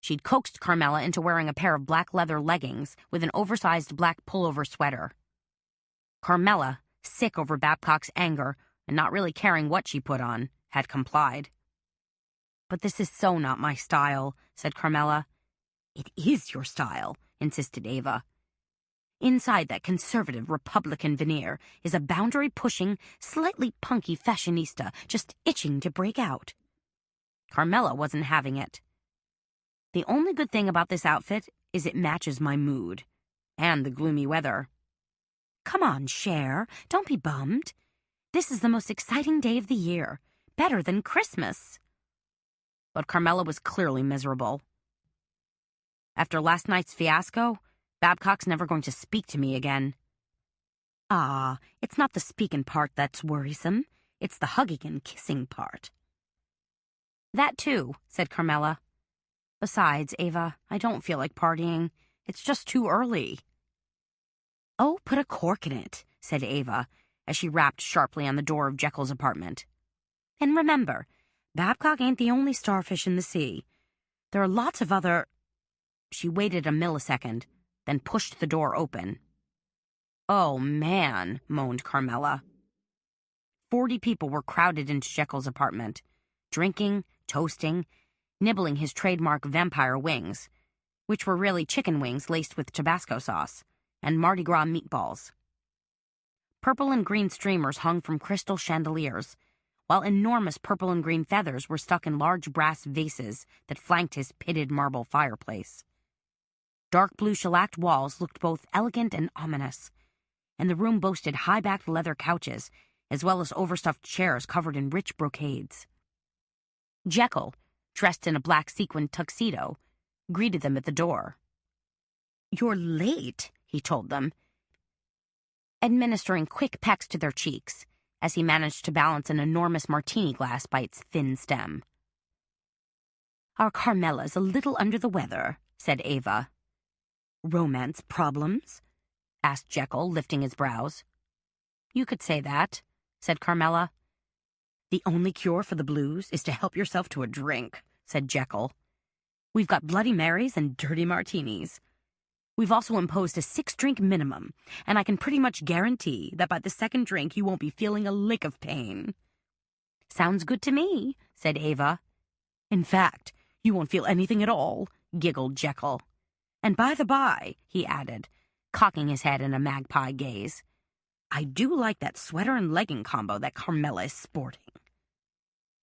S2: She'd coaxed Carmela into wearing a pair of black leather leggings with an oversized black pullover sweater. Carmela, sick over Babcock's anger and not really caring what she put on, had complied.
S3: "But this is so not my style," said Carmela.
S2: "It is your style," insisted Ava.
S3: "Inside that conservative Republican veneer is a boundary-pushing, slightly punky fashionista just itching to break out."
S2: Carmela wasn't having it.
S3: "The only good thing about this outfit is it matches my mood. And the gloomy weather." "Come on, Cher. Don't be bummed. This is the most exciting day of the year. Better than Christmas."
S2: But Carmela was clearly miserable. "After last night's fiasco, Babcock's never going to speak to me again."
S3: "Ah, it's not the speaking part that's worrisome. It's the hugging and kissing part."
S2: "That too," said Carmela. "Besides, Ava, I don't feel like partying. It's just too early."
S3: "Oh, put a cork in it," said Ava, as she rapped sharply on the door of Jekyll's apartment. "And remember, Babcock ain't the only starfish in the sea. There are lots of other—"
S2: She waited a millisecond, then pushed the door open. "Oh, man," moaned Carmela. 40 people were crowded into Jekyll's apartment, drinking, toasting, nibbling his trademark vampire wings, which were really chicken wings laced with Tabasco sauce, and Mardi Gras meatballs. Purple and green streamers hung from crystal chandeliers, while enormous purple and green feathers were stuck in large brass vases that flanked his pitted marble fireplace. Dark blue shellacked walls looked both elegant and ominous, and the room boasted high-backed leather couches, as well as overstuffed chairs covered in rich brocades. Jekyll, dressed in a black sequined tuxedo, greeted them at the door.
S3: "You're late," he told them,
S2: administering quick pecks to their cheeks as he managed to balance an enormous martini glass by its thin stem.
S3: "Our Carmela's a little under the weather," said Ava. "Romance problems?" asked Jekyll, lifting his brows.
S2: "You could say that," said Carmela.
S3: "The only cure for the blues is to help yourself to a drink," said Jekyll. "We've got Bloody Marys and dirty martinis. We've also imposed a 6-drink minimum, and I can pretty much guarantee that by the second drink you won't be feeling a lick of pain."
S2: "Sounds good to me," said Ava.
S3: "In fact, you won't feel anything at all," giggled Jekyll. "And by the by," he added, cocking his head in a magpie gaze, "I do like that sweater and legging combo that Carmela is sporting."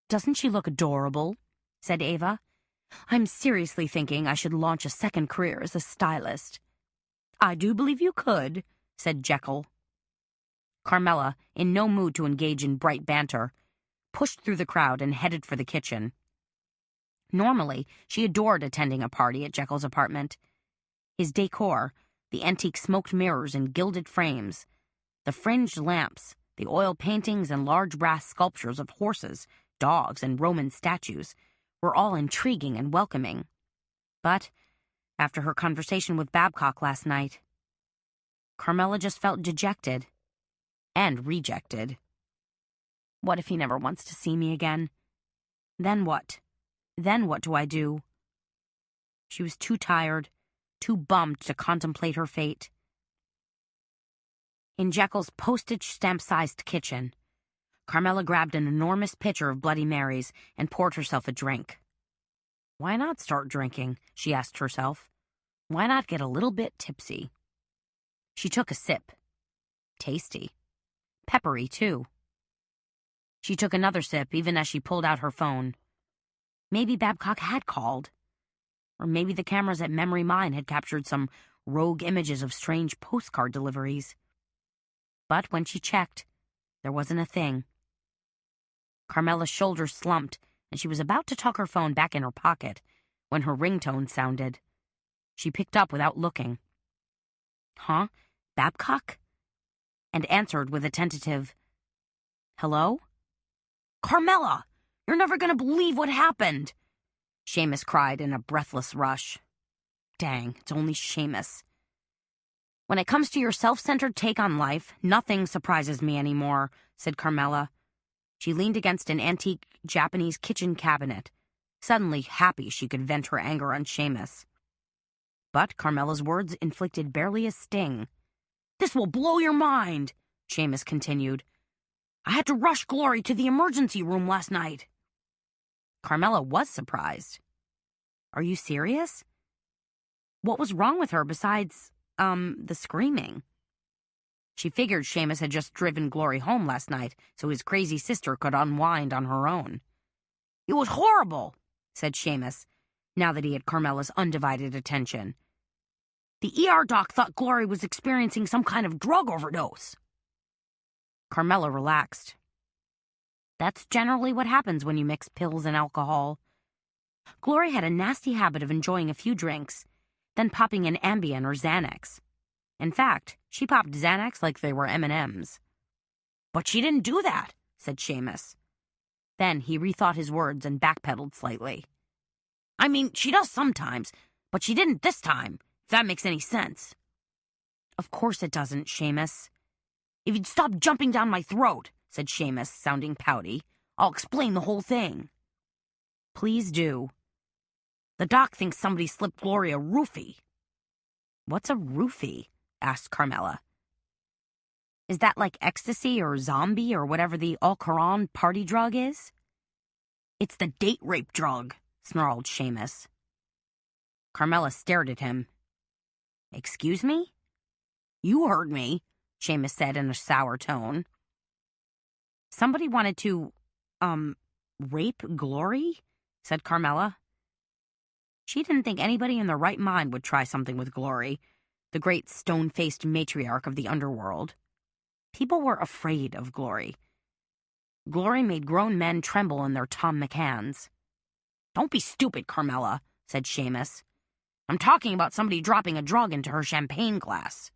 S2: "Doesn't she look adorable?" said Ava.
S3: "I'm seriously thinking I should launch a second career as a stylist." "I do believe you could," said Jekyll.
S2: Carmela, in no mood to engage in bright banter, pushed through the crowd and headed for the kitchen. Normally, she adored attending a party at Jekyll's apartment. His decor, the antique smoked mirrors and gilded frames, the fringed lamps, the oil paintings and large brass sculptures of horses, dogs, and Roman statues, were all intriguing and welcoming. But, after her conversation with Babcock last night, Carmela just felt dejected and rejected.
S3: What if he never wants to see me again? Then what? Then what do I do?
S2: She was too tired, too bummed to contemplate her fate.
S4: In Jekyll's postage-stamp-sized kitchen, Carmela grabbed an enormous pitcher of Bloody Marys and poured herself a drink. Why not start drinking? She asked herself. Why not get a little bit tipsy? She took a sip. Tasty. Peppery, too. She took another sip even as she pulled out her phone. Maybe Babcock had called. Or maybe the cameras at Memory Mine had captured some rogue images of strange postcard deliveries. But when she checked, there wasn't a thing. Carmela's shoulders slumped, and she was about to tuck her phone back in her pocket when her ringtone sounded. She picked up without looking. Huh? Babcock? And answered with a tentative, "Hello?" "Carmela! You're never going to believe what happened!" Seamus cried in a breathless rush. Dang, it's only Seamus. "When it comes to your self-centered take on life, nothing surprises me anymore," said Carmela. She leaned against an antique Japanese kitchen cabinet, suddenly happy she could vent her anger on Seamus. But Carmela's words inflicted barely a sting. "This will blow your mind," Seamus continued. "I had to rush Glory to the emergency room last night." Carmela was surprised. "Are you serious? What was wrong with her besides, the screaming?" She figured Seamus had just driven Glory home last night so his crazy sister could unwind on her own. "It was horrible," said Seamus, now that he had Carmela's undivided attention. "The ER doc thought Glory was experiencing some kind of drug overdose." Carmela relaxed. That's generally what happens when you mix pills and alcohol. Glory had a nasty habit of enjoying a few drinks, then popping an Ambien or Xanax. In fact, she popped Xanax like they were M&Ms. "But she didn't do that," said Seamus. Then he rethought his words and backpedaled slightly. "I mean, she does sometimes, but she didn't this time, if that makes any sense." "Of course it doesn't, Seamus." "If you'd stop jumping down my throat," said Seamus, sounding pouty, "I'll explain the whole thing." "Please do." "The doc thinks somebody slipped Glory a roofie." "What's a roofie?" asked Carmela. "Is that like ecstasy or zombie or whatever the Al-Quran party drug is?" "It's the date rape drug," snarled Seamus. Carmela stared at him. "Excuse me?" "You heard me," Seamus said in a sour tone. "Somebody wanted to, rape Glory?" said Carmela. She didn't think anybody in their right mind would try something with Glory, the great stone-faced matriarch of the underworld. People were afraid of Glory. Glory made grown men tremble in their Tom McCanns. "Don't be stupid, Carmela," said Seamus. "I'm talking about somebody dropping a drug into her champagne glass."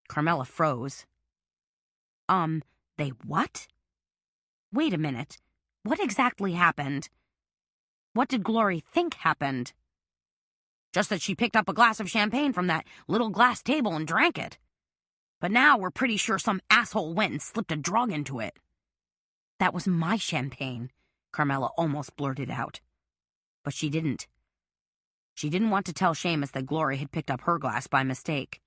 S4: Carmela froze. They what? Wait a minute. What exactly happened? What did Glory think happened? "Just that she picked up a glass of champagne from that little glass table and drank it. But now we're pretty sure some asshole went and slipped a drug into it." "That was my champagne," Carmela almost blurted out. But she didn't. She didn't want to tell Seamus that Glory had picked up her glass by mistake.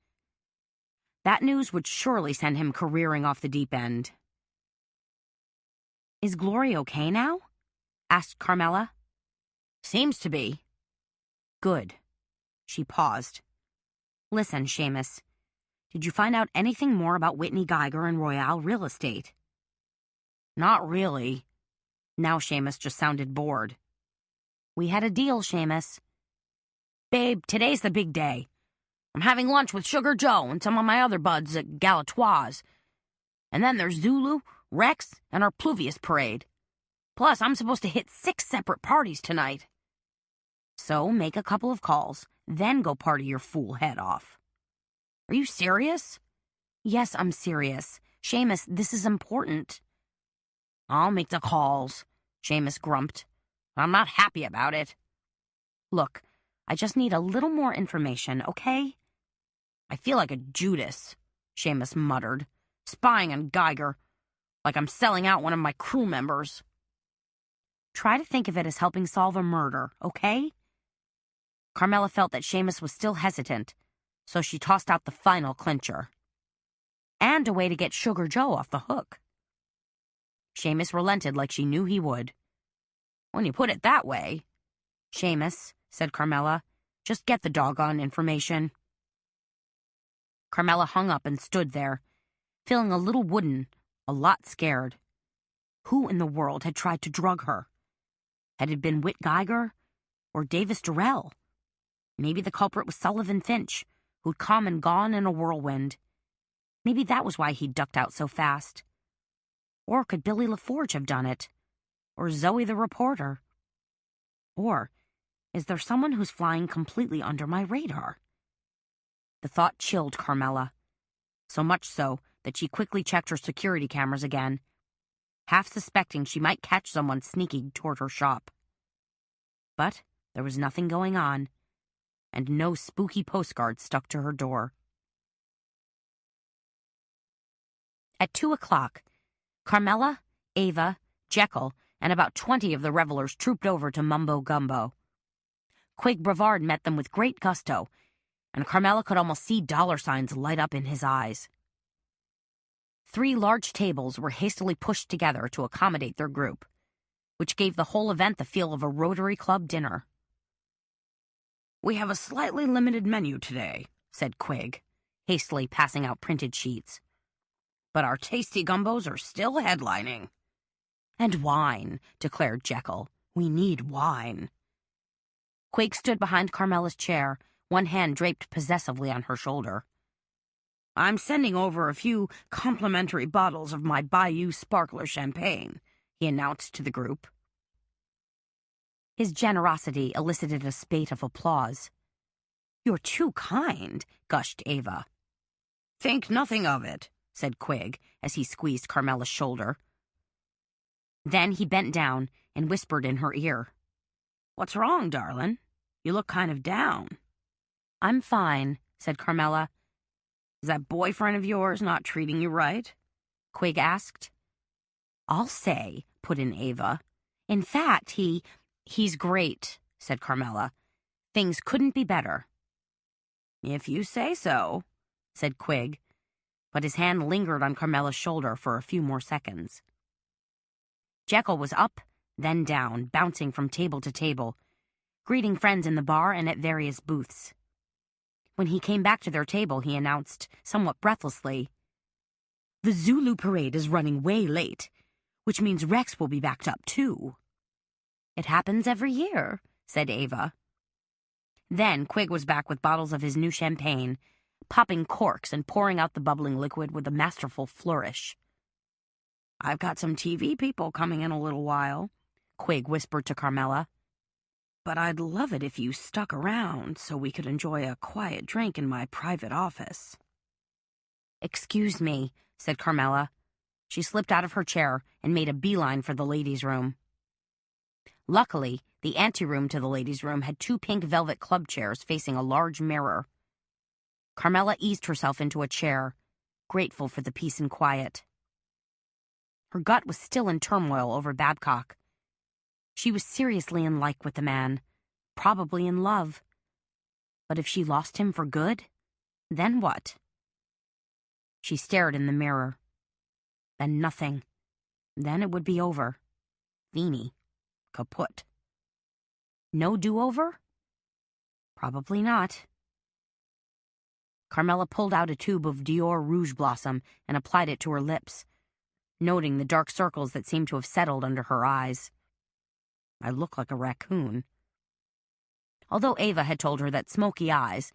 S4: That news would surely send him careering off the deep end. "Is Glory okay now?" asked Carmela. "Seems to be." "Good." She paused. "Listen, Seamus, did you find out anything more about Whitney Geiger and Royale Real Estate?" "Not really." Now Seamus just sounded bored. "We had a deal, Seamus." "Babe, today's the big day. I'm having lunch with Sugar Joe and some of my other buds at Galatoire's. And then there's Zulu, Rex, and our Pluvius parade. Plus, I'm supposed to hit 6 separate parties tonight." "So make a couple of calls, then go party your fool head off." "Are you serious?" "Yes, I'm serious. Seamus, this is important." "I'll make the calls," Seamus grumped. "I'm not happy about it." "Look, I just need a little more information, okay?" "I feel like a Judas," Seamus muttered, "spying on Geiger, like I'm selling out one of my crew members." "Try to think of it as helping solve a murder, okay?" Carmela felt that Seamus was still hesitant, so she tossed out the final clincher. and a way to get Sugar Joe off the hook. Seamus relented like she knew he would. "When you put it that way." "Seamus," said Carmela, "just get the doggone information." Carmela hung up and stood there, feeling a little wooden, a lot scared. Who in the world had tried to drug her? Had it been Whit Geiger or Davis Durrell? Maybe the culprit was Sullivan Finch, who'd come and gone in a whirlwind. Maybe that was why he'd ducked out so fast. Or could Billy LaForge have done it? Or Zoe the reporter? Or is there someone who's flying completely under my radar? The thought chilled Carmela, so much so that she quickly checked her security cameras again, half suspecting she might catch someone sneaking toward her shop. But there was nothing going on, and no spooky postcards stuck to her door. At 2:00, Carmela, Ava, Jekyll, and about 20 of the revelers trooped over to Mumbo Gumbo. Quig Brevard met them with great gusto, and Carmela could almost see dollar signs light up in his eyes. 3 large tables were hastily pushed together to accommodate their group, which gave the whole event the feel of a Rotary Club dinner. "We have a slightly limited menu today," said Quig, hastily passing out printed sheets. "But our tasty gumbos are still headlining." "And wine," declared Jekyll. "We need wine." Quig stood behind Carmela's chair, one hand draped possessively on her shoulder. "I'm sending over a few complimentary bottles of my Bayou Sparkler champagne," he announced to the group. His generosity elicited a spate of applause. "You're too kind," gushed Ava. "Think nothing of it," said Quig as he squeezed Carmela's shoulder. Then he bent down and whispered in her ear. "What's wrong, darling? You look kind of down." "I'm fine," said Carmela. "Is that boyfriend of yours not treating you right?" Quig asked. "I'll say," put in Ava. "In fact, he's great," said Carmela. "Things couldn't be better." "If you say so," said Quig, but his hand lingered on Carmela's shoulder for a few more seconds. Jekyll was up, then down, bouncing from table to table, greeting friends in the bar and at various booths. When he came back to their table, he announced, somewhat breathlessly, "The Zulu parade is running way late, which means Rex will be backed up too." "It happens every year," said Ava. Then Quig was back with bottles of his new champagne, popping corks and pouring out the bubbling liquid with a masterful flourish. "I've got some TV people coming in a little while," Quig whispered to Carmela. "But I'd love it if you stuck around so we could enjoy a quiet drink in my private office." "Excuse me," said Carmela. She slipped out of her chair and made a beeline for the ladies' room. Luckily, the anteroom to the ladies' room had 2 pink velvet club chairs facing a large mirror. Carmela eased herself into a chair, grateful for the peace and quiet. Her gut was still in turmoil over Babcock. She was seriously in like with the man, probably in love. But if she lost him for good, then what? She stared in the mirror. Then nothing. Then it would be over. Feeny. Kaput. No do-over? Probably not. Carmela pulled out a tube of Dior Rouge Blossom and applied it to her lips, noting the dark circles that seemed to have settled under her eyes. I look like a raccoon. Although Ava had told her that smoky eyes,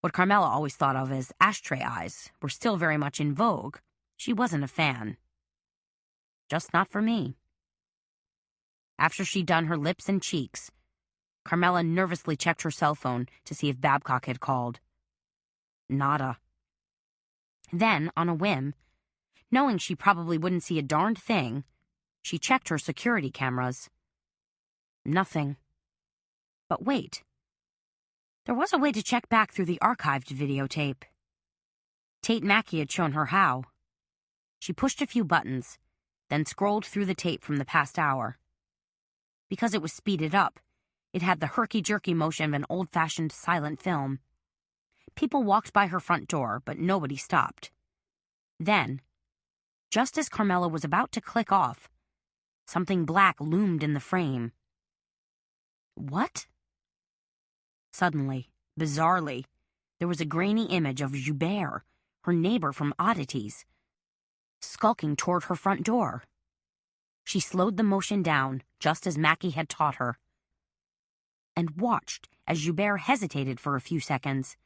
S4: what Carmela always thought of as ashtray eyes, were still very much in vogue, she wasn't a fan. Just not for me. After she'd done her lips and cheeks, Carmela nervously checked her cell phone to see if Babcock had called. Nada. Then, on a whim, knowing she probably wouldn't see a darned thing, she checked her security cameras. Nothing. But wait. There was a way to check back through the archived videotape. Tate Mackey had shown her how. She pushed a few buttons, then scrolled through the tape from the past hour. Because it was speeded up, it had the herky-jerky motion of an old-fashioned silent film. People walked by her front door, but nobody stopped.
S3: Then, just as Carmela was about to click off, something black loomed in the frame. What? Suddenly, bizarrely, there was a grainy image of Joubert, her neighbor from Oddities, skulking toward her front door. She slowed the motion down, just as Mackie had taught her, and watched as Joubert hesitated for a few seconds,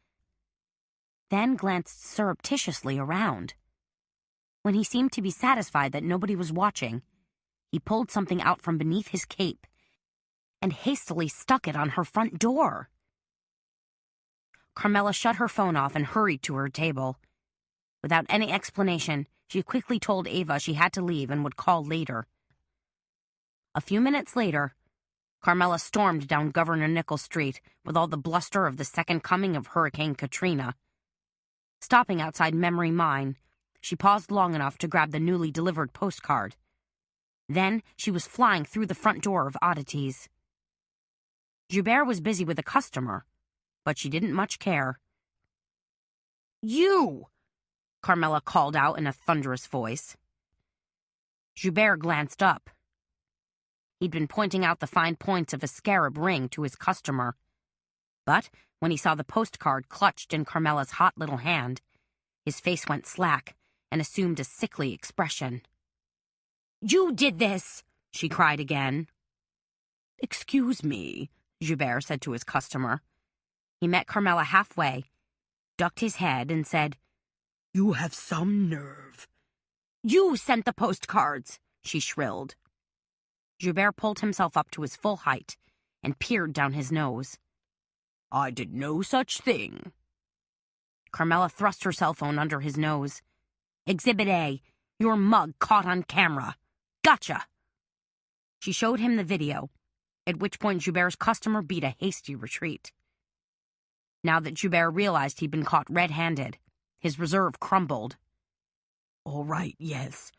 S3: then glanced surreptitiously around. When he seemed to be satisfied that nobody was watching, he pulled something out from beneath his cape and hastily stuck it on her front door. Carmela shut her phone off and hurried to her table. Without any explanation, she quickly told Ava she had to leave and would call later. A few minutes later, Carmela stormed down Governor Nichols Street with all the bluster of the second coming of Hurricane Katrina. Stopping outside Memory Mine, she paused long enough to grab the newly delivered postcard. Then she was flying through the front door of Oddities. Joubert was busy with a customer, but she didn't much care. "You!" Carmela called out in a thunderous voice. Joubert glanced up. He'd been pointing out the fine points of a scarab ring to his customer. But when he saw the postcard clutched in Carmela's hot little hand, his face went slack and assumed a sickly expression. "You did this!" she cried again. "Excuse me," Joubert said to his customer. He met Carmela halfway, ducked his head, and said, "You have some nerve." "You sent the postcards!" she shrilled. Joubert pulled himself up to his full height and peered down his nose. "I did no such thing." Carmela thrust her cell phone under his nose. "Exhibit A, your mug caught on camera. Gotcha!" She showed him the video, at which point Joubert's customer beat a hasty retreat. Now that Joubert realized he'd been caught red-handed, his reserve crumbled. "All right, yes,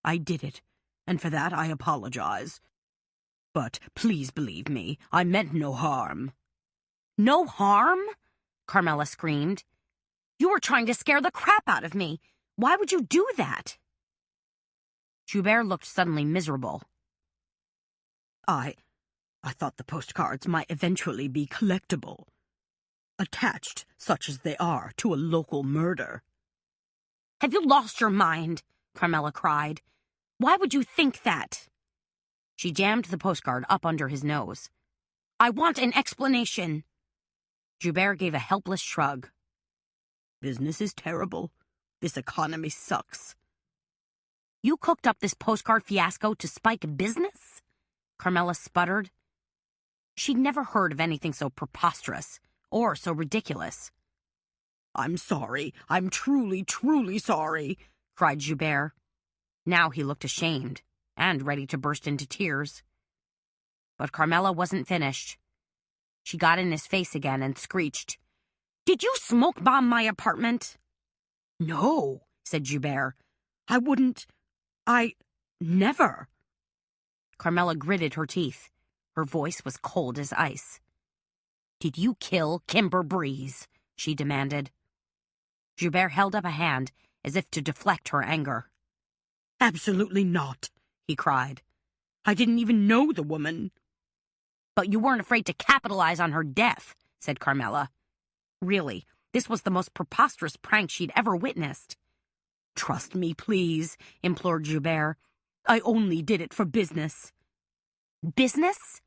S3: I did it, and for that I apologize. But please believe me, I meant no harm." "No harm?" Carmela screamed. "You were trying to scare the crap out of me. Why would you do that?" Joubert looked suddenly miserable. I thought the postcards might eventually be collectible, attached, such as they are, to a local murder." "Have you lost your mind?" Carmela cried. "Why would you think that?" She jammed the postcard up under his nose. "I want an explanation." Joubert gave a helpless shrug. "Business is terrible. This economy sucks." "You cooked up this postcard fiasco to spike business?" Carmela sputtered. She'd never heard of anything so preposterous or so ridiculous. "I'm sorry. I'm truly, truly sorry," cried Joubert. Now he looked ashamed and ready to burst into tears. But Carmela wasn't finished. She got in his face again and screeched, "Did you smoke bomb my apartment?" "No," said Joubert. "I wouldn't. Never." Carmela gritted her teeth. Her voice was cold as ice. "Did you kill Kimber Breeze?" she demanded. Joubert held up a hand as if to deflect her anger. "Absolutely not," he cried. "I didn't even know the woman." "But you weren't afraid to capitalize on her death," said Carmela. Really, this was the most preposterous prank she'd ever witnessed. "Trust me, please," implored Joubert. "I only did it for business." "Business?"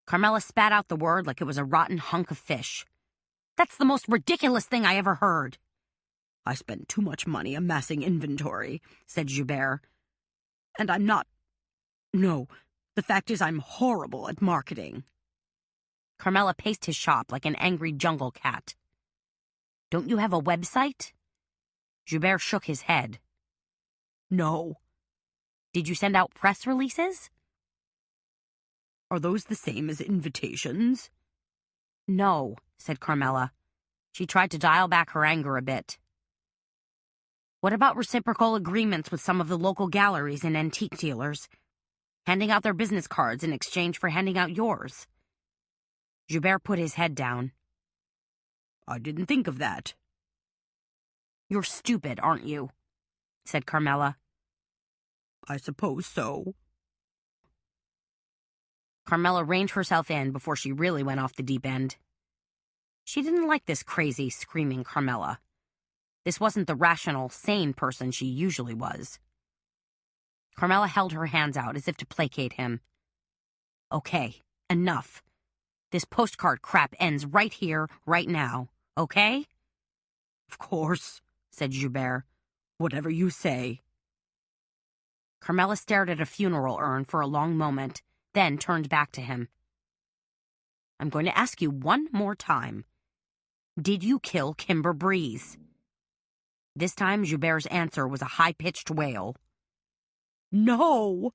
S3: Carmela spat out the word like it was a rotten hunk of fish. "That's the most ridiculous thing I ever heard." "I spent too much money amassing inventory," said Joubert. "And I'm not... No, the fact is I'm horrible at marketing." Carmela paced his shop like an angry jungle cat. "Don't you have a website?" Joubert shook his head. "No." "Did you send out press releases?" "Are those the same as invitations?" "No," said Carmela. She tried to dial back her anger a bit. "What about reciprocal agreements with some of the local galleries and antique dealers? Handing out their business cards in exchange for handing out yours?" Joubert put his head down. "I didn't think of that."
S4: You're stupid, aren't you? Said Carmela.
S3: I suppose so.
S4: Carmela reined herself in before she really went off the deep end. She didn't like this crazy, screaming Carmela. This wasn't the rational, sane person she usually was. Carmela held her hands out as if to placate him. Okay, enough. This postcard crap ends right here, right now, okay?
S3: Of course, said Joubert. Whatever you say.
S4: Carmela stared at a funeral urn for a long moment, then turned back to him. I'm going to ask you one more time. Did you kill Kimber Breeze? This time, Joubert's answer was a high-pitched wail.
S3: No!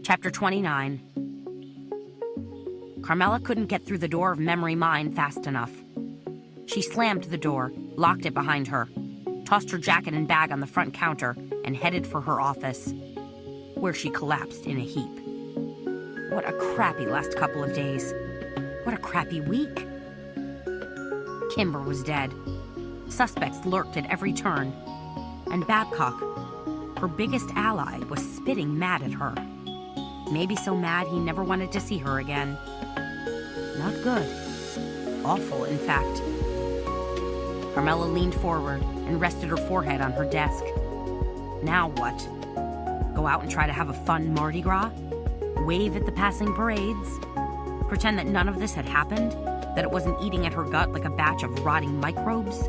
S5: Chapter 29. Carmela couldn't get through the door of Memory Mine fast enough. She slammed the door, locked it behind her, tossed her jacket and bag on the front counter, and headed for her office, where she collapsed in a heap. What a crappy last couple of days. What a crappy week. Kimber was dead. Suspects lurked at every turn. And Babcock, her biggest ally, was spitting mad at her. Maybe so mad he never wanted to see her again. Not good. Awful, in fact. Carmela leaned forward and rested her forehead on her desk. Now what? Go out and try to have a fun Mardi Gras? Wave at the passing parades? Pretend that none of this had happened? That it wasn't eating at her gut like a batch of rotting microbes?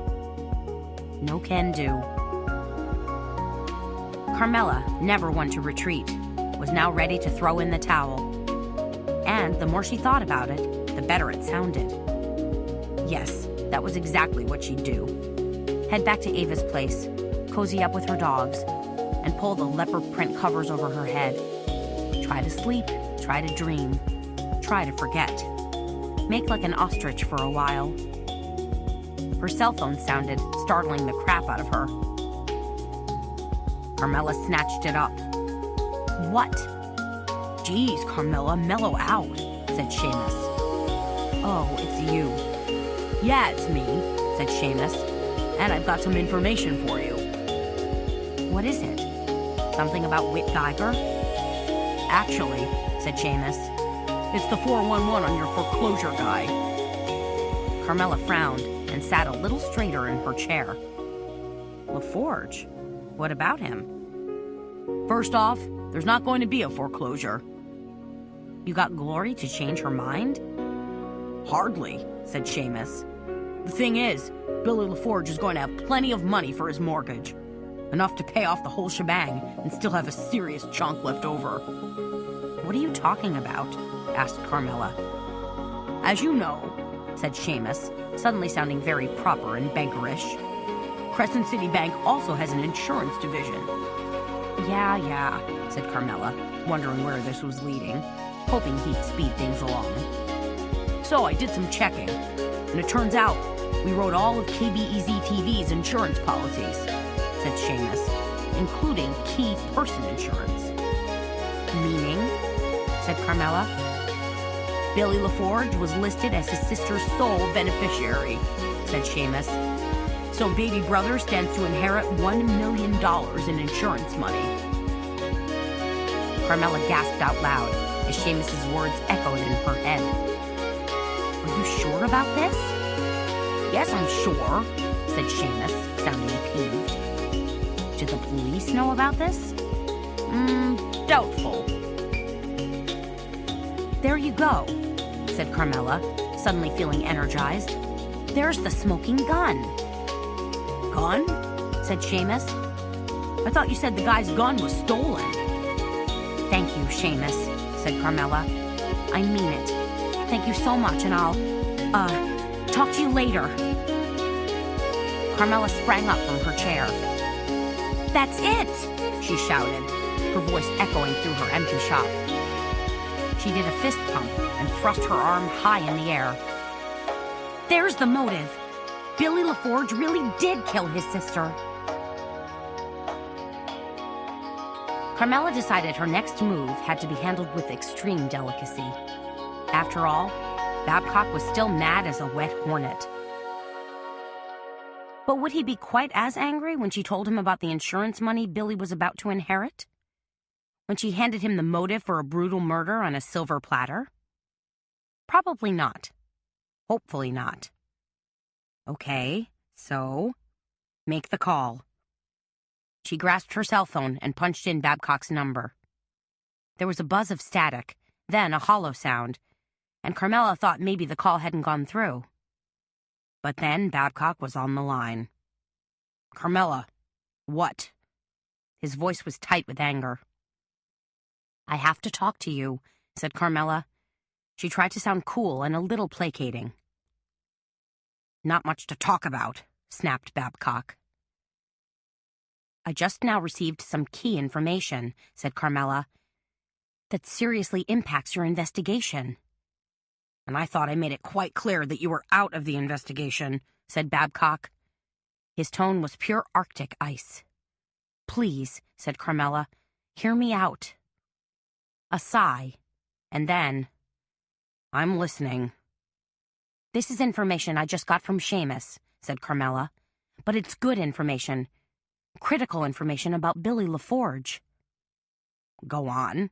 S5: No can do. Carmela, never one to retreat, was now ready to throw in the towel. And the more she thought about it, the better it sounded. Yes, that was exactly what she'd do. Head back to Ava's place, cozy up with her dogs, and pull the leopard print covers over her head. Try to sleep, try to dream, try to forget. Make like an ostrich for a while. Her cell phone sounded, startling the crap out of her. Carmela snatched it up. What? Geez, Carmela, mellow out, said Seamus. Oh, it's you. Yeah, it's me, said Seamus. And I've got some information for you. What is it? Something about Whit Geiger? Actually, said Seamus, it's the 411 on your foreclosure guy. Carmela frowned and sat a little straighter in her chair. LaForge? What about him? First off, there's not going to be a foreclosure. You got Glory to change her mind? Hardly, said Seamus. The thing is, Billy LaForge is going to have plenty of money for his mortgage. Enough to pay off the whole shebang and still have a serious chunk left over. What are you talking about? Asked Carmela. As you know, said Seamus, suddenly sounding very proper and bankerish, Crescent City Bank also has an insurance division. Yeah, said Carmela, wondering where this was leading, hoping he'd speed things along. So I did some checking, and it turns out we wrote all of KBEZ-TV's insurance policies, said Seamus, including key person insurance. Meaning? Said Carmela. Billy LaForge was listed as his sister's sole beneficiary, said Seamus. So baby brother stands to inherit $1 million in insurance money. Carmela gasped out loud as Seamus's words echoed in her head. Are you sure about this? Yes, I'm sure, said Seamus, sounding peeved. Do the police know about this? Doubtful. There you go, said Carmela, suddenly feeling energized. There's the smoking gun. Gun? Said Seamus. I thought you said the guy's gun was stolen. Thank you, Seamus, said Carmela. I mean it. Thank you so much, and I'll, talk to you later. Carmela sprang up from her chair. That's it, she shouted, her voice echoing through her empty shop. She did a fist pump and thrust her arm high in the air. There's the motive. Billy LaForge really did kill his sister. Carmela decided her next move had to be handled with extreme delicacy. After all, Babcock was still mad as a wet hornet. But would he be quite as angry when she told him about the insurance money Billy was about to inherit? When she handed him the motive for a brutal murder on a silver platter? Probably not. Hopefully not. Okay, so make the call. She grasped her cell phone and punched in Babcock's number. There was a buzz of static, then a hollow sound, and Carmela thought maybe the call hadn't gone through. But then Babcock was on the line. Carmela, what? His voice was tight with anger. I have to talk to you, said Carmela. She tried to sound cool and a little placating. Not much to talk about, snapped Babcock. I just now received some key information, said Carmela.
S4: that seriously impacts your investigation. And I thought I made it quite clear that you were out of the investigation, said Babcock. His tone was pure Arctic ice. Please, said Carmela, hear me out. A sigh, and then, I'm listening. This is information I just got from Seamus, said Carmela, but it's good information. Critical information about Billy LaForge. Go on.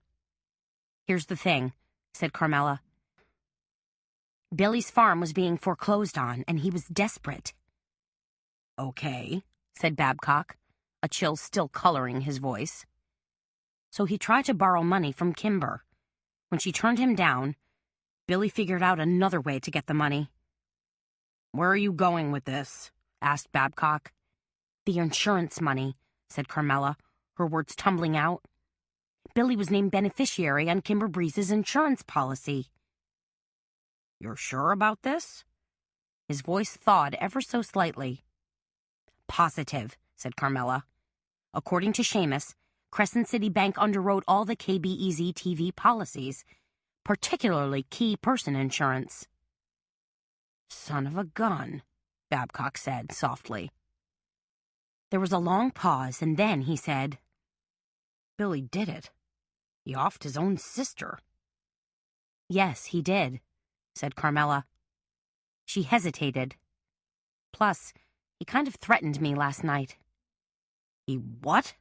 S4: Here's the thing, said Carmela. Billy's farm was being foreclosed on, and he was desperate. Okay, said Babcock, a chill still coloring his voice. So he tried to borrow money from Kimber. When she turned him down, Billy figured out another way to get the money. Where are you going with this? Asked Babcock. The insurance money, said Carmela, her words tumbling out. Billy was named beneficiary on Kimber Breeze's insurance policy. You're sure about this? His voice thawed ever so slightly. Positive, said Carmela. According to Seamus, Crescent City Bank underwrote all the KBEZ TV policies, particularly key person insurance. Son of a gun, Babcock said softly. There was a long pause, and then he said, Billy did it. He offed his own sister. Yes, he did, said Carmela. She hesitated. Plus, he kind of threatened me last night. He what?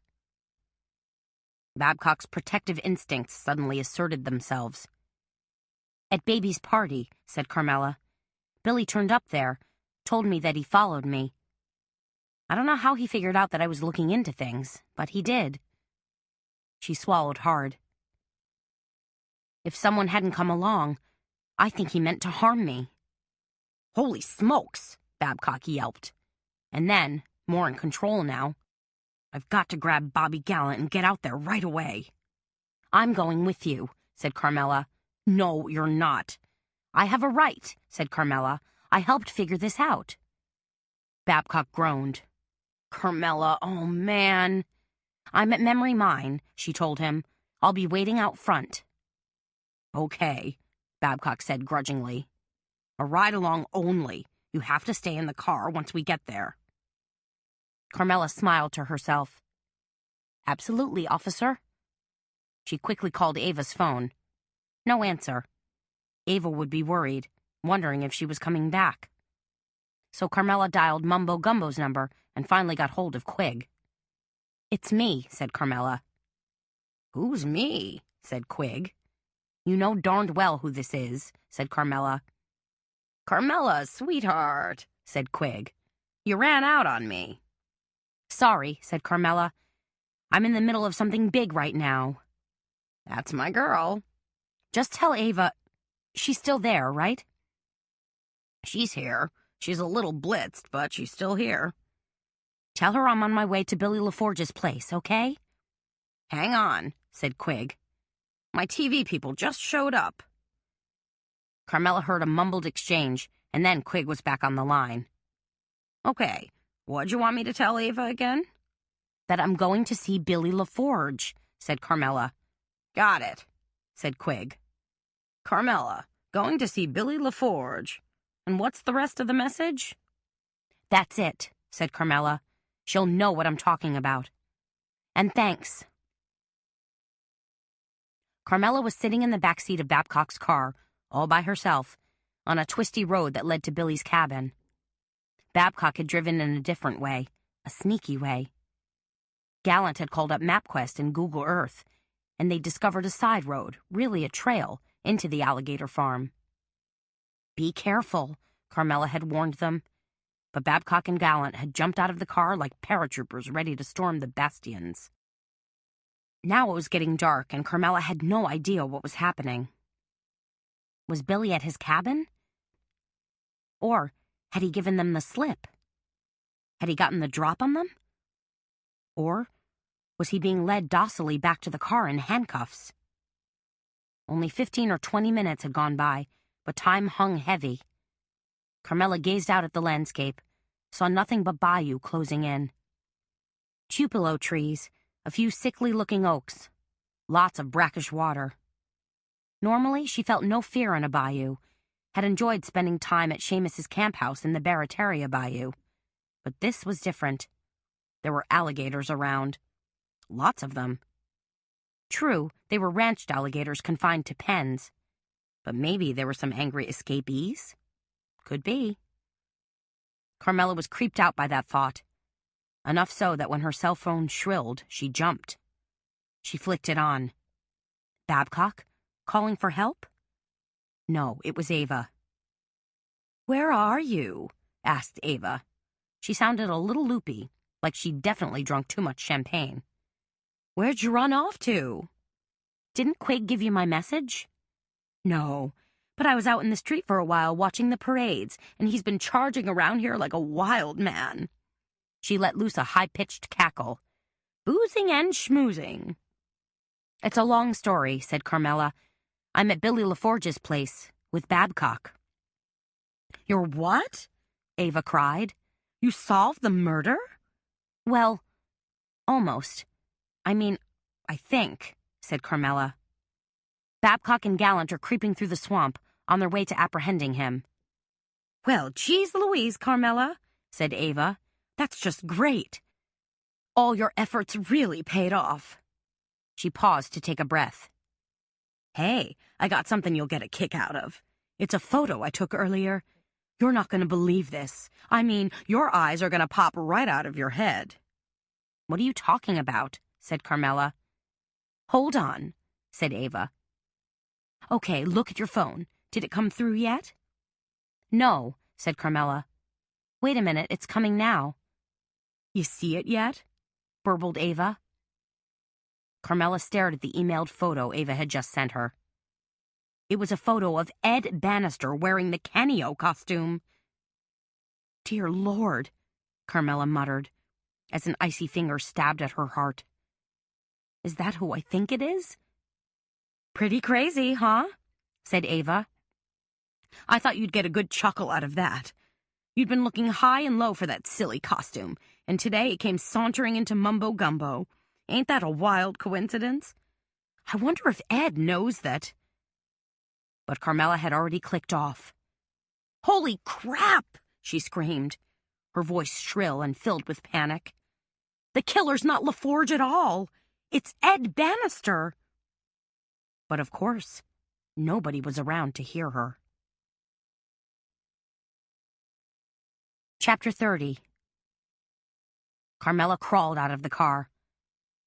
S4: Babcock's protective instincts suddenly asserted themselves. At Baby's party, said Carmela, Billy turned up there, told me that he followed me. I don't know how he figured out that I was looking into things, but he did. She swallowed hard. If someone hadn't come along, I think he meant to harm me. Holy smokes, Babcock yelped. And then, more in control now, I've got to grab Bobby Gallant and get out there right away. I'm going with you, said Carmela. No, you're not. I have a right, said Carmela. I helped figure this out. Babcock groaned. Carmela, oh man. I'm at Memory Mine, she told him. I'll be waiting out front. Okay, Babcock said grudgingly. A ride along only. You have to stay in the car once we get there. Carmela smiled to herself. Absolutely, officer. She quickly called Ava's phone. No answer. Ava would be worried, wondering if she was coming back. So Carmela dialed Mumbo Gumbo's number and finally got hold of Quig. It's me, said Carmela. Who's me? Said Quig. You know darned well who this is, said Carmela. Carmela, sweetheart, said Quig. You ran out on me. Sorry, said Carmela. I'm in the middle of something big right now. That's my girl. Just tell Ava... She's still there, right? She's here. She's a little blitzed, but she's still here. Tell her I'm on my way to Billy LaForge's place, okay? Hang on, said Quig. My TV people just showed up. Carmela heard a mumbled exchange, and then Quig was back on the line. Okay, what'd you want me to tell Ava again? That I'm going to see Billy LaForge, said Carmela. Got it, said Quig. Carmela, going to see Billy LaForge. And what's the rest of the message? That's it, said Carmela. She'll know what I'm talking about. And thanks. Carmela was sitting in the back seat of Babcock's car, all by herself, on a twisty road that led to Billy's cabin. Babcock had driven in a different way, a sneaky way. Gallant had called up MapQuest and Google Earth, and they discovered a side road, really a trail, into the alligator farm. Be careful, Carmela had warned them. But Babcock and Gallant had jumped out of the car like paratroopers ready to storm the bastions. Now it was getting dark, and Carmela had no idea what was happening. Was Billy at his cabin? Or had he given them the slip? Had he gotten the drop on them? Or was he being led docilely back to the car in handcuffs? Only 15 or 20 minutes had gone by, but time hung heavy. Carmela gazed out at the landscape, saw nothing but bayou closing in. Tupelo trees, a few sickly-looking oaks, lots of brackish water,
S2: Normally, she felt no fear in a bayou, had enjoyed spending time at Seamus's camp house in the Barataria Bayou. But this was different. There were alligators around. Lots of them. True, they were ranched alligators confined to pens. But maybe there were some angry escapees? Could be. Carmela was creeped out by that thought. Enough so that when her cell phone shrilled, she jumped. She flicked it on. Babcock? Calling for help? No, it was Ava. "Where are you?" asked Ava. She sounded a little loopy, like she'd definitely drunk too much champagne. "Where'd you run off to?" "Didn't Quig give you my message?" "No, but I was out in the street for a while watching the parades, and he's been charging around here like a wild man." She let loose a high-pitched cackle. "Boozing and schmoozing." "It's a long story," said Carmela. "I'm at Billy LaForge's place, with Babcock." "You're what?" Ava cried. "You solved the murder?" "Well, almost. I mean, I think," said Carmela. "Babcock and Gallant are creeping through the swamp, on their way to apprehending him." "Well, geez Louise, Carmela," said Ava. "That's just great. All your efforts really paid off." She paused to take a breath. "Hey, I got something you'll get a kick out of. It's a photo I took earlier. You're not going to believe this. I mean, your eyes are going to pop right out of your head." "What are you talking about?" said Carmela. "Hold on," said Ava. "Okay, look at your phone. Did it come through yet?" "No," said Carmela. "Wait a minute, it's coming now." "You see it yet?" burbled Ava. Carmela stared at the emailed photo Ava had just sent her. It was a photo of Ed Bannister wearing the cameo costume. "Dear Lord," Carmela muttered, as an icy finger stabbed at her heart. "Is that who I think it is?" "Pretty crazy, huh?" said Ava. "I thought you'd get a good chuckle out of that. You'd been looking high and low for that silly costume, and today it came sauntering into Mumbo Gumbo. Ain't that a wild coincidence? I wonder if Ed knows that—" But Carmela had already clicked off. "Holy crap!" she screamed, her voice shrill and filled with panic. "The killer's not LaForge at all. It's Ed Bannister." But of course, nobody was around to hear her. Chapter 30. Carmela crawled out of the car.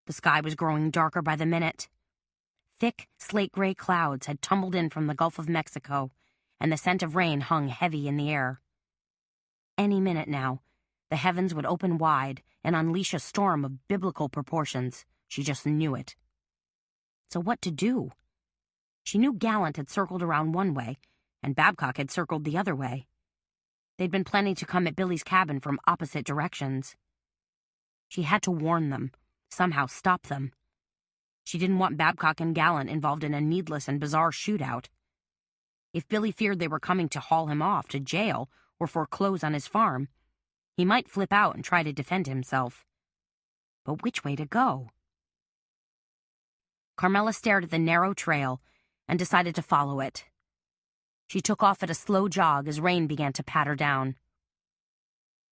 S2: The sky was growing darker by the minute. Thick, slate-gray clouds had tumbled in from the Gulf of Mexico, and the scent of rain hung heavy in the air. Any minute now, the heavens would open wide and unleash a storm of biblical proportions. She just knew it. So what to do? She knew Gallant had circled around one way, and Babcock had circled the other way. They'd been planning to come at Billy's cabin from opposite directions. She had to warn them, somehow stop them. She didn't want Babcock and Gallant involved in a needless and bizarre shootout. If Billy feared they were coming to haul him off to jail or foreclose on his farm, he might flip out and try to defend himself. But which way to go? Carmela stared at the narrow trail and decided to follow it. She took off at a slow jog as rain began to patter down.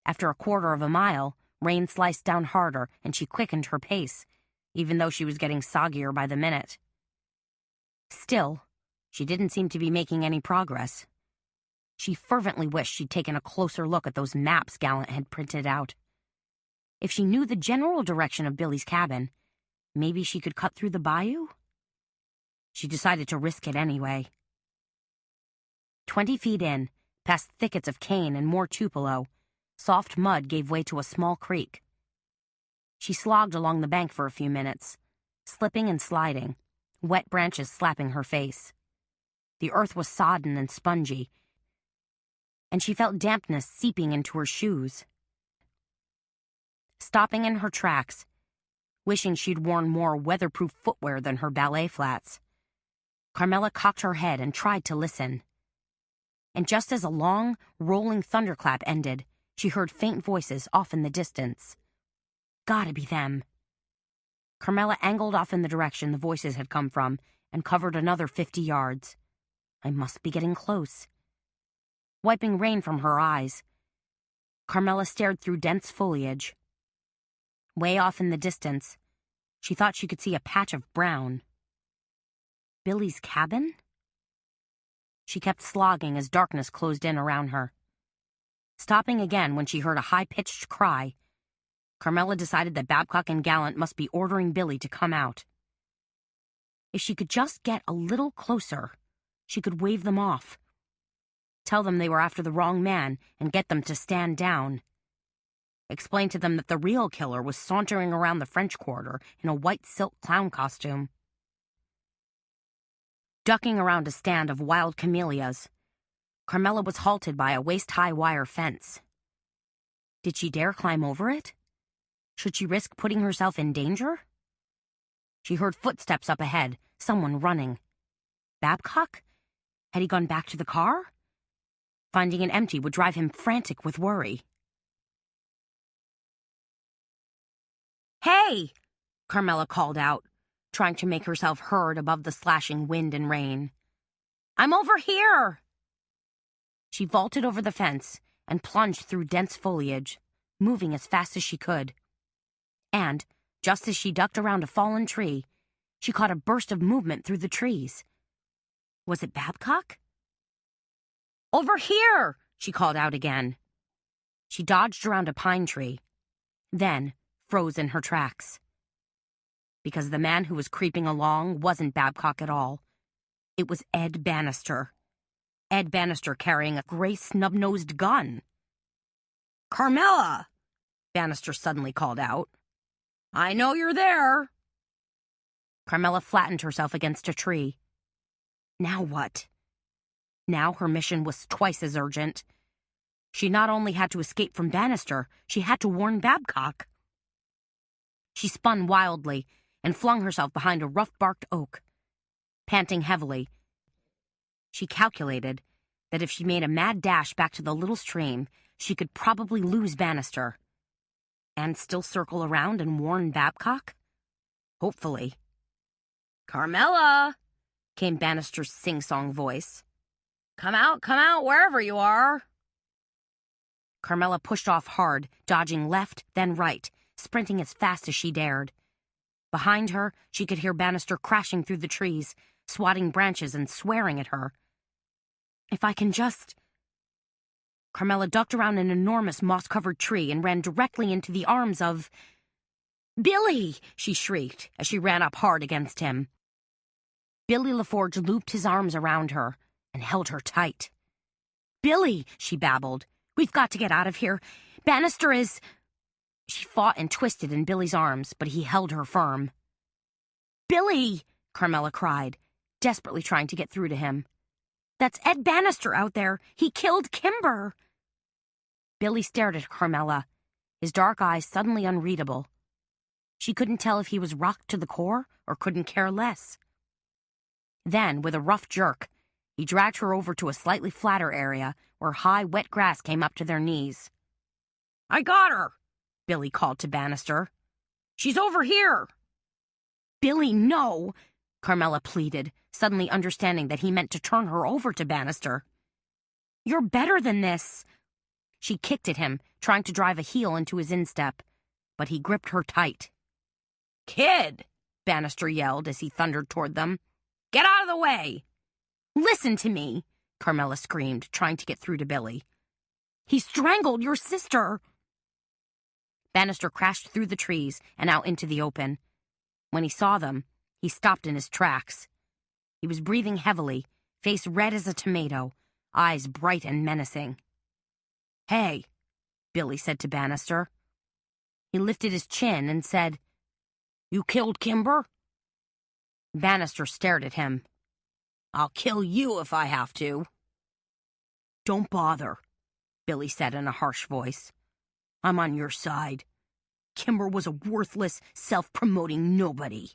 S2: After a quarter of a mile, rain sliced down harder and she quickened her pace, even though she was getting soggier by the minute. Still, she didn't seem to be making any progress. She fervently wished she'd taken a closer look at those maps Gallant had printed out. If she knew the general direction of Billy's cabin, maybe she could cut through the bayou? She decided to risk it anyway. 20 feet in, past thickets of cane and more tupelo, soft mud gave way to a small creek. She slogged along the bank for a few minutes, slipping and sliding, wet branches slapping her face. The earth was sodden and spongy, and she felt dampness seeping into her shoes. Stopping in her tracks, wishing she'd worn more weatherproof footwear than her ballet flats, Carmela cocked her head and tried to listen. And just as a long, rolling thunderclap ended, she heard faint voices off in the distance. Gotta be them. Carmela angled off in the direction the voices had come from
S3: and covered another 50 yards. I must be getting close. Wiping rain from her eyes, Carmela stared through dense foliage. Way off in the distance, she thought she could see a patch of brown. Billy's cabin? She kept slogging as darkness closed in around her. Stopping again when she heard a high-pitched cry, Carmela decided that Babcock and Gallant must be ordering Billy to come out. If she could just get a little closer, she could wave them off. Tell them they were after the wrong man and get them to stand down. Explain to them that the real killer was sauntering around the French Quarter in a white silk clown costume. Ducking around a stand of wild camellias, Carmela was halted by a waist-high wire fence. Did she dare climb over it? Should she risk putting herself in danger? She heard footsteps up ahead, someone running. Babcock? Had he gone back to the car? Finding it empty would drive him frantic with worry. "Hey!" Carmela called out, trying to make herself heard above the slashing wind and rain. "I'm over here!" She vaulted over the fence and plunged through dense foliage, moving as fast as she could. And, just as she ducked around a fallen tree, she caught a burst of movement through the trees. Was it Babcock? "Over here!" she called out again. She dodged around a pine tree, then froze in her tracks. Because the man who was creeping along wasn't Babcock at all. It was Ed Bannister. Ed Bannister carrying a gray snub-nosed gun. "Carmela!" Bannister suddenly called out. "I know you're there." Carmela flattened herself against a tree. Now what? Now her mission was twice as urgent. She not only had to escape from Bannister, she had to warn Babcock. She spun wildly and flung herself behind a rough-barked oak. Panting heavily, she calculated that if she made a mad dash back to the little stream, she could probably lose Bannister. And still circle around and warn Babcock? Hopefully. "Carmela!" came Bannister's sing-song voice. Come out, wherever you are." Carmela pushed off hard, dodging left, then right, sprinting as fast as she dared. Behind her, she could hear Bannister crashing through the trees, swatting branches and swearing at her. If I can just... Carmela ducked around an enormous moss-covered tree and ran directly into the arms of... "Billy!" she shrieked as she ran up hard against him. Billy LaForge looped his arms around her and held her tight. "Billy," she babbled, "we've got to get out of here. Bannister is..." She fought and twisted in Billy's arms, but he held her firm. "Billy!" Carmela cried, desperately trying to get through to him. "That's Ed Bannister out there. He killed Kimber." Billy stared at Carmela, his dark eyes suddenly unreadable. She couldn't tell if he was rocked to the core or couldn't care less. Then, with a rough jerk, he dragged her over to a slightly flatter area where high, wet grass came up to their knees. "I got her!" Billy called to Bannister. "She's over here!" "Billy, no!" Carmela pleaded, suddenly understanding that he meant to turn her over to Bannister. "You're better than this!" She kicked at him, trying to drive a heel into his instep, but he gripped her tight. "Kid!" Bannister yelled as he thundered toward them. "Get out of the way!" "Listen to me!" Carmela screamed, trying to get through to Billy. "He strangled your sister!" Bannister crashed through the trees and out into the open. When he saw them, he stopped in his tracks. He was breathing heavily, face red as a tomato, eyes bright and menacing. "Hey," Billy said to Bannister. He lifted his chin and said, "You killed Kimber?" Bannister stared at him. "I'll kill you if I have to." "Don't bother," Billy said in a harsh voice. "I'm on your side. Kimber was a worthless, self-promoting nobody."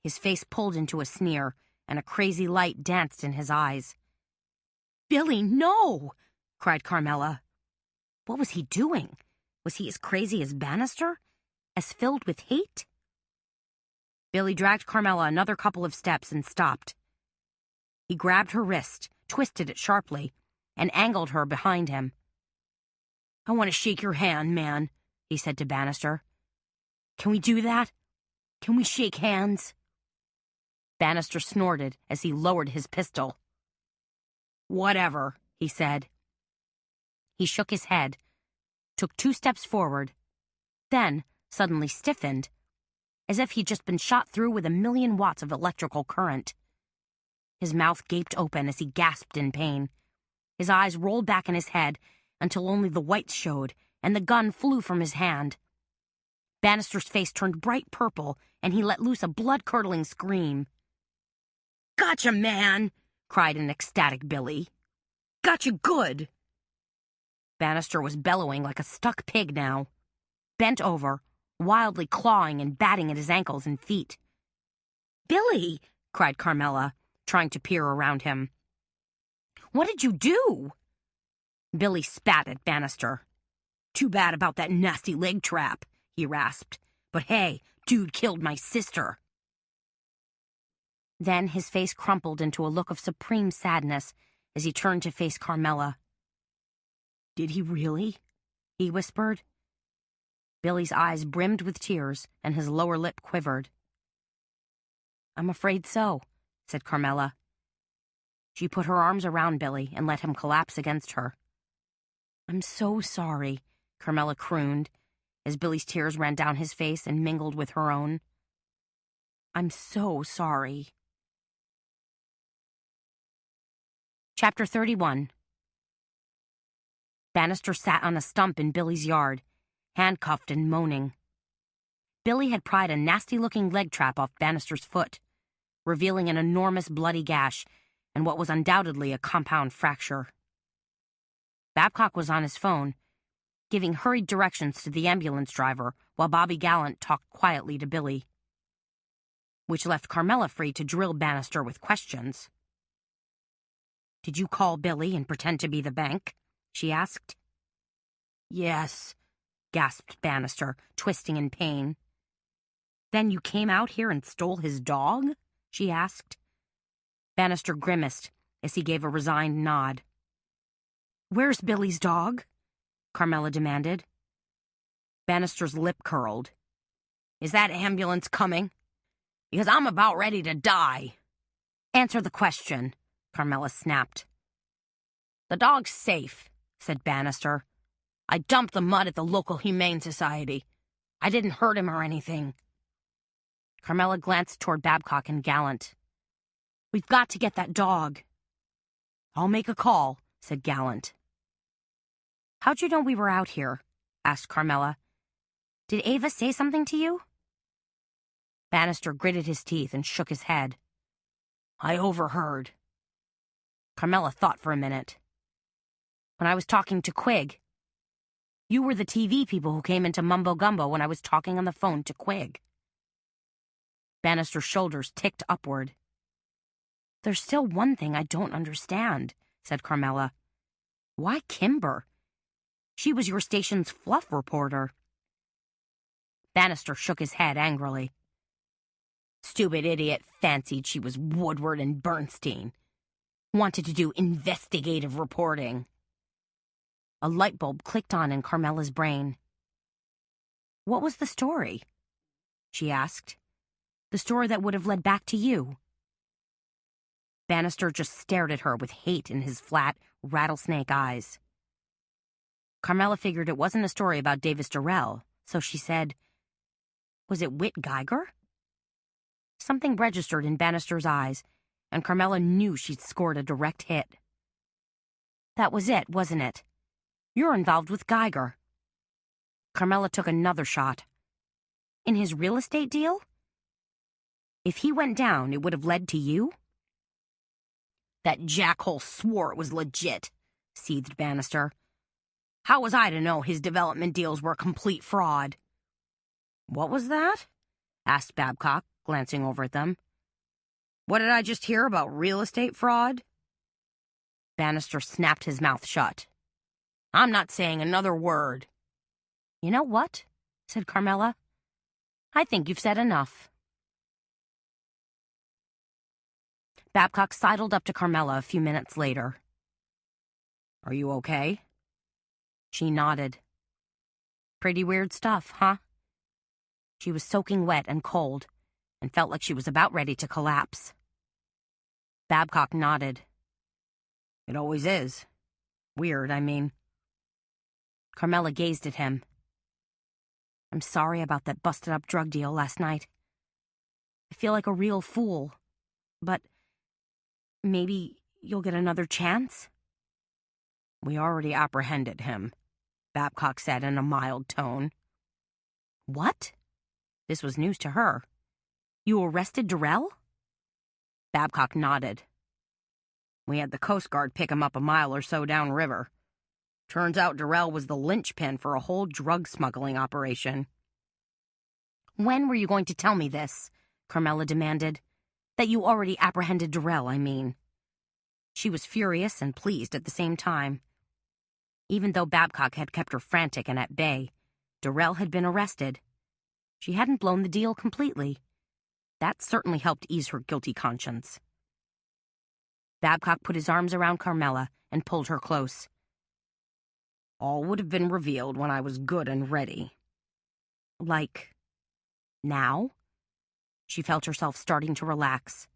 S3: His face pulled into a sneer, and a crazy light danced in his eyes. "Billy, no!" cried Carmela. What was he doing? Was he as crazy as Bannister? As filled with hate?
S2: Billy dragged Carmela another couple of steps and stopped. He grabbed her wrist, twisted it sharply, and angled her behind him. "I want to shake your hand, man," he said to Bannister. "Can we do that? Can we shake hands?" Bannister snorted as he lowered his pistol. "Whatever," he said. He shook his head, took 2 steps forward, then suddenly stiffened, as if he'd just been shot through with 1,000,000 watts of electrical current. His mouth gaped open as he gasped in pain. His eyes rolled back in his head until only the whites showed, and the gun flew from his hand. Bannister's face turned bright purple, and he let loose a blood-curdling scream. "Gotcha, man!" cried an ecstatic Billy. "Gotcha good!" Bannister was bellowing like a stuck pig now, bent over, wildly clawing and batting at his ankles and feet. "Billy!" cried Carmela, trying to peer around him. "What did you do?" Billy spat at Bannister. "Too bad about that nasty leg trap," he rasped. "But hey, dude killed my sister." Then his face crumpled into a look of supreme sadness as he turned to face Carmela. "Did he really?" he whispered. Billy's eyes brimmed with tears, and his lower lip quivered. "I'm afraid so," said Carmela. She put her arms around Billy and let him collapse against her. "I'm so sorry," Carmela crooned, as Billy's tears ran down his face and mingled with her own. "I'm so sorry." Chapter 31. Bannister sat on a stump in Billy's yard, handcuffed and moaning. Billy had pried a nasty-looking leg trap off Bannister's foot, revealing an enormous bloody gash and what was undoubtedly a compound fracture. Babcock was on his phone, giving hurried directions to the ambulance driver while Bobby Gallant talked quietly to Billy, which left Carmela free to drill Bannister with questions. "Did you call Billy and pretend to be the bank?" she asked. "Yes," gasped Bannister, twisting in pain. "Then you came out here and stole his dog?" she asked. Bannister grimaced as he gave a resigned nod. "Where's Billy's dog?" Carmela demanded. Bannister's lip curled. "Is that ambulance coming? Because I'm about ready to die." "Answer the question," Carmela snapped. "The dog's safe," said Bannister. "I dumped the mud at the local Humane Society. I didn't hurt him or anything." Carmela glanced toward Babcock and Gallant. "We've got to get that dog." "I'll make a call," said Gallant. "How'd you know we were out here?" asked Carmela. "Did Ava say something to you?" Bannister gritted his teeth and shook his head. "I overheard." Carmela thought for a minute. "When I was talking to Quig. You were the TV people who came into Mumbo Gumbo when I was talking on the phone to Quig." Bannister's shoulders ticked upward. "There's still one thing I don't understand," said Carmela. "Why Kimber? She was your station's fluff reporter." Bannister shook his head angrily. "Stupid idiot fancied she was Woodward and Bernstein. Wanted to do investigative reporting." A light bulb clicked on in Carmela's brain. "What was the story?" she asked. "The story that would have led back to you?" Bannister just stared at her with hate in his flat, rattlesnake eyes. Carmela figured it wasn't a story about Davis Durrell, so she said, "Was it Whit Geiger?" Something registered in Bannister's eyes, and Carmela knew she'd scored a direct hit. "That was it, wasn't it? You're involved with Geiger." Carmela took another shot. "In his real estate deal? If he went down, it would have led to you?" "That jackhole swore it was legit," seethed Bannister. "How was I to know his development deals were a complete fraud?" "What was that?" asked Babcock, glancing over at them. "What did I just hear about real estate fraud?" Bannister snapped his mouth shut. "I'm not saying another word." "You know what?" said Carmela. "I think you've said enough."
S3: Babcock sidled up to Carmela a few minutes later.
S4: Are you okay?
S3: She nodded. Pretty weird stuff, huh? She was soaking wet and cold, and felt like she was about ready to collapse. Babcock nodded.
S4: It always is. Weird, I mean.
S3: Carmela gazed at him. I'm sorry about that busted-up drug deal last night. I feel like a real fool, but maybe you'll get another chance?
S4: We already apprehended him, Babcock said in a mild tone.
S3: What? This was news to her. You arrested Darrell?
S4: Babcock nodded. We had the Coast Guard pick him up a mile or so downriver. Turns out Darrell was the linchpin for a whole drug smuggling operation.
S3: When were you going to tell me this? Carmela demanded. That you already apprehended Darrell, I mean. She was furious and pleased at the same time. Even though Babcock had kept her frantic and at bay, Darrell had been arrested. She hadn't blown the deal completely. That certainly helped ease her guilty conscience. Babcock put his arms around Carmela and pulled her close.
S4: All would have been revealed when I was good and ready.
S3: Like, now? She felt herself starting to relax.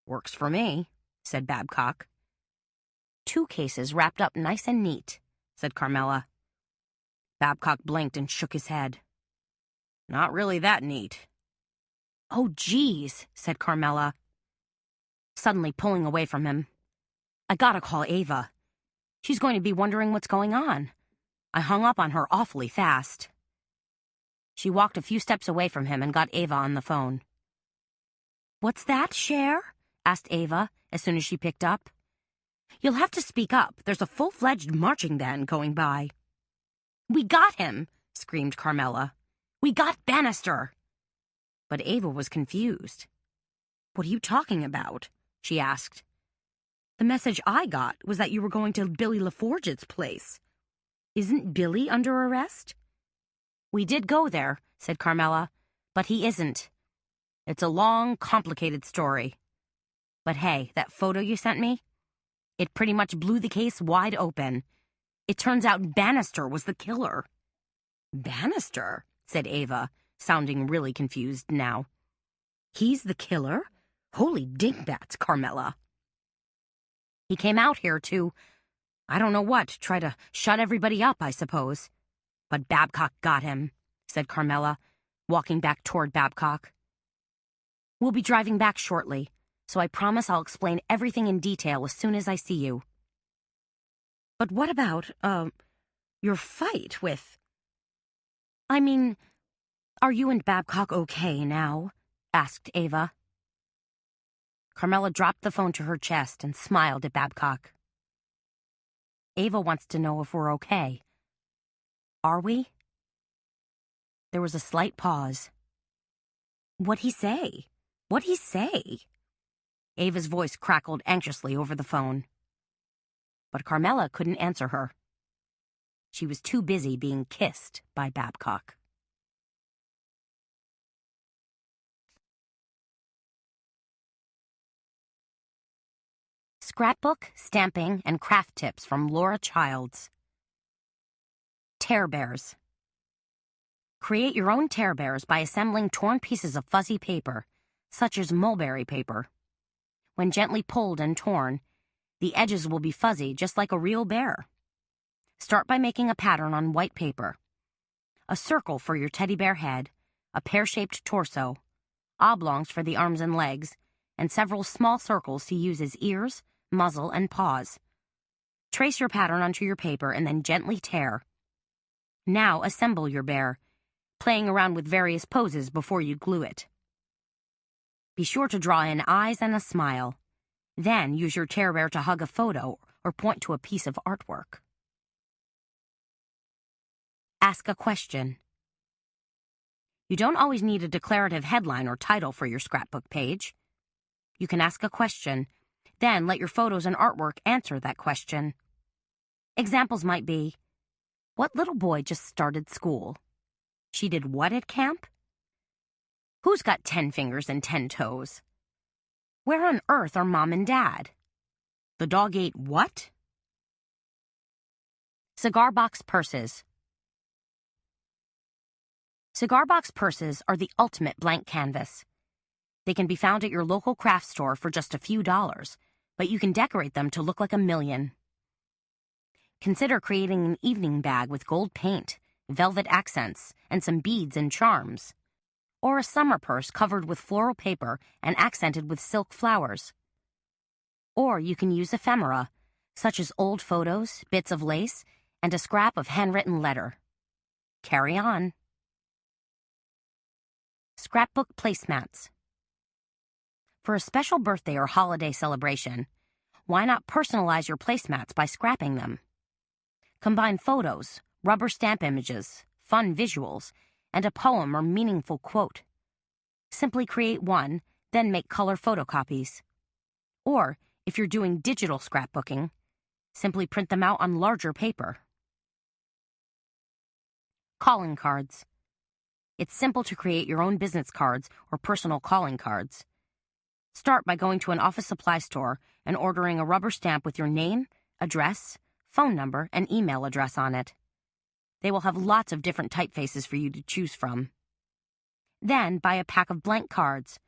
S4: Works for me, said Babcock.
S3: 2 cases wrapped up nice and neat, said Carmela.
S4: Babcock blinked and shook his head. Not really that neat.
S3: Oh, geez, said Carmela, suddenly pulling away from him. I gotta call Ava. She's going to be wondering what's going on. I hung up on her awfully fast. She walked a few steps away from him and got Ava on the phone. What's that, Cher? Asked Ava as soon as she picked up. You'll have to speak up. There's a full-fledged marching band going by. We got him, screamed Carmela. We got Bannister. But Ava was confused. What are you talking about? She asked. The message I got was that you were going to Billy LaForge's place. Isn't Billy under arrest? We did go there, said Carmela, but he isn't. It's a long, complicated story. But hey, that photo you sent me? It pretty much blew the case wide open. It turns out Bannister was the killer.
S4: Bannister?
S3: Said Ava, sounding really confused now. He's the killer? Holy dingbats, Carmela. He came out here to, I don't know what, try to shut everybody up, I suppose. But Babcock got him, said Carmela, walking back toward Babcock. We'll be driving back shortly, so I promise I'll explain everything in detail as soon as I see you. But what about, your fight with... I mean, are you and Babcock okay now? Asked Ava. Carmela dropped the phone to her chest and smiled at Babcock. Ava wants to know if we're okay. Are we? There was a slight pause. What'd he say? What'd he say? Ava's voice crackled anxiously over the phone. But Carmela couldn't answer her. She was too busy being kissed by Babcock. Scrapbook, stamping, and craft tips from Laura Childs. Tear bears. Create your own tear bears by assembling torn pieces of fuzzy paper, such as mulberry paper. When gently pulled and torn, the edges will be fuzzy just like a real bear. Start by making a pattern on white paper. A circle for your teddy bear head, a pear-shaped torso, oblongs for the arms and legs, and several small circles to use as ears, muzzle, and paws. Trace your pattern onto your paper and then gently tear. Now assemble your bear, playing around with various poses before you glue it. Be sure to draw in eyes and a smile. Then use your tear bear to hug a photo or point to a piece of artwork. Ask a question. You don't always need a declarative headline or title for your scrapbook page. You can ask a question, then let your photos and artwork answer that question. Examples might be, what little boy just started school? She did what at camp? Who's got 10 fingers and 10 toes?
S2: Where on earth are Mom and Dad?
S4: The dog ate what?
S2: Cigar box purses. Cigar box purses are the ultimate blank canvas. They can be found at your local craft store for just a few dollars, but you can decorate them to look like a million. Consider creating an evening bag with gold paint, velvet accents, and some beads and charms. Or a summer purse covered with floral paper and accented with silk flowers. Or you can use ephemera, such as old photos, bits of lace, and a scrap of handwritten letter. Carry on. Scrapbook placemats. For a special birthday or holiday celebration, why not personalize your placemats by scrapping them? Combine photos, rubber stamp images, fun visuals, and a poem or meaningful quote. Simply create one, then make color photocopies. Or, if you're doing digital scrapbooking, simply print them out on larger paper. Calling cards. It's simple to create your own business cards or personal calling cards. Start by going to an office supply store and ordering a rubber stamp with your name, address, phone number, and email address on it. They will have lots of different typefaces for you to choose from. Then buy a pack of blank cards.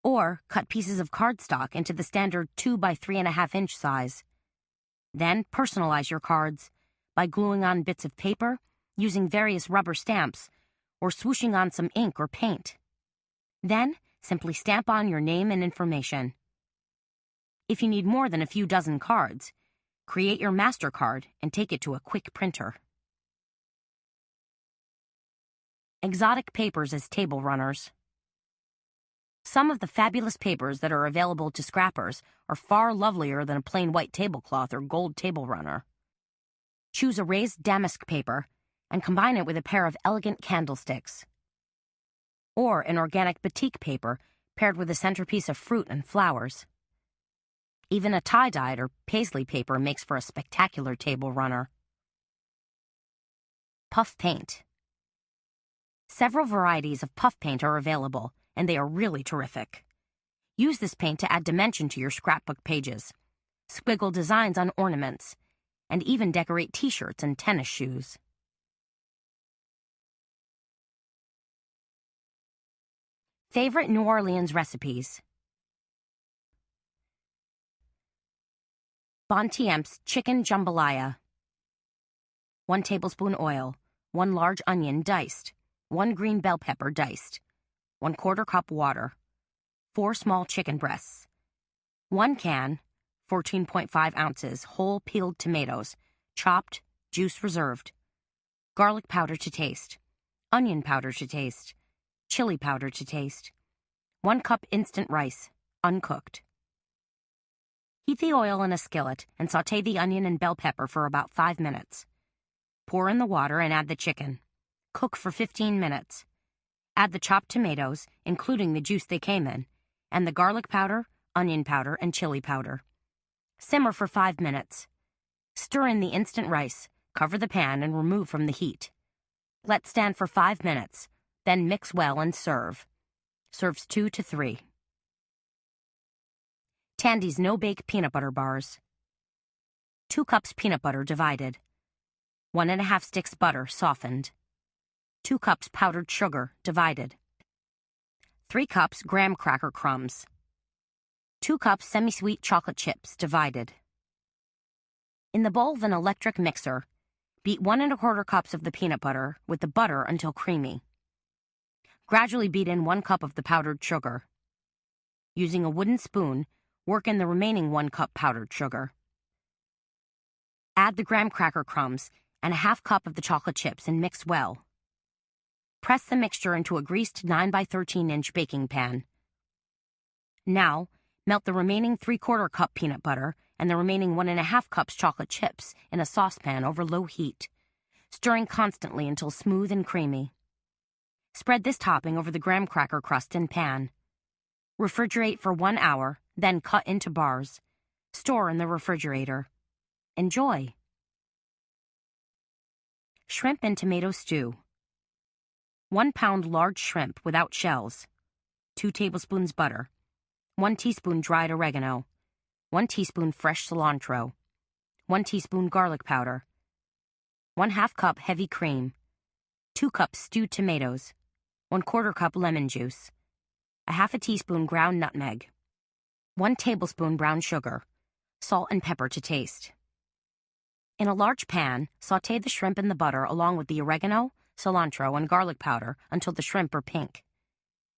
S2: Or cut pieces of cardstock into the standard 2 by 3.5 inch size. Then personalize your cards by gluing on bits of paper, using various rubber stamps, or swooshing on some ink or paint. Then simply stamp on your name and information. If you need more than a few dozen cards, create your MasterCard and take it to a quick printer. Exotic papers as table runners. Some of the fabulous papers that are available to scrappers are far lovelier than a plain white tablecloth or gold table runner. Choose a raised damask paper and combine it with a pair of elegant candlesticks. Or an organic batik paper paired with a centerpiece of fruit and flowers. Even a tie-dyed or paisley paper makes for a spectacular table runner. Puff paint. Several varieties of puff paint are available, and they are really terrific. Use this paint to add dimension to your scrapbook pages, squiggle designs on ornaments, and even decorate t-shirts and tennis shoes. Favorite New Orleans recipes. Bontiemp's chicken jambalaya. 1 tablespoon oil, 1 large onion diced, 1 green bell pepper diced, 1/4 cup water, 4 small chicken breasts, 1 can, 14.5 ounces, whole peeled tomatoes, chopped, juice reserved, garlic powder to taste, onion powder to taste, chili powder to taste, 1 cup instant rice, uncooked. Heat the oil in a skillet and sauté the onion and bell pepper for about 5 minutes. Pour in the water and add the chicken. Cook for 15 minutes. Add the chopped tomatoes, including the juice they came in, and the garlic powder, onion powder, and chili powder. Simmer for 5 minutes. Stir in the instant rice, cover the pan, and remove from the heat. Let stand for 5 minutes, then mix well and serve. Serves 2 to 3. Tandy's no-bake peanut butter bars. 2 cups peanut butter divided. 1.5 sticks butter softened. 2 cups powdered sugar divided. 3 cups graham cracker crumbs. 2 cups semi-sweet chocolate chips divided. In the bowl of an electric mixer, beat 1.25 cups of the peanut butter with the butter until creamy. Gradually beat in 1 cup of the powdered sugar. Using a wooden spoon, work in the remaining 1 cup powdered sugar. Add the graham cracker crumbs and 1/2 cup of the chocolate chips and mix well. Press the mixture into a greased 9 by 13 inch baking pan. Now, melt the remaining 3/4 cup peanut butter and the remaining 1.5 cups chocolate chips in a saucepan over low heat, stirring constantly until smooth and creamy. Spread this topping over the graham cracker crust and pan. Refrigerate for 1 hour, then cut into bars. Store in the refrigerator. Enjoy. Shrimp and tomato stew. 1 pound large shrimp without shells, 2 tablespoons butter, 1 teaspoon dried oregano, 1 teaspoon fresh cilantro, 1 teaspoon garlic powder, 1/2 cup heavy cream, 2 cups stewed tomatoes, 1/4 cup lemon juice, 1/2 teaspoon ground nutmeg, 1 tablespoon brown sugar, salt and pepper to taste. In a large pan, sauté the shrimp in the butter along with the oregano, cilantro, and garlic powder until the shrimp are pink.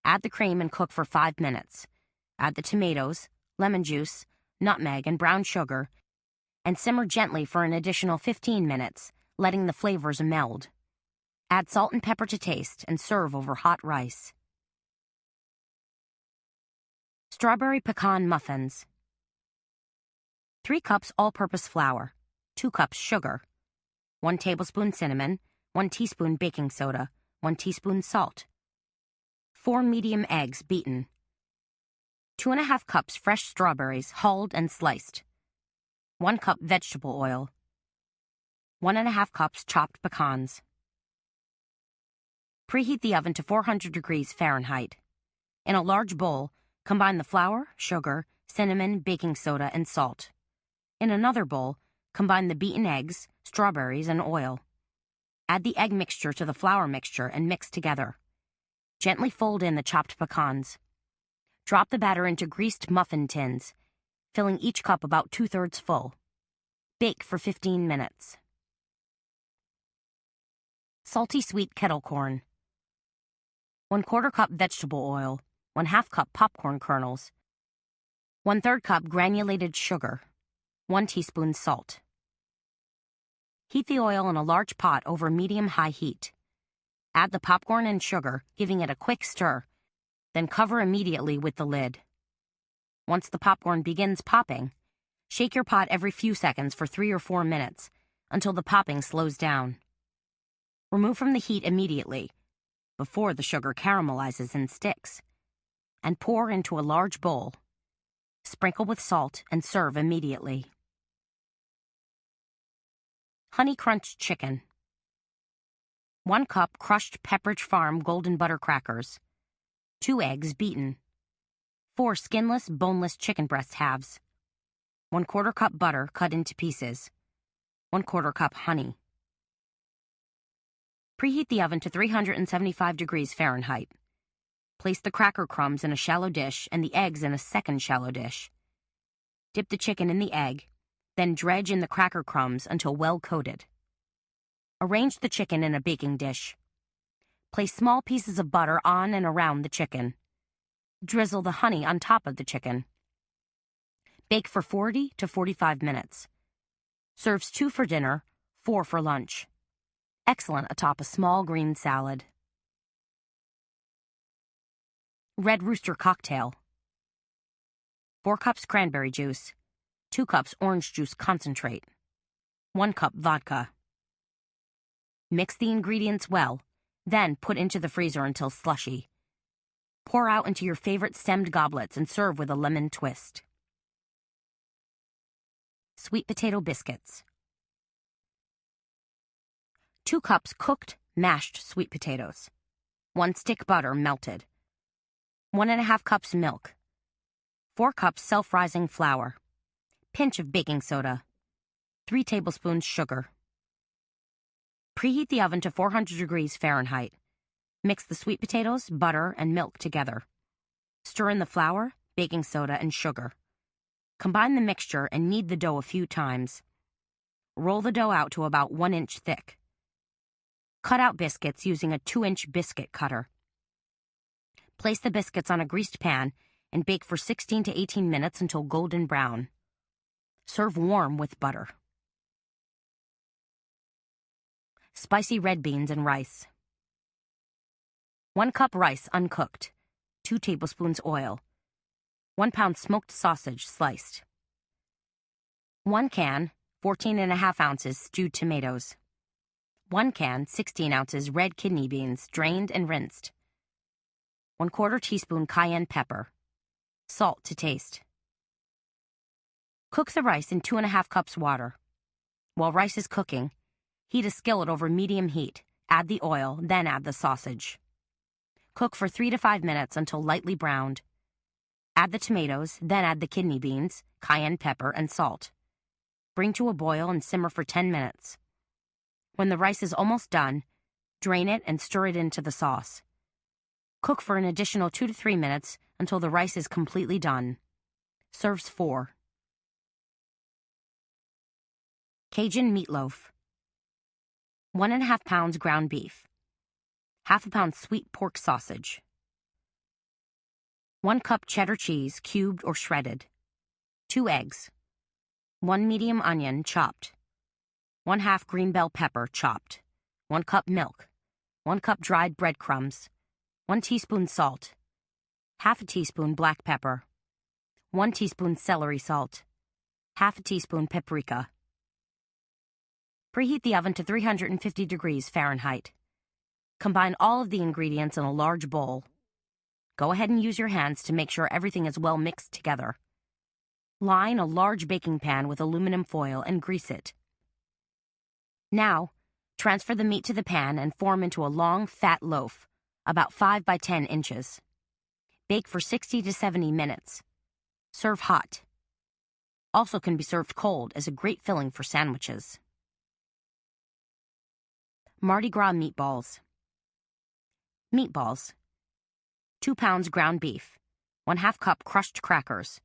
S2: Add the cream and cook for 5 minutes. Add the tomatoes, lemon juice, nutmeg, and brown sugar, and simmer gently for an additional 15 minutes, letting the flavors meld. Add salt and pepper to taste and serve over hot rice. Strawberry pecan muffins. 3 cups all-purpose flour, 2 cups sugar, 1 tablespoon cinnamon, 1 teaspoon baking soda, 1 teaspoon salt, 4 medium eggs beaten, 2½ cups fresh strawberries hulled and sliced, 1 cup vegetable oil, 1½ cups chopped pecans. Preheat the oven to 400 degrees Fahrenheit. In a large bowl, combine the flour, sugar, cinnamon, baking soda, and salt. In another bowl, combine the beaten eggs, strawberries, and oil. Add the egg mixture to the flour mixture and mix together. Gently fold in the chopped pecans. Drop the batter into greased muffin tins, filling each cup about 2/3 full. Bake for 15 minutes. Salty sweet kettle corn. 1/4 cup vegetable oil, 1/2 cup popcorn kernels, 1/3 cup granulated sugar, 1 teaspoon salt. Heat the oil in a large pot over medium-high heat. Add the popcorn and sugar, giving it a quick stir, then cover immediately with the lid. Once the popcorn begins popping, shake your pot every few seconds for 3 or 4 minutes until the popping slows down. Remove from the heat immediately, before the sugar caramelizes and sticks, and pour into a large bowl. Sprinkle with salt and serve immediately. Honey Crunch Chicken. 1 cup crushed Pepperidge Farm golden butter crackers, 2 eggs beaten, 4 skinless, boneless chicken breast halves, 1/4 cup butter cut into pieces, 1/4 cup honey. Preheat the oven to 375 degrees Fahrenheit. Place the cracker crumbs in a shallow dish and the eggs in a second shallow dish. Dip the chicken in the egg, then dredge in the cracker crumbs until well coated. Arrange the chicken in a baking dish. Place small pieces of butter on and around the chicken. Drizzle the honey on top of the chicken. Bake for 40 to 45 minutes. Serves 2 for dinner, 4 for lunch. Excellent atop a small green salad. Red Rooster Cocktail. 4 cups cranberry juice, 2 cups orange juice concentrate, 1 cup vodka. Mix the ingredients well, then put into the freezer until slushy. Pour out into your favorite stemmed goblets and serve with a lemon twist. Sweet potato biscuits. 2 cups cooked, mashed sweet potatoes, 1 stick butter melted, 1½ cups milk, 4 cups self-rising flour, pinch of baking soda, 3 tablespoons sugar. Preheat the oven to 400 degrees Fahrenheit. Mix the sweet potatoes, butter, and milk together. Stir in the flour, baking soda, and sugar. Combine the mixture and knead the dough a few times. Roll the dough out to about 1 inch thick. Cut out biscuits using a 2-inch biscuit cutter. Place the biscuits on a greased pan and bake for 16 to 18 minutes until golden brown. Serve warm with butter. Spicy red beans and rice. 1 cup rice uncooked, 2 tablespoons oil, 1 pound smoked sausage sliced, 1 can, 14½ ounces stewed tomatoes, 1 can, 16 ounces red kidney beans drained and rinsed, 1/4 teaspoon cayenne pepper, salt to taste. Cook the rice in 2½ cups water. While rice is cooking, heat a skillet over medium heat, add the oil, then add the sausage. Cook for 3 to 5 minutes until lightly browned. Add the tomatoes, then add the kidney beans, cayenne pepper, and salt. Bring to a boil and simmer for 10 minutes. When the rice is almost done, drain it and stir it into the sauce. Cook for an additional 2 to 3 minutes until the rice is completely done. Serves 4. Cajun meatloaf. 1½ pounds ground beef. ½ pound sweet pork sausage. 1 cup cheddar cheese, cubed or shredded. 2 eggs. 1 medium onion, chopped. 1/2 green bell pepper, chopped. 1 cup milk. 1 cup dried breadcrumbs. 1 teaspoon salt. ½ teaspoon black pepper. 1 teaspoon celery salt. ½ teaspoon paprika. Preheat the oven to 350 degrees Fahrenheit. Combine all of the ingredients in a large bowl. Go ahead and use your hands to make sure everything is well mixed together. Line a large baking pan with aluminum foil and grease it. Now, transfer the meat to the pan and form into a long, fat loaf, about 5 by 10 inches. Bake for 60 to 70 minutes. Serve hot. Also can be served cold as a great filling for sandwiches. Mardi Gras meatballs. Meatballs. 2 pounds ground beef. 1/2 cup crushed crackers.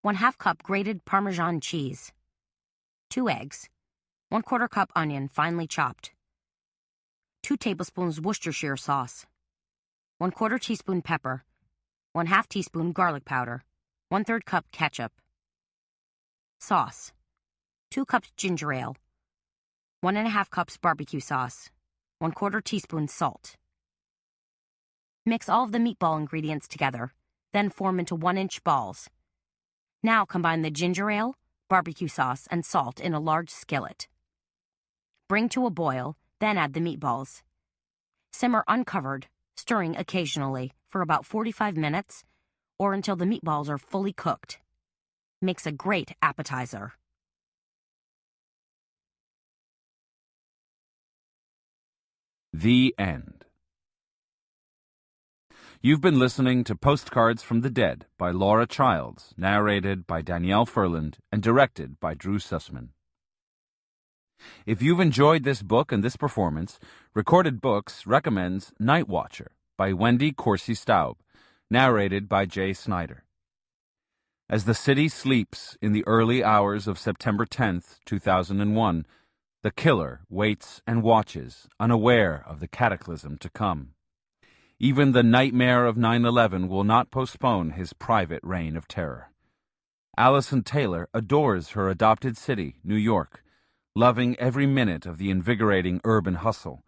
S2: 1/2 cup grated Parmesan cheese. 2 eggs. 1/4 cup onion, finely chopped. 2 tablespoons Worcestershire sauce. 1/4 teaspoon pepper. 1/2 teaspoon garlic powder. 1/3 cup ketchup. Sauce. 2 cups ginger ale. 1½ cups barbecue sauce. 1/4 teaspoon salt. Mix all of the meatball ingredients together, then form into 1-inch balls. Now combine the ginger ale, barbecue sauce, and salt in a large skillet. Bring to a boil, then add the meatballs. Simmer uncovered, stirring occasionally, for about 45 minutes, or until the meatballs are fully cooked. Makes a great appetizer.
S1: The end. You've been listening to Postcards from the Dead by Laura Childs, narrated by Danielle Furland and directed by Drew Sussman. If you've enjoyed this book and this performance, Recorded Books recommends Night Watcher by Wendy Corsi Staub, narrated by Jay Snyder. As the city sleeps in the early hours of September 10th, 2001, the killer waits and watches, unaware of the cataclysm to come. Even the nightmare of 9/11 will not postpone his private reign of terror. Allison Taylor adores her adopted city, New York, loving every minute of the invigorating urban hustle.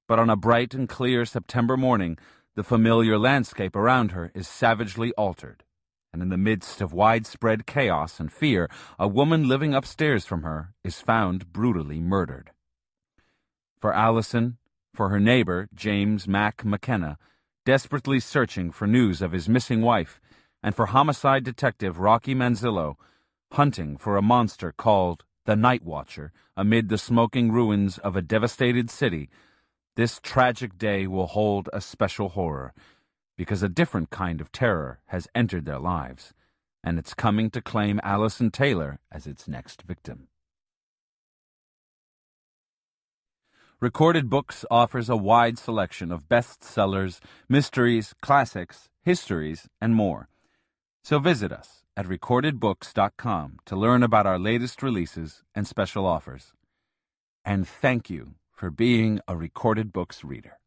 S1: But on a bright and clear September morning, the familiar landscape around her is savagely altered. And in the midst of widespread chaos and fear, a woman living upstairs from her is found brutally murdered. For Allison, for her neighbor, James Mack McKenna, desperately searching for news of his missing wife, and for homicide detective Rocky Manzillo, hunting for a monster called the Night Watcher amid the smoking ruins of a devastated city, this tragic day will hold a special horror, because a different kind of terror has entered their lives, and it's coming to claim Allison Taylor as its next victim. Recorded Books offers a wide selection of bestsellers, mysteries, classics, histories, and more. So visit us at recordedbooks.com to learn about our latest releases and special offers. And thank you for being a Recorded Books reader.